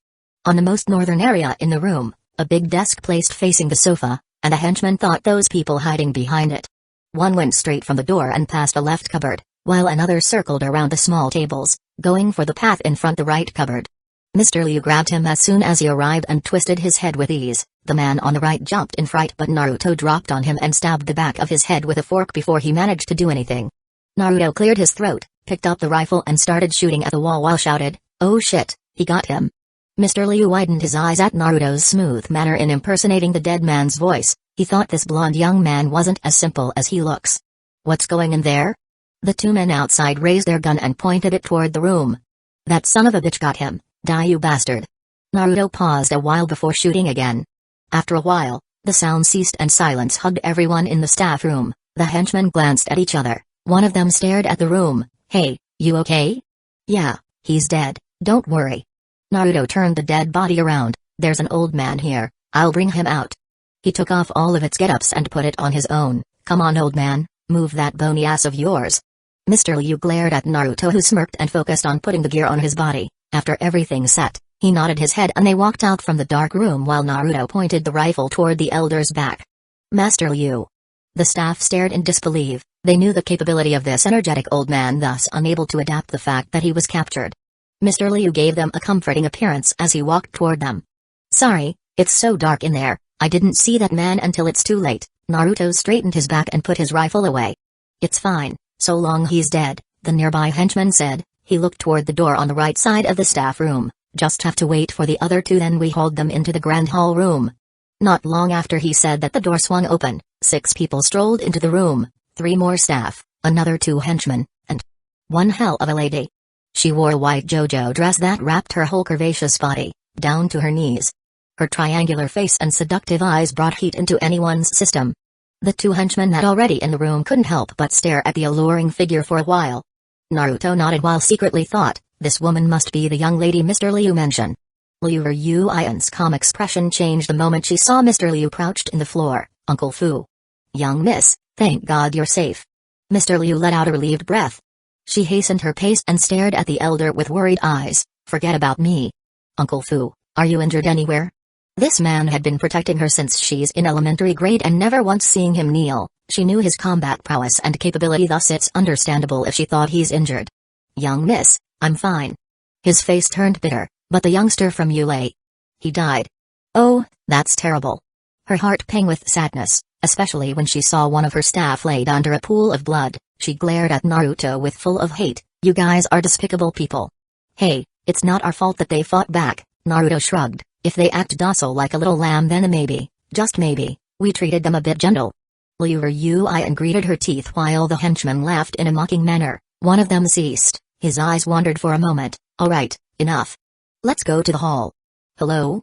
On the most northern area in the room, a big desk placed facing the sofa, and a henchman thought those people hiding behind it. One went straight from the door and past a left cupboard, while another circled around the small tables, going for the path in front the right cupboard. Mr. Liu grabbed him as soon as he arrived and twisted his head with ease. The man on the right jumped in fright, but Naruto dropped on him and stabbed the back of his head with a fork before he managed to do anything. Naruto cleared his throat, picked up the rifle and started shooting at the wall while shouted, "Oh shit, he got him." Mr. Liu widened his eyes at Naruto's smooth manner in impersonating the dead man's voice. He thought this blonde young man wasn't as simple as he looks. "What's going in there?" The two men outside raised their gun and pointed it toward the room. "That son of a bitch got him, die you bastard." Naruto paused a while before shooting again. After a while, the sound ceased and silence hugged everyone in the staff room. The henchmen glanced at each other. One of them stared at the room. "Hey, you okay?" "Yeah, he's dead, don't worry." Naruto turned the dead body around. "There's an old man here, I'll bring him out." He took off all of its get-ups and put it on his own. "Come on, old man, move that bony ass of yours." Mr. Liu glared at Naruto, who smirked and focused on putting the gear on his body. After everything set, he nodded his head and they walked out from the dark room while Naruto pointed the rifle toward the elder's back. "Master Liu." The staff stared in disbelief. They knew the capability of this energetic old man, thus unable to adapt the fact that he was captured. Mr. Liu gave them a comforting appearance as he walked toward them. "Sorry, it's so dark in there, I didn't see that man until it's too late." Naruto straightened his back and put his rifle away. "It's fine, so long he's dead," the nearby henchman said. He looked toward the door on the right side of the staff room. "Just have to wait for the other two, then we hauled them into the grand hall room." Not long after he said that, the door swung open. 6 people strolled into the room, 3 more staff, another 2 henchmen, and one hell of a lady. She wore a white JoJo dress that wrapped her whole curvaceous body, down to her knees. Her triangular face and seductive eyes brought heat into anyone's system. The 2 henchmen that already in the room couldn't help but stare at the alluring figure for a while. Naruto nodded while secretly thought, this woman must be the young lady Mr. Liu mentioned. Liu Ian's calm expression changed the moment she saw Mr. Liu crouched in the floor. "Uncle Fu." "Young miss, thank God you're safe." Mr. Liu let out a relieved breath. She hastened her pace and stared at the elder with worried eyes. "Forget about me. Uncle Fu, are you injured anywhere?" This man had been protecting her since she's in elementary grade and never once seeing him kneel. She knew his combat prowess and capability, thus it's understandable if she thought he's injured. "Young miss, I'm fine." His face turned bitter. "But the youngster from Yulei. He died." "Oh, that's terrible." Her heart pang with sadness, especially when she saw one of her staff laid under a pool of blood. She glared at Naruto with full of hate. "You guys are despicable people." "Hey, it's not our fault that they fought back," Naruto shrugged. "If they act docile like a little lamb, then maybe, just maybe, we treated them a bit gentle." Liu Ian greeted her teeth while the henchmen laughed in a mocking manner. One of them ceased. His eyes wandered for a moment. "All right, enough. Let's go to the hall." Hello,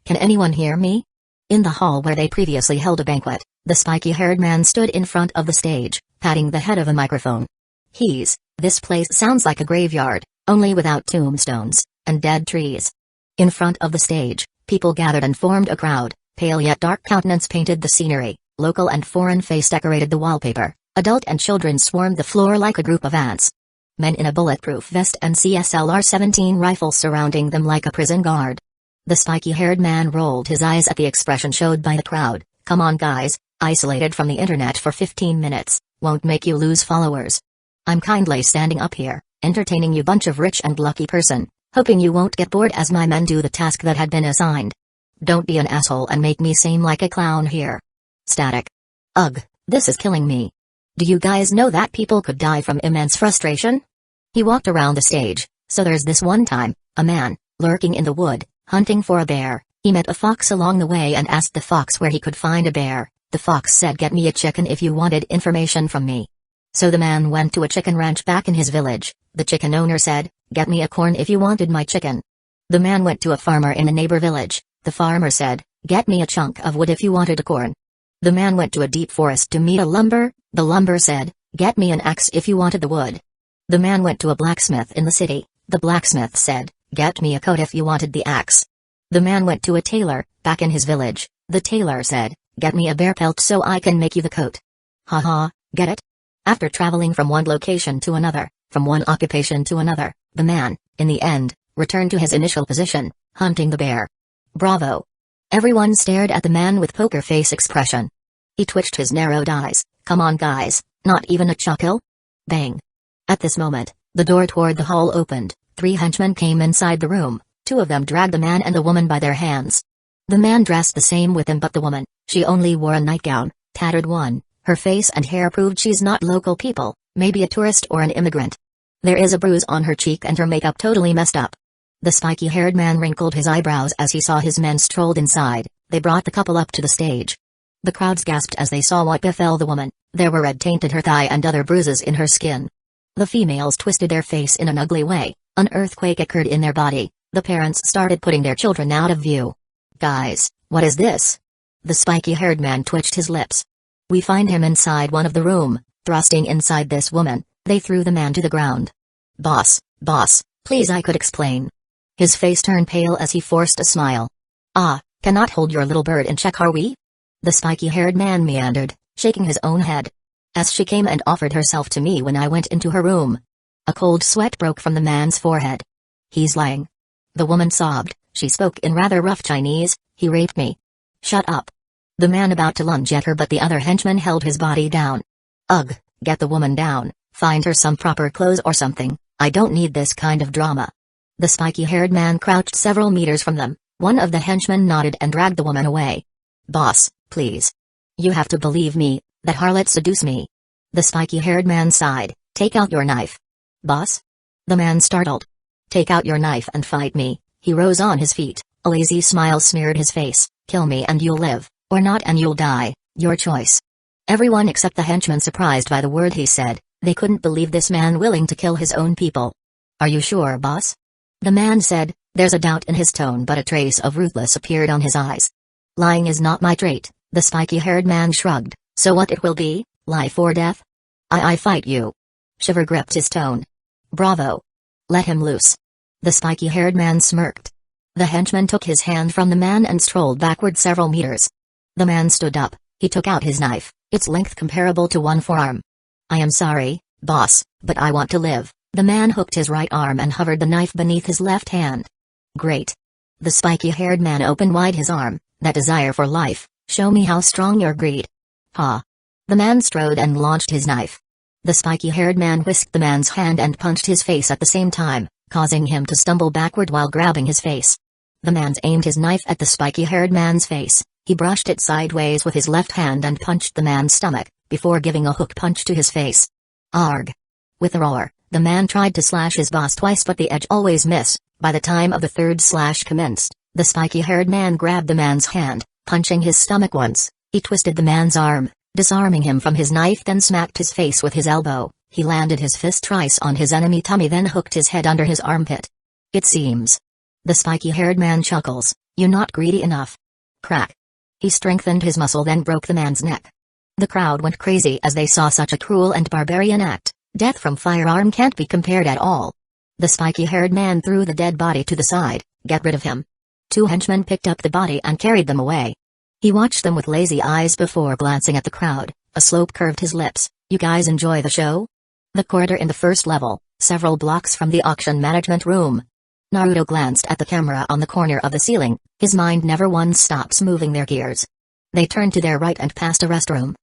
can anyone hear me?" In the hall where they previously held a banquet, the spiky-haired man stood in front of the stage, patting the head of a microphone. This place sounds like a graveyard, only without tombstones and dead trees." In front of the stage, people gathered and formed a crowd. Pale yet dark countenance painted the scenery, local and foreign face decorated the wallpaper, adult and children swarmed the floor like a group of ants. Men in a bulletproof vest and CSLR-17 rifles surrounding them like a prison guard. The spiky-haired man rolled his eyes at the expression showed by the crowd. "Come on guys, isolated from the internet for 15 minutes, won't make you lose followers. I'm kindly standing up here, entertaining you bunch of rich and lucky person, hoping you won't get bored as my men do the task that had been assigned. Don't be an asshole and make me seem like a clown here." Static. "Ugh, this is killing me. Do you guys know that people could die from immense frustration?" He walked around the stage. "So there's this one time, a man, lurking in the wood, hunting for a bear. He met a fox along the way and asked the fox where he could find a bear. The fox said, 'Get me a chicken if you wanted information from me.' So the man went to a chicken ranch back in his village. The chicken owner said, 'Get me a corn if you wanted my chicken.' The man went to a farmer in a neighbor village. The farmer said, 'Get me a chunk of wood if you wanted a corn.' The man went to a deep forest to meet a lumber. The lumber said, 'Get me an axe if you wanted the wood.' The man went to a blacksmith in the city. The blacksmith said, 'Get me a coat if you wanted the axe.' The man went to a tailor, back in his village. The tailor said, 'Get me a bear pelt so I can make you the coat.' Haha, get it? After traveling from one location to another, from one occupation to another, the man, in the end, returned to his initial position, Hunting the bear. Bravo. Everyone stared at the man with poker face expression. He twitched his narrowed eyes. Come on guys, not even a chuckle? Bang. At this moment, the door toward the hall opened. 3 henchmen came inside the room. 2 of them dragged the man and the woman by their hands. The man dressed the same with him, but the woman, she only wore a nightgown, tattered one. Her face and hair proved she's not local people, maybe a tourist or an immigrant. There is a bruise on her cheek and her makeup totally messed up. The spiky-haired man wrinkled his eyebrows as he saw his men strolled inside. They brought the couple up to the stage. The crowds gasped as they saw what befell the woman. There were red tainted her thigh and other bruises in her skin. The females twisted their face in an ugly way. An earthquake occurred in their body. The parents started putting their children out of view. Guys, what is this? The spiky-haired man twitched his lips. We find him inside one of the room. Thrusting inside this woman, they threw the man to the ground. Boss, please, I could explain. His face turned pale as he forced a smile. Cannot hold your little bird in check, are we? The spiky-haired man meandered, shaking his own head. As she came and offered herself to me when I went into her room. A cold sweat broke from the man's forehead. He's lying. The woman sobbed. She spoke in rather rough Chinese. He raped me. Shut up. The man about to lunge at her, but the other henchman held his body down. Ugh, get the woman down, find her some proper clothes or something. I don't need this kind of drama. The spiky-haired man crouched several meters from them. One of the henchmen nodded and dragged the woman away. Boss, please. You have to believe me, that harlot seduced me. The spiky-haired man sighed. Take out your knife. Boss? The man startled. Take out your knife and fight me. He rose on his feet. A lazy smile smeared his face. Kill me and you'll live, or not and you'll die, your choice. Everyone except the henchmen surprised by the word he said. They couldn't believe this man willing to kill his own people. Are you sure, boss? The man said. There's a doubt in his tone, but a trace of ruthless appeared on his eyes. Lying is not my trait. The spiky-haired man shrugged. So what it will be, life or death? I fight you. Shiver gripped his tone. Bravo. Let him loose. The spiky-haired man smirked. The henchman took his hand from the man and strolled backward several meters. The man stood up. He took out his knife, its length comparable to one forearm. I am sorry, boss, but I want to live. The man hooked his right arm and hovered the knife beneath his left hand. Great. The spiky-haired man opened wide his arm. That desire for life, show me how strong your greed. Ha. The man strode and launched his knife. The spiky-haired man whisked the man's hand and punched his face at the same time, causing him to stumble backward while grabbing his face. The man aimed his knife at the spiky-haired man's face. He brushed it sideways with his left hand and punched the man's stomach, before giving a hook punch to his face. Arg. With a roar, the man tried to slash his boss twice, but the edge always missed. By the time of the third slash commenced, the spiky-haired man grabbed the man's hand, punching his stomach once. He twisted the man's arm, disarming him from his knife, then smacked his face with his elbow. He landed his fist thrice on his enemy tummy, then hooked his head under his armpit. It seems. The spiky-haired man chuckles. You're not greedy enough. Crack. He strengthened his muscle, then broke the man's neck. The crowd went crazy as they saw such a cruel and barbarian act. Death from firearm can't be compared at all. The spiky-haired man threw the dead body to the side. Get rid of him. 2 henchmen picked up the body and carried them away. He watched them with lazy eyes before glancing at the crowd. A slope curved his lips. You guys enjoy the show? The corridor in the first level, several blocks from the auction management room. Naruto glanced at the camera on the corner of the ceiling. His mind never once stops moving their gears. They turned to their right and passed a restroom.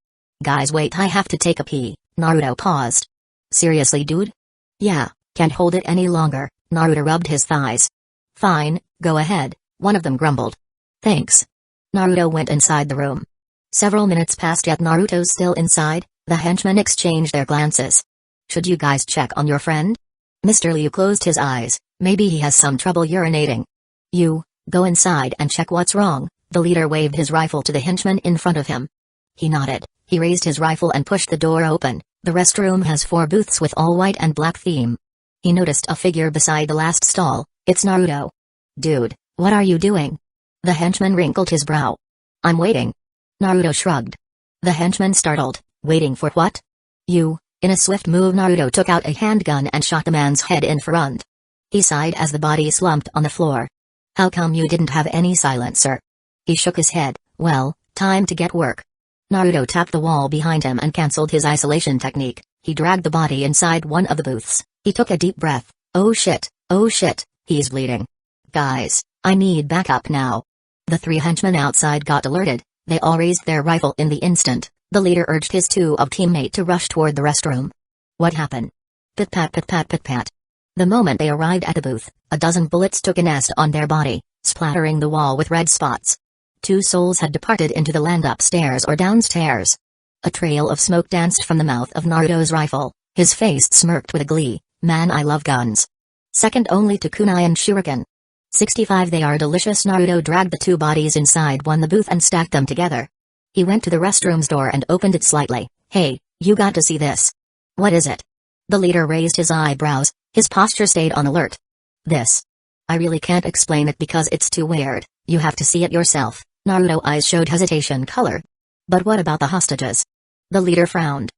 Guys, wait, I have to take a pee. Naruto paused. Seriously, dude? Yeah, can't hold it any longer. Naruto rubbed his thighs. Fine, go ahead, one of them grumbled. Thanks. Naruto went inside the room. Several minutes passed, yet Naruto's still inside. The henchmen exchanged their glances. Should you guys check on your friend? Mr. Liu closed his eyes. Maybe he has some trouble urinating. You, go inside and check what's wrong. The leader waved his rifle to the henchman in front of him. He nodded. He raised his rifle and pushed the door open. The restroom has 4 booths with all white and black theme. He noticed a figure beside the last stall. It's Naruto. Dude, what are you doing? The henchman wrinkled his brow. I'm waiting. Naruto shrugged. The henchman startled. Waiting for what? You. In a swift move, Naruto took out a handgun and shot the man's head in front. He sighed as the body slumped on the floor. How come you didn't have any silencer? He shook his head. Well, time to get work. Naruto tapped the wall behind him and cancelled his isolation technique. He dragged the body inside one of the booths. He took a deep breath. Oh shit, he's bleeding. Guys, I need backup now. The three henchmen outside got alerted. They all raised their rifle in the instant. The leader urged his two of teammate to rush toward the restroom. What happened? Pit-pat pit-pat pit-pat. The moment they arrived at the booth, a dozen bullets took a nest on their body, splattering the wall with red spots. Two souls had departed into the land upstairs or downstairs. A trail of smoke danced from the mouth of Naruto's rifle. His face smirked with glee. Man, I love guns. Second only to kunai and shuriken. 65 They are delicious. Naruto dragged the two bodies inside the booth and stacked them together. He went to the restroom's door and opened it slightly. Hey, you got to see this. What is it? The leader raised his eyebrows. His posture stayed on alert. This. I really can't explain it because it's too weird. You have to see it yourself. Naruto's eyes showed hesitation color. But what about the hostages? The leader frowned.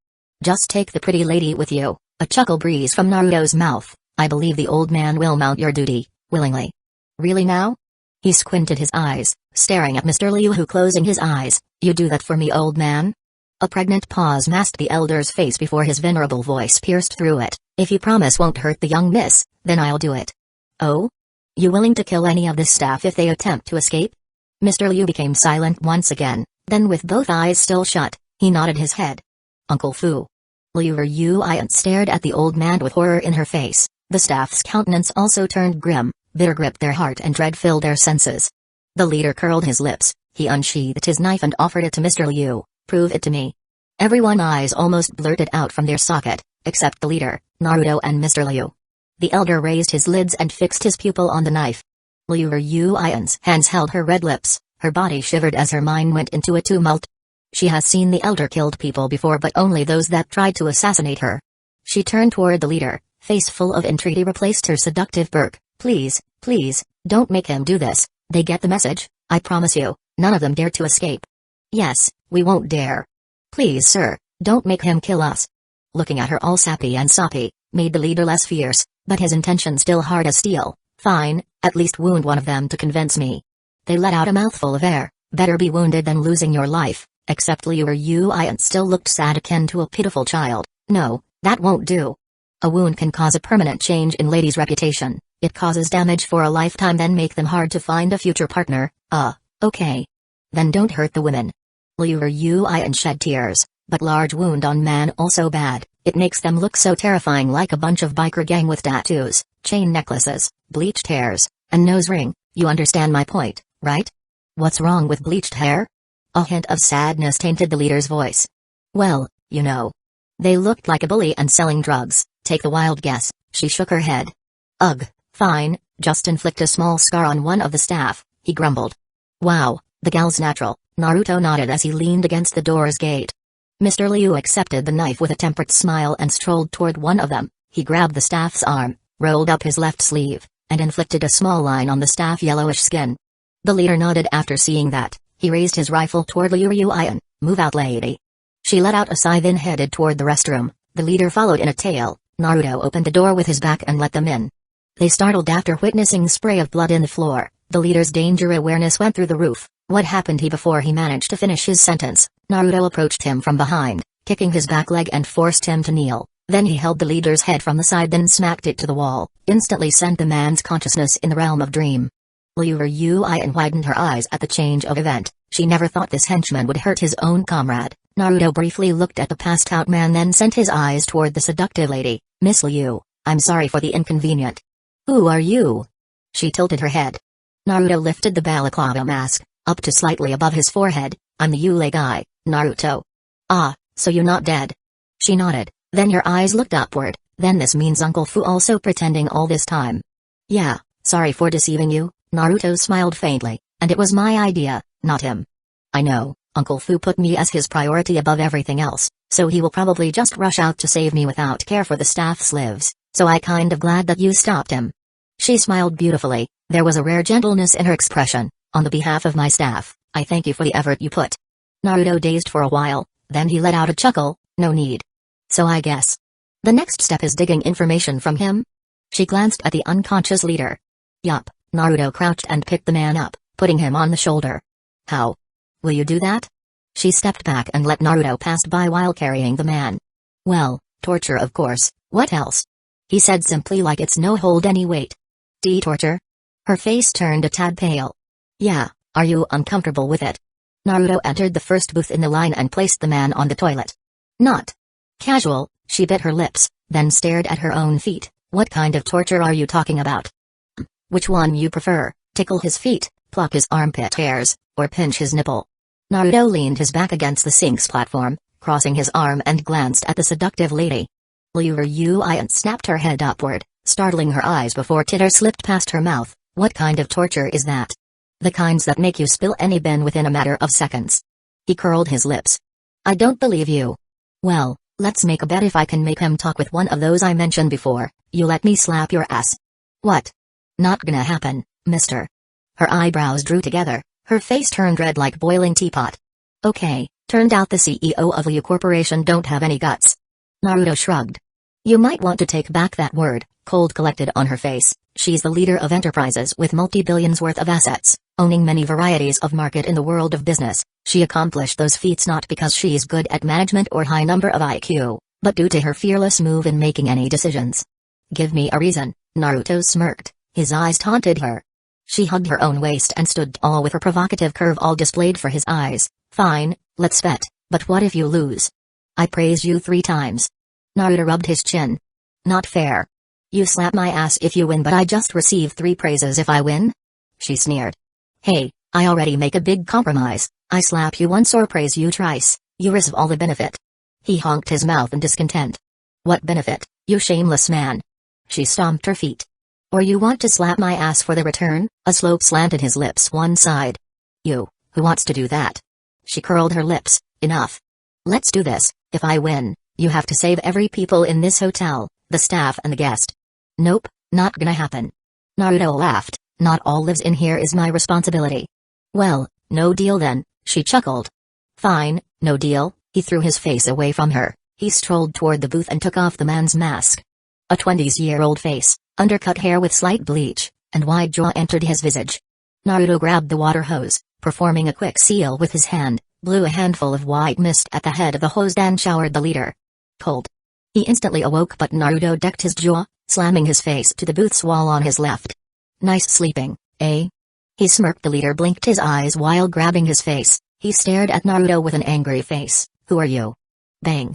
Just take the pretty lady with you. A chuckle breezed from Naruto's mouth. I believe the old man will mount your duty, willingly. Really now? He squinted his eyes, staring at Mr. Liu, who closing his eyes. You do that for me, old man? A pregnant pause masked the elder's face before his venerable voice pierced through it. If you promise won't hurt the young miss, then I'll do it. Oh? You willing to kill any of this staff if they attempt to escape? Mr. Liu became silent once again, then with both eyes still shut, he nodded his head. Uncle Fu. Liu Yuan stared at the old man with horror in her face. The staff's countenance also turned grim, bitter gripped their heart and dread filled their senses. The leader curled his lips, he unsheathed his knife and offered it to Mr. Liu. Prove it to me. Everyone's eyes almost blurted out from their socket, except the leader, Naruto and Mr. Liu. The elder raised his lids and fixed his pupil on the knife. Liu Yuan's hands held her red lips, her body shivered as her mind went into a tumult. She has seen the elder killed people before, but only those that tried to assassinate her. She turned toward the leader, face full of entreaty replaced her seductive perk. Please, please, don't make him do this. They get the message, I promise you, none of them dare to escape. Yes, we won't dare. Please sir, don't make him kill us. Looking at her all sappy and soppy, made the leader less fierce, but his intention still hard as steel. Fine, at least wound one of them to convince me. They let out a mouthful of air. Better be wounded than losing your life, except Liu Yuan still looked sad, akin to a pitiful child. No, that won't do. A wound can cause a permanent change in ladies' reputation. It causes damage for a lifetime, then make them hard to find a future partner. Okay. Then don't hurt the women. Liu Yuan shed tears, but large wound on man also bad. It makes them look so terrifying, like a bunch of biker gang with tattoos, chain necklaces, bleached hairs, and nose ring. You understand my point, right? What's wrong with bleached hair? A hint of sadness tainted the leader's voice. Well, you know. They looked like a bully and selling drugs. Take the wild guess. She shook her head. Ugh, fine, just inflict a small scar on one of the staff, he grumbled. Wow, the gal's natural. Naruto nodded as he leaned against the door's gate. Mr. Liu accepted the knife with a temperate smile and strolled toward one of them. He grabbed the staff's arm, rolled up his left sleeve, and inflicted a small line on the staff's yellowish skin. The leader nodded after seeing that. He raised his rifle toward Liu Yuan. Move out, lady. She let out a sigh, then headed toward the restroom. The leader followed in a tail. Naruto opened the door with his back and let them in. They startled after witnessing spray of blood in the floor. The leader's danger awareness went through the roof. What happened before he managed to finish his sentence? Naruto approached him from behind, kicking his back leg and forced him to kneel. Then he held the leader's head from the side, then smacked it to the wall, instantly sent the man's consciousness in the realm of dream. Liu Yuan widened her eyes at the change of event. She never thought this henchman would hurt his own comrade. Naruto briefly looked at the passed-out man, then sent his eyes toward the seductive lady. Miss Liu, I'm sorry for the inconvenient. Who are you? She tilted her head. Naruto lifted the balaclava mask up to slightly above his forehead. I'm the Yule guy, Naruto. Ah, so you're not dead. She nodded, then her eyes looked upward. Then this means Uncle Fu also pretending all this time. Yeah, sorry for deceiving you. Naruto smiled faintly, and it was my idea, not him. I know, Uncle Fu put me as his priority above everything else, so he will probably just rush out to save me without care for the staff's lives, so I kind of glad that you stopped him. She smiled beautifully, there was a rare gentleness in her expression. On the behalf of my staff, I thank you for the effort you put. Naruto dazed for a while, then he let out a chuckle. No need. So I guess the next step is digging information from him? She glanced at the unconscious leader. Yup. Naruto crouched and picked the man up, putting him on the shoulder. How? Will you do that? She stepped back and let Naruto pass by while carrying the man. Well, torture of course, what else? He said simply, like it's no hold any weight. Torture? Her face turned a tad pale. Yeah, are you uncomfortable with it? Naruto entered the first booth in the line and placed the man on the toilet. Not casual, she bit her lips, then stared at her own feet. What kind of torture are you talking about? Which one you prefer, tickle his feet, pluck his armpit hairs, or pinch his nipple? Naruto leaned his back against the sink's platform, crossing his arm and glanced at the seductive lady. Liu snapped her head upward, startling her eyes before titter slipped past her mouth. What kind of torture is that? The kinds that make you spill any bin within a matter of seconds. He curled his lips. I don't believe you. Well, let's make a bet. If I can make him talk with one of those I mentioned before, you let me slap your ass. What? Not gonna happen, mister. Her eyebrows drew together, her face turned red like boiling teapot. Okay, turned out the CEO of Liu Corporation don't have any guts. Naruto shrugged. You might want to take back that word, cold collected on her face. She's the leader of enterprises with multi-billions worth of assets, owning many varieties of market in the world of business. She accomplished those feats not because she's good at management or high number of IQ, but due to her fearless move in making any decisions. Give me a reason, Naruto smirked, his eyes taunted her. She hugged her own waist and stood tall with her provocative curve all displayed for his eyes. Fine, let's bet, but what if you lose? I praise you 3 times. Naruto rubbed his chin. Not fair. You slap my ass if you win, but I just receive 3 praises if I win? She sneered. Hey, I already make a big compromise. I slap you once or praise you twice, you receive all the benefit. He honked his mouth in discontent. What benefit, you shameless man? She stomped her feet. Or you want to slap my ass for the return? A slope slanted his lips one side. You, who wants to do that? She curled her lips. Enough. Let's do this. If I win, you have to save every people in this hotel, the staff and the guest. Nope, not gonna happen. Naruto laughed. Not all lives in here is my responsibility. Well, no deal then, she chuckled. Fine, no deal. He threw his face away from her. He strolled toward the booth and took off the man's mask. A 20-year-old face, undercut hair with slight bleach, and wide jaw entered his visage. Naruto grabbed the water hose, performing a quick seal with his hand, blew a handful of white mist at the head of the hose and showered the leader. Cold. He instantly awoke, but Naruto decked his jaw, slamming his face to the booth's wall on his left. Nice sleeping, eh? He smirked. The leader blinked his eyes while grabbing his face. He stared at Naruto with an angry face. Who are you? Bang.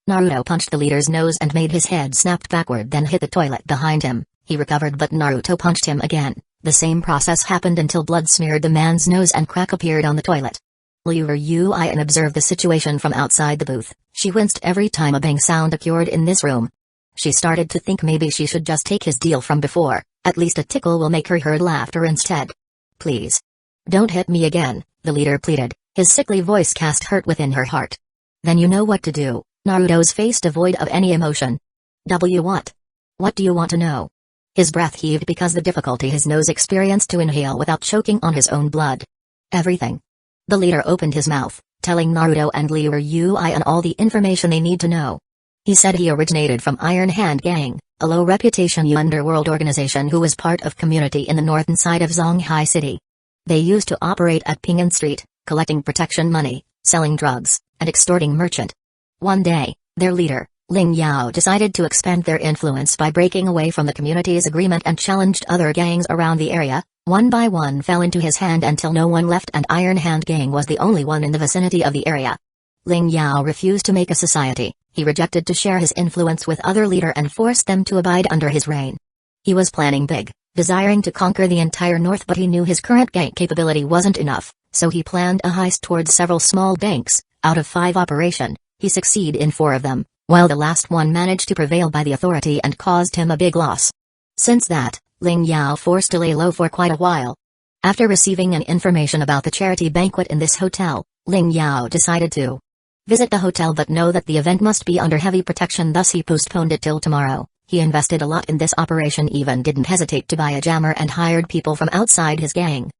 Naruto punched the leader's nose and made his head snap backward, then hit the toilet behind him. He recovered, but Naruto punched him again. The same process happened until blood smeared the man's nose and crack appeared on the toilet. Liu observed the situation from outside the booth. She winced every time a bang sound occurred in this room. She started to think maybe she should just take his deal from before. At least a tickle will make her heard laughter instead. Please. Don't hit me again, the leader pleaded. His sickly voice cast hurt within her heart. Then you know what to do. Naruto's face devoid of any emotion. What? What do you want to know? His breath heaved because the difficulty his nose experienced to inhale without choking on his own blood. Everything. The leader opened his mouth, telling Naruto and Liu all the information they need to know. He said he originated from Iron Hand Gang, a low-reputation underworld organization who was part of community in the northern side of Zonghai City. They used to operate at Pingan Street, collecting protection money, selling drugs, and extorting merchant. One day, their leader, Ling Yao, decided to expand their influence by breaking away from the community's agreement and challenged other gangs around the area. One by one fell into his hand until no one left, and Iron Hand Gang was the only one in the vicinity of the area. Ling Yao refused to make a society. He rejected to share his influence with other leader and forced them to abide under his reign. He was planning big, desiring to conquer the entire north, but he knew his current gang capability wasn't enough, so he planned a heist towards several small banks. Out of 5 operation, he succeeded in 4 of them, while the last one managed to prevail by the authority and caused him a big loss. Since that, Ling Yao forced to lay low for quite a while. After receiving an information about the charity banquet in this hotel, Ling Yao decided to visit the hotel but know that the event must be under heavy protection, thus he postponed it till tomorrow. He invested a lot in this operation, even didn't hesitate to buy a jammer and hired people from outside his gang.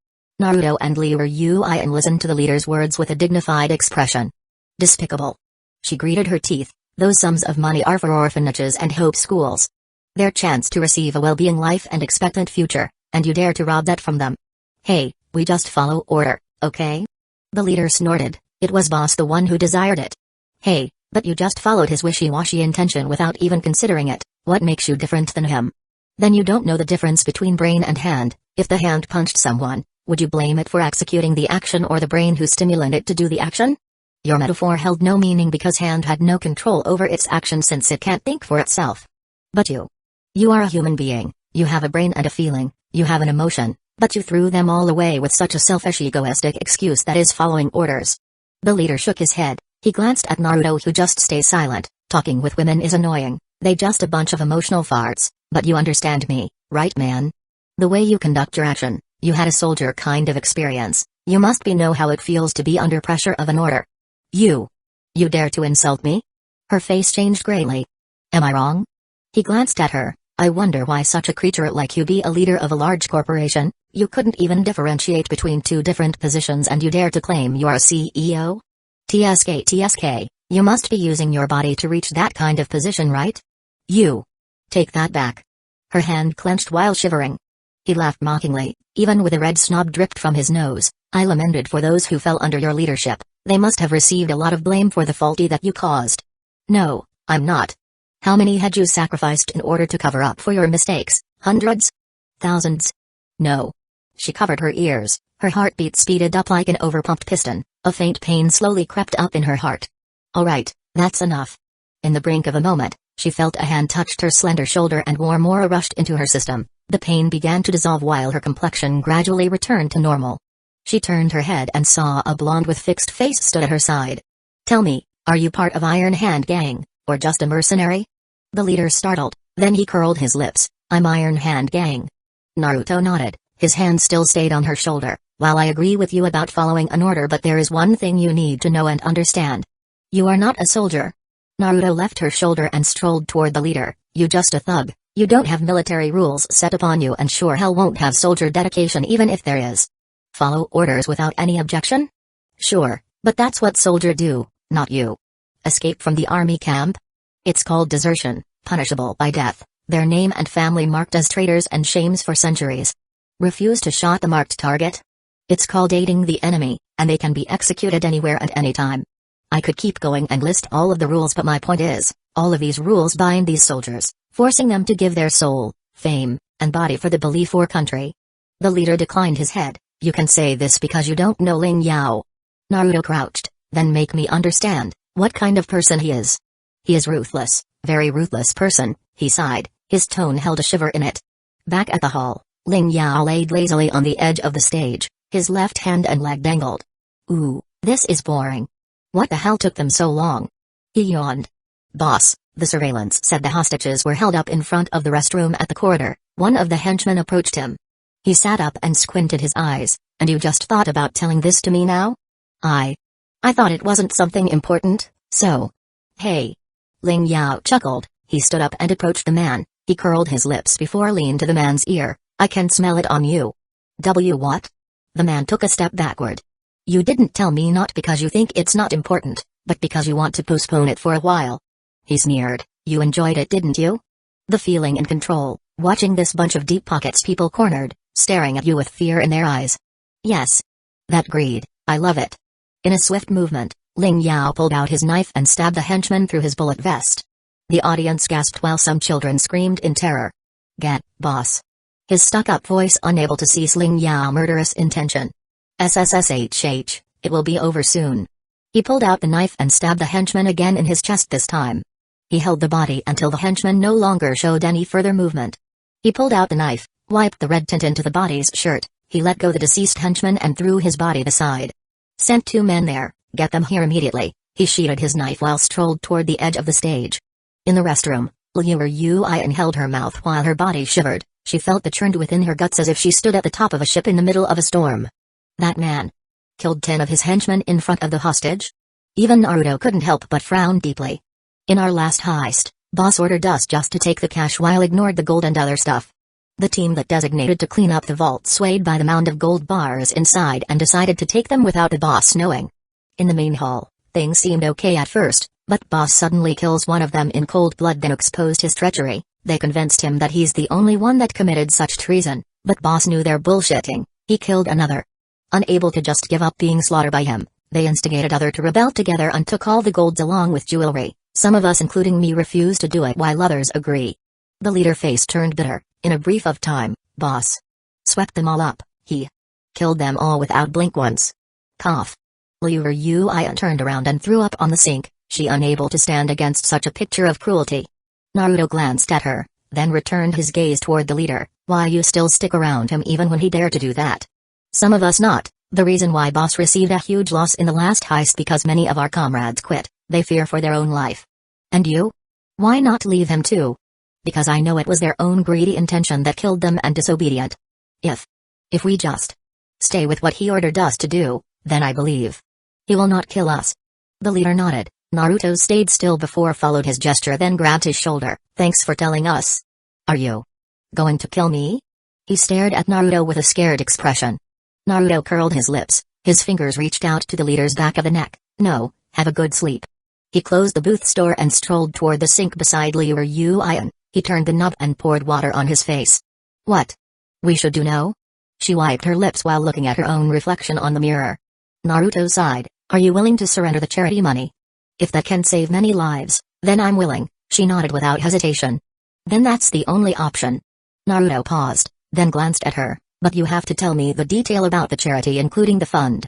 Naruto and Liu listened to the leader's words with a dignified expression. Despicable. She gritted her teeth. Those sums of money are for orphanages and hope schools. Their chance to receive a well-being life and expectant future, and you dare to rob that from them. Hey, we just follow order, okay? The leader snorted. It was boss the one who desired it. Hey, but you just followed his wishy-washy intention without even considering it. What makes you different than him? Then you don't know the difference between brain and hand. If the hand punched someone, would you blame it for executing the action or the brain who stimulated it to do the action? Your metaphor held no meaning because hand had no control over its action since it can't think for itself. But you are a human being, you have a brain and a feeling, you have an emotion, but you threw them all away with such a selfish egoistic excuse that is following orders. The leader shook his head. He glanced at Naruto, who just stays silent. Talking with women is annoying, they just a bunch of emotional farts, but you understand me, right man? The way you conduct your action, you had a soldier kind of experience, you must know how it feels to be under pressure of an order. You dare to insult me? Her face changed greatly. Am I wrong? He glanced at her. I wonder why such a creature like you be a leader of a large corporation, you couldn't even differentiate between two different positions and you dare to claim you are a CEO? TSK, you must be using your body to reach that kind of position, right? You. Take that back. Her hand clenched while shivering. He laughed mockingly, even with a red snob dripped from his nose. I lamented for those who fell under your leadership, they must have received a lot of blame for the faulty that you caused. No, I'm not. How many had you sacrificed in order to cover up for your mistakes? Hundreds? Thousands? No. She covered her ears, her heartbeat speeded up like an overpumped piston, a faint pain slowly crept up in her heart. Alright, that's enough. In the brink of a moment, she felt a hand touched her slender shoulder and warm aura rushed into her system. The pain began to dissolve while her complexion gradually returned to normal. She turned her head and saw a blonde with fixed face stood at her side. Tell me, are you part of Iron Hand Gang, or just a mercenary? The leader startled, then he curled his lips. I'm Iron Hand Gang. Naruto nodded, his hand still stayed on her shoulder. While I agree with you about following an order, but there is one thing you need to know and understand. You are not a soldier. Naruto left her shoulder and strolled toward the leader. You just a thug. You don't have military rules set upon you and sure hell won't have soldier dedication even if there is. Follow orders without any objection? Sure, but that's what soldier do, not you. Escape from the army camp? It's called desertion, punishable by death, their name and family marked as traitors and shames for centuries. Refuse to shot the marked target? It's called aiding the enemy, and they can be executed anywhere at any time. I could keep going and list all of the rules, but my point is, all of these rules bind these soldiers, forcing them to give their soul, fame, and body for the belief or country. The leader declined his head. You can say this because you don't know Ling Yao. Naruto crouched, then make me understand, what kind of person he is. He is ruthless, very ruthless person, he sighed, his tone held a shiver in it. Back at the hall, Ling Yao laid lazily on the edge of the stage, his left hand and leg dangled. Ooh, this is boring. What the hell took them so long? He yawned. Boss, the surveillance said the hostages were held up in front of the restroom at the corridor. One of the henchmen approached him. He sat up and squinted his eyes. And you just thought about telling this to me now? I thought it wasn't something important, so. Hey. Ling Yao chuckled. He stood up and approached the man. He curled his lips before leaned to the man's ear. I can smell it on you. What? The man took a step backward. You didn't tell me not because you think it's not important, but because you want to postpone it for a while. He sneered. You enjoyed it, didn't you? The feeling in control, watching this bunch of deep pockets people cornered, staring at you with fear in their eyes. Yes. That greed, I love it. In a swift movement, Ling Yao pulled out his knife and stabbed the henchman through his bullet vest. The audience gasped while some children screamed in terror. Get, boss. His stuck-up voice unable to cease Ling Yao's murderous intention. SSSHH, it will be over soon. He pulled out the knife and stabbed the henchman again in his chest this time. He held the body until the henchman no longer showed any further movement. He pulled out the knife, wiped the red tint into the body's shirt, he let go the deceased henchman and threw his body aside. Sent 2 men there, get them here immediately. He sheathed his knife while strolled toward the edge of the stage. In the restroom, Liu Ian held her mouth while her body shivered. She felt the churned within her guts as if she stood at the top of a ship in the middle of a storm. That man killed 10 of his henchmen in front of the hostage? Even Naruto couldn't help but frown deeply. In our last heist, boss ordered us just to take the cash while ignored the gold and other stuff. The team that designated to clean up the vault swayed by the mound of gold bars inside and decided to take them without the boss knowing. In the main hall, things seemed okay at first, but boss suddenly kills one of them in cold blood, then exposed his treachery. They convinced him that he's the only one that committed such treason, but boss knew they're bullshitting. He killed another. Unable to just give up being slaughtered by him, they instigated other to rebel together and took all the golds along with jewelry. Some of us including me refuse to do it while others agree. The leader face turned bitter. In a brief of time, boss. Swept them all up, he killed them all without blink once. Cough. Liu Yuan turned around and threw up on the sink, she unable to stand against such a picture of cruelty. Naruto glanced at her, then returned his gaze toward the leader. Why you still stick around him even when he dared to do that? Some of us not. The reason why boss received a huge loss in the last heist because many of our comrades quit, they fear for their own life. And you? Why not leave him too? Because I know it was their own greedy intention that killed them and disobedient. If we just stay with what he ordered us to do, then I believe he will not kill us. The leader nodded. Naruto stayed still before followed his gesture then grabbed his shoulder. Thanks for telling us. Are you going to kill me? He stared at Naruto with a scared expression. Naruto curled his lips, his fingers reached out to the leader's back of the neck. No, have a good sleep. He closed the booth door and strolled toward the sink beside Liu Yuan. He turned the knob and poured water on his face. What we should do now? She wiped her lips while looking at her own reflection on the mirror. Naruto sighed. Are you willing to surrender the charity money? If that can save many lives, then I'm willing, she nodded without hesitation. Then that's the only option. Naruto paused, then glanced at her. But you have to tell me the detail about the charity including the fund.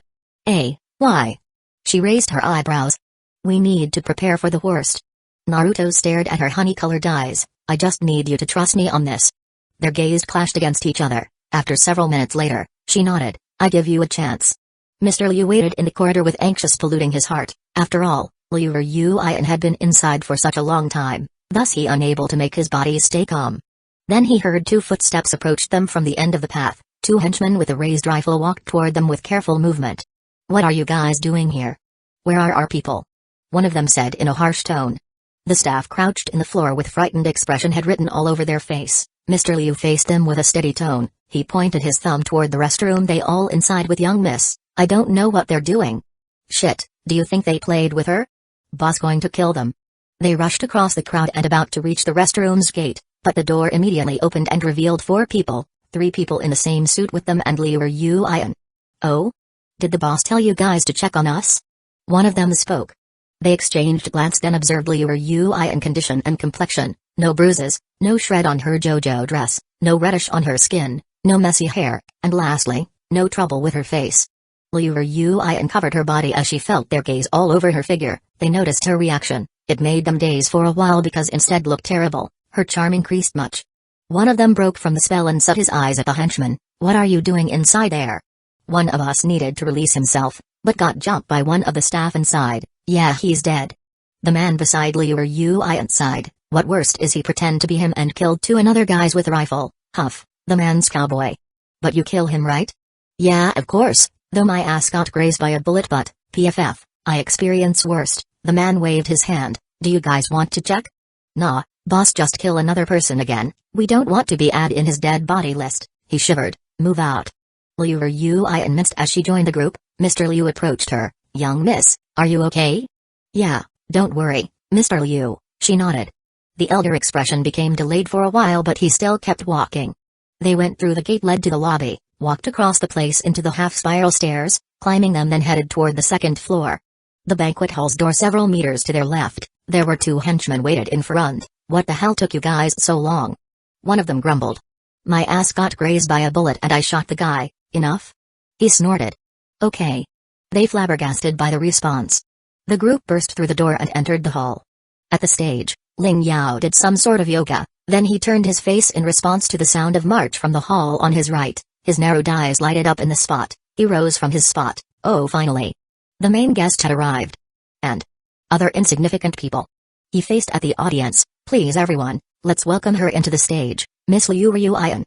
Why? She raised her eyebrows. We need to prepare for the worst. Naruto stared at her honey-colored eyes. I just need you to trust me on this. Their gaze clashed against each other. After several minutes later, she nodded. I give you a chance. Mr. Liu waited in the corridor with anxious polluting his heart. After all, Liu Yuan had been inside for such a long time, thus he unable to make his body stay calm. Then he heard 2 footsteps approach them from the end of the path. 2 henchmen with a raised rifle walked toward them with careful movement. What are you guys doing here? Where are our people? One of them said in a harsh tone. The staff crouched in the floor with frightened expression had written all over their face. Mr. Liu faced them with a steady tone. He pointed his thumb toward the restroom. They all inside with young miss. I don't know what they're doing. Shit, do you think they played with her? Boss going to kill them. They rushed across the crowd and about to reach the restroom's gate, but the door immediately opened and revealed 4 people, 3 people in the same suit with them and Liu Yuan. Oh? Did the boss tell you guys to check on us? One of them spoke. They exchanged glance then observed Liu Yuan condition and complexion. No bruises, no shred on her JoJo dress, no reddish on her skin, no messy hair, and lastly, no trouble with her face. Liu Yuan covered her body as she felt their gaze all over her figure. They noticed her reaction. It made them daze for a while because instead looked terrible. Her charm increased much. One of them broke from the spell and set his eyes at the henchman. What are you doing inside there? One of us needed to release himself, but got jumped by one of the staff inside. Yeah, he's dead. The man beside Liu Yuan sighed. What worst is he pretend to be him and killed 2 another guys with a rifle. Huff, the man's cowboy. But you kill him right? Yeah, of course, though my ass got grazed by a bullet but, PFF, I experience worst. The man waved his hand. Do you guys want to check? Nah, boss just kill another person again. We don't want to be added in his dead body list. He shivered. Move out. Liu Yuan minced as she joined the group. Mr. Liu approached her. Young miss, are you okay? Yeah, don't worry, Mr. Liu, she nodded. The elder expression became delayed for a while but he still kept walking. They went through the gate led to the lobby, walked across the place into the half-spiral stairs, climbing them then headed toward the 2nd floor. The banquet hall's door several meters to their left, there were 2 henchmen waited in front. What the hell took you guys so long? One of them grumbled. My ass got grazed by a bullet and I shot the guy. Enough? He snorted. Okay. They flabbergasted by the response. The group burst through the door and entered the hall. At the stage, Ling Yao did some sort of yoga, then he turned his face in response to the sound of march from the hall on his right. His narrowed eyes lighted up in the spot. He rose from his spot. Oh, finally. The main guest had arrived. And other insignificant people. He faced at the audience. Please everyone, let's welcome her into the stage, Miss Liu Yuan.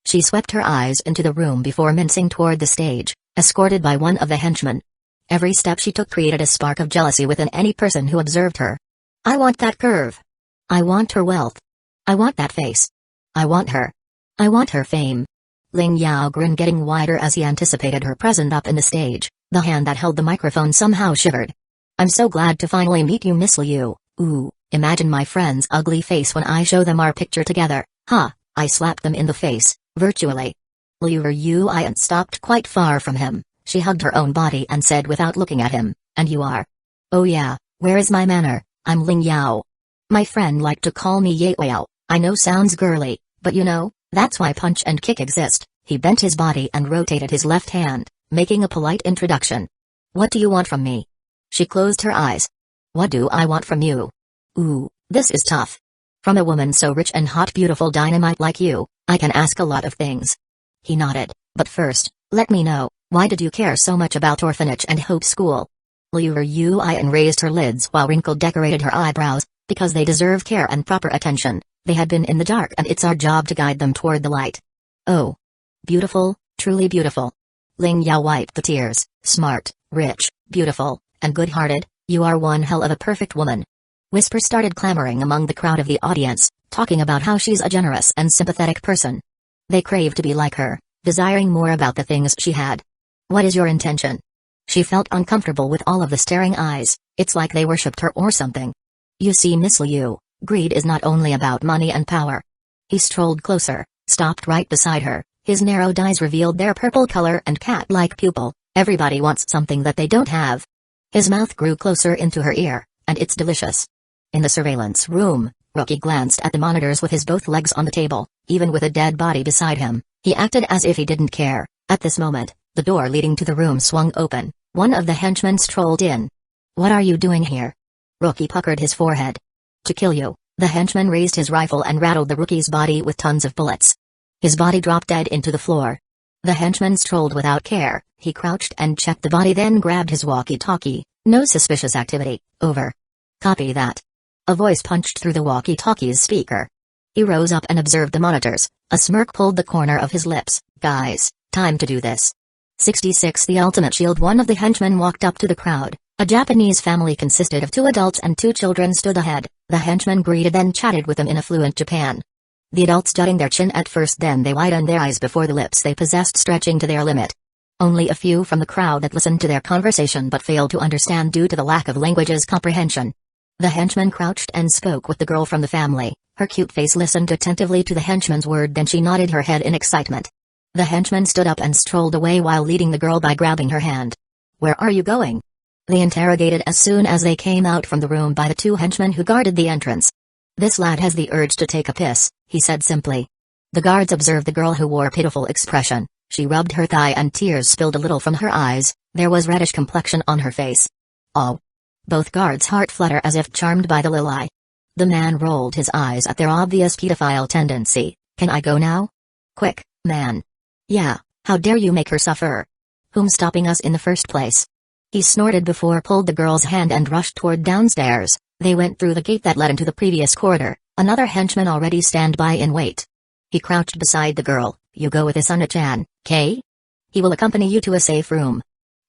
She swept her eyes into the room before mincing toward the stage, escorted by one of the henchmen. Every step she took created a spark of jealousy within any person who observed her. I want that curve. I want her wealth. I want that face. I want her. I want her fame. Ling Yao grinned getting wider as he anticipated her present up in the stage. The hand that held the microphone somehow shivered. I'm so glad to finally meet you, Miss Liu. Ooh, imagine my friend's ugly face when I show them our picture together. Ha, I slapped them in the face, virtually. Liu Yuan stopped quite far from him. She hugged her own body and said without looking at him, and you are? Oh yeah, where is my manner? I'm Ling Yao. My friend liked to call me Ye Yao. I know sounds girly, but you know, that's why punch and kick exist. He bent his body and rotated his left hand, making a polite introduction. What do you want from me? She closed her eyes. What do I want from you? Ooh, this is tough. From a woman so rich and hot, beautiful dynamite like you, I can ask a lot of things. He nodded, but first, let me know, why did you care so much about orphanage and Hope School? Liu Yuan raised her lids while wrinkle decorated her eyebrows, because they deserve care and proper attention. They had been in the dark and it's our job to guide them toward the light. Oh. Beautiful, truly beautiful. Ling Yao wiped the tears. Smart, rich, beautiful, and good-hearted, you are one hell of a perfect woman. Whispers started clamoring among the crowd of the audience, talking about how she's a generous and sympathetic person. They craved to be like her, desiring more about the things she had. What is your intention? She felt uncomfortable with all of the staring eyes, it's like they worshipped her or something. You see, Miss Liu, greed is not only about money and power. He strolled closer, stopped right beside her, his narrowed eyes revealed their purple color and cat-like pupil. Everybody wants something that they don't have. His mouth grew closer into her ear, and it's delicious. In the surveillance room, Rookie glanced at the monitors with his both legs on the table, even with a dead body beside him. He acted as if he didn't care. At this moment, the door leading to the room swung open. One of the henchmen strolled in. What are you doing here? Rookie puckered his forehead. To kill you. The henchman raised his rifle and rattled the rookie's body with tons of bullets. His body dropped dead into the floor. The henchman strolled without care. He crouched and checked the body, then grabbed his walkie-talkie. No suspicious activity. Over. Copy that. A voice punched through the walkie-talkie's speaker. He rose up and observed the monitors. A smirk pulled the corner of his lips. Guys, time to do this. 66 The Ultimate Shield. One of the henchmen walked up to the crowd. A Japanese family consisted of 2 adults and 2 children stood ahead. The henchman greeted then chatted with them in a fluent Japan. The adults jutting their chin at first, then they widened their eyes before the lips they possessed stretching to their limit. Only a few from the crowd that listened to their conversation but failed to understand due to the lack of language's comprehension. The henchman crouched and spoke with the girl from the family. Her cute face listened attentively to the henchman's word, then she nodded her head in excitement. The henchman stood up and strolled away while leading the girl by grabbing her hand. Where are you going? They interrogated as soon as they came out from the room by the 2 henchmen who guarded the entrance. This lad has the urge to take a piss, he said simply. The guards observed the girl who wore a pitiful expression. She rubbed her thigh and tears spilled a little from her eyes. There was reddish complexion on her face. Oh. Both guards' heart flutter as if charmed by the lily. The man rolled his eyes at their obvious pedophile tendency. Can I go now? Quick, man. Yeah, how dare you make her suffer? Whom's stopping us in the first place? He snorted before pulled the girl's hand and rushed toward downstairs. They went through the gate that led into the previous corridor. Another henchman already stand by in wait. He crouched beside the girl. You go with Asuna-chan, Kay? He will accompany you to a safe room.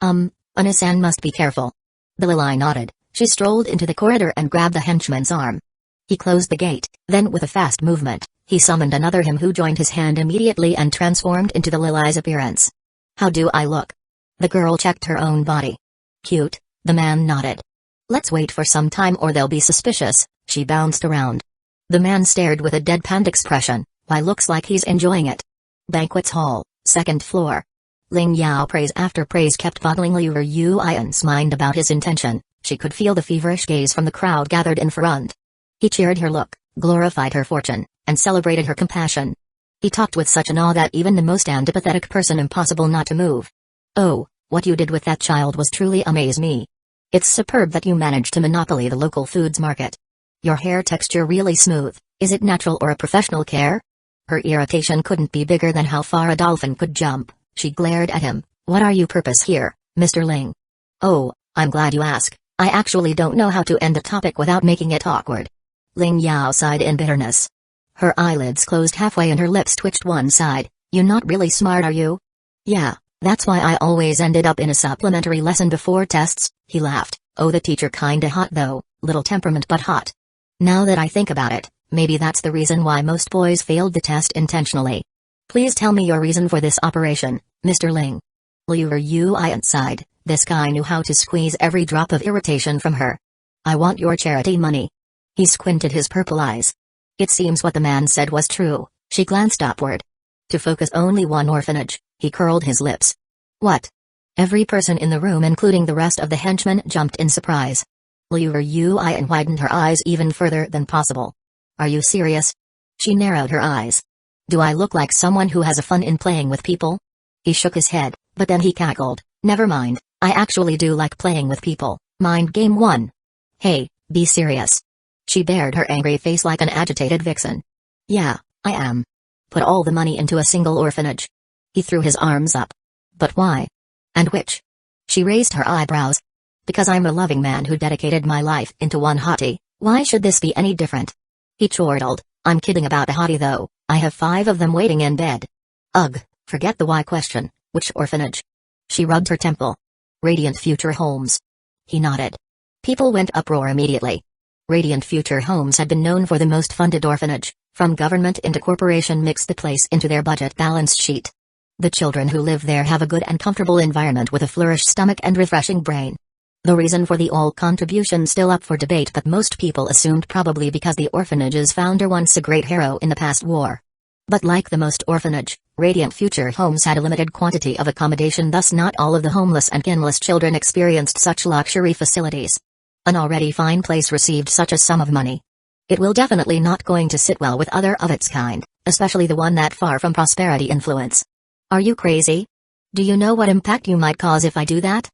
Una-san must be careful. The lily nodded. She strolled into the corridor and grabbed the henchman's arm. He closed the gate, then with a fast movement, he summoned another him who joined his hand immediately and transformed into the lily's appearance. How do I look? The girl checked her own body. Cute, the man nodded. Let's wait for some time or they'll be suspicious. She bounced around. The man stared with a deadpan expression. Why, looks like he's enjoying it. Banquets hall, 2nd floor. Ling Yao praise after praise kept boggling Liu Yuan's mind about his intention. She could feel the feverish gaze from the crowd gathered in front. He cheered her look, glorified her fortune, and celebrated her compassion. He talked with such an awe that even the most antipathetic person impossible not to move. Oh, what you did with that child was truly amaze me. It's superb that you managed to monopoly the local foods market. Your hair texture really smooth. Is it natural or a professional care? Her irritation couldn't be bigger than how far a dolphin could jump. She glared at him. What are you purpose here, Mr. Ling? Oh, I'm glad you ask. I actually don't know how to end a topic without making it awkward. Ling Yao sighed in bitterness. Her eyelids closed halfway and her lips twitched one side. You not really smart, are you? Yeah, that's why I always ended up in a supplementary lesson before tests, he laughed. Oh, the teacher kinda hot though, little temperament but hot. Now that I think about it, maybe that's the reason why most boys failed the test intentionally. Please tell me your reason for this operation, Mr. Ling. Liu Yuan sighed. This guy knew how to squeeze every drop of irritation from her. I want your charity money. He squinted his purple eyes. It seems what the man said was true. She glanced upward. To focus only one orphanage, he curled his lips. What? Every person in the room including the rest of the henchmen jumped in surprise. Liu Yuan widened her eyes even further than possible. Are you serious? She narrowed her eyes. Do I look like someone who has a fun in playing with people? He shook his head, but then he cackled. Never mind, I actually do like playing with people. Mind game 1. Hey, be serious. She bared her angry face like an agitated vixen. Yeah, I am. Put all the money into a single orphanage. He threw his arms up. But why? And which? She raised her eyebrows. Because I'm a loving man who dedicated my life into one hottie. Why should this be any different? He chortled. I'm kidding about a hottie though, I have 5 of them waiting in bed. Ugh, forget the why question. Which orphanage? She rubbed her temple. Radiant Future Homes. He nodded. People went uproar immediately. Radiant Future Homes had been known for the most funded orphanage, from government into corporation mixed the place into their budget balance sheet. The children who live there have a good and comfortable environment with a flourished stomach and refreshing brain. The reason for the all contribution still up for debate, but most people assumed probably because the orphanage's founder once a great hero in the past war. But like the most orphanage, Radiant Future Homes had a limited quantity of accommodation, thus not all of the homeless and kinless children experienced such luxury facilities. An already fine place received such a sum of money. It will definitely not going to sit well with other of its kind, especially the one that far from prosperity influence. Are you crazy? Do you know what impact you might cause if I do that?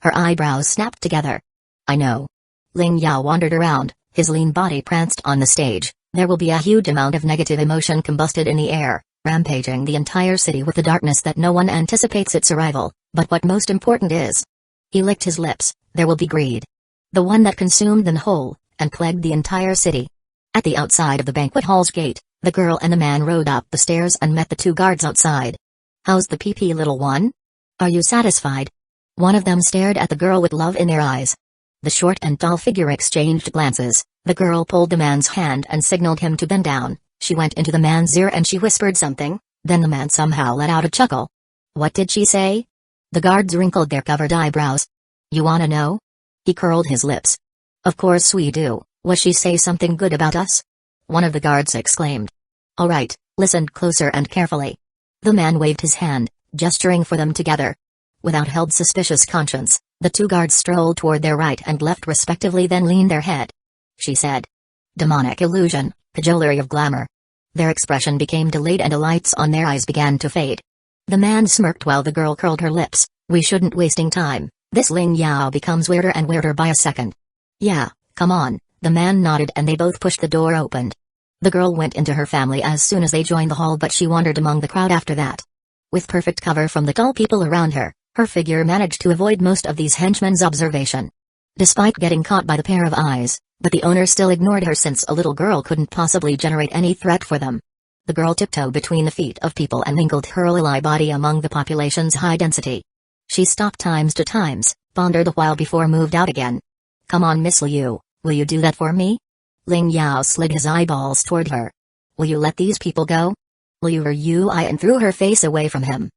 Her eyebrows snapped together. I know. Ling Yao wandered around, his lean body pranced on the stage. There will be a huge amount of negative emotion combusted in the air, rampaging the entire city with the darkness that no one anticipates its arrival, but what most important is. He licked his lips, there will be greed. The one that consumed them whole, and plagued the entire city. At the outside of the banquet hall's gate, the girl and the man rode up the stairs and met the 2 guards outside. How's the PP, little one? Are you satisfied? One of them stared at the girl with love in their eyes. The short and tall figure exchanged glances. The girl pulled the man's hand and signaled him to bend down. She went into the man's ear and she whispered something, then the man somehow let out a chuckle. What did she say? The guards wrinkled their covered eyebrows. You wanna know? He curled his lips. Of course we do. Was she say something good about us? One of the guards exclaimed. All right, listen closer and carefully. The man waved his hand, gesturing for them together. Without held suspicious conscience, the 2 guards strolled toward their right and left respectively, then leaned their head. She said. Demonic illusion, cajolery of glamour. Their expression became delayed and the lights on their eyes began to fade. The man smirked while the girl curled her lips. We shouldn't wasting time. This Ling Yao becomes weirder and weirder by a second. Yeah, come on. The man nodded and they both pushed the door opened. The girl went into her family as soon as they joined the hall, but she wandered among the crowd after that. With perfect cover from the tall people around her, her figure managed to avoid most of these henchmen's observation. Despite getting caught by the pair of eyes, but the owner still ignored her since a little girl couldn't possibly generate any threat for them. The girl tiptoed between the feet of people and mingled her lily body among the population's high density. She stopped times to times, pondered a while before moved out again. Come on, Miss Liu, will you do that for me? Ling Yao slid his eyeballs toward her. Will you let these people go? Liu and threw her face away from him.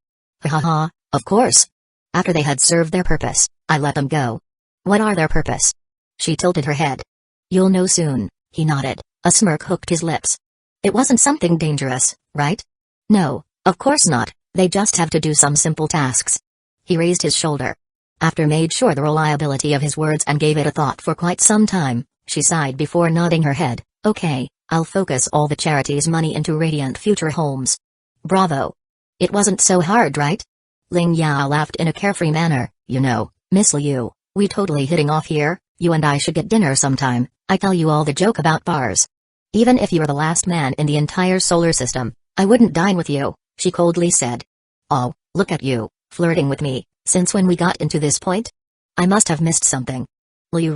Ha ha ha, of course. After they had served their purpose, I let them go. What are their purpose? She tilted her head. You'll know soon, he nodded. A smirk hooked his lips. It wasn't something dangerous, right? No, of course not, they just have to do some simple tasks. He raised his shoulder. After made sure the reliability of his words and gave it a thought for quite some time, she sighed before nodding her head. Okay, I'll focus all the charity's money into Radiant Future Homes. Bravo. It wasn't so hard, right? Ling Yao laughed in a carefree manner. You know, Miss Liu, we totally hitting off here. You and I should get dinner sometime. I tell you all the joke about bars. Even if you're the last man in the entire solar system, I wouldn't dine with you, she coldly said. Oh, look at you, flirting with me, since when we got into this point? I must have missed something. Liu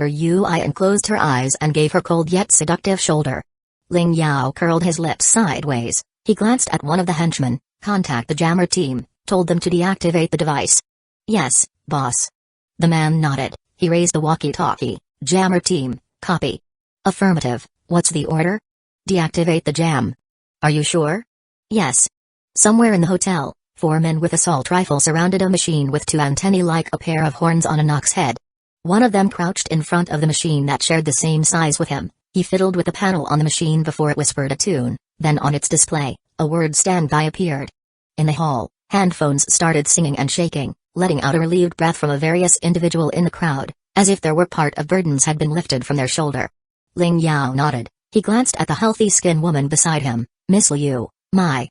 closed her eyes and gave her cold yet seductive shoulder. Ling Yao curled his lips sideways. He glanced at one of the henchmen. Contact the jammer team, told them to deactivate the device. Yes, boss. The man nodded. He raised the walkie-talkie. Jammer team, copy. Affirmative. What's the order? Deactivate the jam. Are you sure? Yes. Somewhere in the hotel, 4 men with assault rifles surrounded a machine with 2 antennae like a pair of horns on an ox head. One of them crouched in front of the machine that shared the same size with him. He fiddled with the panel on the machine before it whispered a tune, then on its display, a word standby appeared. In the hall, handphones started singing and shaking, letting out a relieved breath from a various individual in the crowd, as if there were part of burdens had been lifted from their shoulder. Ling Yao nodded. He glanced at the healthy skin woman beside him. Miss Liu, my.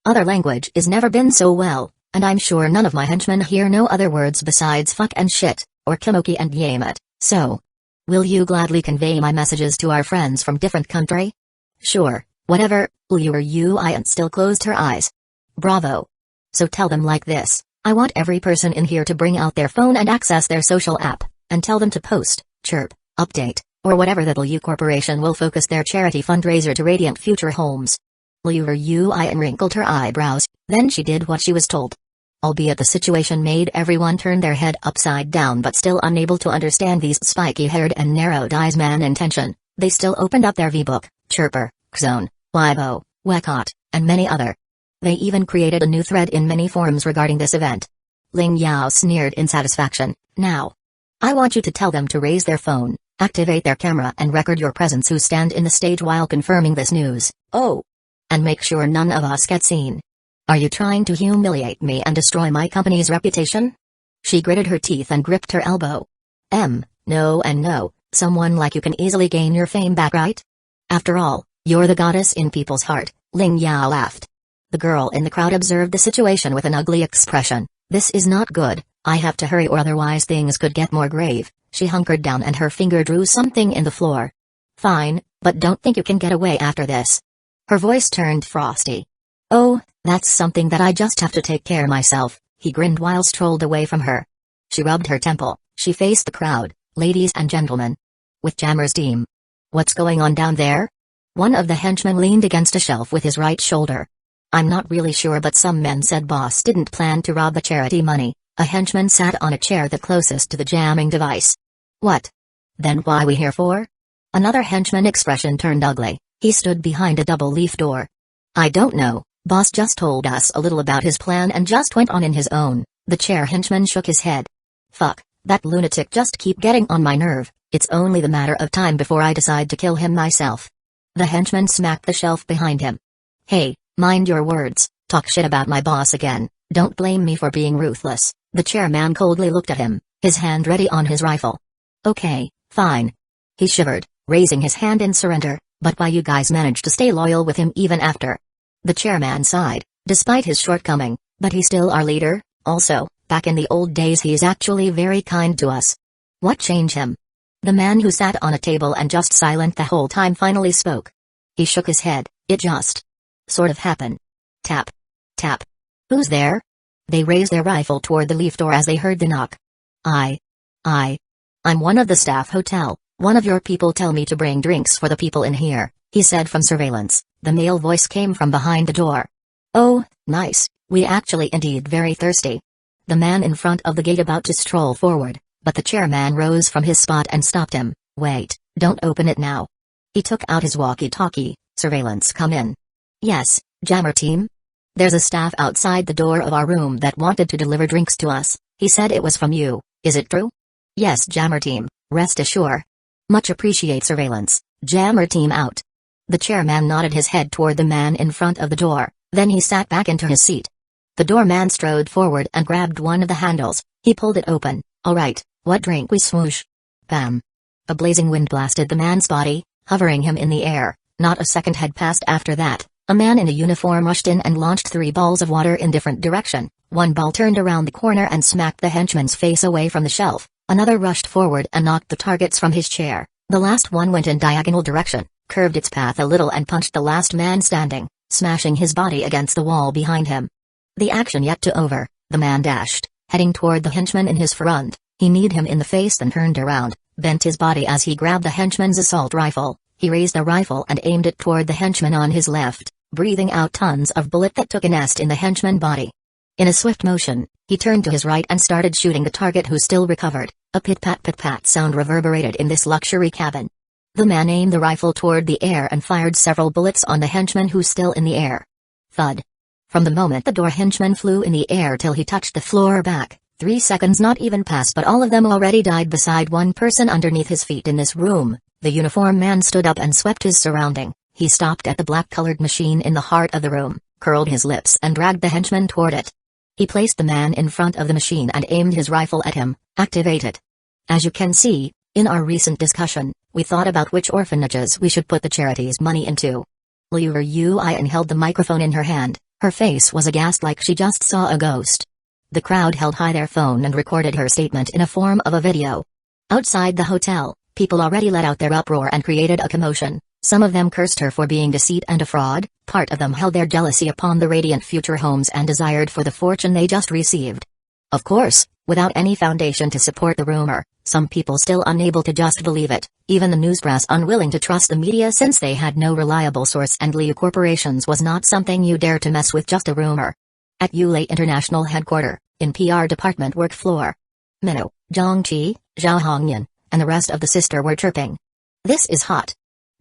Other language is never been so well, and I'm sure none of my henchmen here know other words besides fuck and shit, or kimoki and yamat, so. Will you gladly convey my messages to our friends from different country? Sure, whatever. Uian still closed her eyes. Bravo. So tell them like this, I want every person in here to bring out their phone and access their social app, and tell them to post, chirp, update, or whatever that Liu Corporation will focus their charity fundraiser to Radiant Future Homes. Uian wrinkled her eyebrows, then she did what she was told. Albeit the situation made everyone turn their head upside down but still unable to understand these spiky-haired and narrowed-eyes man intention, they still opened up their V-book, Chirper, Xone, Weibo, Wecot, and many other. They even created a new thread in many forums regarding this event. Ling Yao sneered in satisfaction. Now, I want you to tell them to raise their phone, activate their camera and record your presence who stand in the stage while confirming this news. Oh! And make sure none of us get seen. Are you trying to humiliate me and destroy my company's reputation? She gritted her teeth and gripped her elbow. No and no, someone like you can easily gain your fame back, right? After all, you're the goddess in people's heart, Ling Yao laughed. The girl in the crowd observed the situation with an ugly expression. This is not good, I have to hurry or otherwise things could get more grave. She hunkered down and her finger drew something in the floor. Fine, but don't think you can get away after this. Her voice turned frosty. Oh, that's something that I just have to take care myself, he grinned while strolled away from her. She rubbed her temple, she faced the crowd. Ladies and gentlemen. With Jammer's team. What's going on down there? One of the henchmen leaned against a shelf with his right shoulder. I'm not really sure but some men said boss didn't plan to rob the charity money. A henchman sat on a chair the closest to the jamming device. What? Then why we here for? Another henchman expression turned ugly. He stood behind a double-leaf door. I don't know, boss just told us a little about his plan and just went on in his own. The chair henchman shook his head. Fuck, that lunatic just keep getting on my nerve, it's only the matter of time before I decide to kill him myself. The henchman smacked the shelf behind him. Hey, mind your words, talk shit about my boss again, don't blame me for being ruthless. The chairman coldly looked at him, his hand ready on his rifle. Okay, fine. He shivered, raising his hand in surrender, but why you guys managed to stay loyal with him even after? The chairman sighed, despite his shortcoming, but he's still our leader, also, back in the old days he is actually very kind to us. What changed him? The man who sat on a table and just silent the whole time finally spoke. He shook his head, it just sort of happened. Tap. Tap. Who's there? They raised their rifle toward the leaf door as they heard the knock. I'm one of the staff hotel, one of your people tell me to bring drinks for the people in here, he said from surveillance. The male voice came from behind the door. Oh, nice, we actually indeed very thirsty. The man in front of the gate about to stroll forward, but the chairman rose from his spot and stopped him. Wait, don't open it now. He took out his walkie-talkie. Surveillance, come in. Yes, Jammer team? There's a staff outside the door of our room that wanted to deliver drinks to us. He said it was from you, is it true? Yes, Jammer team, rest assured. Much appreciate surveillance. Jammer team out. The chairman nodded his head toward the man in front of the door, then he sat back into his seat. The doorman strode forward and grabbed one of the handles. He pulled it open. Alright, what drink we swoosh? Bam. A blazing wind blasted the man's body, hovering him in the air. Not a second had passed after that. A man in a uniform rushed in and launched 3 balls of water in different direction. One ball turned around the corner and smacked the henchman's face away from the shelf. Another rushed forward and knocked the targets from his chair. The last one went in diagonal direction, curved its path a little and punched the last man standing, smashing his body against the wall behind him. The action yet to over, the man dashed, heading toward the henchman in his front. He kneed him in the face and turned around, bent his body as he grabbed the henchman's assault rifle. He raised the rifle and aimed it toward the henchman on his left, breathing out tons of bullet that took a nest in the henchman body. In a swift motion, he turned to his right and started shooting the target who still recovered. A pit-pat sound reverberated in this luxury cabin. The man aimed the rifle toward the air and fired several bullets on the henchman who's still in the air. Thud. From the moment the door henchman flew in the air till he touched the floor back, 3 seconds not even passed but all of them already died beside one person underneath his feet in this room. The uniform man stood up and swept his surrounding. He stopped at the black-colored machine in the heart of the room, curled his lips and dragged the henchman toward it. He placed the man in front of the machine and aimed his rifle at him. Activate it. As you can see, in our recent discussion, we thought about which orphanages we should put the charity's money into. Liu Yuan held the microphone in her hand, Her face was aghast like she just saw a ghost. The crowd held high their phone and recorded her statement in a form of a video. Outside the hotel, people already let out their uproar and created a commotion. Some of them cursed her for being deceit and a fraud, part of them held their jealousy upon the radiant future homes and desired for the fortune they just received. Of course, without any foundation to support the rumor, some people still unable to just believe it, even the news press unwilling to trust the media since they had no reliable source and Liu Corporations was not something you dare to mess with, just a rumor. At Yulei International Headquarters, in PR department work floor, Minnow, Zhongqi, Zhao Hongyan, and the rest of the sister were chirping. "This is hot."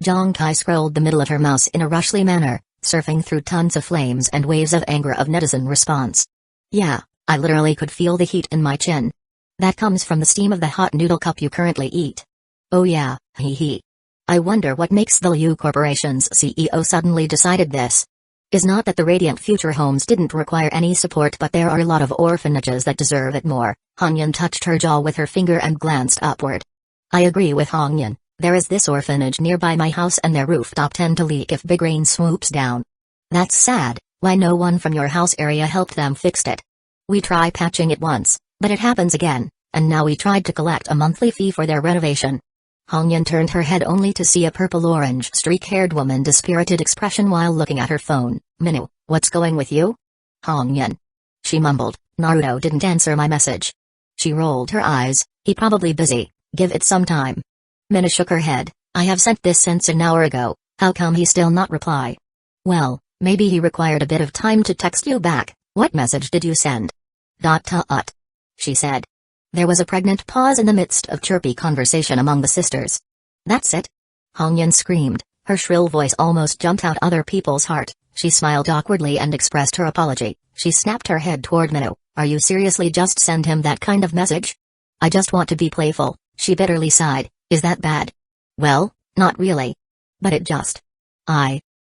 Zhang Kai scrolled the middle of her mouse in a rushly manner, surfing through tons of flames and waves of anger of netizen response. "Yeah, I literally could feel the heat in my chin. That comes from the steam of the hot noodle cup you currently eat. Oh yeah, hee hee. I wonder what makes the Liu Corporation's CEO suddenly decided this. Is not that the Radiant Future Homes didn't require any support, but there are a lot of orphanages that deserve it more." Hongyan touched her jaw with her finger and glanced upward. "I agree with Hongyan. There is this orphanage nearby my house and their rooftop tend to leak if big rain swoops down. That's sad. Why no one from your house area helped them fix it? We try patching it once, but it happens again, and now we tried to collect a monthly fee for their renovation." Hongyan turned her head only to see a purple-orange streak-haired woman dispirited expression while looking at her phone. "Minnow, what's going with you?" "Hongyan." She mumbled, "Naruto didn't answer my message." She rolled her eyes. "He probably busy, give it some time." Minna shook her head. "I have sent this since an hour ago, how come he still not reply?" "Well, maybe he required a bit of time to text you back. What message did you send?" She said. There was a pregnant pause in the midst of chirpy conversation among the sisters. "That's it?" Hongyan screamed, her shrill voice almost jumped out other people's heart. She smiled awkwardly and expressed her apology. She snapped her head toward Minnow. "Are you seriously just send him that kind of message?" "I just want to be playful," she bitterly sighed. "Is that bad?" "Well, not really. But it just...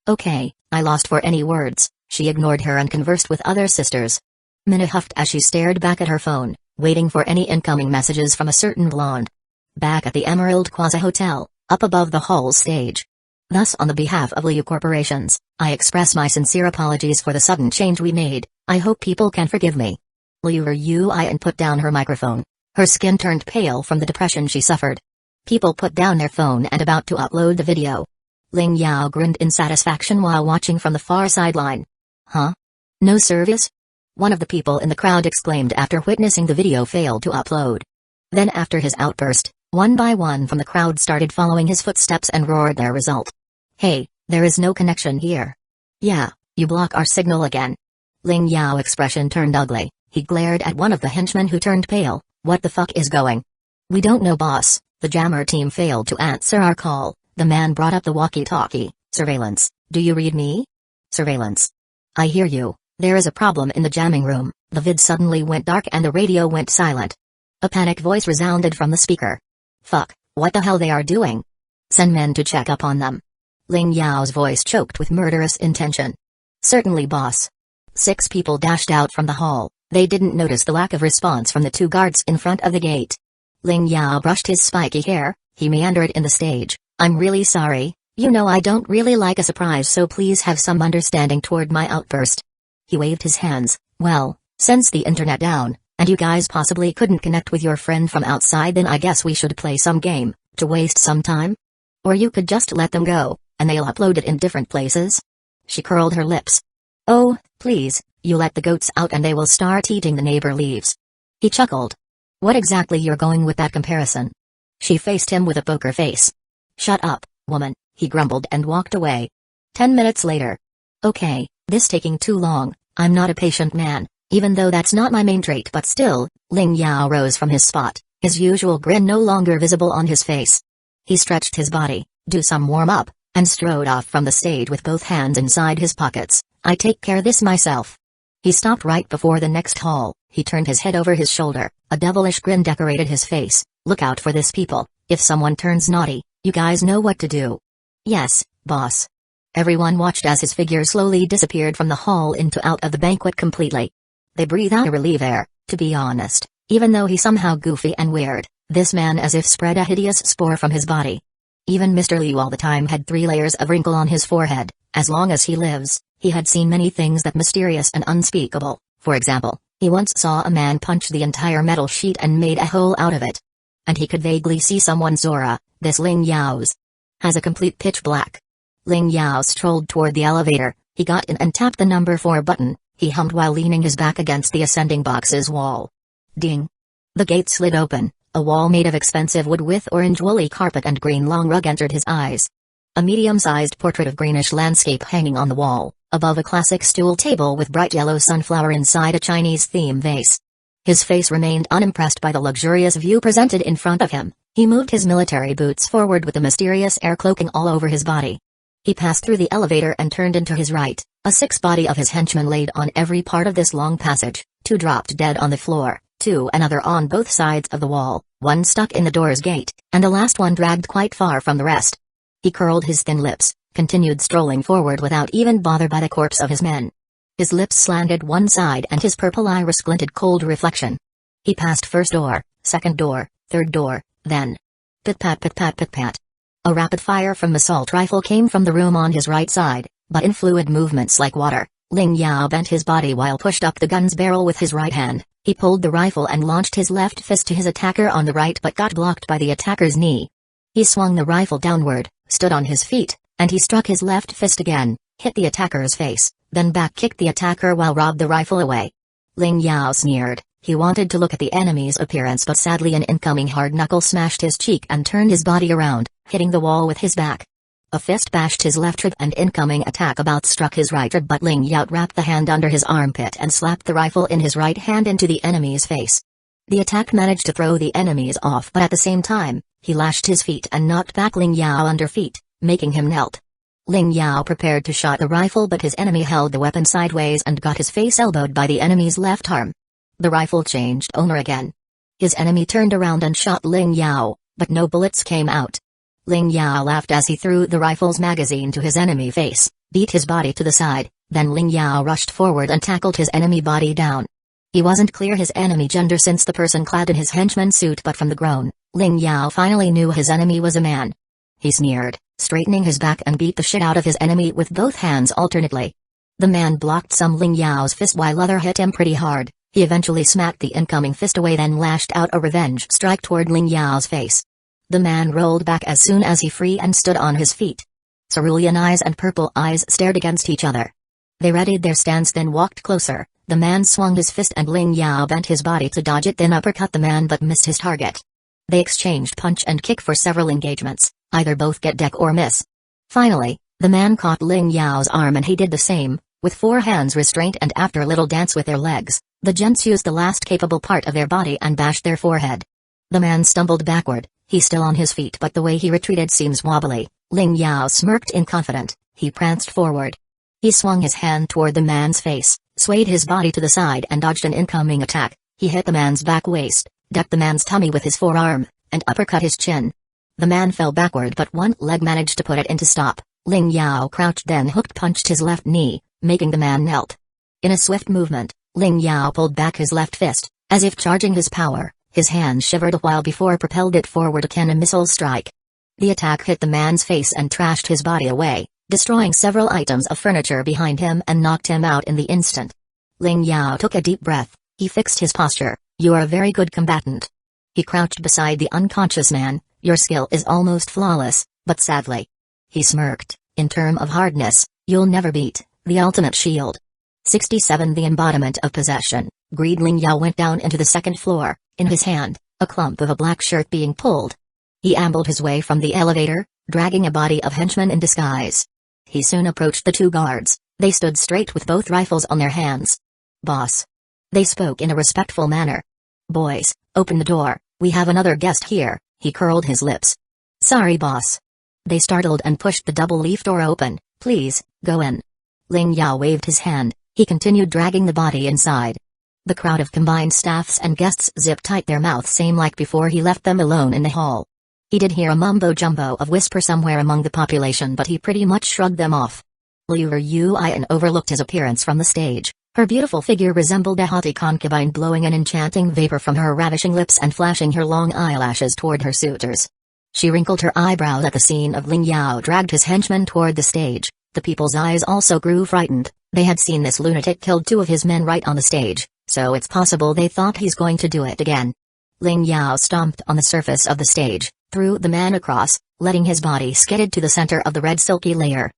Okay, I lost for any words." She ignored her and conversed with other sisters. Minna huffed as she stared back at her phone, waiting for any incoming messages from a certain blonde. Back at the Emerald Plaza Hotel, up above the hall stage. "Thus on the behalf of Liu Corporations, I express my sincere apologies for the sudden change we made. I hope people can forgive me." Liu Ui and put down her microphone. Her skin turned pale from the depression she suffered. People put down their phone and about to upload the video. Ling Yao grinned in satisfaction while watching from the far sideline. "Huh? No service?" one of the people in the crowd exclaimed after witnessing the video fail to upload. Then after his outburst, one by one from the crowd started following his footsteps and roared their result. "Hey, there is no connection here." "Yeah, you block our signal again." Ling Yao expression turned ugly. He glared at one of the henchmen who turned pale. "What the fuck is going?" "We don't know, boss. The jammer team failed to answer our call." The man brought up the walkie-talkie. "Surveillance, do you read me?" "Surveillance. I hear you. There is a problem in the jamming room." The vid suddenly went dark and the radio went silent. A panicked voice resounded from the speaker. "Fuck, what the hell they are doing? Send men to check up on them." Ling Yao's voice choked with murderous intention. "Certainly, boss." 6 people dashed out from the hall. They didn't notice the lack of response from the 2 guards in front of the gate. Ling Yao brushed his spiky hair. He meandered in the stage. "I'm really sorry. You know I don't really like a surprise, so please have some understanding toward my outburst." He waved his hands. "Well, since the internet down, and you guys possibly couldn't connect with your friend from outside, then I guess we should play some game, to waste some time? Or you could just let them go, and they'll upload it in different places?" She curled her lips. "Oh, please, you let the goats out and they will start eating the neighbor leaves." He chuckled. "What exactly you're going with that comparison?" She faced him with a poker face. "Shut up, woman," he grumbled and walked away. 10 minutes later. "Okay, this taking too long. I'm not a patient man, even though that's not my main trait, but still." Ling Yao rose from his spot, his usual grin no longer visible on his face. He stretched his body, do some warm-up, and strode off from the stage with both hands inside his pockets. "I take care this myself." He stopped right before the next hall. He turned his head over his shoulder. A devilish grin decorated his face. "Look out for this, people. If someone turns naughty, you guys know what to do." "Yes, boss." Everyone watched as his figure slowly disappeared from the hall into out of the banquet completely. They breathed out a relief air. To be honest, even though he somehow goofy and weird, this man as if spread a hideous spore from his body. Even Mr. Liu all the time had 3 layers of wrinkle on his forehead. As long as he lives, he had seen many things that mysterious and unspeakable. For example, he once saw a man punch the entire metal sheet and made a hole out of it. And he could vaguely see someone's aura, this Ling Yao's. Has a complete pitch black. Ling Yao strolled toward the elevator. He got in and tapped the number 4 button. He hummed while leaning his back against the ascending box's wall. Ding. The gate slid open. A wall made of expensive wood with orange woolly carpet and green long rug entered his eyes. A medium-sized portrait of greenish landscape hanging on the wall, above a classic stool table with bright yellow sunflower inside a Chinese theme vase. His face remained unimpressed by the luxurious view presented in front of him. He moved his military boots forward with a mysterious air cloaking all over his body. He passed through the elevator and turned into his right. A 6th body of his henchmen laid on every part of this long passage. 2 dropped dead on the floor, 2 another on both sides of the wall, 1 stuck in the door's gate, and the last one dragged quite far from the rest. He curled his thin lips, continued strolling forward without even bother by the corpse of his men. His lips slanted one side and his purple iris glinted cold reflection. He passed first door, second door, third door, then... Pit-pat pit-pat pit-pat. A rapid fire from assault rifle came from the room on his right side, but in fluid movements like water. Ling Yao bent his body while pushed up the gun's barrel with his right hand. He pulled the rifle and launched his left fist to his attacker on the right but got blocked by the attacker's knee. He swung the rifle downward, stood on his feet, and he struck his left fist again, hit the attacker's face, then back-kicked the attacker while robbed the rifle away. Ling Yao sneered. He wanted to look at the enemy's appearance but sadly an incoming hard knuckle smashed his cheek and turned his body around, hitting the wall with his back. A fist bashed his left rib and incoming attack about struck his right rib but Ling Yao wrapped the hand under his armpit and slapped the rifle in his right hand into the enemy's face. The attack managed to throw the enemies off but at the same time, he lashed his feet and knocked back Ling Yao under feet, making him knelt. Ling Yao prepared to shot the rifle but his enemy held the weapon sideways and got his face elbowed by the enemy's left arm. The rifle changed owner again. His enemy turned around and shot Ling Yao, but no bullets came out. Ling Yao laughed as he threw the rifle's magazine to his enemy face, beat his body to the side, then Ling Yao rushed forward and tackled his enemy body down. He wasn't clear his enemy gender since the person clad in his henchman suit but from the groan, Ling Yao finally knew his enemy was a man. He sneered, straightening his back and beat the shit out of his enemy with both hands alternately. The man blocked some Ling Yao's fist while other hit him pretty hard. He eventually smacked the incoming fist away then lashed out a revenge strike toward Ling Yao's face. The man rolled back as soon as he free and stood on his feet. Cerulean eyes and purple eyes stared against each other. They readied their stance then walked closer. The man swung his fist and Ling Yao bent his body to dodge it then uppercut the man but missed his target. They exchanged punch and kick for several engagements, either both get deck or miss. Finally, the man caught Ling Yao's arm and he did the same, with 4 hands restrained and after a little dance with their legs. The gents used the last capable part of their body and bashed their forehead. The man stumbled backward, he's still on his feet but the way he retreated seems wobbly. Ling Yao smirked inconfident, he pranced forward. He swung his hand toward the man's face, swayed his body to the side and dodged an incoming attack. He hit the man's back waist, decked the man's tummy with his forearm, and uppercut his chin. The man fell backward but one leg managed to put it into stop. Ling Yao crouched then hooked punched his left knee, making the man knelt. In a swift movement, Ling Yao pulled back his left fist, as if charging his power. His hand shivered a while before propelled it forward akin a missile strike. The attack hit the man's face and trashed his body away, destroying several items of furniture behind him and knocked him out in the instant. Ling Yao took a deep breath, he fixed his posture. You are a very good combatant. He crouched beside the unconscious man. Your skill is almost flawless, but sadly. He smirked, in term of hardness, you'll never beat the ultimate shield. 67 The embodiment of possession. Greed. Ling Yao went down into the second floor, in his hand, a clump of a black shirt being pulled. He ambled his way from the elevator, dragging a body of henchmen in disguise. He soon approached the 2 guards. They stood straight with both rifles on their hands. Boss. They spoke in a respectful manner. Boys, open the door, we have another guest here. He curled his lips. Sorry boss. They startled and pushed the double-leaf door open. Please, go in. Ling Yao waved his hand. He continued dragging the body inside. The crowd of combined staffs and guests zipped tight their mouths same like before he left them alone in the hall. He did hear a mumbo-jumbo of whisper somewhere among the population but he pretty much shrugged them off. Liu Yuan overlooked his appearance from the stage. Her beautiful figure resembled a haughty concubine blowing an enchanting vapor from her ravishing lips and flashing her long eyelashes toward her suitors. She wrinkled her eyebrows at the scene of Ling Yao dragged his henchman toward the stage. The people's eyes also grew frightened. They had seen this lunatic killed 2 of his men right on the stage, so it's possible they thought he's going to do it again. Ling Yao stomped on the surface of the stage, threw the man across, letting his body skidded to the center of the red silky layer.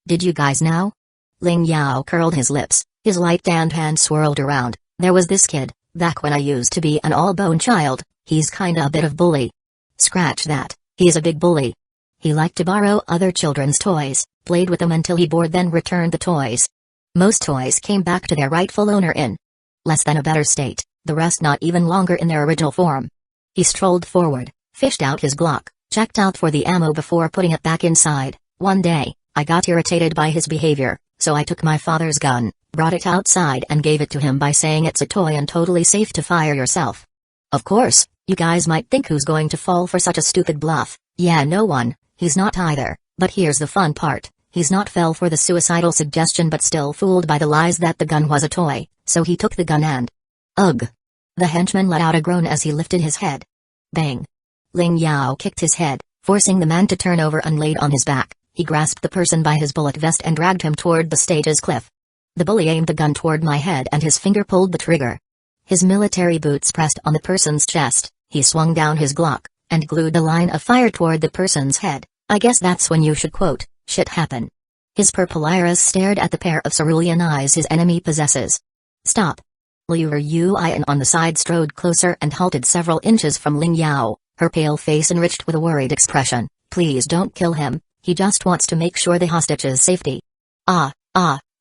Did you guys know? Ling Yao curled his lips, his light tanned hand swirled around. There was this kid, back when I used to be an all-bone child, he's kinda a bit of bully. Scratch that, he's a big bully. He liked to borrow other children's toys, played with them until he bored then returned the toys. Most toys came back to their rightful owner in less than a better state, the rest not even longer in their original form. He strolled forward, fished out his Glock, checked out for the ammo before putting it back inside. One day, I got irritated by his behavior, so I took my father's gun, brought it outside and gave it to him by saying it's a toy and totally safe to fire yourself. Of course, you guys might think who's going to fall for such a stupid bluff. Yeah, no one, he's not either, but here's the fun part. He's not fell for the suicidal suggestion but still fooled by the lies that the gun was a toy, so he took the gun and... Ugh! The henchman let out a groan as he lifted his head. Bang! Ling Yao kicked his head, forcing the man to turn over and laid on his back. He grasped the person by his bullet vest and dragged him toward the stage's cliff. The bully aimed the gun toward my head and his finger pulled the trigger. His military boots pressed on the person's chest, he swung down his Glock, and glued the line of fire toward the person's head. I guess that's when you should quote, shit happen. His purple iris stared at the pair of cerulean eyes his enemy possesses. Stop. Liu Yuan on the side strode closer and halted several inches from Ling Yao, her pale face enriched with a worried expression. Please don't kill him, he just wants to make sure the hostage's safety.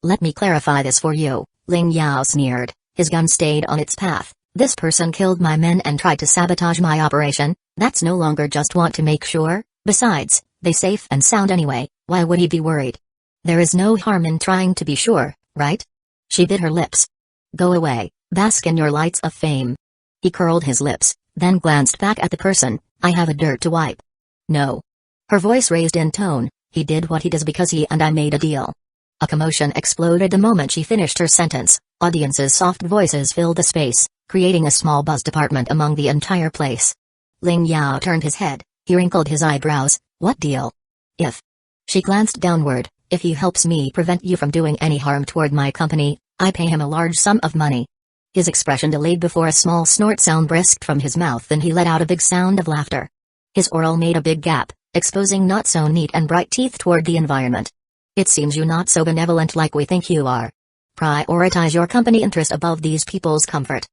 Let me clarify this for you, Ling Yao sneered, his gun stayed on its path. This person killed my men and tried to sabotage my operation, that's no longer just want to make sure, besides, they safe and sound anyway, why would he be worried? There is no harm in trying to be sure, right? She bit her lips. Go away, bask in your lights of fame. He curled his lips, then glanced back at the person. I have a dirt to wipe. No. Her voice raised in tone. He did what he does because he and I made a deal. A commotion exploded the moment she finished her sentence. Audience's soft voices filled the space, creating a small buzz department among the entire place. Ling Yao turned his head. He wrinkled his eyebrows. What deal? If. She glanced downward. If he helps me prevent you from doing any harm toward my company, I pay him a large sum of money. His expression delayed before a small snort sound brisked from his mouth, then he let out a big sound of laughter. His oral made a big gap, exposing not so neat and bright teeth toward the environment. It seems you not so benevolent like we think you are. Prioritize your company interest above these people's comfort.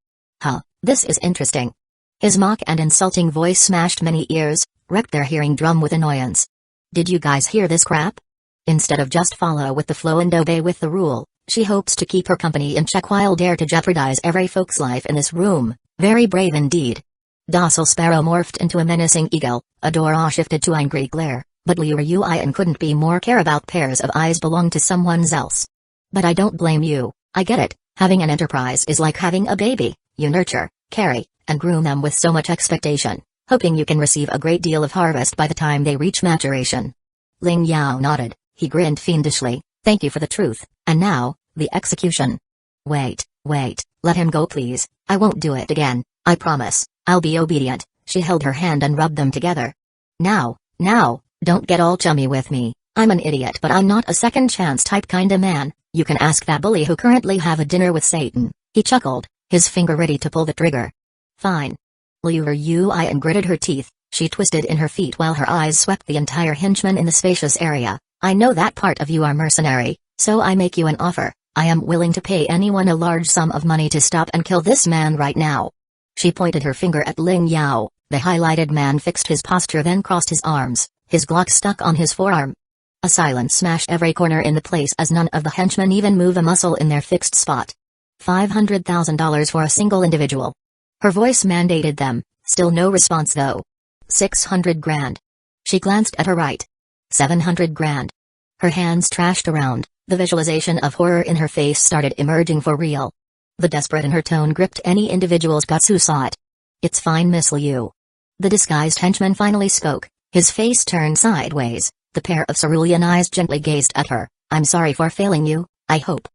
Huh, this is interesting. His mock and insulting voice smashed many ears, wrecked their hearing drum with annoyance. Did you guys hear this crap? Instead of just follow with the flow and obey with the rule, she hopes to keep her company in check while dare to jeopardize every folk's life in this room. Very brave indeed. Docile Sparrow morphed into a menacing eagle, Adora shifted to angry glare, but Liu Yuan couldn't be more care about pairs of eyes belong to someone else. But I don't blame you, I get it, having an enterprise is like having a baby, you nurture, carry, and groom them with so much expectation, hoping you can receive a great deal of harvest by the time they reach maturation. Ling Yao nodded, he grinned fiendishly, thank you for the truth, and now, the execution. Wait, let him go please, I won't do it again, I promise, I'll be obedient. She held her hand and rubbed them together. Now, don't get all chummy with me, I'm an idiot but I'm not a second chance type kinda man, you can ask that bully who currently have a dinner with Satan, he chuckled, his finger ready to pull the trigger. Fine. Liu Yuan gritted her teeth, she twisted in her feet while her eyes swept the entire henchman in the spacious area. I know that part of you are mercenary, so I make you an offer, I am willing to pay anyone a large sum of money to stop and kill this man right now. She pointed her finger at Ling Yao, the highlighted man fixed his posture then crossed his arms, his Glock stuck on his forearm. A silence smashed every corner in the place as none of the henchmen even move a muscle in their fixed spot. $500,000 for a single individual. Her voice mandated them, still no response though. 600 grand. She glanced at her right. 700 grand. Her hands trashed around, the visualization of horror in her face started emerging for real. The desperate in her tone gripped any individual's guts who saw it. It's fine, Miss Liu. The disguised henchman finally spoke, his face turned sideways, the pair of cerulean eyes gently gazed at her. I'm sorry for failing you, I hope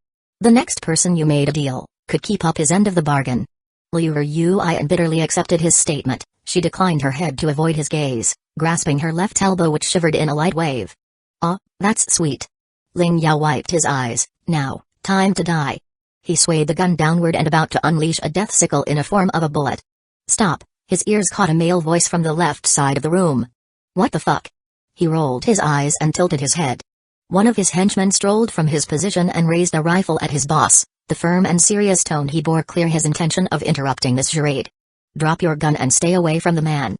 the next person you made a deal could keep up his end of the bargain. Liu Yuan bitterly accepted his statement, She declined her head to avoid his gaze, grasping her left elbow which shivered in a light wave. "Ah, that's sweet." Ling Yao wiped his eyes. "Now, time to die." He swayed the gun downward and about to unleash a death sickle in a form of a bullet. "Stop!" His ears caught a male voice from the left side of the room. "What the fuck?" He rolled his eyes and tilted his head. One of his henchmen strolled from his position and raised a rifle at his boss. The firm and serious tone he bore clear his intention of interrupting this charade. "Drop your gun and stay away from the man."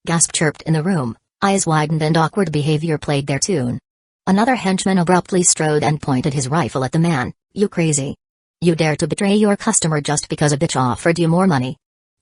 Gasp chirped in the room, eyes widened and awkward behavior played their tune. Another henchman abruptly strode and pointed his rifle at the man. "You crazy? You dare to betray your customer just because a bitch offered you more money?"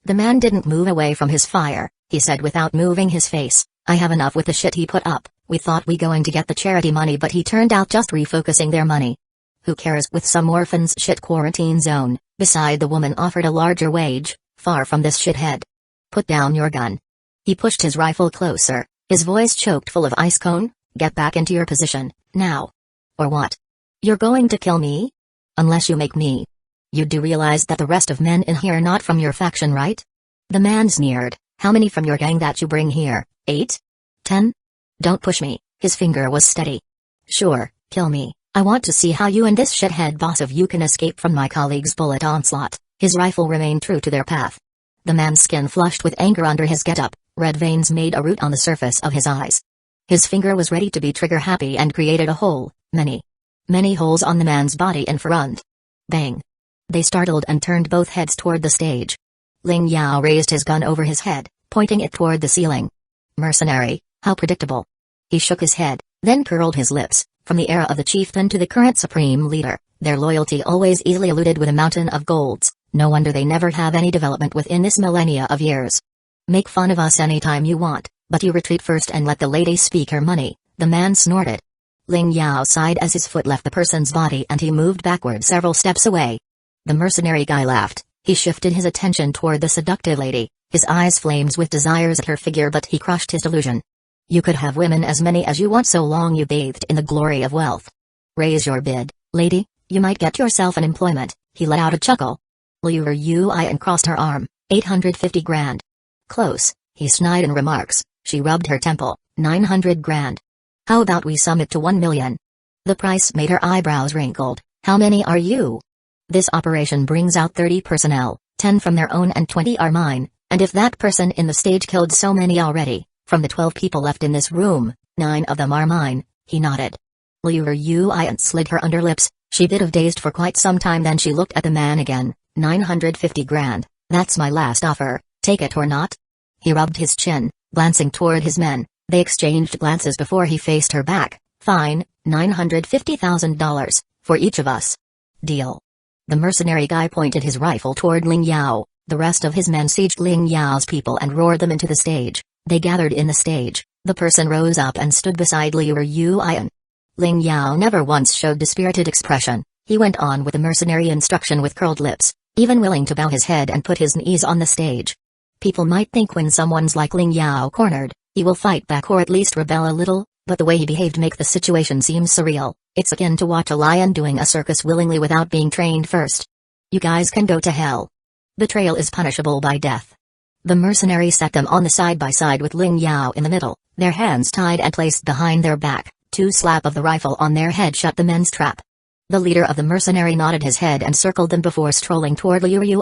The man didn't move away from his fire. He said without moving his face, "I have enough with the shit he put up. We thought we going to get the charity money but he turned out just refocusing their money. Who cares with some orphans shit quarantine zone, beside the woman offered a larger wage, far from this shithead. Put down your gun." He pushed his rifle closer, his voice choked full of ice cone. "Get back into your position, now. Or what? You're going to kill me? Unless you make me. You do realize that the rest of men in here are not from your faction, right?" The man sneered. "How many from your gang that you bring here? 8? 10? Don't push me." His finger was steady. "Sure, kill me. I want to see how you and this shithead boss of you can escape from my colleague's bullet onslaught." His rifle remained true to their path. The man's skin flushed with anger under his getup, red veins made a root on the surface of his eyes. His finger was ready to be trigger-happy and created a hole, many holes on the man's body in front. Bang! They startled and turned both heads toward the stage. Ling Yao raised his gun over his head, pointing it toward the ceiling. "Mercenary, how predictable." He shook his head, then curled his lips. From the era of the chieftain to the current supreme leader, their loyalty always easily eluded with a mountain of golds. No wonder they never have any development within this millennia of years. "Make fun of us anytime you want, but you retreat first and let the lady speak her money," the man snorted. Ling Yao sighed as his foot left the person's body and he moved backward several steps away. The mercenary guy laughed. He shifted his attention toward the seductive lady, his eyes flames with desires at her figure, but he crushed his delusion. "You could have women as many as you want so long you bathed in the glory of wealth. Raise your bid, lady, you might get yourself an employment." He let out a chuckle. Liu Ui and crossed her arm. 850 grand. "Close," he snide in remarks. She rubbed her temple. 900 grand. "How about we sum it to 1 million? The price made her eyebrows wrinkled. "How many are you?" "This operation brings out 30 personnel, 10 from their own and 20 are mine, and if that person in the stage killed so many already, from the 12 people left in this room, 9 of them are mine." He nodded. Liu Ui slid her underlips. She bit of dazed for quite some time, then she looked at the man again. 950 grand, that's my last offer, take it or not? He rubbed his chin, glancing toward his men. They exchanged glances before he faced her back. "Fine, $950,000, for each of us. Deal." The mercenary guy pointed his rifle toward Ling Yao. The rest of his men sieged Ling Yao's people and roared them into the stage. They gathered in the stage. The person rose up and stood beside Liu Yu. Ling Yao never once showed dispirited expression. He went on with the mercenary instruction with curled lips, even willing to bow his head and put his knees on the stage. People might think when someone's like Ling Yao cornered, he will fight back or at least rebel a little, but the way he behaved make the situation seem surreal. It's akin to watch a lion doing a circus willingly without being trained first. "You guys can go to hell. Betrayal is punishable by death." The mercenary set them on the side by side with Ling Yao in the middle, their hands tied and placed behind their back. Two slap of the rifle on their head shut the men's trap. The leader of the mercenary nodded his head and circled them before strolling toward Liu Yu.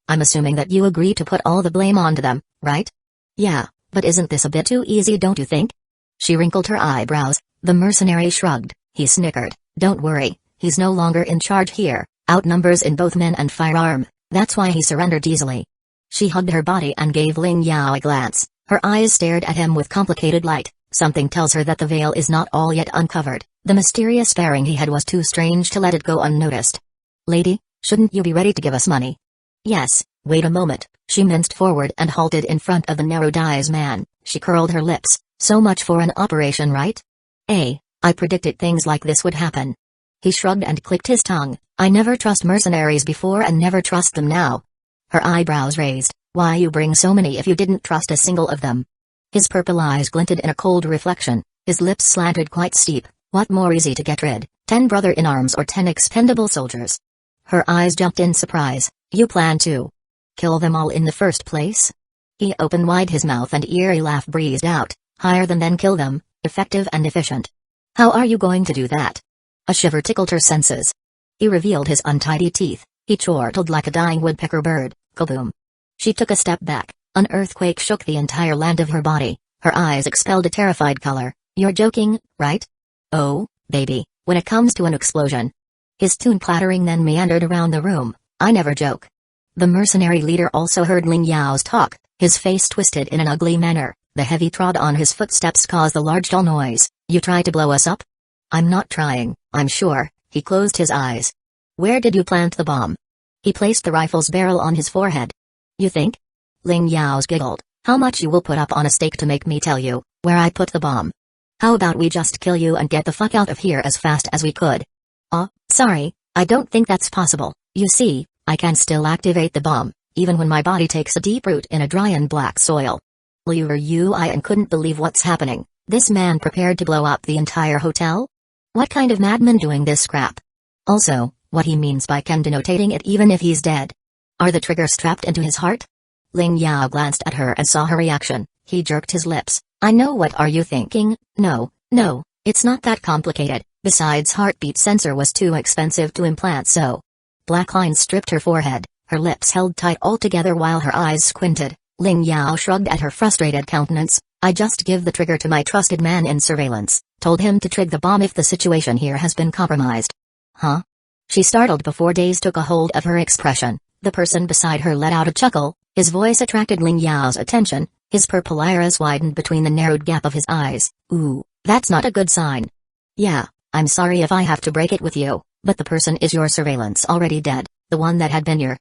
"I'm assuming that you agree to put all the blame onto them, right?" "Yeah, but isn't this a bit too easy, don't you think?" She wrinkled her eyebrows. The mercenary shrugged. He snickered. "Don't worry, he's no longer in charge here, outnumbers in both men and firearm, that's why he surrendered easily." She hugged her body and gave Ling Yao a glance. Her eyes stared at him with complicated light. Something tells her that the veil is not all yet uncovered. The mysterious bearing he had was too strange to let it go unnoticed. "Lady, shouldn't you be ready to give us money?" "Yes, wait a moment." She minced forward and halted in front of the narrow-eyed man. She curled her lips. "So much for an operation, right? I predicted things like this would happen." He shrugged and clicked his tongue. "I never trust mercenaries before and never trust them now." Her eyebrows raised. "Why you bring so many if you didn't trust a single of them?" His purple eyes glinted in a cold reflection. His lips slanted quite steep. "What more easy to get rid, 10 brother-in-arms or 10 expendable soldiers?" Her eyes jumped in surprise. "You plan to kill them all in the first place?" He opened wide his mouth and eerie laugh breezed out. Hire them then kill them, effective and efficient. How are you going to do that? A shiver tickled her senses. He revealed his untidy teeth. He chortled like a dying woodpecker bird. Kaboom. She took a step back. An earthquake shook the entire land of her body. Her eyes expelled a terrified color. You're joking, right? Oh, baby, when it comes to an explosion. His tune clattering then meandered around the room. I never joke. The mercenary leader also heard Ling Yao's talk. His face twisted in an ugly manner. The heavy trod on his footsteps caused a large dull noise. You try to blow us up? I'm not trying, I'm sure. He closed his eyes. Where did you plant the bomb? He placed the rifle's barrel on his forehead. You think? Ling Yao's giggled. How much you will put up on a stake to make me tell you where I put the bomb? How about we just kill you and get the fuck out of here as fast as we could? Sorry, I don't think that's possible. You see, I can still activate the bomb, even when my body takes a deep root in a dry and black soil. Liu and couldn't believe what's happening. This man prepared to blow up the entire hotel? What kind of madman doing this crap? Also, what he means by can denotating it even if he's dead. Are the triggers trapped into his heart? Ling Yao glanced at her and saw her reaction. He jerked his lips. I know what are you thinking? No, it's not that complicated. Besides, heartbeat sensor was too expensive to implant so. Black lines stripped her forehead. Her lips held tight altogether while her eyes squinted. Ling Yao shrugged at her frustrated countenance. I just give the trigger to my trusted man in surveillance. Told him to trig the bomb if the situation here has been compromised. Huh? She startled before daze took a hold of her expression. The person beside her let out a chuckle. His voice attracted Ling Yao's attention. His purple iris widened between the narrowed gap of his eyes. Ooh, that's not a good sign. Yeah, I'm sorry if I have to break it with you, but the person is your surveillance already dead. The one that had been your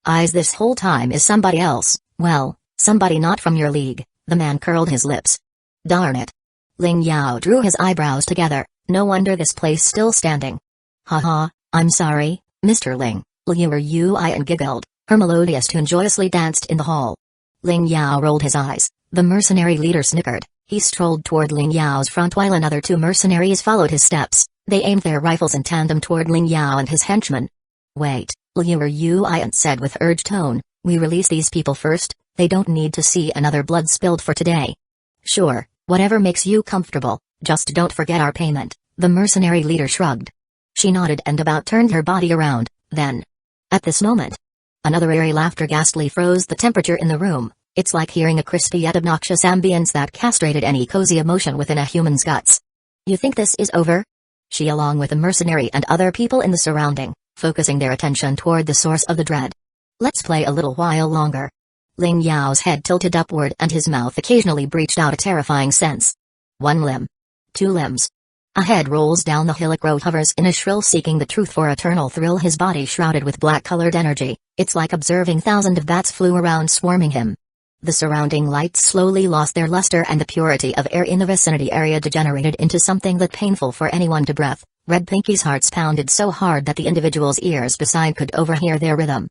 eyes this whole time is somebody else. Well, somebody not from your league. The man curled his lips. Darn it. Ling Yao drew his eyebrows together. No wonder this place still standing. Haha, I'm sorry, Mr. Ling. Liu and giggled. Her melodious tune joyously danced in the hall. Ling Yao rolled his eyes. The mercenary leader snickered. He strolled toward Ling Yao's front while another two mercenaries followed his steps. They aimed their rifles in tandem toward Ling Yao and his henchmen. Wait, Liu said with urged tone. We release these people first. They don't need to see another blood spilled for today. Sure, whatever makes you comfortable. Just don't forget our payment. The mercenary leader shrugged. She nodded and about turned her body around. Then, at this moment, another eerie laughter ghastly froze the temperature in the room. It's like hearing a crispy yet obnoxious ambience that castrated any cozy emotion within a human's guts. You think this is over? She along with the mercenary and other people in the surrounding, focusing their attention toward the source of the dread. Let's play a little while longer. Ling Yao's head tilted upward and his mouth occasionally breathed out a terrifying sense. One limb. Two limbs. A head rolls down the hillock road hovers in a shrill seeking the truth for eternal thrill his body shrouded with black-colored energy. It's like observing thousands of bats flew around swarming him. The surrounding lights slowly lost their luster and the purity of air in the vicinity area degenerated into something that painful for anyone to breathe. Red Pinky's hearts pounded so hard that the individual's ears beside could overhear their rhythm.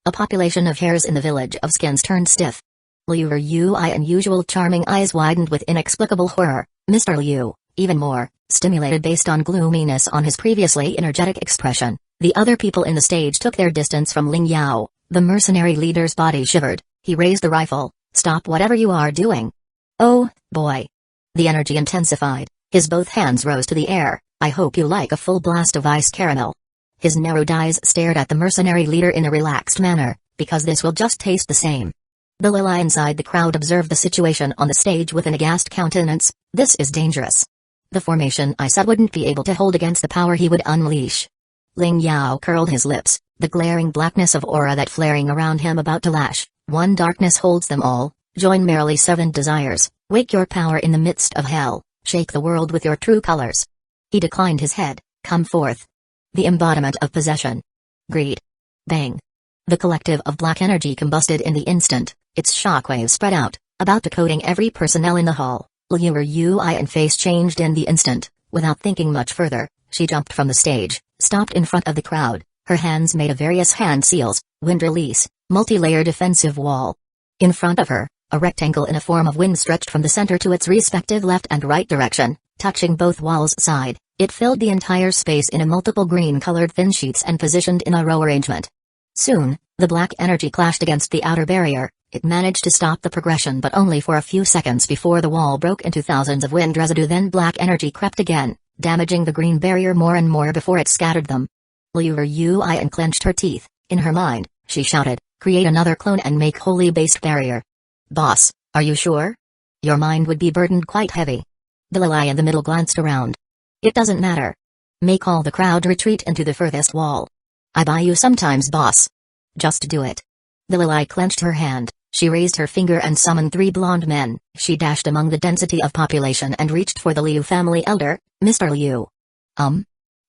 A population of hairs in the village of skins turned stiff. Liu and usual charming eyes widened with inexplicable horror. Mr. Liu, even more, stimulated based on gloominess on his previously energetic expression. The other people in the stage took their distance from Ling Yao. The mercenary leader's body shivered. He raised the rifle. Stop whatever you are doing. Oh, boy. The energy intensified. His both hands rose to the air. I hope you like a full blast of ice caramel. His narrowed eyes stared at the mercenary leader in a relaxed manner, because this will just taste the same. The Lila inside the crowd observed the situation on the stage with an aghast countenance. This is dangerous. The formation I said wouldn't be able to hold against the power he would unleash. Ling Yao curled his lips, the glaring blackness of aura that flaring around him about to lash. One darkness holds them all. Join merely 7 desires. Wake your power in the midst of hell. Shake the world with your true colors. He declined his head. Come forth. The embodiment of possession. Greed. Bang. The collective of black energy combusted in the instant. Its shockwaves spread out, about to coating every personnel in the hall. Liu and face changed in the instant. Without thinking much further, she jumped from the stage, stopped in front of the crowd. Her hands made a various hand seals, wind release, multi-layer defensive wall. In front of her, a rectangle in a form of wind stretched from the center to its respective left and right direction, touching both walls side. It filled the entire space in a multiple green-colored thin sheets and positioned in a row arrangement. Soon, the black energy clashed against the outer barrier. It managed to stop the progression but only for a few seconds before the wall broke into thousands of wind residue. Then black energy crept again, damaging the green barrier more and more before it scattered them. Liu Yui clenched her teeth. In her mind, she shouted, "Create another clone and make holy-based barrier." "Boss, are you sure? Your mind would be burdened quite heavy." The Lilai in the middle glanced around. "It doesn't matter. Make all the crowd retreat into the furthest wall. I buy you sometimes, boss. Just do it." The Lilai clenched her hand. She raised her finger and summoned 3 blonde men. She dashed among the density of population and reached for the Liu family elder, Mr. Liu.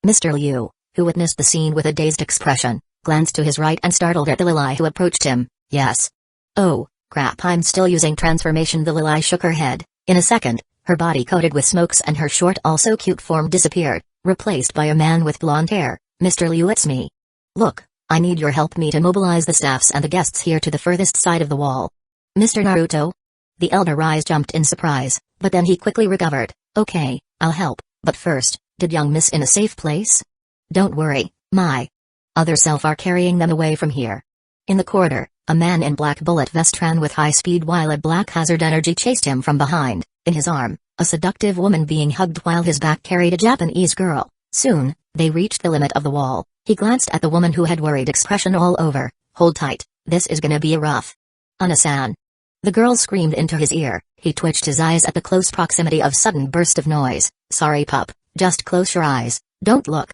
Mr. Liu, who witnessed the scene with a dazed expression, glanced to his right and startled at the Lilai who approached him. "Yes. Oh, crap, I'm still using transformation." The Lilai shook her head. In a second, her body coated with smokes and her short also cute form disappeared, replaced by a man with blonde hair. "Mr. Liu, it's me. Look, I need your help me to mobilize the staffs and the guests here to the furthest side of the wall." "Mr. Naruto?" The elder Rise jumped in surprise, but then he quickly recovered. "Okay, I'll help, but first, did young miss in a safe place?" "Don't worry, my other self are carrying them away from here." In the corridor, a man in black bullet vest ran with high speed while a black hazard energy chased him from behind. In his arm, a seductive woman being hugged while his back carried a Japanese girl. Soon, they reached the limit of the wall. He glanced at the woman who had worried expression all over. "Hold tight, this is gonna be a rough." "Ana-san." The girl screamed into his ear. He twitched his eyes at the close proximity of sudden burst of noise. "Sorry pup, just close your eyes, don't look."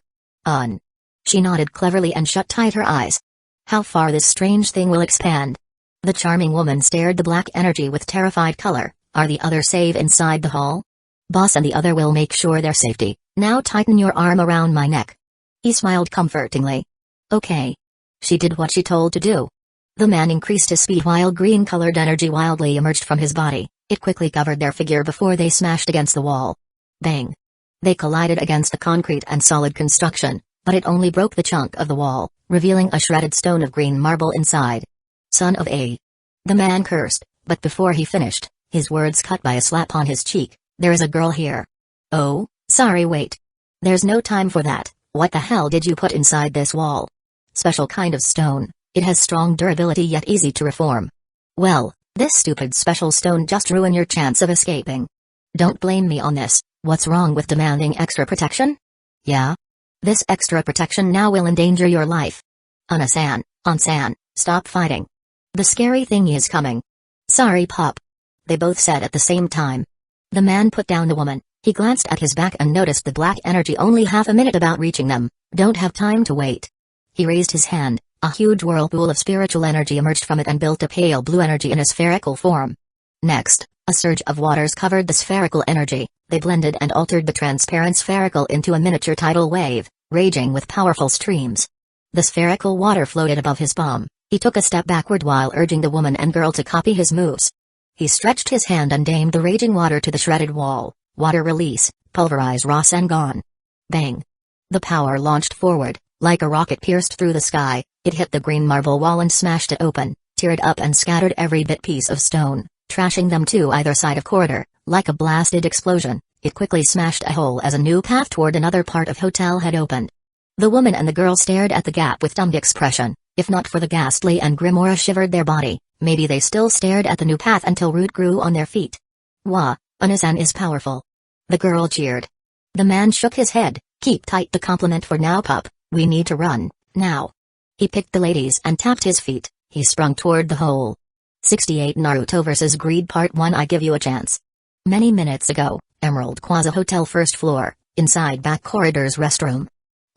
She nodded cleverly and shut tight her eyes. How far this strange thing will expand. The charming woman stared the black energy with terrified color. "Are the other safe inside the hall?" "Boss and the other will make sure they're safety. Now tighten your arm around my neck." He smiled comfortingly. "Okay." She did what she told to do. The man increased his speed while green-colored energy wildly emerged from his body. It quickly covered their figure before they smashed against the wall. Bang! They collided against the concrete and solid construction, but it only broke the chunk of the wall, revealing a shredded stone of green marble inside. "Son of a..." The man cursed, but before he finished, his words cut by a slap on his cheek. "There is a girl here." "Oh, sorry, wait. There's no time for that. What the hell did you put inside this wall?" "Special kind of stone. It has strong durability yet easy to reform." "Well, this stupid special stone just ruined your chance of escaping." "Don't blame me on this. What's wrong with demanding extra protection?" "Yeah? This extra protection now will endanger your life." "Ana-san, On-san, stop fighting. The scary thing is coming." "Sorry pup." They both said at the same time. The man put down the woman. He glanced at his back and noticed the black energy only half a minute about reaching them. "Don't have time to wait." He raised his hand. A huge whirlpool of spiritual energy emerged from it and built a pale blue energy in a spherical form. Next, a surge of waters covered the spherical energy. They blended and altered the transparent spherical into a miniature tidal wave, raging with powerful streams. The spherical water floated above his palm. He took a step backward while urging the woman and girl to copy his moves. He stretched his hand and aimed the raging water to the shredded wall. Water release, pulverize Rasengan. Bang! The power launched forward, like a rocket pierced through the sky. It hit the green marble wall and smashed it open, teared up and scattered every piece of stone, trashing them to either side of corridor. Like a blasted explosion, it quickly smashed a hole as a new path toward another part of hotel had opened. The woman and the girl stared at the gap with dumbed expression. If not for the ghastly and grim aura shivered their body, maybe they still stared at the new path until root grew on their feet. "Wah, Ana-san is powerful." The girl cheered. The man shook his head. "Keep tight the compliment for now pup, we need to run, now." He picked the ladies and tapped his feet. He sprung toward the hole. 68 Naruto vs. Greed Part 1. I give you a chance. Many minutes ago, Emerald Plaza Hotel first floor, inside back corridor's restroom.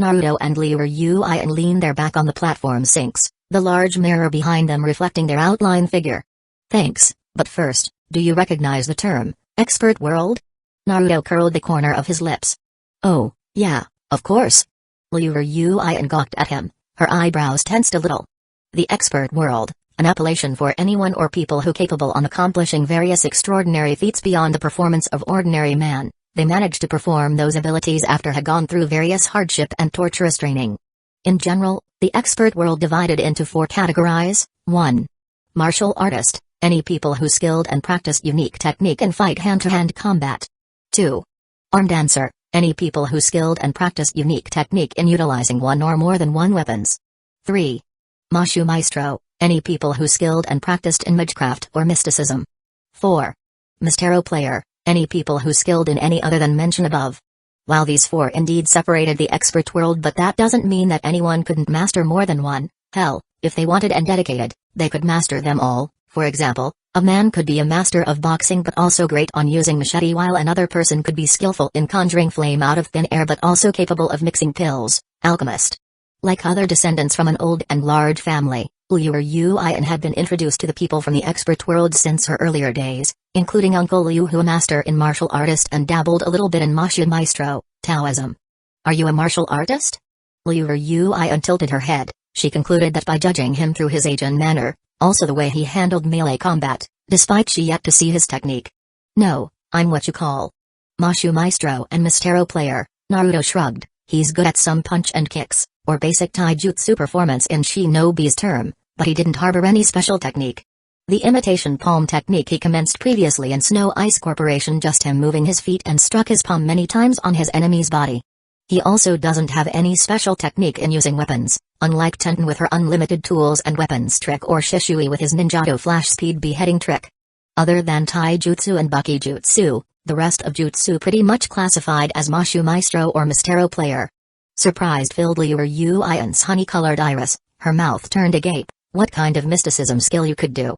Naruto and Liu Yui leaned their back on the platform sinks, the large mirror behind them reflecting their outline figure. "Thanks, but first, do you recognize the term, expert world?" Naruto curled the corner of his lips. "Oh, yeah, of course." Liu Yui gawked at him, her eyebrows tensed a little. "The expert world, an appellation for anyone or people who capable on accomplishing various extraordinary feats beyond the performance of ordinary man. They managed to perform those abilities after had gone through various hardship and torturous training. In general, the expert world divided into 4 categories. 1. Martial artist, any people who skilled and practiced unique technique and fight hand-to-hand combat. 2. Arm dancer, any people who skilled and practiced unique technique in utilizing one or more than one weapons. 3. Mashu maestro, Any people who skilled and practiced in magecraft or mysticism. 4. Mystero player, any people who skilled in any other than mentioned above. While these 4 indeed separated the expert world, but that doesn't mean that anyone couldn't master more than one. Hell, if they wanted and dedicated, they could master them all. For example, a man could be a master of boxing but also great on using machete, while another person could be skillful in conjuring flame out of thin air but also capable of mixing pills. Alchemist. Like other descendants from an old and large family, Uchiha had been introduced to the people from the expert world since her earlier days, including Uncle Liu, who a master in martial artist and dabbled a little bit in Mashu Maestro, Taoism. Are you a martial artist? Uchiha tilted her head. She concluded that by judging him through his age and manner, also the way he handled melee combat, despite she yet to see his technique. No, I'm what you call Mashu Maestro and Mystero player. Naruto shrugged. He's good at some punch and kicks, or basic taijutsu performance in shinobi's term, but he didn't harbor any special technique. The imitation palm technique he commenced previously in Snow Ice Corporation, just him moving his feet and struck his palm many times on his enemy's body. He also doesn't have any special technique in using weapons, unlike Tenten with her unlimited tools and weapons trick or Shishui with his ninjato flash speed beheading trick. Other than taijutsu and bakijutsu, the rest of jutsu pretty much classified as Mashu Maestro or Mystero player. Surprised filled Uchiha's honey-colored iris, her mouth turned agape. What kind of mysticism skill you could do?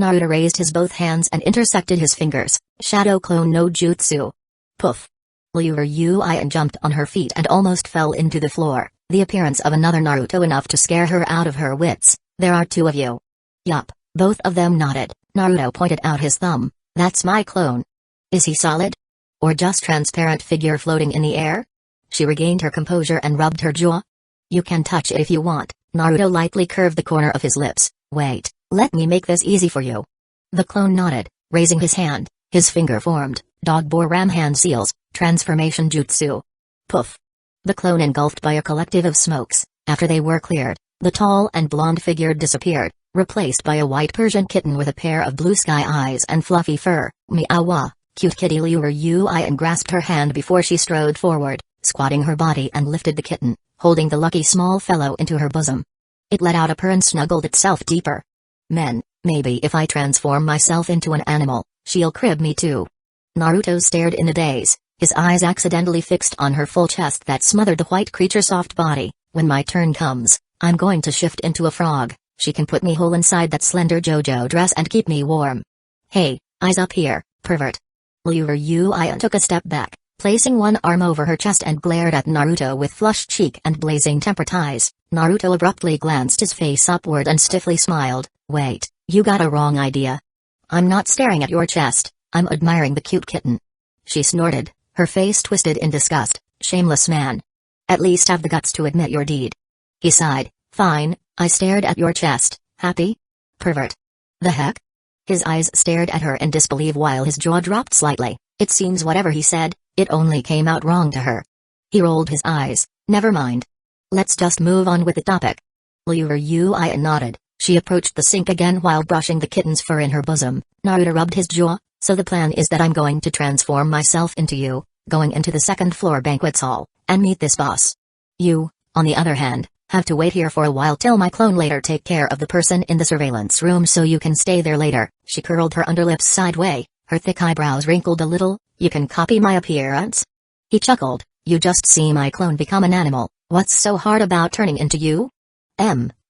Naruto raised his both hands and intersected his fingers. Shadow clone no jutsu. Poof. Uchiha jumped on her feet and almost fell into the floor, the appearance of another Naruto enough to scare her out of her wits. There are 2 of you. Yup, both of them nodded. Naruto pointed out his thumb. That's my clone. Is he solid? Or just transparent figure floating in the air? She regained her composure and rubbed her jaw. You can touch it if you want. Naruto lightly curved the corner of his lips. Wait, let me make this easy for you. The clone nodded, raising his hand. His finger formed dog boar ram hand seals, transformation jutsu. Poof. The clone engulfed by a collective of smokes. After they were cleared, the tall and blonde figure disappeared, replaced by a white Persian kitten with a pair of blue sky eyes and fluffy fur. Meow. Cute kitty. Uchiha grasped her hand before she strode forward, squatting her body and lifted the kitten, holding the lucky small fellow into her bosom. It let out a purr and snuggled itself deeper. Men, maybe if I transform myself into an animal, she'll crib me too. Naruto stared in a daze, his eyes accidentally fixed on her full chest that smothered the white creature's soft body. When my turn comes, I'm going to shift into a frog. She can put me whole inside that slender JoJo dress and keep me warm. Hey, eyes up here, pervert. Uchiha took a step back, placing one arm over her chest and glared at Naruto with flushed cheek and blazing tempered eyes. Naruto abruptly glanced his face upward and stiffly smiled. Wait, you got a wrong idea. I'm not staring at your chest, I'm admiring the cute kitten. She snorted, her face twisted in disgust. Shameless man. At least have the guts to admit your deed. He sighed. Fine, I stared at your chest. Happy? Pervert. The heck? His eyes stared at her in disbelief while his jaw dropped slightly. It seems whatever he said, it only came out wrong to her. He rolled his eyes. Never mind. Let's just move on with the topic. Uchiha nodded. She approached the sink again while brushing the kitten's fur in her bosom. Naruto rubbed his jaw. So the plan is that I'm going to transform myself into you, going into the second floor banquets hall, and meet this boss. You, on the other hand, have to wait here for a while till my clone later take care of the person in the surveillance room so you can stay there later. She curled her underlips sideways, her thick eyebrows wrinkled a little. You can copy my appearance? He chuckled. You just see my clone become an animal. What's so hard about turning into you?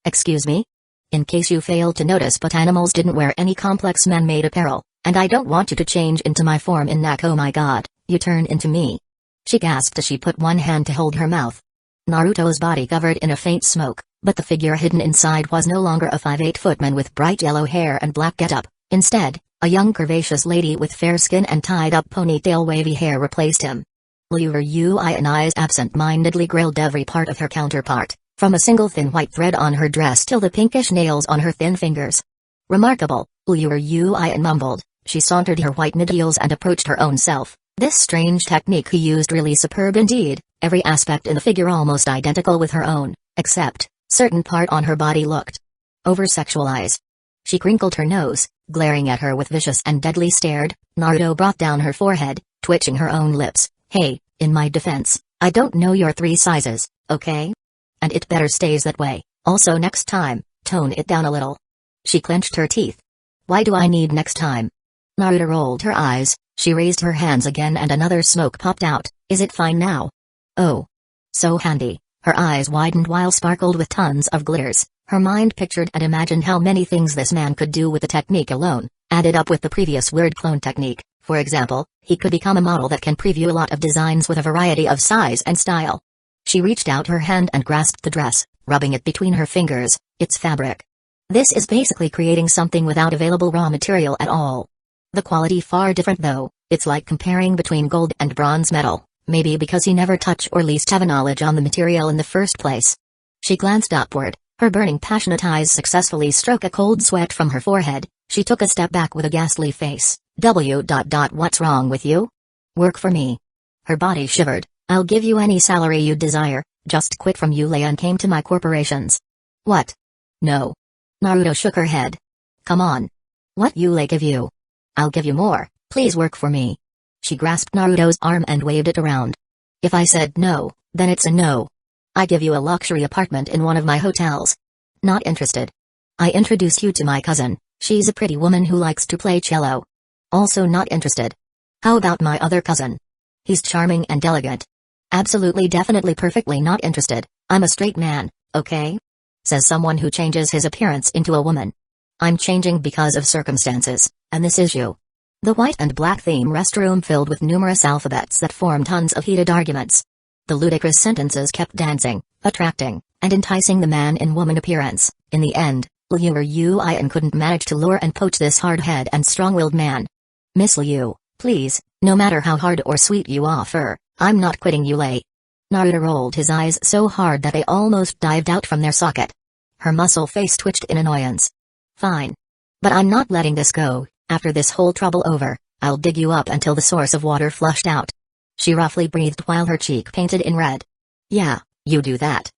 Excuse me? In case you failed to notice, but animals didn't wear any complex man-made apparel, and I don't want you to change into my form in Nak. Oh my god, you turn into me. She gasped as she put one hand to hold her mouth. Naruto's body covered in a faint smoke, but the figure hidden inside was no longer a 5'8" footman with bright yellow hair and black getup. Instead, a young curvaceous lady with fair skin and tied-up ponytail wavy hair replaced him. Uchiha's absent-mindedly grilled every part of her counterpart, from a single thin white thread on her dress till the pinkish nails on her thin fingers. Remarkable, Uchiha mumbled. She sauntered her white mid-heels and approached her own self. This strange technique he used really superb indeed, every aspect in the figure almost identical with her own, except, certain part on her body looked over-sexualized. She crinkled her nose, glaring at her with vicious and deadly stare. Naruto brought down her forehead, twitching her own lips. Hey, in my defense, I don't know your 3 sizes, okay? And it better stays that way. Also next time, tone it down a little. She clenched her teeth. Why do I need next time? Naruto rolled her eyes, she raised her hands again and another smoke popped out. Is it fine now? Oh. So handy. Her eyes widened while sparkled with tons of glitters. Her mind pictured and imagined how many things this man could do with the technique alone, added up with the previous word clone technique. For example, he could become a model that can preview a lot of designs with a variety of size and style. She reached out her hand and grasped the dress, rubbing it between her fingers. It's fabric. This is basically creating something without available raw material at all. The quality far different though. It's like comparing between gold and bronze metal, maybe because he never touched or least have a knowledge on the material in the first place. She glanced upward, her burning passionate eyes successfully stroke a cold sweat from her forehead. She took a step back with a ghastly face. What's wrong with you? Work for me. Her body shivered. I'll give you any salary you desire, just quit from Yulei and came to my corporations. What? No. Naruto shook her head. Come on. What Yulei give you? I'll give you more, please work for me. She grasped Naruto's arm and waved it around. If I said no, then it's a no. I give you a luxury apartment in one of my hotels. Not interested. I introduce you to my cousin, she's a pretty woman who likes to play cello. Also not interested. How about my other cousin? He's charming and elegant. Absolutely definitely perfectly not interested. I'm a straight man, okay? Says someone who changes his appearance into a woman. I'm changing because of circumstances, and this is you. The white and black theme restroom filled with numerous alphabets that formed tons of heated arguments. The ludicrous sentences kept dancing, attracting, and enticing the man in woman appearance. In the end, Liu Yuan couldn't manage to lure and poach this hard-head and strong-willed man. Miss Liu, please, no matter how hard or sweet you offer, I'm not quitting Yulei. Naruto rolled his eyes so hard that they almost dived out from their socket. Her muscle face twitched in annoyance. Fine. But I'm not letting this go. After this whole trouble over, I'll dig you up until the source of water flushed out. She roughly breathed while her cheek painted in red. Yeah, you do that.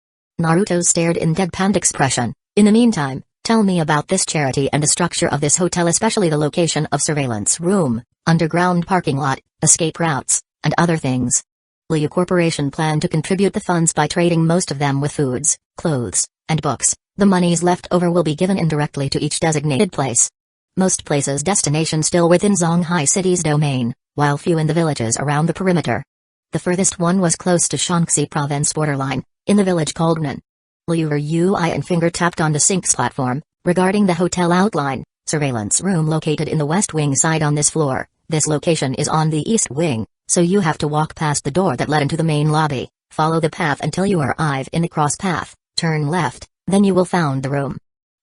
Naruto stared in deadpan expression. In the meantime, tell me about this charity and the structure of this hotel, especially the location of surveillance room, underground parking lot, escape routes, and other things. Liu Corporation planned to contribute the funds by trading most of them with foods, clothes, and books. The monies left over will be given indirectly to each designated place. Most places destination still within Zonghai City's domain, while few in the villages around the perimeter. The furthest one was close to Shaanxi Province borderline, in the village called Nen. Liu Yuan finger tapped on the sink's platform. Regarding the hotel outline, surveillance room located in the west wing side on this floor. This location is on the east wing, so you have to walk past the door that led into the main lobby, follow the path until you arrive in the cross path, turn left, then you will find the room.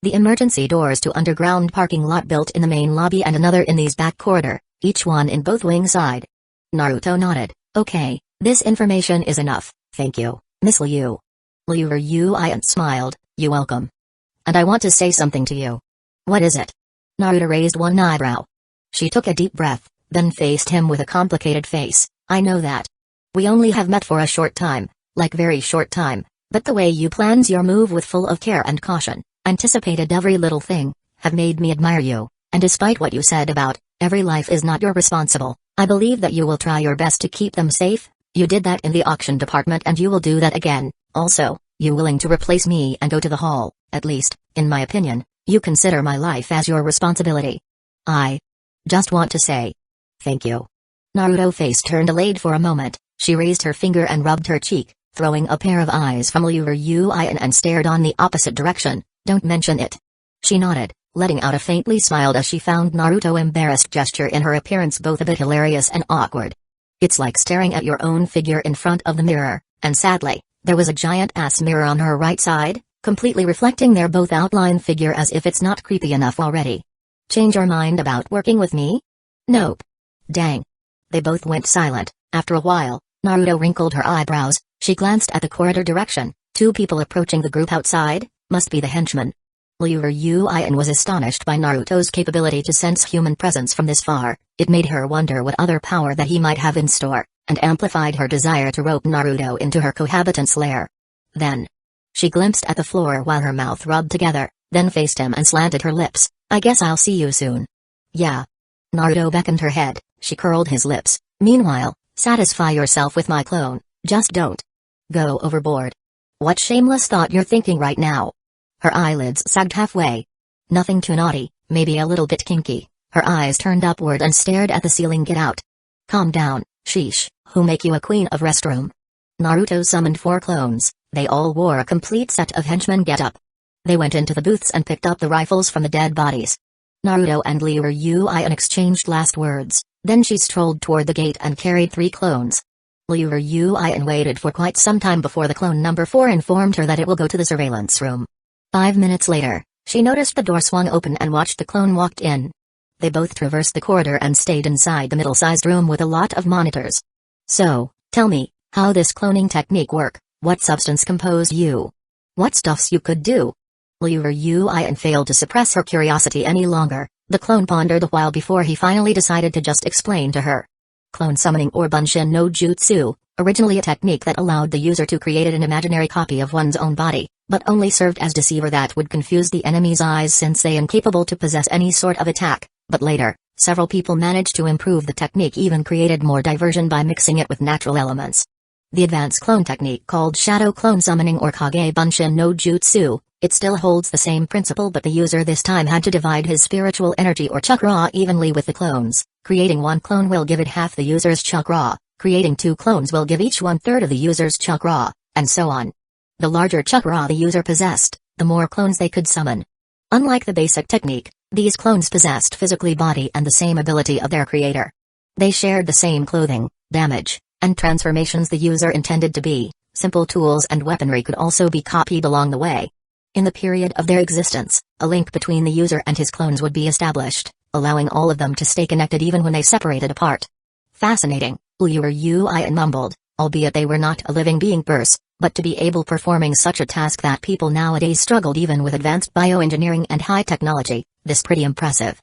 The emergency doors to underground parking lot built in the main lobby and another in these back corridor, each one in both wing side. Naruto nodded. Okay, this information is enough, thank you, Miss Liu. Liu Yuan smiled. You're welcome. And I want to say something to you. What is it? Naruto raised one eyebrow. She took a deep breath, then faced him with a complicated face. I know that. We only have met for a short time, like very short time, but the way you planned your move with full of care and caution, anticipated every little thing, have made me admire you, and despite what you said about, every life is not your responsible, I believe that you will try your best to keep them safe. You did that in the auction department and you will do that again. Also, you willing to replace me and go to the hall, at least, in my opinion, you consider my life as your responsibility. I just want to say thank you. Naruto's face turned delayed for a moment. She raised her finger and rubbed her cheek, throwing a pair of eyes from Liu Yuan and stared on the opposite direction. Don't mention it. She nodded, letting out a faintly smiled as she found Naruto's embarrassed gesture in her appearance both a bit hilarious and awkward. It's like staring at your own figure in front of the mirror, and sadly, there was a giant-ass mirror on her right side, completely reflecting their both outline figure as if it's not creepy enough already. Change your mind about working with me? Nope. Dang. They both went silent. After a while, Naruto wrinkled her eyebrows. She glanced at the corridor direction. Two people approaching the group outside, must be the henchmen. Liu Yuan was astonished by Naruto's capability to sense human presence from this far. It made her wonder what other power that he might have in store, and amplified her desire to rope Naruto into her cohabitant's lair. Then, she glimpsed at the floor while her mouth rubbed together, then faced him and slanted her lips. I guess I'll see you soon. Yeah. Naruto beckoned her head. She curled his lips. Meanwhile, satisfy yourself with my clone, just don't go overboard. What shameless thought you're thinking right now? Her eyelids sagged halfway. Nothing too naughty, maybe a little bit kinky. Her eyes turned upward and stared at the ceiling. Get out. Calm down, sheesh, who make you a queen of restroom? Naruto summoned 4 clones. They all wore a complete set of henchmen get-up. They went into the booths and picked up the rifles from the dead bodies. Naruto and Liu Yuan exchanged last words, then she strolled toward the gate and carried 3 clones. Liu Yuan waited for quite some time before the clone number 4 informed her that it will go to the surveillance room. 5 minutes later, she noticed the door swung open and watched the clone walk in. They both traversed the corridor and stayed inside the middle-sized room with a lot of monitors. So, tell me, how this cloning technique work? What substance composed you? What stuffs you could do? Liu Yuan failed to suppress her curiosity any longer. The clone pondered a while before he finally decided to just explain to her. Clone summoning or Bunshin no Jutsu, originally a technique that allowed the user to create an imaginary copy of one's own body, but only served as deceiver that would confuse the enemy's eyes since they incapable to possess any sort of attack. But later, several people managed to improve the technique, even created more diversion by mixing it with natural elements. The advanced clone technique called shadow clone summoning or Kage Bunshin no Jutsu, it still holds the same principle, but the user this time had to divide his spiritual energy or chakra evenly with the clones. Creating 1 clone will give it half the user's chakra, creating 2 clones will give each 1/3 of the user's chakra, and so on. The larger chakra the user possessed, the more clones they could summon. Unlike the basic technique, these clones possessed physically body and the same ability of their creator. They shared the same clothing, damage, and transformations the user intended to be. Simple tools and weaponry could also be copied along the way. In the period of their existence, a link between the user and his clones would be established, allowing all of them to stay connected even when they separated apart. Fascinating, Liu Yuan mumbled, albeit they were not a living being but to be able performing such a task that people nowadays struggled even with advanced bioengineering and high technology, this pretty impressive.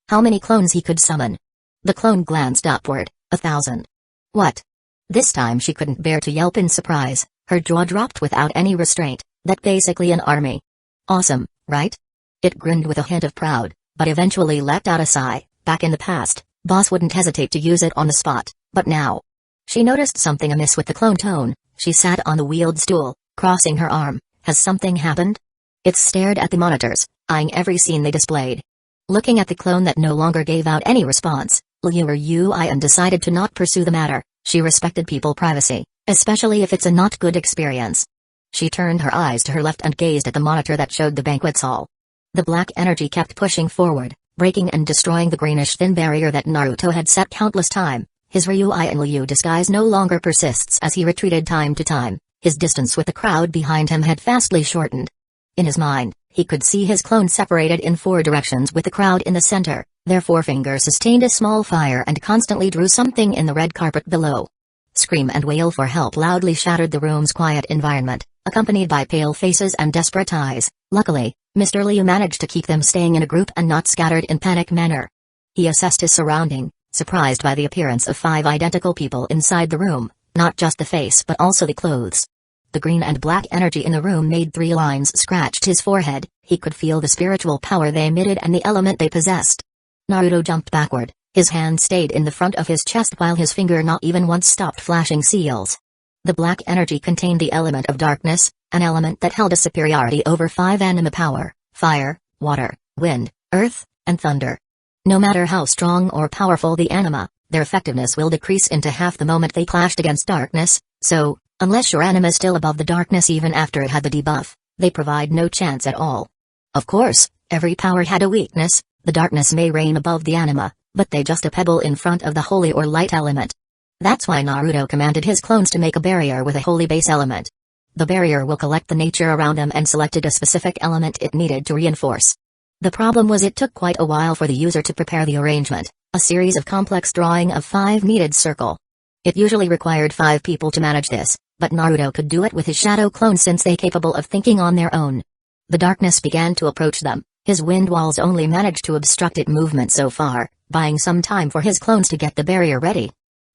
How many clones he could summon? The clone glanced upward. 1,000. What? This time she couldn't bear to yelp in surprise, her jaw dropped without any restraint. That basically an army. Awesome, right? It grinned with a hint of pride, but eventually let out a sigh. Back in the past, boss wouldn't hesitate to use it on the spot, but now. She noticed something amiss with the clone tone. She sat on the wheeled stool, crossing her arm. Has something happened? It stared at the monitors, eyeing every scene they displayed. Looking at the clone that no longer gave out any response, Liu Yuan decided to not pursue the matter. She respected people's privacy, especially if it's a not good experience. She turned her eyes to her left and gazed at the monitor that showed the banquet hall. The black energy kept pushing forward, breaking and destroying the greenish thin barrier that Naruto had set countless times. His Ryuan Liu disguise no longer persists as he retreated time to time. His distance with the crowd behind him had vastly shortened. In his mind, he could see his clone separated in 4 directions with the crowd in the center. Their forefingers sustained a small fire and constantly drew something in the red carpet below. Scream and wail for help loudly shattered the room's quiet environment, accompanied by pale faces and desperate eyes. Luckily, Mr. Liu managed to keep them staying in a group and not scattered in panic manner. He assessed his surrounding, surprised by the appearance of 5 identical people inside the room, not just the face but also the clothes. The green and black energy in the room made 3 lines scratched his forehead. He could feel the spiritual power they emitted and the element they possessed. Naruto jumped backward, his hand stayed in the front of his chest while his finger not even once stopped flashing seals. The black energy contained the element of darkness, an element that held a superiority over 5 anima power: fire, water, wind, earth, and thunder. No matter how strong or powerful the anima, their effectiveness will decrease into half the moment they clashed against darkness, so, unless your anima is still above the darkness even after it had the debuff, they provide no chance at all. Of course, every power had a weakness. The darkness may reign above the anima, but they just a pebble in front of the holy or light element. That's why Naruto commanded his clones to make a barrier with a holy base element. The barrier will collect the nature around them and selected a specific element it needed to reinforce. The problem was it took quite a while for the user to prepare the arrangement, a series of complex drawing of 5 needed circle. It usually required 5 people to manage this, but Naruto could do it with his shadow clones since they capable of thinking on their own. The darkness began to approach them. His wind walls only managed to obstruct its movement so far, buying some time for his clones to get the barrier ready.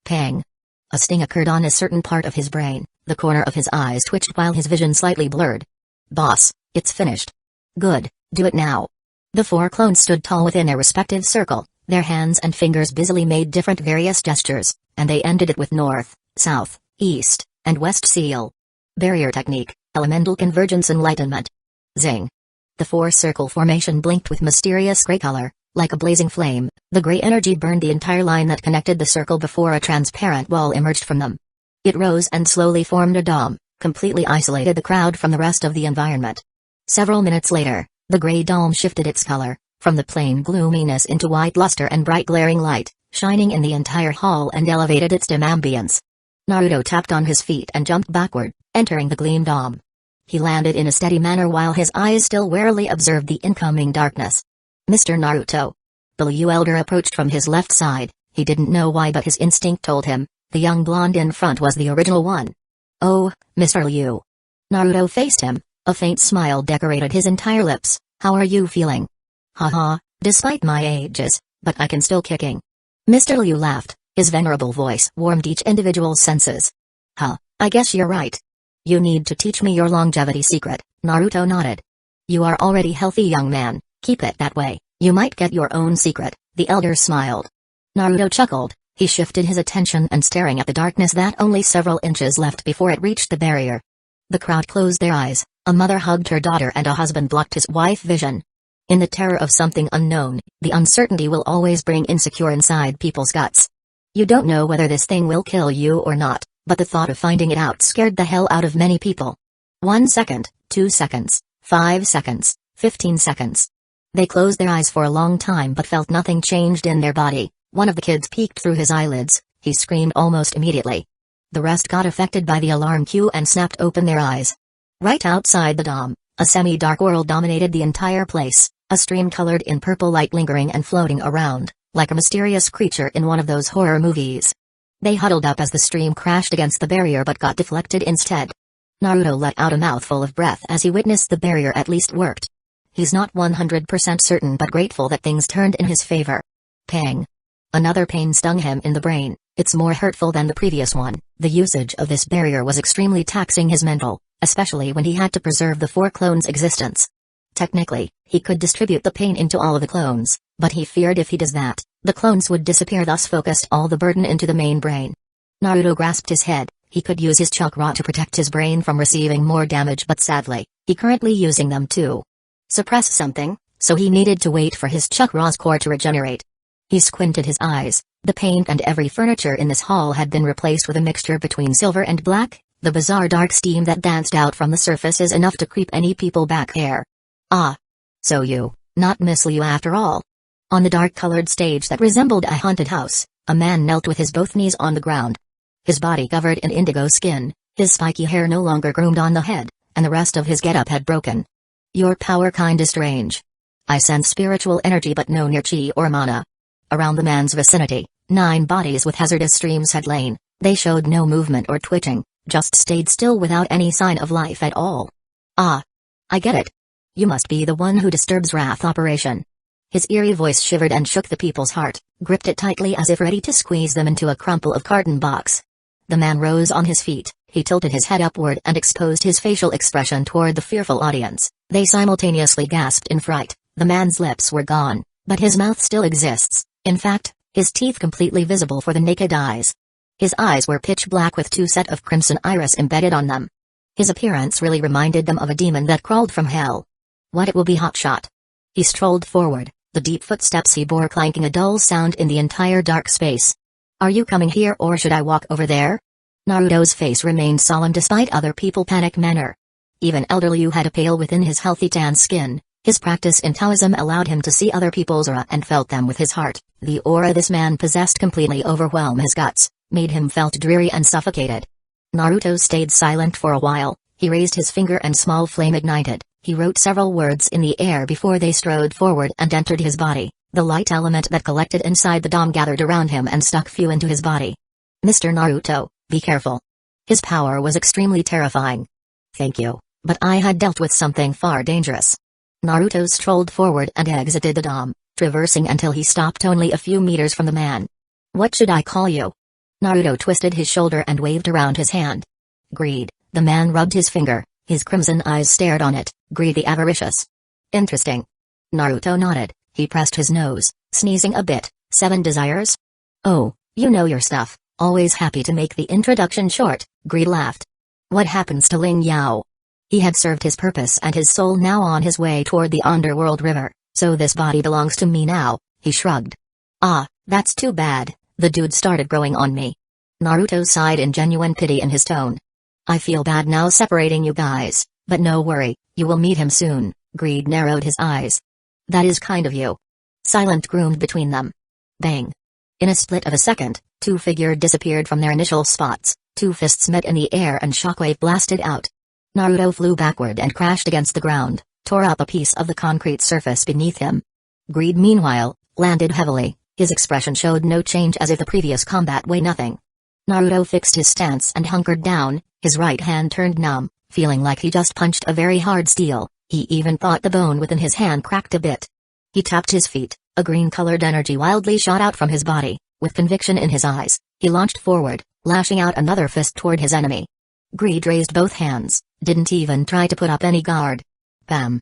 Pang! A sting occurred on a certain part of his brain, the corner of his eyes twitched while his vision slightly blurred. Boss, it's finished. Good, do it now. The 4 clones stood tall within their respective circle, their hands and fingers busily made different various gestures, and they ended it with north, south, east, and west seal. Barrier technique, elemental convergence enlightenment. Zing. The four-circle formation blinked with mysterious gray color. Like a blazing flame, the gray energy burned the entire line that connected the circle before a transparent wall emerged from them. It rose and slowly formed a dome, completely isolated the crowd from the rest of the environment. Several minutes later, the gray dome shifted its color, from the plain gloominess into white luster and bright glaring light, shining in the entire hall and elevated its dim ambience. Naruto tapped on his feet and jumped backward, entering the gleam dome. He landed in a steady manner while his eyes still warily observed the incoming darkness. Mr. Naruto. The Liu elder approached from his left side. He didn't know why, but his instinct told him, the young blonde in front was the original one. Oh, Mr. Liu. Naruto faced him, a faint smile decorated his entire lips. How are you feeling? Haha, despite my ages, but I can still kicking. Mr. Liu laughed, his venerable voice warmed each individual's senses. Huh, I guess you're right. You need to teach me your longevity secret, Naruto nodded. You are already healthy, young man. Keep it that way, you might get your own secret, the elder smiled. Naruto chuckled, he shifted his attention and staring at the darkness that only several inches left before it reached the barrier. The crowd closed their eyes, a mother hugged her daughter and a husband blocked his wife vision. In the terror of something unknown, the uncertainty will always bring insecure inside people's guts. You don't know whether this thing will kill you or not, but the thought of finding it out scared the hell out of many people. 1 second, 2 seconds, 5 seconds, 15 seconds. They closed their eyes for a long time but felt nothing changed in their body. One of the kids peeked through his eyelids, he screamed almost immediately. The rest got affected by the alarm cue and snapped open their eyes. Right outside the dome, a semi-dark world dominated the entire place, a stream colored in purple light lingering and floating around, like a mysterious creature in one of those horror movies. They huddled up as the stream crashed against the barrier but got deflected instead. Naruto let out a mouthful of breath as he witnessed the barrier at least worked. He's not 100% certain but grateful that things turned in his favor. Pang. Another pain stung him in the brain, it's more hurtful than the previous one. The usage of this barrier was extremely taxing his mental, especially when he had to preserve the 4 clones' existence. Technically, he could distribute the pain into all of the clones, but he feared if he does that, the clones would disappear, thus focused all the burden into the main brain. Naruto grasped his head, he could use his chakra to protect his brain from receiving more damage, but sadly, he currently using them to suppress something, so he needed to wait for his chakra's core to regenerate. He squinted his eyes, the paint and every furniture in this hall had been replaced with a mixture between silver and black, the bizarre dark steam that danced out from the surface is enough to creep any people back there. Ah. So you, not Miss Liu after all. On the dark-colored stage that resembled a haunted house, a man knelt with his both knees on the ground. His body covered in indigo skin, his spiky hair no longer groomed on the head, and the rest of his getup had broken. Your power kinda strange. I sense spiritual energy but no near chi or mana. Around the man's vicinity, 9 bodies with hazardous streams had lain, they showed no movement or twitching, just stayed still without any sign of life at all. Ah. I get it. You must be the one who disturbs Wrath Operation. His eerie voice shivered and shook the people's heart, gripped it tightly as if ready to squeeze them into a crumple of carton box. The man rose on his feet, he tilted his head upward and exposed his facial expression toward the fearful audience. They simultaneously gasped in fright. The man's lips were gone, but his mouth still exists, in fact, his teeth completely visible for the naked eyes. His eyes were pitch black with 2 sets of crimson iris embedded on them. His appearance really reminded them of a demon that crawled from hell. What, it will be hotshot. He strolled forward, the deep footsteps he bore clanking a dull sound in the entire dark space. Are you coming here or should I walk over there? Naruto's face remained solemn despite other people's panic manner. Even Elder Liu had a pale within his healthy tan skin. His practice in Taoism allowed him to see other people's aura and felt them with his heart. The aura this man possessed completely overwhelmed his guts, made him felt dreary and suffocated. Naruto stayed silent for a while, he raised his finger and small flame ignited. He wrote several words in the air before they strode forward and entered his body. The light element that collected inside the dome gathered around him and stuck few into his body. Mr. Naruto, be careful. His power was extremely terrifying. Thank you, but I had dealt with something far dangerous. Naruto strolled forward and exited the dome, traversing until he stopped only a few meters from the man. What should I call you? Naruto twisted his shoulder and waved around his hand. Greed, the man rubbed his finger, his crimson eyes stared on it, greedy, avaricious. Interesting. Naruto nodded, he pressed his nose, sneezing a bit. 7 desires? Oh, you know your stuff, always happy to make the introduction short, Greed laughed. What happens to Ling Yao? He had served his purpose and his soul now on his way toward the underworld river, so this body belongs to me now, he shrugged. Ah, that's too bad, the dude started growing on me. Naruto sighed in genuine pity in his tone. I feel bad now separating you guys, but no worry, you will meet him soon. Greed narrowed his eyes. That is kind of you. Silent groomed between them. Bang. In a split of a second, two figures disappeared from their initial spots, two fists met in the air and shockwave blasted out. Naruto flew backward and crashed against the ground, tore up a piece of the concrete surface beneath him. Greed meanwhile, landed heavily, his expression showed no change as if the previous combat weighed nothing. Naruto fixed his stance and hunkered down, his right hand turned numb, feeling like he just punched a very hard steel. He even thought the bone within his hand cracked a bit. He tapped his feet, a green-colored energy wildly shot out from his body, with conviction in his eyes. He launched forward, lashing out another fist toward his enemy. Greed raised both hands, didn't even try to put up any guard. Bam!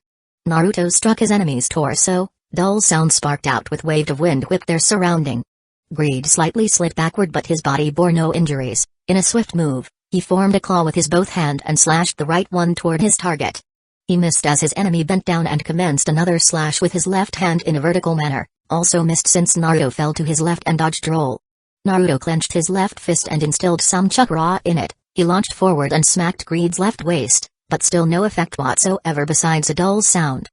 Naruto struck his enemy's torso, dull sound sparked out with wave of wind whipped their surrounding. Greed slightly slid backward but his body bore no injuries. In a swift move, he formed a claw with his both hand and slashed the right one toward his target. He missed as his enemy bent down and commenced another slash with his left hand in a vertical manner, also missed since Naruto fell to his left and dodged roll. Naruto clenched his left fist and instilled some chakra in it. He launched forward and smacked Greed's left waist, but still no effect whatsoever besides a dull sound.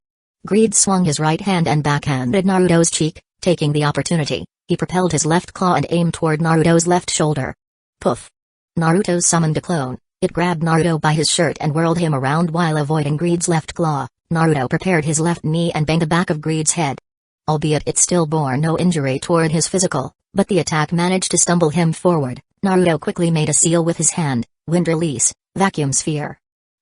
Greed swung his right hand and backhanded Naruto's cheek, taking the opportunity. He propelled his left claw and aimed toward Naruto's left shoulder. Poof! Naruto summoned a clone. It grabbed Naruto by his shirt and whirled him around while avoiding Greed's left claw. Naruto prepared his left knee and banged the back of Greed's head. Albeit it still bore no injury toward his physical, but the attack managed to stumble him forward. Naruto quickly made a seal with his hand, wind release, vacuum sphere.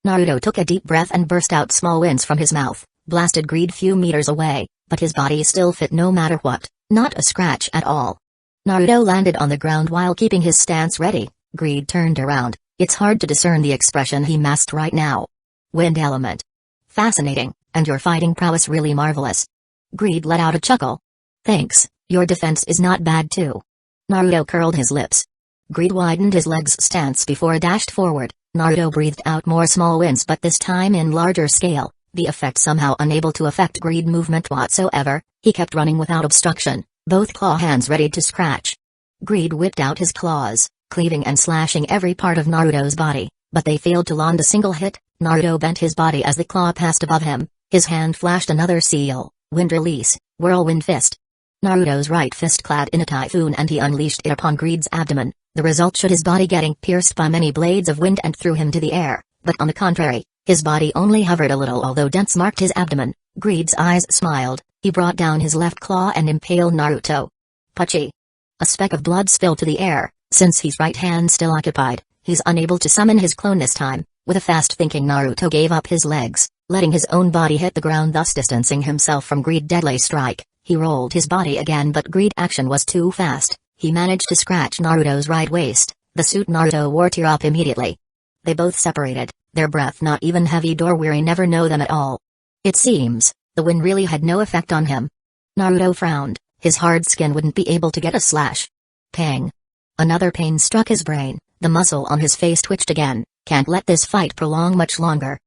Naruto took a deep breath and burst out small winds from his mouth, blasted Greed few meters away, but his body still fit no matter what, not a scratch at all. Naruto landed on the ground while keeping his stance ready. Greed turned around. It's hard to discern the expression he masked right now. Wind element. Fascinating, and your fighting prowess really marvelous. Greed let out a chuckle. Thanks, your defense is not bad too. Naruto curled his lips. Greed widened his legs stance before dashed forward. Naruto breathed out more small winds but this time in larger scale, the effect somehow unable to affect Greed movement whatsoever. He kept running without obstruction, both claw hands ready to scratch. Greed whipped out his claws, cleaving and slashing every part of Naruto's body, but they failed to land a single hit. Naruto bent his body as the claw passed above him, his hand flashed another seal, wind release, whirlwind fist. Naruto's right fist clad in a typhoon and he unleashed it upon Greed's abdomen, the result showed his body getting pierced by many blades of wind and threw him to the air, but on the contrary, his body only hovered a little although dents marked his abdomen. Greed's eyes smiled, he brought down his left claw and impaled Naruto. Puchy. A speck of blood spilled to the air. Since his right hand still occupied, he's unable to summon his clone this time. With a fast-thinking Naruto gave up his legs, letting his own body hit the ground thus distancing himself from Greed's deadly strike. He rolled his body again but Greed's action was too fast. He managed to scratch Naruto's right waist. The suit Naruto wore tore up immediately. They both separated, their breath not even heavy. Weary never know them at all. It seems, the wind really had no effect on him. Naruto frowned, his hard skin wouldn't be able to get a slash. Pang. Another pain struck his brain, the muscle on his face twitched again. Can't let this fight prolong much longer.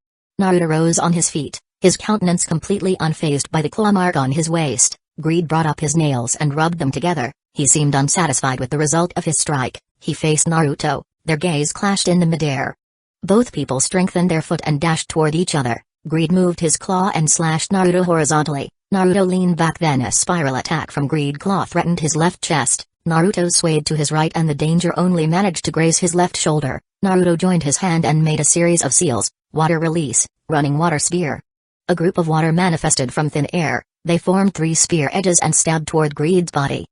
Naruto rose on his feet, his countenance completely unfazed by the claw mark on his waist. Greed brought up his nails and rubbed them together. He seemed unsatisfied with the result of his strike. He faced Naruto, their gaze clashed in the midair. Both people strengthened their foot and dashed toward each other. Greed moved his claw and slashed Naruto horizontally. Naruto leaned back then a spiral attack from Greed claw threatened his left chest. Naruto swayed to his right and the danger only managed to graze his left shoulder. Naruto joined his hand and made a series of seals, water release, running water spear. A group of water manifested from thin air. They formed 3 spear edges and stabbed toward Greed's body.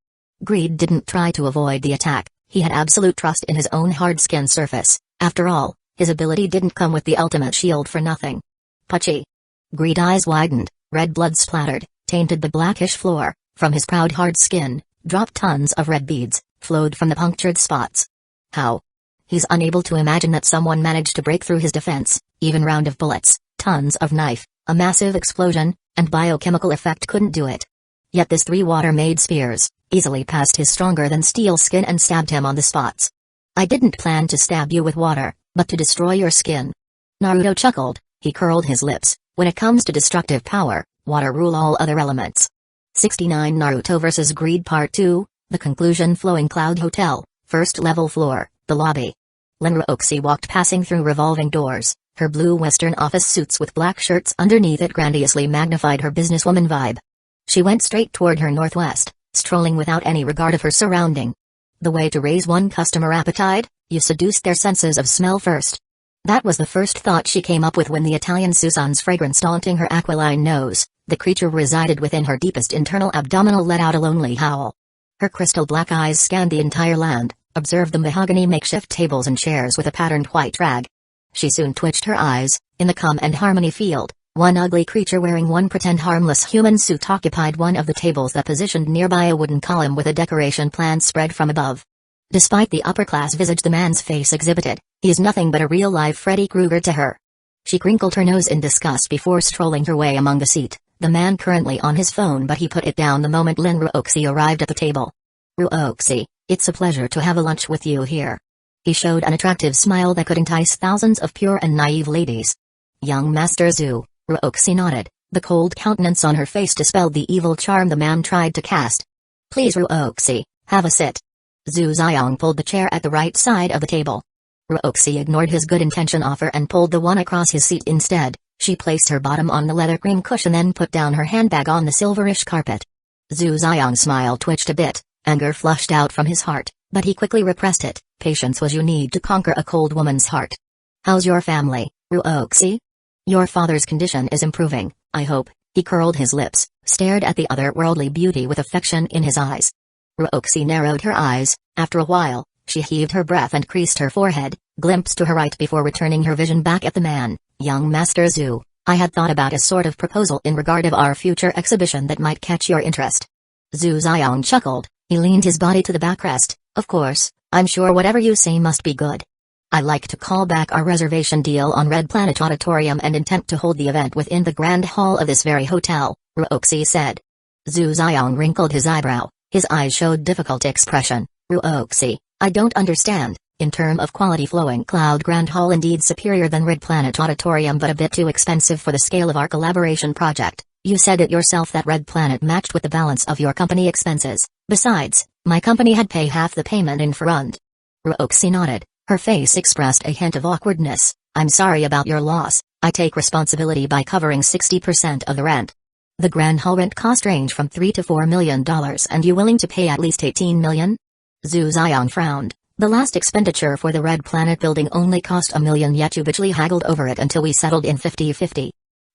Greed didn't try to avoid the attack. He had absolute trust in his own hard skin surface. After all, his ability didn't come with the ultimate shield for nothing. Puchy. Greed's eyes widened, red blood splattered, tainted the blackish floor. From his proud hard skin, dropped tons of red beads, flowed from the punctured spots. How? He's unable to imagine that someone managed to break through his defense. Even round of bullets, tons of knife, a massive explosion, and biochemical effect couldn't do it. Yet this 3 water-made spears easily passed his stronger than steel skin and stabbed him on the spots. I didn't plan to stab you with water, but to destroy your skin. Naruto chuckled, He curled his lips. When it comes to destructive power, water rule all other elements. 69 Naruto vs. Greed Part 2, The Conclusion. Flowing Cloud Hotel, first level floor, the lobby. Ruoxi walked passing through revolving doors. Her blue Western office suits with black shirts underneath it grandiosely magnified her businesswoman vibe. She went straight toward her northwest, strolling without any regard of her surrounding. The way to raise one customer appetite? You seduced their senses of smell first. That was the first thought she came up with when the Italian Susan's fragrance daunting her aquiline nose. The creature resided within her deepest internal abdominal, let out a lonely howl. Her crystal black eyes scanned the entire land, observed the mahogany makeshift tables and chairs with a patterned white rag. She soon twitched her eyes. In the calm and harmony field, one ugly creature wearing one pretend harmless human suit occupied one of the tables that positioned nearby a wooden column with a decoration plan spread from above. Despite the upper-class visage the man's face exhibited, he is nothing but a real-life Freddy Krueger to her. She crinkled her nose in disgust before strolling her way among the seat. The man currently on his phone, but he put it down the moment Lin Ruoxi arrived at the table. Ruoxi, it's a pleasure to have a lunch with you here. He showed an attractive smile that could entice thousands of pure and naive ladies. Young Master Zhu, Ruoxi nodded. The cold countenance on her face dispelled the evil charm the man tried to cast. Please Ruoxi, have a sit. Zhu Xiong pulled the chair at the right side of the table. Ruoxi ignored his good-intention offer and pulled the one across his seat instead. She placed her bottom on the leather cream cushion, then put down her handbag on the silverish carpet. Zhu Xiong's smile twitched a bit, anger flushed out from his heart, but he quickly repressed it. Patience was you need to conquer a cold woman's heart. How's your family, Ruoxi? Your father's condition is improving, I hope. He curled his lips, stared at the otherworldly beauty with affection in his eyes. Ruoxi narrowed her eyes. After a while, she heaved her breath and creased her forehead, glimpsed to her right before returning her vision back at the man. Young Master Zhu, I had thought about a sort of proposal in regard of our future exhibition that might catch your interest. Zhu Xiong chuckled. He leaned his body to the backrest. Of course, I'm sure whatever you say must be good. I like to call back our reservation deal on Red Planet Auditorium and intend to hold the event within the grand hall of this very hotel, Ruoxi said. Zhu Xiong wrinkled his eyebrow. His eyes showed difficult expression. Ruoxi, I don't understand. In term of quality, Flowing Cloud Grand Hall indeed superior than Red Planet Auditorium, but a bit too expensive for the scale of our collaboration project. You said it yourself that Red Planet matched with the balance of your company expenses. Besides, my company had pay half the payment in front. Ruoxi nodded. Her face expressed a hint of awkwardness. I'm sorry about your loss. I take responsibility by covering 60% of the rent. The Grand Hall rent cost range from $3 to $4 million, and you willing to pay at least $18 million? Zhu Xiong frowned. The last expenditure for the Red Planet building only cost $1 million, yet you bitchly haggled over it until we settled in 50-50.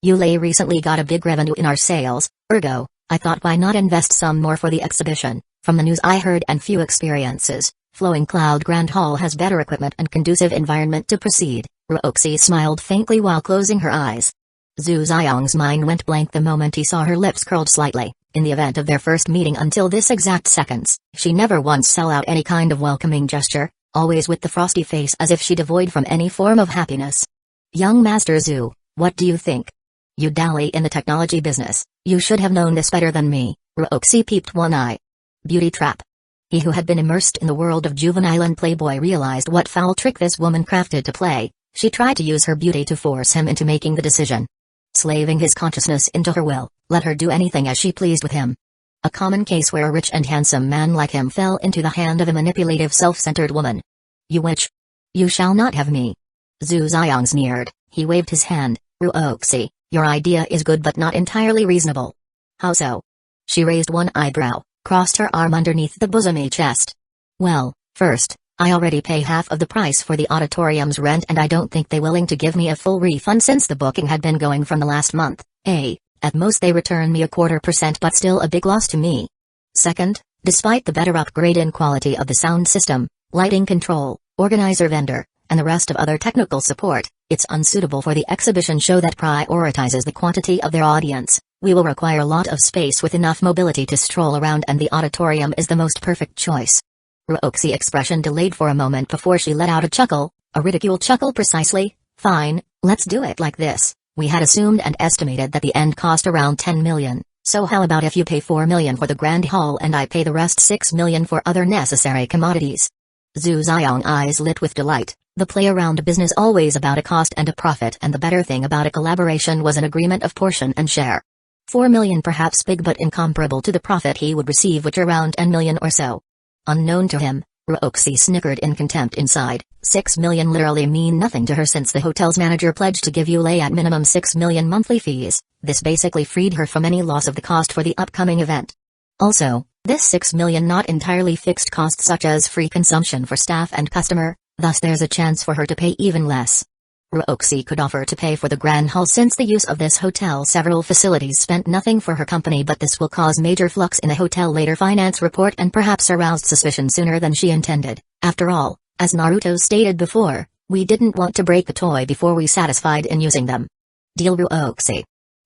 Yulei recently got a big revenue in our sales, ergo, I thought why not invest some more for the exhibition. From the news I heard and few experiences, Flowing Cloud Grand Hall has better equipment and conducive environment to proceed. Ruoxi smiled faintly while closing her eyes. Zhu Xiong's mind went blank the moment he saw her lips curled slightly. In the event of their first meeting until this exact seconds, she never once sell out any kind of welcoming gesture, always with the frosty face as if she devoid from any form of happiness. Young Master Zhu, what do you think? You dally in the technology business, you should have known this better than me. Ruoxi peeped one eye. Beauty trap. He who had been immersed in the world of juvenile and playboy realized what foul trick this woman crafted to play. She tried to use her beauty to force him into making the decision. Slaving his consciousness into her will, let her do anything as she pleased with him. A common case where a rich and handsome man like him fell into the hand of a manipulative self-centered woman. You witch! You shall not have me. Zhu Xiong sneered. He waved his hand. Ruoxi, your idea is good but not entirely reasonable. How so? She raised one eyebrow, crossed her arm underneath the bosomy chest. Well, first, I already pay half of the price for the auditorium's rent, and I don't think they're willing to give me a full refund since the booking had been going from the last month. At most they return me 0.25%, but still a big loss to me. Second, despite the better upgrade in quality of the sound system, lighting control, organizer vendor, and the rest of other technical support, it's unsuitable for the exhibition show that prioritizes the quantity of their audience. We will require a lot of space with enough mobility to stroll around, and the auditorium is the most perfect choice. Ruoxi's expression delayed for a moment before she let out a chuckle, a ridicule chuckle precisely. Fine, let's do it like this. We had assumed and estimated that the end cost around 10 million, so how about if you pay 4 million for the grand hall and I pay the rest 6 million for other necessary commodities? Zhu Xiong's eyes lit with delight. The play around business always about a cost and a profit, and the better thing about a collaboration was an agreement of portion and share. 4 million perhaps big but incomparable to the profit he would receive, which around 10 million or so. Unknown to him, Ruoxi snickered in contempt inside. 6 million literally mean nothing to her since the hotel's manager pledged to give Yulei at minimum 6 million monthly fees. This basically freed her from any loss of the cost for the upcoming event. Also, this 6 million not entirely fixed costs such as free consumption for staff and customer, thus there's a chance for her to pay even less. Ruoxi could offer to pay for the Grand Hall since the use of this hotel several facilities spent nothing for her company, but this will cause major flux in the hotel later finance report and perhaps aroused suspicion sooner than she intended. After all, as Naruto stated before, we didn't want to break the toy before we satisfied in using them. Deal Ruoxi.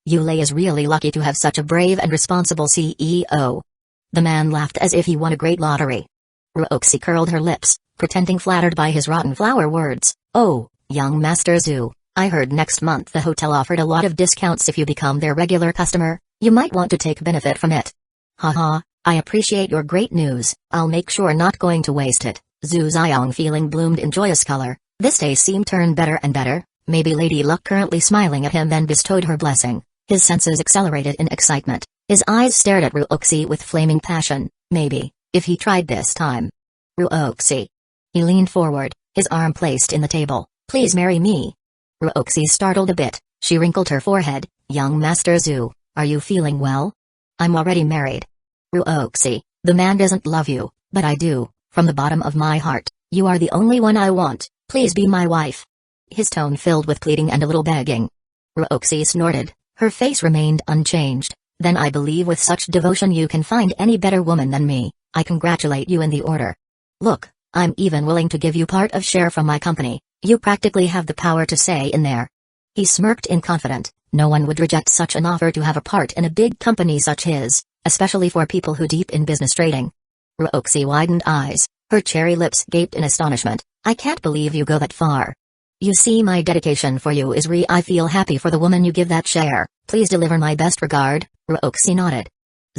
Yulei is really lucky to have such a brave and responsible CEO. The man laughed as if he won a great lottery. Ruoxi curled her lips, pretending flattered by his rotten flower words. Oh, young Master Zu, I heard next month the hotel offered a lot of discounts if you become their regular customer. You might want to take benefit from it. Haha, I appreciate your great news. I'll make sure not going to waste it. Zhu Xiong feeling bloomed in joyous color. This day seemed turned better and better. Maybe Lady Luck currently smiling at him then bestowed her blessing. His senses accelerated in excitement. His eyes stared at Ruoxi with flaming passion. Maybe, if he tried this time. Ruoxi. He leaned forward, his arm placed in the table. Please marry me. Ruoxi startled a bit. She wrinkled her forehead. Young Master Zu, are you feeling well? I'm already married. Ruoxi, the man doesn't love you, but I do, from the bottom of my heart. You are the only one I want. Please be my wife. His tone filled with pleading and a little begging. Ruoxi snorted. Her face remained unchanged. Then I believe with such devotion you can find any better woman than me. I congratulate you in the order. Look, I'm even willing to give you part of share from my company. You practically have the power to say in there. He smirked in confident. No one would reject such an offer to have a part in a big company such his, especially for people who deep in business trading. Ruoxi widened eyes. Her cherry lips gaped in astonishment. I can't believe you go that far. You see, my dedication for you is I feel happy for the woman you give that share. Please deliver my best regard. Ruoxi nodded.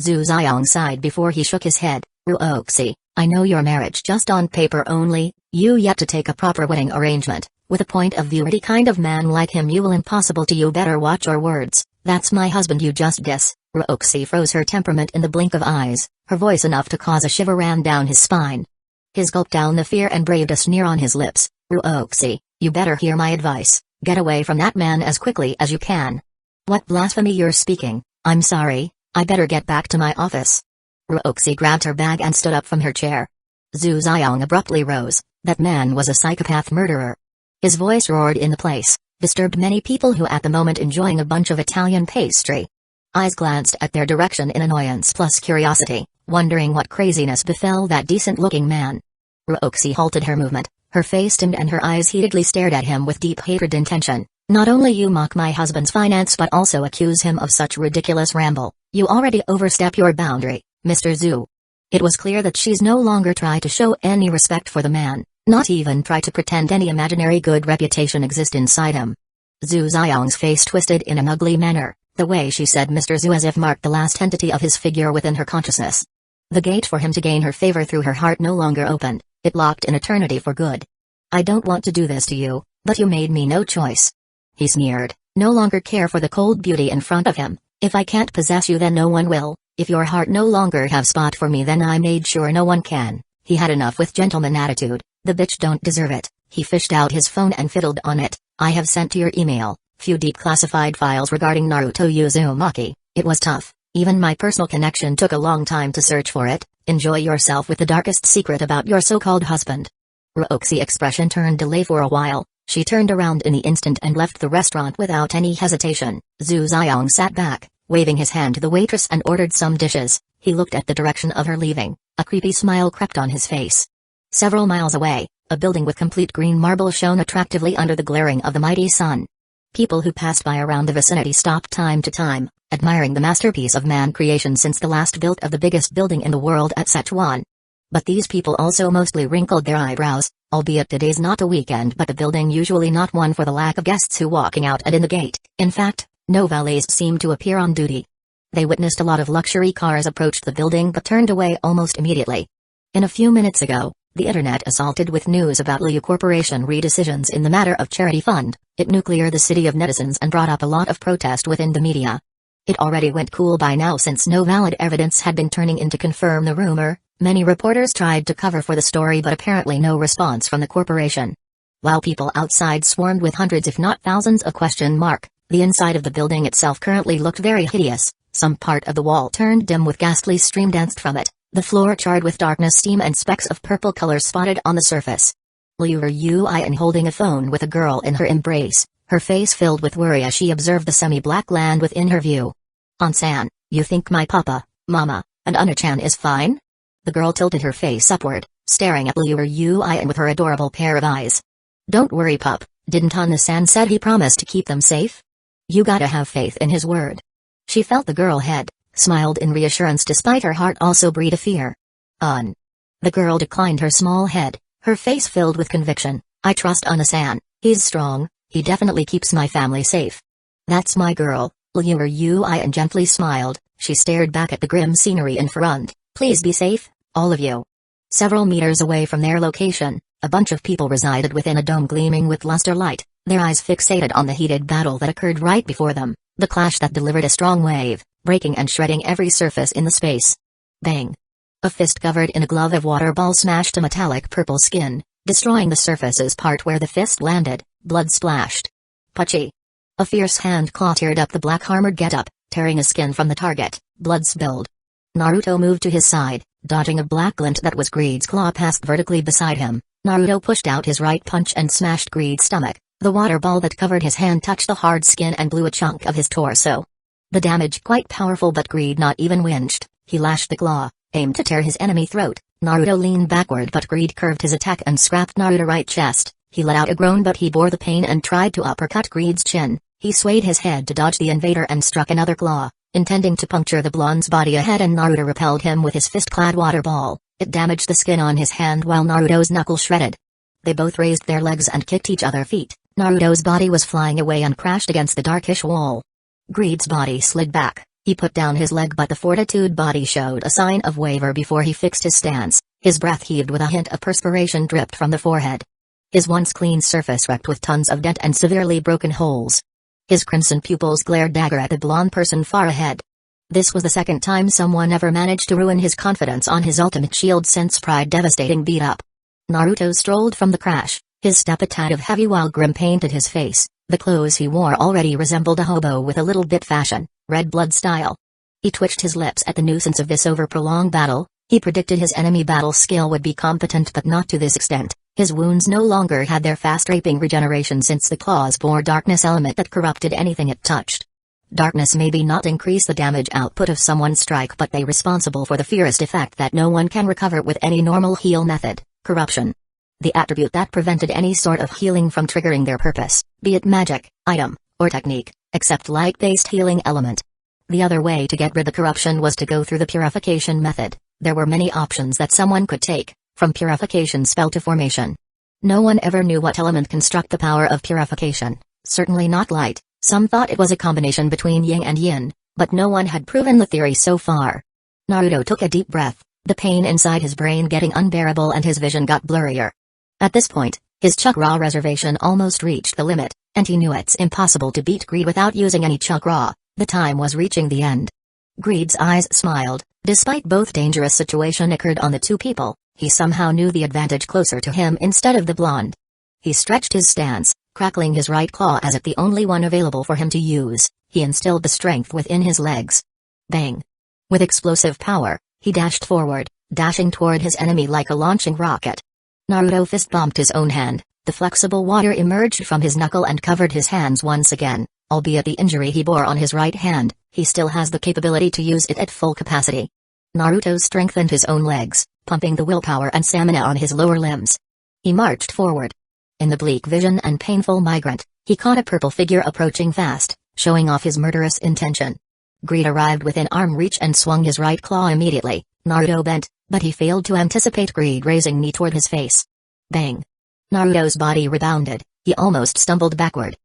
Zhu Xiong sighed before he shook his head. Ruoxi, I know your marriage just on paper only, you yet to take a proper wedding arrangement. With a point of view kind of man like him you will impossible to you better watch your words. That's my husband you just diss. Ruoxi froze her temperament in the blink of eyes, her voice enough to cause a shiver ran down his spine. His gulped down the fear and braved a sneer on his lips. Ruoxi, you better hear my advice. Get away from that man as quickly as you can. What blasphemy you're speaking. I'm sorry, I better get back to my office. Ruoxi grabbed her bag and stood up from her chair. Zhu Xiong abruptly rose. That man was a psychopath murderer. His voice roared in the place, disturbed many people who at the moment enjoying a bunch of Italian pastry. Eyes glanced at their direction in annoyance plus curiosity, wondering what craziness befell that decent-looking man. Ruoxi halted her movement, her face dimmed and her eyes heatedly stared at him with deep hatred intention. Not only you mock my husband's finance but also accuse him of such ridiculous ramble. You already overstep your boundary, Mr. Zhu. It was clear that she's no longer try to show any respect for the man, not even try to pretend any imaginary good reputation exists inside him. Zhu Xiong's face twisted in an ugly manner, the way she said Mr. Zhu as if marked the last entity of his figure within her consciousness. The gate for him to gain her favor through her heart no longer opened, it locked in eternity for good. I don't want to do this to you, but you made me no choice. He sneered, no longer care for the cold beauty in front of him. If I can't possess you then no one will. If your heart no longer have spot for me then I made sure no one can. He had enough with gentleman attitude. The bitch don't deserve it. He fished out his phone and fiddled on it. I have sent to your email few deep classified files regarding Naruto Uzumaki. It was tough. Even my personal connection took a long time to search for it. Enjoy yourself with the darkest secret about your so-called husband. Ruoxi's expression turned delay for a while. She turned around in the instant and left the restaurant without any hesitation. Zhu Xiong sat back, waving his hand to the waitress and ordered some dishes. He looked at the direction of her leaving. A creepy smile crept on his face. Several miles away, a building with complete green marble shone attractively under the glaring of the mighty sun. People who passed by around the vicinity stopped time to time, admiring the masterpiece of man creation since the last built of the biggest building in the world at Sichuan. But these people also mostly wrinkled their eyebrows, albeit today's not a weekend but the building usually not one for the lack of guests who walking out and in the gate. In fact, no valets seemed to appear on duty. They witnessed a lot of luxury cars approached the building but turned away almost immediately. In a few minutes ago, The internet assaulted with news about Liu Corporation redecisions in the matter of charity fund. It nucleared the city of netizens and brought up a lot of protest within the media. It already went cool by now since no valid evidence had been turning in to confirm the rumor. Many reporters tried to cover for the story but apparently no response from the corporation. While people outside swarmed with hundreds if not thousands of question mark, the inside of the building itself currently looked very hideous. Some part of the wall turned dim with ghastly steam danced from it, the floor charred with darkness, steam and specks of purple color spotted on the surface. Liu Yu-I holding a phone with a girl in her embrace, her face filled with worry as she observed the semi-black land within her view. "An-san, you think my papa, mama, and Ana-chan is fine?" The girl tilted her face upward, staring at Liu Yu-I with her adorable pair of eyes. "Don't worry, pup, didn't Ana-san said he promised to keep them safe? You gotta have faith in his word." She felt the girl head, smiled in reassurance despite her heart also breathed a fear. The girl declined her small head, her face filled with conviction. "I trust Ana-san, he's strong, he definitely keeps my family safe." "That's my girl," Liu Yu-I gently smiled. She stared back at the grim scenery in front. "Please be safe, all of you." Several meters away from their location, a bunch of people resided within a dome gleaming with luster light, their eyes fixated on the heated battle that occurred right before them, the clash that delivered a strong wave, breaking and shredding every surface in the space. Bang! A fist covered in a glove of water ball smashed a metallic purple skin, destroying the surface's part where the fist landed. Blood splashed. Puchy! A fierce hand claw teared up the black armored getup, tearing a skin from the target. Blood spilled. Naruto moved to his side, dodging a black glint that was Greed's claw passed vertically beside him. Naruto pushed out his right punch and smashed Greed's stomach. The water ball that covered his hand touched the hard skin and blew a chunk of his torso. The damage quite powerful but Greed not even winched. He lashed the claw, aimed to tear his enemy throat. Naruto leaned backward but Greed curved his attack and scrapped Naruto's right chest. He let out a groan but he bore the pain and tried to uppercut Greed's chin. He swayed his head to dodge the invader and struck another claw, intending to puncture the blonde's body ahead, and Naruto repelled him with his fist-clad water ball. It damaged the skin on his hand while Naruto's knuckle shredded. They both raised their legs and kicked each other feet. Naruto's body was flying away and crashed against the darkish wall. Greed's body slid back. He put down his leg but the fortitude body showed a sign of waver before he fixed his stance. His breath heaved with a hint of perspiration dripped from the forehead. His once clean surface wrecked with tons of dent and severely broken holes. His crimson pupils glared dagger at the blonde person far ahead. This was the second time someone ever managed to ruin his confidence on his ultimate shield since Pride devastating beat up. Naruto strolled from the crash, his step a tad of heavy while grim painted his face. The clothes he wore already resembled a hobo with a little bit fashion, red blood style. He twitched his lips at the nuisance of this over-prolonged battle. He predicted his enemy battle skill would be competent but not to this extent. His wounds no longer had their fast-raping regeneration since the claws bore darkness element that corrupted anything it touched. Darkness maybe not increase the damage output of someone's strike but they responsible for the fiercest effect that no one can recover with any normal heal method, corruption. The attribute that prevented any sort of healing from triggering their purpose, be it magic, item, or technique, except light-based healing element. The other way to get rid of corruption was to go through the purification method. There were many options that someone could take, from purification spell to formation. No one ever knew what element construct the power of purification, certainly not light. Some thought it was a combination between yin and yin, but no one had proven the theory so far. Naruto took a deep breath, the pain inside his brain getting unbearable and his vision got blurrier. At this point, his chakra reservation almost reached the limit, and he knew it's impossible to beat Greed without using any chakra. The time was reaching the end. Greed's eyes smiled. Despite both dangerous situation occurred on the two people, he somehow knew the advantage closer to him instead of the blonde. He stretched his stance, crackling his right claw as if the only one available for him to use. He instilled the strength within his legs. Bang! With explosive power, he dashed forward, dashing toward his enemy like a launching rocket. Naruto fist-bumped his own hand. The flexible water emerged from his knuckle and covered his hands once again. Albeit the injury he bore on his right hand, he still has the capability to use it at full capacity. Naruto strengthened his own legs, pumping the willpower and stamina on his lower limbs. He marched forward. In the bleak vision and painful migrant, he caught a purple figure approaching fast, showing off his murderous intention. Greed arrived within arm reach and swung his right claw immediately. Naruto bent, but he failed to anticipate Greed raising knee toward his face. Bang! Naruto's body rebounded, he almost stumbled backward.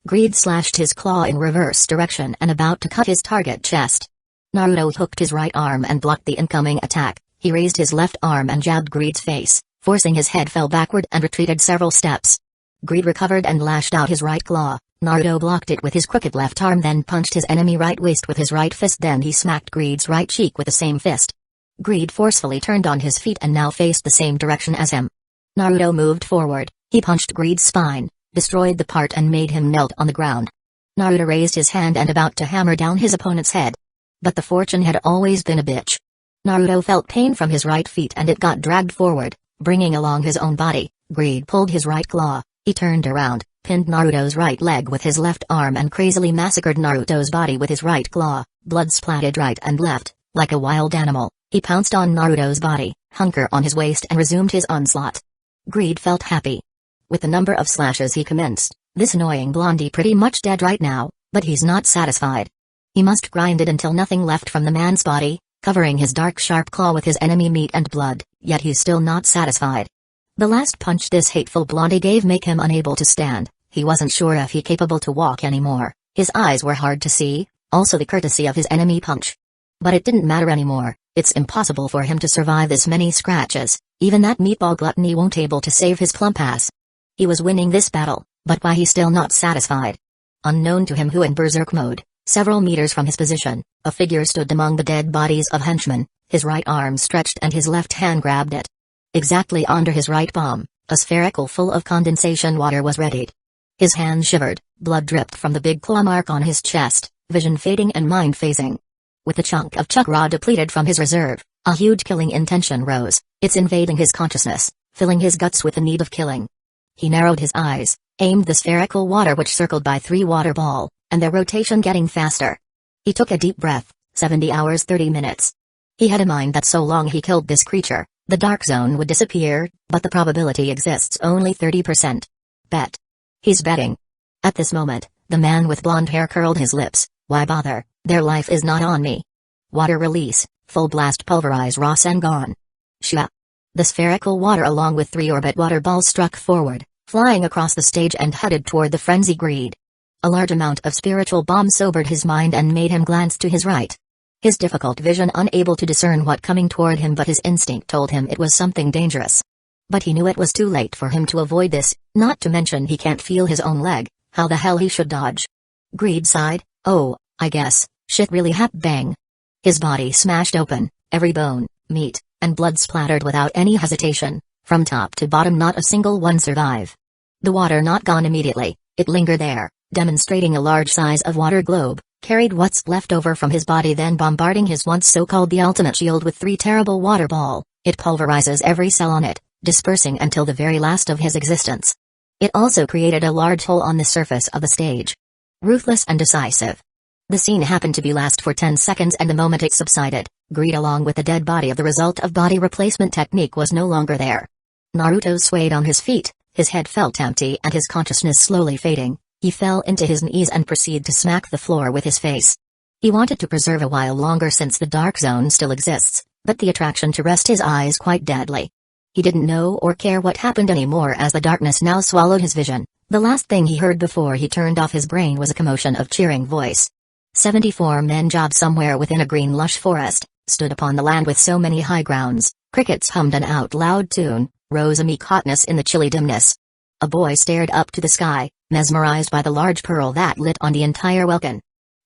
Greed slashed his claw in reverse direction and about to cut his target chest. Naruto hooked his right arm and blocked the incoming attack. He raised his left arm and jabbed Greed's face, Forcing his head fell backward and retreated several steps. Greed recovered and lashed out his right claw. Naruto blocked it with his crooked left arm, then punched his enemy right waist with his right fist, then he smacked Greed's right cheek with the same fist. Greed forcefully turned on his feet and now faced the same direction as him. Naruto moved forward, he punched Greed's spine, destroyed the part and made him knelt on the ground. Naruto raised his hand and about to hammer down his opponent's head. But the fortune had always been a bitch. Naruto felt pain from his right feet and it got dragged forward, bringing along his own body. Greed pulled his right claw, he turned around, pinned Naruto's right leg with his left arm and crazily massacred Naruto's body with his right claw. Blood splattered right and left, like a wild animal. He pounced on Naruto's body, hunker on his waist and resumed his onslaught. Greed felt happy. With the number of slashes he commenced, this annoying blondie pretty much dead right now, but he's not satisfied. He must grind it until nothing left from the man's body, covering his dark sharp claw with his enemy meat and blood, yet he's still not satisfied. The last punch this hateful blondie gave made him unable to stand. He wasn't sure if he capable to walk anymore. His eyes were hard to see, also the courtesy of his enemy punch. But it didn't matter anymore. It's impossible for him to survive this many scratches. Even that meatball gluttony won't able to save his plump ass. He was winning this battle, but why he's still not satisfied? Unknown to him who in berserk mode, several meters from his position, a figure stood among the dead bodies of henchmen, his right arm stretched and his left hand grabbed it. Exactly under his right palm, a spherical full of condensation water was readied. His hand shivered, blood dripped from the big claw mark on his chest, vision fading and mind phasing. With a chunk of chakra depleted from his reserve, a huge killing intention rose, it's invading his consciousness, filling his guts with the need of killing. He narrowed his eyes, aimed the spherical water which circled by 3 water ball, and their rotation getting faster. He took a deep breath, 70 hours 30 minutes. He had in mind that so long he killed this creature, the dark zone would disappear, but the probability exists only 30%. Bet. He's betting. At this moment, the man with blonde hair curled his lips. Why bother, their life is not on me. Water release, full blast pulverize raw and gone. Shua. The spherical water along with 3 orbit water balls struck forward, flying across the stage and headed toward the frenzy Greed. A large amount of spiritual bomb sobered his mind and made him glance to his right. His difficult vision unable to discern what coming toward him, but his instinct told him it was something dangerous. But he knew it was too late for him to avoid this, not to mention he can't feel his own leg, how the hell he should dodge. Greed sighed, oh, I guess, shit really bang. His body smashed open, every bone, meat, and blood splattered without any hesitation, from top to bottom not a single one survive. The water not gone immediately, it lingered there, demonstrating a large size of water globe, carried what's left over from his body then bombarding his once so-called the ultimate shield with 3 terrible water ball, it pulverizes every cell on it, dispersing until the very last of his existence. It also created a large hole on the surface of the stage. Ruthless and decisive. The scene happened to be last for 10 seconds and the moment it subsided, Greed along with the dead body of the result of body replacement technique was no longer there. Naruto swayed on his feet, his head felt empty and his consciousness slowly fading. He fell into his knees and proceeded to smack the floor with his face. He wanted to preserve a while longer since the dark zone still exists, but the attraction to rest his eyes quite deadly. He didn't know or care what happened anymore as the darkness now swallowed his vision. The last thing he heard before he turned off his brain was a commotion of cheering voice. 74 men job somewhere within a green lush forest, stood upon the land with so many high grounds, crickets hummed an out-loud tune, rose a meek hotness in the chilly dimness. A boy stared up to the sky, mesmerized by the large pearl that lit on the entire welkin.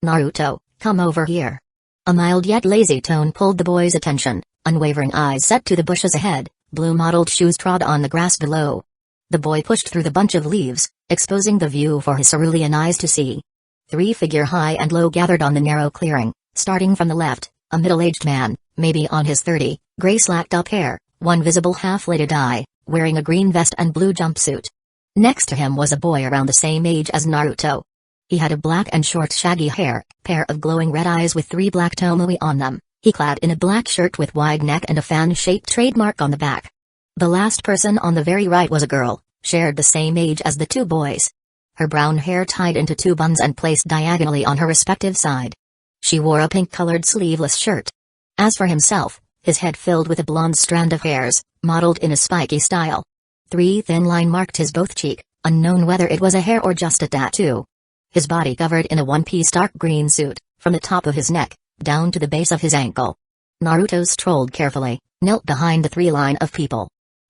Naruto, come over here. A mild yet lazy tone pulled the boy's attention, unwavering eyes set to the bushes ahead, blue mottled shoes trod on the grass below. The boy pushed through the bunch of leaves, exposing the view for his cerulean eyes to see. 3 figure high and low gathered on the narrow clearing, starting from the left, a middle-aged man, maybe on his 30, gray slacked-up hair, one visible half-lighted eye, wearing a green vest and blue jumpsuit. Next to him was a boy around the same age as Naruto. He had a black and short shaggy hair, pair of glowing red eyes with 3 black tomoe on them, he clad in a black shirt with wide neck and a fan-shaped trademark on the back. The last person on the very right was a girl, shared the same age as the 2 boys. Her brown hair tied into 2 buns and placed diagonally on her respective side. She wore a pink-colored sleeveless shirt. As for himself, his head filled with a blonde strand of hairs, modeled in a spiky style. 3 thin line marked his both cheek, unknown whether it was a hair or just a tattoo. His body covered in a one-piece dark green suit, from the top of his neck, down to the base of his ankle. Naruto strolled carefully, knelt behind the 3 line of people.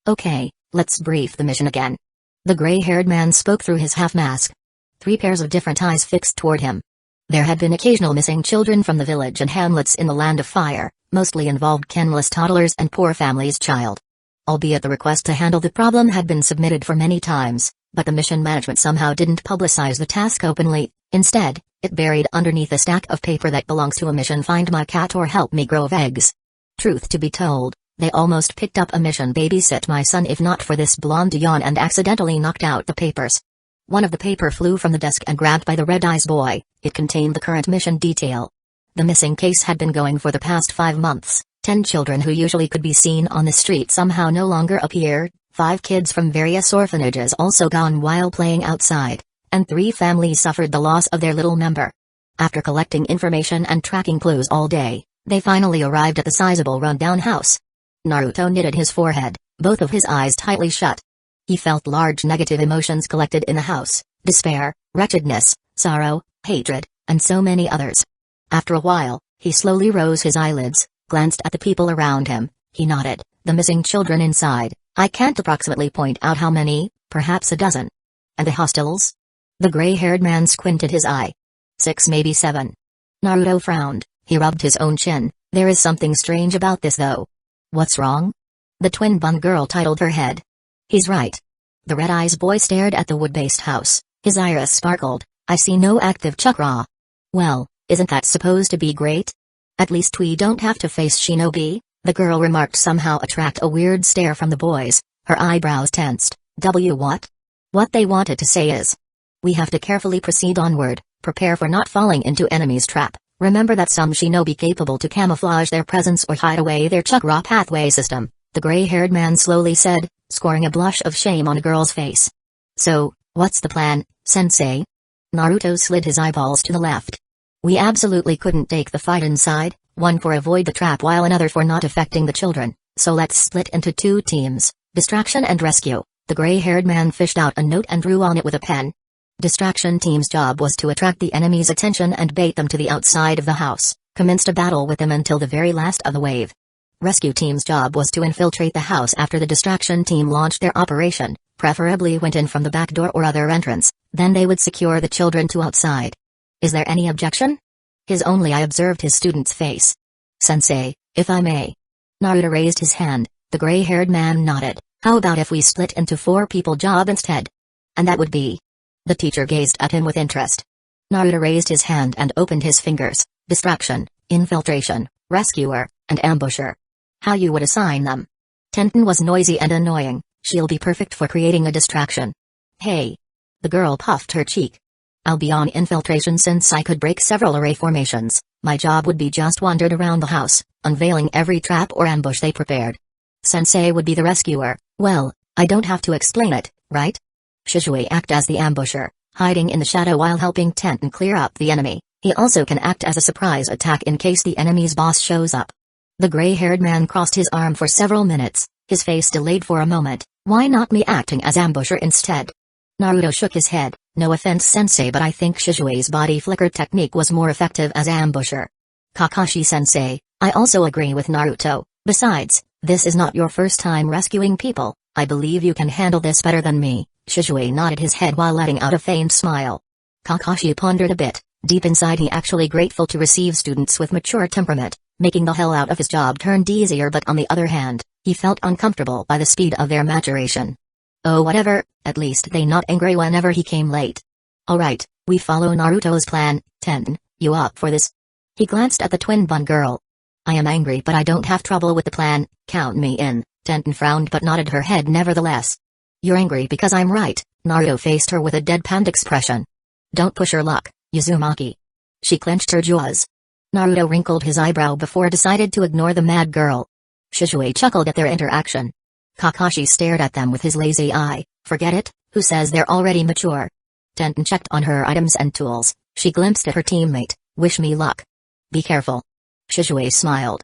Okay, let's brief the mission again. The gray-haired man spoke through his half-mask. 3 pairs of different eyes fixed toward him. There had been occasional missing children from the village and hamlets in the Land of Fire, mostly involved kinless toddlers and poor families' child. Albeit the request to handle the problem had been submitted for many times, but the mission management somehow didn't publicize the task openly. Instead, it buried underneath a stack of paper that belongs to a mission: find my cat or help me grow eggs. Truth to be told, they almost picked up a mission: babysit my son, if not for this blonde yawn, and accidentally knocked out the papers. One of the paper flew from the desk and grabbed by the red-eyes boy. It contained the current mission detail. The missing case had been going for the past 5 months. 10 children who usually could be seen on the street somehow no longer appeared, 5 kids from various orphanages also gone while playing outside, and 3 families suffered the loss of their little member. After collecting information and tracking clues all day, they finally arrived at the sizable rundown house. Naruto knitted his forehead, both of his eyes tightly shut. He felt large negative emotions collected in the house: despair, wretchedness, sorrow, hatred, and so many others. After a while, he slowly rose his eyelids, glanced at the people around him. He nodded. The missing children inside, I can't approximately point out how many, perhaps a dozen. And the hostiles? The gray-haired man squinted his eye. 6, maybe 7. Naruto frowned. He rubbed his own chin. There is something strange about this though. What's wrong? The twin bun girl titled her head. He's right. The red-eyes boy stared at the wood-based house. His iris sparkled. I see no active chakra. Well, isn't that supposed to be great? At least we don't have to face shinobi, the girl remarked, somehow attract a weird stare from the boys. Her eyebrows tensed. What? What they wanted to say is, we have to carefully proceed onward, prepare for not falling into enemy's trap. Remember that some shinobi capable to camouflage their presence or hide away their chakra pathway system, the gray-haired man slowly said, scoring a blush of shame on a girl's face. So, what's the plan, sensei? Naruto slid his eyeballs to the left. We absolutely couldn't take the fight inside, one for avoid the trap while another for not affecting the children, so let's split into 2 teams, distraction and rescue. The gray-haired man fished out a note and drew on it with a pen. Distraction team's job was to attract the enemy's attention and bait them to the outside of the house, commenced a battle with them until the very last of the wave. Rescue team's job was to infiltrate the house after the distraction team launched their operation, preferably went in from the back door or other entrance, then they would secure the children to outside. Is there any objection? His only eye observed his student's face. Sensei, if I may. Naruto raised his hand. The gray-haired man nodded. How about if we split into 4 people job instead? And that would be? The teacher gazed at him with interest. Naruto raised his hand and opened his fingers. Distraction, infiltration, rescuer, and ambusher. How you would assign them? Tenten was noisy and annoying. She'll be perfect for creating a distraction. Hey. The girl puffed her cheek. I'll be on infiltration since I could break several array formations. My job would be just wandered around the house, unveiling every trap or ambush they prepared. Sensei would be the rescuer. Well, I don't have to explain it, right? Shizue act as the ambusher, hiding in the shadow while helping Tenten clear up the enemy. He also can act as a surprise attack in case the enemy's boss shows up. The gray-haired man crossed his arm for several minutes, his face delayed for a moment. Why not me acting as ambusher instead? Naruto shook his head. No offense sensei, but I think Shizue's body flicker technique was more effective as ambusher. Kakashi sensei, I also agree with Naruto. Besides, this is not your first time rescuing people. I believe you can handle this better than me. Shizue nodded his head while letting out a faint smile. Kakashi pondered a bit. Deep inside he actually grateful to receive students with mature temperament. Making the hell out of his job turned easier, but on the other hand, he felt uncomfortable by the speed of their maturation. Oh whatever, at least they not angry whenever he came late. Alright, we follow Naruto's plan. Tenten, you up for this? He glanced at the twin bun girl. I am angry but I don't have trouble with the plan, count me in. Tenten frowned but nodded her head nevertheless. You're angry because I'm right. Naruto faced her with a deadpan expression. Don't push your luck, Uzumaki. She clenched her jaws. Naruto wrinkled his eyebrow before decided to ignore the mad girl. Shizue chuckled at their interaction. Kakashi stared at them with his lazy eye. Forget it, who says they're already mature? Tenten checked on her items and tools. She glimpsed at her teammate. Wish me luck. Be careful. Shizue smiled.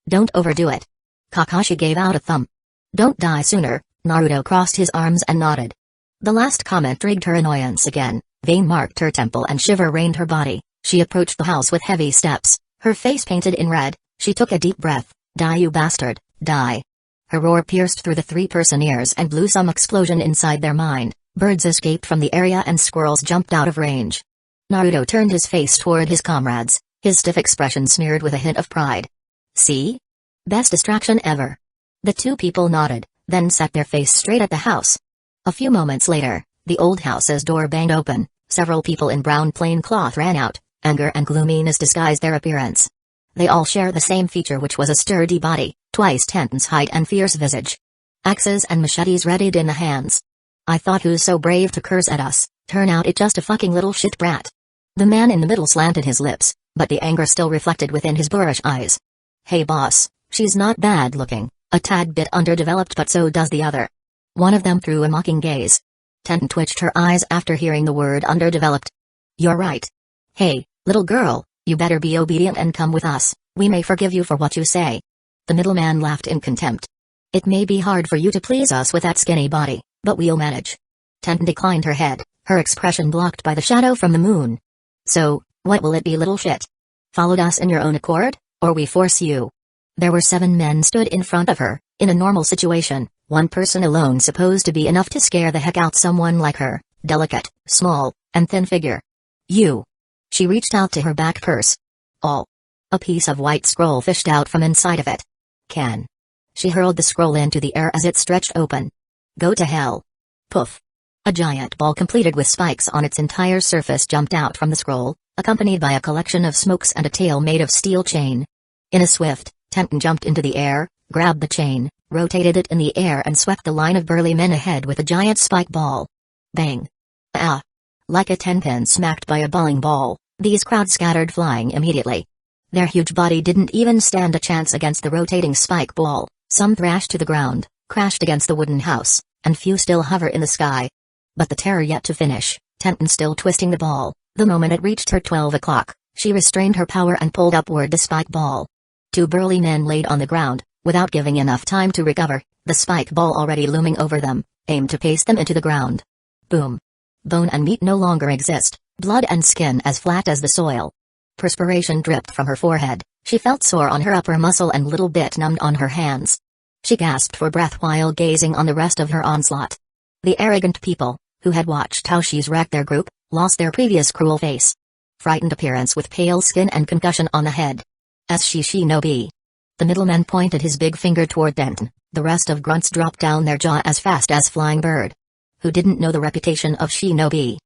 Don't overdo it. Kakashi gave out a thumb. Don't die sooner. Naruto crossed his arms and nodded. The last comment trigged her annoyance again. Vein marked her temple and shiver rained her body. She approached the house with heavy steps, her face painted in red. She took a deep breath. Die you bastard, die. Her roar pierced through the three-person ears and blew some explosion inside their mind. Birds escaped from the area and squirrels jumped out of range. Naruto turned his face toward his comrades, his stiff expression smeared with a hint of pride. See? Best distraction ever. The two people nodded, then set their face straight at the house. A few moments later, the old house's door banged open, several people in brown plain cloth ran out, anger and gloominess disguised their appearance. They all share the same feature, which was a sturdy body, twice Tenten's height and fierce visage. Axes and machetes readied in the hands. I thought, who's so brave to curse at us? Turn out it's just a fucking little shit brat. The man in the middle slanted his lips, but the anger still reflected within his boorish eyes. Hey boss, she's not bad looking, a tad bit underdeveloped, but so does the other. One of them threw a mocking gaze. Tenten twitched her eyes after hearing the word underdeveloped. You're right. Hey, little girl, you better be obedient and come with us, we may forgive you for what you say. The middleman laughed in contempt. It may be hard for you to please us with that skinny body, but we'll manage. Tenten declined her head, her expression blocked by the shadow from the moon. So, what will it be, little shit? Followed us in your own accord, or we force you? There were 7 men stood in front of her. In a normal situation, one person alone supposed to be enough to scare the heck out someone like her, delicate, small, and thin figure. You. She reached out to her back purse. All. A piece of white scroll fished out from inside of it. Can. She hurled the scroll into the air as it stretched open. Go to hell. Poof. A giant ball completed with spikes on its entire surface jumped out from the scroll, accompanied by a collection of smokes and a tail made of steel chain. In a swift, Tenten jumped into the air, grabbed the chain, rotated it in the air and swept the line of burly men ahead with a giant spike ball. Bang. Ah. Like a 10-pin smacked by a bowling ball, these crowds scattered flying immediately. Their huge body didn't even stand a chance against the rotating spike ball. Some thrashed to the ground, crashed against the wooden house, and few still hover in the sky. But the terror yet to finish, Tenten still twisting the ball. The moment it reached her 12 o'clock, she restrained her power and pulled upward the spike ball. 2 burly men laid on the ground, without giving enough time to recover, the spike ball already looming over them, aimed to paste them into the ground. Boom. Bone and meat no longer exist, blood and skin as flat as the soil. Perspiration dripped from her forehead, she felt sore on her upper muscle and little bit numbed on her hands. She gasped for breath while gazing on the rest of her onslaught. The arrogant people, who had watched how she's wrecked their group, lost their previous cruel face. Frightened appearance with pale skin and concussion on the head. As shinobi. The middleman pointed his big finger toward Tenten, the rest of grunts dropped down their jaw as fast as flying bird. Who didn't know the reputation of shinobi?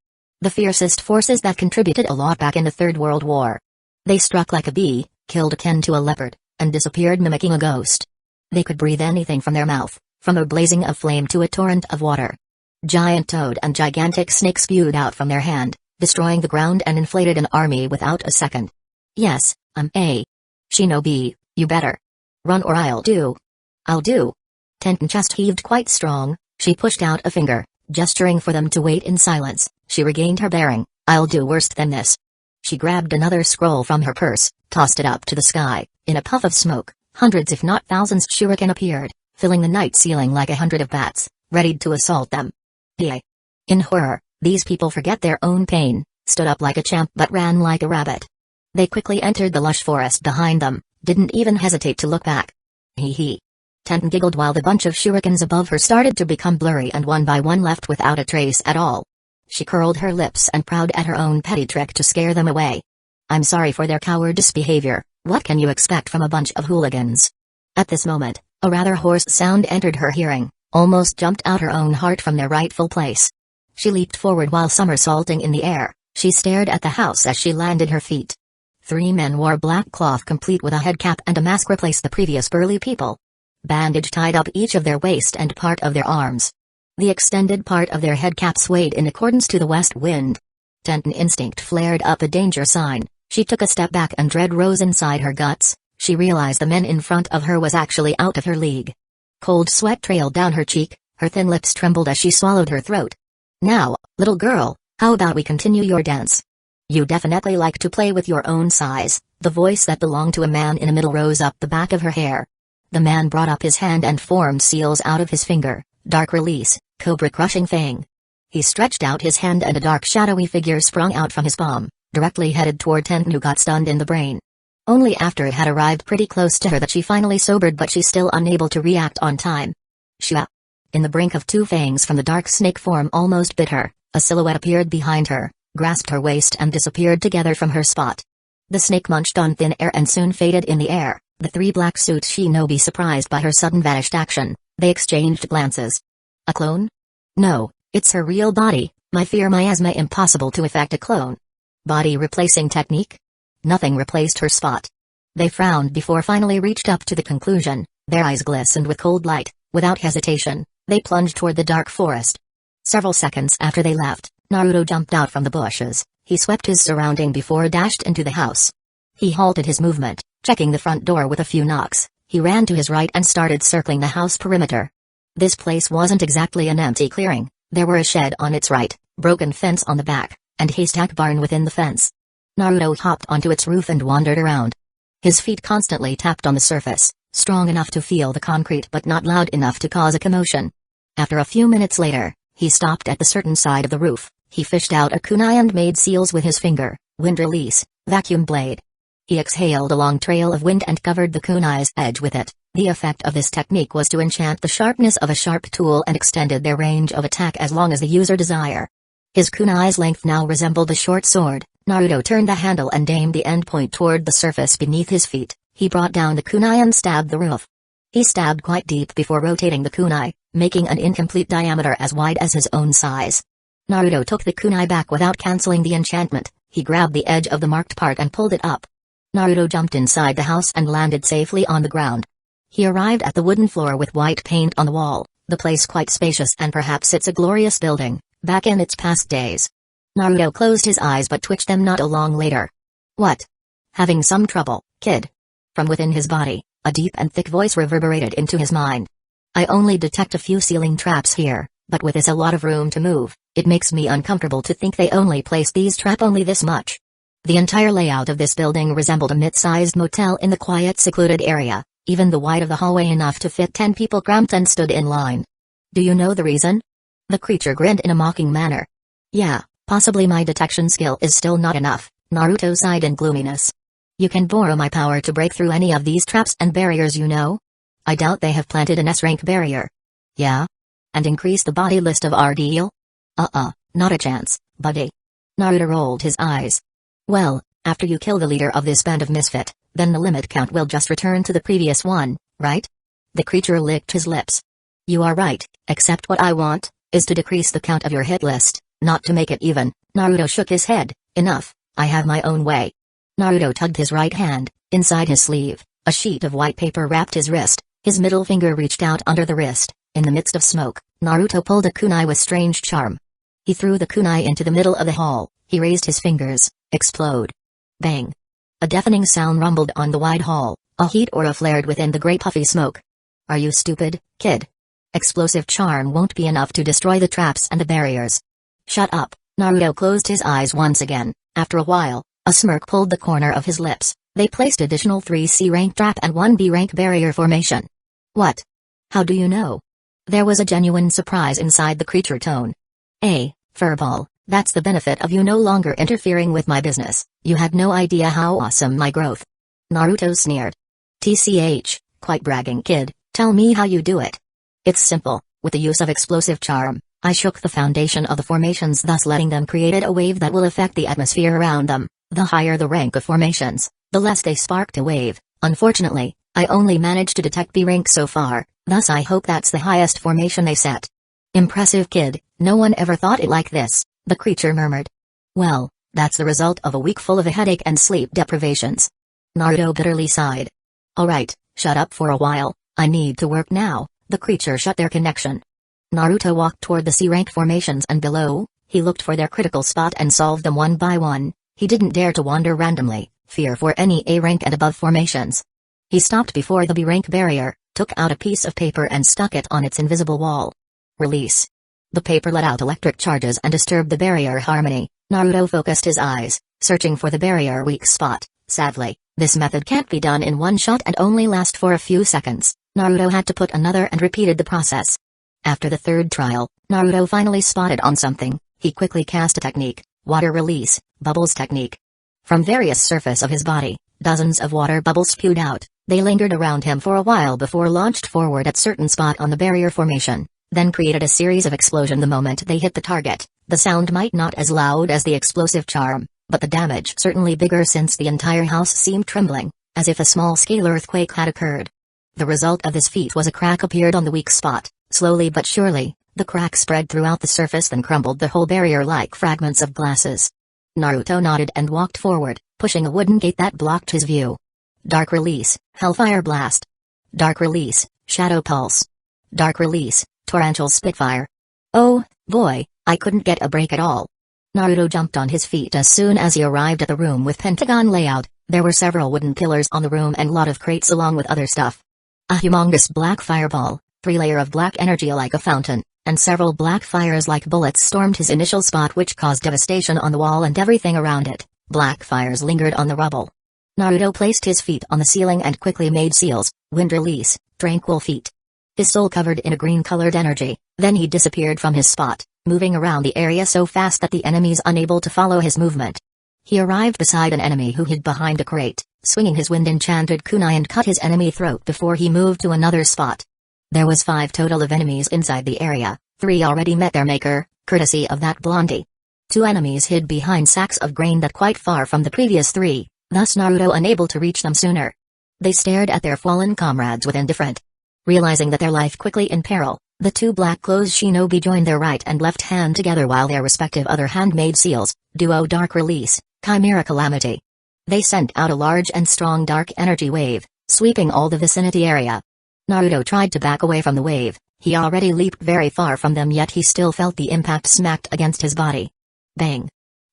The fiercest forces that contributed a lot back in the Third World War. They struck like a bee, killed akin to a leopard, and disappeared mimicking a ghost. They could breathe anything from their mouth, from a blazing of flame to a torrent of water. Giant toad and gigantic snake spewed out from their hand, destroying the ground and inflated an army without a second. Yes, I'm a shinobi, you better run or I'll do. Tenten's chest heaved quite strong, she pushed out a finger, gesturing for them to wait in silence. She regained her bearing. I'll do worse than this. She grabbed another scroll from her purse, tossed it up to the sky. In a puff of smoke, hundreds if not thousands shuriken appeared, filling the night ceiling like 100 of bats, ready to assault them. Yay. In horror, these people forget their own pain, stood up like a champ but ran like a rabbit. They quickly entered the lush forest behind them, didn't even hesitate to look back. Hee hee. Tenten giggled while the bunch of shurikens above her started to become blurry and one by one left without a trace at all. She curled her lips and proud at her own petty trick to scare them away. I'm sorry for their cowardice behavior, what can you expect from a bunch of hooligans? At this moment, a rather hoarse sound entered her hearing, almost jumped out her own heart from their rightful place. She leaped forward while somersaulting in the air, she stared at the house as she landed her feet. 3 men wore black cloth complete with a head cap and a mask replaced the previous burly people. Bandage tied up each of their waist and part of their arms. The extended part of their head cap swayed in accordance to the west wind. Tenten instinct flared up a danger sign. She took a step back and dread rose inside her guts. She realized the man in front of her was actually out of her league. Cold sweat trailed down her cheek, her thin lips trembled as she swallowed her throat. Now, little girl, how about we continue your dance? You definitely like to play with your own size. The voice that belonged to a man in the middle rose up the back of her hair. The man brought up his hand and formed seals out of his finger. Dark release, cobra crushing fang. He stretched out his hand and a dark shadowy figure sprung out from his palm, directly headed toward Tenten, who got stunned in the brain. Only after it had arrived pretty close to her that she finally sobered, but she's still unable to react on time. Shua! In the brink of two fangs from the dark snake form almost bit her, a silhouette appeared behind her, grasped her waist and disappeared together from her spot. The snake munched on thin air and soon faded in the air, the three black suit shinobi surprised by her sudden vanished action. They exchanged glances. A clone? No, it's her real body. My fear miasma impossible to effect a clone. Body replacing technique? Nothing replaced her spot. They frowned before finally reached up to the conclusion. Their eyes glistened with cold light. Without hesitation, they plunged toward the dark forest. Several seconds after they left, Naruto jumped out from the bushes. He swept his surrounding before dashed into the house. He halted his movement, checking the front door with a few knocks. He ran to his right and started circling the house perimeter. This place wasn't exactly an empty clearing. There were a shed on its right, broken fence on the back, and haystack barn within the fence. Naruto hopped onto its roof and wandered around. His feet constantly tapped on the surface, strong enough to feel the concrete but not loud enough to cause a commotion. After a few minutes later, he stopped at the certain side of the roof. He fished out a kunai and made seals with his finger, wind release, vacuum blade. He exhaled a long trail of wind and covered the kunai's edge with it. The effect of this technique was to enchant the sharpness of a sharp tool and extended their range of attack as long as the user desire. His kunai's length now resembled a short sword. Naruto turned the handle and aimed the end point toward the surface beneath his feet. He brought down the kunai and stabbed the roof. He stabbed quite deep before rotating the kunai, making an incomplete diameter as wide as his own size. Naruto took the kunai back without canceling the enchantment. He grabbed the edge of the marked part and pulled it up. Naruto jumped inside the house and landed safely on the ground. He arrived at the wooden floor with white paint on the wall, the place quite spacious and perhaps it's a glorious building, back in its past days. Naruto closed his eyes but twitched them not long later. What? Having some trouble, kid? From within his body, a deep and thick voice reverberated into his mind. I only detect a few ceiling traps here, but with this a lot of room to move, it makes me uncomfortable to think they only placed these traps only this much. The entire layout of this building resembled a mid-sized motel in the quiet secluded area, even the wide of the hallway enough to fit 10 people cramped and stood in line. Do you know the reason? The creature grinned in a mocking manner. Yeah, possibly my detection skill is still not enough, Naruto sighed in gloominess. You can borrow my power to break through any of these traps and barriers you know? I doubt they have planted an S-rank barrier. Yeah? And increase the body list of our deal? Not a chance, buddy. Naruto rolled his eyes. Well, after you kill the leader of this band of misfit, then the limit count will just return to the previous one, right? The creature licked his lips. You are right, except what I want is to decrease the count of your hit list, not to make it even. Naruto shook his head. Enough, I have my own way. Naruto tugged his right hand. Inside his sleeve, a sheet of white paper wrapped his wrist. His middle finger reached out under the wrist. In the midst of smoke, Naruto pulled a kunai with strange charm. He threw the kunai into the middle of the hall. He raised his fingers. Explode. Bang. A deafening sound rumbled on the wide hall. A heat aura flared within the gray puffy smoke. Are you stupid, kid? Explosive charm won't be enough to destroy the traps and the barriers. Shut up. Naruto closed his eyes once again. After a while, a smirk pulled the corner of his lips. They placed additional 3 C-rank trap and 1 B-rank barrier formation. What? How do you know? There was a genuine surprise inside the creature tone. Furball, that's the benefit of you no longer interfering with my business. You had no idea how awesome my growth. Naruto sneered. TCH, quite bragging kid, tell me how you do it. It's simple, with the use of explosive charm, I shook the foundation of the formations thus letting them create a wave that will affect the atmosphere around them. The higher the rank of formations, the less they sparked a wave. Unfortunately, I only managed to detect B rank so far, thus I hope that's the highest formation they set. Impressive kid, no one ever thought it like this, the creature murmured. Well, that's the result of a week full of a headache and sleep deprivations. Naruto bitterly sighed. Alright, shut up for a while, I need to work now. The creature shut their connection. Naruto walked toward the C-rank formations and below, he looked for their critical spot and solved them one by one. He didn't dare to wander randomly, fear for any A-rank and above formations. He stopped before the B-rank barrier, took out a piece of paper and stuck it on its invisible wall. Release. The paper let out electric charges and disturbed the barrier harmony. Naruto focused his eyes, searching for the barrier weak spot. Sadly, this method can't be done in one shot and only last for a few seconds. Naruto had to put another and repeated the process. After the third trial, Naruto finally spotted on something. He quickly cast a technique, water release, bubbles technique. From various surface of his body, Dozens of water bubbles spewed out. They lingered around him for a while before launched forward at certain spot on the barrier formation, then created a series of explosion the moment they hit the target. The sound might not as loud as the explosive charm, but the damage certainly bigger since the entire house seemed trembling, as if a small-scale earthquake had occurred. The result of this feat was a crack appeared on the weak spot. Slowly but surely, the crack spread throughout the surface then crumbled the whole barrier like fragments of glasses. Naruto nodded and walked forward, pushing a wooden gate that blocked his view. Dark Release, Hellfire Blast. Dark Release, Shadow Pulse. Dark Release, Torrential Spitfire. Oh, boy, I couldn't get a break at all. Naruto jumped on his feet as soon as he arrived at the room with pentagon layout. There were several wooden pillars on the room and lot of crates along with other stuff. A humongous black fireball, 3-layer of black energy like a fountain, and several black fires like bullets stormed his initial spot which caused devastation on the wall and everything around it. Black fires lingered on the rubble. Naruto placed his feet on the ceiling and quickly made seals, Wind Release, Tranquil Feet. His soul covered in a green-colored energy, then he disappeared from his spot, moving around the area so fast that the enemies unable to follow his movement. He arrived beside an enemy who hid behind a crate, swinging his wind-enchanted kunai and cut his enemy throat before he moved to another spot. There was 5 total of enemies inside the area, 3 already met their maker, courtesy of that blondie. 2 enemies hid behind sacks of grain that quite far from the previous 3, thus Naruto unable to reach them sooner. They stared at their fallen comrades with indifference. Realizing that their life quickly in peril, the 2 black-clothes shinobi joined their right and left hand together while their respective other hand made seals, Duo Dark Release, Chimera Calamity. They sent out a large and strong dark energy wave, sweeping all the vicinity area. Naruto tried to back away from the wave. He already leaped very far from them yet he still felt the impact smacked against his body. Bang!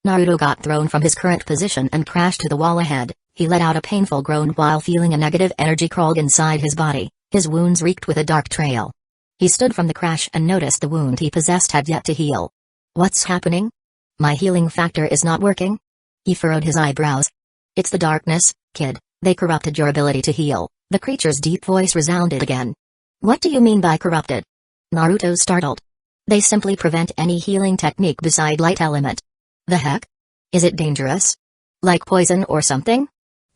Naruto got thrown from his current position and crashed to the wall ahead. He let out a painful groan while feeling a negative energy crawled inside his body. His wounds reeked with a dark trail. He stood from the crash and noticed the wound he possessed had yet to heal. What's happening? My healing factor is not working? He furrowed his eyebrows. It's the darkness, kid. They corrupted your ability to heal. The creature's deep voice resounded again. What do you mean by corrupted? Naruto startled. They simply prevent any healing technique beside light element. The heck? Is it dangerous? Like poison or something?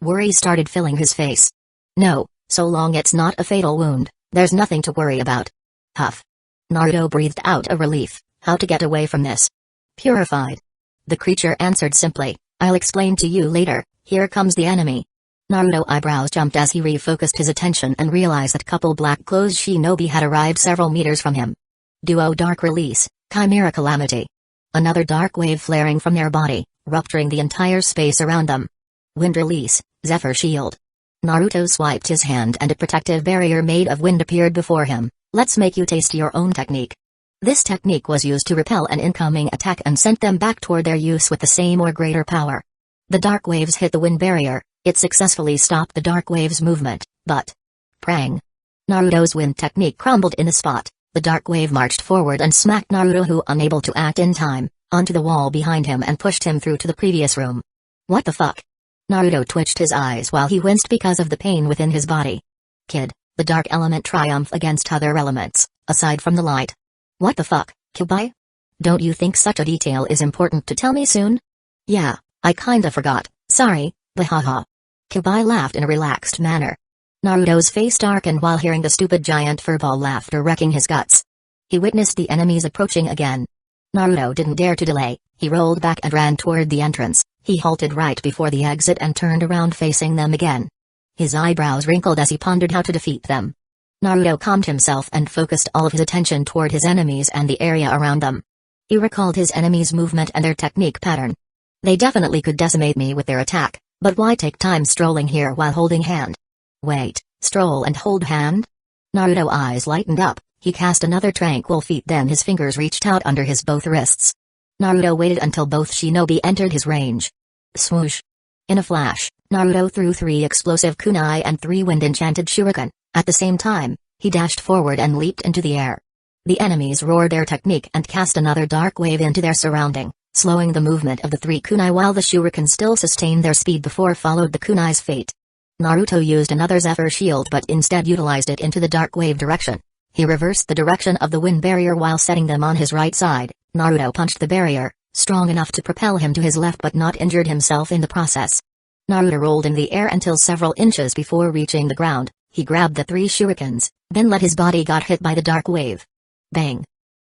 Worry started filling his face. No, so long it's not a fatal wound, there's nothing to worry about. Huff. Naruto breathed out a relief. How to get away from this? Purified. The creature answered simply, I'll explain to you later. Here comes the enemy. Naruto eyebrows jumped as he refocused his attention and realized that couple black-clothes shinobi had arrived several meters from him. Duo Dark Release, Chimera Calamity. Another dark wave flaring from their body, rupturing the entire space around them. Wind Release, Zephyr Shield. Naruto swiped his hand and a protective barrier made of wind appeared before him. Let's make you taste your own technique. This technique was used to repel an incoming attack and sent them back toward their use with the same or greater power. The dark waves hit the wind barrier. It successfully stopped the dark wave's movement, but... Prang! Naruto's wind technique crumbled in the spot. The dark wave marched forward and smacked Naruto who unable to act in time, onto the wall behind him and pushed him through to the previous room. What the fuck? Naruto twitched his eyes while he winced because of the pain within his body. Kid, the dark element triumphed against other elements, aside from the light. What the fuck, Kyubai? Don't you think such a detail is important to tell me soon? Yeah, I kinda forgot, sorry, bahaha. Kyubai laughed in a relaxed manner. Naruto's face darkened while hearing the stupid giant furball laughter wrecking his guts. He witnessed the enemies approaching again. Naruto didn't dare to delay, he rolled back and ran toward the entrance. He halted right before the exit and turned around facing them again. His eyebrows wrinkled as he pondered how to defeat them. Naruto calmed himself and focused all of his attention toward his enemies and the area around them. He recalled his enemies' movement and their technique pattern. They definitely could decimate me with their attack, but why take time strolling here while holding hand? Wait, stroll and hold hand? Naruto's eyes lightened up, he cast another tranquil feat then his fingers reached out under his both wrists. Naruto waited until both shinobi entered his range. Swoosh! In a flash, Naruto threw 3 explosive kunai and 3 wind-enchanted shuriken. At the same time, he dashed forward and leaped into the air. The enemies roared their technique and cast another dark wave into their surrounding, slowing the movement of the 3 kunai while the shuriken still sustained their speed before followed the kunai's fate. Naruto used another Zephyr Shield but instead utilized it into the dark wave direction. He reversed the direction of the wind barrier while setting them on his right side. Naruto punched the barrier, strong enough to propel him to his left but not injured himself in the process. Naruto rolled in the air until several inches before reaching the ground. He grabbed the 3 shurikens, then let his body got hit by the dark wave. Bang!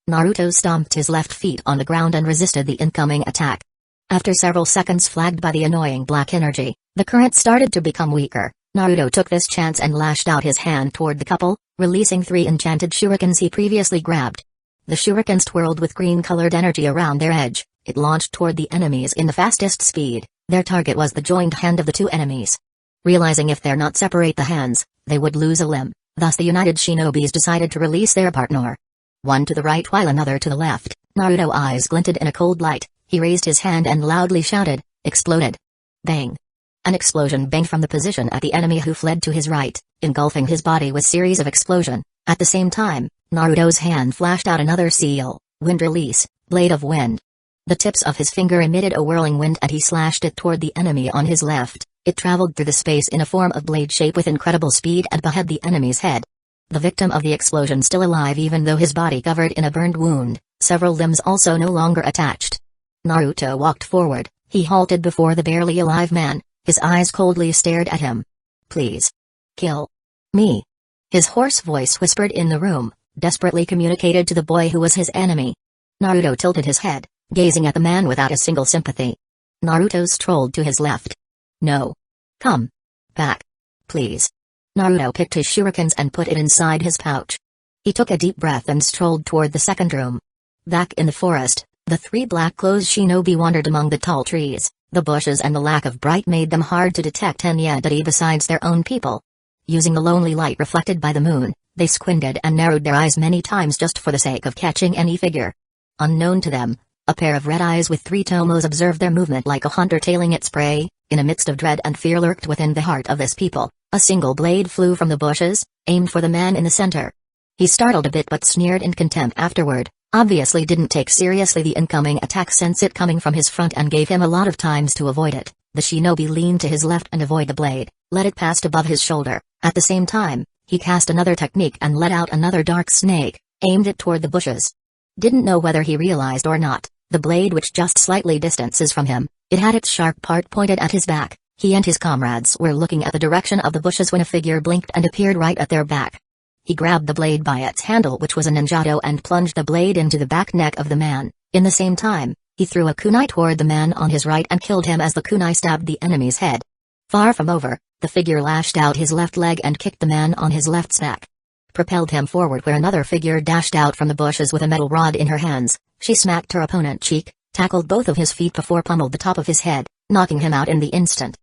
Naruto stomped his left feet on the ground and resisted the incoming attack. After several seconds flagged by the annoying black energy, the current started to become weaker. Naruto took this chance and lashed out his hand toward the couple, releasing 3 enchanted shurikens he previously grabbed. The shurikens twirled with green-colored energy around their edge. It launched toward the enemies in the fastest speed. Their target was the joined hand of the 2 enemies. Realizing if they're not separate the hands, they would lose a limb, thus the united shinobis decided to release their partner. One to the right while another to the left. Naruto's eyes glinted in a cold light. He raised his hand and loudly shouted, "Exploded!" Bang! An explosion banged from the position at the enemy who fled to his right, engulfing his body with series of explosion. At the same time, Naruto's hand flashed out another seal, wind release, blade of wind. The tips of his finger emitted a whirling wind and he slashed it toward the enemy on his left. It traveled through the space in a form of blade shape with incredible speed and beheaded the enemy's head. The victim of the explosion still alive even though his body covered in a burned wound, several limbs also no longer attached. Naruto walked forward. He halted before the barely alive man. His eyes coldly stared at him. "Please. Kill me." His hoarse voice whispered in the room, desperately communicated to the boy who was his enemy. Naruto tilted his head, gazing at the man without a single sympathy. Naruto strolled to his left. "No. Come back. Please." Naruto picked his shurikens and put it inside his pouch. He took a deep breath and strolled toward the second room. Back in the forest, the 3 black-clothed shinobi wandered among the tall trees. The bushes and the lack of bright made them hard to detect any entity besides their own people. Using the lonely light reflected by the moon, they squinted and narrowed their eyes many times just for the sake of catching any figure. Unknown to them, a pair of red eyes with 3 tomos observed their movement like a hunter tailing its prey. In a midst of dread and fear lurked within the heart of this people. A single blade flew from the bushes, aimed for the man in the center. He startled a bit but sneered in contempt afterward, obviously didn't take seriously the incoming attack since it coming from his front and gave him a lot of times to avoid it. The shinobi leaned to his left and avoid the blade, let it pass above his shoulder. At the same time, he cast another technique and let out another dark snake, aimed it toward the bushes. Didn't know whether he realized or not, the blade which just slightly distances from him, it had its sharp part pointed at his back. He and his comrades were looking at the direction of the bushes when a figure blinked and appeared right at their back. He grabbed the blade by its handle which was a ninjato and plunged the blade into the back neck of the man. In the same time, he threw a kunai toward the man on his right and killed him as the kunai stabbed the enemy's head. Far from over, the figure lashed out his left leg and kicked the man on his left sack. Propelled him forward where another figure dashed out from the bushes with a metal rod in her hands. She smacked her opponent cheek, tackled both of his feet before pummeled the top of his head, knocking him out in the instant.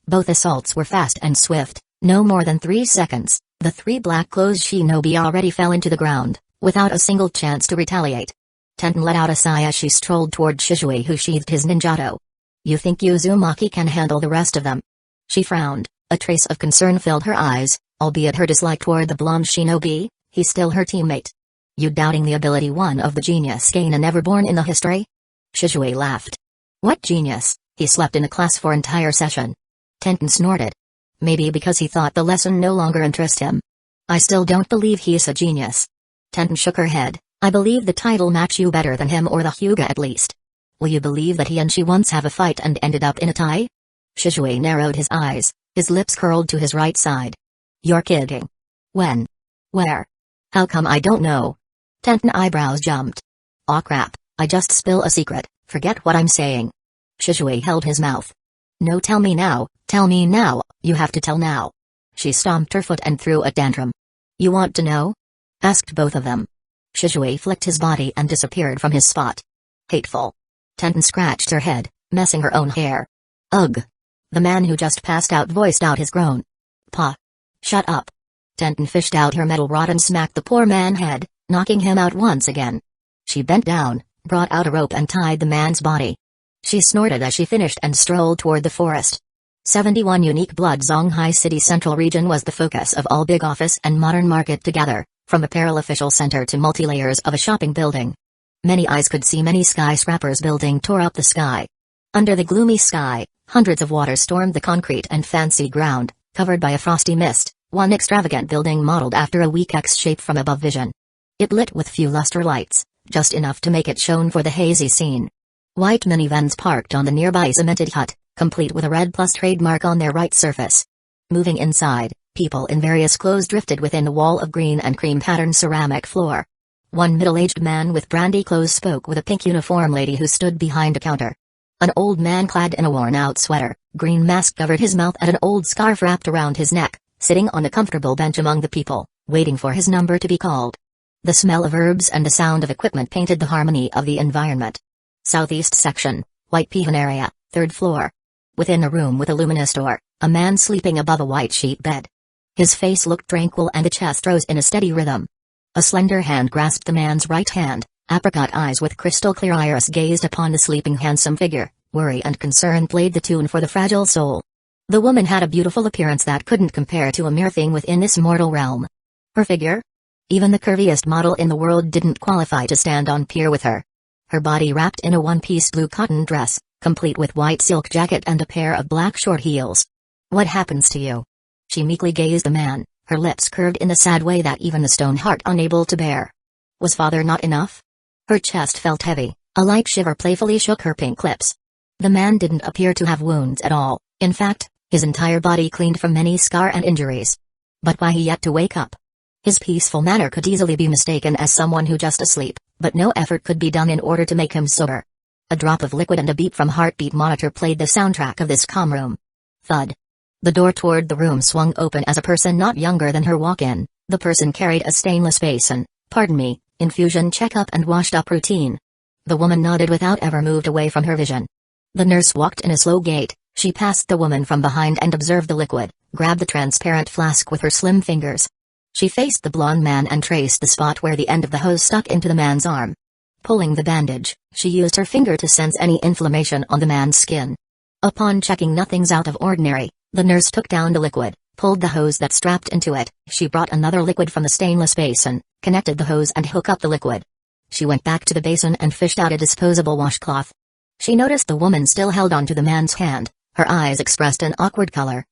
Both assaults were fast and swift, no more than 3 seconds. The 3 black-clothed shinobi already fell into the ground, without a single chance to retaliate. Tenten let out a sigh as she strolled toward Shizue who sheathed his ninjato. "You think Uzumaki can handle the rest of them?" She frowned, a trace of concern filled her eyes, albeit her dislike toward the blonde shinobi, he's still her teammate. "You doubting the ability one of the genius gain and never born in the history?" Shizue laughed. "What genius? He slept in a class for entire session." Tenten snorted. Maybe because he thought the lesson no longer interested him. "I still don't believe he's a genius." Tenten shook her head. "I believe the title match you better than him or the Hyuga at least. Will you believe that he and she once have a fight and ended up in a tie?" Shizue narrowed his eyes, his lips curled to his right side. "You're kidding. When? Where? How come I don't know?" Tenten eyebrows jumped. "Aw crap, I just spill a secret, forget what I'm saying." Shizue held his mouth. "No, tell me now, you have to tell now." She stomped her foot and threw a tantrum. "You want to know?" asked both of them. Shizue flicked his body and disappeared from his spot. "Hateful." Tenten scratched her head, messing her own hair. "Ugh." The man who just passed out voiced out his groan. "Pa. Shut up." Tenten fished out her metal rod and smacked the poor man's head, knocking him out once again. She bent down, brought out a rope and tied the man's body. She snorted as she finished and strolled toward the forest. 71 unique blood. Zonghai City Central Region was the focus of all big office and modern market together, from apparel official center to multi-layers of a shopping building. Many eyes could see many skyscrapers building tore up the sky. Under the gloomy sky, hundreds of waters stormed the concrete and fancy ground, covered by a frosty mist, one extravagant building modeled after a weak X shape from above vision. It lit with few luster lights, just enough to make it shone for the hazy scene. White minivans parked on the nearby cemented hut, complete with a red plus trademark on their right surface. Moving inside, people in various clothes drifted within a wall of green and cream patterned ceramic floor. One middle-aged man with brandy clothes spoke with a pink uniform lady who stood behind a counter. An old man clad in a worn-out sweater, green mask covered his mouth and an old scarf wrapped around his neck, sitting on a comfortable bench among the people, waiting for his number to be called. The smell of herbs and the sound of equipment painted the harmony of the environment. Southeast section, white peon area, third floor. Within a room with a luminous door, a man sleeping above a white sheet bed. His face looked tranquil and the chest rose in a steady rhythm. A slender hand grasped the man's right hand, apricot eyes with crystal clear iris gazed upon the sleeping handsome figure, worry and concern played the tune for the fragile soul. The woman had a beautiful appearance that couldn't compare to a mere thing within this mortal realm. Her figure? Even the curviest model in the world didn't qualify to stand on peer with her. Her body wrapped in a one-piece blue cotton dress, complete with white silk jacket and a pair of black short heels. What happens to you? She meekly gazed the man, her lips curved in the sad way that even the stone heart unable to bear. Was father not enough? Her chest felt heavy, a light shiver playfully shook her pink lips. The man didn't appear to have wounds at all, in fact, his entire body cleaned from many scars and injuries. But why he yet to wake up? His peaceful manner could easily be mistaken as someone who just asleep, but no effort could be done in order to make him sober. A drop of liquid and a beep from heartbeat monitor played the soundtrack of this calm room. Thud. The door toward the room swung open as a person not younger than her walked in. The person carried a stainless basin, pardon me, infusion checkup and washed up routine. The woman nodded without ever moved away from her vision. The nurse walked in a slow gait. She passed the woman from behind and observed the liquid, grabbed the transparent flask with her slim fingers. She faced the blonde man and traced the spot where the end of the hose stuck into the man's arm. Pulling the bandage, she used her finger to sense any inflammation on the man's skin. Upon checking nothing's out of ordinary, the nurse took down the liquid, pulled the hose that strapped into it. She brought another liquid from the stainless basin, connected the hose and hooked up the liquid. She went back to the basin and fished out a disposable washcloth. She noticed the woman still held onto the man's hand. Her eyes expressed an awkward color.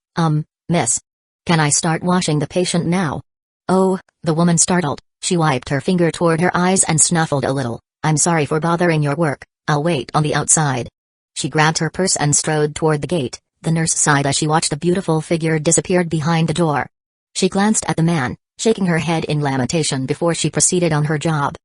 Miss. Can I start washing the patient now? Oh, the woman startled. She wiped her finger toward her eyes and snuffled a little. I'm sorry for bothering your work, I'll wait on the outside. She grabbed her purse and strode toward the gate. The nurse sighed as she watched the beautiful figure disappeared behind the door. She glanced at the man, shaking her head in lamentation before she proceeded on her job.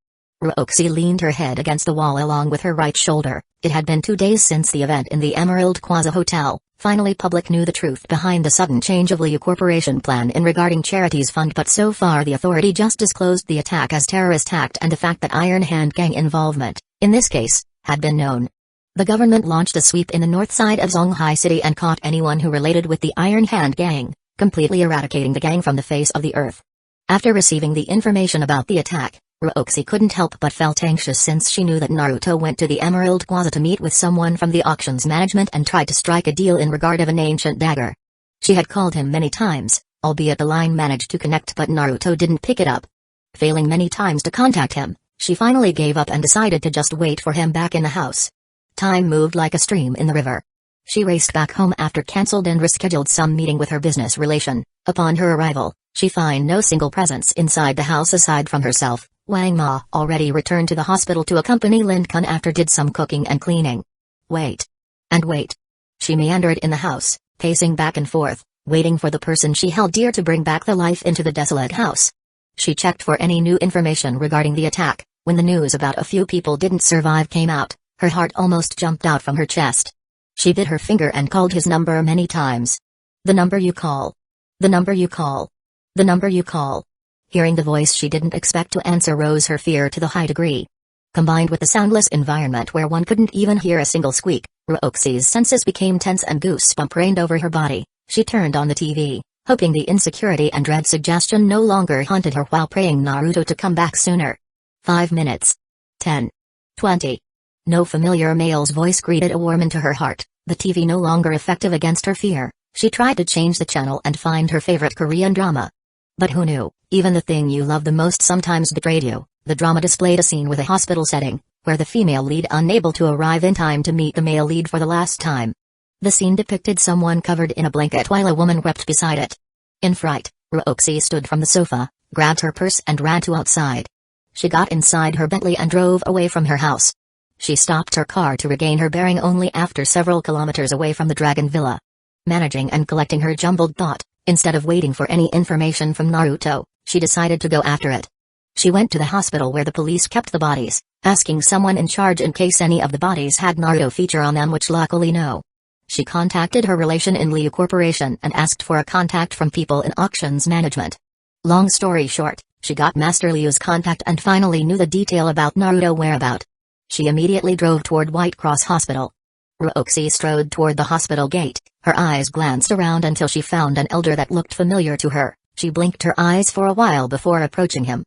Roxy leaned her head against the wall along with her right shoulder. It had been 2 days since the event in the Emerald Plaza Hotel. Finally public knew the truth behind the sudden change of Liu Corporation plan in regarding charities fund, but so far the authority just disclosed the attack as terrorist act and the fact that Iron Hand gang involvement, in this case, had been known. The government launched a sweep in the north side of Zhonghai City and caught anyone who related with the Iron Hand gang, completely eradicating the gang from the face of the earth. After receiving the information about the attack, Roxy couldn't help but felt anxious since she knew that Naruto went to the Emerald Plaza to meet with someone from the auctions management and tried to strike a deal in regard of an ancient dagger. She had called him many times, albeit the line managed to connect but Naruto didn't pick it up. Failing many times to contact him, she finally gave up and decided to just wait for him back in the house. Time moved like a stream in the river. She raced back home after cancelled and rescheduled some meeting with her business relation. Upon her arrival, she found no single presence inside the house aside from herself. Wang Ma already returned to the hospital to accompany Lin Kun after did some cooking and cleaning. Wait. And wait. She meandered in the house, pacing back and forth, waiting for the person she held dear to bring back the life into the desolate house. She checked for any new information regarding the attack. When the news about a few people didn't survive came out, her heart almost jumped out from her chest. She bit her finger and called his number many times. The number you call. The number you call. The number you call. Hearing the voice she didn't expect to answer rose her fear to the high degree. Combined with the soundless environment where one couldn't even hear a single squeak, Roxy's senses became tense and goosebumps rained over her body. She turned on the TV, hoping the insecurity and dread suggestion no longer haunted her while praying Naruto to come back sooner. 5 minutes. 10. 20. No familiar male's voice greeted a warm into her heart, the TV no longer effective against her fear. She tried to change the channel and find her favorite Korean drama. But who knew, even the thing you love the most sometimes betrayed you. The drama displayed a scene with a hospital setting, where the female lead unable to arrive in time to meet the male lead for the last time. The scene depicted someone covered in a blanket while a woman wept beside it. In fright, Roxy stood from the sofa, grabbed her purse and ran to outside. She got inside her Bentley and drove away from her house. She stopped her car to regain her bearing only after several kilometers away from the Dragon Villa. Managing and collecting her jumbled thought, instead of waiting for any information from Naruto, she decided to go after it. She went to the hospital where the police kept the bodies, asking someone in charge in case any of the bodies had Naruto feature on them, which luckily no. She contacted her relation in Liu Corporation and asked for a contact from people in auctions management. Long story short, she got Master Liu's contact and finally knew the detail about Naruto whereabout. She immediately drove toward White Cross Hospital. Roxy strode toward the hospital gate, her eyes glanced around until she found an elder that looked familiar to her. She blinked her eyes for a while before approaching him.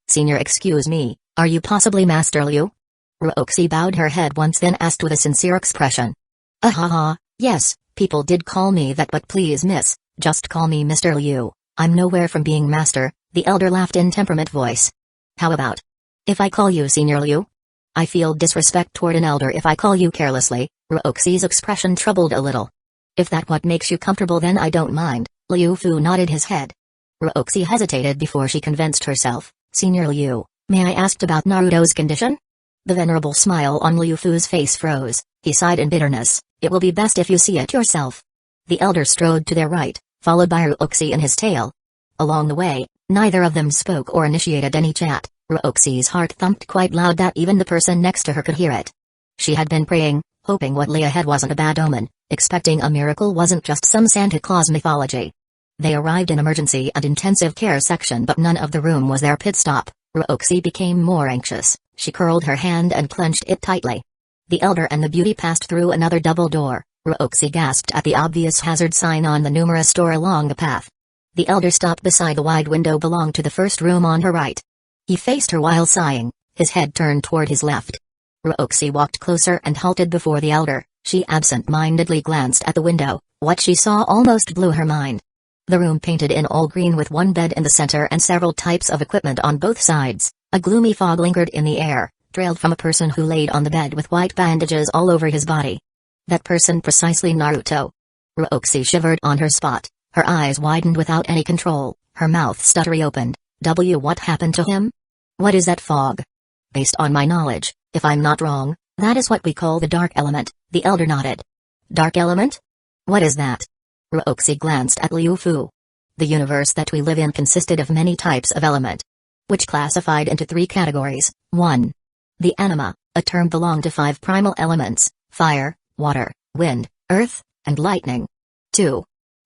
Senior, excuse me, are you possibly Master Liu? Roxy bowed her head once, then asked with a sincere expression. Yes, people did call me that, but please miss, just call me Mr. Liu. I'm nowhere from being master, the elder laughed in temperament voice. How about if I call you Senior Liu? I feel disrespect toward an elder if I call you carelessly. Roxy's expression troubled a little. If that what makes you comfortable, then I don't mind. Liu Fu nodded his head. Roxy hesitated before she convinced herself. Senior Liu, may I ask about Naruto's condition? The venerable smile on Liu Fu's face froze. He sighed in bitterness. It will be best if you see it yourself. The elder strode to their right, followed by Roxy and his tail. Along the way, neither of them spoke or initiated any chat. Roxy's heart thumped quite loud that even the person next to her could hear it. She had been praying, hoping what lay ahead wasn't a bad omen, expecting a miracle wasn't just some Santa Claus mythology. They arrived in emergency and intensive care section, but none of the room was their pit stop. Roxy became more anxious. She curled her hand and clenched it tightly. The elder and the beauty passed through another double door. Roxy gasped at the obvious hazard sign on the numerous door along the path. The elder stopped beside the wide window belonged to the first room on her right. He faced her while sighing, his head turned toward his left. Roxy walked closer and halted before the elder. She absent-mindedly glanced at the window. What she saw almost blew her mind. The room painted in all green with one bed in the center and several types of equipment on both sides. A gloomy fog lingered in the air, trailed from a person who laid on the bed with white bandages all over his body. That person precisely Naruto. Roxy shivered on her spot, her eyes widened without any control, her mouth stuttery opened. What happened to him? What is that fog? Based on my knowledge, if I'm not wrong, that is what we call the dark element, the elder nodded. Dark element? What is that? Roxy glanced at Liu Fu. The universe that we live in consisted of many types of element, which classified into 3 categories. 1. The anima, a term belonged to 5 primal elements, fire, water, wind, earth, and lightning. 2.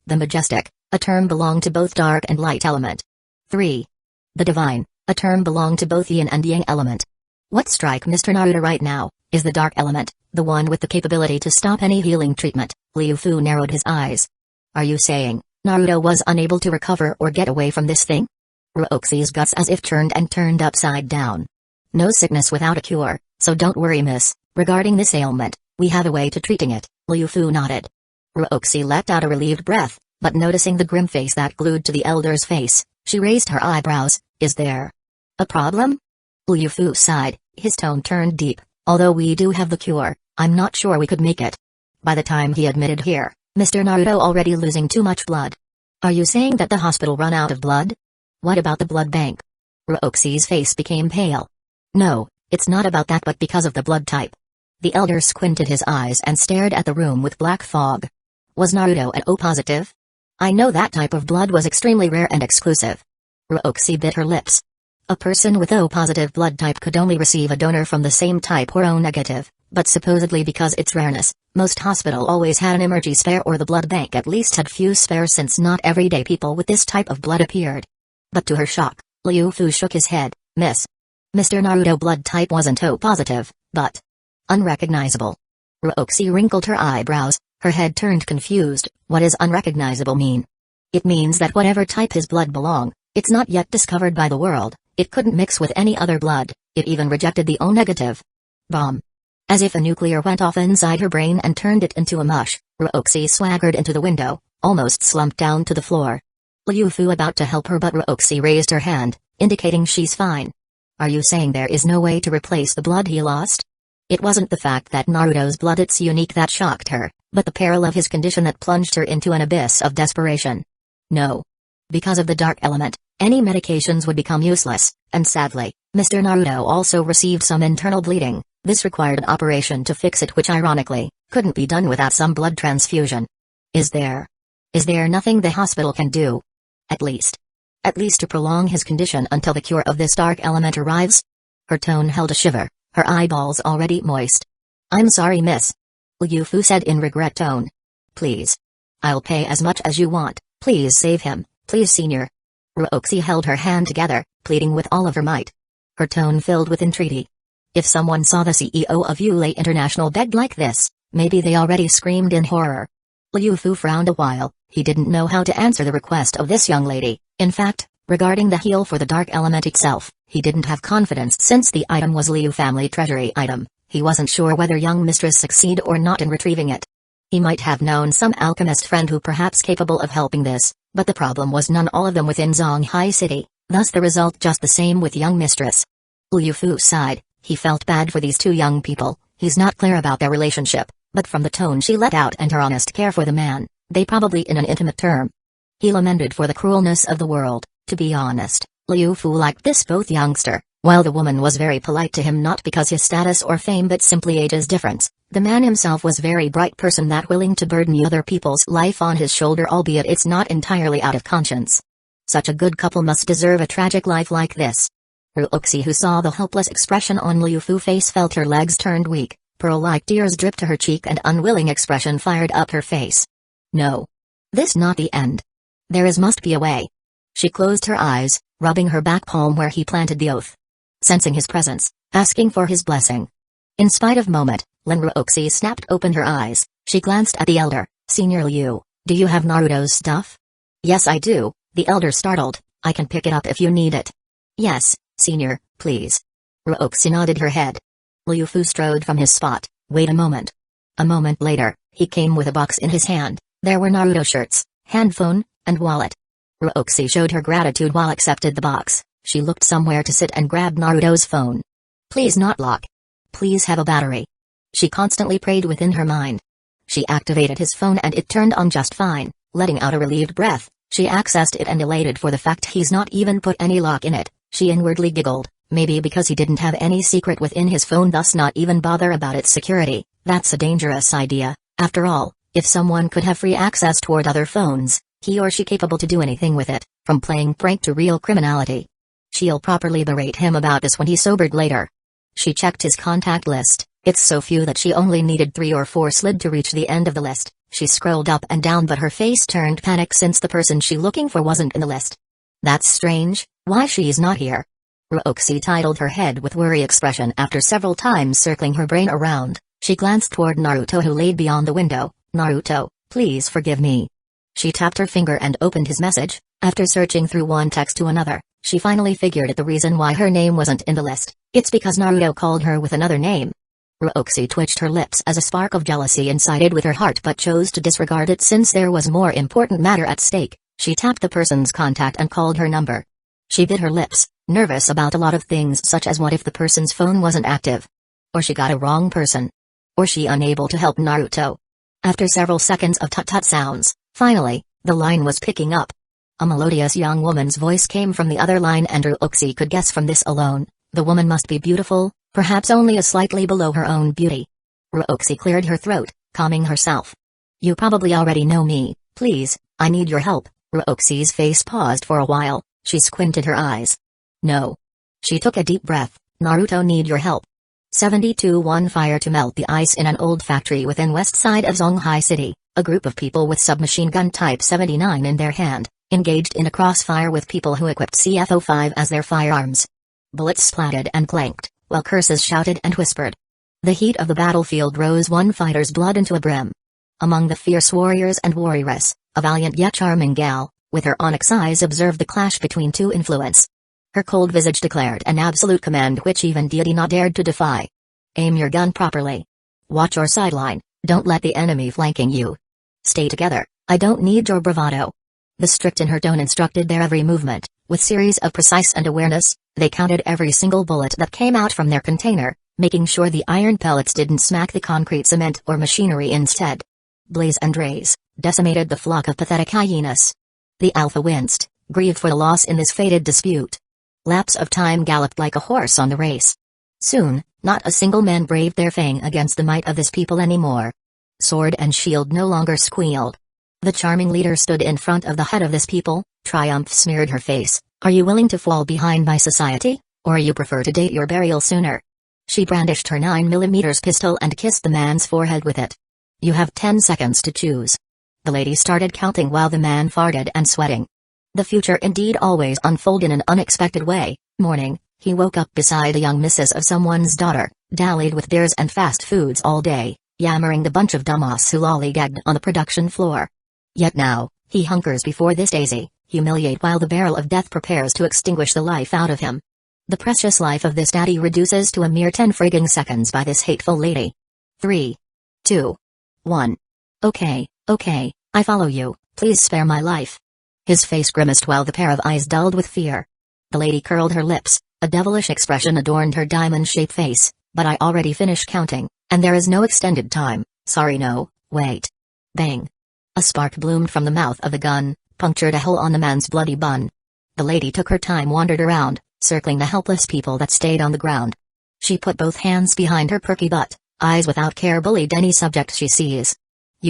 The majestic, a term belonged to both dark and light element. 3. The divine, a term belonged to both yin and yang element. What strike Mr. Naruto right now is the dark element, the one with the capability to stop any healing treatment. Liu Fu narrowed his eyes. Are you saying Naruto was unable to recover or get away from this thing? Roxy's guts as if turned upside down. No sickness without a cure, so don't worry, miss. Regarding this ailment, we have a way to treating it. Liu Fu nodded. Roxy let out a relieved breath, but noticing the grim face that glued to the elder's face, she raised her eyebrows. Is there a problem? Liu Fu sighed, his tone turned deep. Although we do have the cure, I'm not sure we could make it. By the time he admitted here, Mr. Naruto already losing too much blood. Are you saying that the hospital run out of blood? What about the blood bank? Roxy's face became pale. No, it's not about that, but because of the blood type. The elder squinted his eyes and stared at the room with black fog. Was Naruto an O positive? I know that type of blood was extremely rare and exclusive. Roxy bit her lips. A person with O positive blood type could only receive a donor from the same type or O negative, but supposedly because its rareness, most hospital always had an emergency spare, or the blood bank at least had few spares, since not everyday people with this type of blood appeared. But to her shock, Liu Fu shook his head. Miss, Mr. Naruto blood type wasn't O positive, but unrecognizable. Roxy wrinkled her eyebrows, her head turned confused. What does unrecognizable mean? It means that whatever type his blood belong, it's not yet discovered by the world. It couldn't mix with any other blood. It even rejected the O negative. Bomb. As if a nuclear went off inside her brain and turned it into a mush, Roxy swaggered into the window, almost slumped down to the floor. Liu Fu about to help her, but Roxy raised her hand, indicating she's fine. Are you saying there is no way to replace the blood he lost? It wasn't the fact that Naruto's blood it's unique that shocked her, but the peril of his condition that plunged her into an abyss of desperation. No. Because of the dark element, any medications would become useless, and sadly, Mr. Naruto also received some internal bleeding. This required an operation to fix it, which ironically, couldn't be done without some blood transfusion. Is there nothing the hospital can do? At least to prolong his condition until the cure of this dark element arrives? Her tone held a shiver, her eyeballs already moist. I'm sorry, miss. Liu Fu said in regret tone. Please. I'll pay as much as you want, please save him, please senior. Ruoxi held her hand together, pleading with all of her might. Her tone filled with entreaty. If someone saw the CEO of Yulei International beg like this, maybe they already screamed in horror. Liu Fu frowned a while, he didn't know how to answer the request of this young lady. In fact, regarding the heal for the dark element itself, he didn't have confidence since the item was Liu family treasury item. He wasn't sure whether young mistress succeed or not in retrieving it. He might have known some alchemist friend who perhaps capable of helping this, but the problem was none all of them within Zonghai City, thus the result just the same with young mistress. Liu Fu sighed, he felt bad for these two young people. He's not clear about their relationship, but from the tone she let out and her honest care for the man, they probably in an intimate term. He lamented for the cruelness of the world. To be honest, Liu Fu liked this both youngster, while the woman was very polite to him not because his status or fame but simply age's difference. The man himself was very bright person that willing to burden other people's life on his shoulder, albeit it's not entirely out of conscience. Such a good couple must deserve a tragic life like this. Ruoxi, who saw the hopeless expression on Liu Fu's face, felt her legs turned weak, pearl-like tears dripped to her cheek and unwilling expression fired up her face. No. This not the end. Must be a way. She closed her eyes, rubbing her back palm where he planted the oath. Sensing his presence, asking for his blessing. In spite of moment, Lin Ruoxi snapped open her eyes, she glanced at the elder. Senior Liu, do you have Naruto's stuff? Yes I do, the elder startled, I can pick it up if you need it. Yes, senior, please. Ruoxi nodded her head. Liu Fu strode from his spot. Wait a moment. A moment later, he came with a box in his hand. There were Naruto shirts, handphone, and wallet. Ruoxi showed her gratitude while accepted the box. She looked somewhere to sit and grabbed Naruto's phone. Please not lock. Please have a battery. She constantly prayed within her mind. She activated his phone and it turned on just fine. Letting out a relieved breath, she accessed it and elated for the fact he's not even put any lock in it. She inwardly giggled, maybe because he didn't have any secret within his phone, thus not even bother about its security. That's a dangerous idea. After all, if someone could have free access toward other phones, he or she capable to do anything with it, from playing prank to real criminality. She'll properly berate him about this when he sobered later. She checked his contact list. It's so few that she only needed 3 or 4 slid to reach the end of the list. She scrolled up and down, but her face turned panic since the person she looking for wasn't in the list. That's strange, why she's not here? Ruoxi titled her head with worry expression after several times circling her brain around. She glanced toward Naruto, who laid beyond the window. Naruto, please forgive me. She tapped her finger and opened his message. After searching through one text to another, she finally figured out the reason why her name wasn't in the list. It's because Naruto called her with another name. Ruoxi twitched her lips as a spark of jealousy incited with her heart, but chose to disregard it since there was more important matter at stake. She tapped the person's contact and called her number. She bit her lips, nervous about a lot of things, such as what if the person's phone wasn't active? Or she got a wrong person? Or she unable to help Naruto? After several seconds of tut-tut sounds, finally, the line was picking up. A melodious young woman's voice came from the other line, and Ruoxi could guess from this alone, the woman must be beautiful, perhaps only a slightly below her own beauty. Ruoxi cleared her throat, calming herself. You probably already know me, please, I need your help. Ruoxi's face paused for a while, she squinted her eyes. No. She took a deep breath. Naruto need your help. 72-1 Fire to melt the ice in an old factory within west side of Zonghai City. A group of people with submachine gun type 79 in their hand, engaged in a crossfire with people who equipped CFO5 as their firearms. Bullets splattered and clanked, while curses shouted and whispered. The heat of the battlefield rose one fighter's blood into a brim. Among the fierce warriors and warrioress, a valiant yet charming gal, with her onyx eyes, observed the clash between two influence. Her cold visage declared an absolute command which even deity not dared to defy. Aim your gun properly. Watch your sideline, don't let the enemy flanking you. Stay together, I don't need your bravado. The strict in her tone instructed their every movement, with series of precise and awareness. They counted every single bullet that came out from their container, making sure the iron pellets didn't smack the concrete cement or machinery instead. Blaze and rays decimated the flock of pathetic hyenas. The alpha winced, grieved for the loss in this fated dispute. Laps of time galloped like a horse on the race. Soon, Not a single man braved their fang against the might of this people anymore. Sword and shield no longer squealed. The charming leader stood in front of the head of this people, triumph smeared her face. Are you willing to fall behind my society, or you prefer to date your burial sooner? She brandished her 9mm pistol and kissed the man's forehead with it. You have 10 seconds to choose. The lady started counting while the man farted and sweating. The future indeed always unfolded in an unexpected way. Morning, he woke up beside a young missus of someone's daughter, dallied with beers and fast foods all day, yammering the bunch of dumbass who lollygagged on the production floor. Yet now, he hunkers before this daisy, humiliate while the barrel of death prepares to extinguish the life out of him. The precious life of this daddy reduces to a mere 10 frigging seconds by this hateful lady. 3, 2, 1. Okay, I follow you, please spare my life. His face grimaced while the pair of eyes dulled with fear. The lady curled her lips, a devilish expression adorned her diamond-shaped face. But I already finished counting, and there is no extended time, sorry no, wait. Bang. A spark bloomed from the mouth of the gun, punctured a hole on the man's bloody bun. The lady took her time, wandered around, circling the helpless people that stayed on the ground. She put both hands behind her perky butt, eyes without care bullied any subject she sees.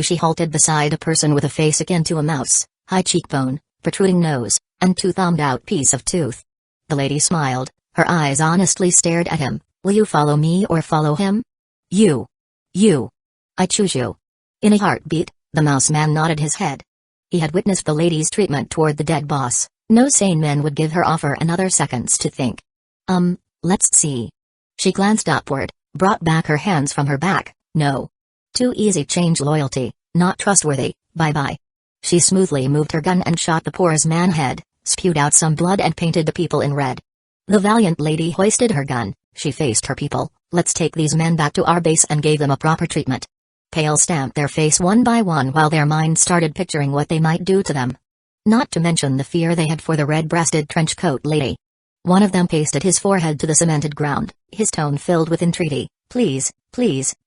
She halted beside a person with a face akin to a mouse, high cheekbone, protruding nose, and two-thumbed-out piece of tooth. The lady smiled, her eyes honestly stared at him. Will you follow me or follow him? You. I choose you. In a heartbeat, the mouse man nodded his head. He had witnessed the lady's treatment toward the dead boss. No sane man would give her offer another seconds to think. Let's see. She glanced upward, brought back her hands from her back. No. Too easy change loyalty, not trustworthy, bye-bye. She smoothly moved her gun and shot the poor man head, spewed out some blood and painted the people in red. The valiant lady hoisted her gun. She faced her people. Let's take these men back to our base and gave them a proper treatment. Pale stamped their face one by one while their minds started picturing what they might do to them. Not to mention the fear they had for the red-breasted trench-coat lady. One of them pasted his forehead to the cemented ground, his tone filled with entreaty. Please,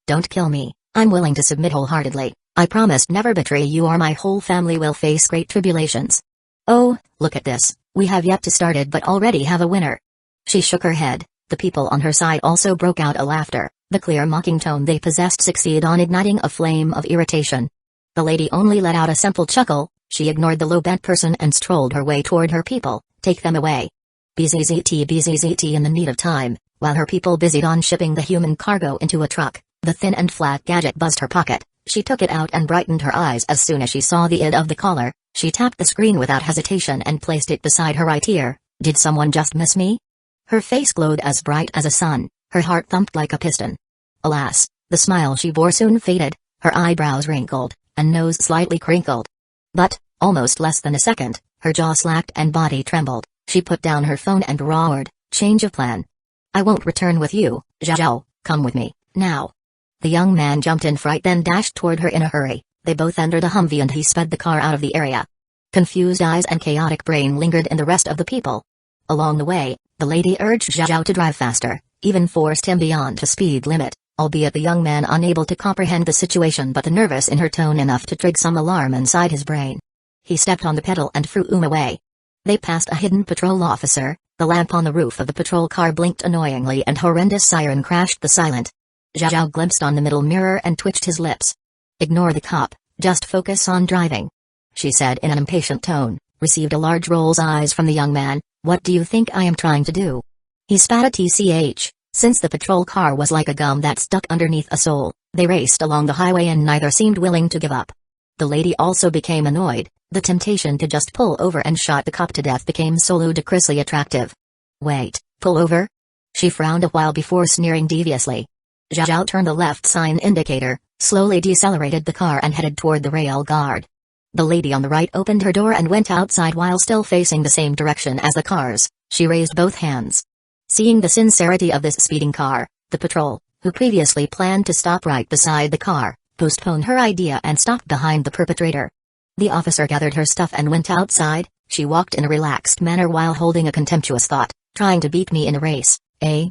don't kill me. I'm willing to submit wholeheartedly. I promise never betray you or my whole family will face great tribulations. Oh, look at this. We have yet to started but already have a winner. She shook her head. The people on her side also broke out a laughter. The clear mocking tone they possessed succeeded on igniting a flame of irritation. The lady only let out a simple chuckle. She ignored the low-bent person and strolled her way toward her people. Take them away. BZZT in the need of time, while her people busied on shipping the human cargo into a truck, the thin and flat gadget buzzed her pocket. She took it out and brightened her eyes as soon as she saw the id of the caller. She tapped the screen without hesitation and placed it beside her right ear. Did someone just miss me? Her face glowed as bright as a sun, her heart thumped like a piston. Alas, the smile she bore soon faded, her eyebrows wrinkled, and nose slightly crinkled. But, almost less than a second, her jaw slacked and body trembled. She put down her phone and roared, change of plan. I won't return with you, Zhao, come with me, now. The young man jumped in fright then dashed toward her in a hurry. They both entered a Humvee and he sped the car out of the area. Confused eyes and chaotic brain lingered in the rest of the people. Along the way, the lady urged Zhao to drive faster, even forced him beyond the speed limit, albeit the young man unable to comprehend the situation but nervous in her tone enough to trigger some alarm inside his brain. He stepped on the pedal and threw away. They passed a hidden patrol officer. The lamp on the roof of the patrol car blinked annoyingly and horrendous siren crashed the silent. Zhao glimpsed on the middle mirror and twitched his lips. Ignore the cop, just focus on driving, she said in an impatient tone, received a large roll's eyes from the young man. What do you think I am trying to do? He spat a tch. Since the patrol car was like a gum that stuck underneath a sole, they raced along the highway and neither seemed willing to give up. The lady also became annoyed. The temptation to just pull over and shot the cop to death became so ludicrously attractive. Wait, pull over? She frowned a while before sneering deviously. Zhao turned the left sign indicator, slowly decelerated the car and headed toward the rail guard. The lady on the right opened her door and went outside while still facing the same direction as the cars. She raised both hands. Seeing the sincerity of this speeding car, the patrol, who previously planned to stop right beside the car, postponed her idea and stopped behind the perpetrator. The officer gathered her stuff and went outside. She walked in a relaxed manner while holding a contemptuous thought, trying to beat me in a race, eh?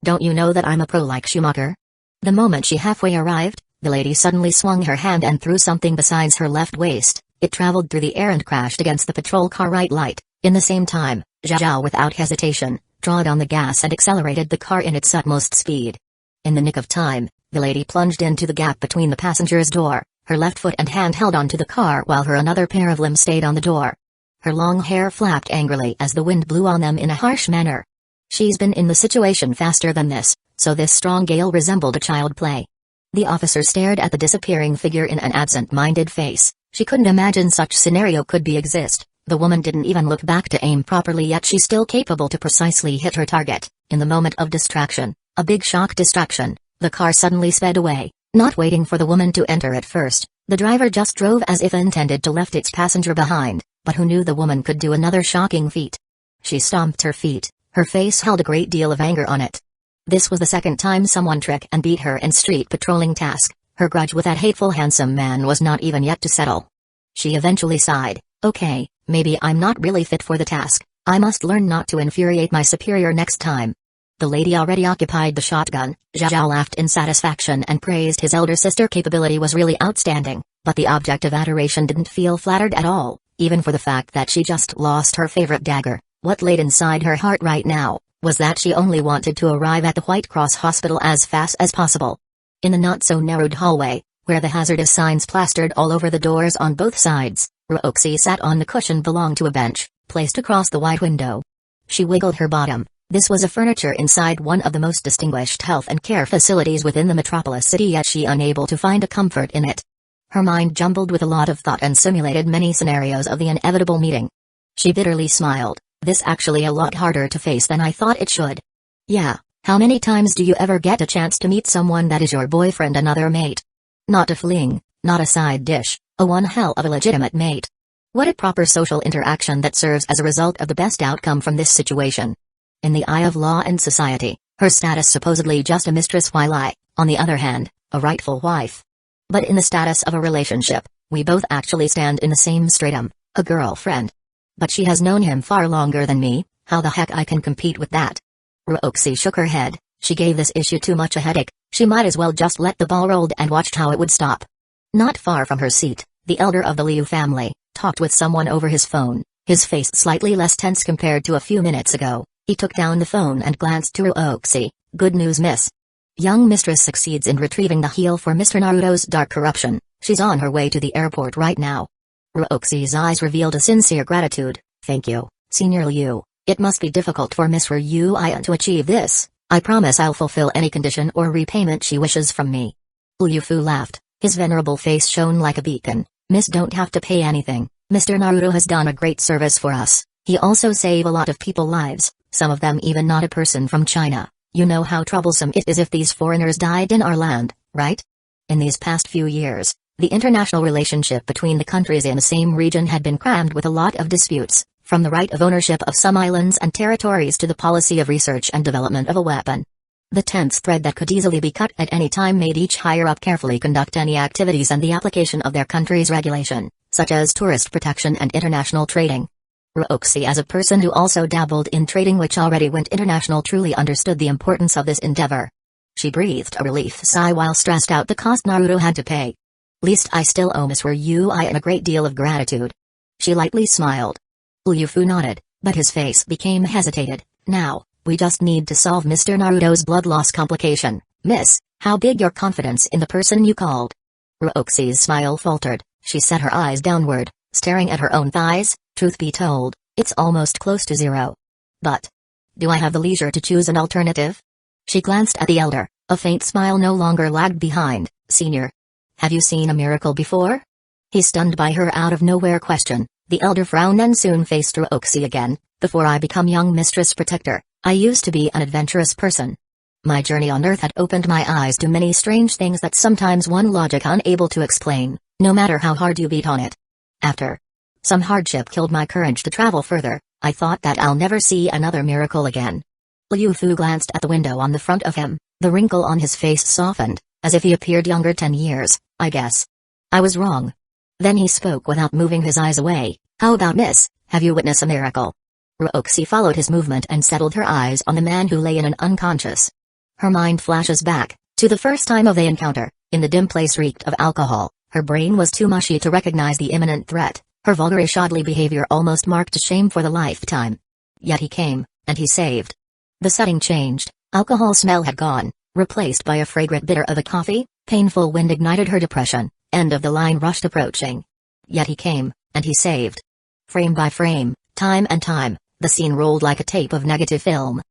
Don't you know that I'm a pro like Schumacher? The moment she halfway arrived, the lady suddenly swung her hand and threw something besides her left waist. It traveled through the air and crashed against the patrol car right light. In the same time, Zhao without hesitation, drawed on the gas and accelerated the car in its utmost speed. In the nick of time, the lady plunged into the gap between the passenger's door, her left foot and hand held onto the car while her another pair of limbs stayed on the door. Her long hair flapped angrily as the wind blew on them in a harsh manner. She's been in the situation faster than this, so this strong gale resembled a child play. The officer stared at the disappearing figure in an absent-minded face. She couldn't imagine such scenario could exist. The woman didn't even look back to aim properly, yet she's still capable to precisely hit her target. In the moment of distraction, a big shock distraction, the car suddenly sped away, not waiting for the woman to enter at first. The driver just drove as if intended to left its passenger behind, but who knew the woman could do another shocking feat. She stomped her feet, her face held a great deal of anger on it. This was the second time someone trick and beat her in street patrolling task. Her grudge with that hateful handsome man was not even yet to settle. She eventually sighed, okay, maybe I'm not really fit for the task. I must learn not to infuriate my superior next time. The lady already occupied the shotgun. Zhao laughed in satisfaction and praised his elder sister's capability was really outstanding, but the object of adoration didn't feel flattered at all, even for the fact that she just lost her favorite dagger. What laid inside her heart right now was that she only wanted to arrive at the White Cross Hospital as fast as possible. In the not-so-narrowed hallway, where the hazardous signs plastered all over the doors on both sides, Roxy sat on the cushion belonging to a bench, placed across the wide window. She wiggled her bottom. This was a furniture inside one of the most distinguished health and care facilities within the metropolis city, yet she unable to find a comfort in it. Her mind jumbled with a lot of thought and simulated many scenarios of the inevitable meeting. She bitterly smiled. This actually a lot harder to face than I thought it should. Yeah. How many times do you ever get a chance to meet someone that is your boyfriend, another mate? Not a fling, not a side dish, a one hell of a legitimate mate. What a proper social interaction that serves as a result of the best outcome from this situation. In the eye of law and society, her status supposedly just a mistress, while I, on the other hand, a rightful wife. But in the status of a relationship, we both actually stand in the same stratum, a girlfriend. But she has known him far longer than me, how the heck I can compete with that? Roxy shook her head. She gave this issue too much a headache. She might as well just let the ball roll and watched how it would stop. Not far from her seat, the elder of the Liu family talked with someone over his phone, his face slightly less tense compared to a few minutes ago. He took down the phone and glanced to Roxy. Good news, miss. Young mistress succeeds in retrieving the heel for Mr. Naruto's dark corruption. She's on her way to the airport right now. Roxy's eyes revealed a sincere gratitude. Thank you, Senior Liu. It must be difficult for Miss Ryu to achieve this. I promise I'll fulfill any condition or repayment she wishes from me. Liu Fu laughed. His venerable face shone like a beacon. Miss, don't have to pay anything. Mr. Naruto has done a great service for us. He also saved a lot of people's lives, some of them even not a person from China. You know how troublesome it is if these foreigners died in our land, right? In these past few years, the international relationship between the countries in the same region had been crammed with a lot of disputes. From the right of ownership of some islands and territories to the policy of research and development of a weapon. The tense thread that could easily be cut at any time made each higher-up carefully conduct any activities and the application of their country's regulation, such as tourist protection and international trading. Roxy, as a person who also dabbled in trading which already went international, truly understood the importance of this endeavor. She breathed a relief sigh while stressed out the cost Naruto had to pay. Least I still owe Miss Ryu a great deal of gratitude. She lightly smiled. Liu Fu nodded, but his face became hesitated. Now, we just need to solve Mr. Naruto's blood loss complication. Miss, how big your confidence in the person you called? Roxy's smile faltered. She set her eyes downward, staring at her own thighs. Truth be told, it's almost close to zero. But, do I have the leisure to choose an alternative? She glanced at the elder. A faint smile no longer lagged behind. Senior, have you seen a miracle before? He stunned by her out-of-nowhere question. The elder frowned and soon faced Roxy again. Before I become young mistress protector, I used to be an adventurous person. My journey on Earth had opened my eyes to many strange things that sometimes one logic unable to explain, no matter how hard you beat on it. After some hardship killed my courage to travel further, I thought that I'll never see another miracle again. Liu Fu glanced at the window on the front of him. The wrinkle on his face softened, as if he appeared younger 10 years. I guess I was wrong. Then he spoke without moving his eyes away. How about Miss, have you witnessed a miracle? Roxy followed his movement and settled her eyes on the man who lay in an unconscious. Her mind flashes back to the first time of the encounter. In the dim place reeked of alcohol. Her brain was too mushy to recognize the imminent threat. Her vulgar shoddy behavior almost marked shame for the lifetime. Yet he came, and he saved. The setting changed. Alcohol smell had gone. Replaced by a fragrant bitter of a coffee, painful wind ignited her depression, end of the line rushed approaching. Yet he came, and he saved. Frame by frame, time and time, the scene rolled like a tape of negative film.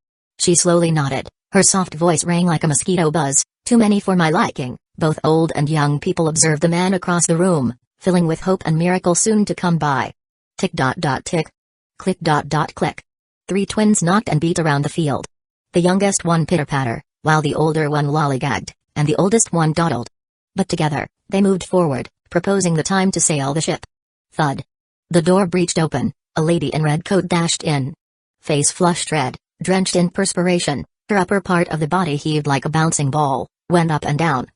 She slowly nodded, her soft voice rang like a mosquito buzz, too many for my liking. Both old and young people observed the man across the room, filling with hope and miracle soon to come by. Tick dot dot tick. Click dot dot click. 3 twins knocked and beat around the field. The youngest one pitter-patter, while the older one lollygagged, and the oldest one dawdled. But together, they moved forward, proposing the time to sail the ship. Thud. The door breached open, a lady in red coat dashed in. Face flushed red, drenched in perspiration, her upper part of the body heaved like a bouncing ball, went up and down.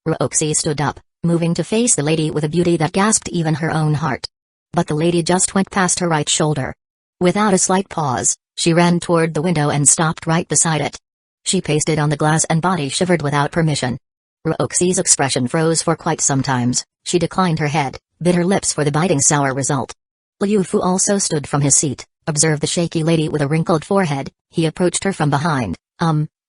Ruoxi stood up, moving to face the lady with a beauty that gasped even her own heart. But the lady just went past her right shoulder. Without a slight pause, she ran toward the window and stopped right beside it. She pasted on the glass and body shivered without permission. Ruoxi's expression froze for quite some times. She declined her head, bit her lips for the biting sour result. Liu Fu also stood from his seat, observed the shaky lady with a wrinkled forehead. He approached her from behind.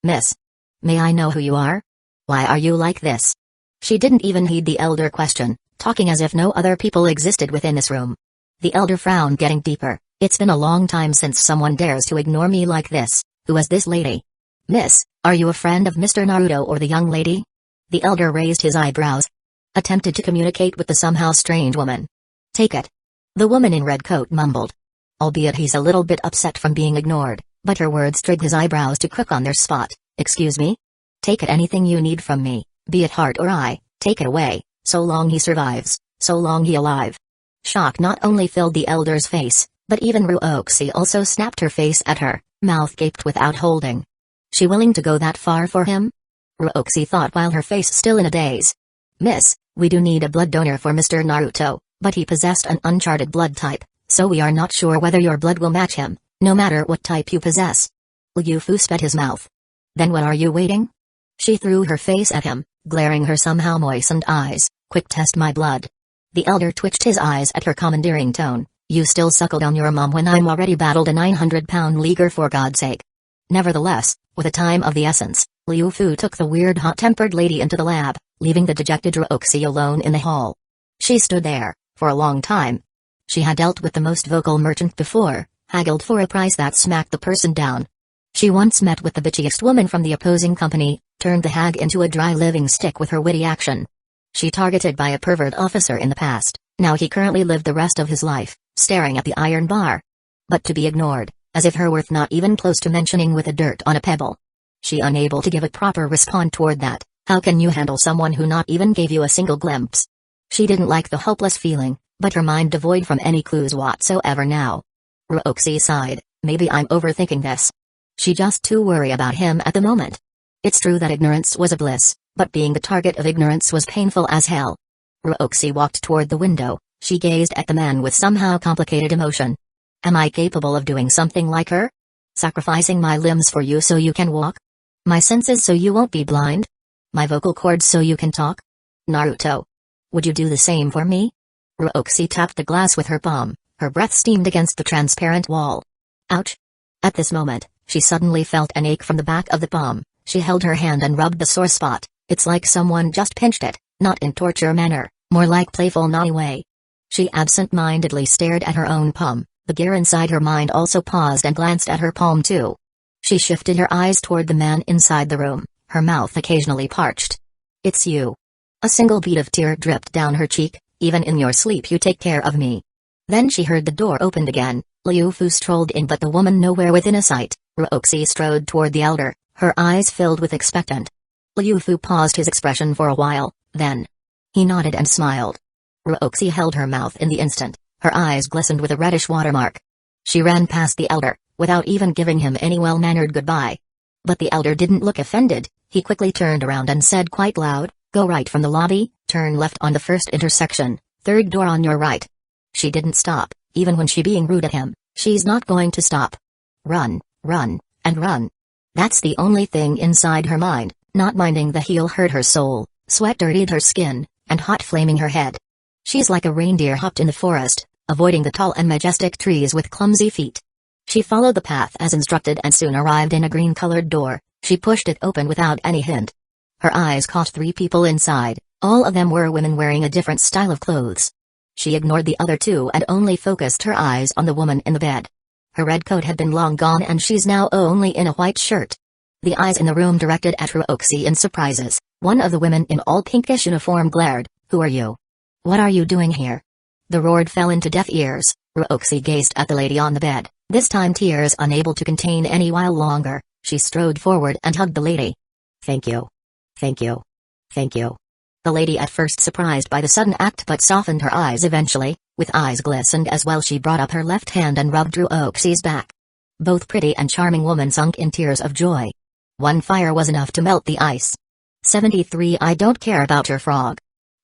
Miss. May I know who you are? Why are you like this? She didn't even heed the elder question, talking as if no other people existed within this room. The elder frowned, getting deeper. It's been a long time since someone dares to ignore me like this. Who is this lady? Miss, are you a friend of Mr. Naruto or the young lady? The elder raised his eyebrows. Attempted to communicate with the somehow strange woman. Take it. The woman in red coat mumbled. Albeit he's a little bit upset from being ignored, but her words trigged his eyebrows to crook on their spot. Excuse me? Take it, anything you need from me, be it heart or eye, take it away, so long he survives, so long he alive. Shock not only filled the elder's face, but even Ruoxi also snapped her face at her, mouth gaped without holding. She willing to go that far for him? Ruoxi thought while her face still in a daze. Miss, we do need a blood donor for Mr. Naruto, but he possessed an uncharted blood type, so we are not sure whether your blood will match him, no matter what type you possess. Liu Fu spat his mouth. Then what are you waiting? She threw her face at him, glaring her somehow moistened eyes. Quick, test my blood. The elder twitched his eyes at her commandeering tone. You still suckled on your mom when I'm already battled a 900-pound leaguer, for God's sake. Nevertheless, with a time of the essence, Liu Fu took the weird hot-tempered lady into the lab, leaving the dejected Ruoxi alone in the hall. She stood there, for a long time. She had dealt with the most vocal merchant before, haggled for a price that smacked the person down. She once met with the bitchiest woman from the opposing company, turned the hag into a dry living stick with her witty action. She targeted by a pervert officer in the past, now he currently lived the rest of his life, staring at the iron bar. But to be ignored, as if her worth not even close to mentioning with a dirt on a pebble. She unable to give a proper response toward that. How can you handle someone who not even gave you a single glimpse? She didn't like the hopeless feeling, but her mind devoid from any clues whatsoever now. Ruoxi sighed, maybe I'm overthinking this. She just too worried about him at the moment. It's true that ignorance was a bliss, but being the target of ignorance was painful as hell. Ruoxi walked toward the window. She gazed at the man with somehow complicated emotion. Am I capable of doing something like her? Sacrificing my limbs for you so you can walk? My senses so you won't be blind? My vocal cords so you can talk? Naruto. Would you do the same for me? Ruoxi tapped the glass with her palm, her breath steamed against the transparent wall. Ouch! At this moment, she suddenly felt an ache from the back of the palm. She held her hand and rubbed the sore spot. It's like someone just pinched it, not in torture manner, more like playful naughty way. She absent-mindedly stared at her own palm. The gear inside her mind also paused and glanced at her palm too. She shifted her eyes toward the man inside the room, her mouth occasionally parched. It's you. A single bead of tear dripped down her cheek. Even in your sleep you take care of me. Then she heard the door opened again. Liu Fu strolled in, but the woman nowhere within a sight. Ruoxi strode toward the elder, her eyes filled with expectant. Liu Fu paused his expression for a while, then he nodded and smiled. Ruoxi held her mouth in the instant, her eyes glistened with a reddish watermark. She ran past the elder, without even giving him any well-mannered goodbye. But the elder didn't look offended. He quickly turned around and said quite loud, go right from the lobby, turn left on the first intersection, third door on your right. She didn't stop, even when she being rude at him. She's not going to stop. Run, run, and run. That's the only thing inside her mind, not minding the heel hurt her soul, sweat dirtied her skin, and hot flaming her head. She's like a reindeer hopped in the forest, avoiding the tall and majestic trees with clumsy feet. She followed the path as instructed and soon arrived in a green-colored door. She pushed it open without any hint. Her eyes caught 3 people inside. All of them were women wearing a different style of clothes. She ignored the other 2 and only focused her eyes on the woman in the bed. Her red coat had been long gone and she's now only in a white shirt. The eyes in the room directed at Rukongai in surprises. One of the women in all pinkish uniform glared, "Who are you? What are you doing here?" The roar fell into deaf ears. Rukongai gazed at the lady on the bed, this time tears unable to contain any while longer. She strode forward and hugged the lady. "Thank you. Thank you. Thank you." The lady at first surprised by the sudden act but softened her eyes eventually, with eyes glistened as well. She brought up her left hand and rubbed Rukonai's back. Both pretty and charming women sunk in tears of joy. One fire was enough to melt the ice. 73 I don't care about your frog.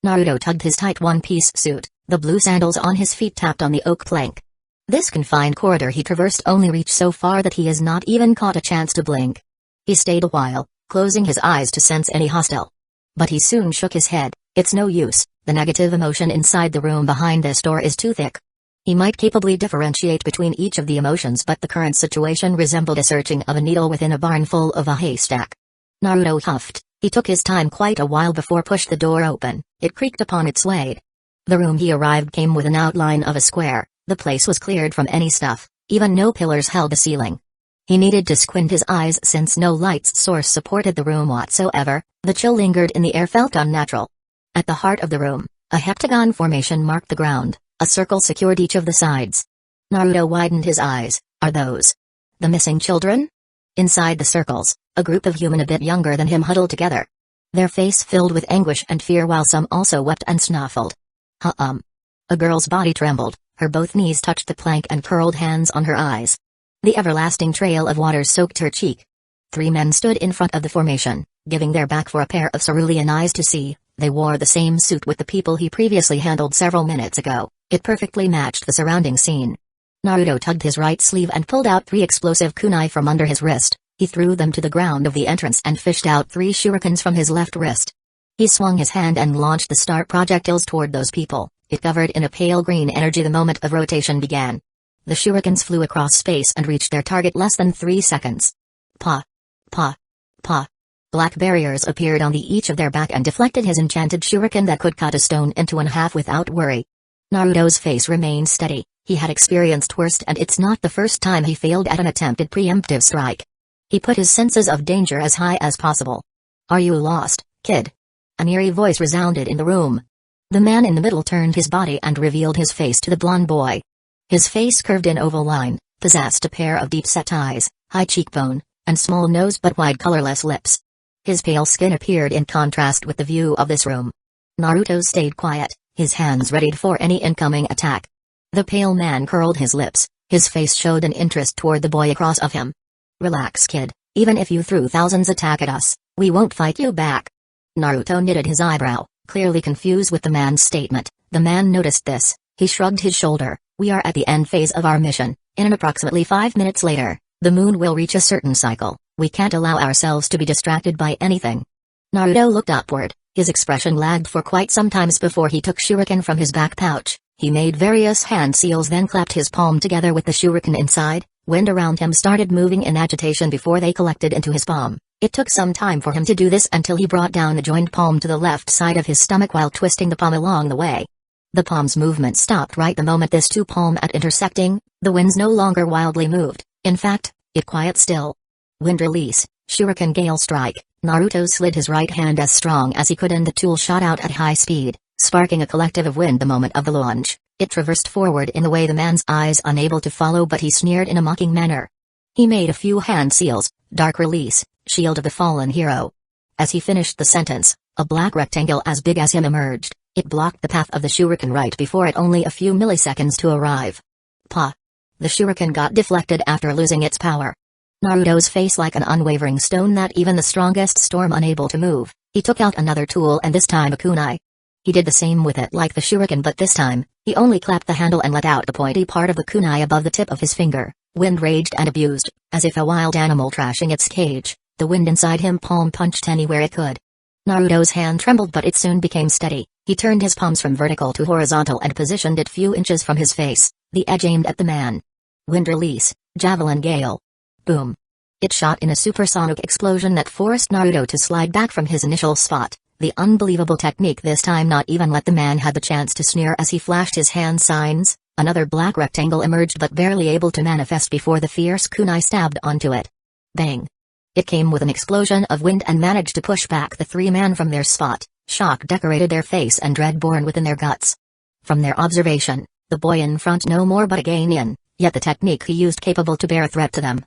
Naruto tugged his tight one-piece suit, the blue sandals on his feet tapped on the oak plank. This confined corridor he traversed only reached so far that he has not even caught a chance to blink. He stayed a while, closing his eyes to sense any hostile. But he soon shook his head. It's no use, the negative emotion inside the room behind this door is too thick. He might capably differentiate between each of the emotions, but the current situation resembled a searching of a needle within a barn full of a haystack. Naruto huffed. He took his time quite a while before pushed the door open. It creaked upon its weight. The room he arrived came with an outline of a square. The place was cleared from any stuff, even no pillars held the ceiling. He needed to squint his eyes since no light source supported the room whatsoever. The chill lingered in the air, felt unnatural. At the heart of the room, a heptagon formation marked the ground. A circle secured each of the sides. Naruto widened his eyes. Are those the missing children? Inside the circles, a group of human a bit younger than him huddled together. Their face filled with anguish and fear while some also wept and snuffled. A girl's body trembled, her both knees touched the plank and curled hands on her eyes. The everlasting trail of water soaked her cheek. 3 men stood in front of the formation, giving their back for a pair of cerulean eyes to see. They wore the same suit with the people he previously handled several minutes ago. It perfectly matched the surrounding scene. Naruto tugged his right sleeve and pulled out 3 explosive kunai from under his wrist. He threw them to the ground of the entrance and fished out 3 shurikens from his left wrist. He swung his hand and launched the star projectiles toward those people. It covered in a pale green energy the moment of rotation began. The shurikens flew across space and reached their target less than 3 seconds. Pa. Pa. Pa. Black barriers appeared on each of their back and deflected his enchanted shuriken that could cut a stone into 1/2 without worry. Naruto's face remained steady. He had experienced worst and it's not the first time he failed at an attempted preemptive strike. He put his senses of danger as high as possible. Are you lost, kid? An eerie voice resounded in the room. The man in the middle turned his body and revealed his face to the blond boy. His face curved in oval line, possessed a pair of deep-set eyes, high cheekbone, and small nose but wide colorless lips. His pale skin appeared in contrast with the view of this room. Naruto stayed quiet, his hands readied for any incoming attack. The pale man curled his lips, his face showed an interest toward the boy across of him. Relax, kid, even if you threw thousands attack at us, we won't fight you back. Naruto knitted his eyebrow, clearly confused with the man's statement. The man noticed this, he shrugged his shoulder. We are at the end phase of our mission. In approximately 5 minutes later, the moon will reach a certain cycle. We can't allow ourselves to be distracted by anything. Naruto looked upward, his expression lagged for quite some time before he took shuriken from his back pouch. He made various hand seals then clapped his palm together with the shuriken inside. Wind around him started moving in agitation before they collected into his palm. It took some time for him to do this until he brought down the joined palm to the left side of his stomach while twisting the palm along the way. The palm's movement stopped right the moment this two palm at intersecting. The winds no longer wildly moved, in fact, it quiet still. Wind release, shuriken gale strike. Naruto slid his right hand as strong as he could and the tool shot out at high speed, sparking a collective of wind the moment of the launch. It traversed forward in the way the man's eyes unable to follow, but he sneered in a mocking manner. He made a few hand seals, dark release, shield of the fallen hero. As he finished the sentence, a black rectangle as big as him emerged. It blocked the path of the shuriken right before it only a few milliseconds to arrive. Pa! The shuriken got deflected after losing its power. Naruto's face like an unwavering stone that even the strongest storm unable to move. He took out another tool and this time a kunai. He did the same with it like the shuriken, but this time, he only clapped the handle and let out the pointy part of the kunai above the tip of his finger. Wind raged and abused, as if a wild animal trashing its cage. The wind inside him palm punched anywhere it could. Naruto's hand trembled, but it soon became steady. He turned his palms from vertical to horizontal and positioned it few inches from his face, the edge aimed at the man. Wind release, javelin gale. Boom. It shot in a supersonic explosion that forced Naruto to slide back from his initial spot. The unbelievable technique this time not even let the man had the chance to sneer as he flashed his hand signs. Another black rectangle emerged but barely able to manifest before the fierce kunai stabbed onto it. Bang! It came with an explosion of wind and managed to push back the three men from their spot. Shock decorated their face and dread born within their guts. From their observation, the boy in front no more but a Gainian, yet the technique he used capable to bear a threat to them.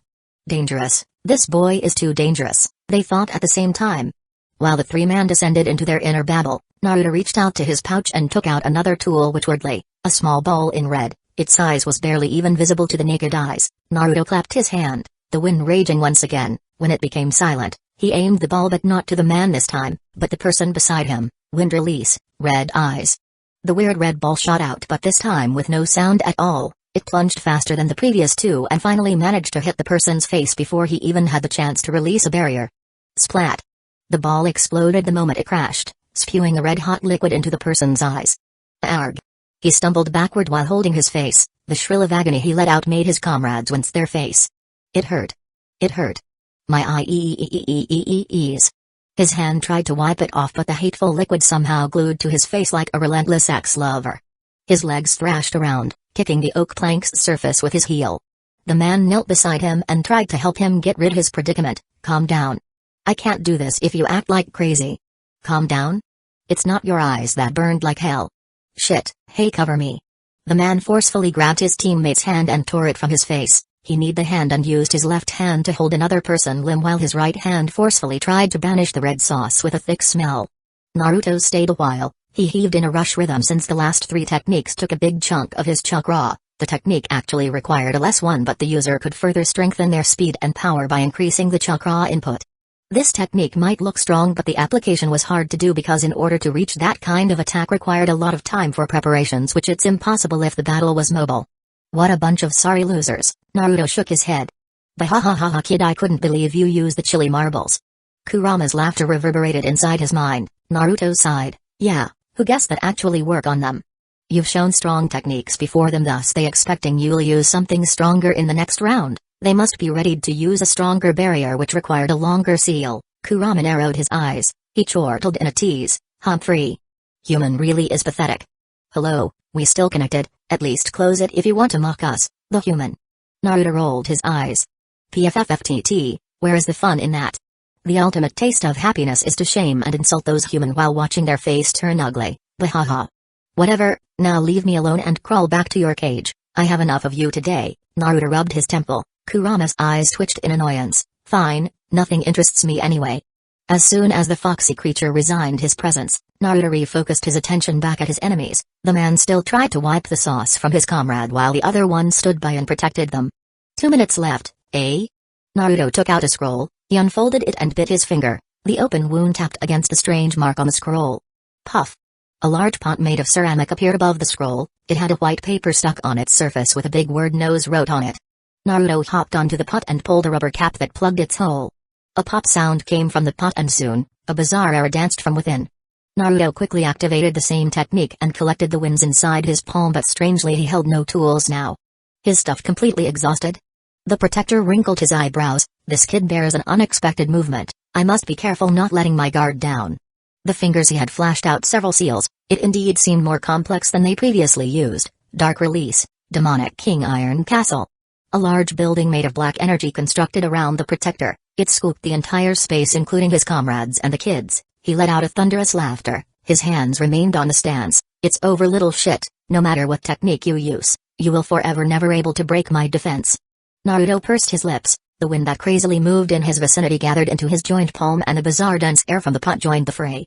Dangerous, this boy is too dangerous, they thought at the same time. While the three men descended into their inner babble, Naruto reached out to his pouch and took out another tool wordly, a small ball in red. Its size was barely even visible to the naked eyes. Naruto clapped his hand, the wind raging once again. When it became silent, he aimed the ball but not to the man this time, but the person beside him. Wind release, red eyes. The weird red ball shot out but this time with no sound at all. It plunged faster than the previous two and finally managed to hit the person's face before he even had the chance to release a barrier. Splat! The ball exploded the moment it crashed, spewing a red-hot liquid into the person's eyes. Arg! He stumbled backward while holding his face. The shrill of agony he let out made his comrades wince their face. It hurt. It hurt. My eyes. His hand tried to wipe it off but the hateful liquid somehow glued to his face like a relentless ex-lover. His legs thrashed around, kicking the oak plank's surface with his heel. The man knelt beside him and tried to help him get rid of his predicament. Calm down. I can't do this if you act like crazy. Calm down? It's not your eyes that burned like hell. Shit, hey cover me. The man forcefully grabbed his teammate's hand and tore it from his face. He kneed the hand and used his left hand to hold another person's limb while his right hand forcefully tried to banish the red sauce with a thick smell. Naruto stayed a while. He heaved in a rush rhythm since the last three techniques took a big chunk of his chakra. The technique actually required a less one but the user could further strengthen their speed and power by increasing the chakra input. This technique might look strong but the application was hard to do because in order to reach that kind of attack required a lot of time for preparations which it's impossible if the battle was mobile. What a bunch of sorry losers, Naruto shook his head. Bah kid, I couldn't believe you used the chili marbles. Kurama's laughter reverberated inside his mind. Naruto sighed. Yeah, who guessed that actually work on them? You've shown strong techniques before them thus they expecting you'll use something stronger in the next round. They must be ready to use a stronger barrier which required a longer seal. Kurama narrowed his eyes. He chortled in a tease. Humphrey. Human really is pathetic. Hello, we still connected, at least close it if you want to mock us, the human. Naruto rolled his eyes. PFFFTT, where is the fun in that? The ultimate taste of happiness is to shame and insult those human while watching their face turn ugly. Bahaha. Whatever, now leave me alone and crawl back to your cage. I have enough of you today. Naruto rubbed his temple. Kurama's eyes twitched in annoyance. Fine, nothing interests me anyway. As soon as the foxy creature resigned his presence, Naruto refocused his attention back at his enemies. The man still tried to wipe the sauce from his comrade while the other one stood by and protected them. 2 minutes left, eh? Naruto took out a scroll, he unfolded it and bit his finger. The open wound tapped against a strange mark on the scroll. Puff! A large pot made of ceramic appeared above the scroll. It had a white paper stuck on its surface with a big word nose wrote on it. Naruto hopped onto the pot and pulled a rubber cap that plugged its hole. A pop sound came from the pot and soon, a bizarre air danced from within. Naruto quickly activated the same technique and collected the winds inside his palm but strangely he held no tools now. His stuff completely exhausted. The protector wrinkled his eyebrows. This kid bears an unexpected movement. I must be careful not letting my guard down. The fingers he had flashed out several seals. It indeed seemed more complex than they previously used. Dark Release, Demonic King Iron Castle. A large building made of black energy constructed around the protector. It scooped the entire space including his comrades and the kids. He let out a thunderous laughter. His hands remained on the stance. It's over little shit, no matter what technique you use, you will forever never able to break my defense. Naruto pursed his lips. The wind that crazily moved in his vicinity gathered into his joint palm and the bizarre dense air from the pot joined the fray.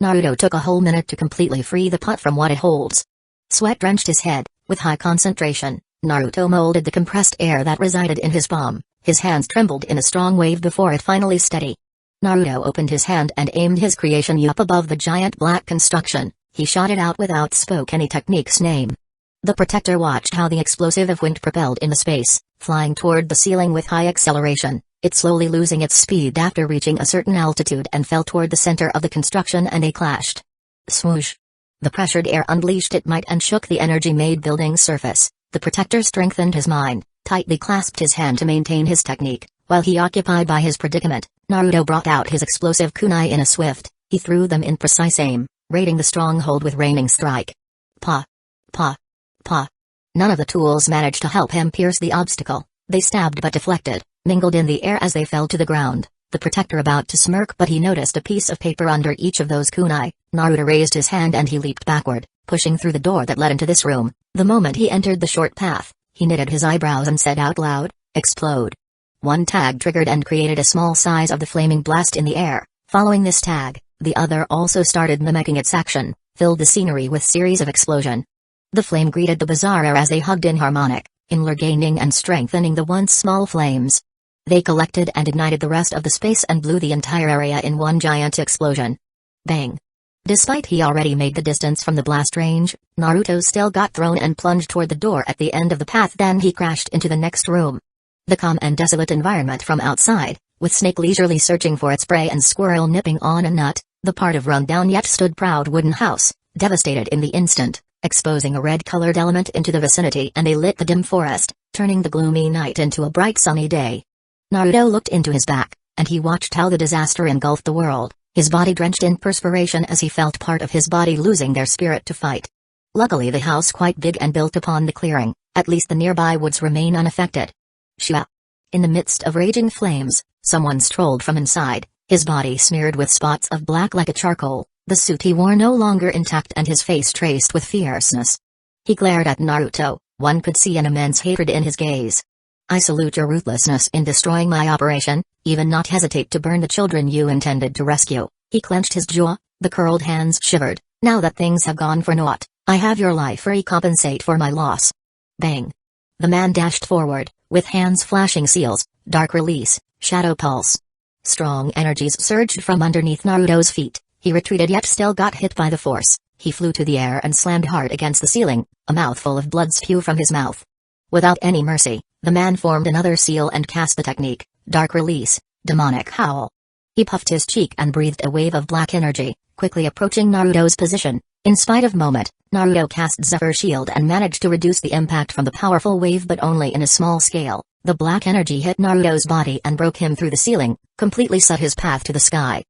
Naruto took a whole minute to completely free the pot from what it holds. Sweat drenched his head. With high concentration, Naruto molded the compressed air that resided in his palm. His hands trembled in a strong wave before it finally steady. Naruto opened his hand and aimed his creation up above the giant black construction. He shot it out without spoke any technique's name. The protector watched how the explosive of wind propelled in the space, flying toward the ceiling with high acceleration. It slowly losing its speed after reaching a certain altitude and fell toward the center of the construction and they clashed. Swoosh! The pressured air unleashed its might and shook the energy-made building's surface. The protector strengthened his mind, tightly clasped his hand to maintain his technique. While he occupied by his predicament, Naruto brought out his explosive kunai in a swift, he threw them in precise aim, raiding the stronghold with raining strike. Pa! Pa! Pa! None of the tools managed to help him pierce the obstacle. They stabbed but deflected, mingled in the air as they fell to the ground, the protector about to smirk, but he noticed a piece of paper under each of those kunai. Naruto raised his hand and he leaped backward, pushing through the door that led into this room. The moment he entered the short path, he knitted his eyebrows and said out loud, "Explode." One tag triggered and created a small size of the flaming blast in the air. Following this tag, the other also started mimicking its action, filled the scenery with series of explosion. The flame greeted the bizarre air as they hugged in harmonic, gaining and strengthening the once small flames. They collected and ignited the rest of the space and blew the entire area in one giant explosion. Bang! Despite he already made the distance from the blast range, Naruto still got thrown and plunged toward the door at the end of the path. Then he crashed into the next room. The calm and desolate environment from outside, with Snake leisurely searching for its prey and Squirrel nipping on a nut, the part of run-down yet stood proud wooden house, devastated in the instant, exposing a red-colored element into the vicinity, and they lit the dim forest, turning the gloomy night into a bright sunny day. Naruto looked into his back, and he watched how the disaster engulfed the world, his body drenched in perspiration as he felt part of his body losing their spirit to fight. Luckily the house quite big and built upon the clearing, at least the nearby woods remain unaffected. Shua! In the midst of raging flames, someone strolled from inside, his body smeared with spots of black like a charcoal, the suit he wore no longer intact and his face traced with fierceness. He glared at Naruto, one could see an immense hatred in his gaze. "I salute your ruthlessness in destroying my operation, even not hesitate to burn the children you intended to rescue." He clenched his jaw, the curled hands shivered. "Now that things have gone for naught, I have your life recompensate for my loss." Bang! The man dashed forward, with hands flashing seals, dark release, shadow pulse. Strong energies surged from underneath Naruto's feet. He retreated yet still got hit by the force. He flew to the air and slammed hard against the ceiling, a mouthful of blood spewed from his mouth. Without any mercy, the man formed another seal and cast the technique, dark release, demonic howl. He puffed his cheek and breathed a wave of black energy, quickly approaching Naruto's position. In spite of moment, Naruto cast Zephyr Shield and managed to reduce the impact from the powerful wave, but only in a small scale. The black energy hit Naruto's body and broke him through the ceiling, completely set his path to the sky.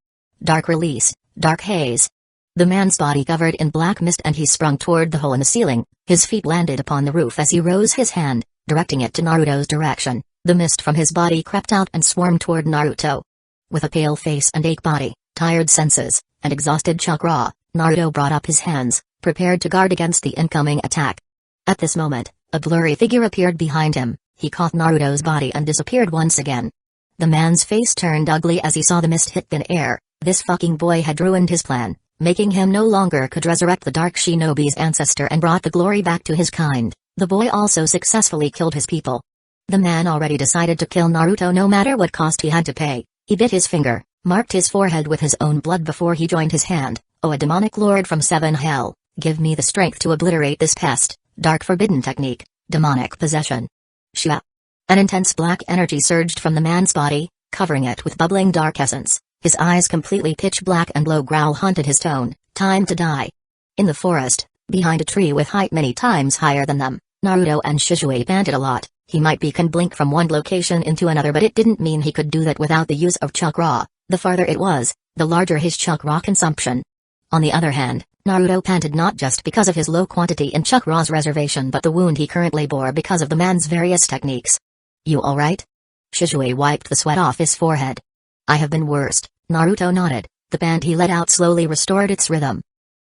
Dark release, dark haze. The man's body covered in black mist and he sprung toward the hole in the ceiling. His feet landed upon the roof as he rose his hand, directing it to Naruto's direction. The mist from his body crept out and swarmed toward Naruto. With a pale face and ache body, tired senses, and exhausted chakra, Naruto brought up his hands, prepared to guard against the incoming attack. At this moment, a blurry figure appeared behind him. He caught Naruto's body and disappeared once again. The man's face turned ugly as he saw the mist hit thin air. This fucking boy had ruined his plan, making him no longer could resurrect the dark shinobi's ancestor and brought the glory back to his kind. The boy also successfully killed his people. The man already decided to kill Naruto no matter what cost he had to pay. He bit his finger, marked his forehead with his own blood before he joined his hand. "Oh, a demonic lord from 7 hell, give me the strength to obliterate this pest." Dark forbidden technique, demonic possession. Shua! An intense black energy surged from the man's body, covering it with bubbling dark essence. His eyes completely pitch black and low growl haunted his tone. Time to die. In the forest, behind a tree with height many times higher than them, Naruto and Shizue panted a lot. He might can blink from one location into another, but it didn't mean he could do that without the use of chakra. The farther it was, the larger his chakra consumption. On the other hand, Naruto panted not just because of his low quantity in chakra's reservation, but the wound he currently bore because of the man's various techniques. "You alright?" Shizue wiped the sweat off his forehead. "I have been worse." Naruto nodded. The band he let out slowly restored its rhythm.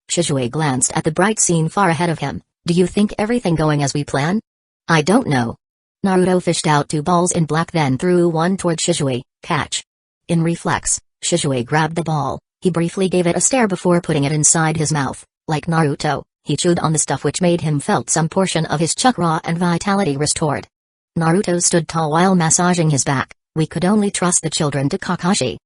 Shizue glanced at the bright scene far ahead of him. "Do you think everything going as we plan?" "I don't know." Naruto fished out 2 balls in black, then threw one toward Shizue. "Catch." In reflex, Shizue grabbed the ball. He briefly gave it a stare before putting it inside his mouth. Like Naruto, he chewed on the stuff which made him felt some portion of his chakra and vitality restored. Naruto stood tall while massaging his back. "We could only trust the children to Kakashi."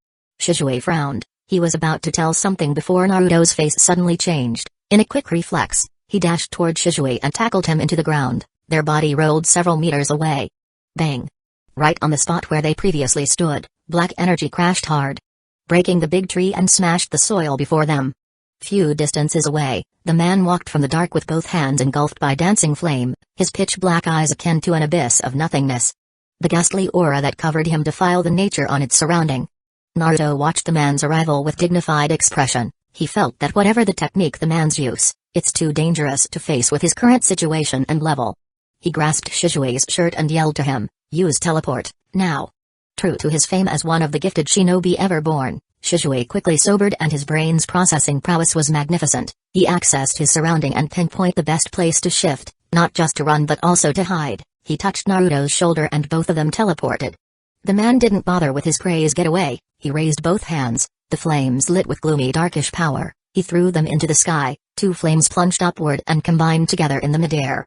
Shizue frowned. He was about to tell something before Naruto's face suddenly changed. In a quick reflex, he dashed toward Shizue and tackled him into the ground. Their body rolled several meters away. Bang! Right on the spot where they previously stood, black energy crashed hard, breaking the big tree and smashed the soil before them. Few distances away, the man walked from the dark with both hands engulfed by dancing flame, his pitch black eyes akin to an abyss of nothingness. The ghastly aura that covered him defiled the nature on its surrounding. Naruto watched the man's arrival with dignified expression. He felt that whatever the technique the man's use, it's too dangerous to face with his current situation and level. He grasped Shizue's shirt and yelled to him, "Use teleport, now." True to his fame as one of the gifted shinobi ever born, Shizue quickly sobered and his brain's processing prowess was magnificent. He accessed his surrounding and pinpointed the best place to shift, not just to run but also to hide. He touched Naruto's shoulder and both of them teleported. The man didn't bother with his craze getaway. He raised both hands, the flames lit with gloomy darkish power. He threw them into the sky, two flames plunged upward and combined together in the midair.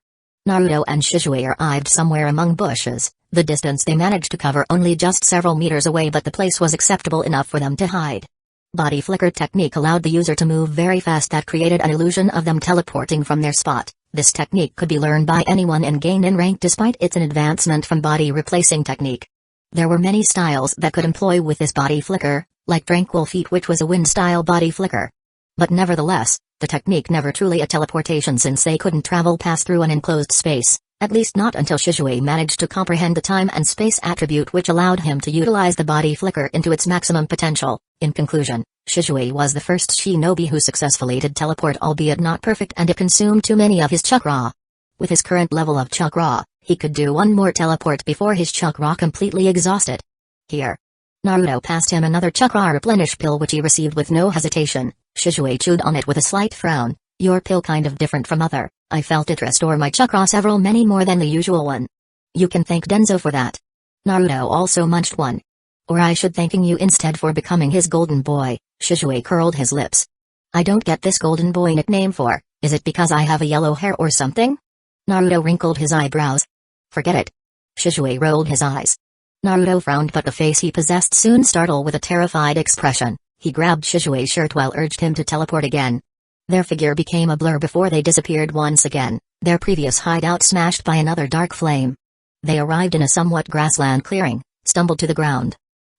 Naruto and Shizue arrived somewhere among bushes, the distance they managed to cover only just several meters away, but the place was acceptable enough for them to hide. Body flicker technique allowed the user to move very fast that created an illusion of them teleporting from their spot. This technique could be learned by anyone and gained in rank despite it's an advancement from body replacing technique. There were many styles that could employ with this body flicker, like Tranquil Feet, which was a wind-style body flicker. But nevertheless, the technique never truly a teleportation since they couldn't travel past through an enclosed space, at least not until Shizue managed to comprehend the time and space attribute which allowed him to utilize the body flicker into its maximum potential. In conclusion, Shizue was the first shinobi who successfully did teleport, albeit not perfect, and it consumed too many of his chakra. With his current level of chakra, he could do one more teleport before his chakra completely exhausted. Here. Naruto passed him another chakra replenish pill which he received with no hesitation. Shizue chewed on it with a slight frown. "Your pill kind of different from other. I felt it restore my chakra many more than the usual one. You can thank Danzō for that." Naruto also munched one. "Or I should thanking you instead for becoming his golden boy." Shizue curled his lips. "I don't get this golden boy nickname for. Is it because I have a yellow hair or something?" Naruto wrinkled his eyebrows. "Forget it." Shizue rolled his eyes. Naruto frowned, but the face he possessed soon startled with a terrified expression. He grabbed Shizue's shirt while urged him to teleport again. Their figure became a blur before they disappeared once again, their previous hideout smashed by another dark flame. They arrived in a somewhat grassland clearing, stumbled to the ground.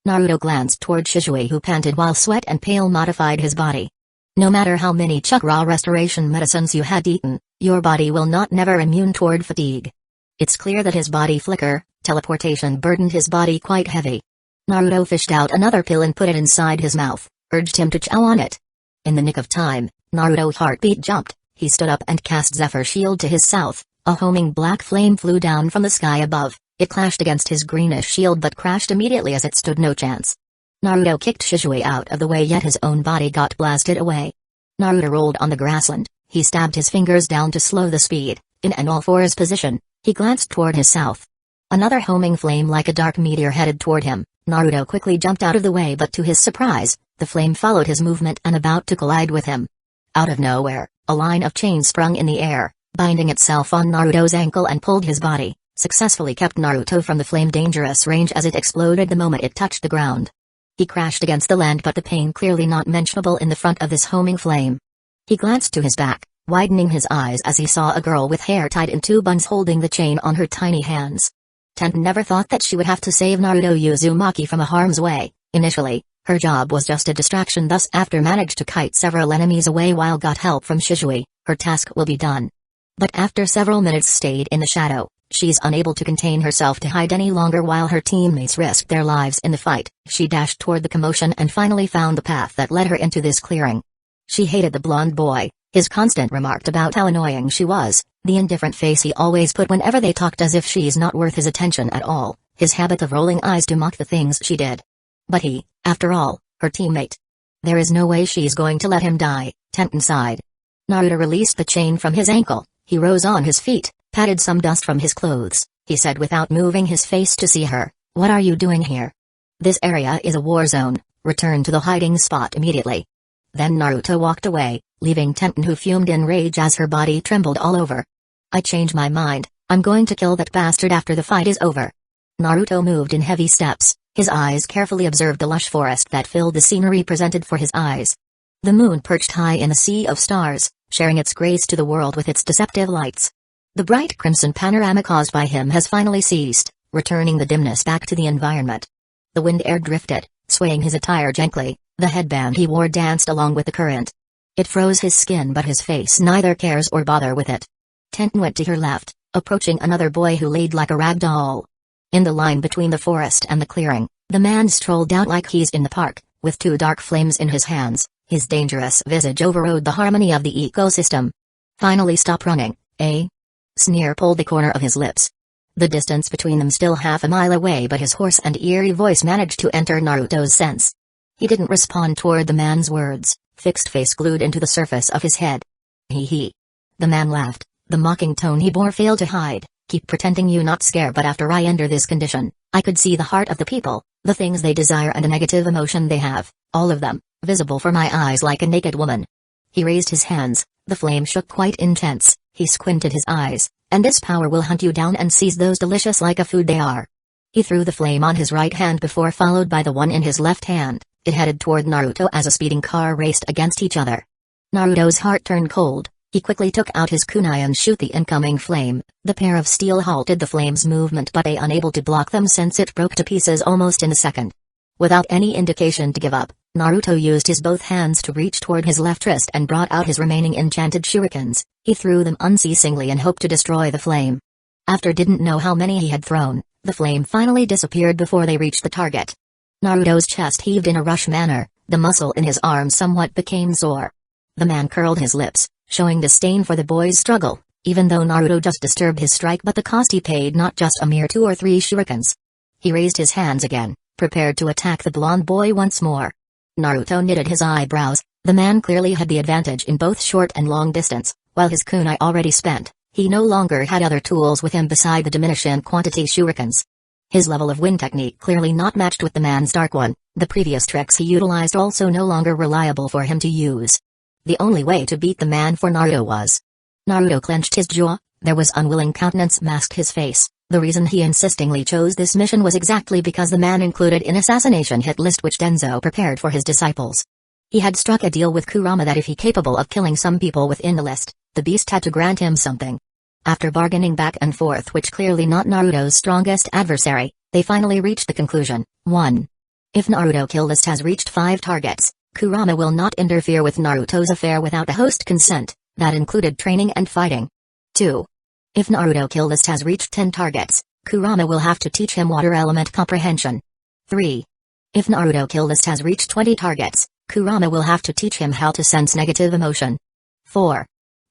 Naruto glanced toward Shizue, who panted while sweat and pale modified his body. No matter how many chakra restoration medicines you had eaten, your body will not never immune toward fatigue. It's clear that his body flicker, teleportation burdened his body quite heavy. Naruto fished out another pill and put it inside his mouth, urged him to chow on it. In the nick of time, Naruto's heartbeat jumped. He stood up and cast Zephyr Shield to his south. A homing black flame flew down from the sky above. It clashed against his greenish shield but crashed immediately as it stood no chance. Naruto kicked Shizue out of the way, yet his own body got blasted away. Naruto rolled on the grassland. He stabbed his fingers down to slow the speed. In an all-fours position, he glanced toward his south. Another homing flame like a dark meteor headed toward him. Naruto quickly jumped out of the way, but to his surprise, the flame followed his movement and about to collide with him. Out of nowhere, a line of chains sprung in the air, binding itself on Naruto's ankle and pulled his body, successfully kept Naruto from the flame dangerous range as it exploded the moment it touched the ground. He crashed against the land, but the pain clearly not mentionable in the front of this homing flame. He glanced to his back, widening his eyes as he saw a girl with hair tied in two buns holding the chain on her tiny hands. Tenten never thought that she would have to save Naruto Uzumaki from a harm's way. Initially, her job was just a distraction, thus after managed to kite several enemies away while got help from Shizue, her task will be done. But after several minutes stayed in the shadow, she's unable to contain herself to hide any longer while her teammates risked their lives in the fight. She dashed toward the commotion and finally found the path that led her into this clearing. She hated the blonde boy, his constant remark about how annoying she was, the indifferent face he always put whenever they talked as if she's not worth his attention at all, his habit of rolling eyes to mock the things she did. But he, after all, her teammate. There is no way she's going to let him die, Tenten sighed. Naruto released the chain from his ankle. He rose on his feet, patted some dust from his clothes. He said without moving his face to see her, "What are you doing here? This area is a war zone. Return to the hiding spot immediately." Then Naruto walked away, leaving Tenten, who fumed in rage as her body trembled all over. "I changed my mind. I'm going to kill that bastard after the fight is over." Naruto moved in heavy steps. His eyes carefully observed the lush forest that filled the scenery presented for his eyes. The moon perched high in a sea of stars, sharing its grace to the world with its deceptive lights. The bright crimson panorama caused by him has finally ceased, returning the dimness back to the environment. The wind air drifted, swaying his attire gently. The headband he wore danced along with the current. It froze his skin, but his face neither cares or bother with it. Tenten went to her left, approaching another boy who laid like a rag doll. In the line between the forest and the clearing, the man strolled out like he's in the park, with two dark flames in his hands. His dangerous visage overrode the harmony of the ecosystem. "Finally stop running, eh?" Sneer pulled the corner of his lips. The distance between them still half a mile away, but his hoarse and eerie voice managed to enter Naruto's sense. He didn't respond toward the man's words, fixed face glued into the surface of his head. He. The man laughed, the mocking tone he bore failed to hide. "Keep pretending you not scared, but after I enter this condition, I could see the heart of the people, the things they desire and the negative emotion they have, all of them, visible for my eyes like a naked woman." He raised his hands, the flame shook quite intense, he squinted his eyes, "And this power will hunt you down and seize those delicious like a food they are." He threw the flame on his right hand before followed by the one in his left hand. It headed toward Naruto as a speeding car raced against each other. Naruto's heart turned cold. He quickly took out his kunai and shoot the incoming flame. The pair of steel halted the flame's movement, but they unable to block them since it broke to pieces almost in a second. Without any indication to give up, Naruto used his both hands to reach toward his left wrist and brought out his remaining enchanted shurikens. He threw them unceasingly and hoped to destroy the flame. After didn't know how many he had thrown, the flame finally disappeared before they reached the target. Naruto's chest heaved in a rush manner, the muscle in his arm somewhat became sore. The man curled his lips, showing disdain for the boy's struggle, even though Naruto just disturbed his strike, but the cost he paid not just a mere 2 or 3 shurikens. He raised his hands again, prepared to attack the blonde boy once more. Naruto knitted his eyebrows. The man clearly had the advantage in both short and long distance, while his kunai already spent. He no longer had other tools with him beside the diminishing quantity shurikens. His level of wind technique clearly not matched with the man's dark one. The previous tricks he utilized also no longer reliable for him to use. The only way to beat the man for Naruto was. Naruto clenched his jaw, there was unwilling countenance masked his face. The reason he insistingly chose this mission was exactly because the man included an assassination hit list which Danzō prepared for his disciples. He had struck a deal with Kurama that if he capable of killing some people within the list, the beast had to grant him something. After bargaining back and forth, which clearly not Naruto's strongest adversary, they finally reached the conclusion. 1. If Naruto kill list has reached 5 targets, Kurama will not interfere with Naruto's affair without the host consent, that included training and fighting. 2. If Naruto kill list has reached 10 targets, Kurama will have to teach him water element comprehension. 3. If Naruto kill list has reached 20 targets, Kurama will have to teach him how to sense negative emotion. 4.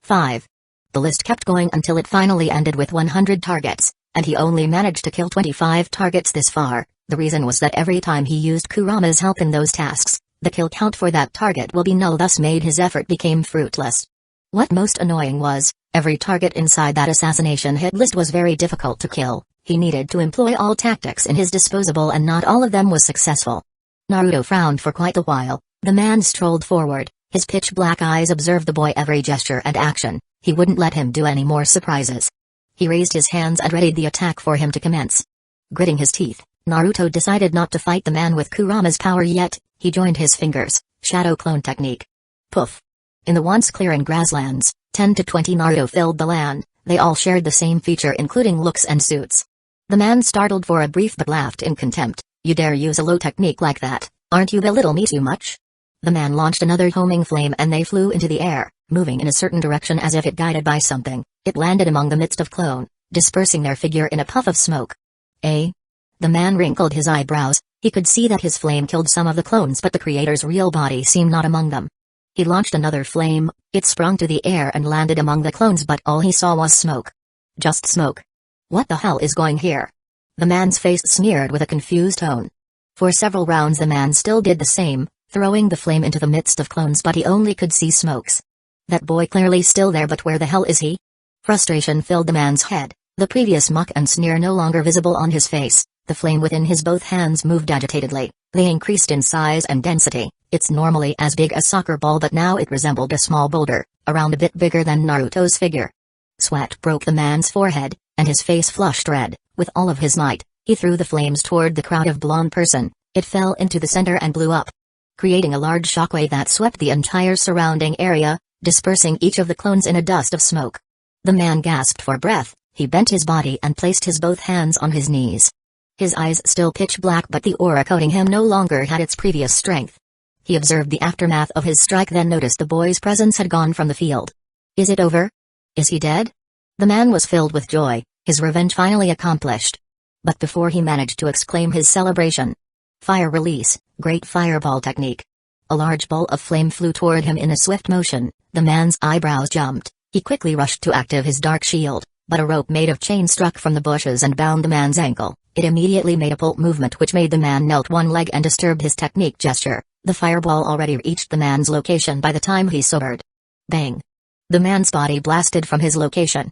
5. The list kept going until it finally ended with 100 targets, and he only managed to kill 25 targets this far. The reason was that every time he used Kurama's help in those tasks, the kill count for that target will be null, thus made his effort became fruitless. What most annoying was, every target inside that assassination hit list was very difficult to kill. He needed to employ all tactics in his disposal and not all of them was successful. Naruto frowned for quite a while. The man strolled forward, his pitch black eyes observed the boy every gesture and action. He wouldn't let him do any more surprises. He raised his hands and readied the attack for him to commence. Gritting his teeth, Naruto decided not to fight the man with Kurama's power yet. He joined his fingers, shadow clone technique. Poof! In the once clearing grasslands, 10 to 20 Naruto filled the land. They all shared the same feature including looks and suits. The man startled for a brief but laughed in contempt. "You dare use a low technique like that, aren't you belittle me too much?" The man launched another homing flame and they flew into the air, moving in a certain direction as if it guided by something. It landed among the midst of clone, dispersing their figure in a puff of smoke. Eh? The man wrinkled his eyebrows. He could see that his flame killed some of the clones, but the creator's real body seemed not among them. He launched another flame. It sprung to the air and landed among the clones, but all he saw was smoke. Just smoke. What the hell is going here? The man's face sneered with a confused tone. For several rounds the man still did the same, throwing the flame into the midst of clones, but he only could see smokes. That boy clearly still there, but where the hell is he? Frustration filled the man's head, the previous mock and sneer no longer visible on his face. The flame within his both hands moved agitatedly. They increased in size and density. It's normally as big as a soccer ball, but now it resembled a small boulder, around a bit bigger than Naruto's figure. Sweat broke the man's forehead, and his face flushed red. With all of his might, he threw the flames toward the crowd of blonde person. It fell into the center and blew up, creating a large shockwave that swept the entire surrounding area, dispersing each of the clones in a dust of smoke. The man gasped for breath. He bent his body and placed his both hands on his knees. His eyes still pitch black, but the aura coating him no longer had its previous strength. He observed the aftermath of his strike, then noticed the boy's presence had gone from the field. Is it over? Is he dead? The man was filled with joy, his revenge finally accomplished. But before he managed to exclaim his celebration. Fire release, great fireball technique. A large ball of flame flew toward him in a swift motion. The man's eyebrows jumped. He quickly rushed to active his dark shield, but a rope made of chain struck from the bushes and bound the man's ankle. It immediately made a pull movement which made the man melt one leg and disturbed his technique gesture. The fireball already reached the man's location by the time he sobered. Bang! The man's body blasted from his location.